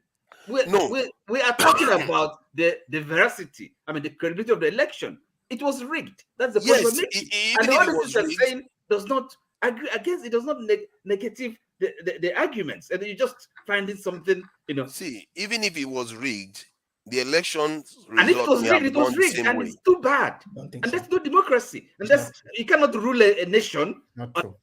I: We are talking about the veracity. I mean, the credibility of the election. It was rigged. That's the point we're making. And the other things are saying does not agree against. It does not negative the arguments, and you just finding something,
T: See, even if it was rigged, the election
I: and if it
T: result
I: was
T: may
I: rigged,
T: have
I: it was
T: gone the
I: rigged,
T: same
I: and
T: way.
I: it's too bad. And that's no democracy, and that's you cannot rule a nation.
G: Not true.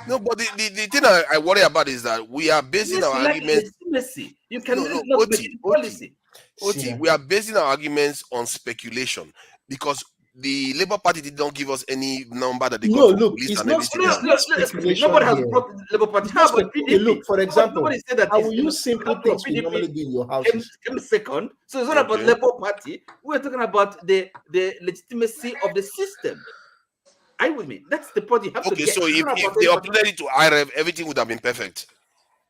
T: No, but the thing I worry about is that we are basing our arguments.
I: Legitimacy. You can
T: No,
I: not make it policy.
T: Oti, we are basing our arguments on speculation because the Labour Party did not give us any number that they got from police
D: it's
T: and
D: not,
T: everything
D: it's
T: else.
D: not speculation.
I: Nobody has
D: here.
I: brought Labour Party.
D: It's
I: How
D: not
I: about
D: okay,
I: PDP?
D: look, for example,
I: Nobody said that
D: I will use simple things we
I: PDP
D: normally do in your houses.
I: came second. So it's not about Labour Party. We're talking about the legitimacy of the system. Are you with me? That's the point you have to get.
T: So if they uploaded it to IREV, everything would have been perfect.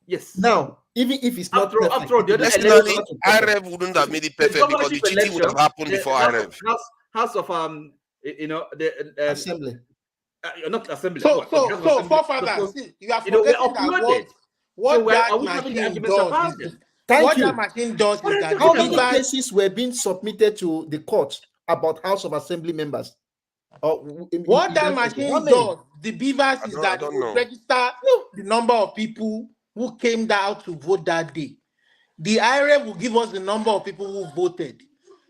I: Yes.
D: Now, even if it's not perfect,
I: after all, the other
T: personally, IREV wouldn't have made it perfect because the cheating would have happened before IREV.
I: House of the
D: assembly.
I: Not assembly.
E: So forefathers, you are forgetting that what that machine does is that machine does is that
D: how many cases were being submitted to the court about House of Assembly members?
E: What that machine does, the beavers, is that it will register the number of people who came down to vote that day. The IRA will give us the number of people who voted.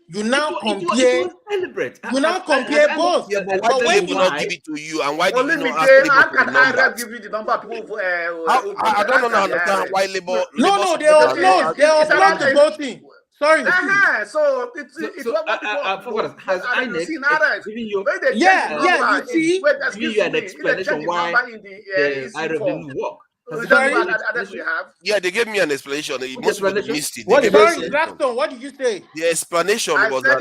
E: You now compare. You now compare both.
T: Yeah, but why did they not give it to you, and why did you not ask Labour
P: How
T: for
P: can
T: the numbers?
P: IRF give you the number of people?
T: I don't understand why Labour.
E: No, they upload the voting. Sorry.
P: So it's
I: has INEC given you
E: you see,
I: giving you an explanation why the IRF didn't work?
T: Yeah, they gave me an explanation. It must have missed it.
E: What did you say?
T: The explanation was that.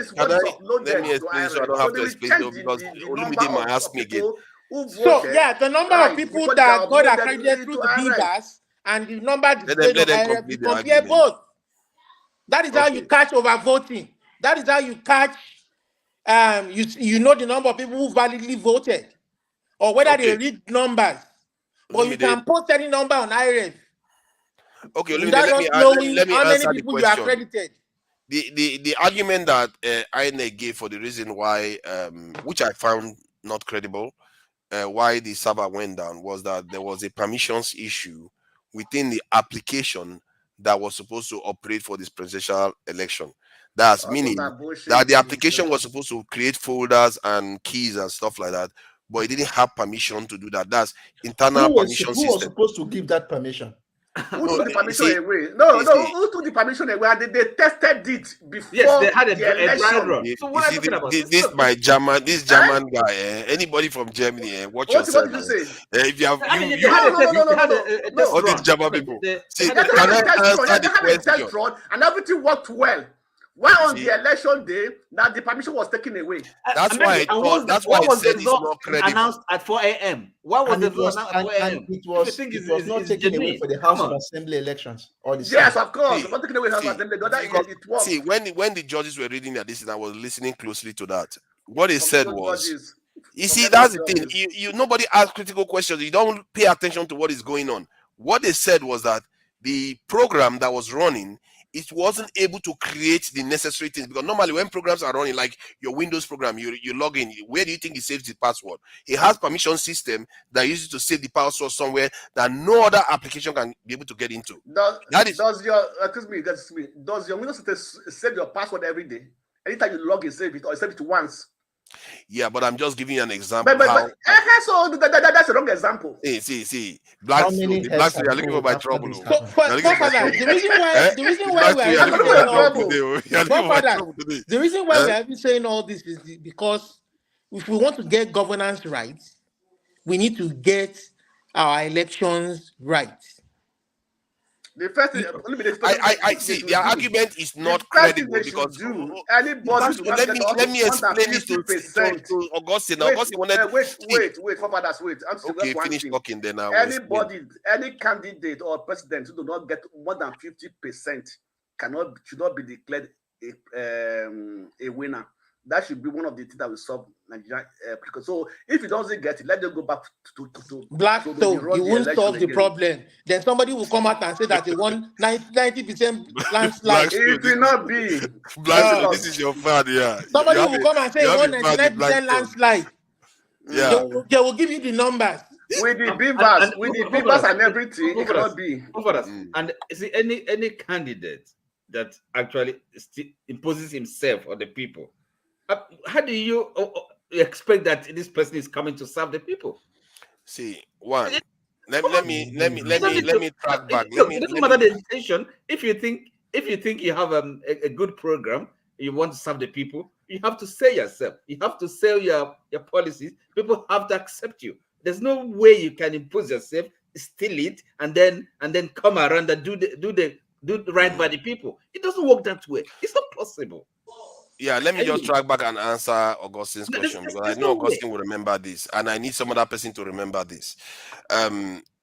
T: Let me explain so I don't have to explain though, because Olumide might ask me again.
E: So the number of people that got accredited through the beavers and the number displayed on IRF, you compare both. That is how you catch overvoting. That is how you catch you know the number of people who validly voted or whether they read numbers. But you can post any number on IRF.
T: Okay,
E: let me how many people you accredited.
T: The argument that INEC gave for the reason why, which I found not credible, why the server went down was that there was a permissions issue within the application that was supposed to operate for this presidential election. That's meaning that the application was supposed to create folders and keys and stuff like that, but it didn't have permission to do that. That's internal permission system.
D: Who was supposed to give that permission?
P: Who took the permission away? Who took the permission away? They tested it before.
I: Yes, they had a
P: election.
I: run. So what are you talking about?
T: This German guy, anybody from Germany, watch yourself.
P: What did you say?
T: If you have
P: no.
T: All these German people. See,
P: can I answer the question? And everything worked well. Why on the election day that the permission was taken away?
T: That's why I thought. That's why I said it's not credible.
I: Announced at 4 a.m. Why was the vote announced at 4 a.m.?
D: It was not taken away for the House of Assembly elections.
P: Yes, of course. Not taken away House of Assembly. It was.
T: See, when the judges were reading that, I was listening closely to that. What they said was, you see, that's the thing. You nobody asks critical questions. You don't pay attention to what is going on. What they said was that the program that was running, it wasn't able to create the necessary things, because normally when programs are running, like your Windows program, you log in, where do you think it saves the password? It has permission system that uses to save the password somewhere that no other application can be able to get into.
P: Does your Windows system save your password every day? Anytime you log in, save it, or save it once?
T: Yeah, but I'm just giving you an example.
P: So that's a wrong example.
T: See, Black are looking for my trouble.
E: The reason why we are even saying all this is because if we want to get governance right, we need to get our elections right.
P: The first thing,
T: I see their argument is not credible because let me explain this to Augustine. Augustine wanted
P: wait, fathers, wait.
T: Okay, finish talking then.
P: Any candidate or president who do not get more than 50% should not be declared a winner. That should be one of the things that will solve Nigeria. So if he doesn't get it, let them go back to
E: Black. So you won't solve the problem. Then somebody will come out and say that they won 90% landslide.
P: It will not be.
T: Black, this is your fan, yeah.
E: Somebody will come and say he won 99% landslide.
T: Yeah.
E: They will give you the numbers.
P: With the beavers, and everything, it cannot be.
I: And see, any candidate that actually imposes himself on the people, how do you expect that this person is coming to serve the people?
T: See, one. Let me track back.
I: It doesn't matter the intention. If you think you have a good program, you want to serve the people, you have to sell yourself. You have to sell your policies. People have to accept you. There's no way you can impose yourself, steal it, and then come around and do the right by the people. It doesn't work that way. It's not possible.
T: Yeah, let me just track back and answer Augustine's question, because I know Augustine will remember this, and I need some other person to remember this.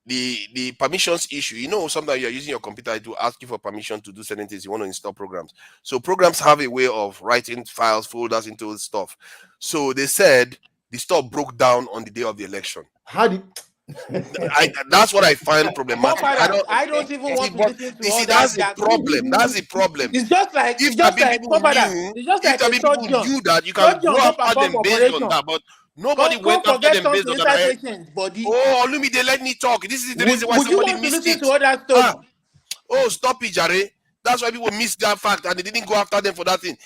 T: The permissions issue, you know, sometimes you're using your computer to ask you for permission to do certain things. You want to install programs. So programs have a way of writing files, folders into stuff. So they said the stuff broke down on the day of the election.
D: How did
T: that's what I find problematic.
E: I don't even want to listen to all
T: that's
E: that.
T: the problem. That's the problem.
E: It's just like
T: if
E: people
T: knew that you can go after them based on that, but nobody went after them based on that. Oh, Olumide, let me talk. This is the reason why somebody missed it. Oh, stop it, Jare. That's why people missed that fact and they didn't go after them for that thing.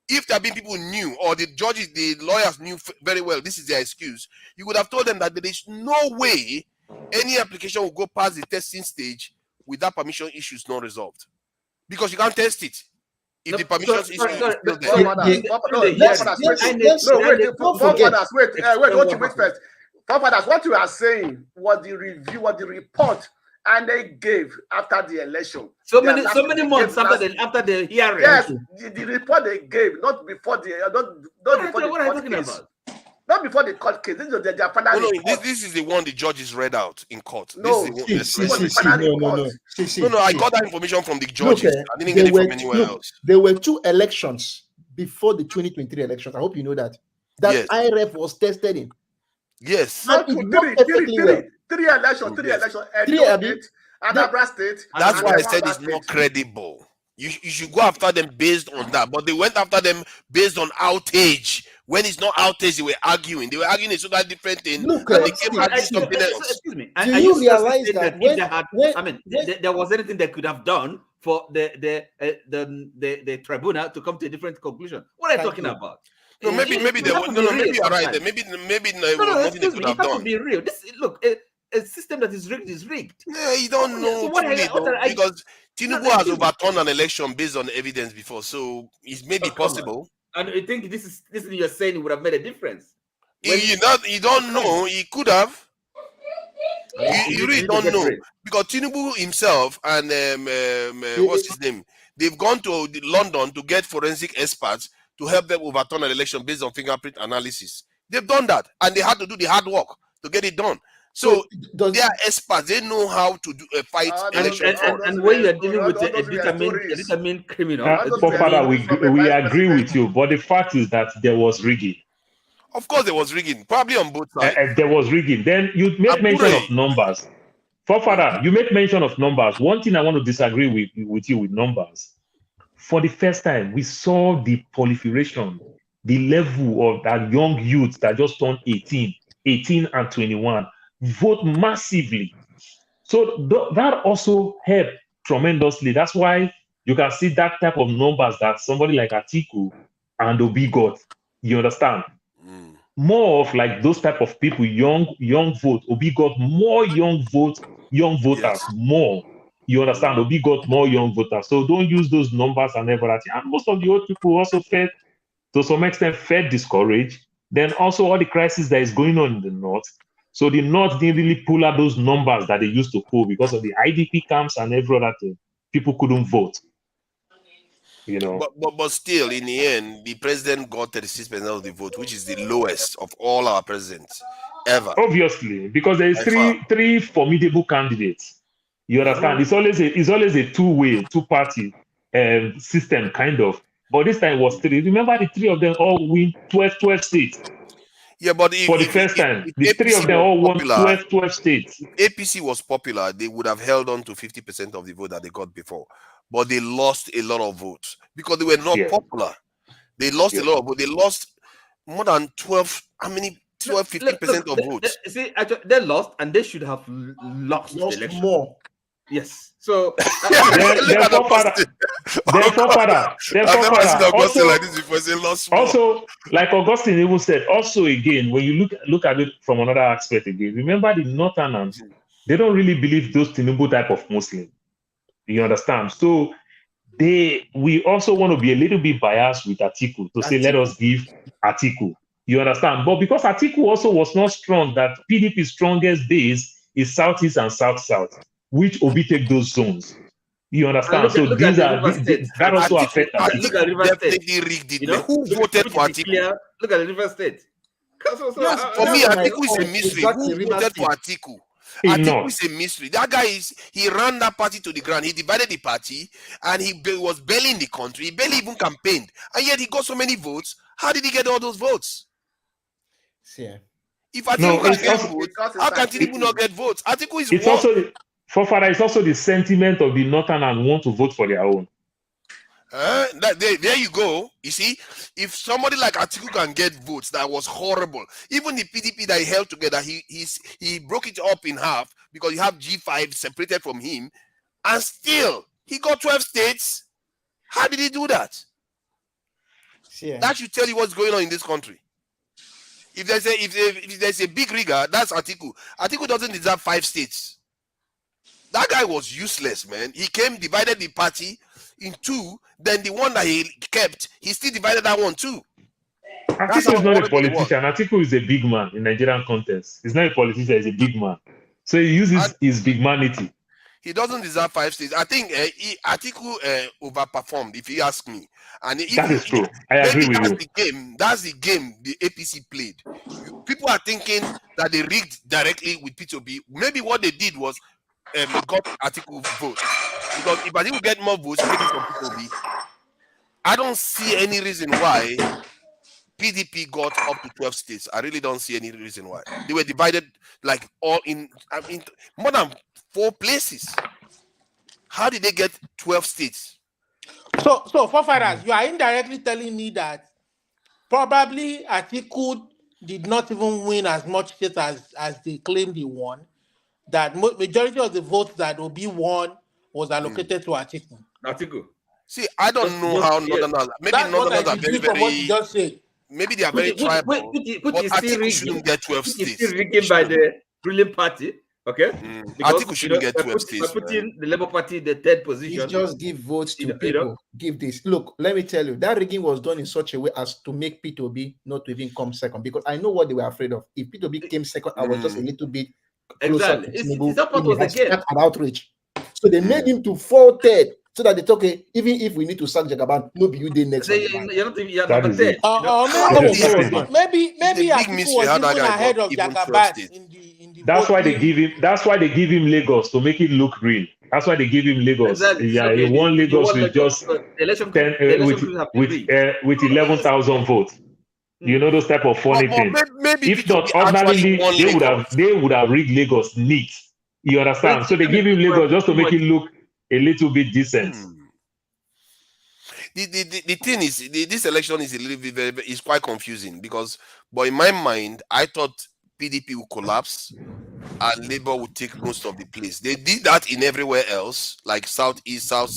T: If there have been people knew, or the judges, the lawyers knew very well, this is their excuse, you would have told them that there is no way any application will go past the testing stage with that permission issues not resolved. Because you can't test it. If the permission issue is still there.
P: Wait, what you are saying was the review, what the report and they gave after the election.
I: So many months after the hearing.
P: Yes, the report they gave, not before the not before the court case. This is their final report.
T: This is the one the judges read out in court.
P: No,
T: no. I got that information from the judges. I didn't get it from anywhere else.
D: There were 2 elections before the 2023 elections. I hope you know that. That IRF was tested in.
T: Yes.
P: Three elections, Anambra State.
T: That's why I said it's not credible. You should go after them based on that. But they went after them based on outage. When it's not outage, they were arguing. They were arguing a totally different thing.
D: Look,
T: and they came back to something else.
I: Excuse me.
D: Do you realize that
I: there was anything they could have done for the tribunal to come to a different conclusion? What are you talking about?
T: No, maybe they were. No, maybe you're right. Maybe there was nothing they could have done.
I: To be real. Look, a system that is rigged is rigged.
T: Yeah, you don't know because Tinubu has overturned an election based on evidence before, so it may be possible.
I: And I think this is you're saying would have made a difference.
T: You don't know. He could have. You really don't know, because Tinubu himself and what's his name? They've gone to London to get forensic experts to help them overturn an election based on fingerprint analysis. They've done that, and they had to do the hard work to get it done. So they are experts. They know how to do a fight election.
I: And when you're dealing with a determined criminal,
B: Father, we agree with you, but the fact is that there was rigging.
T: Of course, there was rigging, probably on both sides.
B: There was rigging. Then you make mention of numbers. Father, you make mention of numbers. One thing I want to disagree with you with numbers. For the first time, we saw the proliferation, the level of that young youth that just turned 18 and 21. Vote massively. So that also helped tremendously. That's why you can see that type of numbers that somebody like Atiku and Obi got. You understand? More of like those type of people, young vote. Obi got more young voters, more. You understand? Obi got more young voters. So don't use those numbers and everything. And most of the old people also felt, to some extent, discouraged. Then also all the crisis that is going on in the north. So the North didn't really pull out those numbers that they used to pull because of the IDP camps and every other thing. People couldn't vote. You know.
T: But still, in the end, the president got 36% of the vote, which is the lowest of all our presidents ever.
B: Obviously, because there is three formidable candidates. You understand? It's always a two-party system, kind of. But this time it was 3. Remember, the 3 of them all win 12 states.
T: Yeah, but
B: for the first time, the 3 of them all won 12 states.
T: APC was popular, they would have held on to 50% of the vote that they got before. But they lost a lot of votes because they were not popular. They lost a lot of votes. They lost more than 12, how many? 12, 15% of votes.
I: See, actually, they lost, and they should have lost the election.
D: More.
I: Yes. So
U: their forefather. Also, like Augustine even said, also again, when you look at it from another aspect again, remember the Northerners, they don't really believe those Tinubu type of Muslim. You understand? So we also want to be a little bit biased with Atiku to say, let us give Atiku. You understand? But because Atiku also was not strong, that PDP's strongest base is Southeast and South-South, which Obi take those zones. You understand? So these are that also affects Atiku.
I: Look at River State.
T: Rigged it. Who voted for Atiku?
I: Look at the River State.
T: Yes, for me, Atiku is a mystery. Who voted for Atiku? Atiku is a mystery. That guy he ran that party to the ground. He divided the party, and he was barely in the country. He barely even campaigned, and yet he got so many votes. How did he get all those votes?
G: Yeah.
T: If Atiku can get votes, how can Tinubu not get votes? Atiku is
U: it's also forefather. It's also the sentiment of the Northern and want to vote for their own.
T: There you go. You see, if somebody like Atiku can get votes, that was horrible. Even the PDP that he held together, he broke it up in half because you have G5 separated from him, and still he got 12 states. How did he do that?
G: Yeah.
T: That should tell you what's going on in this country. If there's a big rigger, that's Atiku. Atiku doesn't deserve 5 states. That guy was useless, man. He came, divided the party in 2, then the one that he kept, he still divided that one too.
U: Atiku is not a politician. Atiku is a big man in Nigerian context. He's not a politician, he's a big man. So he uses his big manity.
T: He doesn't deserve 5 states. I think Atiku overperformed, if you ask me. And
U: that is true. I agree with you.
T: That's the game the APC played. People are thinking that they rigged directly with P2B. Maybe what they did was got Atiku votes. Because if Atiku get more votes taken from P2B, I don't see any reason why PDP got up to 12 states. I really don't see any reason why. They were divided like all in more than 4 places. How did they get 12 states?
E: So forefathers, you are indirectly telling me that probably Atiku did not even win as much states as they claimed he won. That majority of the votes that Obi won was allocated to Atiku.
I: Atiku.
T: See, I don't know how Northerners. Maybe Northerners are very, very.
E: What you just said.
T: Maybe they are very tribal. But Atiku shouldn't get 12 states.
I: It's still rigged by the ruling party. Okay,
T: Atiku shouldn't get 12 states.
I: Putting the Labour Party in the 3rd position.
G: You just give votes to people. Give this. Look, let me tell you, that rigging was done in such a way as to make P2B not to even come second. Because I know what they were afraid of. If P2B came second, I was just a little bit closer to Tinubu.
I: It's that part was the game.
G: An outreach. So they made him to 4 3rd. So that they talk, okay, even if we need to sack Jagaban, no be you day next.
E: Maybe Atiku was even ahead of Jagaban in the
U: That's why they give him. That's why they give him Lagos to make it look real. That's why they give him Lagos.
I: Exactly.
U: Yeah, he won Lagos with just 10 with 11,000 votes. You know those type of funny things. If not, ordinarily they would have rigged Lagos neat. You understand? So they give him Lagos just to make it look a little bit decent.
T: The thing is, this election is a little bit is quite confusing because, but in my mind, I thought PDP would collapse and Labour would take most of the place. They did that in everywhere else, like Southeast, South.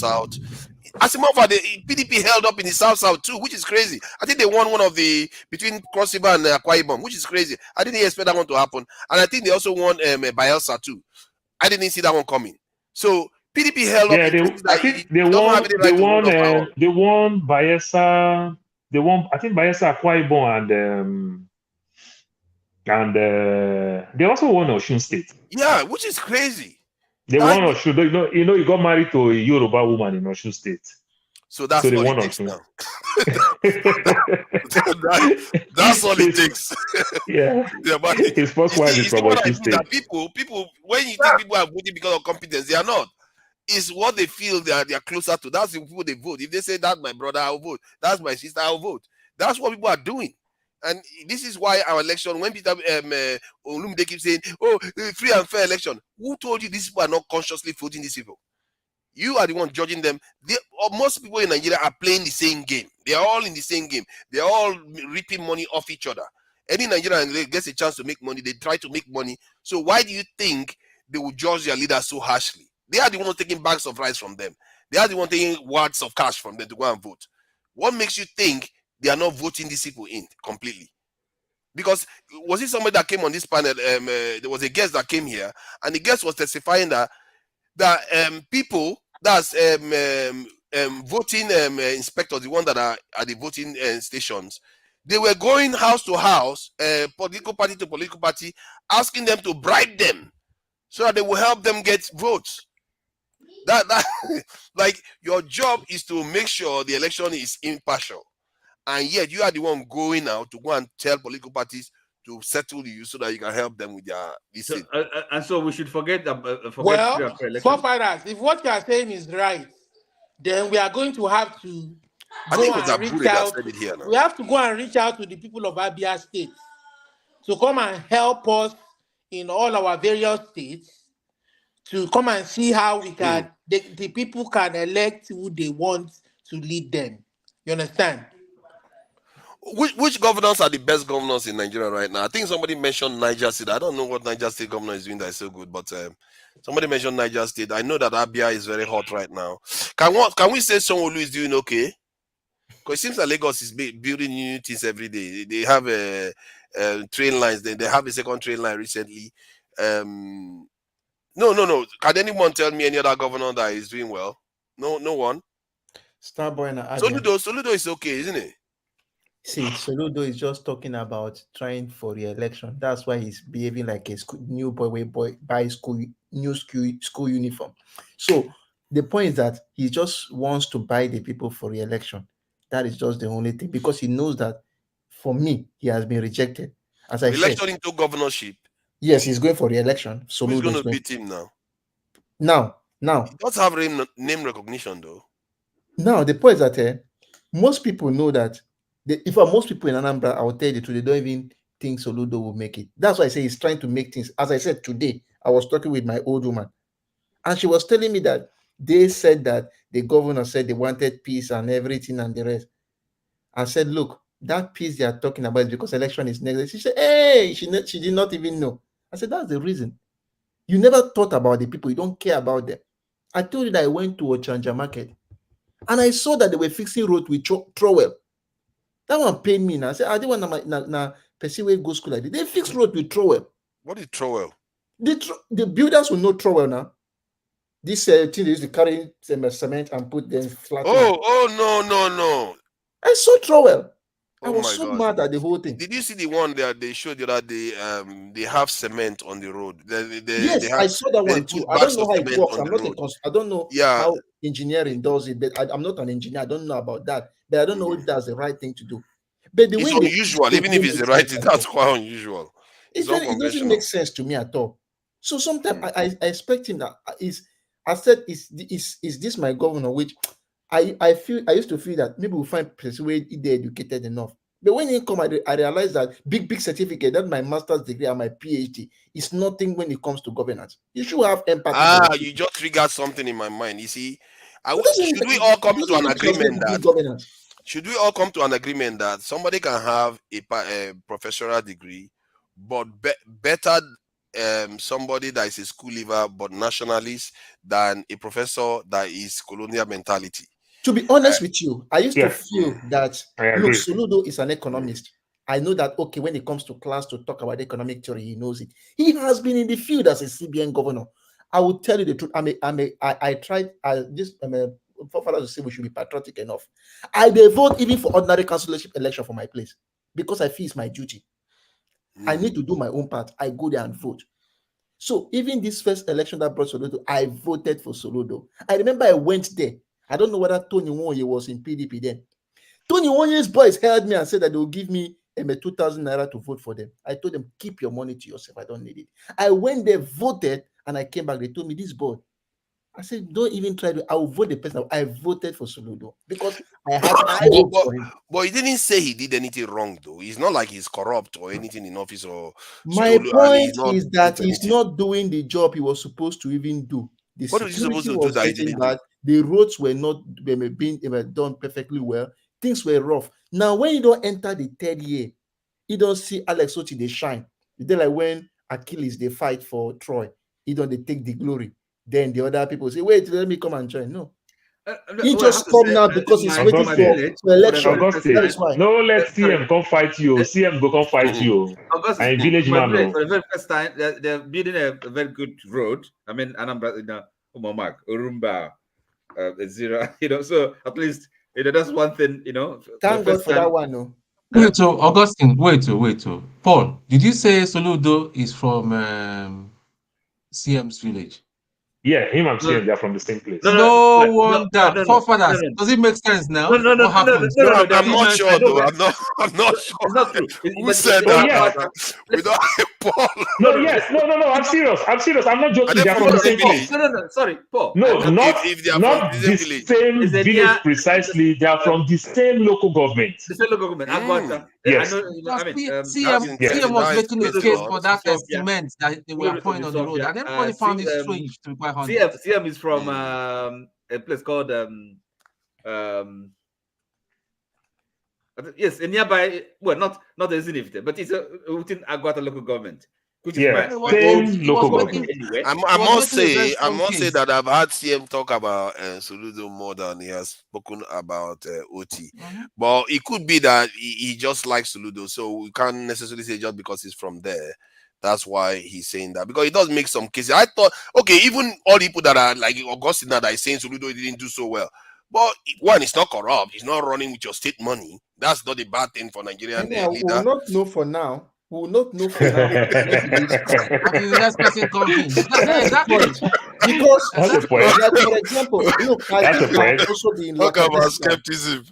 T: As a matter of fact, the PDP held up in the South too, which is crazy. I think they won one of the between Cross River and Akwa Ibom, which is crazy. I didn't expect that one to happen, and I think they also won Bayelsa too. I didn't see that one coming. So PDP held up.
U: Yeah, I think they won Bayelsa. They won. I think Bayelsa, Akwa Ibom, and they also won Osun State.
T: Yeah, which is crazy.
U: They won Osun. You know, he got married to a Yoruba woman in Osun State.
T: So that's all it takes now. That's all it takes.
U: Yeah.
T: But
U: his first wife is from Osun State.
T: People, when you think people are voting because of competence, they are not. It's what they feel they are closer to. That's the people they vote. If they say that's my brother, I'll vote. That's my sister, I'll vote. That's what people are doing. And this is why our election, when Peter Olumide keeps saying, oh, free and fair election, who told you these people are not consciously voting these people? You are the one judging them. Most people in Nigeria are playing the same game. They are all in the same game. They are all reaping money off each other. Any Nigerian gets a chance to make money, they try to make money. So why do you think they will judge their leaders so harshly? They are the ones taking bags of rice from them. They are the ones taking wads of cash from them to go and vote. What makes you think they are not voting these people in completely? Because was it somebody that came on this panel? There was a guest that came here, and the guest was testifying that people that's voting inspectors, the one that are at the voting stations, they were going house to house, political party to political party, asking them to bribe them so that they will help them get votes. That like your job is to make sure the election is impartial, and yet you are the one going out to go and tell political parties to settle you so that you can help them with their
I: so, and so we should forget
E: well, forefathers, if what you are saying is right, then we are going to have to go and reach out. We have to go and reach out to the people of Abia State to come and help us in all our various states to come and see how we can the people can elect who they want to lead them. You understand?
T: Which governors are the best governors in Nigeria right now? I think somebody mentioned Niger State. I don't know what Niger State governor is doing that is so good, but somebody mentioned Niger State. I know that Abia is very hot right now. Can we say Sanwo-Olu is doing okay? Because it seems that Lagos is building new things every day. They have train lines. They have a second train line recently. No. Can anyone tell me any other governor that is doing well? No one.
G: Starboy and
T: Soludo is okay, isn't it?
G: See, Soludo is just talking about trying for re-election. That's why he's behaving like a new boy buy new school uniform. So the point is that he just wants to buy the people for re-election. That is just the only thing, because he knows that for me, he has been rejected. As I said,
T: election into governorship.
G: Yes, he's going for re-election.
T: So who's going to beat him now?
G: Now.
T: He does have name recognition though.
G: Now the point is that most people know that most people in Anambra, I will tell you the truth, they don't even think Soludo will make it. That's why I say he's trying to make things. As I said today, I was talking with my old woman, and she was telling me that they said that the governor said they wanted peace and everything and the rest. I said, look, that peace they are talking about is because election is next. She said, hey, she did not even know. I said, that's the reason. You never thought about the people. You don't care about them. I told you that I went to Ochanja Market, and I saw that they were fixing road with trowel. That one paid me now. I said, I didn't want to pursue go school like this. They fix road with trowel.
T: What is trowel?
G: The builders will know trowel now. This thing they used to carry cement and put them flat.
T: No.
G: I saw trowel. I was so mad at the whole thing.
T: Did you see the one that they showed you that they have cement on the road?
G: Yes, I saw that one too. I don't know how it works. I don't know how engineering does it, but I'm not an engineer. I don't know about that. But I don't know if that's the right thing to do. But
T: it's unusual. Even if it's the right thing, that's quite unusual.
G: It doesn't make sense to me at all. So sometimes I expect him that I said, is this my governor? Which I used to feel that maybe we'll find persuade they're educated enough. But when he come, I realized that big certificate, that my master's degree and my PhD is nothing when it comes to governance. You should have empathy.
T: You just triggered something in my mind. You see, should we all come to an agreement that should we all come to an agreement that somebody can have a professional degree, but better somebody that is a school leaver but nationalist than a professor that is colonial mentality?
G: To be honest with you, I used to feel that look, Soludo is an economist. I know that when it comes to class to talk about economic theory, he knows it. He has been in the field as a CBN governor. I will tell you the truth. Forefathers to say we should be patriotic enough. I vote even for ordinary councilorship election for my place because I feel it's my duty. I need to do my own part. I go there and vote. So even this first election that brought Soludo, I voted for Soludo. I remember I went there. I don't know whether Tony Nwoye was in PDP then. Tony Nwoye's boys held me and said that they will give me 2,000 naira to vote for them. I told them, keep your money to yourself. I don't need it. I went there, voted, and I came back. They told me, this boy. I said, don't even try to. I will vote the person. I voted for Soludo because I had hopes for him.
T: But he didn't say he did anything wrong, though. It's not like he's corrupt or anything in office. Or
G: my point is that he's not doing the job he was supposed to even do. The
T: what was he supposed to do that he didn't do?
G: The roads were not being done perfectly well. Things were rough. Now, when you don't enter the third year,
D: He don't see Alex Oti they shine. They like when Achilles they fight for Troy. He don't they take the glory. Then the other people say, wait, let me come and join. No. He just come now because he's waiting for election. That is why.
B: No, let CM come fight you. CM go come fight you. I'm village man.
I: For the very first time, they're building a very good road. I mean, Anambra, Umamak, Urumba, Zira, so at least, that's one thing,
D: Thank God for that one, no.
N: Wait, so Augustine, wait. Paul, did you say Soludo is from CM's village?
B: Yeah, him and CM, they're from the same place.
N: No wonder. Forefathers. Does it make sense now? What happened?
T: I'm not sure, though. I'm not sure.
I: It's not true.
T: Who said that? We don't have Paul.
B: No, I'm serious. I'm not joking. They're from the same place.
I: No, sorry, Paul.
B: No, not the same village precisely. They are from the same local government.
I: The same local government.
B: Yes.
N: CM was making a case for that cement that they were pouring on the road, and everybody found it strange, to be quite honest.
I: CM is from a place called yes, a nearby, well, not Ezinifite, but it's within Agwata local government. Which is
B: same local government.
I: Anyway.
T: I must say that I've heard CM talk about Soludo more than he has spoken about OT. But it could be that he just likes Soludo, so we can't necessarily say just because he's from there. That's why he's saying that, because it does make some cases. I thought, okay, even all the people that are like Augustine that are saying Soludo didn't do so well. But one, it's not corrupt. He's not running with your state money. That's not a bad thing for Nigerian leader.
D: We will not know for now. We will not know for now.
N: Exactly.
D: Because, for example, look, I've also been
T: skepticism.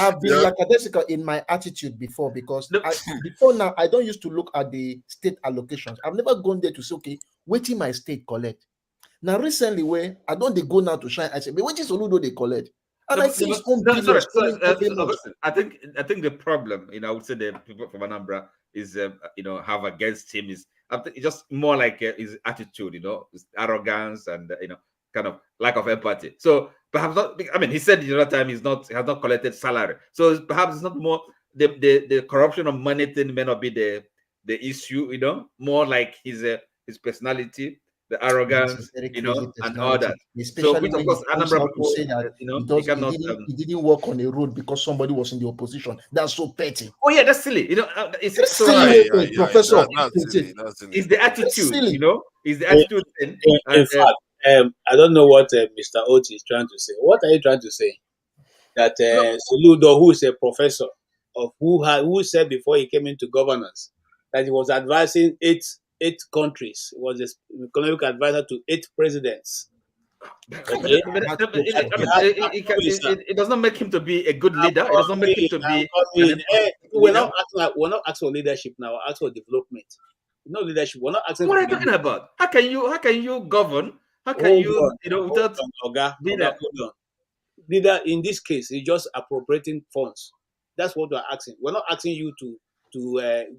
D: I've been lackadaisical in my attitude before, because before now, I don't used to look at the state allocations. I've never gone there to say, okay, waiting my state collect. Now, recently, where I don't they go now to shine, I say, but what is Soludo they collect? And I think
I: I think the problem, I would say the people from Anambra is, have against him is it's just more like his attitude, his arrogance and kind of lack of empathy. So perhaps not. I mean, he said the other time has not collected salary. So perhaps it's not more the corruption of money thing may not be the issue. More like his personality, the arrogance, and all that.
D: Especially
I: so, which of course, Anambra people
D: say that he didn't work on a road because somebody was in the opposition. That's so petty.
I: Oh yeah, that's silly. It's so
D: silly, Professor.
I: It's the attitude. It's the attitude.
H: In fact, I don't know what Mr. Oti is trying to say. What are you trying to say? That Soludo, who is a professor of who said before he came into governance that he was advising eight countries. He was an economic advisor to 8 presidents. Okay.
I: It does not make him to be a good leader. It does not make him to be.
H: We're not asking for leadership now. We're asking for development. No leadership. We're not asking.
I: What are you talking about? How can you govern? How can you without
H: leader? In this case, he's just appropriating funds. That's what we're asking. We're not asking you to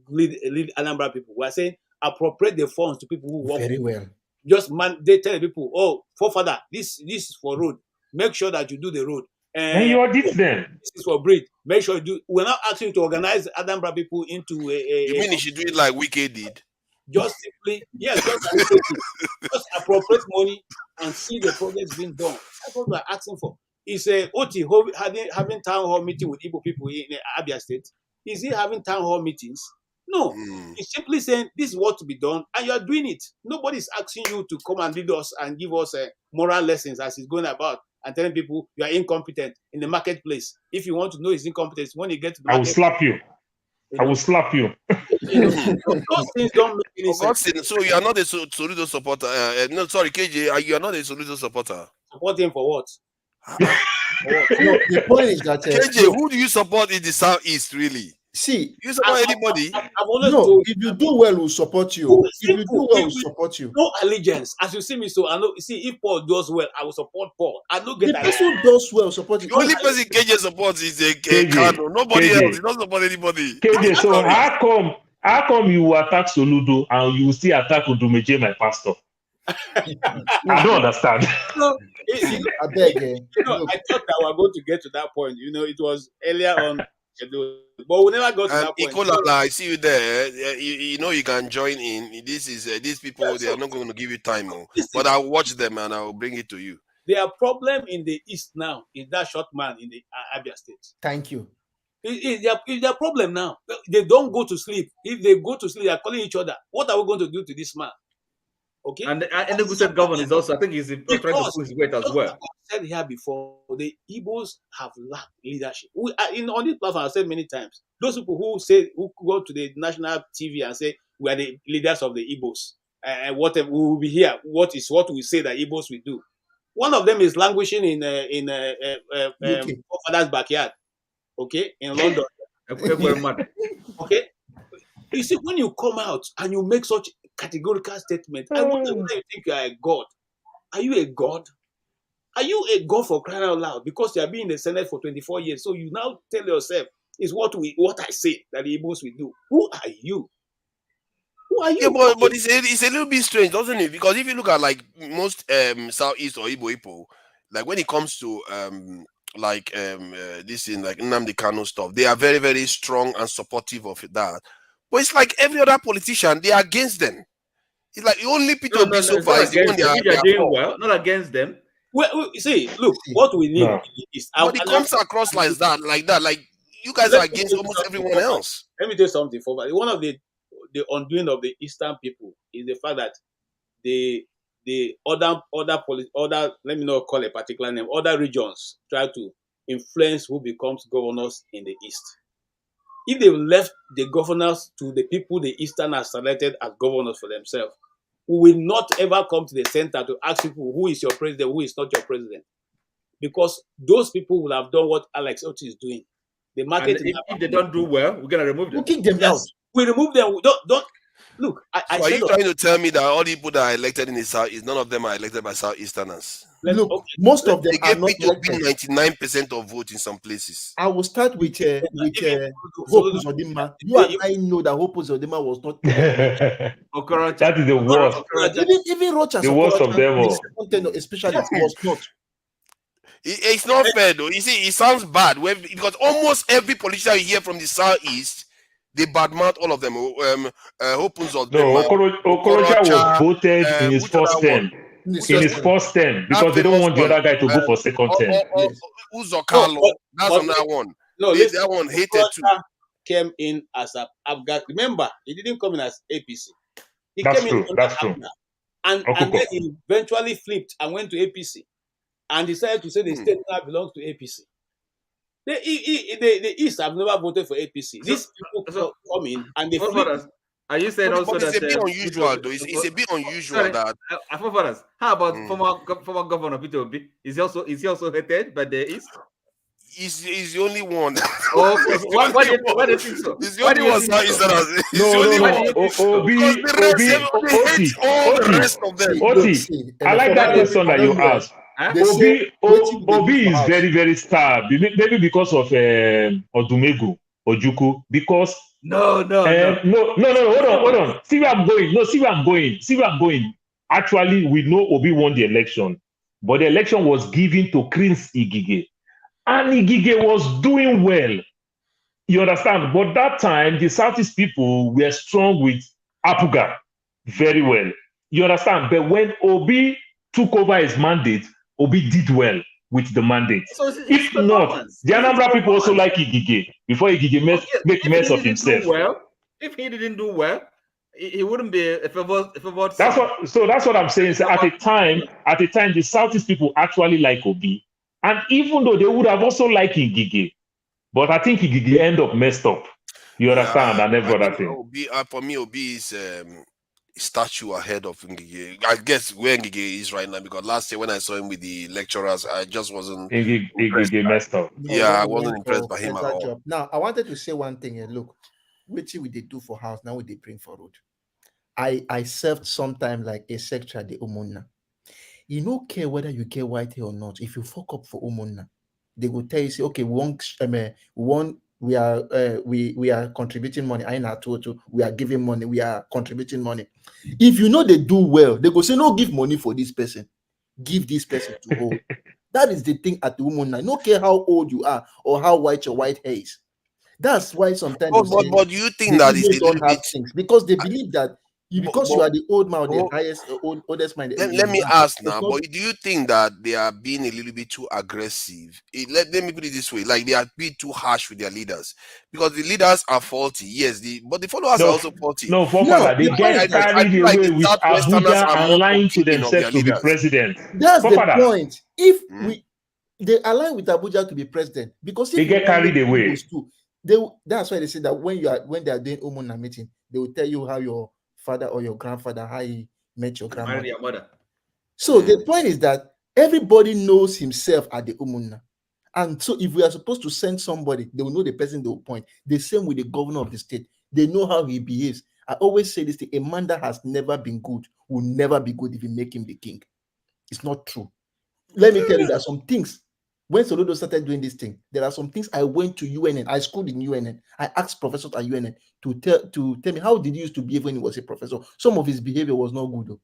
H: lead Anambra people. We're saying appropriate the funds to people who work
D: very well.
H: Just they tell people, oh, forefather, this is for road. Make sure that you do the road.
B: And you audit them.
H: This is for breed. Make sure you do. We're not asking you to organize Anambra people into
T: You mean you should do it like Wike did?
H: Just simply, yes, just appropriate money and see the progress being done. That's what we're asking for. Is Oti having town hall meeting with Igbo people in Abia State? Is he having town hall meetings? No, he's simply saying this is what to be done, and you are doing it. Nobody's asking you to come and lead us and give us moral lessons as he's going about and telling people you are incompetent in the marketplace. If you want to know his incompetence, when you get to the market,
B: I will slap you. I will slap you.
H: Those things don't make any sense.
T: So you are not a Soludo supporter. No, sorry, KJ, you are not a Soludo supporter.
H: Support him for what?
D: No, the point is that
T: KJ, who do you support in the southeast, really?
D: See,
T: you support anybody?
D: No, if you do well, we'll support you. If you do well, we'll support you.
H: No allegiance. As you see me, so I know. See, if Paul does well, I will support Paul. I don't get
D: the person who does well support you.
T: The only person KJ supports is Kano. Nobody else. He doesn't support anybody.
B: KJ, so how come you attack Soludo and you still attack Udumeje, my pastor? I don't understand.
H: No, I beg. I thought that we were going to get to that point. It was earlier on. But we never got to
T: And
H: that point.
T: Ikola, I see you there. You know you can join in. This is these people. They are not going to give you time, but I'll watch them and I'll bring it to you.
H: Their problem in the East now is that short man in the Abia State.
D: Thank you.
H: It's their problem now. They don't go to sleep. If they go to sleep, they are calling each other. What are we going to do to this man? Okay.
I: And the good governor is also, I think, he's trying to pull his weight as well.
H: I said here before, the Igbos have lacked leadership. On this platform, I've said many times, those people who go to the national TV and say we are the leaders of the Igbos, and whatever we will be here, what we say that Igbos will do. One of them is languishing in father's backyard, okay, in London. Okay, you see, when you come out and you make such categorical statement, I wonder whether you think you are a god. Are you a god? Are you a god for crying out loud? Because you have been in the Senate for 24 years, so you now tell yourself, "Is what I say that the Igbos will do." Who are you? Who are you?
T: Yeah, but it's a little bit strange, doesn't it? Because if you look at like most Southeast or Igbo people, like when it comes to this in like Nnamdi Kanu stuff, they are very, very strong and supportive of that. But it's like every other politician, they are against them. It's like the only Peter B so far is the one they are
I: doing well, not against them.
H: Well, see, look, what we need is
T: but it comes across like that. Like you guys are against almost everyone else.
H: Let me tell you something. For one of the undoing of the Eastern people is the fact that the other let me not call a particular name, other regions try to influence who becomes governors in the East. If they left the governors to the people the Eastern has selected as governors for themselves, we will not ever come to the center to ask people who is your president, who is not your president. Because those people will have done what Alex Otti is doing. The market.
I: If they don't do well, we're gonna remove them.
D: We'll kick them out.
H: We remove them. Don't look.
T: So are you trying to tell me that all the people that are elected in the South none of them are elected by Southeasterners?
D: Look, most of them are not
T: elected. 99% of vote in some places.
D: I will start with Hope Uzodinma. You and I know that Hope Uzodinma was not.
B: That is the worst.
D: Even Rochas,
B: the worst of them all.
D: Especially was not.
T: It's not fair though. You see, it sounds bad because almost every politician you hear from the Southeast, they badmouth all of them. Hope Uzodinma.
B: Okorocha was voted in his first term. In his first term, because they don't want the other guy to go for second term.
T: Uzokalo, that's another one. No, that one hated too.
H: Came in as a Abga. Remember, he didn't come in as APC. He
B: that's
H: came
B: true.
H: in
B: That's true.
H: And then he eventually flipped and went to APC and decided to say the state now belongs to APC. The East have never voted for APC. These people come in and they flip.
I: And you said also that
T: it's a bit unusual, though. It's a bit unusual that.
I: How about former governor Peter Obi? Is he also hated by the East?
T: He's the only one.
I: Why do you think so?
T: He's the only one.
B: Obi.
T: All the rest of them.
B: Oti, I like that question that you asked. Obi is very, very starved. Maybe because of Odumegu, Ojuku, because.
I: No.
B: Hold on. See where I'm going. Actually, we know Obi won the election, but the election was given to Prince Igige, and Igige was doing well. You understand? But that time, the Southeast people were strong with Apuga very well. You understand? But when Obi took over his mandate, Obi did well with the mandate.
I: So
B: if not, the Anambra people also like Igige before Igige make mess of himself.
I: If he didn't do well, he wouldn't be a favored.
B: That's what I'm saying. So at a time, the Southeast people actually like Obi, and even though they would have also liked Igige, but I think Igige end up messed up. You understand? And every other thing.
T: For me, Obi is statue ahead of Ngige. I guess where Ngige is right now, because last year when I saw him with the lecturers, I just wasn't
B: Ngige messed up.
T: I wasn't impressed by him at all.
D: Job. Now, I wanted to say one thing. Look, which we did do for house, now we did bring for road. I served sometime like a secretary at the Omona. You don't care whether you get white hair or not. If you fuck up for Omona, they will tell you, say, okay, we are contributing money. I know we are giving money. We are contributing money. If you know they do well, they go say, no, give money for this person. Give this person to hold. That is the thing at the woman. I don't care how old you are or how white your white hair is. That's why sometimes
T: but do you think
D: the
T: that is
D: Igbos
T: a
D: don't
T: little
D: have
T: bit?
D: things because they believe that because you are the old man, the
T: but-
D: highest, oldest man.
T: Let me ask now, but do you think that they are being a little bit too aggressive? Let me put it this way, like they are being too harsh with their leaders because the leaders are faulty, yes, but the followers are also faulty.
C: No, Forefather, they get carried
T: feel like
C: away
T: the
C: with
T: Southwesterners
C: Abuja
T: are
C: and
T: more
C: lying to
T: forgiving of their
C: themselves to be
T: leaders.
C: president.
D: That's the
C: Forefather,
D: point. If they align with Abuja to be president, because if
C: they get carried away.
D: That's why they say that when they are doing Umuna meeting, they will tell you how your father or your grandfather, how he met your grandmother.
I: Married your mother.
D: So the point is that everybody knows himself at the Umuna. And so if we are supposed to send somebody, they will know the person they will point. The same with the governor of the state. They know how he behaves. I always say this thing, a man that has never been good will never be good if you make him the king. It's not true. Let me tell you, there are some things. When Soludo started doing this thing, there are some things I went to UNN. I schooled in UNN. I asked professors at UNN to tell me how did he used to behave when he was a professor. Some of his behavior was not good, though.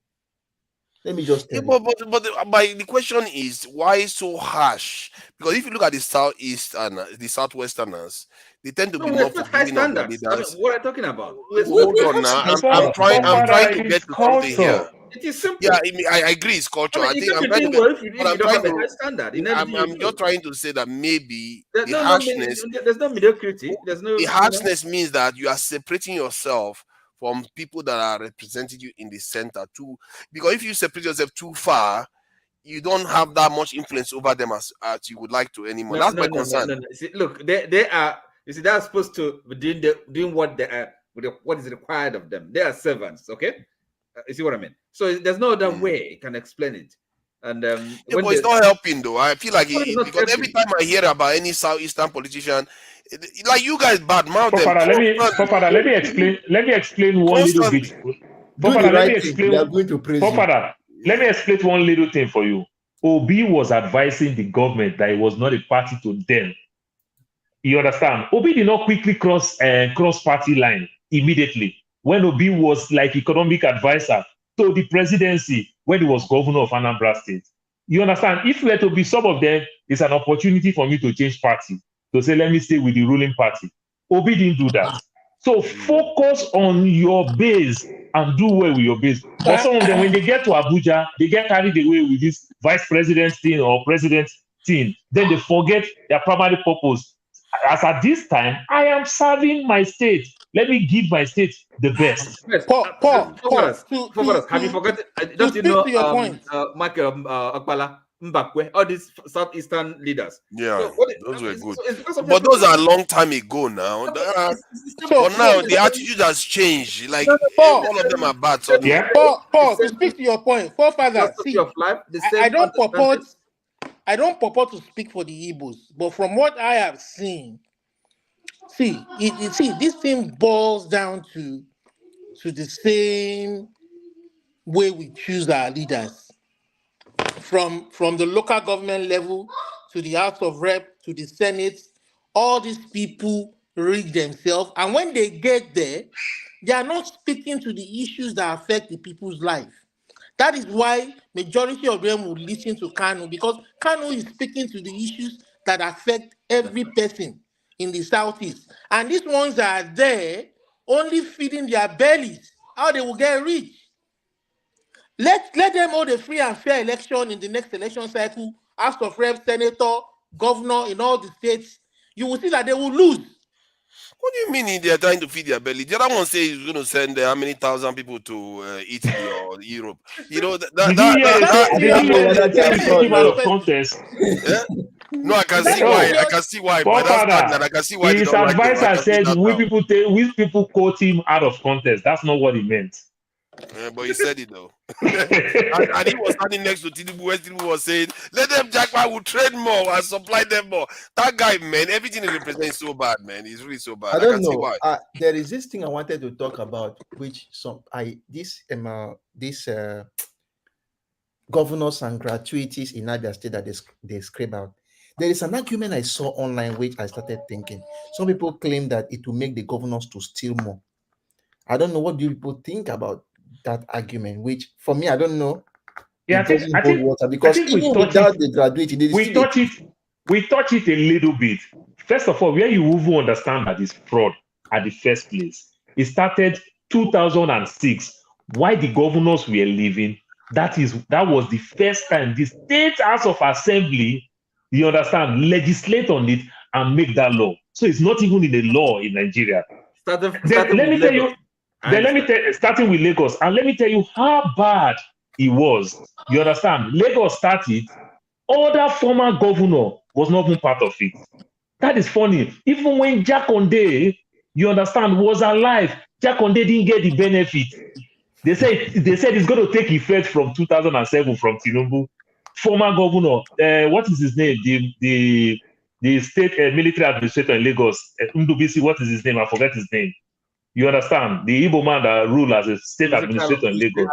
D: Let me just tell you.
T: But the question is, why so harsh? Because if you look at the Southeast and the Southwesterners, they tend to be more forgiving of their leaders.
I: What are you talking about?
T: Hold on now. I'm trying to get to something here.
I: It is simple.
T: Yeah, I agree. It's culture.
I: I mean, you can't be doing well if you don't have a high standard.
T: I'm just trying to say that maybe
I: there's
T: the harshness.
I: There's no mediocrity. There's no.
T: The harshness means that you are separating yourself from people that are representing you in the center too. Because if you separate yourself too far, you don't have that much influence over them as you would like to anymore. That's my concern.
I: No. See, look, they are. You see, they are supposed to be doing what they are, what is required of them. They are servants. Okay. You see what I mean? So there's no other way you can explain it. And
T: but it's not helping though. I feel like because every time I hear about any Southeastern politician, like you guys badmouth them.
C: Let me explain one little bit. Let me explain one little thing for you. Obi was advising the government that it was not a party to them. You understand? Obi did not quickly cross party line immediately. When Obi was like economic advisor to the presidency when he was governor of Anambra State. You understand? If let to be some of them, it's an opportunity for me to change party, to say, let me stay with the ruling party. Obi didn't do that. So focus on your base and do well with your base. But some of them, when they get to Abuja, they get carried away with this vice president thing or president thing. Then they forget their primary purpose. As at this time, I am serving my state. Let me give my state the best.
I: Paul, have you forgotten? Don't you know Michael Akpala, Mbakwe, all these Southeastern leaders?
T: Yeah, those were good. But those are a long time ago now. But now the attitude has changed. Like all of them are bad. So
S: yeah. Paul, to speak to your point, forefather, see, I don't purport to speak for the Igbos, but from what I have seen, see, this thing boils down to the same way we choose our leaders, from the local government level to the House of Rep to the Senate. All these people rig themselves, and when they get there, they are not speaking to the issues that affect the people's life. That is why majority of them will listen to Kanu, because Kanu is speaking to the issues that affect every person in the Southeast. And these ones that are there only feeding their bellies, how they will get rich. Let them hold a free and fair election in the next election cycle, House of Reps, Senator, Governor in all the states. You will see that they will lose.
T: What do you mean they are trying to feed their belly? The other one says he's going to send how many thousand people to Italy or Europe? You know
C: Did you take him out of contest?
T: Yeah? No, I can see why. I can see why. But I can see why.
C: His advisor said we people quote him out of contest. That's not what he meant.
T: But he said it though. and he was standing next to Tinubu where Tinubu was saying, let them Jackpot will trade more and supply them more. That guy, man, everything he represents so bad, man. He's really so bad.
D: I don't know.
T: See why.
D: There is this thing I wanted to talk about, which governors and gratuities in Niger State that they scrape out. There is an argument I saw online which I started thinking. Some people claim that it will make the governors to steal more. I don't know, what do people think about that argument, which for me, I don't know.
C: Yeah, I think
D: because even without the graduate,
C: we touch it a little bit.
B: First of all, where you will understand that it's fraud at the first place, it started 2006. Why the governors were leaving, that was the first time the State House of Assembly, you understand, legislate on it and make that law. So it's not even in the law in Nigeria. Starting with Lagos, and let me tell you how bad it was. You understand? Lagos started, other former governor was not even part of it. That is funny. Even when Jakonde, you understand, was alive, Jakonde didn't get the benefit. They said it's going to take effect from 2007 from Tinubu. Former governor, what is his name? The state military administrator in Lagos, Ndubisi, what is his name? I forget his name. You understand? The Igbo man that ruled as a state administrator in Lagos.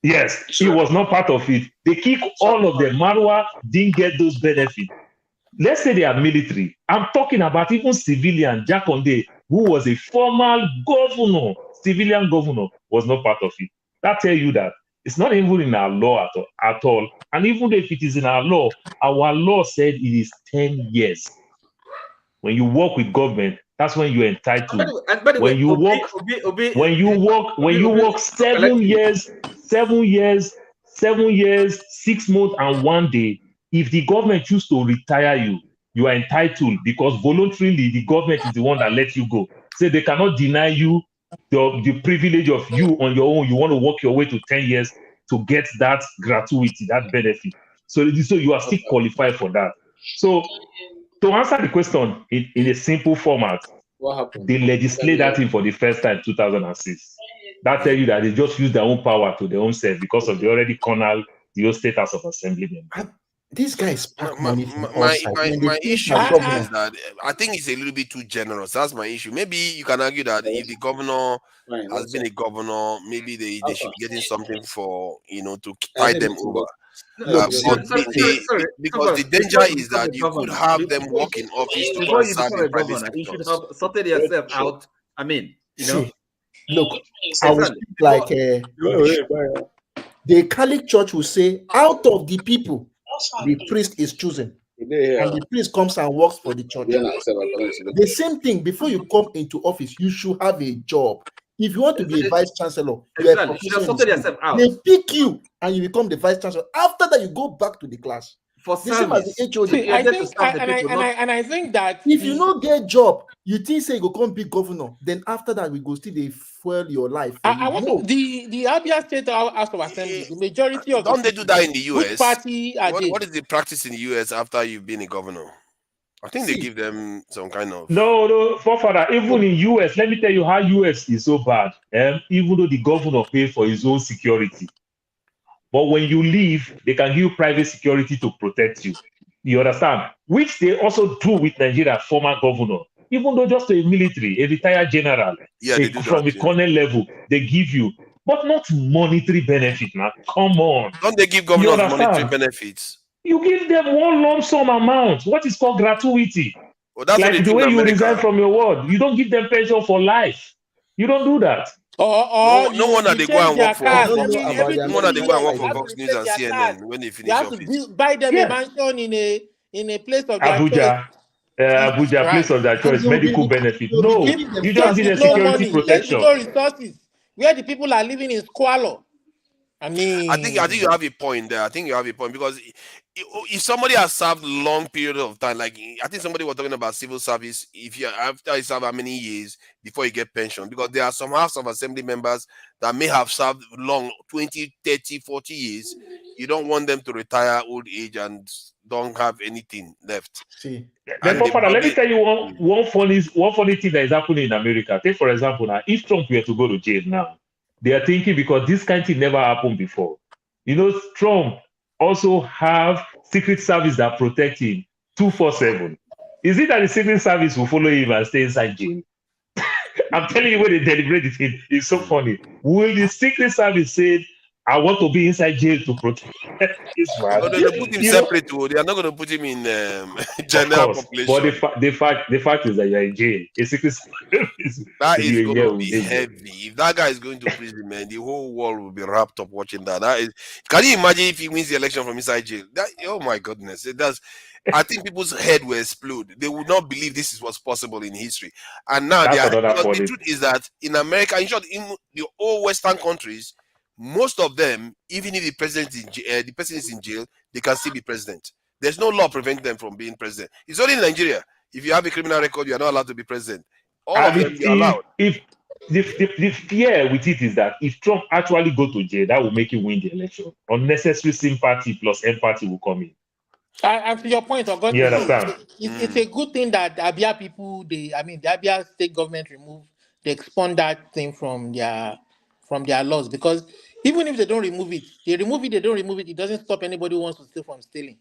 B: Yes, he was not part of it. They kicked all of them. Marwa didn't get those benefits. Let's say they are military. I'm talking about even civilian. Jakonde, who was a former governor, civilian governor, was not part of it. That tells you that it's not even in our law at all. And even if it is in our law said it is 10 years. When you work with government, that's when you're entitled. When you work 7 years, 6 months, and 1 day, if the government choose to retire you, you are entitled, because voluntarily the government is the one that lets you go. So they cannot deny you the privilege of you on your own. You want to work your way to 10 years to get that gratuity, that benefit. So you are still qualified for that. So to answer the question in a simple format, they legislate that in for the first time in 2006. That tells you that they just use their own power to their own self because of they already cornered the whole State House of Assembly members.
G: These guys pack money from
T: my issue is that I think it's a little bit too generous. That's my issue. Maybe you can argue that if the governor has been a governor, maybe they should be getting something for, to tide them over. Because the danger is that you could have them work in office to go serve in private sector.
I: You should have sorted yourself out. I mean,
G: look, I was like the Catholic Church will say, out of the people, the priest is chosen. And the priest comes and works for the church. The same thing, before you come into office, you should have a job. If you want to be a vice chancellor, they pick you and you become the vice chancellor. After that, you go back to the class.
I: For service.
S: I think that
G: if you don't get job, you think say you go come be governor, then after that we go still they fuel your life.
S: I want the Abia State House of Assembly, the majority of
T: don't they do that in the US?
S: Which party are they?
T: What is the practice in the US after you've been a governor? I think they give them some kind of
B: no, forefather. Even in US, let me tell you how US is so bad. Even though the governor pays for his own security, but when you leave, they can give you private security to protect you. You understand? Which they also do with Nigeria former governor. Even though just a military, a retired general, from a colonel level, they give you, but not monetary benefit. Now, come on.
T: Don't they give governors monetary benefits?
B: You give them one lump sum amount, what is called gratuity.
T: Well, that's
B: like the way you resign from your ward. You don't give them pension for life. You don't do that.
T: No wonder they go and work for Fox News and CNN when they finish office.
S: Buy them a mansion in a place of their
B: Abuja. Abuja, place of their choice, medical benefit. No, you just need a security protection.
S: Resources where the people are living in squalor. I mean,
T: I think you have a point there. I think you have a point, because if somebody has served long period of time, like I think somebody was talking about civil service, if you after you serve how many years before you get pension, because there are some House of Assembly members that may have served long, 20, 30, 40 years. You don't want them to retire old age and don't have anything left.
G: See,
B: let me tell you one funny thing that is happening in America. Take for example now, if Trump were to go to jail now, they are thinking, because this kind of thing never happened before. Trump also have Secret Service that protect him 24/7. Is it that the Secret Service will follow him and stay inside jail? I'm telling you, when they deliberate it, it's so funny. Will the Secret Service say, I want to be inside jail to protect this man?
T: No, they put him separate. They are not going to put him in general population.
B: But the fact is that you're in jail. A Secret Service.
T: That is going to be heavy. If that guy is going to prison, man, the whole world will be wrapped up watching that. Can you imagine if he wins the election from inside jail? Oh my goodness, it does. I think people's head will explode. They would not believe this was possible in history. And now they
B: That's
T: are,
B: another
T: because the
B: point.
T: truth is that in America, in short, in the all Western countries, most of them, even if the president the person is in jail, they can still be president. There's no law preventing them from being president. It's only in Nigeria. If you have a criminal record, you are not allowed to be president. All of
B: And
T: them, you're allowed.
B: if the fear with it is that if Trump actually go to jail, that will make him win the election. Unnecessary sympathy plus empathy will come in.
S: And to your point, Augustine,
B: You understand?
S: it's a good thing that the Abia people, the Abia state government they expand that thing from their laws, because even if they don't remove it, they don't remove it, it doesn't stop anybody who wants to steal from stealing.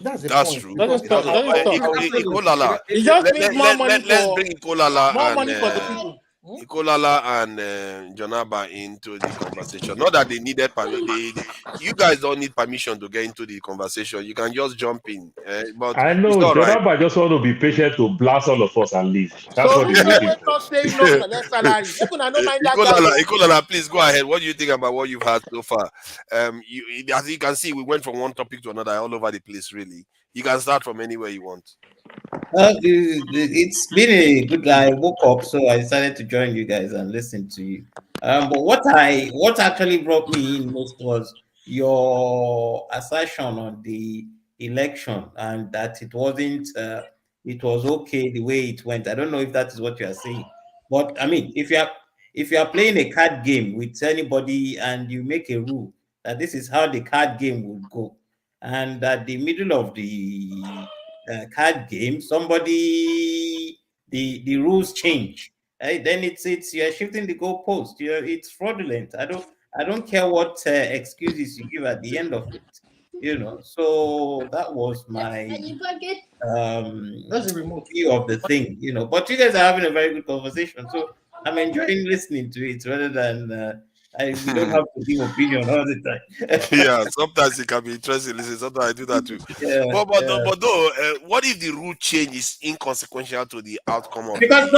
D: That's the
T: That's
D: point.
T: true.
S: It doesn't stop. It doesn't stop.
T: Ikolala.
S: It just means more money
T: Let's bring Ikolala
S: more
T: and
S: money for the people.
T: Ikolala and Jonaba into the conversation. Not that they needed permission. You guys don't need permission to get into the conversation. You can just jump in. But
B: I know
T: it's all right.
B: Jonaba just want to be patient to blast all of us and leave. That's
S: So
B: what
S: we
B: he's waiting
S: wait
B: for.
S: not say no collect salary. Make una no mind that guy.
T: Ikolala, please go ahead. What do you think about what you've had so far? As you can see, we went from one topic to another all over the place, really. You can start from anywhere you want.
F: It's been a good. I woke up, so I decided to join you guys and listen to you. But what actually brought me in most was your assertion on the election and that it wasn't. It was okay the way it went. I don't know if that is what you are saying, but I mean, if you are playing a card game with anybody and you make a rule that this is how the card game would go, and at the middle of the card game, somebody the rules change. Then it's you're shifting the goalpost. It's fraudulent. I don't care what excuses you give at the end of it. So that was my view of the thing. But you guys are having a very good conversation, so I'm enjoying listening to it rather than we don't have to give opinion all the time.
T: Yeah, sometimes it can be interesting. Listen, sometimes I do that too. But though, what if the rule change is inconsequential to the outcome of
F: Because
T: the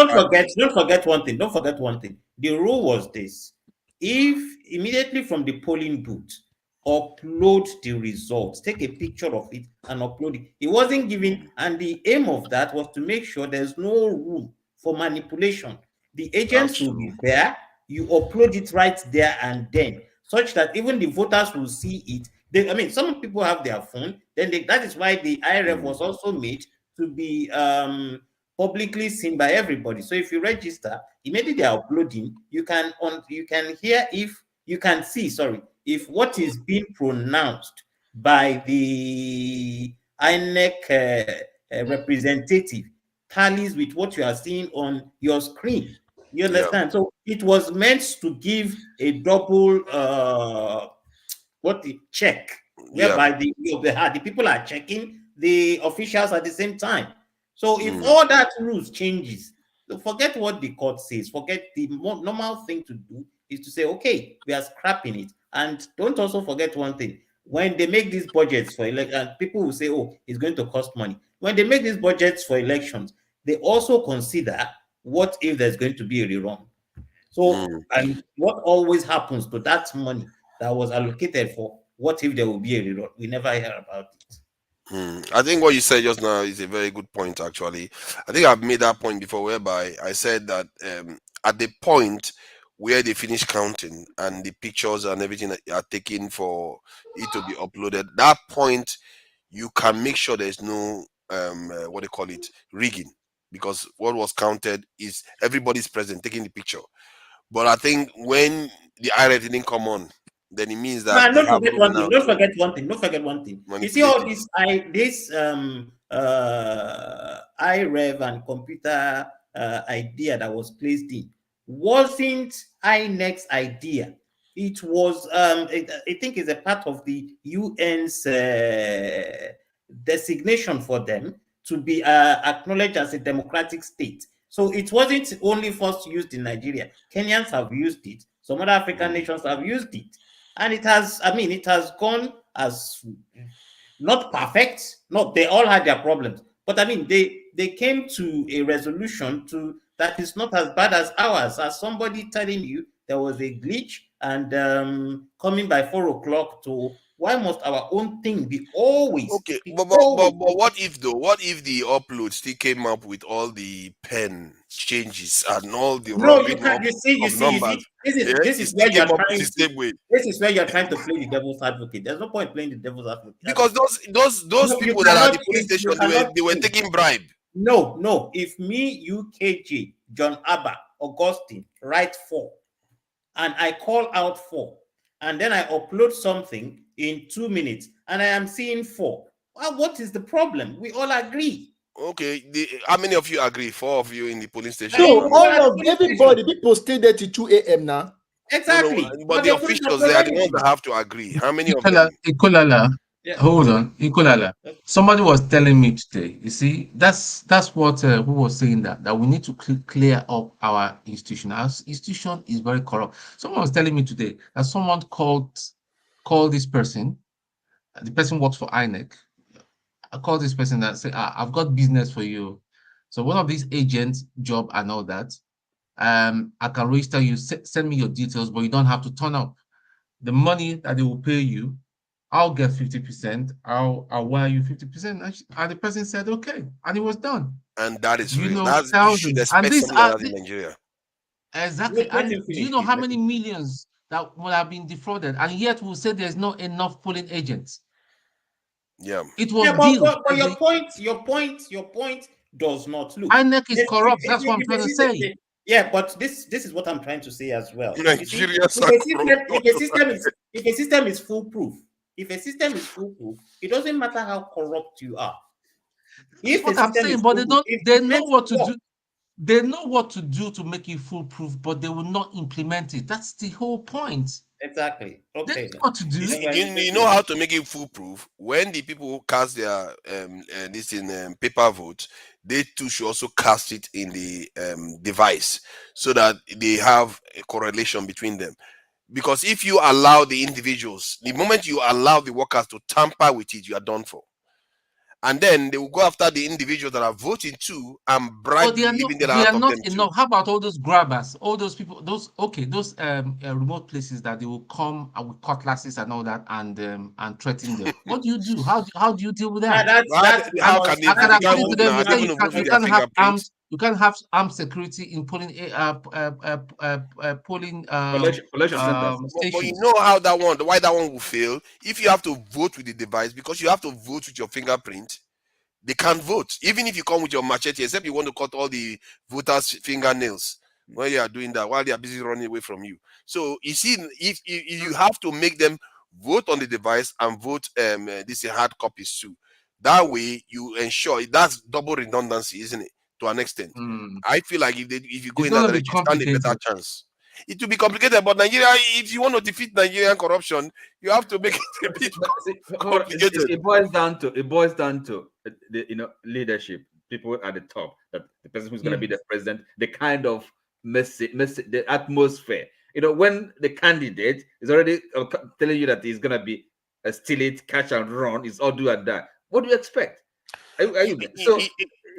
F: don't forget one thing. Don't forget one thing. The rule was this: if immediately from the polling booth, upload the results, take a picture of it and upload it. It wasn't given, and the aim of that was to make sure there's no room for manipulation. The agents will be there. You upload it right there and then, such that even the voters will see it. Some people have their phone. Then that is why the IRF was also made to be publicly seen by everybody. So if you register, immediately they are uploading. You can hear if what is being pronounced by the INEC representative tallies with what you are seeing on your screen. You understand? So it was meant to give a double check, whereby the people are checking the officials at the same time. So if all that rules changes, forget what the court says. Forget the normal thing to do is to say, okay, we are scrapping it. And don't also forget one thing. When they make these budgets for elections, people will say, oh, it's going to cost money. When they make these budgets for elections, they also consider what if there's going to be a rerun. So, and what always happens to that money that was allocated for what if there will be a rerun? We never hear about it.
T: I think what you said just now is a very good point, actually. I think I've made that point before, whereby I said that at the point where they finish counting and the pictures and everything are taken for it to be uploaded, that point you can make sure there's no what they call it, rigging, because what was counted is everybody's present taking the picture. But I think when the IRF didn't come on, then it means that
F: don't forget one thing. Don't forget one thing. You see all this IREV and computer idea that was placed in wasn't INEC's idea. It was I think it's a part of the UN's designation for them to be acknowledged as a democratic state. So it wasn't only first used in Nigeria. Kenyans have used it. Some other African nations have used it. And it has gone as not perfect. No, they all had their problems. But they came to a resolution that is not as bad as ours, as somebody telling you there was a glitch and coming by 4 o'clock to Why must our own thing be always?
T: Okay, but what if though? What if the upload still came up with all the pen changes and all the
F: No, you
T: rubbing
F: can't.
T: up
F: You see.
T: of numbers?
F: This
T: It
F: is
T: still
F: where you're
T: came up
F: trying
T: the
F: to.
T: same way.
F: This is where you're trying to play the devil's advocate. There's no point playing the devil's advocate.
T: Because those
F: No, you
T: people that are at
F: cannot
T: the police
F: change. You
T: station,
F: cannot
T: they were
F: change.
T: taking bribe.
F: No. If me, UKG, John Abba, Augustine write 4, and I call out 4, and then I upload something in 2 minutes, and I am seeing 4. Well, what is the problem? We all agree.
T: Okay, how many of you agree? 4 of you in the polling station.
D: So everybody, people stay there till 2 a.m. now.
F: Exactly.
T: No, but the officials, they are the ones that have to agree. How many of them?
N: Ikolala,
F: Yeah.
N: hold on, Ikolala. Somebody was telling me today. You see, that's what who was saying that we need to clear up our institution. Our institution is very corrupt. Someone was telling me today that someone called this person. The person works for INEC. I called this person and said, I've got business for you. So one of these agents' job and all that. I can register you. Send me your details, but you don't have to turn up. The money that they will pay you, I'll get 50%. I'll wire you 50%. And the person said, okay. And it was done.
T: And that is real.
N: You should
T: thousands.
N: expect
T: something like that in Nigeria.
N: Exactly. And do you know how many millions that will have been defrauded? And yet we'll say there's not enough polling agents.
T: Yeah.
N: It was
F: but your point does not look.
N: INEC is corrupt. That's what I'm trying to say.
F: Yeah, but this is what I'm trying to say as well.
T: Nigerians
F: if a system is foolproof, it doesn't matter how corrupt you are.
N: That's what I'm saying, but they know what to do. They know what to do to make it foolproof, but they will not implement it. That's the whole point.
F: Exactly. Okay.
N: They know what to do.
T: You know how to make it foolproof? When the people who cast their this in paper vote, they too should also cast it in the device so that they have a correlation between them. Because if you allow the individuals, the moment you allow the workers to tamper with it, you are done for. And then they will go after the individuals that are voting too and bribe
N: they are not enough. How about all those grabbers, all those people, those remote places that they will come with cutlasses and all that and threaten them? What do you do? How do you deal with that?
T: How can they?
N: You can't have armed security in polling
T: stations. But you know how why that one will fail? If you have to vote with the device, because you have to vote with your fingerprint, they can't vote. Even if you come with your machete, except you want to cut all the voters' fingernails when you are doing that, while they are busy running away from you. So you see, if you have to make them vote on the device and vote this hard copies too. That way you ensure that's double redundancy, isn't it? To an extent. I feel like if you go in that direction, you stand a better chance. It will be complicated, but Nigeria, if you want to defeat Nigerian corruption, you have to make it a bit complicated.
I: It boils down to the leadership, people at the top, that the person who's going to be the president, the kind of message, the atmosphere. When the candidate is already telling you that he's going to be steal it, catch and run, it's all do and that. What do you expect?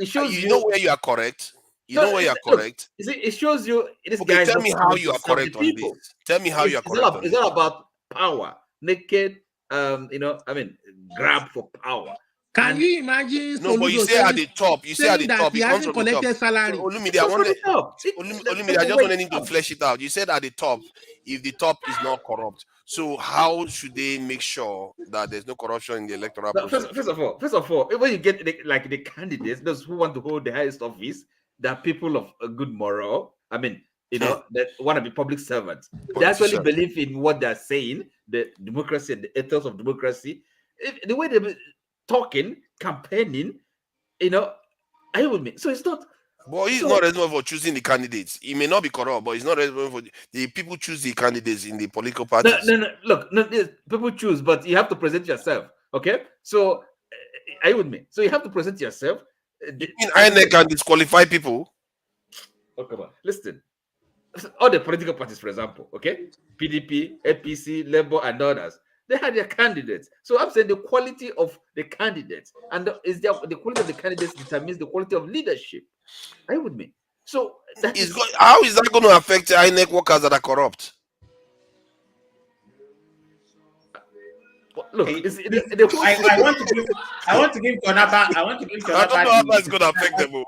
I: It shows
T: you know where you are correct. Know where you are correct.
I: It shows you.
T: Okay, tell me how you are correct on this. Tell me how you are correct.
I: It's all about power, naked. Grab for power.
E: Can you imagine?
T: No, but you say at the top. You say at the top.
E: He hasn't collected salary.
T: Olumide, I just want anything to flesh it out. You said at the top, if the top is not corrupt, so how should they make sure that there's no corruption in the electoral process?
I: First of all, when you get the candidates, those who want to hold the highest office, they're people of a good moral. That want to be public servants. They actually believe in what they're saying, the democracy and the ethos of democracy. The way they're talking, campaigning, are you with me? So it's not.
T: Well, he's not responsible for choosing the candidates. He may not be corrupt, but he's not responsible for the people choose the candidates in the political parties.
I: People choose, but you have to present yourself. Okay, so are you with me? So you have to present yourself.
T: INEC can disqualify people.
I: Okay, listen. All the political parties, for example, okay, PDP, APC, Labour, and others, they had their candidates. So I'm saying the quality of the candidates and the quality of the candidates determines the quality of leadership. Are you with me? So
T: how is that going to affect INEC workers that are corrupt?
I: Look,
F: I want to give Jonathan. I want to give Jonathan.
T: I don't know how that's going to affect them.
F: No.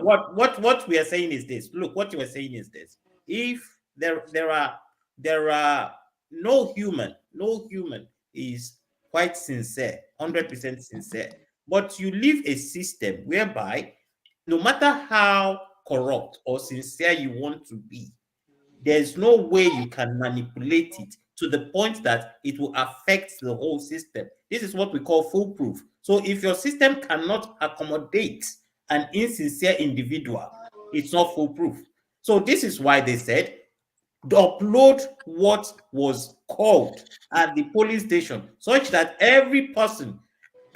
F: What we are saying is this. Look, what you are saying is this. If there are no human is quite sincere, 100% sincere. But you leave a system whereby no matter how corrupt or sincere you want to be, there's no way you can manipulate it to the point that it will affect the whole system. This is what we call foolproof. So if your system cannot accommodate an insincere individual, it's not foolproof. So this is why they said, upload what was called at the polling station, such that every person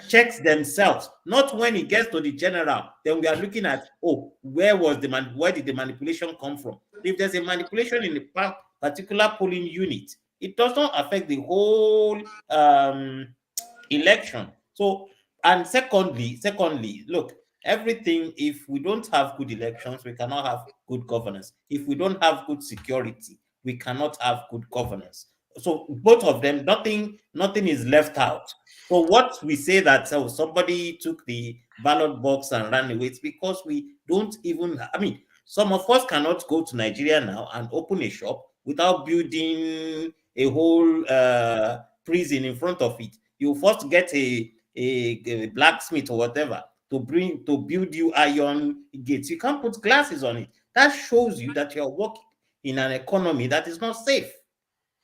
F: checks themselves, not when it gets to the general, then we are looking at, oh, where did the manipulation come from? If there's a manipulation in a particular polling unit, it does not affect the whole election. So, and secondly, look, everything, if we don't have good elections, we cannot have good governance. If we don't have good security, we cannot have good governance. So both of them, nothing is left out. So what we say that somebody took the ballot box and ran away, it's because we don't even, I mean, some of us cannot go to Nigeria now and open a shop without building a whole prison in front of it. You first get a blacksmith or whatever to build you iron gates. You can't put glasses on it. That shows you that you're working in an economy that is not safe.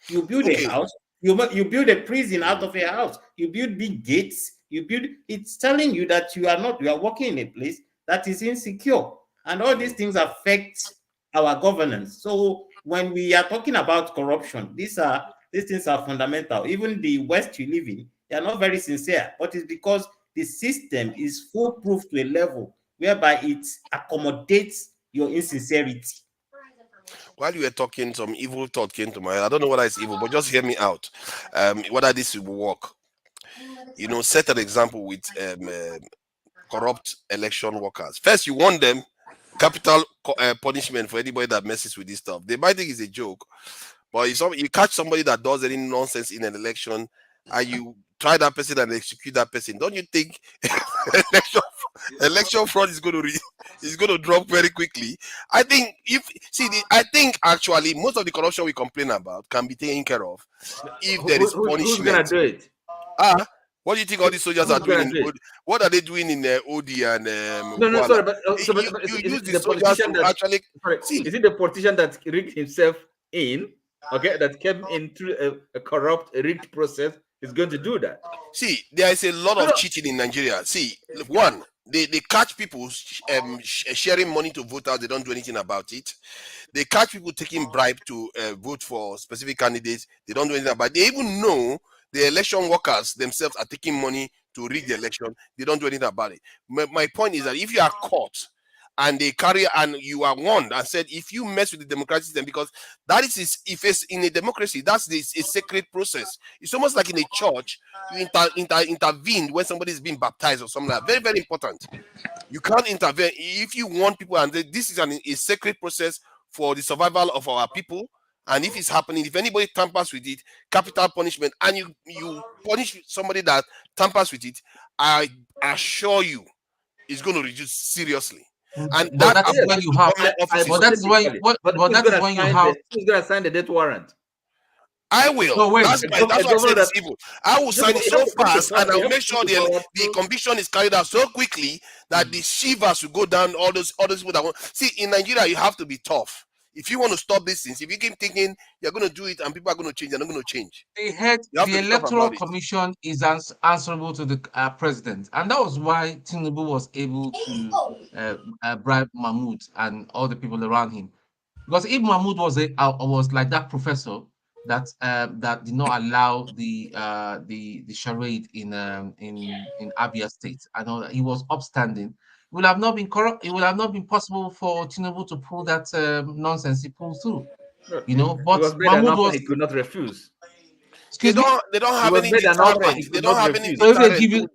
F: You build a house, you build a prison out of a house, you build big gates, it's telling you that you are working in a place that is insecure. And all these things affect our governance. So when we are talking about corruption, these things are fundamental. Even the West you live in, they are not very sincere, but it's because the system is foolproof to a level whereby it accommodates your insincerity.
T: While you were talking, some evil thought came to my head. I don't know whether it's evil, but just hear me out. Whether this will work. You know, set an example with corrupt election workers. First, you want them capital punishment for anybody that messes with this stuff. They might think it's a joke, but if you catch somebody that does any nonsense in an election and you try that person and execute that person, don't you think election fraud is going to drop very quickly? I think I think actually most of the corruption we complain about can be taken care of if there is punishment.
I: Who's gonna do it?
T: What do you think all these soldiers are doing? What are they doing in OD and
I: No, sorry, but
T: you use the soldiers to actually
I: is it the politician that rigged himself in? Okay, that came into a corrupt, rigged process is going to do that.
T: See, there is a lot of cheating in Nigeria. See, one, they catch people sharing money to voters. They don't do anything about it. They catch people taking bribe to vote for specific candidates. They don't do anything about it. They even know the election workers themselves are taking money to rig the election. They don't do anything about it. My point is that if you are caught and they carry and you are warned and said, if you mess with the democratic system, because that is, if it's in a democracy, that's a sacred process. It's almost like in a church, you intervene when somebody is being baptized or something like that. Very, very important. You can't intervene if you want people, and this is a sacred process for the survival of our people. And if it's happening, if anybody tampers with it, capital punishment, and you punish somebody that tampers with it, I assure you, it's going to reduce seriously. And
N: that's when you have. But that's when you have.
I: Who's going to sign the death warrant?
T: I will.
N: No, wait.
T: That's why I said it's evil. I will sign it so fast, and I'll make sure the conviction is carried out so quickly that the shivers will go down. All those people that want. See, in Nigeria, you have to be tough. If you want to stop these things, if you keep thinking you're going to do it and people are going to change, they're not going to change.
N: The Electoral Commission is answerable to the president, and that was why Tinubu was able to bribe Mahmoud and all the people around him. Because if Mahmoud was like that professor that did not allow the charade in Abia State, I know that he was upstanding. It would have not been corrupt. It would have not been possible for Tinubu to pull that nonsense he pulled through. You know, but Mahmoud
I: he could not refuse.
T: They don't have any deterrent. They don't have any
N: deterrent.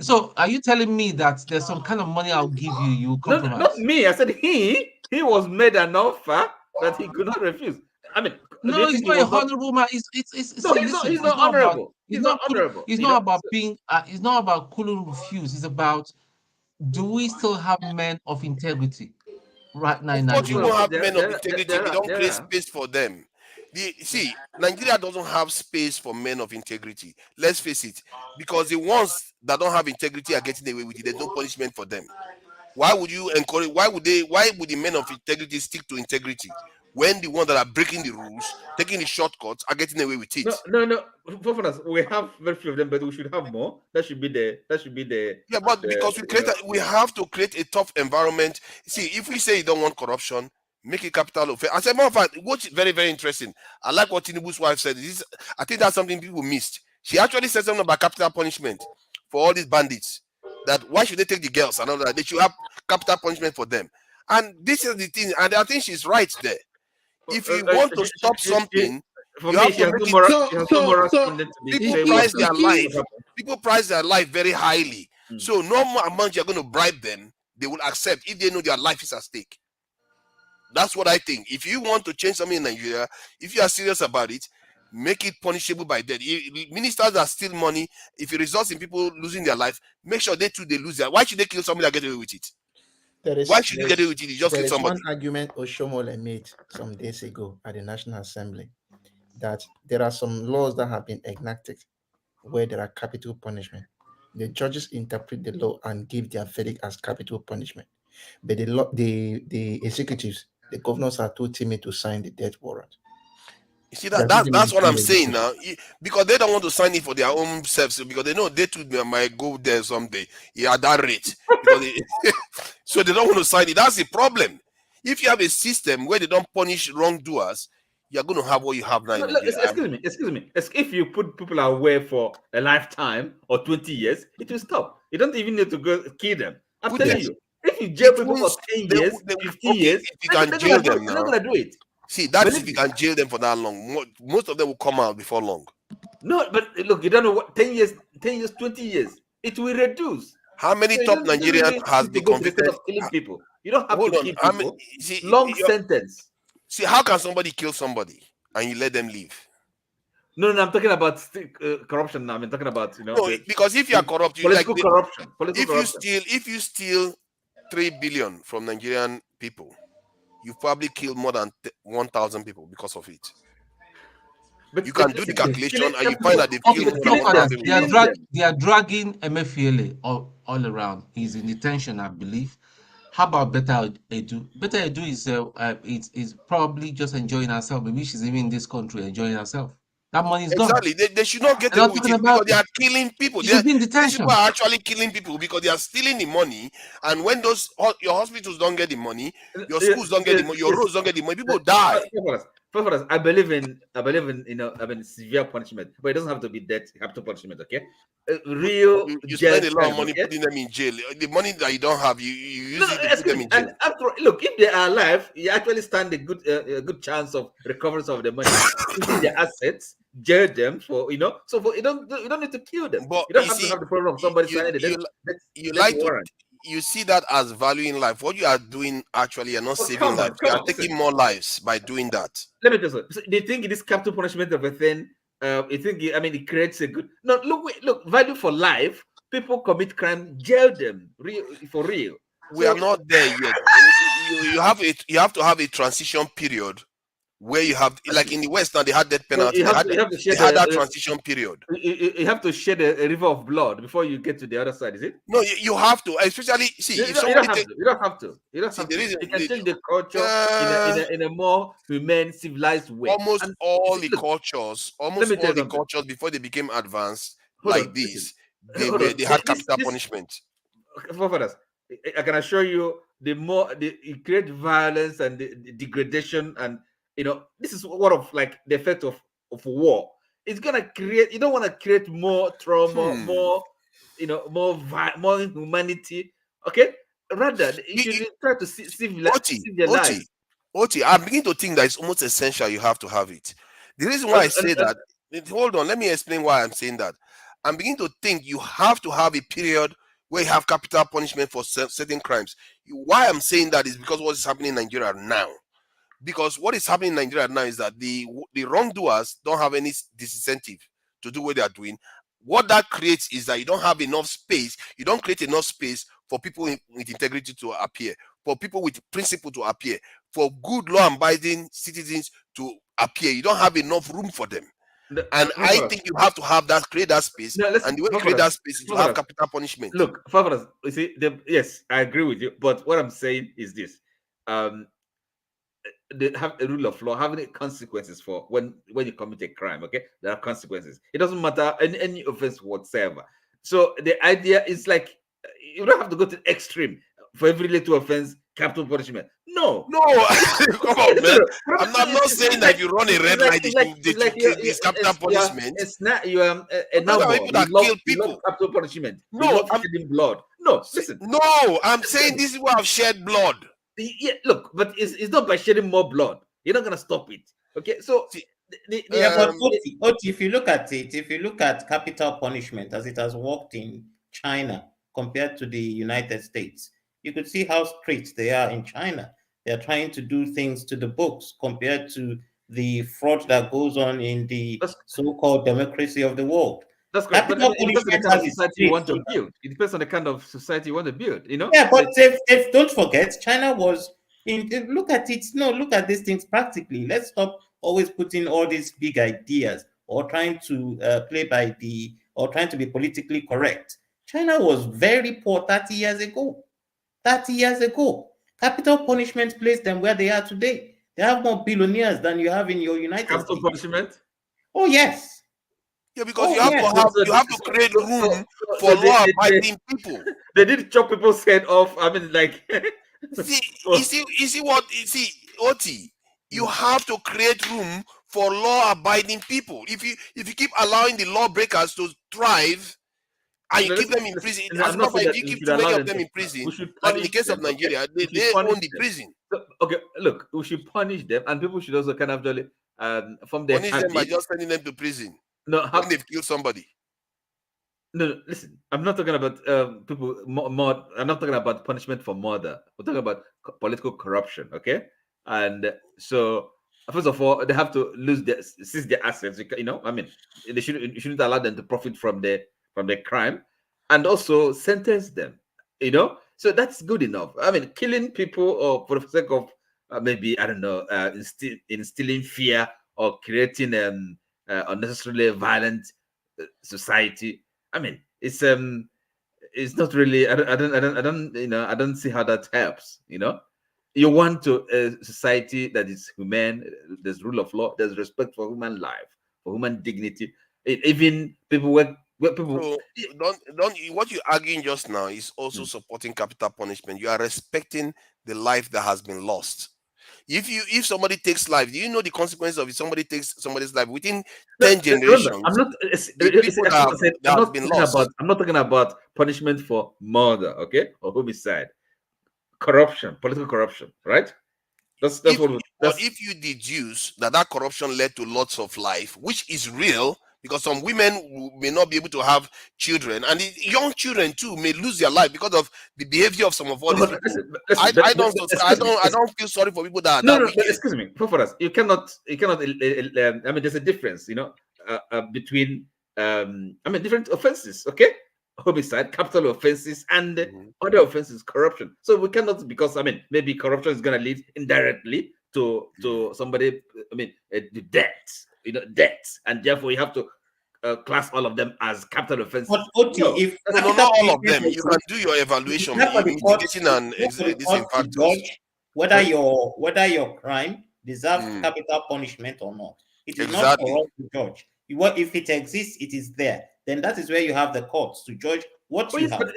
N: So are you telling me that there's some kind of money I'll give you, you compromise?
I: Not me. I said he was made an offer that he could not refuse. I mean,
N: No, he's not a honorable man.
I: No,
N: See,
I: he's
N: listen,
I: not honorable. He's not
N: cool,
I: honorable.
N: it's not about being. It's not about cool refuse. It's about, do we still have men of integrity right now in
T: Of course, you
N: Nigeria?
T: don't have men of integrity if you don't create space for them. See, Nigeria doesn't have space for men of integrity. Let's face it, because the ones that don't have integrity are getting away with it. There's no punishment for them. Why would you encourage? Why would the men of integrity stick to integrity when the ones that are breaking the rules, taking the shortcuts, are getting away with it?
I: No. For us, we have very few of them, but we should have more. That should be the.
T: Yeah, but because we have to create a tough environment. See, if we say you don't want corruption, make it capital offense. As a matter of fact, what's very, very interesting, I like what Tinubu's wife said. I think that's something people missed. She actually said something about capital punishment for all these bandits. That why should they take the girls and all that? They should have capital punishment for them. And this is the thing, and I think she's right there. If you want to stop something, you have to make it. People price their life very highly. So no more amount you're going to bribe them, they will accept if they know their life is at stake. That's what I think. If you want to change something in Nigeria, if you are serious about it, make it punishable by death. Ministers that steal money, if it results in people losing their life, make sure they too they lose their. Why should they kill somebody that get away with it? Why should you get away with it? You just kill somebody.
G: One argument Oshomole made some days ago at the National Assembly, that there are some laws that have been enacted where there are capital punishment. The judges interpret the law and give their verdict as capital punishment. But the executives, the governors are too timid to sign the death warrant.
T: You see that's what I'm saying now. Because they don't want to sign it for their own selves, because they know they too might go there someday. At that rate. So they don't want to sign it. That's the problem. If you have a system where they don't punish wrongdoers, you're going to have what you have now.
I: Excuse me. If you put people away for a lifetime or 20 years, it will stop. You don't even need to go kill them. I'm telling you. If you jail people for 10 years, 15 years,
T: if you can jail them now,
I: you're not going to do it.
T: See, that's if you can jail them for that long. Most of them will come out before long.
I: No, but look, you don't know what 10 years, 20 years. It will reduce.
T: How many top Nigerians has been convicted
I: of killing people? You don't have to kill people.
T: See,
I: long sentence.
T: See, how can somebody kill somebody and you let them live?
I: No, I'm talking about corruption now. I'm talking about
T: because if you are corrupt,
I: corruption.
T: If you steal 3 billion from Nigerian people, you probably killed more than 1,000 people because of it. But you can do the calculation and you find that they've killed more than 1,000 people.
N: They are dragging MFLA all around. He's in detention, I believe. How about Better Edu? Better Edu is probably just enjoying herself. Maybe she's even in this country enjoying herself. That money is gone.
T: Exactly. They should not get away with it because they are killing people. These people are actually killing people because they are stealing the money. And when your hospitals don't get the money, your schools don't get the money, your roads don't get the money, people die.
I: First, I believe in severe punishment, but it doesn't have to be death, capital punishment. Okay,
T: you spend a lot of money putting them in jail. The money that you don't have, you use it to put them in jail.
I: Look, if they are alive, you actually stand a good chance of recovery of the money. Using their assets, jail them for you don't need to kill them.
T: But
I: you don't have to have the problem of somebody signing the death.
T: You see that as valuing life. What you are doing actually, you're not saving life. You are taking more lives by doing that.
I: Let me tell you. So they think this capital punishment of a thing. It creates a good. No, look. Value for life. People commit crime, jail them for real.
T: We are not there yet. You have to have a transition period where you have, like in the West now, they had death penalty. They had that transition period.
I: You have to shed a river of blood before you get to the other side, is it?
T: No, you have to, especially you
I: don't have to. You can change the culture in a more humane, civilized way.
T: Almost all the cultures before they became advanced they had capital punishment.
I: I can assure you, it creates violence and the degradation, and this is one of like the effect of war. It's gonna create. You don't want to create more trauma, more humanity. Okay, rather you should try to civilize their lives.
T: Oti, I'm beginning to think that it's almost essential you have to have it. The reason why I say that, hold on, let me explain why I'm saying that. I'm beginning to think you have to have a period where you have capital punishment for certain crimes. Why I'm saying that is because what is happening in Nigeria now. Because what is happening in Nigeria now is that the wrongdoers don't have any disincentive to do what they are doing. What that creates is that you don't have enough space. You don't create enough space for people with integrity to appear, for people with principle to appear, for good law-abiding citizens to appear. You don't have enough room for them. And I think you have to have that, create that space. And the way you create that space is to have capital punishment.
I: Look, you see, yes, I agree with you. But what I'm saying is this: they have a rule of law, having consequences for when you commit a crime. Okay, there are consequences. It doesn't matter any offense whatsoever. So the idea is like you don't have to go to the extreme for every little offense, capital punishment. No,
T: come on, man. I'm not saying that if you run a red light, it's capital punishment.
I: It's not you are a noble.
T: People that kill people.
I: Capital punishment.
T: No,
I: I'm shedding blood. No, listen.
T: No, I'm saying this is where I've shed blood.
I: Yeah, look, but it's not by shedding more blood. You're not gonna stop it. Okay, so
F: but Oti, if you look at it, if you look at capital punishment as it has worked in China compared to the United States, you could see how strict they are in China. They're trying to do things to the books compared to the fraud that goes on in the so-called democracy of the world.
I: That's correct. But it depends on the kind of society you want to build. It depends on the kind of society you want to build, you know?
F: Yeah, but if don't forget, China was look at it. No, look at these things practically. Let's stop always putting all these big ideas or trying to play by trying to be politically correct. China was very poor 30 years ago. 30 years ago. Capital punishment placed them where they are today. They have more billionaires than you have in your United States.
I: Capital punishment?
F: Oh, yes.
T: Yeah, because you have to create room for law-abiding people.
I: They did chop people's head off. I mean, like...
T: you see, Oti, you have to create room for law-abiding people. If you keep allowing the lawbreakers to thrive, and you keep them in prison, as a matter of fact, if you keep too many of them in prison, like in the case of Nigeria, they own the prison.
I: Okay, look, we should punish them, and people should also kind of from their
T: punish them by just sending them to prison.
I: No,
T: when they've killed somebody.
I: No, listen. I'm not talking about people more. I'm not talking about punishment for murder. We're talking about political corruption. Okay, and so first of all, they have to seize their assets. You know, I mean, you shouldn't allow them to profit from the crime, and also sentence them. You know, so that's good enough. I mean, killing people or for the sake of maybe I don't know, instilling fear or creating unnecessarily violent society. I mean, it's not really. I don't see how that helps. You know, you want a society that is humane. There's rule of law. There's respect for human life, for human dignity. Even people where people.
T: So don't what you're arguing just now is also supporting capital punishment. You are respecting the life that has been lost. If somebody takes life, do you know the consequences of if somebody takes somebody's life within 10 generations?
I: I'm not talking about punishment for murder, okay, or homicide, corruption, political corruption, right?
T: If you deduce that corruption led to lots of life, which is real, because some women may not be able to have children, and the young children too may lose their life because of the behavior of some of all these people. I don't feel sorry for people that.
I: Excuse me, for us, you cannot. I mean, there's a difference, you know, between different offenses. Okay, homicide, capital offenses, and other offenses, corruption. So we cannot, because maybe corruption is going to lead indirectly to somebody. The debt. You know, debts, and therefore you have to class all of them as capital offenses.
F: But if
T: not all of them, you can do your evaluation, mitigating and
F: judge whether your crime deserves capital punishment or not. It is not for us to judge. If it exists, it is there. Then that is where you have the courts to judge what you have.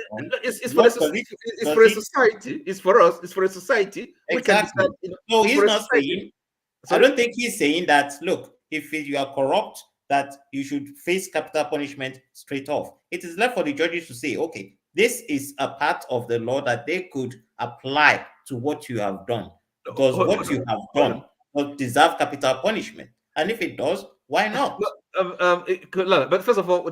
I: It's for a society. It's for us. It's for a society.
F: Exactly. No, he's not saying. I don't think he's saying that. Look. If you are corrupt, that you should face capital punishment straight off. It is left for the judges to say, okay, this is a part of the law that they could apply to what you have done. Because what you have done will deserve capital punishment. And if it does, why not?
I: But first of all,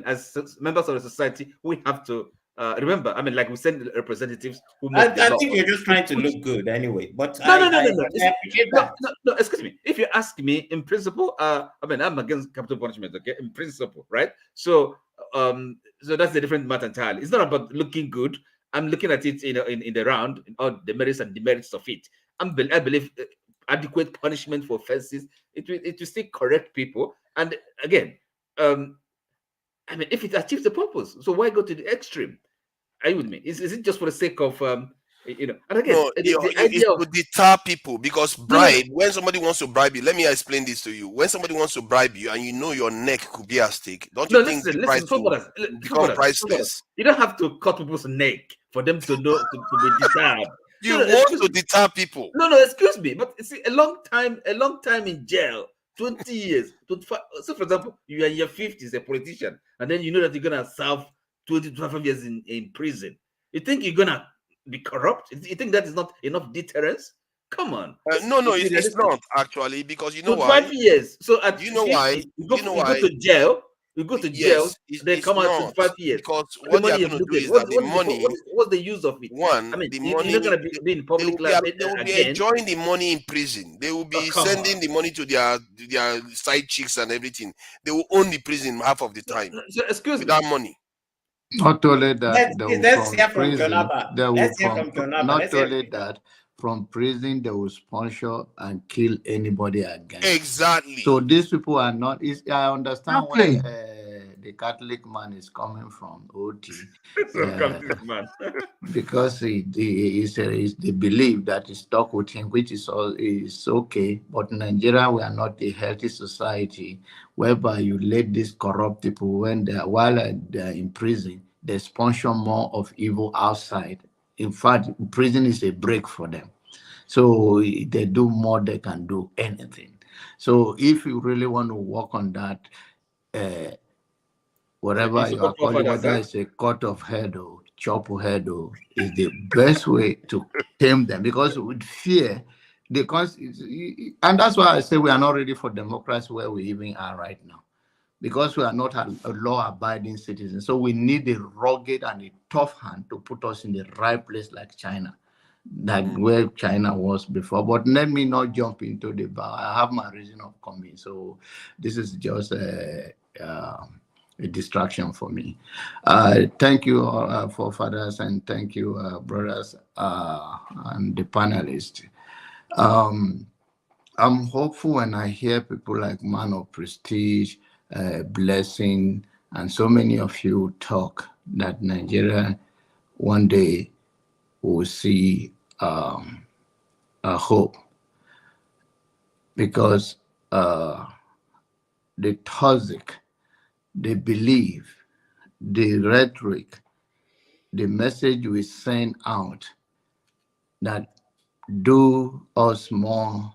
I: as members of the society, we have to Remember, I mean, like we send representatives who make the
F: I
I: law.
F: think you're just trying to look good anyway. But
I: No.
F: I appreciate that.
I: No, excuse me. If you ask me, in principle, I mean, I'm against capital punishment, okay? In principle, right? So, so that's a different matter entirely. It's not about looking good. I'm looking at it, in the round, in all the merits and demerits of it. I believe adequate punishment for offenses, it will still correct people. And again, I mean, if it achieves the purpose, so why go to the extreme? Are you with me? Is it just for the sake of and again,
T: No,
I: the
T: it's
I: idea
T: to
I: of
T: deter people, because bribe,
I: no.
T: when somebody wants to bribe you, let me explain this to you. When somebody wants to bribe you and you know your neck could be at stake, don't you
I: No,
T: think the
I: listen,
T: price will become priceless?
I: You don't have to cut people's neck for them to know to be deterred.
T: You want to deter people.
I: No, excuse me, but you see, a long time in jail, 20 years, 25. So, for example, you are in your 50s, a politician, and then you know that you're gonna serve 20 to 25 years in prison. You think you're gonna be corrupt? You think that is not enough deterrence? Come on.
T: No, it's not actually, because you know
I: 25
T: why?
I: years. So at
T: You know
I: 50,
T: why?
I: you go to jail. You go to jail.
T: Yes,
I: They come out
T: not,
I: 25 years.
T: because
I: The
T: what they
I: money
T: are
I: you've
T: going to do
I: looted.
T: is that the money,
I: What's the use of it?
T: one,
I: I mean,
T: the
I: you're
T: money,
I: not gonna be in public life
T: they will be
I: again.
T: enjoying the money in prison. They will be
I: come
T: sending
I: on.
T: the money to their side chicks and everything. They will own the prison half of the time
I: So, excuse
T: with
I: me.
T: that money.
M: Not only that,
F: Let's hear from
M: prison,
F: Jonaba.
M: they will
F: Let's hear from Jonaba.
M: not only that, from prison they will sponsor and kill anybody against.
T: Exactly.
M: So these people are not. I understand
U: Okay.
M: where the Catholic man is coming from, OT.
I: Catholic man.
M: Because they believe that is stuck with him, which is okay. But in Nigeria, we are not a healthy society whereby you let these corrupt people, when while they're in prison, they sponsor more of evil outside. In fact, prison is a break for them. So they do more, they can do anything. So if you really want to work on that, whatever you are calling, whether it's a cut of head or chop of head, is the best way to tame them. Because with fear, and that's why I say we are not ready for democracy where we even are right now. Because we are not a law-abiding citizen. So we need a rugged and a tough hand to put us in the right place like China, where China was before. But let me not jump into the bar. I have my reason of coming. So this is just a distraction for me. Thank you for fathers, and thank you, brothers, and the panelists. I'm hopeful when I hear people like Man of Prestige, Blessing, and so many of you talk that Nigeria one day will see a hope, because the toxic, the belief, the rhetoric, the message we send out that do us more,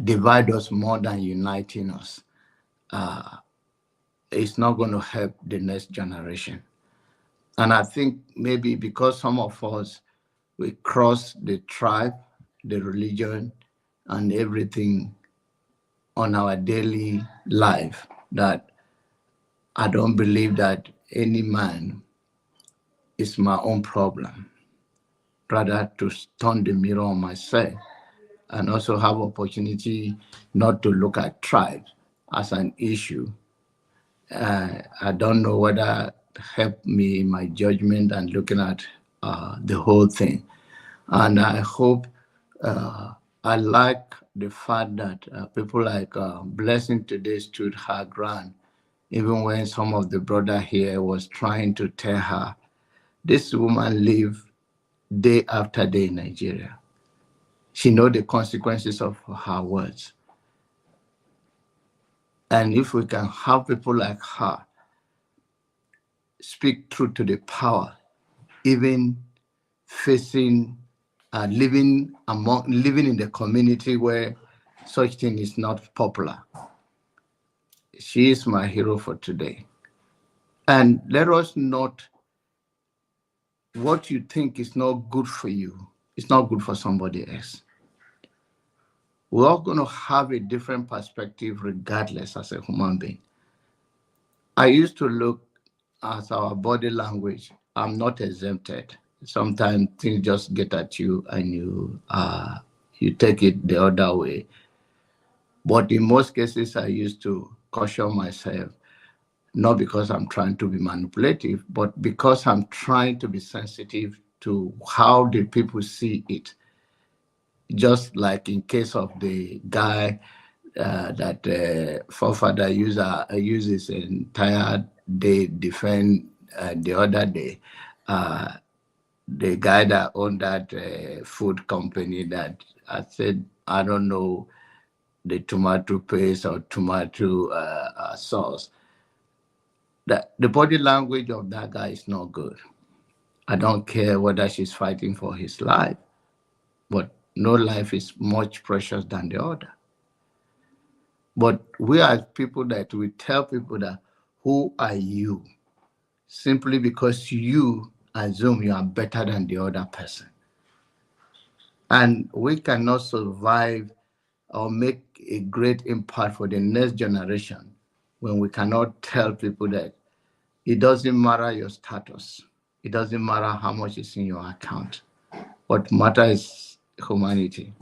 M: divide us more than uniting us, it's not going to help the next generation. And I think maybe because some of us, we cross the tribe, the religion, and everything on our daily life, that I don't believe that any man is my own problem. Rather to turn the mirror on myself and also have opportunity not to look at tribes as an issue. I don't know whether help me in my judgment and looking at the whole thing. And I hope, I like the fact that people like Blessing today stood her ground, even when some of the brother here was trying to tell her, this woman live day after day in Nigeria. She knows the consequences of her words. And if we can have people like her speak truth to the power, even facing living in the community where such thing is not popular. She is my hero for today. And let us not, what you think is not good for you, it's not good for somebody else. We're all going to have a different perspective regardless as a human being. I used to look as our body language, I'm not exempted. Sometimes things just get at you and you take it the other way. But in most cases, I used to caution myself, not because I'm trying to be manipulative, but because I'm trying to be sensitive to how the people see it. Just like in case of the guy that forefather uses an entire day defend the other day. The guy that owned that food company that I said, I don't know the tomato paste or tomato sauce. The body language of that guy is not good. I don't care whether she's fighting for his life, but no life is much precious than the other. But we are people that we tell people that, who are you? Simply because you assume you are better than the other person. And we cannot survive or make a great impact for the next generation when we cannot tell people that it doesn't matter your status. It doesn't matter how much is in your account. What matters is humanity.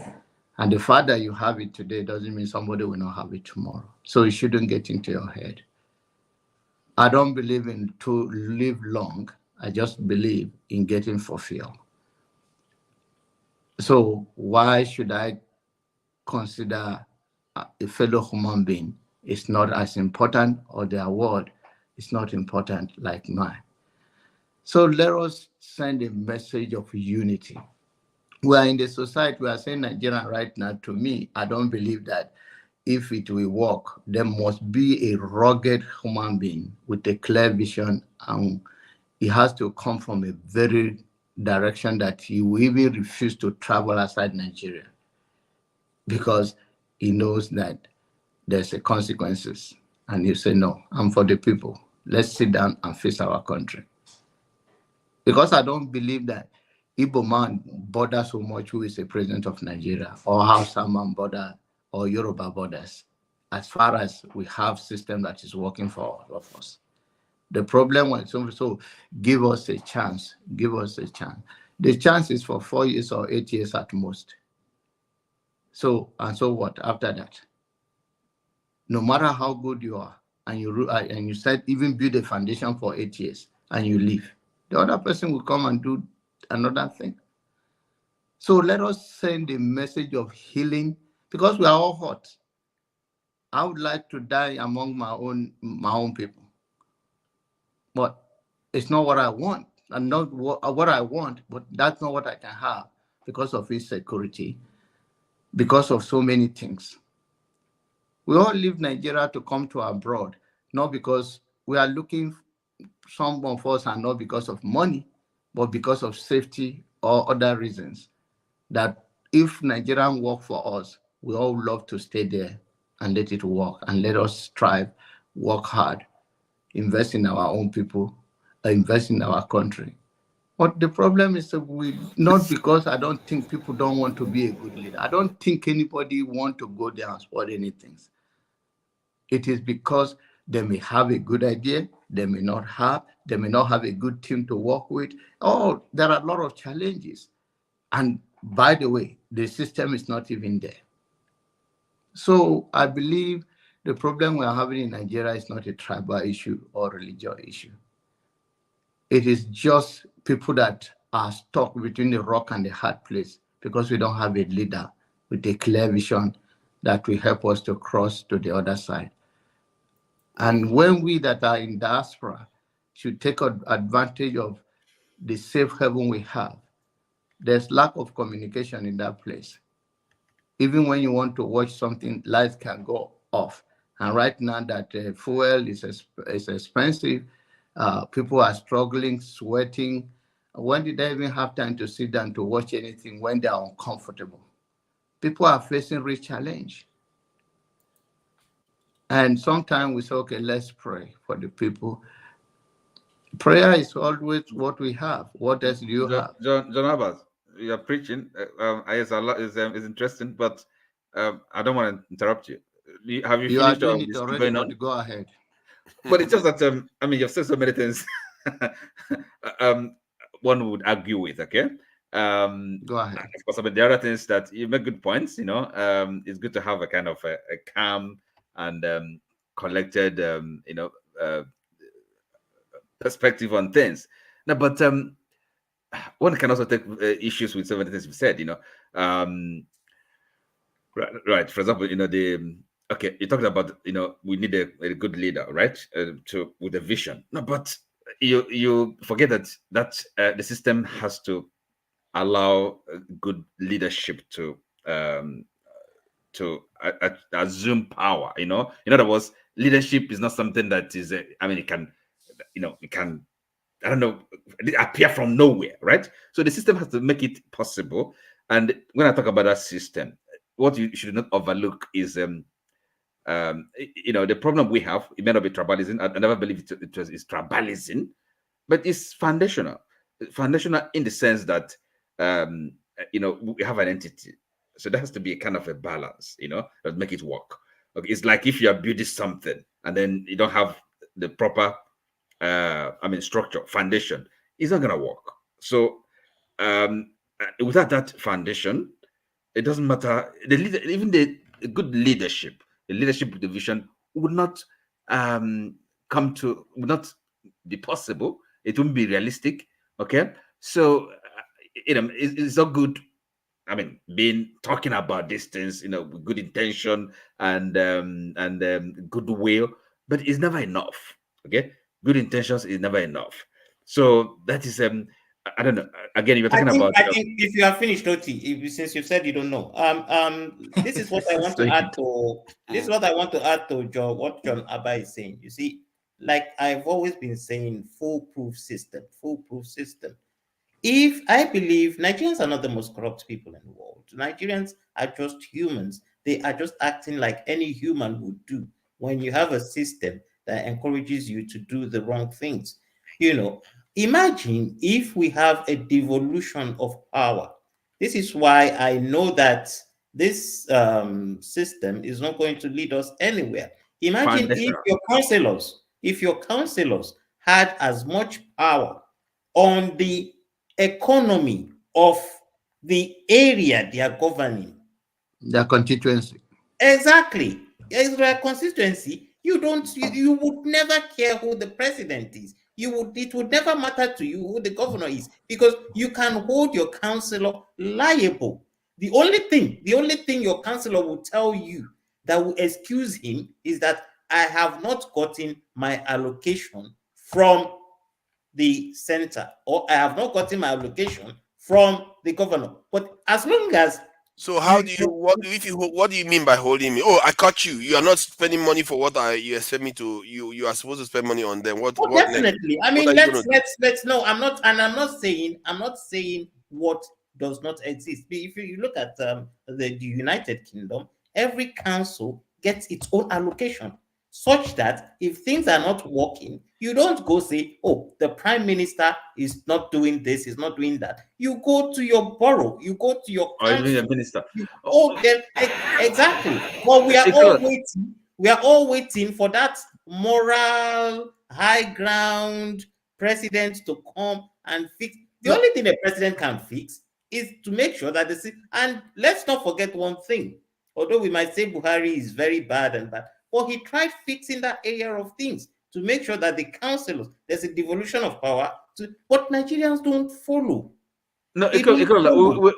M: And the fact that you have it today doesn't mean somebody will not have it tomorrow. So it shouldn't get into your head. I don't believe in to live long. I just believe in getting fulfilled. So why should I consider a fellow human being is not as important, or their word is not important like mine? So let us send a message of unity. We are in the society, we are saying Nigeria right now. To me, I don't believe that if it will work, there must be a rugged human being with a clear vision, and it has to come from a very direction that he will even refuse to travel outside Nigeria, because he knows that there's a consequences. And you say, no, I'm for the people. Let's sit down and face our country. Because I don't believe that Igbo man bothers so much who is the president of Nigeria, or Hausa man bother, or Yoruba borders, as far as we have system that is working for all of us. The problem when so give us a chance, give us a chance. The chance is for 4 years or 8 years at most. So, and so what after that? No matter how good you are, and you said even build a foundation for 8 years and you leave, the other person will come and do another thing. So let us send a message of healing, because we are all hot. I would like to die among my own people, but it's not what I want, and not what I want, but that's not what I can have because of insecurity, because of so many things. We all leave Nigeria to come to abroad, not because we are looking, some of us are not because of money, but because of safety or other reasons. That if Nigerian work for us, we all love to stay there and let it work, and let us strive, work hard, invest in our own people, invest in our country. But the problem is that not because I don't think people don't want to be a good leader. I don't think anybody want to go there and spoil anything. It is because they may have a good idea, they may not have a good team to work with. Oh, there are a lot of challenges. And by the way, the system is not even there. So I believe the problem we are having in Nigeria is not a tribal issue or religious issue. It is just people that are stuck between the rock and the hard place, because we don't have a leader with a clear vision that will help us to cross to the other side. And when we that are in diaspora should take advantage of the safe haven we have, there's lack of communication in that place. Even when you want to watch something, lights can go off. And right now that fuel is expensive, people are struggling, sweating. When did they even have time to sit down to watch anything when they are uncomfortable? People are facing real challenge. And sometimes we say, okay, let's pray for the people. Prayer is always what we have. What else do you have?
I: John Abbas, you're preaching. Yes, a lot is interesting, but I don't want to interrupt you. Have you
M: You are
I: finished?
M: doing it already, but go ahead.
I: But it's just that I mean, you've said so many things. One would argue with. Okay.
M: Go ahead.
I: Of course, I mean, the other things that you make good points. You know, it's good to have a kind of a calm and collected, perspective on things. No, but one can also take issues with some of the things you said. You know, right. For example, you know okay, you talked about we need a good leader, right? With a vision. No, but you forget that the system has to allow good leadership to assume power. You know, in other words, leadership is not something that is. I mean, it can I don't know, appear from nowhere, right? So the system has to make it possible. And when I talk about that system, what you should not overlook is the problem we have. It may not be tribalism. I never believe it's tribalism, but it's foundational in the sense that we have an entity, so there has to be a kind of a balance, that make it work. Okay, it's like if you are building something and then you don't have the proper structure, foundation, it's not gonna work. So without that foundation, it doesn't matter. The leader, even the good leadership, the leadership division would not would not be possible. It wouldn't be realistic. Okay, so it's not good. I mean, talking about these things, with good intention and goodwill, but it's never enough. Okay, good intentions is never enough. So that is I don't know. Again, you're talking about.
F: I think if you have finished, Oti, since you said you don't know, this is what I want to add to. This is what I want to add to what John Abba is saying. You see, like I've always been saying, foolproof system. If I believe Nigerians are not the most corrupt people in the world, Nigerians are just humans. They are just acting like any human would do when you have a system that encourages you to do the wrong things. Imagine if we have a devolution of power. This is why I know that this system is not going to lead us anywhere. Imagine if your councillors had as much power on the economy of the area they are governing.
M: Their constituency.
F: Exactly. As their constituency, you would never care who the president is. It would never matter to you who the governor is, because you can hold your councillor liable. The only thing your councillor will tell you that will excuse him is that I have not gotten my allocation from the center, or I have not gotten my allocation from the governor. But as long as
T: what do you mean by holding me? Oh, I caught you. You are not spending money for what you expect me to. You are supposed to spend money on them. What
F: definitely.
T: Next?
F: I mean, let's no. I'm not saying what does not exist. If you look at the United Kingdom, every council gets its own allocation, such that if things are not working, you don't go say, oh, the prime minister is not doing this, is not doing that. You go to your borough, you go to your council,
I: the minister.
F: Exactly. Well, we are all waiting for that moral high ground president to come and fix. The only thing the president can fix is to make sure that and let's not forget one thing. Although we might say Buhari is very bad but he tried fixing that area of things to make sure that the councillors, there's a devolution of power but Nigerians don't follow.
I: No,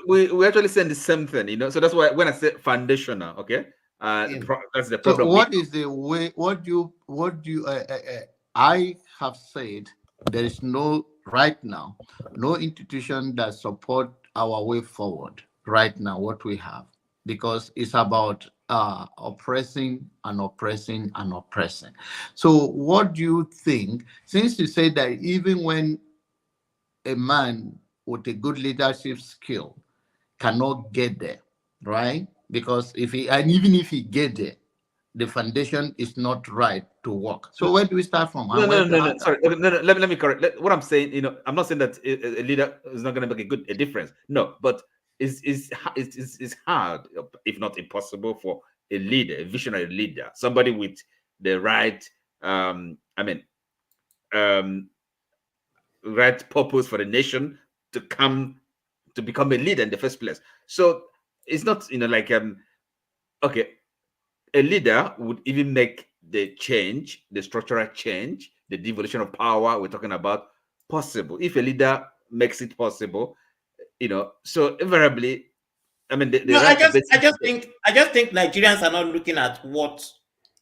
I: we actually saying the same thing, so that's why when I say foundational, okay, that's the problem.
M: So what is the way? What do you? I have said there is right now no institution that support our way forward right now. What we have, because it's about oppressing and oppressing and oppressing. So what do you think? Since you say that even when a man with a good leadership skill cannot get there, right? Because even if he get there, the foundation is not right to work. So where do we start from?
I: No. Sorry, let me correct. What I'm saying, I'm not saying that a leader is not going to make a difference. No, but it's hard, if not impossible, for a leader, a visionary leader, somebody with the right right purpose for the nation to become a leader in the first place. So it's not, like, okay, a leader would even make the change, the structural change, the devolution of power we're talking about possible. If a leader makes it possible, so invariably, I mean,
F: No, I just think Nigerians are not looking at what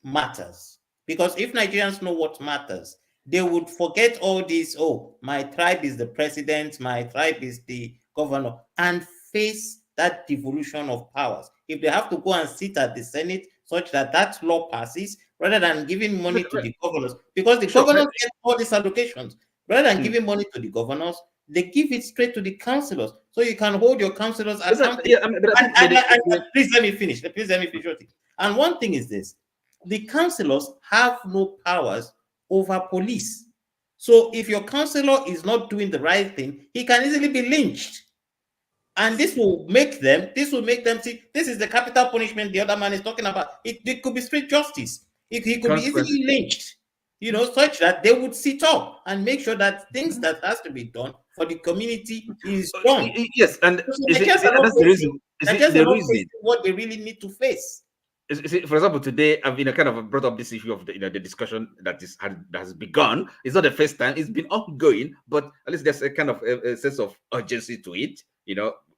F: matters. Because if Nigerians know what matters, they would forget all this. Oh, my tribe is the president, my tribe is the governor, and face that devolution of powers. If they have to go and sit at the Senate such that that law passes, rather than giving money to the governors, because the governors get all these allocations, rather than giving money to the governors, they give it straight to the councillors, so you can hold your councillors accountable. Please let me finish. Please let me finish. And one thing is this: the councillors have no powers over police. So if your councillor is not doing the right thing, he can easily be lynched. And this will make them see this is the capital punishment the other man is talking about. It could be street justice. He could be easily lynched, such that they would sit up and make sure that things that has to be done for the community is done.
I: Yes, and that's the reason.
F: What they really need to face.
I: For example, today I've kind of brought up this issue of the discussion that has begun. It's not the first time; it's been ongoing, but at least there's a kind of a sense of urgency to it.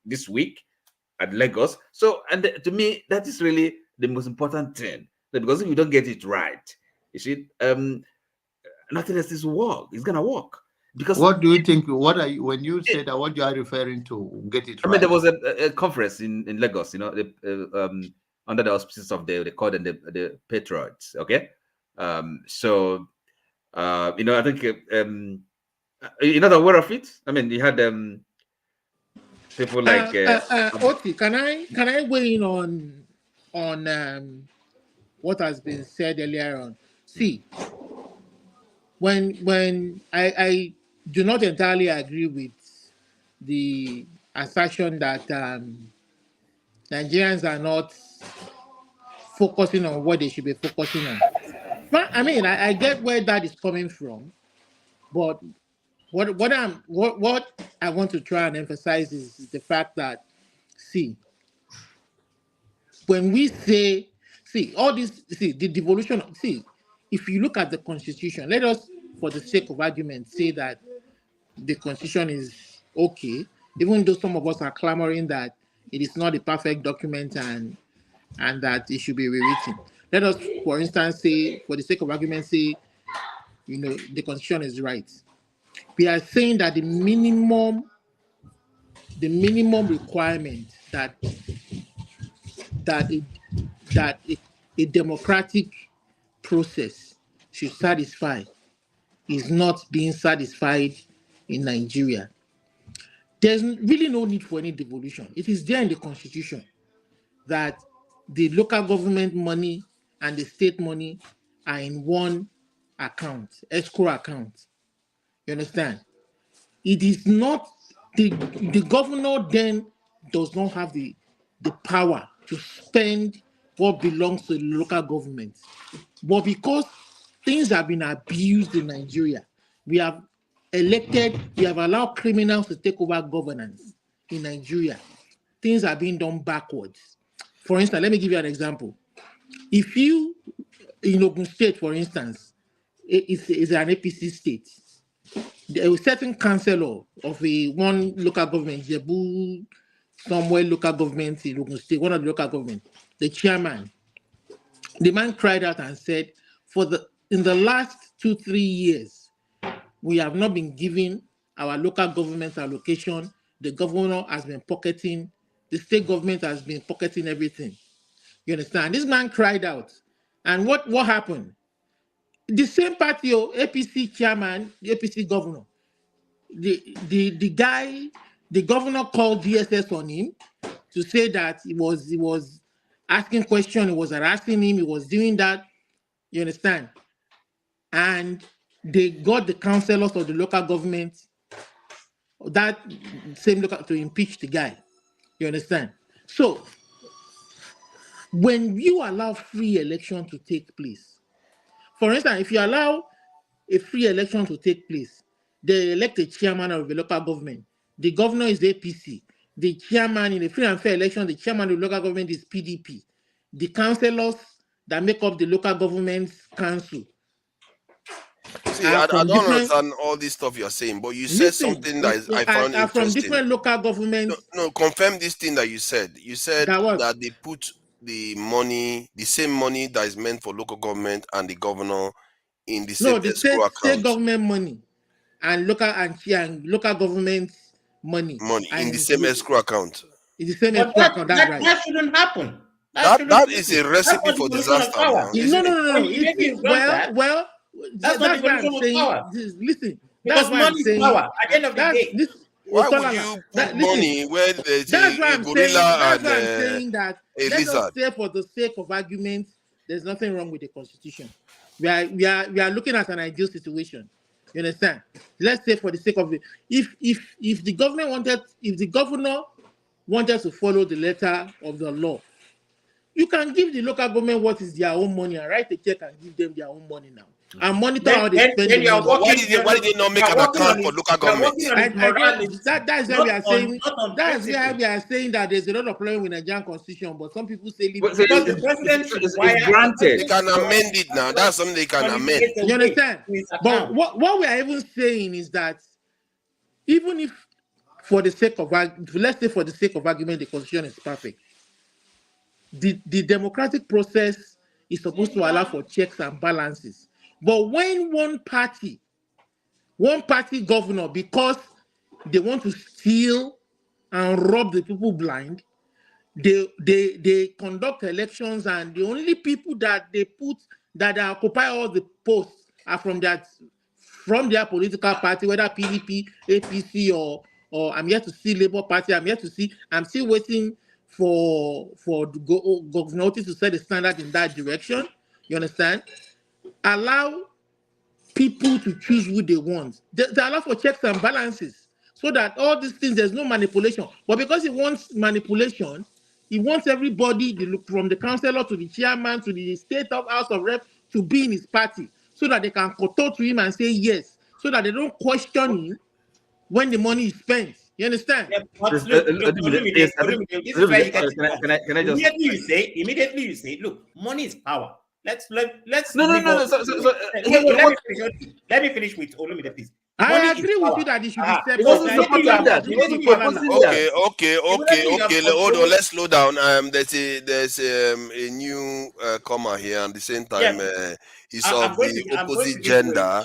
I: This week at Lagos. So, and to me, that is really the most important thing. Because if you don't get it right, you see, nothing else is work. It's gonna work. Because
M: what do you think? What are you when you say that? What you are referring to? Get it right.
I: I mean, there was a conference in Lagos. Under the auspices of they call them the Patriots. Okay, so I think you're not aware of it. I mean, you had people like
S: Oti, can I weigh in on what has been said earlier on? See, when I do not entirely agree with the assertion that Nigerians are not focusing on what they should be focusing on. But I mean, I get where that is coming from, but what I want to try and emphasize is the fact that, see, when we say, all this, the devolution, if you look at the Constitution, let us, for the sake of argument, say that the Constitution is okay, even though some of us are clamoring that it is not a perfect document and that it should be rewritten. Let us, for instance, say, for the sake of argument, say, the Constitution is right. We are saying that the minimum requirement that a democratic process should satisfy is not being satisfied in Nigeria. There's really no need for any devolution. It is there in the Constitution that the local government money and the state money are in one account, escrow account. You understand? It is not the governor then does not have the power to spend what belongs to the local government. But because things have been abused in Nigeria, we have allowed criminals to take over governance in Nigeria. Things are being done backwards. For instance, let me give you an example. If you, in Ogun State, for instance, is an APC state, a certain councillor of one local government, Jebu, somewhere local government in Ogun State, one of the local government, the chairman, the man cried out and said, in the last 2-3 years, we have not been giving our local government allocation. The governor has been pocketing, the state government has been pocketing everything. You understand? This man cried out. And what happened? The same party, APC chairman, the APC governor, the guy, the governor called DSS on him to say that he was asking questions, he was harassing him, he was doing that. You understand? And they got the councillors of the local government, that same local, to impeach the guy. You understand? So when you allow free election to take place, For instance, if you allow a free election to take place, they elect a chairman of the local government. The governor is the APC. The chairman in a free and fair election, the chairman of the local government is PDP. The councillors that make up the local government's council
T: See,
S: are
T: I
S: from
T: don't
S: different.
T: understand all this stuff you're saying, but you said
S: Listen,
T: something that I found
S: are from
T: interesting.
S: different local governments.
T: No, confirm this thing that you said. You said
S: That
T: that they put the money, the same money that is meant for local government and the governor in the same
S: No, the
T: escrow
S: state
T: account.
S: government money and local government money
T: In the same escrow account.
S: In the same
F: But
S: escrow account. That's right.
F: that shouldn't happen.
T: That is a recipe for disaster now.
S: No. Well,
F: that's not
S: why I'm
F: devolution of
S: saying.
F: power.
S: Listen,
F: Because
S: that's why
F: money
S: I'm
F: is
S: saying.
F: power. At the end of the day,
T: why would you put money where there's
S: that's why
T: a
S: I'm
T: gorilla
S: saying. That's
T: and
S: why I'm saying that.
T: a
S: Let us
T: lizard?
S: say, for the sake of argument, there's nothing wrong with the constitution. We are looking at an ideal situation. You understand? Let's say, for the sake of it, if the government wanted, if the governor wanted to follow the letter of the law, you can give the local government what is their own money and write a check and give them their own money now and monitor how they spend the money.
T: Why did they not make an account for local government?
S: That's why we are saying. That's why we are saying that there's a lot of problem with the Nigerian constitution, but some people say
F: because the president
T: is granted. They can amend it now. That's something they can amend.
S: You understand? But what we are even saying is that even if, for the sake of, let's say for the sake of argument, the constitution is perfect, the democratic process is supposed to allow for checks and balances. But when one party governor, because they want to steal and rob the people blind, they conduct elections, and the only people that they put that occupy all the posts are from their political party, whether PDP, APC, or I'm here to see Labour Party. I'm still waiting for Governor to set the standard in that direction. You understand? Allow people to choose who they want. They allow for checks and balances so that all these things, there's no manipulation. But because he wants manipulation, he wants everybody, from the councillor to the chairman to the state of House of Rep, to be in his party so that they can kowtow to him and say yes, so that they don't question him when the money is spent. You understand?
F: Yeah, immediately you say, look, money is power. Let's
I: no.
F: Let me finish with Olumide, please.
S: I agree with you that it should be separate.
I: He wasn't supporting that. He wasn't proposing that.
T: Okay. Hold on. Let's slow down. There's a new comma here, and at the same time, he's of the opposite gender.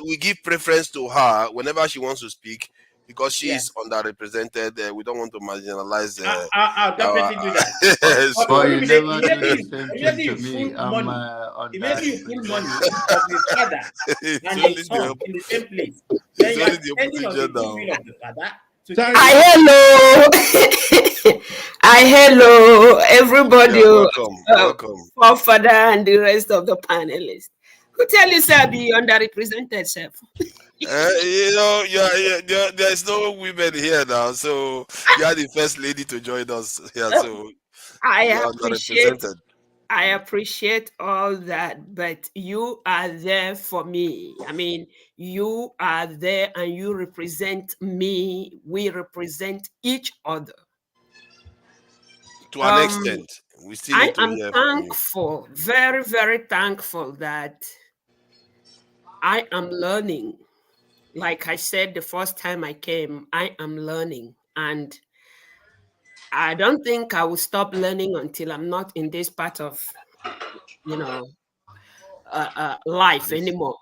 T: We give preference to her whenever she wants to speak, because she's underrepresented. We don't want to marginalize.
F: I'll definitely do that.
M: But you never do the same thing to me. I'm on
F: Imagine you put money of his father and his son in the same place. Then you are depending on the goodwill of the father.
Q: Hello, everybody.
T: Welcome.
Q: Father and the rest of the panelists. Who tell you, sir, be underrepresented, sir?
T: There's no women here now, so you are the first lady to join us here. So
Q: I appreciate all that, but you are there for me. I mean, you are there and you represent me. We represent each other.
T: To an extent, we still need to hear from you.
Q: Thankful, very, very thankful that I am learning. Like I said the first time I came, I am learning. And I don't think I will stop learning until I'm not in this part of, life anymore.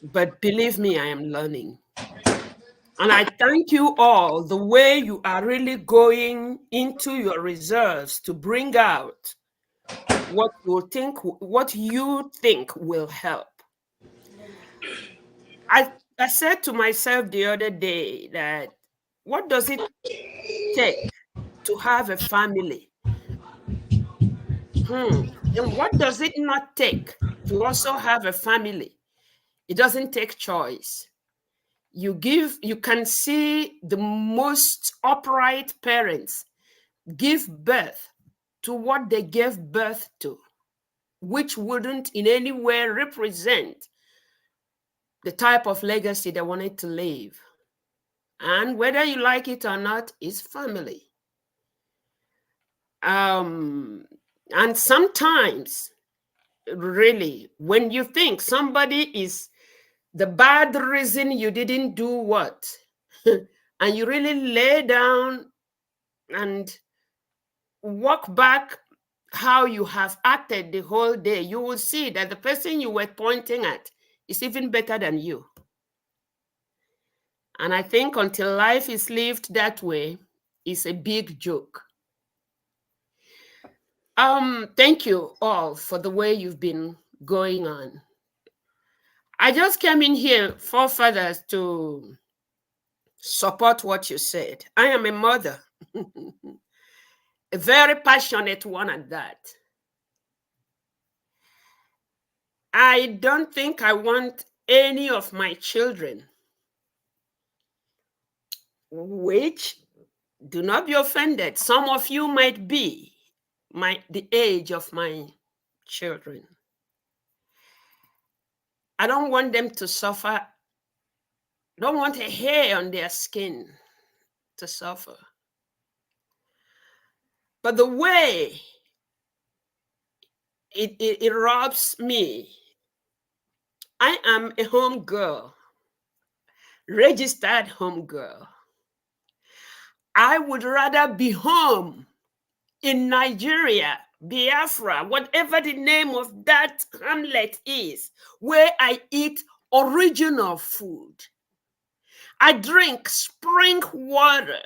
Q: But believe me, I am learning. And I thank you all, the way you are really going into your reserves to bring out what you think will help. I said to myself the other day that what does it take to have a family? And what does it not take to also have a family? It doesn't take choice. You can see the most upright parents give birth to what they gave birth to. which wouldn't in any way represent the type of legacy they wanted to leave. And whether you like it or not, is family. And sometimes, really, when you think somebody is the bad reason you didn't do what, and you really lay down and walk back how you have acted the whole day, you will see that the person you were pointing at is even better than you. And I think until life is lived that way, it's a big joke. Thank you all for the way you've been going on. I just came in here, forefathers, to support what you said. I am a mother, a very passionate one at that. I don't think I want any of my children, which, do not be offended, some of you might be the age of my children. I don't want them to suffer. I don't want a hair on their skin to suffer. But the way it robs me, I am a home girl, registered home girl. I would rather be home in Nigeria, Biafra, whatever the name of that hamlet is, where I eat original food. I drink spring water.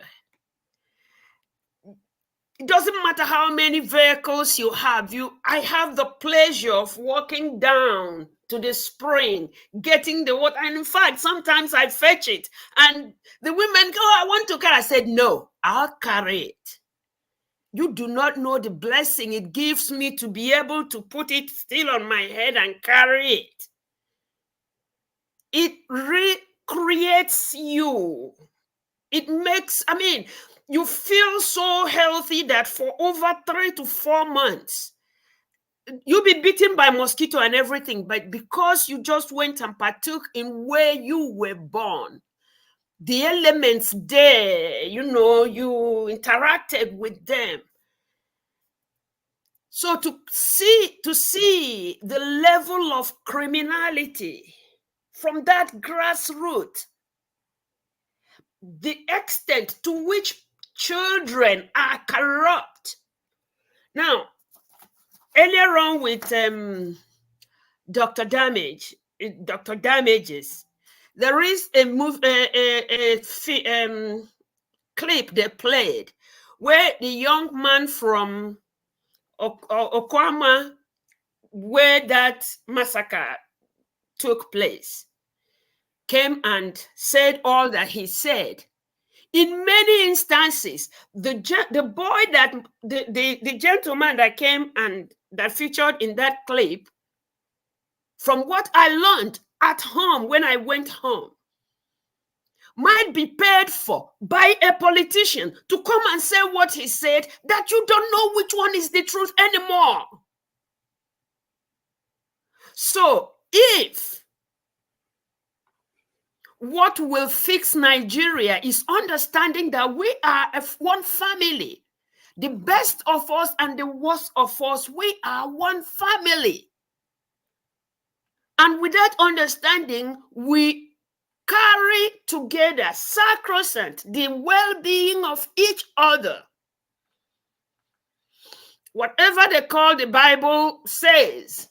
Q: It doesn't matter how many vehicles you have. I have the pleasure of walking down to the spring, getting the water. And in fact, sometimes I fetch it. And the women go, I want to carry. I said, no, I'll carry it. You do not know the blessing it gives me to be able to put it still on my head and carry it. It recreates you. It makes, you feel so healthy that for over 3 to 4 months, you'll be bitten by mosquito and everything, but because you just went and partook in where you were born, the elements there, you interacted with them. So to see the level of criminality from that grassroots, the extent to which children are corrupt. Now, earlier on with Dr. Damages, there is a clip they played where the young man from Okuoma, where that massacre took place, came and said all that he said. In many instances, the gentleman that came and that featured in that clip, from what I learned at home when I went home, might be paid for by a politician to come and say what he said, that you don't know which one is the truth anymore. So if what will fix Nigeria is understanding that we are one family, the best of us and the worst of us, we are one family. And with that understanding, we carry together, sacrosanct, the well-being of each other. Whatever they call the Bible says,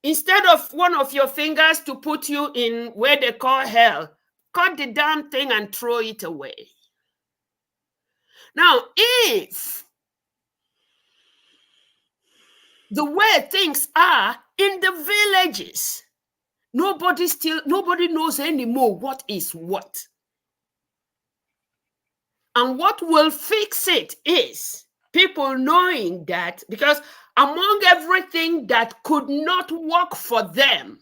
Q: instead of one of your fingers to put you in where they call hell, cut the damn thing and throw it away. Now, if the way things are in the villages, nobody knows anymore what is what. And what will fix it is people knowing that, because among everything that could not work for them,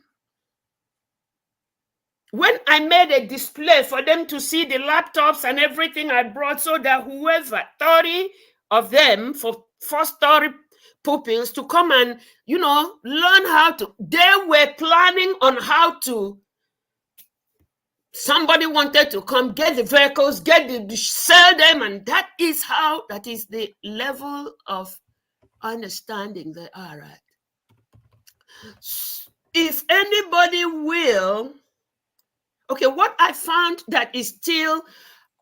Q: when I made a display for them to see the laptops and everything I brought, so that whoever, 30 of them for 4 story pupils to come and, you know, learn how to. They were planning on how to. Somebody wanted to come get the vehicles, sell them, and that is the level of understanding they are at. If anybody will, okay, what I found that is still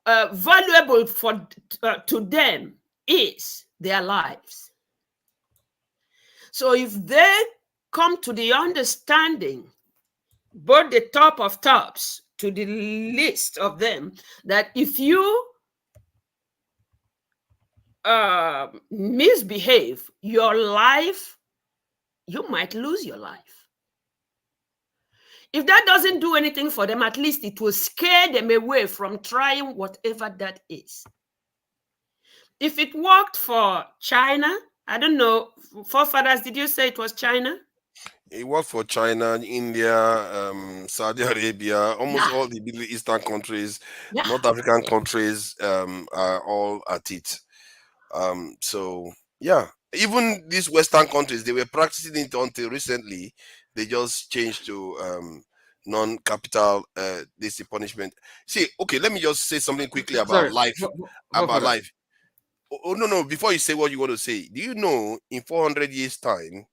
Q: valuable to them is their lives. So if they come to the understanding, both the top of tops to the list of them, that if you misbehave, your life, you might lose your life. If that doesn't do anything for them, at least it will scare them away from trying whatever that is. If it worked for China, I don't know, forefathers, did you say it was China?
T: It worked for China, India, Saudi Arabia, almost all the Middle Eastern countries, North African countries are all at it. So, yeah, even these Western countries, they were practicing it until recently. They just changed to non-capital this punishment. See, okay, let me just say something quickly about life. About life. Oh, no, before you say what you want to say, do you know in 400 years' time,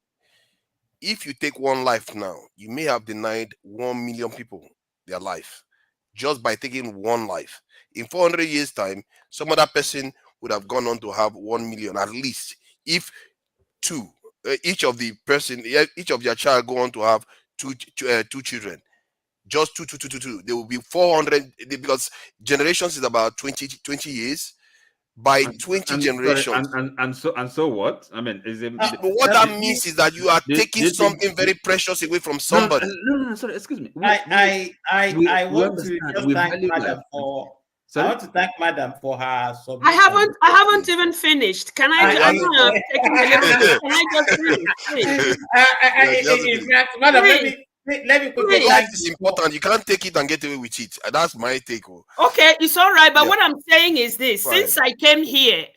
T: if you take one life now, you may have denied 1 million people their life just by taking one life. In 400 years' time, some other person would have gone on to have 1 million at least. If two, each of their child go on to have two children, just two, there will be 400 because generations is about 20 years. By 20 generations.
I: And so what? I mean, is it?
T: What that means is that you are taking something very precious away from somebody.
I: No, sorry, excuse me.
F: I want to just thank Madam for. Sorry? I want to thank Madam for her submission.
Q: I haven't even finished. Can I know I'm taking a little bit. Can I just finish, please?
F: In fact, Madam, let me quickly.
T: Life is important. You can't take it and get away with it. That's my take.
Q: Okay, it's all right. But what I'm saying is this: since I came here,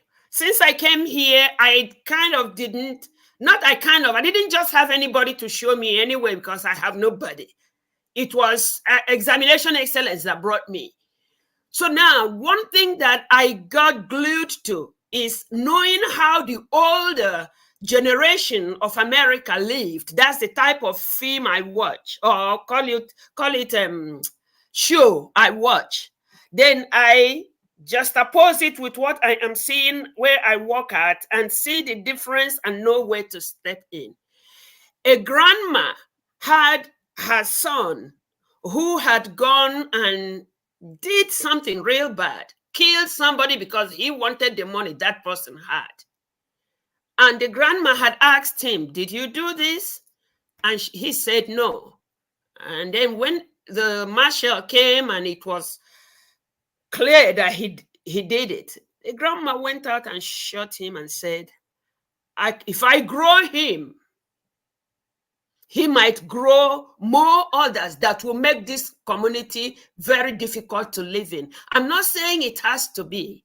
Q: I kind of didn't. I didn't just have anybody to show me anyway because I have nobody. It was examination excellence that brought me. So now, one thing that I got glued to is knowing how the older generation of America lived. That's the type of film I watch, or call it show I watch. Then I just oppose it with what I am seeing where I work at and see the difference and know where to step in. A grandma had her son who had gone and did something real bad, killed somebody because he wanted the money that person had. And the grandma had asked him, "Did you do this?" And he said no. And then when the marshal came and it was clear that he did it, the grandma went out and shot him and said, if I grow him, he might grow more others that will make this community very difficult to live in. I'm not saying it has to be,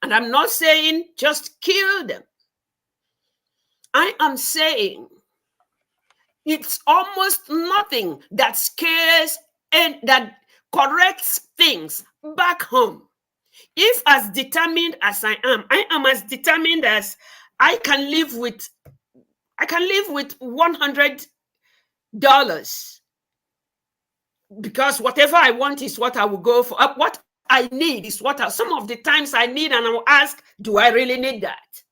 Q: and I'm not saying just kill them. I am saying it's almost nothing that scares and that corrects things back home. If as determined as I am as determined as I can live with $100 because whatever I want is what I will go for. What I need is some of the times I need, and I will ask, do I really need that?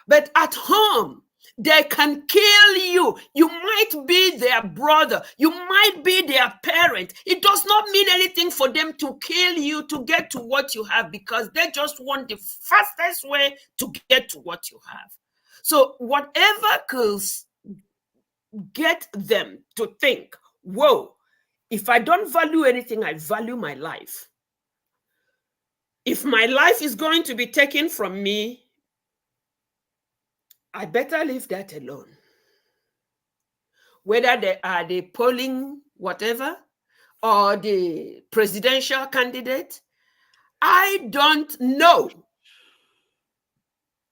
Q: But at home, they can kill you. You might be their brother. You might be their parent. It does not mean anything for them to kill you to get to what you have because they just want the fastest way to get to what you have. So whatever could get them to think, whoa, if I don't value anything, I value my life. If my life is going to be taken from me, I better leave that alone. Whether they are the polling whatever or the presidential candidate, I don't know.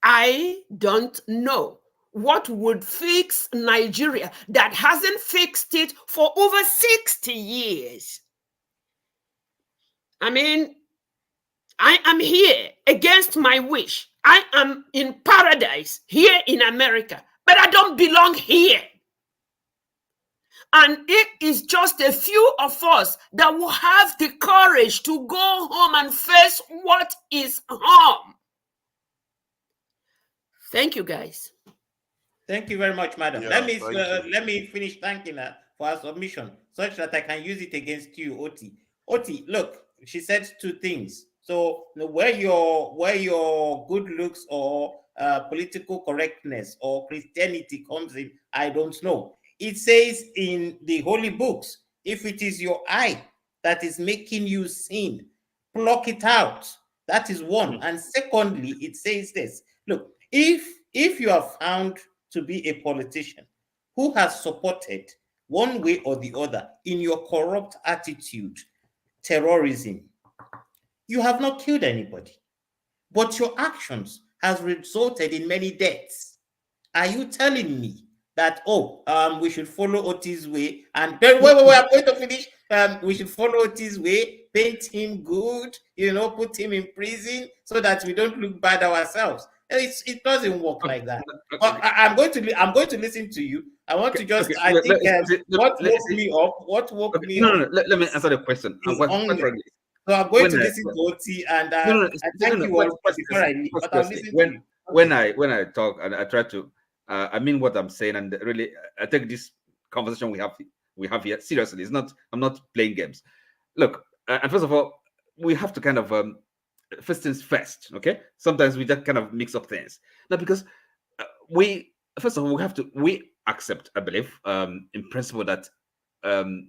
Q: I don't know what would fix Nigeria that hasn't fixed it for over 60 years. I mean, I am here against my wish. I am in paradise here in America, but I don't belong here. And it is just a few of us that will have the courage to go home and face what is home. Thank you, guys.
F: Thank you very much, madam.
T: Yeah,
F: let me finish thanking her for her submission, such that I can use it against you, Oti. Oti, look, she said two things. So where your good looks or political correctness or Christianity comes in, I don't know. It says in the holy books, if it is your eye that is making you sin, pluck it out. That is one. And secondly, it says this. Look, if you are found to be a politician who has supported one way or the other in your corrupt attitude, terrorism, you have not killed anybody, but your actions has resulted in many deaths. Are you telling me that, we should follow Oti's way and wait, I'm going to finish. We should follow Oti's way, paint him good, put him in prison so that we don't look bad ourselves. It doesn't work like that. But I'm going to listen to you. I want to just what woke me up.
I: Let me answer the question.
F: So I'm going to listen to Oti and thank you all before I leave. But I'll listen to you.
I: When I talk and I try to I mean what I'm saying, and really I take this conversation we have here seriously. I'm not playing games. Look, and first of all, we have to kind of first things first, okay? Sometimes we just kind of mix up things. Now, because first of all, we accept, I believe, in principle that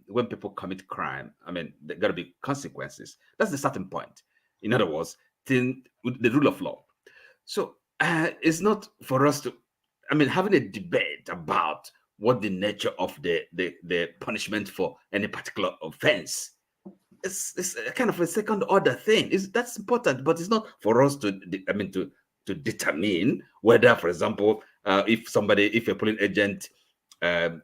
I: when people commit crime, I mean, there got to be consequences. That's the starting point. In other words, the rule of law. So it's not for us to, I mean, having a debate about what the nature of the punishment for any particular offense. It's a kind of a second order thing. That's important, but it's not for us to determine whether, for example, if a polling agent, corrupt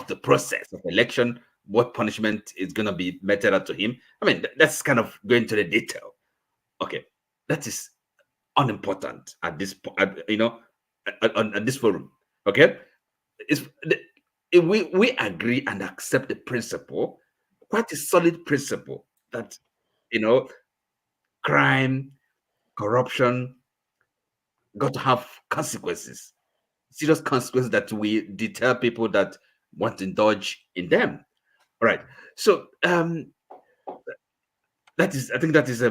I: the process of election, what punishment is going to be meted out to him. I mean, that's kind of going to the detail. Okay, that is unimportant at this on this forum. Okay, we agree and accept the principle, quite a solid principle, that crime, corruption got to have consequences, serious consequences that we deter people that want to indulge in them. All right. So I think that is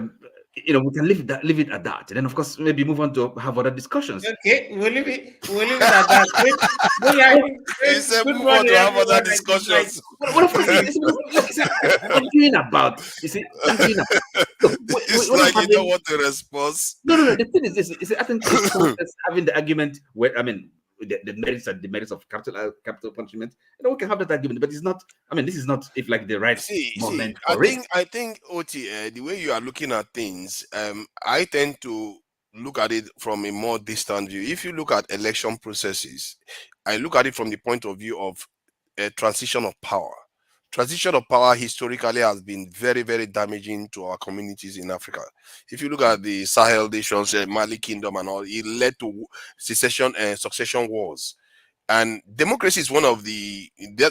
I: we can leave it at that, and then of course maybe move on to have other discussions.
F: Okay, we'll leave it at that.
T: He said move on to have other discussions.
I: What of course, I'm doing about. You see,
T: it's like you don't want a response.
I: No. The thing is this. I think having the argument where the merits and demerits of capital punishment, we can have that argument, but it's not. I mean, this is not the right moment for it.
T: I think Oti, the way you are looking at things, I tend to look at it from a more distant view. If you look at election processes, I look at it from the point of view of a transition of power. Transition of power historically has been very, very damaging to our communities in Africa. If you look at the Sahel nations, Mali Kingdom and all, it led to secession and succession wars. And democracy is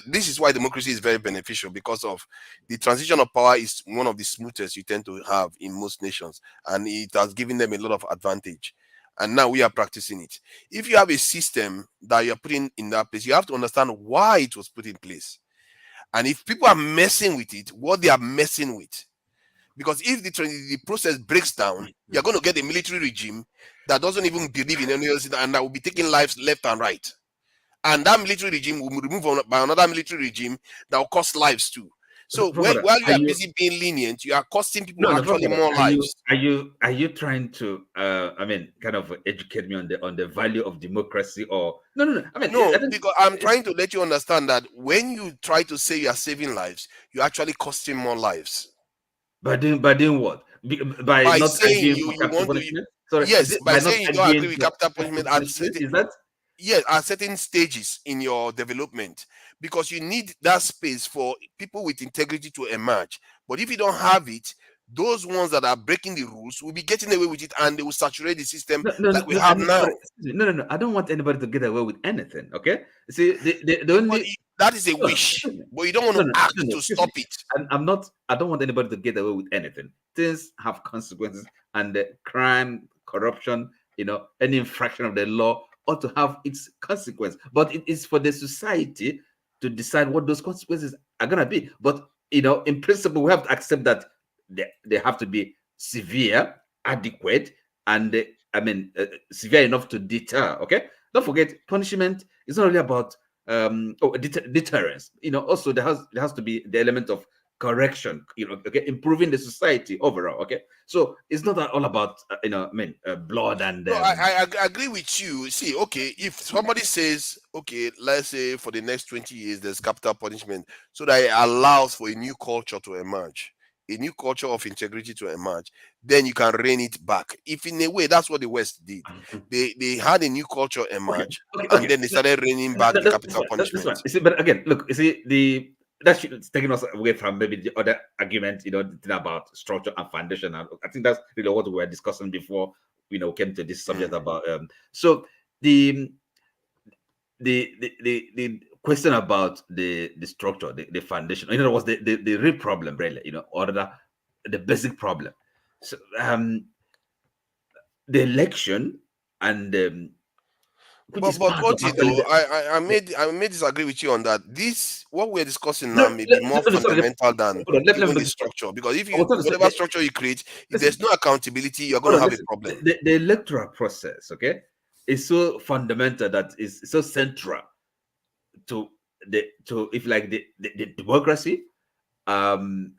T: this is why democracy is very beneficial, because of the transition of power is one of the smoothest you tend to have in most nations. And it has given them a lot of advantage. And now we are practicing it. If you have a system that you're putting in that place, you have to understand why it was put in place. And if people are messing with it, what they are messing with. Because if the process breaks down, you're going to get a military regime that doesn't even believe in any else, and that will be taking lives left and right. And that military regime will be removed by another military regime that will cost lives too. So while you are busy being lenient, you are costing people more lives.
I: Are you trying to kind of educate me on the value of democracy, or no?
T: Because I'm trying to let you understand that when you try to say you are saving lives, you're actually costing more lives.
I: But then what? by not
T: saying
I: arguing
T: you
I: for capital
T: want to,
I: punishment? Sorry,
T: yes, by
I: by not
T: saying you don't
I: arguing
T: agree with
I: for
T: capital punishment at certain,
I: is that?
T: yes, at certain stages in your development, because you need that space for people with integrity to emerge. But if you don't have it, those ones that are breaking the rules will be getting away with it, and they will saturate the system like we have now.
I: No. I don't want anybody to get away with anything. Okay, see, the only
T: that is a wish, but you don't want to act to stop it.
I: I'm not. I don't want anybody to get away with anything. Things have consequences, and crime, corruption, any infraction of the law ought to have its consequence. But it is for the society to decide what those consequences are gonna be. But in principle, we have to accept that they have to be severe, adequate, and severe enough to deter. Okay, don't forget, punishment is not only about deterrence. Also there has to be the element of correction. Improving the society overall. Okay, so it's not all about blood and.
T: No, I agree with you. See, okay, if somebody says, okay, let's say for the next 20 years there's capital punishment, so that it allows for a new culture to emerge, a new culture of integrity to emerge, then you can rein it back. If in a way that's what the West did, they had a new culture emerge, and then they started reining back the capital punishment.
I: You see, but again, look, you see, that's taking us away from maybe the other argument, the thing about structure and foundation. And I think that's really what we were discussing before came to this subject about so the question about the structure, the foundation, was the real problem, really, or the basic problem. So the election and
T: but Oti, though, I may disagree with you on that. This what we're discussing now may be more fundamental than even the structure, because if you whatever structure you create, if there's no accountability, you're going to have a problem.
I: The electoral process, okay, is so fundamental, that is so central to the democracy, and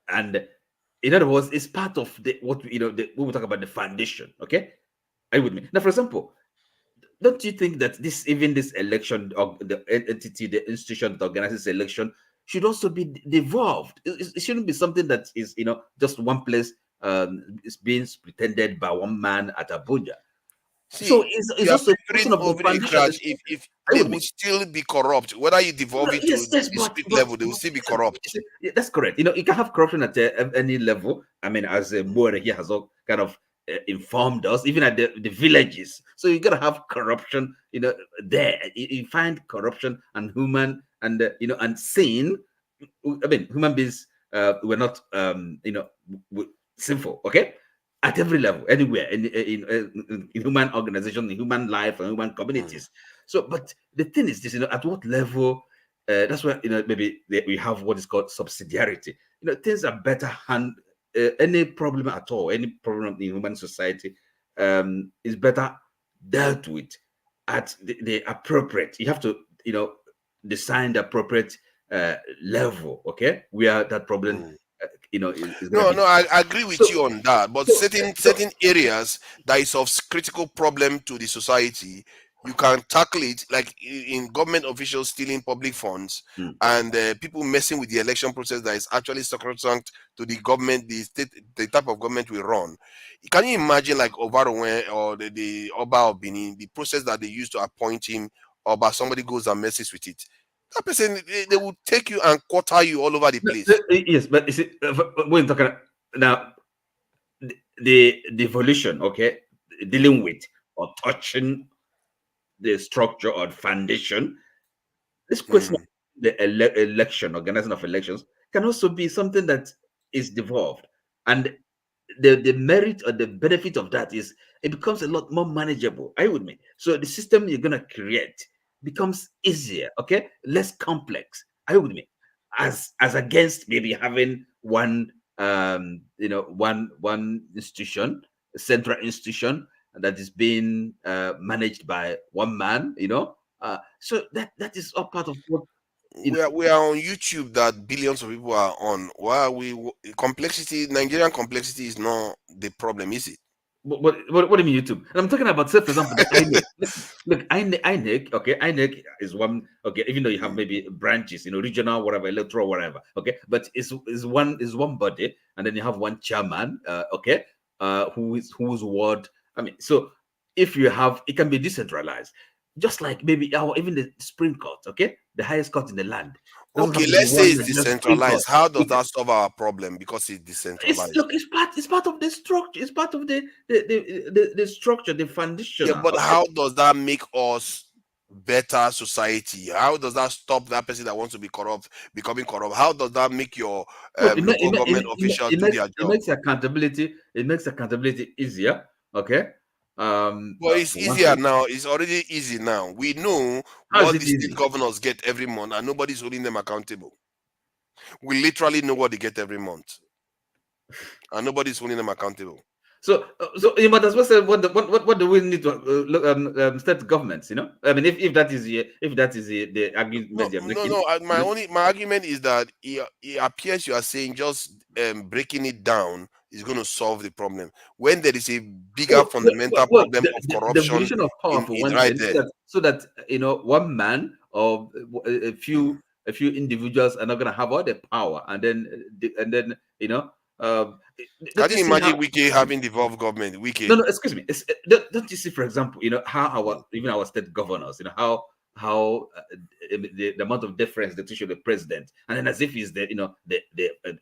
I: in other words, it's part of what we talk about, the foundation. Okay, are you with me? Now, for example, don't you think that this election, or the entity, the institution that organizes election, should also be devolved? It shouldn't be something that is just one place, is being pretended by one man at Abuja.
T: See,
I: so it's also a question of the foundation.
T: If they will still be corrupt, whether you devolve it to district level, they will still be corrupt.
I: That's correct. You can have corruption at any level. I mean, as Moore here has all kind of informed us, even at the villages. So you gotta have corruption, there. You find corruption and human and and sin. I mean, human beings we're not sinful, okay? At every level, anywhere, in human organization, in human life, and human communities. So, but the thing is this, at what level? That's where maybe we have what is called subsidiarity. Things are better handled. Any problem at all, any problem in human society, is better dealt with at the appropriate. You have to, design the appropriate level, okay, where that problem, is
T: No, I agree with you on that. But certain areas that is of critical problem to the society, you can tackle it, like in government officials stealing public funds and people messing with the election process that is actually sacrosanct to the government, the type of government we run. Can you imagine, like Obaronwe or the Oba of Benin, the process that they use to appoint him, or by somebody goes and messes with it? That person, they will take you and quarter you all over the place.
I: Yes, but you see, we're talking now, the devolution, okay, dealing with or touching the structure or foundation. This question of the election, organizing of elections, can also be something that is devolved, and the merit or the benefit of that is it becomes a lot more manageable. Are you with me? So the system you're gonna create becomes easier, okay, less complex. Are you with me? As against maybe having one one institution, a central institution that is being managed by one man, so that is all part of what
T: we are on YouTube that billions of people are on. Why are we complexity? Nigerian complexity is not the problem, is it?
I: What do you mean YouTube? And I'm talking about, say, for example, the INEC. Look, INEC, okay, INEC is one, okay, even though you have maybe branches, regional, whatever, electoral, whatever, okay, but is one body, and then you have one chairman, okay, whose word, I mean, so if you have, it can be decentralized, just like maybe even the Supreme Court, okay, the highest court in the land.
T: Okay, let's say it's decentralized. How does that solve our problem? Because it's decentralized.
I: It's part of the structure. It's part of the structure, the foundation.
T: Yeah, but how does that make us better society? How does that stop that person that wants to be corrupt becoming corrupt? How does that make your local government officials do their job?
I: It makes accountability. It makes accountability easier. Okay.
T: But it's easier now. It's already easy now. We know what the state governors get every month, and nobody's holding them accountable. We literally know what they get every month, and nobody's holding them accountable.
I: So you might as well say, what do we need to look state governments? I mean, if that is the argument.
T: My argument is that it appears you are saying just breaking it down is going to solve the problem when there is a bigger fundamental problem of corruption.
I: The division of power for one
T: right
I: thing,
T: there.
I: so that one man or a few individuals are not going to have all the power, and then can
T: you imagine Wiki having devolved government? Wiki.
I: No, excuse me. Don't you see, for example, how our state governors, how the amount of deference they show the president, and then as if he's the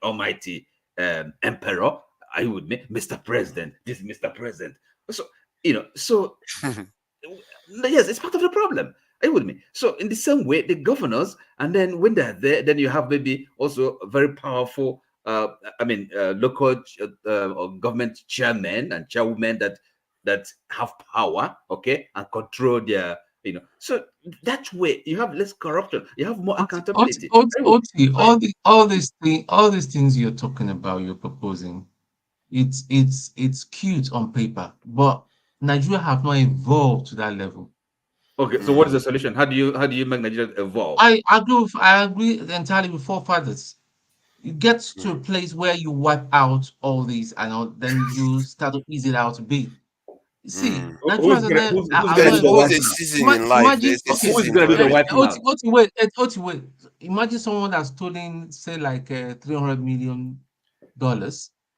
I: almighty emperor. I would make Mr. President. This is Mr. President. So yes, it's part of the problem. Are you with me? So in the same way, the governors, and then when they're there, then you have maybe also a very powerful, local or government chairmen and chairwomen that have power, okay, and control their, So that way you have less corruption, you have more accountability.
N: All these things you're talking about, you're proposing, it's cute on paper, but Nigeria have not evolved to that level.
I: Okay, so what is the solution? How do you make Nigeria evolve?
N: I agree entirely with forefathers. You get to a place where you wipe out all these, and then you start to ease it out a bit. See, Nigeria wait. Imagine someone that's stolen, say, like $300 million,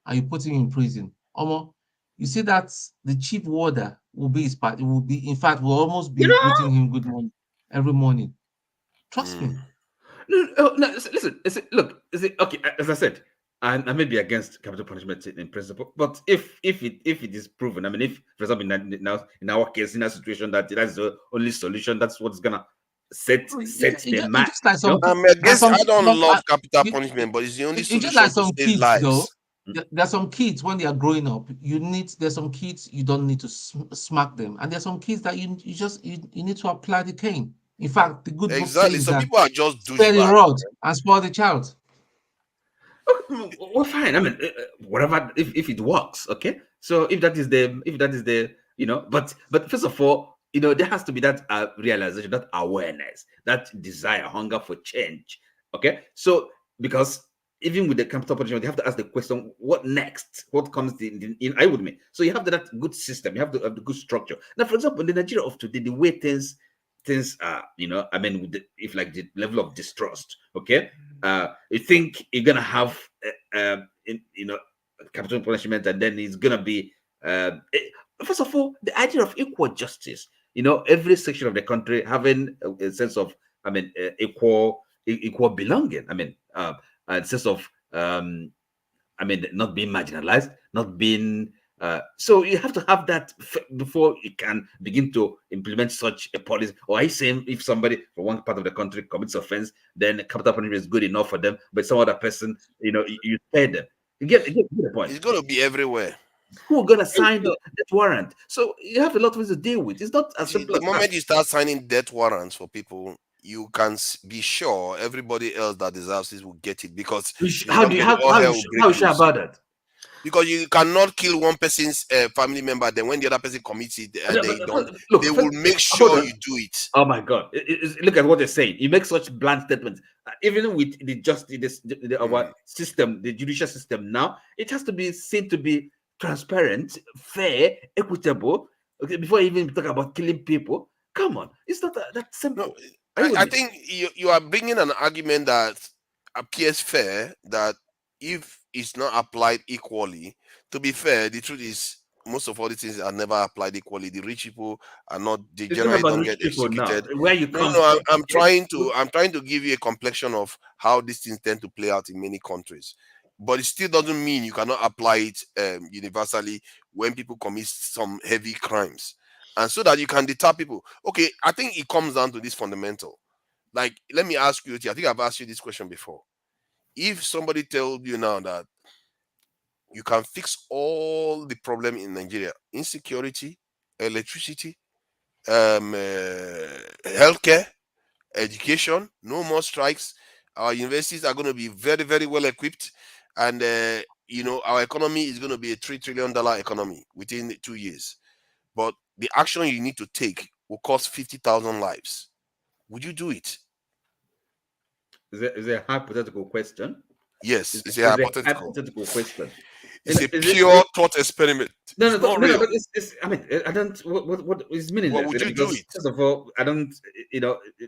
N: and you put him in prison. You see that the chief warder will be his part. It will be, in fact, will almost be greeting him good morning every morning. Trust me.
I: No, listen. Look, okay? As I said, I may be against capital punishment in principle, but if it is proven, I mean, if, for example, in our case, in a situation that's the only solution, that's what's gonna set the match.
T: I don't love capital punishment, but it's the only solution
N: just like
T: to
N: some
T: save
N: kids,
T: lives.
N: though. There's some kids when they are growing up. There's some kids you don't need to smack them, and there's some kids that you need to apply the cane. In fact, the good book says
T: Some people are just
N: spare the rod and spoil the child.
I: Well, fine. I mean, whatever. If it works, okay. So if that is the but first of all, there has to be that realization, that awareness, that desire, hunger for change. Okay. So because even with the capital punishment, you have to ask the question: what next? What comes in? I would mean. So you have that good system. You have to have the good structure. Now, for example, in the Nigeria of today, the way things are, with if like the level of distrust, okay, you think you're gonna have, capital punishment, and then it's gonna be, first of all, the idea of equal justice. Every section of the country having a sense of, equal belonging. A sense of, not being marginalized, not being. So you have to have that before you can begin to implement such a policy. Or I say, if somebody from one part of the country commits offense, then capital punishment is good enough for them, but some other person, you spare them. You get the point.
T: It's going to be everywhere.
I: Who are going to sign the death warrant? So you have a lot of things to deal with. It's not as simple.
T: The moment you start signing death warrants for people, you can be sure everybody else that deserves it will get it, because
I: how are you sure about that?
T: Because you cannot kill one person's family member, then when the other person commits it, they will make sure you do it.
I: Oh my God! Look at what they're saying. You make such blunt statements. Even with the justice, our system, the judicial system now, it has to be seen to be transparent, fair, equitable. Okay, before you even talk about killing people, come on, it's not that simple.
T: No, I think you are bringing an argument that appears fair, that if it's not applied equally, to be fair, the truth is most of all these things are never applied equally. The rich people are not, they
I: It's not
T: generally
I: about
T: don't
I: rich
T: get
I: people now.
T: executed.
I: Where you
T: No,
I: come
T: no,
I: from.
T: I'm trying to give you a complexion of how these things tend to play out in many countries. But it still doesn't mean you cannot apply it universally when people commit some heavy crimes. And so that you can deter people. Okay, I think it comes down to this fundamental. Like, let me ask you, I think I've asked you this question before. If somebody told you now that you can fix all the problem in Nigeria, insecurity, electricity, healthcare, education, no more strikes, our universities are going to be very, very well equipped, and our economy is going to be a $3 trillion economy within 2 years. But the action you need to take will cost 50,000 lives. Would you do it?
I: Is it a hypothetical question?
T: Yes, it's a
I: hypothetical question.
T: It's a pure thought experiment.
I: No,
T: It's not real.
I: but it's, I mean, I don't. What is meaningless?
T: Well, would you do it?
I: First of all, I don't.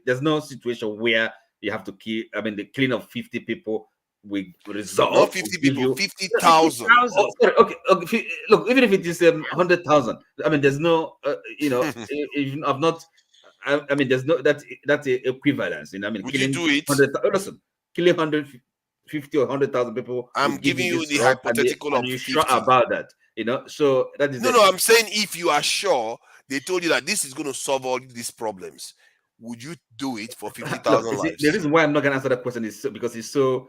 I: There's no situation where you have to kill. I mean, the killing of 50 people will resolve.
T: Not 50 people, 50,000.
I: Oh, sorry. Okay. Look, even if it is 100,000, I mean, there's no. If I've not. I mean, there's no that's a equivalence. I mean,
T: would
I: killing
T: you do it?
I: Listen, killing 150 or 100,000 people.
T: I'm giving you the hypothetical of 50.
I: Sure about that? So that is
T: no. I'm saying if you are sure, they told you that this is going to solve all these problems. Would you do it for 50,000 lives?
I: The reason why I'm not going to answer that question is because it's so.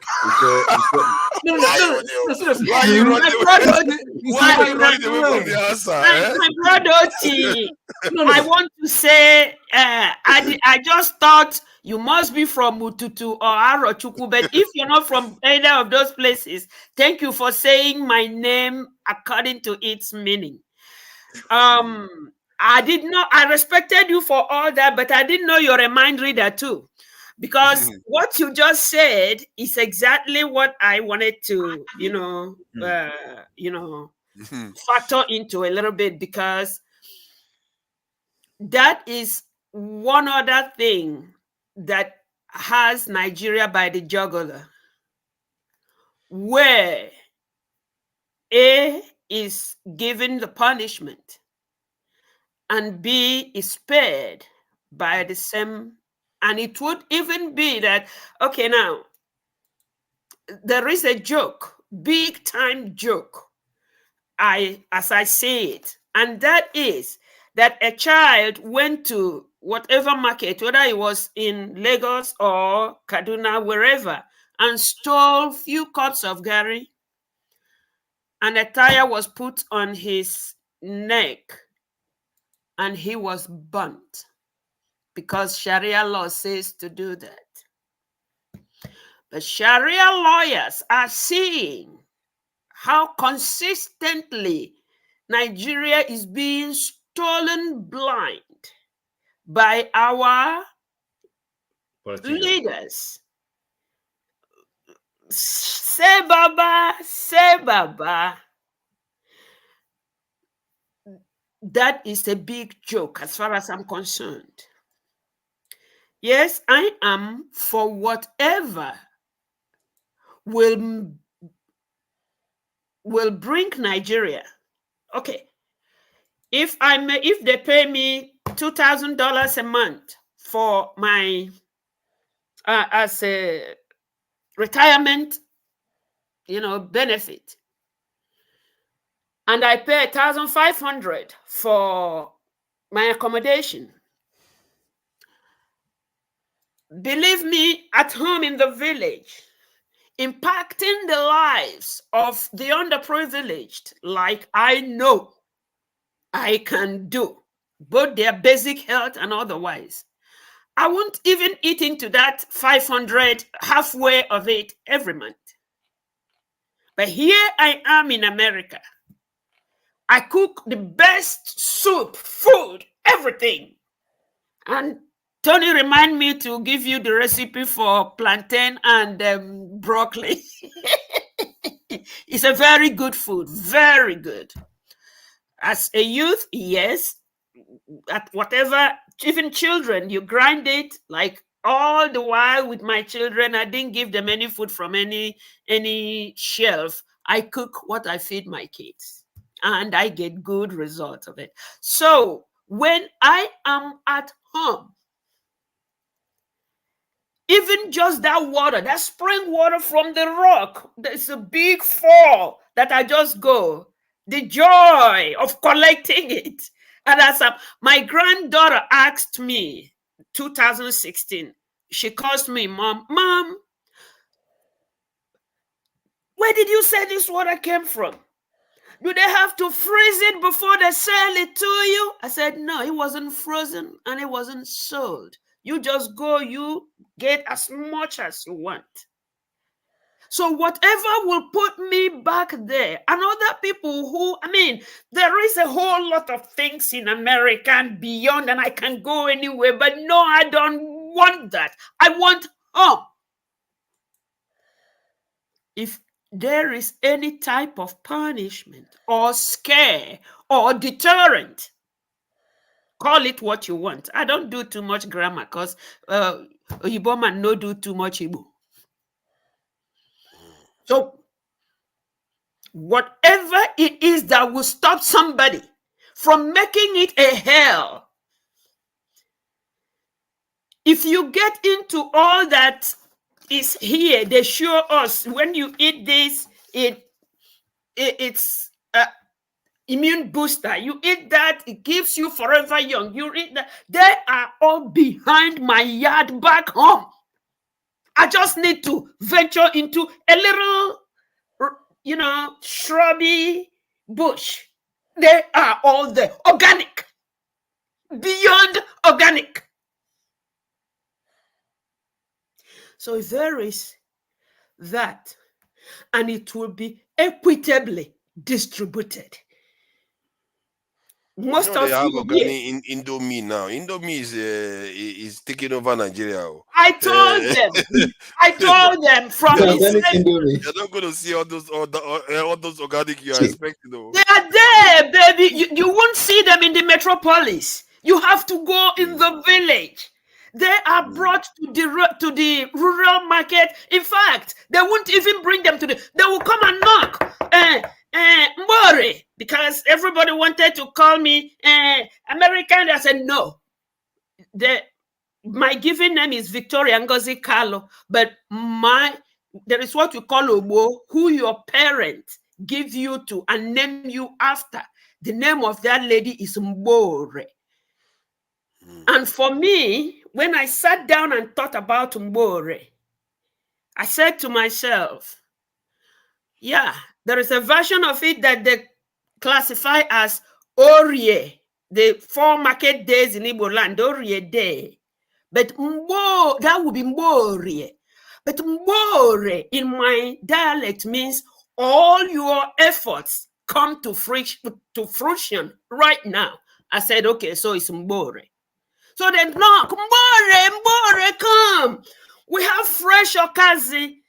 I: No, seriously.
T: Why are you running away from the answer?
Q: My brother Oti, I want to say, I just thought you must be from Mututu or Arochukwu, but if you're not from either of those places, thank you for saying my name according to its meaning. I respected you for all that, but I didn't know you're a mind reader too. Because what you just said is exactly what I wanted to, factor into a little bit, because that is one other thing that has Nigeria by the jugular, where A is given the punishment and B is spared by the same. And it would even be that, okay, now, there is a joke, big time joke, as I say it, and that is that a child went to whatever market, whether it was in Lagos or Kaduna, wherever, and stole few cups of gari, and a tire was put on his neck, and he was burnt, because Sharia law says to do that. But Sharia lawyers are seeing how consistently Nigeria is being stolen blind by our leaders. Say Baba. That is a big joke as far as I'm concerned. Yes, I am for whatever will bring Nigeria. Okay, if they pay me $2,000 a month for my as a retirement, benefit, and I pay $1,500 for my accommodation, believe me, at home in the village, impacting the lives of the underprivileged, like I know I can do, both their basic health and otherwise, I won't even eat into that 500, halfway of it every month. But here I am in America. I cook the best soup, food, everything. And Tony remind me to give you the recipe for plantain and broccoli. It's a very good food, very good. As a youth, yes, at whatever, even children, you grind it. Like all the while with my children, I didn't give them any food from any shelf. I cook what I feed my kids, and I get good results of it. So when I am at home, even just that water, that spring water from the rock, there's a big fall that I just go. The joy of collecting it. And as my granddaughter asked me, 2016, she calls me, Mom, where did you say this water came from? Do they have to freeze it before they sell it to you? I said, no, it wasn't frozen and it wasn't sold. You just go, you get as much as you want. So whatever will put me back there, and other people who, there is a whole lot of things in America and beyond, and I can go anywhere, but no, I don't want that. I want home. If there is any type of punishment or scare or deterrent, call it what you want. I don't do too much grammar because Igbo man no do too much Igbo. So whatever it is that will stop somebody from making it a hell, if you get into all that is here, they show us when you eat this, it's immune booster. You eat that, it gives you forever young. You eat that. They are all behind my yard back home. I just need to venture into a little, shrubby bush. They are all there. Organic. Beyond organic. So if there is that, and it will be equitably distributed. Most of
T: they have
Q: you
T: organic
Q: here,
T: in Indomie now. Indomie is taking over Nigeria.
Q: I told them from
T: You're not going to see all those organic you are expecting. Though.
Q: They are there, baby. You won't see them in the metropolis. You have to go in the village. They are brought to the rural market. In fact, they won't even bring them to they will come and knock. Mbori, because everybody wanted to call me American. I said no. My given name is Victoria Ngozi Carlo, but there is what you call Obo, who your parents give you to and name you after. The name of that lady is Mbore. And for me, when I sat down and thought about Mbore, I said to myself, yeah, there is a version of it that they classify as Orie, the 4 market days in Igbo land, Orie Day. But that would be Mbore. But Mbore in my dialect means all your efforts come to fruition right now. I said, okay, so it's Mbore. So they knock, Mbore, come. We have fresh okazi,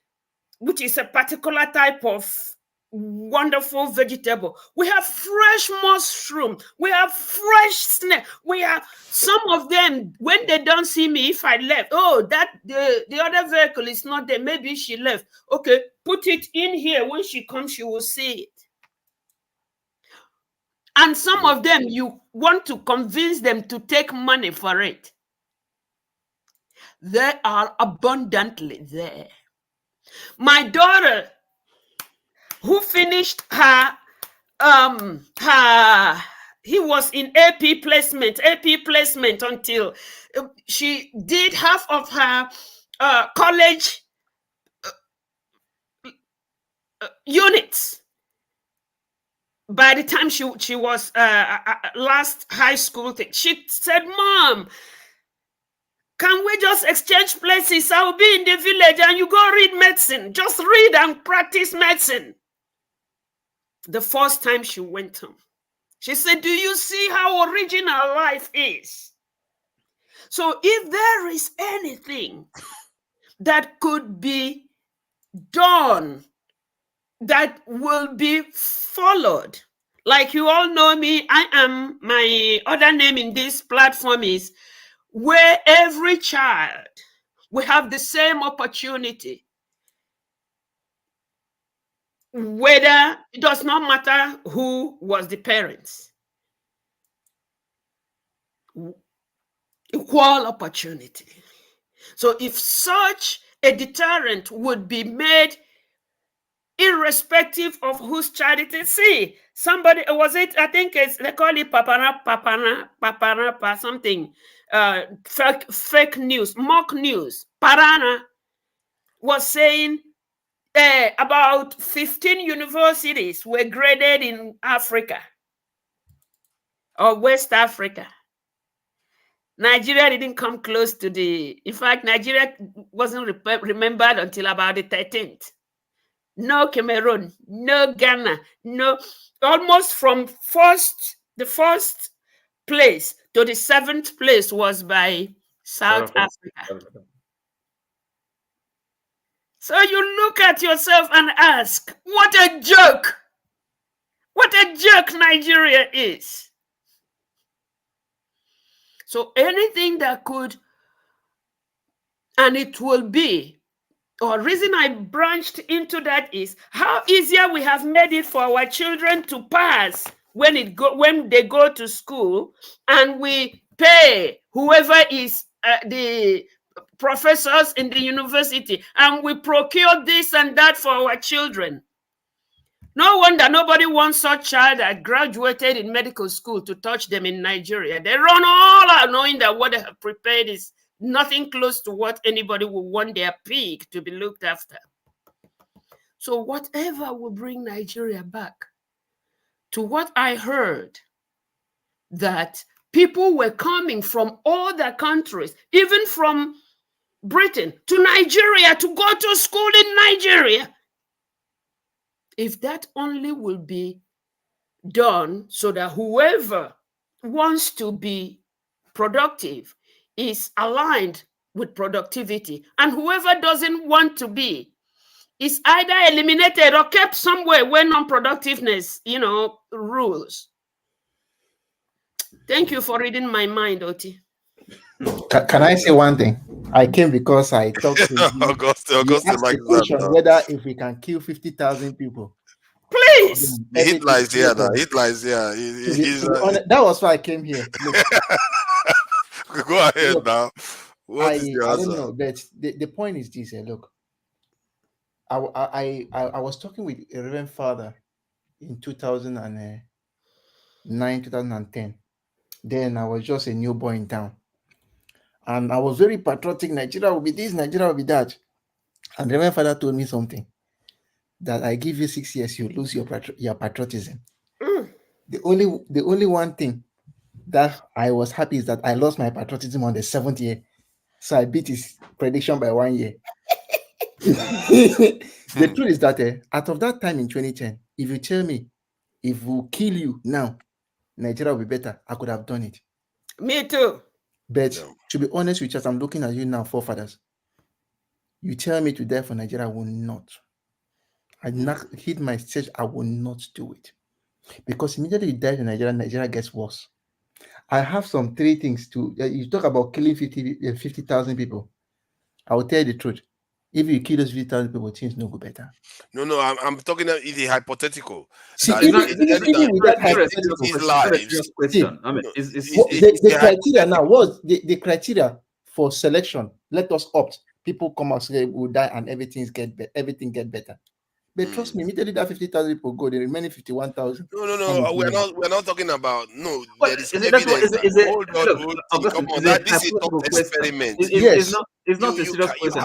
Q: which is a particular type of wonderful vegetable. We have fresh mushroom. We have fresh snake. We have some of them, when they don't see me, if I left, the other vehicle is not there. Maybe she left. Okay, put it in here. When she comes, she will see it. And some of them, you want to convince them to take money for it. They are abundantly there. My daughter, who finished he was in AP placement until she did half of her college units. By the time she was last high school thing, she said, Mom, can we just exchange places? I will be in the village and you go read medicine. Just read and practice medicine. The first time she went home, she said, do you see how original life is? So if there is anything that could be done that will be followed. Like you all know me, my other name in this platform is where every child will have the same opportunity. Whether it does not matter who was the parents. Equal opportunity. So if such a deterrent would be made irrespective of whose child it is. See, somebody, was it, I think it's, they call it papana, something, fake news, mock news. Parana was saying about 15 universities were graded in Africa or West Africa. Nigeria didn't come close to in fact, Nigeria wasn't remembered until about the 13th. No Cameroon, no Ghana, no, almost from the first place to the 7th place was by South Africa. So you look at yourself and ask, what a joke! What a joke Nigeria is. So anything that could, and it will be, or reason I branched into that is how easier we have made it for our children to pass when they go to school, and we pay whoever is the professors in the university, and we procure this and that for our children. No wonder nobody wants such child that graduated in medical school to touch them in Nigeria. They run all out knowing that what they have prepared is nothing close to what anybody would want their pig to be looked after. So whatever will bring Nigeria back to what I heard, that people were coming from other countries, even from Britain to Nigeria to go to school in Nigeria. If that only will be done so that whoever wants to be productive is aligned with productivity, and whoever doesn't want to be is either eliminated or kept somewhere where non-productiveness, rules. Thank you for reading my mind, Oti.
G: Can I say one thing? I came because I talked to the question whether if we can kill 50,000 people.
Q: Please.
T: Hitler is here now. Hitler is here.
G: That was why I came here. Look,
T: go ahead now. What is your answer?
G: I don't know, but the point is this. Look, I was talking with a Reverend Father in 2009, 2010. Then I was just a newborn in town. And I was very patriotic. Nigeria will be this, Nigeria will be that. And the Reverend Father told me something, that I give you 6 years, you lose your patriotism. The only one thing that I was happy is that I lost my patriotism on the 7th year. So I beat his prediction by 1 year. The truth is that out of that time in 2010, if you tell me, if we kill you now, Nigeria will be better, I could have done it.
Q: Me too.
G: But to be honest with you, as I'm looking at you now, forefathers, you tell me to die for Nigeria, I will not. I not hit my stage, I will not do it. Because immediately you die to Nigeria, Nigeria gets worse. I have some 3 things to, you talk about killing 50,000 people. I will tell you the truth. If you kill those 50,000 people, things no go better.
T: No, I'm talking about it hypothetical.
G: See, even with that hypothetical question, the criteria now was the criteria for selection. Let us opt. People come out say we'll die and everything get better. But trust me, immediately that 50,000 people go, the remaining 51,000.
T: No. We're not talking about there is evidence. Hold on. Come on, this is a thought experiment.
I: It's not a serious question.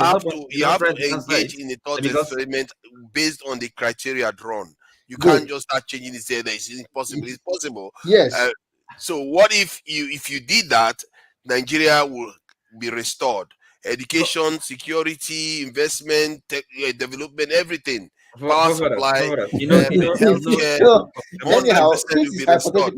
T: You have to engage in a thought experiment based on the criteria drawn. You can't just start changing it. Say that it's impossible. It's possible.
G: Yes.
T: So what if you did that? Nigeria will be restored. Education, security, investment, development, everything. Power supply, healthcare, 100% will be restored.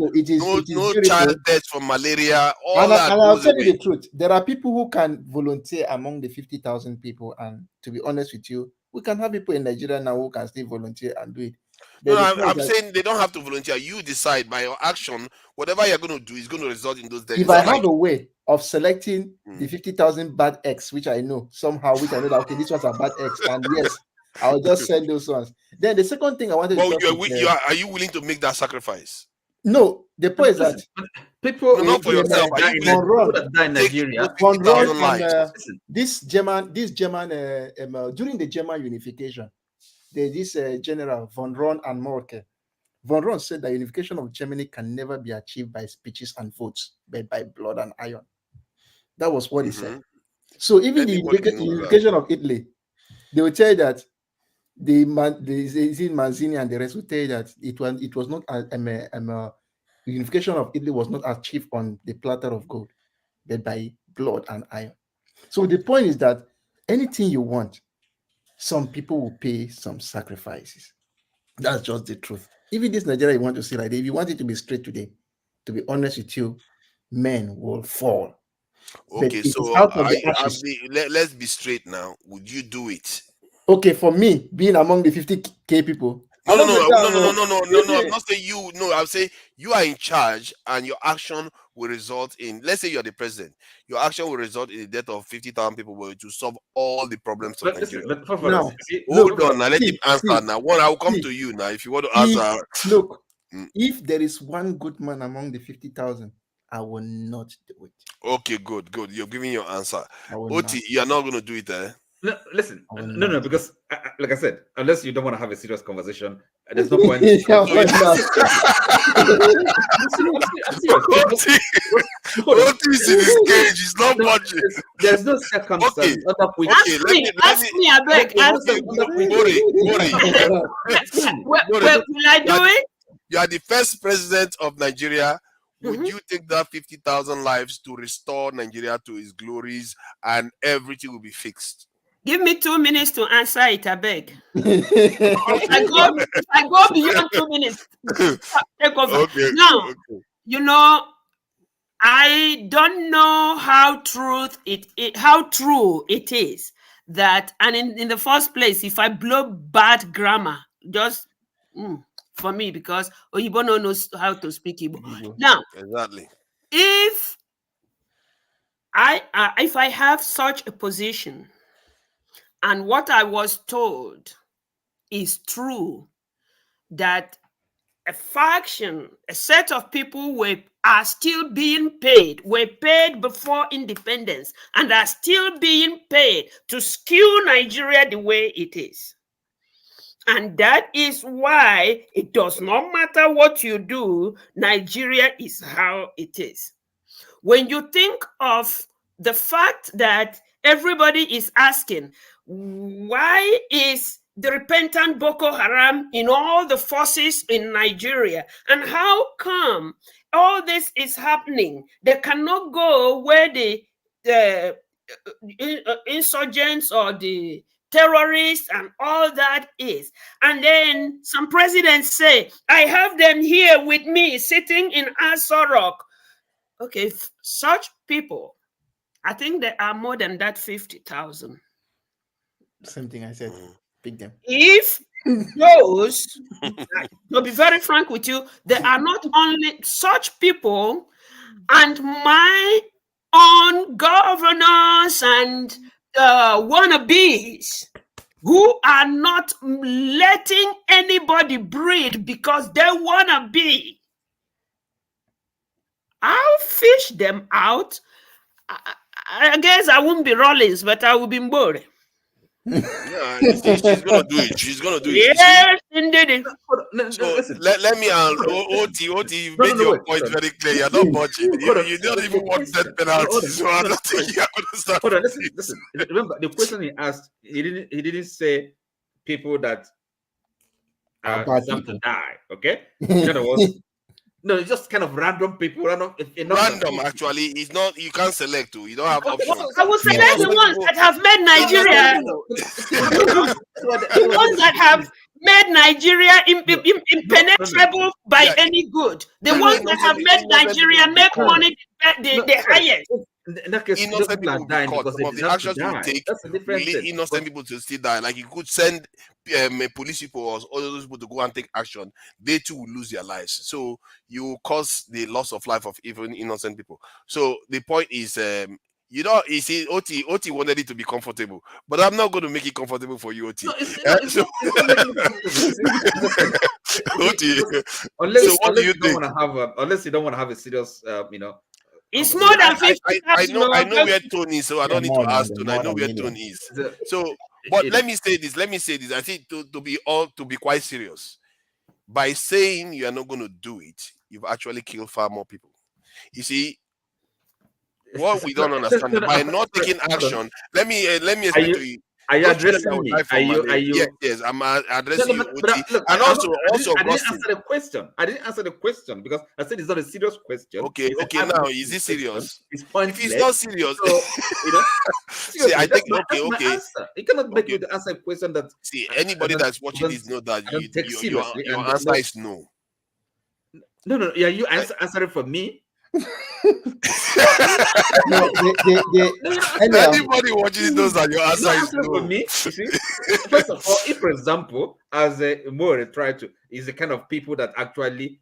T: No child death from malaria.
G: And I'll tell you the truth. There are people who can volunteer among the 50,000 people, and to be honest with you, We can have people in Nigeria now who can still volunteer and do it.
T: No, I'm saying they don't have to volunteer. You decide by your action, whatever you're going to do is going to result in those deaths.
G: If I have a way of selecting the 50,000 bad X, which I know somehow, which I know that, okay, these ones are bad X, and yes, I'll just send those ones. Then the second thing I wanted to talk
T: are you willing to make that sacrifice?
G: No, the point is that
I: people
T: not for yourself.
I: Die in Nigeria.
G: This German during the German unification, this general von Ron and Morke. Von Ron said that unification of Germany can never be achieved by speeches and votes, but by blood and iron. That was what he said. So even the unification of Italy, they will tell you that Manzini and the rest will tell you that it was not the unification of Italy was not achieved on the platter of gold, but by blood and iron. So the point is that anything you want, some people will pay some sacrifices. That's just the truth. Even this Nigeria you want to see like that, if you want it to be straight today, to be honest with you, men will fall.
T: Okay, so let's be straight now. Would you do it?
G: Okay, for me, being among the 50K people.
T: No. I'm not saying you. No, I'm saying you are in charge, and your action will result in. Let's say you are the president. Your action will result in the death of 50,000 people, to solve all the problems of Nigeria. Hold on, now let him answer. Now, I will come to you now if you want to answer.
G: Look, if there is one good man among the 50,000, I will not do it.
T: Okay, good. You're giving your answer. Oti, you are not going to do it, eh?
I: No, listen. No, because like I said, unless you don't want to have a serious conversation, there's no point.
T: Oti is in his cage. He's not watching.
I: There's no circumstance.
Q: Ask me, I beg. Will I do it?
T: You are the first president of Nigeria. Would you take that 50,000 lives to restore Nigeria to its glories and everything will be fixed?
Q: Give me 2 minutes to answer it, I beg. If I go beyond 2 minutes, take over.
T: Okay,
Q: now, you know, I don't know how true it is that, and in the first place, if I blow bad grammar, just for me, because Oyibo knows how to speak Igbo. Now,
T: exactly.
Q: If I have such a position, and what I was told is true, that a faction, a set of people are still being paid, were paid before independence, and are still being paid to skew Nigeria the way it is. And that is why it does not matter what you do, Nigeria is how it is. When you think of the fact that everybody is asking, why is the repentant Boko Haram in all the forces in Nigeria? And how come all this is happening? They cannot go where the insurgents or the terrorists and all that is. And then some presidents say, I have them here with me sitting in Aso Rock. Okay, such people, I think there are more than that 50,000.
G: Same thing I said. Pick them.
Q: If those, to be very frank with you, there are not only such people and my own governors and wannabes who are not letting anybody breathe because they wanna be. I'll fish them out. I guess I won't be Rollins, but I will be Mbore.
T: Yeah, she's gonna do it. She's gonna do it.
Q: Yes, indeed.
T: So let me Oti, you made your point very clear. You're not budging. You don't even want that penalty. So I don't think you're gonna start.
I: Hold on, listen. Remember the question he asked. He didn't say people that are deserve to die. Okay. In other words, no, it's just kind of random people. Random,
T: actually. It's not. You can't select two. You don't have options.
Q: I will select the ones that have made Nigeria. The ones that have made Nigeria impenetrable by any good. The ones that have made Nigeria make money the highest.
I: In that case,
T: innocent people will be
I: dying
T: caught.
I: because
T: Some
I: they
T: of the
I: deserve to
T: actions you
I: die.
T: take
I: That's a
T: will
I: different
T: lead
I: thing.
T: innocent people to still die. Like you could send police people or all those people to go and take action. They too will lose their lives. So you cause the loss of life of even innocent people. So the point is, you know, you see, OT wanted it to be comfortable, but I'm not going to make it comfortable for you, OT.
I: No, it's not making it comfortable.
T: OT.
I: Unless
T: So what do you
I: don't
T: think?
I: want to have unless you don't want to have a serious,
Q: It's more than 50,000.
T: I know where Tone is, so I don't need to ask Tone. I know where Tone is. So, but let me say this. I think to be quite serious, by saying you are not going to do it, you've actually killed far more people. You see, what we don't understand by not taking action. Let me explain to you.
I: Are you addressing me?
T: Yes, I'm addressing you,
I: but
T: OT. And also
I: I didn't
T: Augustine.
I: answer the question. I didn't answer the question because I said it's not a serious question.
T: Okay, now is it serious?
I: It's pointless.
T: If it's not serious,
I: so, you know,
T: see, I think
I: that's my answer. You cannot make me to answer a question that.
T: See, anybody that's watching this know that your answer is no.
I: No. Yeah, you answer it for me.
T: Anybody watching knows that your answer is no.
I: For me, you see? First of all, if, for example, as More tried to, is the kind of people that actually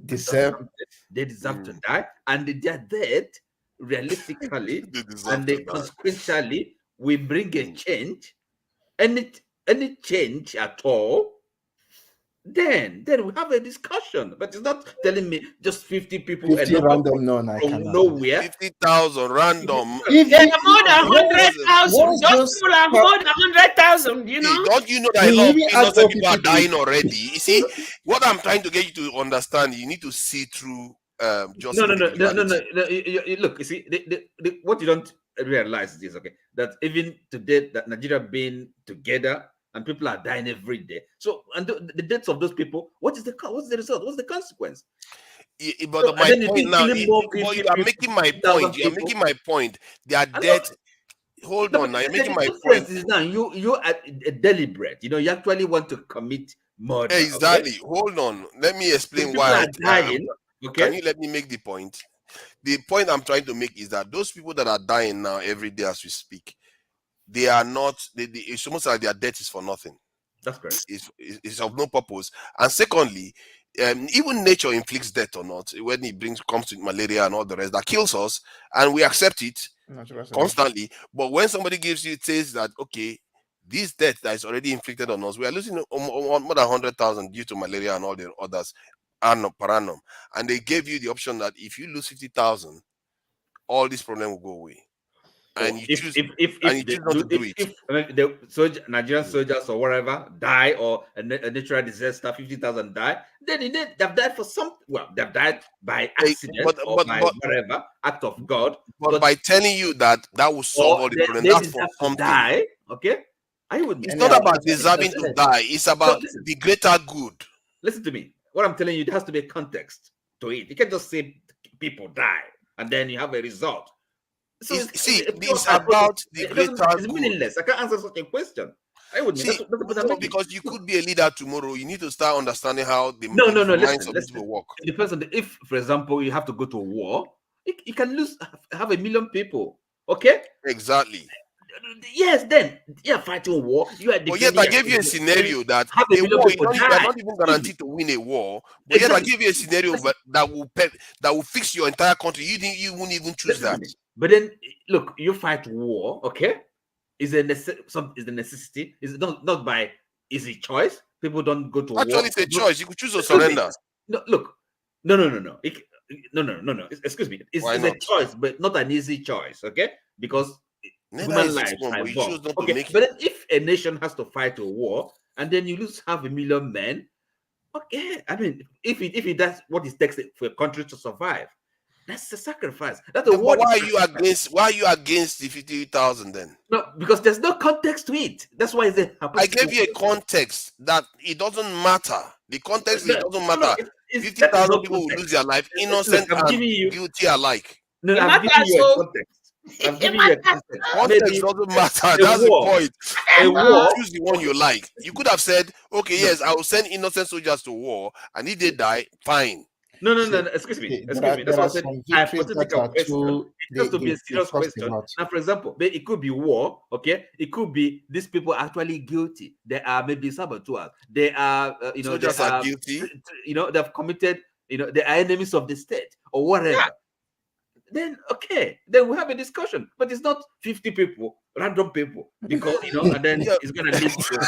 I: deserve to die, and their death, realistically, and consequentially, we bring a change, any change at all. Then we have a discussion, but it's not telling me just 50 people
G: 50 random
I: from nowhere.
T: 50,000 random.
Q: If there are more than 100,000, those people are more than 100,000. You know.
T: Don't you know that a lot of innocent people are dying already? You see, what I'm trying to get you to understand, you need to see through.
I: No. Look, you see, what you don't realize is that even today, that Nigeria being together. And people are dying every day. So, and the deaths of those people, what's the result? What's the consequence?
T: But my point now, you are making my point. You are making my point. They are dead. Hold on, now you're making my point.
I: Is now you are deliberate. You know, you actually want to commit murder.
T: Exactly. Okay? Hold on. Let me explain why.
I: Dying. Okay.
T: Can you let me make the point? The point I'm trying to make is that those people that are dying now every day as we speak, they are not. It's almost like their death is for nothing.
I: That's correct.
T: It's of no purpose. And secondly, even nature inflicts death or not when it comes to malaria and all the rest that kills us, and we accept it constantly. But when somebody says that okay, this death that is already inflicted on us, we are losing more than 100,000 due to malaria and all the others per annum, and they gave you the option that if you lose 50,000, all this problem will go away. And you choose not to do it.
I: If the Nigerian soldiers or whatever die, or a natural disaster, 50,000 die, then they've died for some. Well, they've died by accident or by whatever act of God.
T: But by telling you that will solve all the problems, that's for something.
I: Die, okay?
T: It's not about deserving to die. It's about the greater good.
I: Listen to me. What I'm telling you, there has to be a context to it. You can't just say people die and then you have a result. So
T: it's about the greater good.
I: It's meaningless. I can't answer such a question. I wouldn't.
T: Because you could be a leader tomorrow. You need to start understanding how the minds of people work.
I: It depends on if, for example, you have to go to a war, you can have 1 million people. Okay?
T: Exactly.
I: Yes, then you're fighting a war.
T: But yet I gave you a scenario that a war, you are not even guaranteed to win a war. But yet I give you a scenario that will fix your entire country. You won't even choose that.
I: But then look, you fight war, okay? Is a necessity? Is it not by easy choice? People don't go to war.
T: Actually, it's a choice. You could choose to surrender.
I: No, look, no. No. Excuse me. It's a choice, but not an easy choice, okay? Because human lives are involved. Okay, but then if a nation has to fight a war and then you lose 500,000 men, okay. I mean, if that's what it takes for a country to survive, that's a sacrifice. That's a war.
T: Why are you against the 50,000 then?
I: No, because there's no context to it. That's why it's
T: I gave you a context that it doesn't matter. The context it doesn't matter. 50,000 people will lose their life, innocent and guilty alike.
I: No, I'm giving you a context. I'm giving you a context.
T: Context doesn't matter. That's the point. A war. Choose the one you like. You could have said, okay, yes, I will send innocent soldiers to war, and if they die, fine.
I: No. Excuse me. That's why I said hypothetical question. It has to be a serious question. Now, for example, it could be war. Okay, it could be these people are actually guilty. They are maybe saboteurs. They are,
T: soldiers are guilty.
I: They've committed. They are enemies of the state or whatever. Yeah. Then then we have a discussion, but it's not 50 people, random people, because and then it's gonna lead to.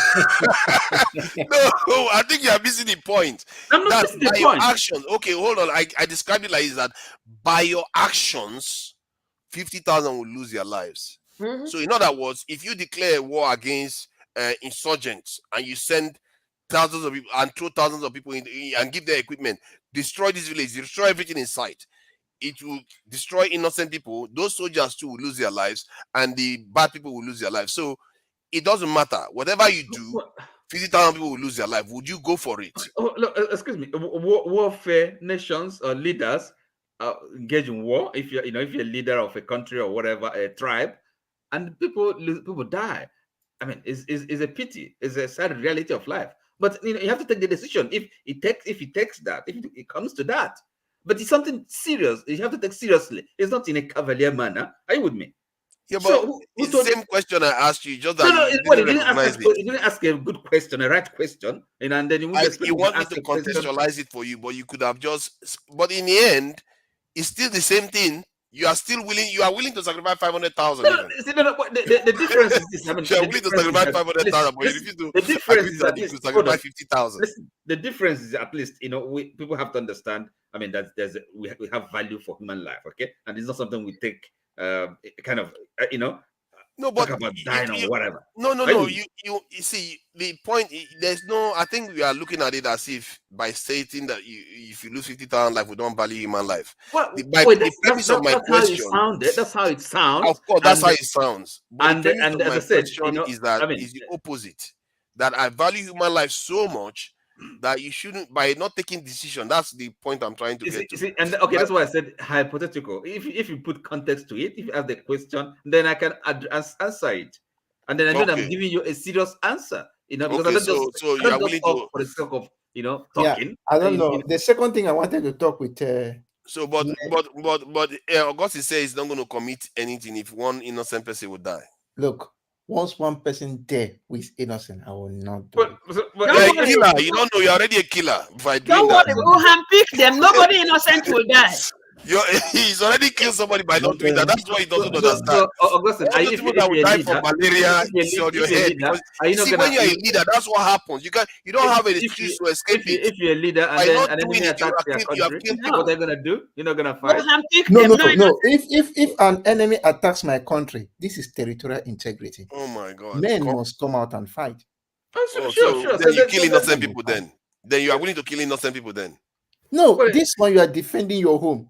T: No, I think you are missing the point.
I: I'm not missing the point.
T: Your actions. Okay, hold on. I described it like this, that by your actions, 50,000 will lose their lives. Mm-hmm. So in other words, if you declare war against insurgents and you send thousands of people and throw thousands of people in and give their equipment, destroy this village, destroy everything in sight, it will destroy innocent people. Those soldiers too will lose their lives, and the bad people will lose their lives. So it doesn't matter. Whatever you do, 50,000 people will lose their life. Would you go for it?
I: Oh, look, excuse me. Warfare nations or leaders engage in war. If you're, if you're a leader of a country or whatever, a tribe, and people die. I mean, it's a pity. It's a sad reality of life. But you have to take the decision. If it comes to that. But it's something serious. You have to take seriously. It's not in a cavalier manner. Are you with me?
T: Yeah, but so, it's the same question I asked you. Just that
I: you didn't ask a good question, a right question, and then you
T: want me to contextualize it for you, but you could have just. But in the end, it's still the same thing. You are still willing. You are willing to sacrifice 500,000.
I: The difference is this. I mean,
T: you are willing to sacrifice 500,000, but you refuse to. The difference is that you sacrifice 50,000.
I: The difference is, at least, people have to understand. I mean, that we have value for human life, okay, and it's not something we take
T: no, but
I: talk about dying or whatever.
T: No. You see, the point. There's no. I think we are looking at it as if by stating that if you lose 50,000 life, we don't value human life. The premise of my question.
I: That's how it sounds.
T: Of course, that's how it sounds. But
I: and as I said,
T: is the opposite. That I value human life so much that you shouldn't, by not taking decision. That's the point I'm trying to get to.
I: That's why I said hypothetical. If you put context to it, if you ask the question, then I can answer it, and then I know that I'm giving you a serious answer. Because I don't
T: so you are willing to,
I: for the sake of talking.
G: Yeah, I don't know. The second thing I wanted to talk with.
T: But Augustine says he's not going to commit anything if one innocent person would die.
G: Look. Once one person there who is innocent, I will not do
T: but you're a killer. You don't know you're already a killer.
Q: Don't worry, we'll handpick them. Nobody innocent will die.
T: He's already killed somebody by not doing that. That's why he doesn't understand.
I: Augustine,
T: all the people that will die from malaria is on your head. See, when you're a leader, that's what happens. You don't have an excuse to escape it.
I: If you're a leader and then enemy attacks your country, what they're gonna do? You're not gonna fight.
G: No. If an enemy attacks my country, this is territorial integrity.
T: Oh my God!
G: Men must come out and fight.
T: Sure. Then you kill innocent people. Then you are willing to kill innocent people. Then
G: no, this one you are defending your home.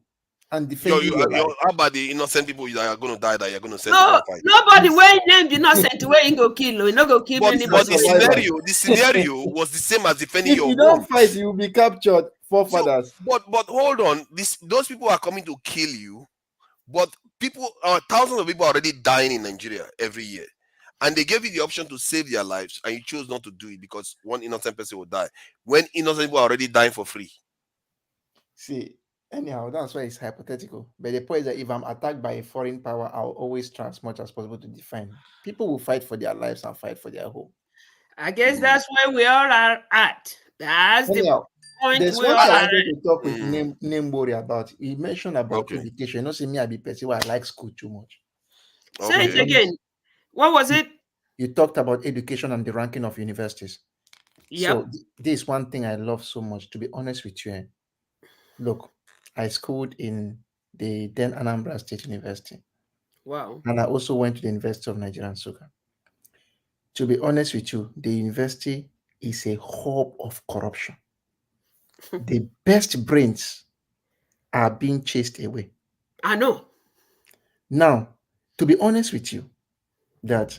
G: And defending
T: how about the innocent people that are going to die that you're going to send?
Q: Nobody will name the innocent way you go kill. You not go kill anybody.
T: But the scenario was the same as defending your home.
G: If you don't fight, you will be captured. Forefathers.
T: But hold on, those people are coming to kill you. But thousands of people are already dying in Nigeria every year, and they gave you the option to save their lives, and you chose not to do it because one innocent person will die when innocent people are already dying for free.
G: See. Anyhow, that's why it's hypothetical. But the point is that if I'm attacked by a foreign power, I'll always try as much as possible to defend. People will fight for their lives and fight for their home.
Q: I guess that's where we all are at. That's the point.
G: There's one thing I wanted to talk with Nembori about. He mentioned about education. Not saying me, I be person where I like school too much.
Q: Say it again. What was it?
G: You talked about education and the ranking of universities.
Q: Yeah.
G: So this is one thing I love so much, to be honest with you. Look, I schooled in the then Anambra State University.
Q: Wow.
G: And I also went to the University of Nigeria, Nsukka. To be honest with you, the university is a hub of corruption. The best brains are being chased away.
Q: I know.
G: Now, to be honest with you, that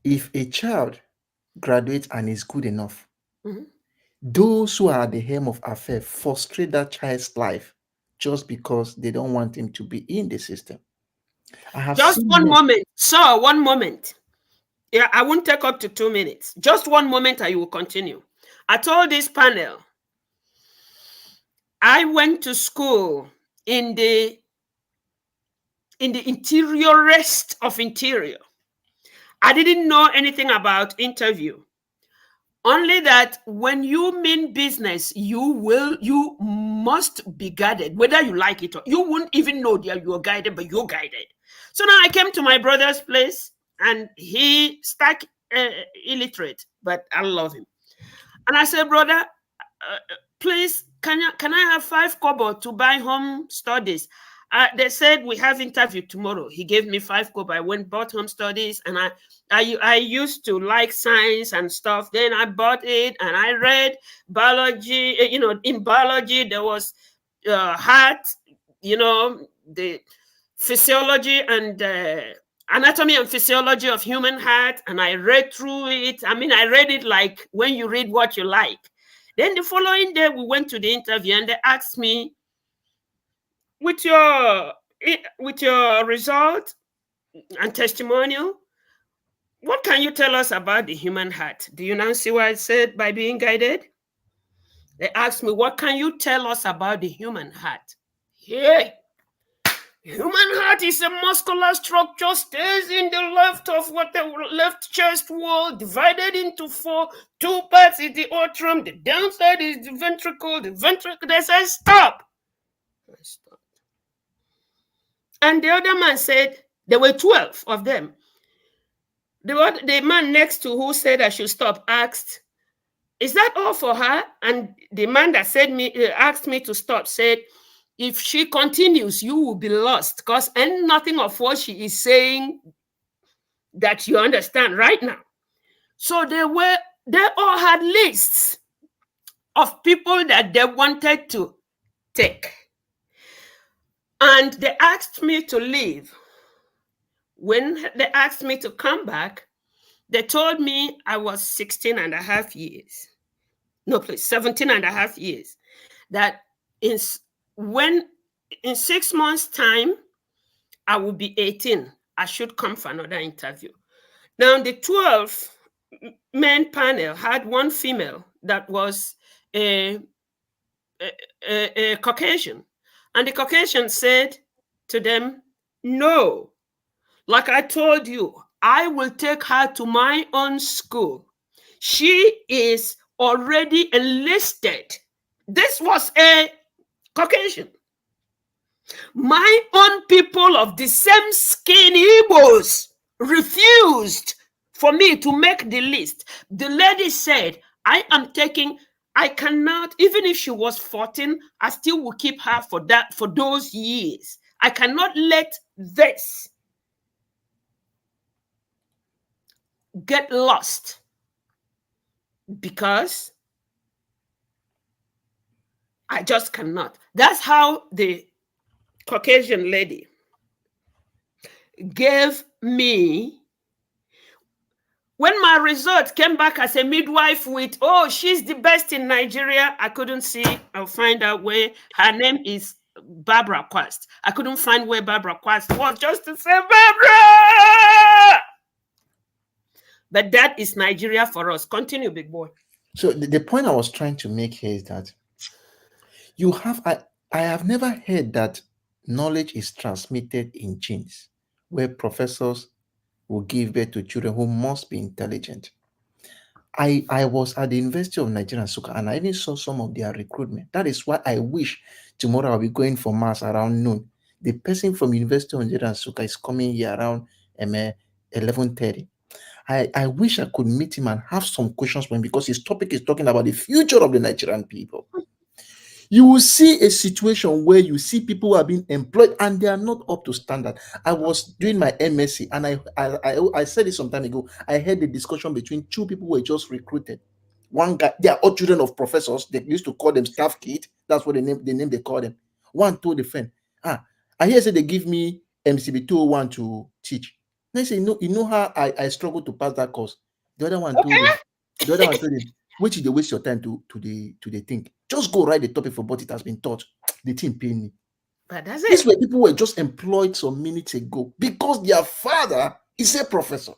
G: if a child graduates and is good enough, those who are at the helm of affair frustrate that child's life just because they don't want him to be in the system.
Q: Just one moment, sir, 1 moment. Yeah, I won't take up to 2 minutes. Just 1 moment and you will continue. I told this panel, I went to school in the interiorest of interior. I didn't know anything about interview. Only that when you mean business, you must be guided, whether you like it or you won't even know that you're guided, but you're guided. So now I came to my brother's place, and he stuck illiterate, but I love him. And I said, brother, please, can I have 5 kobo to buy home studies? They said we have interview tomorrow. He gave me 5 kobo. I went bought home studies, and I used to like science and stuff. Then I bought it and I read biology. You know, in biology there was heart. You know, the physiology and anatomy and physiology of human heart, and I read through it. I mean, I read it like when you read what you like. Then the following day, we went to the interview, and they asked me, with your result and testimonial, what can you tell us about the human heart? Do you now see what I said by being guided? They asked me, what can you tell us about the human heart? Yeah. Human heart is a muscular structure, stays in the left of what the left chest wall, divided into 4. 2 parts is the atrium, the downside is the ventricle. They said, stop. I stopped. And the other man said, there were 12 of them. The man next to who said I should stop asked, is that all for her? And the man that asked me to stop said, if she continues, you will be lost, because nothing of what she is saying that you understand right now. So they all had lists of people that they wanted to take. And they asked me to leave. When they asked me to come back, they told me I was 16 and a half years. No, please, 17 and a half years. That in 6 months' time, I will be 18. I should come for another interview. Now, the 12 men panel had one female that was a Caucasian. And the Caucasian said to them, no, like I told you, I will take her to my own school. She is already enlisted. This was a Caucasian. My own people of the same skin, Igbos, refused for me to make the list. The lady said, I cannot, even if she was 14, I still will keep her for those years. I cannot let this get lost because I just cannot. That's how the Caucasian lady gave me, when my results came back as a midwife with, oh, she's the best in Nigeria, I couldn't see, I'll find out where her name is. Barbara Quast. I couldn't find where Barbara Quast was, just to say Barbara. But that is Nigeria for us. Continue, big boy.
G: So the point I was trying to make here is that I have never heard that knowledge is transmitted in genes, where professors will give birth to children who must be intelligent. I was at the University of Nigeria, Nsukka, and I even saw some of their recruitment. That is why I wish tomorrow I'll be going for mass around noon. The person from University of Nigeria, Nsukka, is coming here around 11:30. I wish I could meet him and have some questions for him, because his topic is talking about the future of the Nigerian people. You will see a situation where you see people who are being employed and they are not up to standard. I was doing my MSc, and I said it some time ago. I had a discussion between 2 people who were just recruited. One guy, they are all children of professors. They used to call them staff kid. That's what the name they call them. One told the friend, I hear say they give me MCB 201 to teach. And I say, no, you know how I struggled to pass that course. The other one told him, which is they waste your time to the thing. Just go write the topic for what it has been taught. The team pay me.
Q: But that's
G: These were people who were just employed some minutes ago because their father is a professor.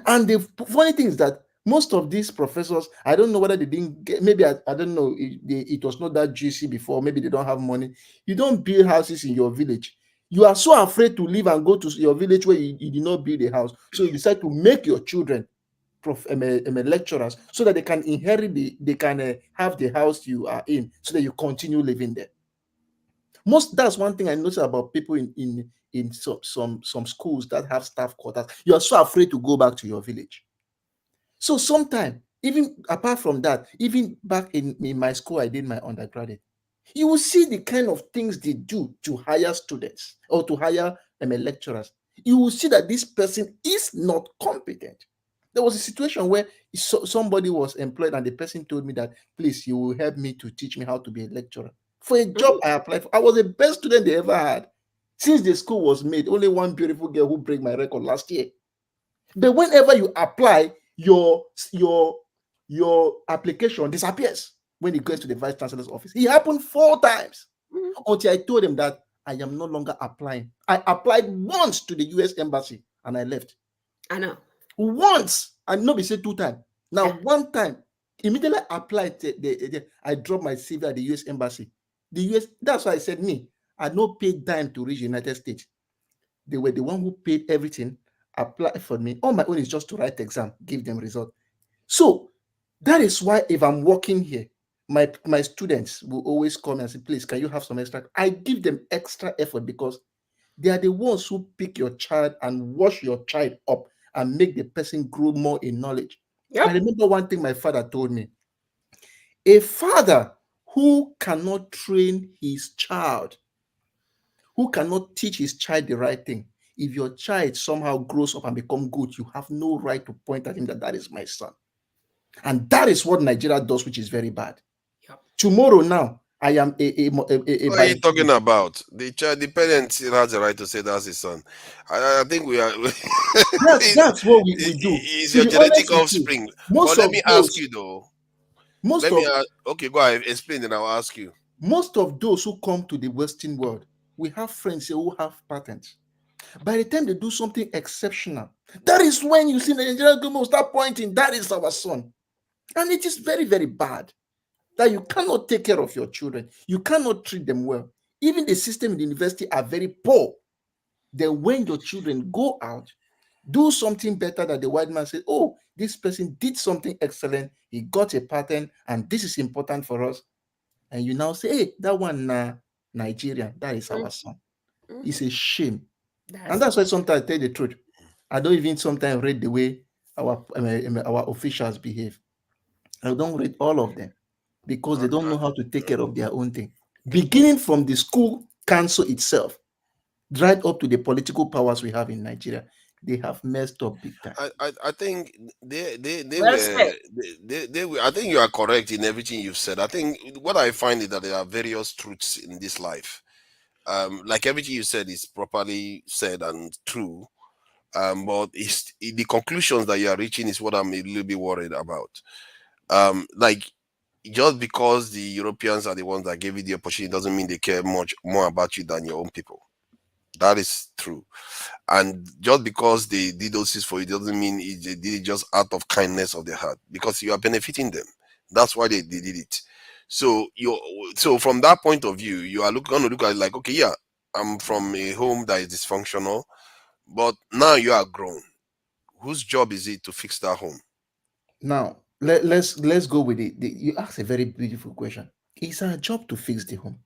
G: And the funny thing is that Most of these professors, I don't know whether they didn't get, maybe I don't know, it was not that juicy before, maybe they don't have money. You don't build houses in your village. You are so afraid to leave and go to your village where you did not build a house. So you decide to make your children lecturers so that they can inherit they can have the house you are in, so that you continue living there. That's one thing I noticed about people in some schools that have staff quarters. You are so afraid to go back to your village. So sometimes, even apart from that, even back in my school, I did my undergraduate, you will see the kind of things they do to hire students or to hire lecturers. You will see that this person is not competent. There was a situation where somebody was employed and the person told me that, please, you will help me to teach me how to be a lecturer. For a job I applied for, I was the best student they ever had. Since the school was made, only one beautiful girl who broke my record last year. But whenever you apply, your application disappears when it goes to the vice chancellor's office. It happened 4 times until I told him that I am no longer applying. I applied once to the US embassy and I left.
Q: I know.
G: Once, and not be said 2 times. Now, 1 time, immediately I applied. I dropped my CV at the US embassy. The US, that's why I said I no paid dime to reach the United States. They were the one who paid everything, apply for me. All my own is just to write the exam, give them result. So that is why if I'm working here, my students will always come and say, please, can you have some extra? I give them extra effort because they are the ones who pick your child and wash your child up and make the person grow more in knowledge. Yep. I remember one thing my father told me. A father who cannot train his child, who cannot teach his child the right thing, if your child somehow grows up and become good, you have no right to point at him that is my son. And that is what Nigeria does, which is very bad. Yep. Tomorrow now, I am
T: what are you talking about? The child, the parent still has the right to say that's his son. I think we are.
G: that's what we do.
T: It's your genetic offspring. But let me ask you though. Okay, go ahead, explain, then I'll ask you.
G: Most of those who come to the Western world, we have friends here who have patents. By the time they do something exceptional, that is when you see the Nigerian government will start pointing, that is our son. And it is very, very bad that you cannot take care of your children. You cannot treat them well. Even the system in the university are very poor. Then when your children go out, do something better that the white man says, oh, this person did something excellent. He got a patent and this is important for us. And you now say, hey, that one Nigerian, that is our son. It's a shame. And that's why sometimes I tell the truth. I don't even sometimes read the way our officials behave. I don't read all of them because they don't know how to take care of their own thing. Beginning from the school council itself, right up to the political powers we have in Nigeria, they have messed up big time.
T: I think they were. I think you are correct in everything you've said. I think what I find is that there are various truths in this life. Like everything you said is properly said and true. But it's the conclusions that you are reaching is what I'm a little bit worried about. Like just because the Europeans are the ones that gave you the opportunity doesn't mean they care much more about you than your own people. That is true. And just because they did those things for you doesn't mean they did it just out of kindness of their heart, because you are benefiting them. That's why they did it. So from that point of view, you are going to look at it like, okay, yeah, I'm from a home that is dysfunctional, but now you are grown. Whose job is it to fix that home?
G: Now, let's go with it. You asked a very beautiful question. It's our job to fix the home.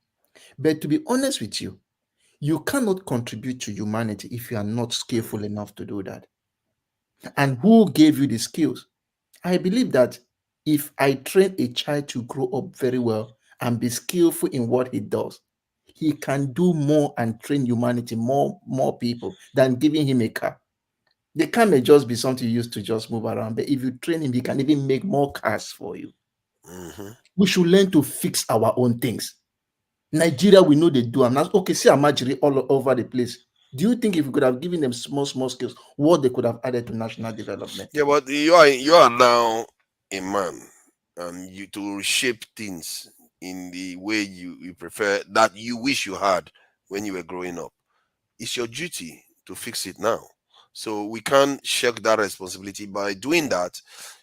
G: But to be honest with you, you cannot contribute to humanity if you are not skillful enough to do that. And who gave you the skills? I believe that if I train a child to grow up very well and be skillful in what he does, he can do more and train humanity, more people, than giving him a car. The car may just be something you use to just move around, but if you train him, he can even make more cars for you. Mm-hmm. We should learn to fix our own things. Nigeria, we know they do. I'm not okay. See Amajiri all over the place. Do you think if we could have given them small skills, what they could have added to national development?
T: Yeah, but you are now a man, and you to shape things in the way you prefer, that you wish you had when you were growing up. It's your duty to fix it now. So we can't shirk that responsibility. By doing that,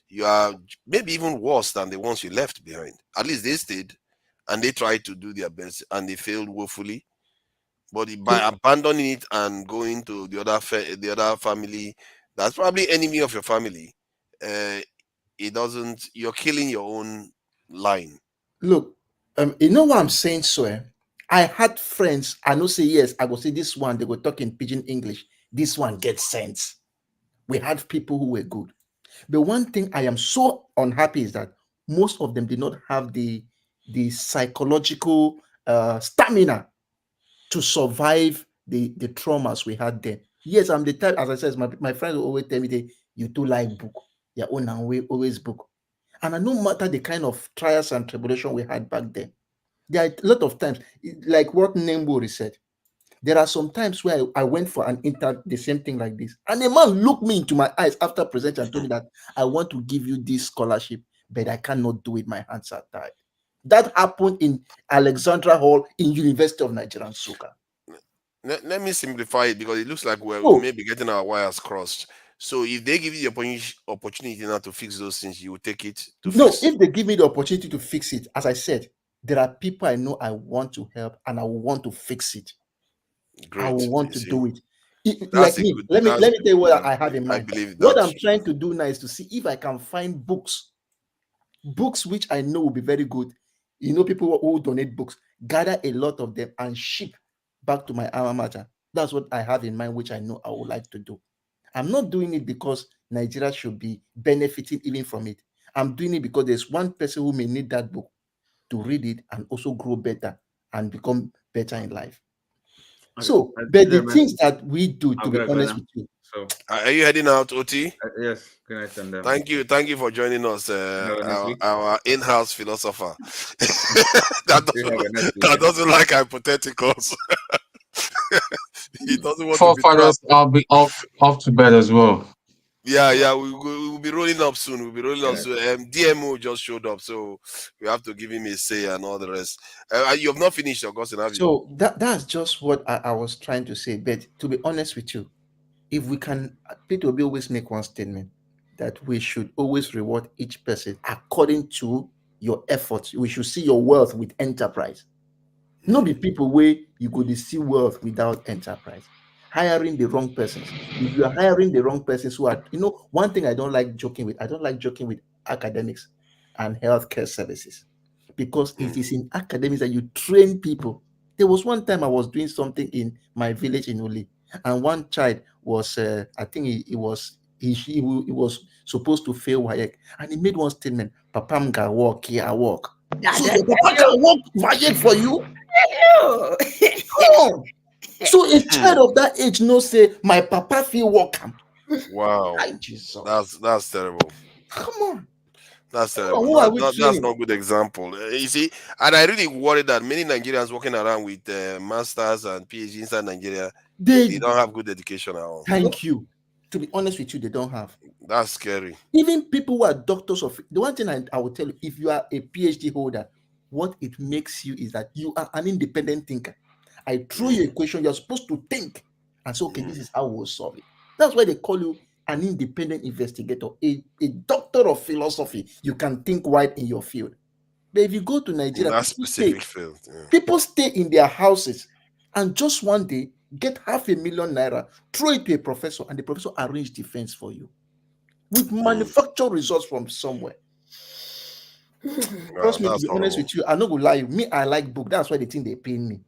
T: you are maybe even worse than the ones you left behind. At least they stayed and they tried to do their best and they failed woefully. But by abandoning it and going to the other family, that's probably enemy of your family. It doesn't. You're killing your own line.
G: Look, you know what I'm saying, sir? I had friends, I know say yes, I will say this one, they were talking pidgin English. This one gets sense. We had people who were good. The one thing I am so unhappy is that most of them did not have the psychological stamina to survive the traumas we had then. Yes, I'm the type, as I said, my friends will always tell me that you do like book, your own and way always book. And I no matter the kind of trials and tribulation we had back then, there are a lot of times, like what Nembori said, there are some times where I went for an the same thing like this. And a man looked me into my eyes after presenting and told me that I want to give you this scholarship, but I cannot do it. My hands are tied. That happened in Alexandra Hall in University of Nigeria, Nsukka.
T: Let me simplify it because it looks like we may be getting our wires crossed. So if they give you the opportunity now to fix those things, you will take it to fix it.
G: If they give me the opportunity to fix it, as I said, there are people I know I want to help and I want to fix it.
T: Great.
G: I want to do it.
T: Let
G: me tell you what I have in mind. What I'm trying to do now is to see if I can find books which I know will be very good. You know, people who donate books, gather a lot of them and ship back to my alma mater. That's what I have in mind, which I know I would like to do. I'm not doing it because Nigeria should be benefiting even from it. I'm doing it because there's one person who may need that book to read it and also grow better and become better in life. So, but the things that we do, to be honest with you.
T: So, are you heading out, OT?
I: Yes. Good night, and
T: thank you for joining us, our in-house philosopher. that doesn't like hypotheticals. He doesn't want to be
N: fathers. I'll be off to bed as well.
T: Yeah, we'll be rolling up soon. DMO just showed up, so we have to give him a say and all the rest. You have not finished, Augustine, have you?
G: So that's just what I was trying to say. But to be honest with you, if we can, Peter will always make one statement that we should always reward each person according to your efforts. We should see your wealth with enterprise. Not be people where you go to see wealth without enterprise. Hiring the wrong persons. If you are hiring the wrong persons who are, one thing I don't like joking with academics and healthcare services, because it is in academics that you train people. There was one time I was doing something in my village in Uli, and one child was, I think he was supposed to fail WAEC, and he made one statement: "Papa, I'm gonna work here, I work." So your papa can work WAEC for you? No. So a child of that age knows say my papa feel work.
T: Wow, that's terrible.
G: Come on.
T: That's terrible. That's not a good example. You see, and I really worry that many Nigerians walking around with masters and PhDs inside Nigeria, they don't have good education at all.
G: Thank you. To be honest with you, they don't have.
T: That's scary.
G: Even people who are doctors of the one thing I will tell you, if you are a PhD holder, what it makes you is that you are an independent thinker. I throw you a question, you're supposed to think and say, okay, this is how we'll solve it. That's why they call you an independent investigator, a doctor of philosophy. You can think wide in your field. But if you go to Nigeria,
T: that specific field,
G: people stay in their houses and just one day get $500,000 Naira, throw it to a professor, and the professor arrange defense for you with manufactured results from somewhere. Trust me, to be honest with you, I'm not gonna lie. Me, I like book. That's why they think they pay me.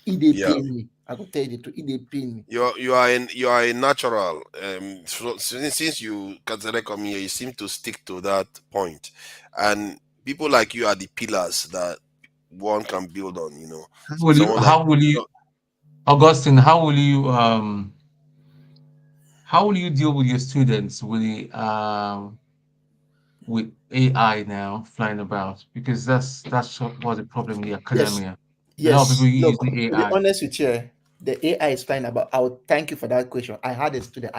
G: They pay me. I will tell you the truth. They pay me.
T: You are a natural. Since you come here, you seem to stick to that point, and people like you are the pillars that one can build on.
N: How will you, Augustine? How will you deal with your students with AI now flying about? Because that's what the problem in the academia.
G: Yes.
N: A lot of people use
G: Look,
N: the AI.
G: to be honest with you, the AI is flying about. I would thank you for that question. I had a student.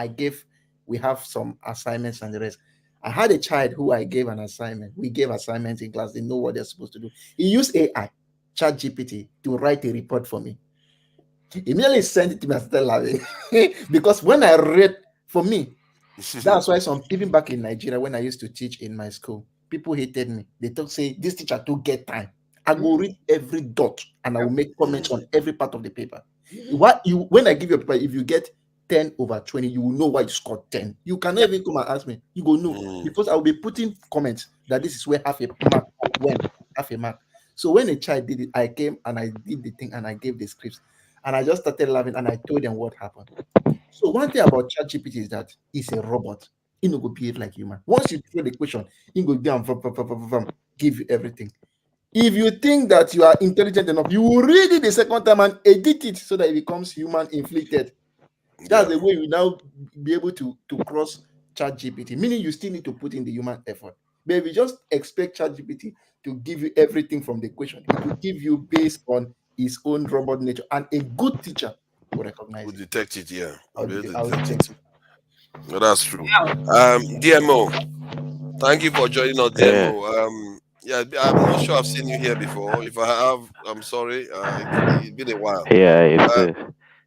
G: We have some assignments and the rest. I had a child who I gave an assignment. We gave assignments in class. They know what they're supposed to do. He used AI, ChatGPT, to write a report for me. He immediately sent it to me and started laughing. Because when I read, for me, That's why some even back in Nigeria, when I used to teach in my school, people hated me. They talk say this teacher to get time. I go read every dot and I will make comments on every part of the paper. What you when I give you a paper, if you get 10 over 20, you will know why you scored 10. You cannot even come and ask me. You go no, because I will be putting comments that this is where half a mark went, half a mark. So when a child did it, I came and I did the thing and I gave the scripts and I just started laughing and I told them what happened. So one thing about ChatGPT is that it's a robot. It no go behave like human. Once you throw the question, it go down, give you everything. If you think that you are intelligent enough, you will read it the second time and edit it so that it becomes human inflicted. That's the way you now be able to cross ChatGPT, meaning you still need to put in the human effort. But if you just expect ChatGPT to give you everything from the question, it will give you based on its own robot nature, and a good teacher will recognize
T: We'll
G: it.
T: detect it, yeah. I'll be able to
G: I'll
T: detect
G: detect
T: it. No, that's true. DMO, thank you for joining us,
J: Yeah,
T: DMO. Yeah, I'm not sure I've seen you here before. If I have, I'm sorry. It's been a while.
J: yeah,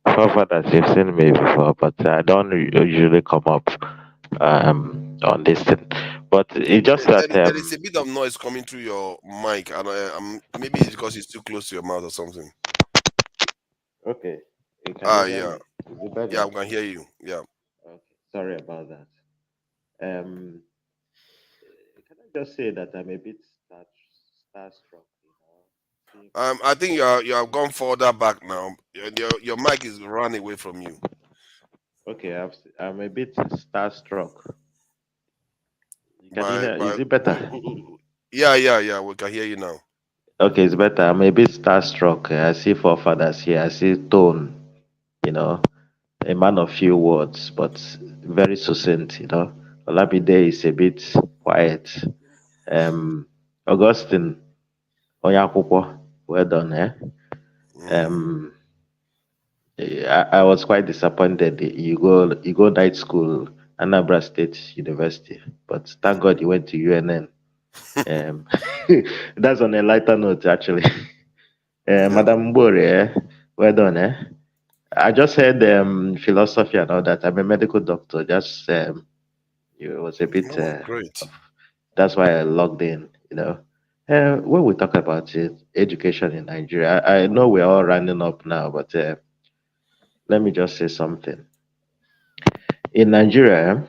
J: forefathers, you've seen me before, but I don't usually come up on this thing. But it's just that
T: There is a bit of noise coming through your mic, and maybe it's because it's too close to your mouth or something.
J: okay, can you hear
T: Yeah,
J: me? Is it better?
T: yeah, I can hear you. Yeah.
J: Okay, sorry about that. Can I just say that I'm a bit starstruck,
T: I think you have gone further back now. Your mic is running away from you.
J: Okay, I'm a bit starstruck. Can you hear? Is it better?
T: Yeah. We can hear you now.
J: Okay, it's better. I'm a bit starstruck. I see forefathers here. I see Tone, a man of few words, but very succinct, Olabide is a bit quiet. Augustine, Onyakwukwo, well done, eh? I was quite disappointed. You go night school, Anambra State University, but thank God you went to UNN. That's on a lighter note, actually. Madam Mbore, well done, eh? I just heard philosophy and all that. I'm a medical doctor. Just it was a bit.
T: Great.
J: That's why I logged in. When we talk about it, education in Nigeria, I know we're all running up now, but let me just say something. In Nigeria,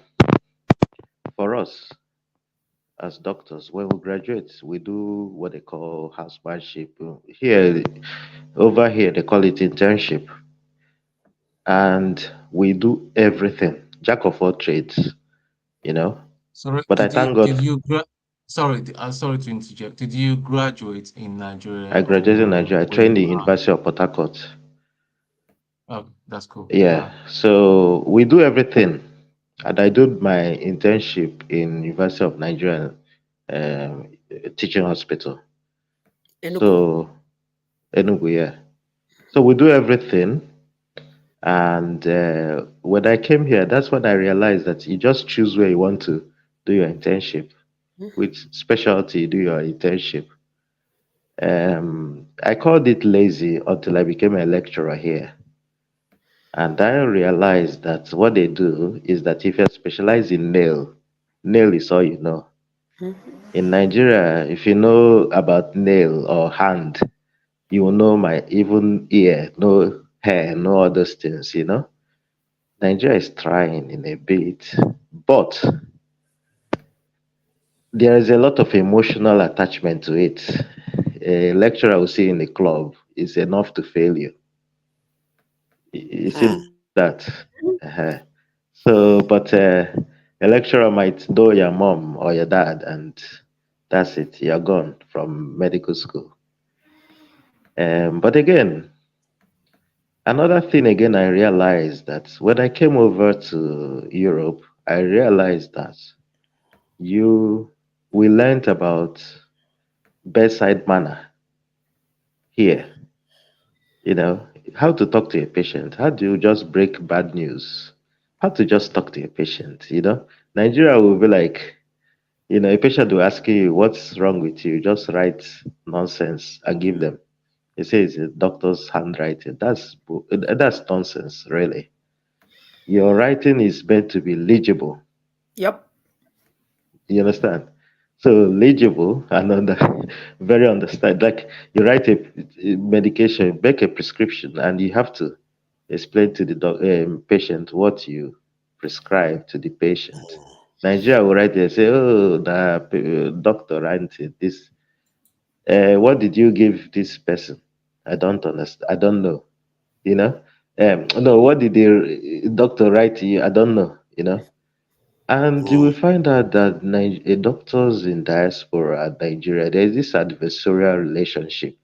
J: for us as doctors, when we graduate, we do what they call housemanship. Over here, they call it internship, and we do everything, jack of all trades.
N: Sorry,
J: But I thank God.
N: sorry to interject. Did you graduate in Nigeria?
J: I graduated in Nigeria. I trained in University of Port Harcourt.
N: Oh, that's cool.
J: Yeah, so we do everything, and I did my internship in University of Nigeria Teaching Hospital.
Q: Enugu.
J: So Enugu, yeah. So we do everything, and when I came here, that's when I realized that you just choose where you want to do your internship. With specialty, you do your internship. I called it lazy until I became a lecturer here. And I realized that what they do is that if you specialize in nail is all you know. In Nigeria, if you know about nail or hand, you will know my even ear, no hair, no other things, Nigeria is trying in a bit, but there is a lot of emotional attachment to it. A lecturer will see in the club is enough to fail you. You see that? So, but a lecturer might know your mom or your dad, and that's it. You're gone from medical school. But again, another thing again, I realized that when I came over to Europe, I realized that we learned about bedside manner here. How to talk to a patient, how do you just break bad news, how to just talk to a patient. Nigeria will be like, a patient will ask you what's wrong with you, just write nonsense and give them. They say it's a doctor's handwriting. That's nonsense, really. Your writing is meant to be legible
Q: Yep.
J: You understand? So legible and very understand. Like you write a medication, make a prescription, and you have to explain to the patient what you prescribe to the patient. Nigeria will write there say, "Oh, the doctor writing this. What did you give this person? I don't understand. I don't know. You know. No, what did the doctor write to you? I don't know. You know." And you will find out that doctors in diaspora at Nigeria, there's this adversarial relationship.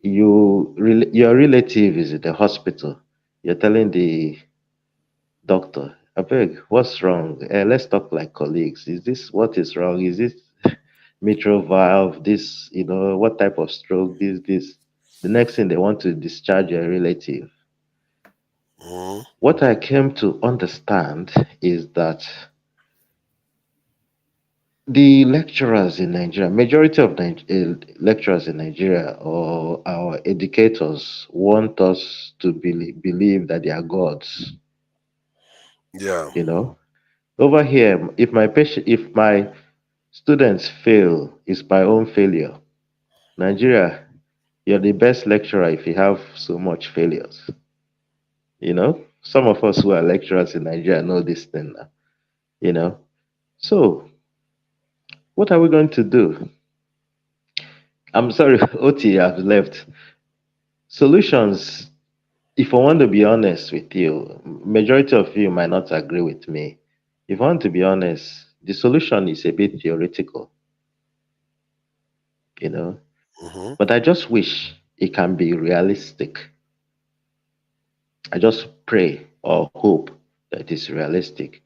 J: Your relative is in the hospital. You're telling the doctor, I beg, what's wrong? Let's talk like colleagues. Is this what is wrong? Is this mitral valve? This, what type of stroke? This. The next thing they want to discharge your relative. What I came to understand is that the lecturers in Nigeria, majority of lecturers in Nigeria or our educators want us to believe that they are gods.
T: Yeah.
J: Over here, if my students fail, it's my own failure. Nigeria, you're the best lecturer if you have so much failures. Some of us who are lecturers in Nigeria know this thing now. So, what are we going to do? I'm sorry, OT, have left. Solutions, if I want to be honest with you, majority of you might not agree with me. If I want to be honest, the solution is a bit theoretical, you know. But I just wish it can be realistic. I just pray or hope that it's realistic.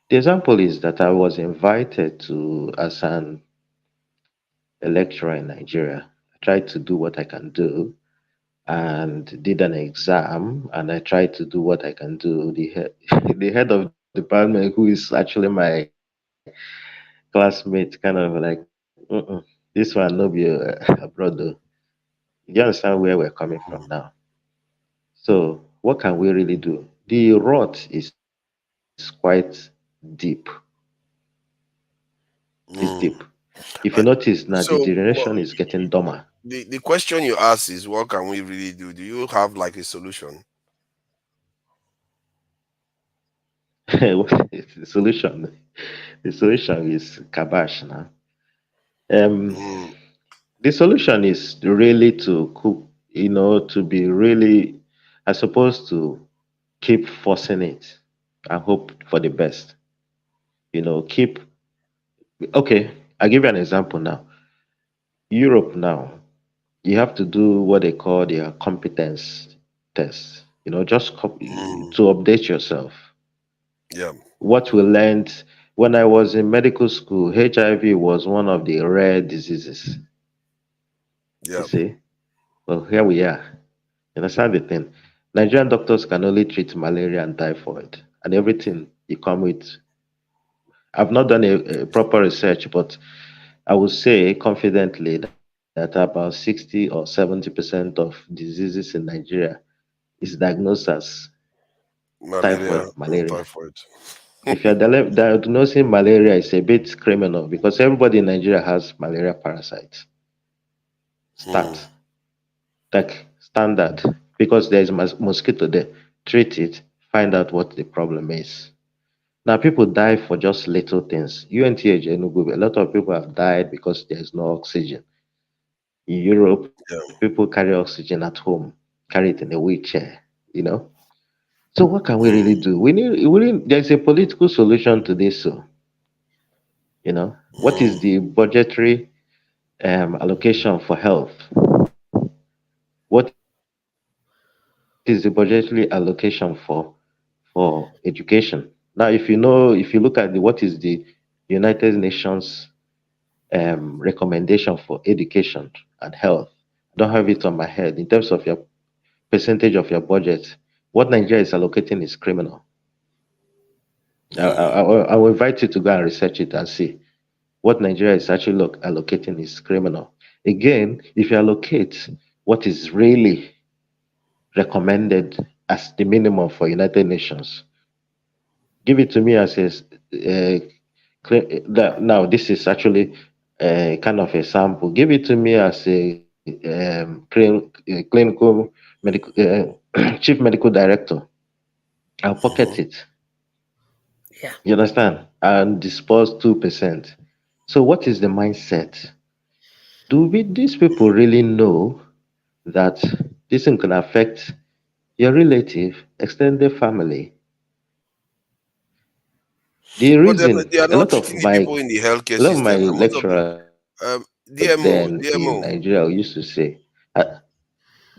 J: The example is that I was invited to as an a lecturer in Nigeria. I tried to do what I can do and did an exam, and I tried to do what I can do. The head of the department, who is actually my classmate, kind of like, this one no be a brother. You understand where we're coming from now? So what can we really do? The rot is quite deep. It's deep. If you notice now, the
T: So
J: generation is getting dumber.
T: the question you ask is, what can we really do? Do you have like a solution?
J: the solution, the solution is kabash now. The solution is really to cook, to be really, as opposed to keep forcing it and hope for the best. Keep, okay, I'll give you an example now. Europe now, you have to do what they call their competence test, just to update yourself.
T: Yeah.
J: What we learned when I was in medical school, HIV was one of the rare diseases.
T: Yeah.
J: You see? Well, here we are. You understand the thing? Nigerian doctors can only treat malaria and typhoid and everything you come with. I've not done a proper research, but I would say confidently that about 60 or 70% of diseases in Nigeria is diagnosed as
T: Malaria
J: typhoid,
T: and
J: malaria.
T: typhoid.
J: If you're diagnosing malaria, it's a bit criminal because everybody in Nigeria has malaria parasites. Start. Like standard. Because there is mosquito there. Treat it. Find out what the problem is. Now, people die for just little things. UNTH Enugu, a lot of people have died because there's no oxygen. In Europe, people carry oxygen at home, carry it in a wheelchair. So what can we really do? There's a political solution to this. So, what is the budgetary allocation for health? What is the budgetary allocation for education? Now, if you look at what is the United Nations recommendation for education and health, I don't have it on my head in terms of your percentage of your budget. What Nigeria is allocating is criminal. I will invite you to go and research it and see. What Nigeria is actually allocating is criminal. Again, if you allocate what is really recommended as the minimum for United Nations, Give it to me as now this is actually kind of a sample. Give it to me as a clinical medical chief medical director. I'll pocket it.
Q: Yeah.
J: You understand? And disperse 2%. So what is the mindset? These people really know that this thing can affect your relative, extended family? The
T: But
J: reason
T: they are
J: a
T: not
J: lot of
T: treating the
J: my
T: people in the healthcare
J: a lot of my
T: system. Most of
J: lecturers
T: DMO,
J: then in
T: DMO,
J: Nigeria used to say,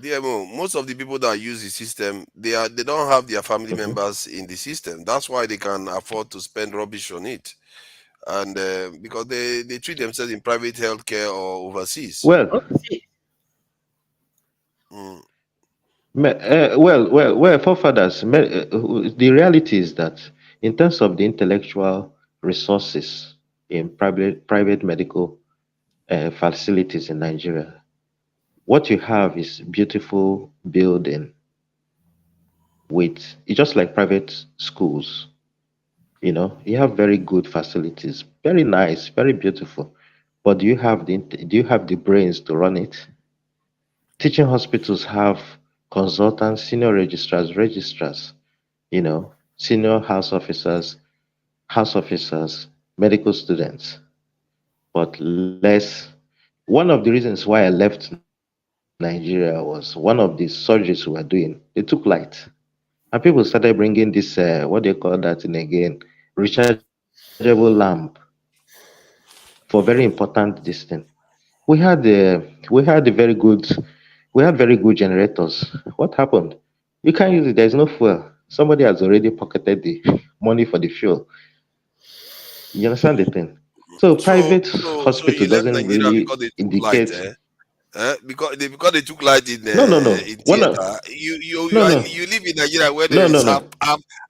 T: DMO. Most of the people that use the system, they don't have their family members in the system. That's why they can afford to spend rubbish on it, and because they treat themselves in private healthcare or overseas.
J: well,
T: Mm.
J: forefathers. The reality is that in terms of the intellectual resources in private medical facilities in Nigeria, what you have is beautiful building with it's just like private schools. You have very good facilities, very nice, very beautiful. But do you have the brains to run it? Teaching hospitals have consultants, senior registrars, senior house officers, medical students, but less. One of the reasons why I left Nigeria was one of the surgeries we were doing. They took light, and people started bringing this what do you call that thing again? Rechargeable lamp for very important distance. We had very good generators. What happened? You can't use it. There's no fuel. Somebody has already pocketed the money for the fuel. You understand the thing? So private
T: So
J: hospital
T: you left
J: doesn't
T: Nigeria
J: really
T: because they took light,
J: indicate.
T: Because they took light
J: No, no, no.
T: in
J: One of,
T: theater.
J: no, no,
T: You live in Nigeria where there
J: no, no,
T: is
J: no.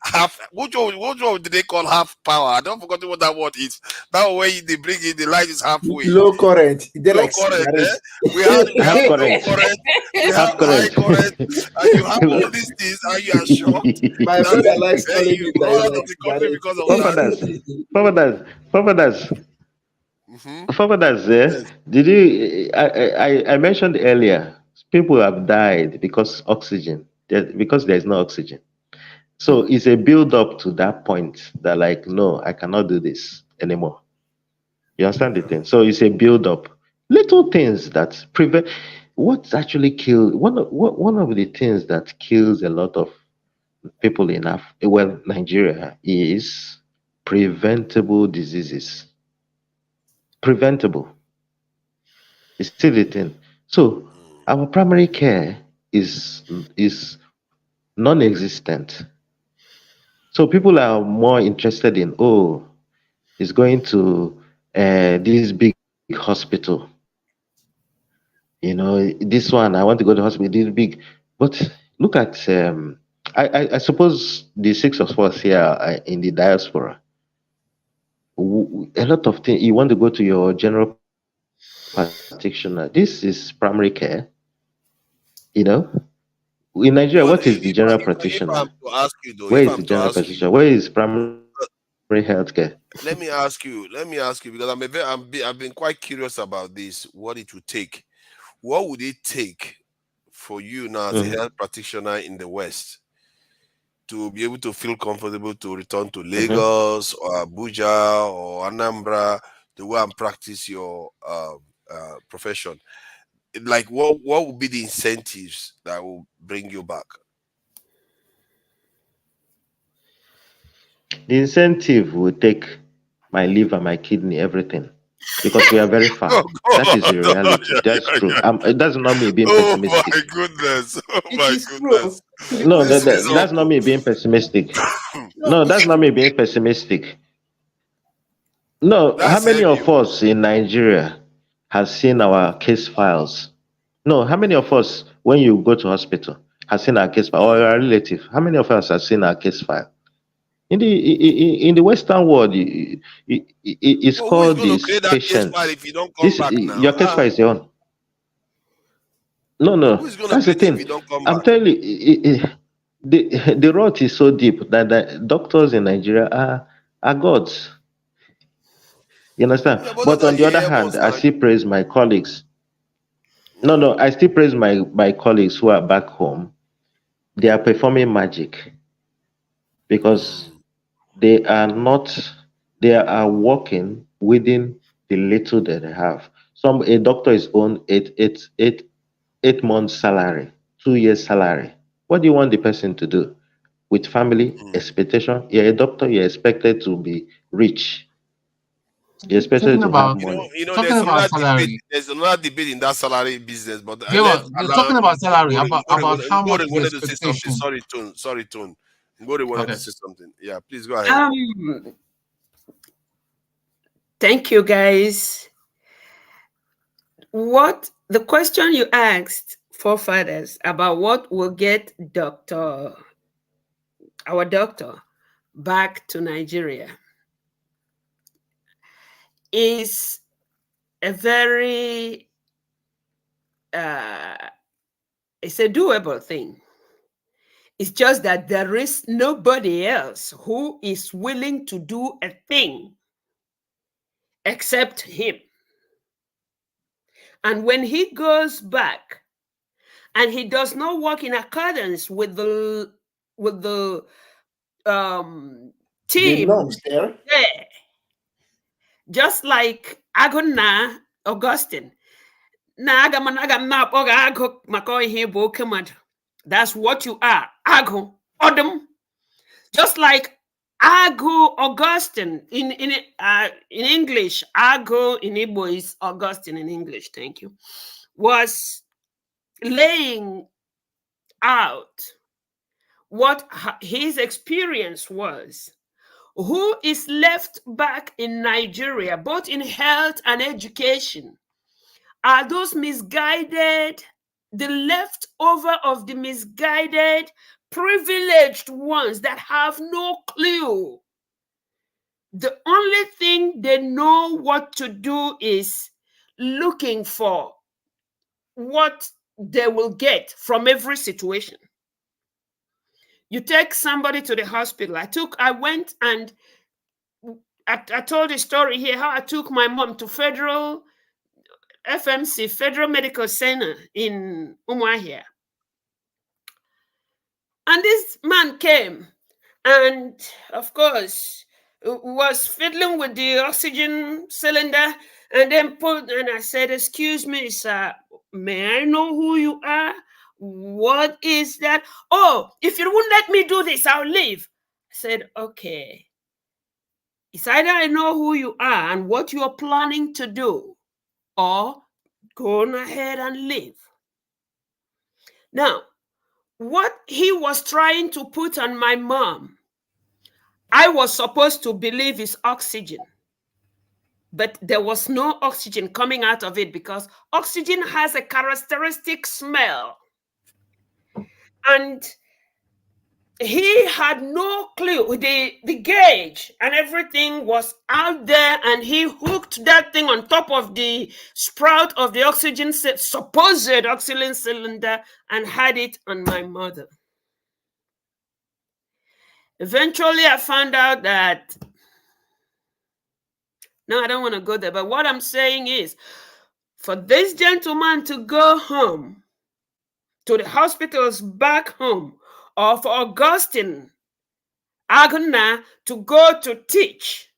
T: half which one do they call half power? I don't forget what that word is. That way they bring in the light is halfway.
D: Low current. They're
T: Low
D: like
T: current,
D: cigarettes.
T: We have
J: Half
T: low
J: current.
T: current, we
J: Half
T: have high
J: current.
T: current, and you have all these things, and you are shocked
D: My
T: that
D: brother likes telling
T: you
D: me that
T: go
D: it's
T: out
D: like
T: of the country
D: cigarettes.
T: because of that.
J: Forefathers, forefathers.
T: Yes.
J: Did you? I mentioned earlier. People have died because because there's no oxygen. So it's a build up to that point that like, no, I cannot do this anymore. You understand the thing? So it's a build up. Little things that prevent what's actually kill one of the things that kills a lot of people in Nigeria is preventable diseases. Preventable. You see the thing. So our primary care is non-existent. So people are more interested in, it's going to this big hospital. This one, I want to go to the hospital, this big. But look at, I suppose the six of us here are in the diaspora. A lot of things, you want to go to your general practitioner. This is primary care. In Nigeria,
T: But
J: what is the general
T: if I'm
J: practitioner?
T: to ask you though,
J: Where
T: if
J: is the
T: I'm to
J: general
T: ask you,
J: practitioner? Where is primary healthcare?
T: let me ask you because I've been quite curious about this. What it would take? What would it take for you now as a
J: Mhm.
T: health practitioner in the West to be able to feel comfortable to return to
J: Mhm.
T: Lagos or Abuja or Anambra to go and practice your profession? Like, what would be the incentives that will bring you back?
J: The incentive will take my liver, my kidney, everything, because we are very
T: Oh
J: far. That is
T: God!
J: the reality. That's true. That's not me being
T: Oh my
J: pessimistic.
T: goodness! Oh
D: It
T: my
D: is true.
T: goodness!
J: No,
T: This is
J: that's not
T: awful.
J: me being pessimistic.
D: No,
J: No,
D: it's
J: that's not me being pessimistic. No, how
T: That's
J: many
T: heavy.
J: of us in Nigeria has seen our case files? No, how many of us, when you go to hospital, has seen our case file or our relative? How many of us have seen our case file? In the Western world, it's
T: Well, who is
J: called
T: going to
J: this
T: create that case file
J: patients.
T: if you don't come
J: This
T: back now?
J: your case file is your own. No,
T: Who
J: no,
T: is going to
J: that's the
T: create it if
J: thing.
T: you don't come
J: I'm
T: back?
J: telling you, the rot is so deep that the doctors in Nigeria are gods. You understand?
T: Yeah, but those
J: But
T: are
J: on the
T: the
J: other
T: AI
J: hand,
T: ones
J: I
T: now.
J: still praise my colleagues. No, I still praise my colleagues who are back home. They are performing magic because they are not, they are working within the little that they have. A doctor is on 8 months salary, 2 years salary. What do you want the person to do? With family expectation, you're a doctor, you're expected to be rich. You're expected
N: Talking
J: to have
N: about
J: money.
N: talking about salary.
T: There's another debate in that salary business, but
N: Yeah,
T: let's
N: but
T: allow
N: talking about salary, about how much
T: Ngore
N: is
T: wanted to say something.
N: expectation.
T: Sorry, Tone. Ngore wanted to
N: Okay.
T: say something. Yeah, please go ahead.
Q: Thank you, guys. What the question you asked, forefathers, about what will get our doctor back to Nigeria is a very it's a doable thing. It's just that there is nobody else who is willing to do a thing except him. And when he goes back and he does not work in accordance with the team
G: norms there.
Q: there, just like Aguna Augustine. That's what you are. Ago Odom. Just like Ago Augustine in English, Ago in Igbo is Augustine in English, thank you, was laying out what his experience was. Who is left back in Nigeria, both in health and education, are those misguided, the leftover of the misguided, privileged ones that have no clue. The only thing they know what to do is looking for what they will get from every situation. You take somebody to the hospital. I went and I told a story here how I took my mom to Federal FMC, Federal Medical Center in Umuahia. And this man came and, of course, was fiddling with the oxygen cylinder and then and I said, "Excuse me, sir, may I know who you are? What is that? Oh, if you won't let me do this, I'll leave." I said, "Okay. It's either I know who you are and what you're planning to do, or go on ahead and leave." Now, what he was trying to put on my mom, I was supposed to believe is oxygen. But there was no oxygen coming out of it because oxygen has a characteristic smell. And he had no clue. The gauge and everything was out there, and he hooked that thing on top of the sprout of the oxygen, supposed oxygen cylinder, and had it on my mother. Eventually, I found out that, no, I don't want to go there, but what I'm saying is, for this gentleman to go home, to the hospitals back home, or for Augustine Aguna to go to teach,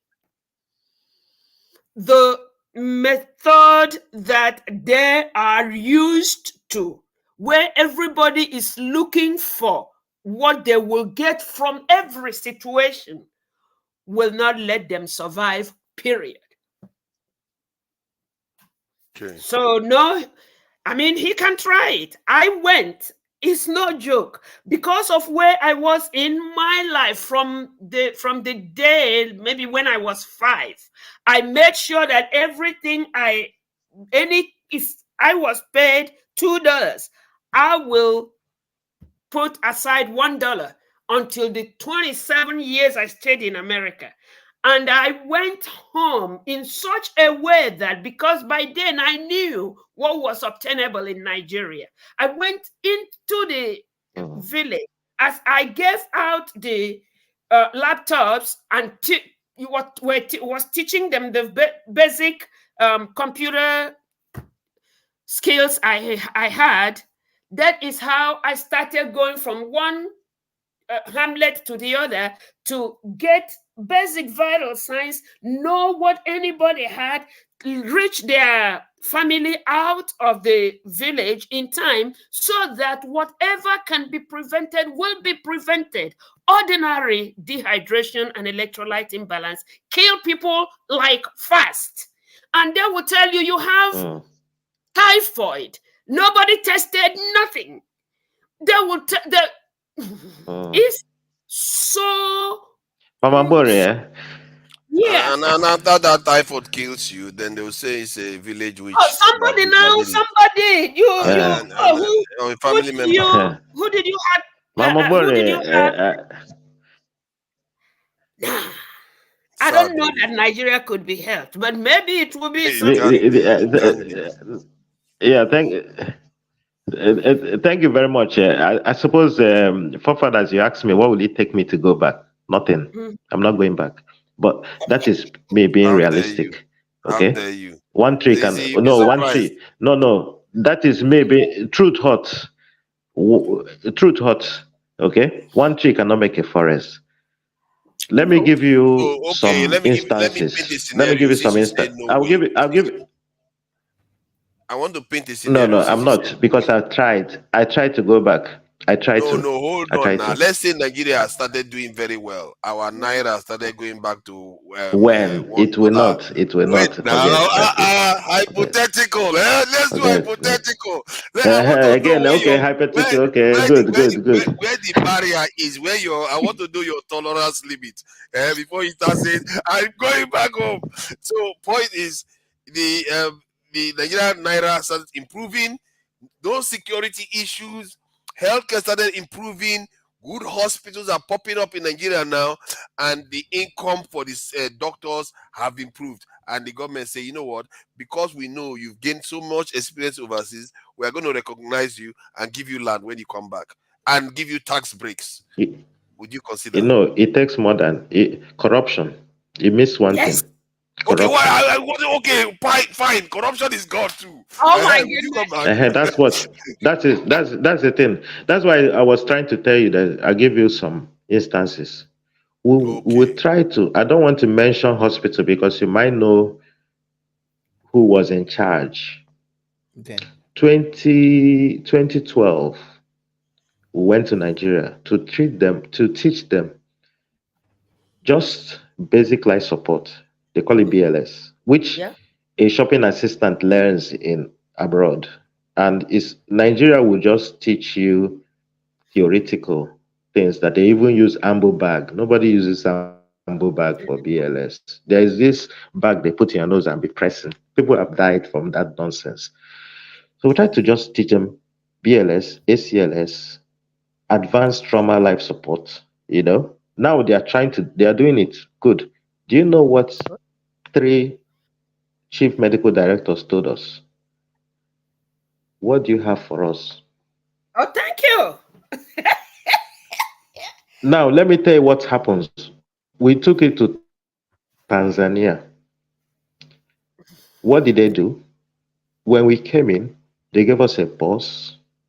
Q: the method that they are used to, where everybody is looking for what they will get from every situation, will not let them survive, period.
T: Okay.
Q: So no, I mean, he can try it. I went. It's no joke, because of where I was in my life from the day, maybe when I was 5. I made sure that everything if I was paid $2, I will put aside $1 until the 27 years I stayed in America. And I went home in such a way that, because by then I knew what was obtainable in Nigeria, I went into the village as I gave out the laptops and was teaching them the basic computer skills I had, that is how I started going from one hamlet to the other to get basic vital signs, know what anybody had, reach their family out of the village in time so that whatever can be prevented will be prevented. Ordinary dehydration and electrolyte imbalance kill people like fast. And they will tell you, you have typhoid. Nobody tested nothing. They will it's so
J: Mama Bore,
Q: yeah.
T: And after that typhoid kills you, then they'll say it's a village witch.
Q: Oh, somebody now, somebody.
T: A family member.
Q: Who did you have?
J: Mama Bore,
Q: Who did you have? I don't know that Nigeria could be helped, but maybe it will be.
J: Yeah, thank you very much. I suppose, forefathers, you asked me, what will it take me to go back? Nothing. I'm not going back. But that is me being realistic. Okay.
T: How dare you?
J: One tree can one tree. No. That is maybe truth hurts. Truth hurts. Okay. One tree cannot make a forest. Let me give you some instances. Let me give you some instances. I'll give it.
T: I want to paint a scenario.
J: No, I'm not, because I tried to go back.
T: Hold on now. Let's say Nigeria has started doing very well. Our Naira started going back to
J: it will not. It will not.
T: Now, hypothetical. Let's do hypothetical.
J: Again, okay, hypothetical. Okay, good.
T: Where the barrier is, I want to know your tolerance limit before you start saying I'm going back home. So, point is the Nigerian Naira started improving. Those security issues, healthcare started improving. Good hospitals are popping up in Nigeria now, and the income for these doctors have improved. And the government say, you know what? Because we know you've gained so much experience overseas, we are going to recognize you and give you land when you come back, and give you tax breaks. Would you consider?
J: It takes more than corruption. You miss one thing.
T: Okay, fine. Corruption is God too.
Q: Oh my goodness.
J: That's the thing. That's why I was trying to tell you that I'll give you some instances. We'll try to. I don't want to mention hospital because you might know who was in charge.
G: Okay.
J: 2012, we went to Nigeria to teach them just basic life support. They call it BLS, which a shopping assistant learns in abroad. And Nigeria will just teach you theoretical things that they even use ambo bag. Nobody uses ambo bag for BLS. There is this bag they put in your nose and be pressing. People have died from that nonsense. So we try to just teach them BLS, ACLS, advanced trauma life support. Now they are doing it good. Do you know what 3 chief medical directors told us? What do you have for us?
Q: Oh, thank you.
J: Now, let me tell you what happens. We took it to Tanzania. What did they do? When we came in, they gave us a bus,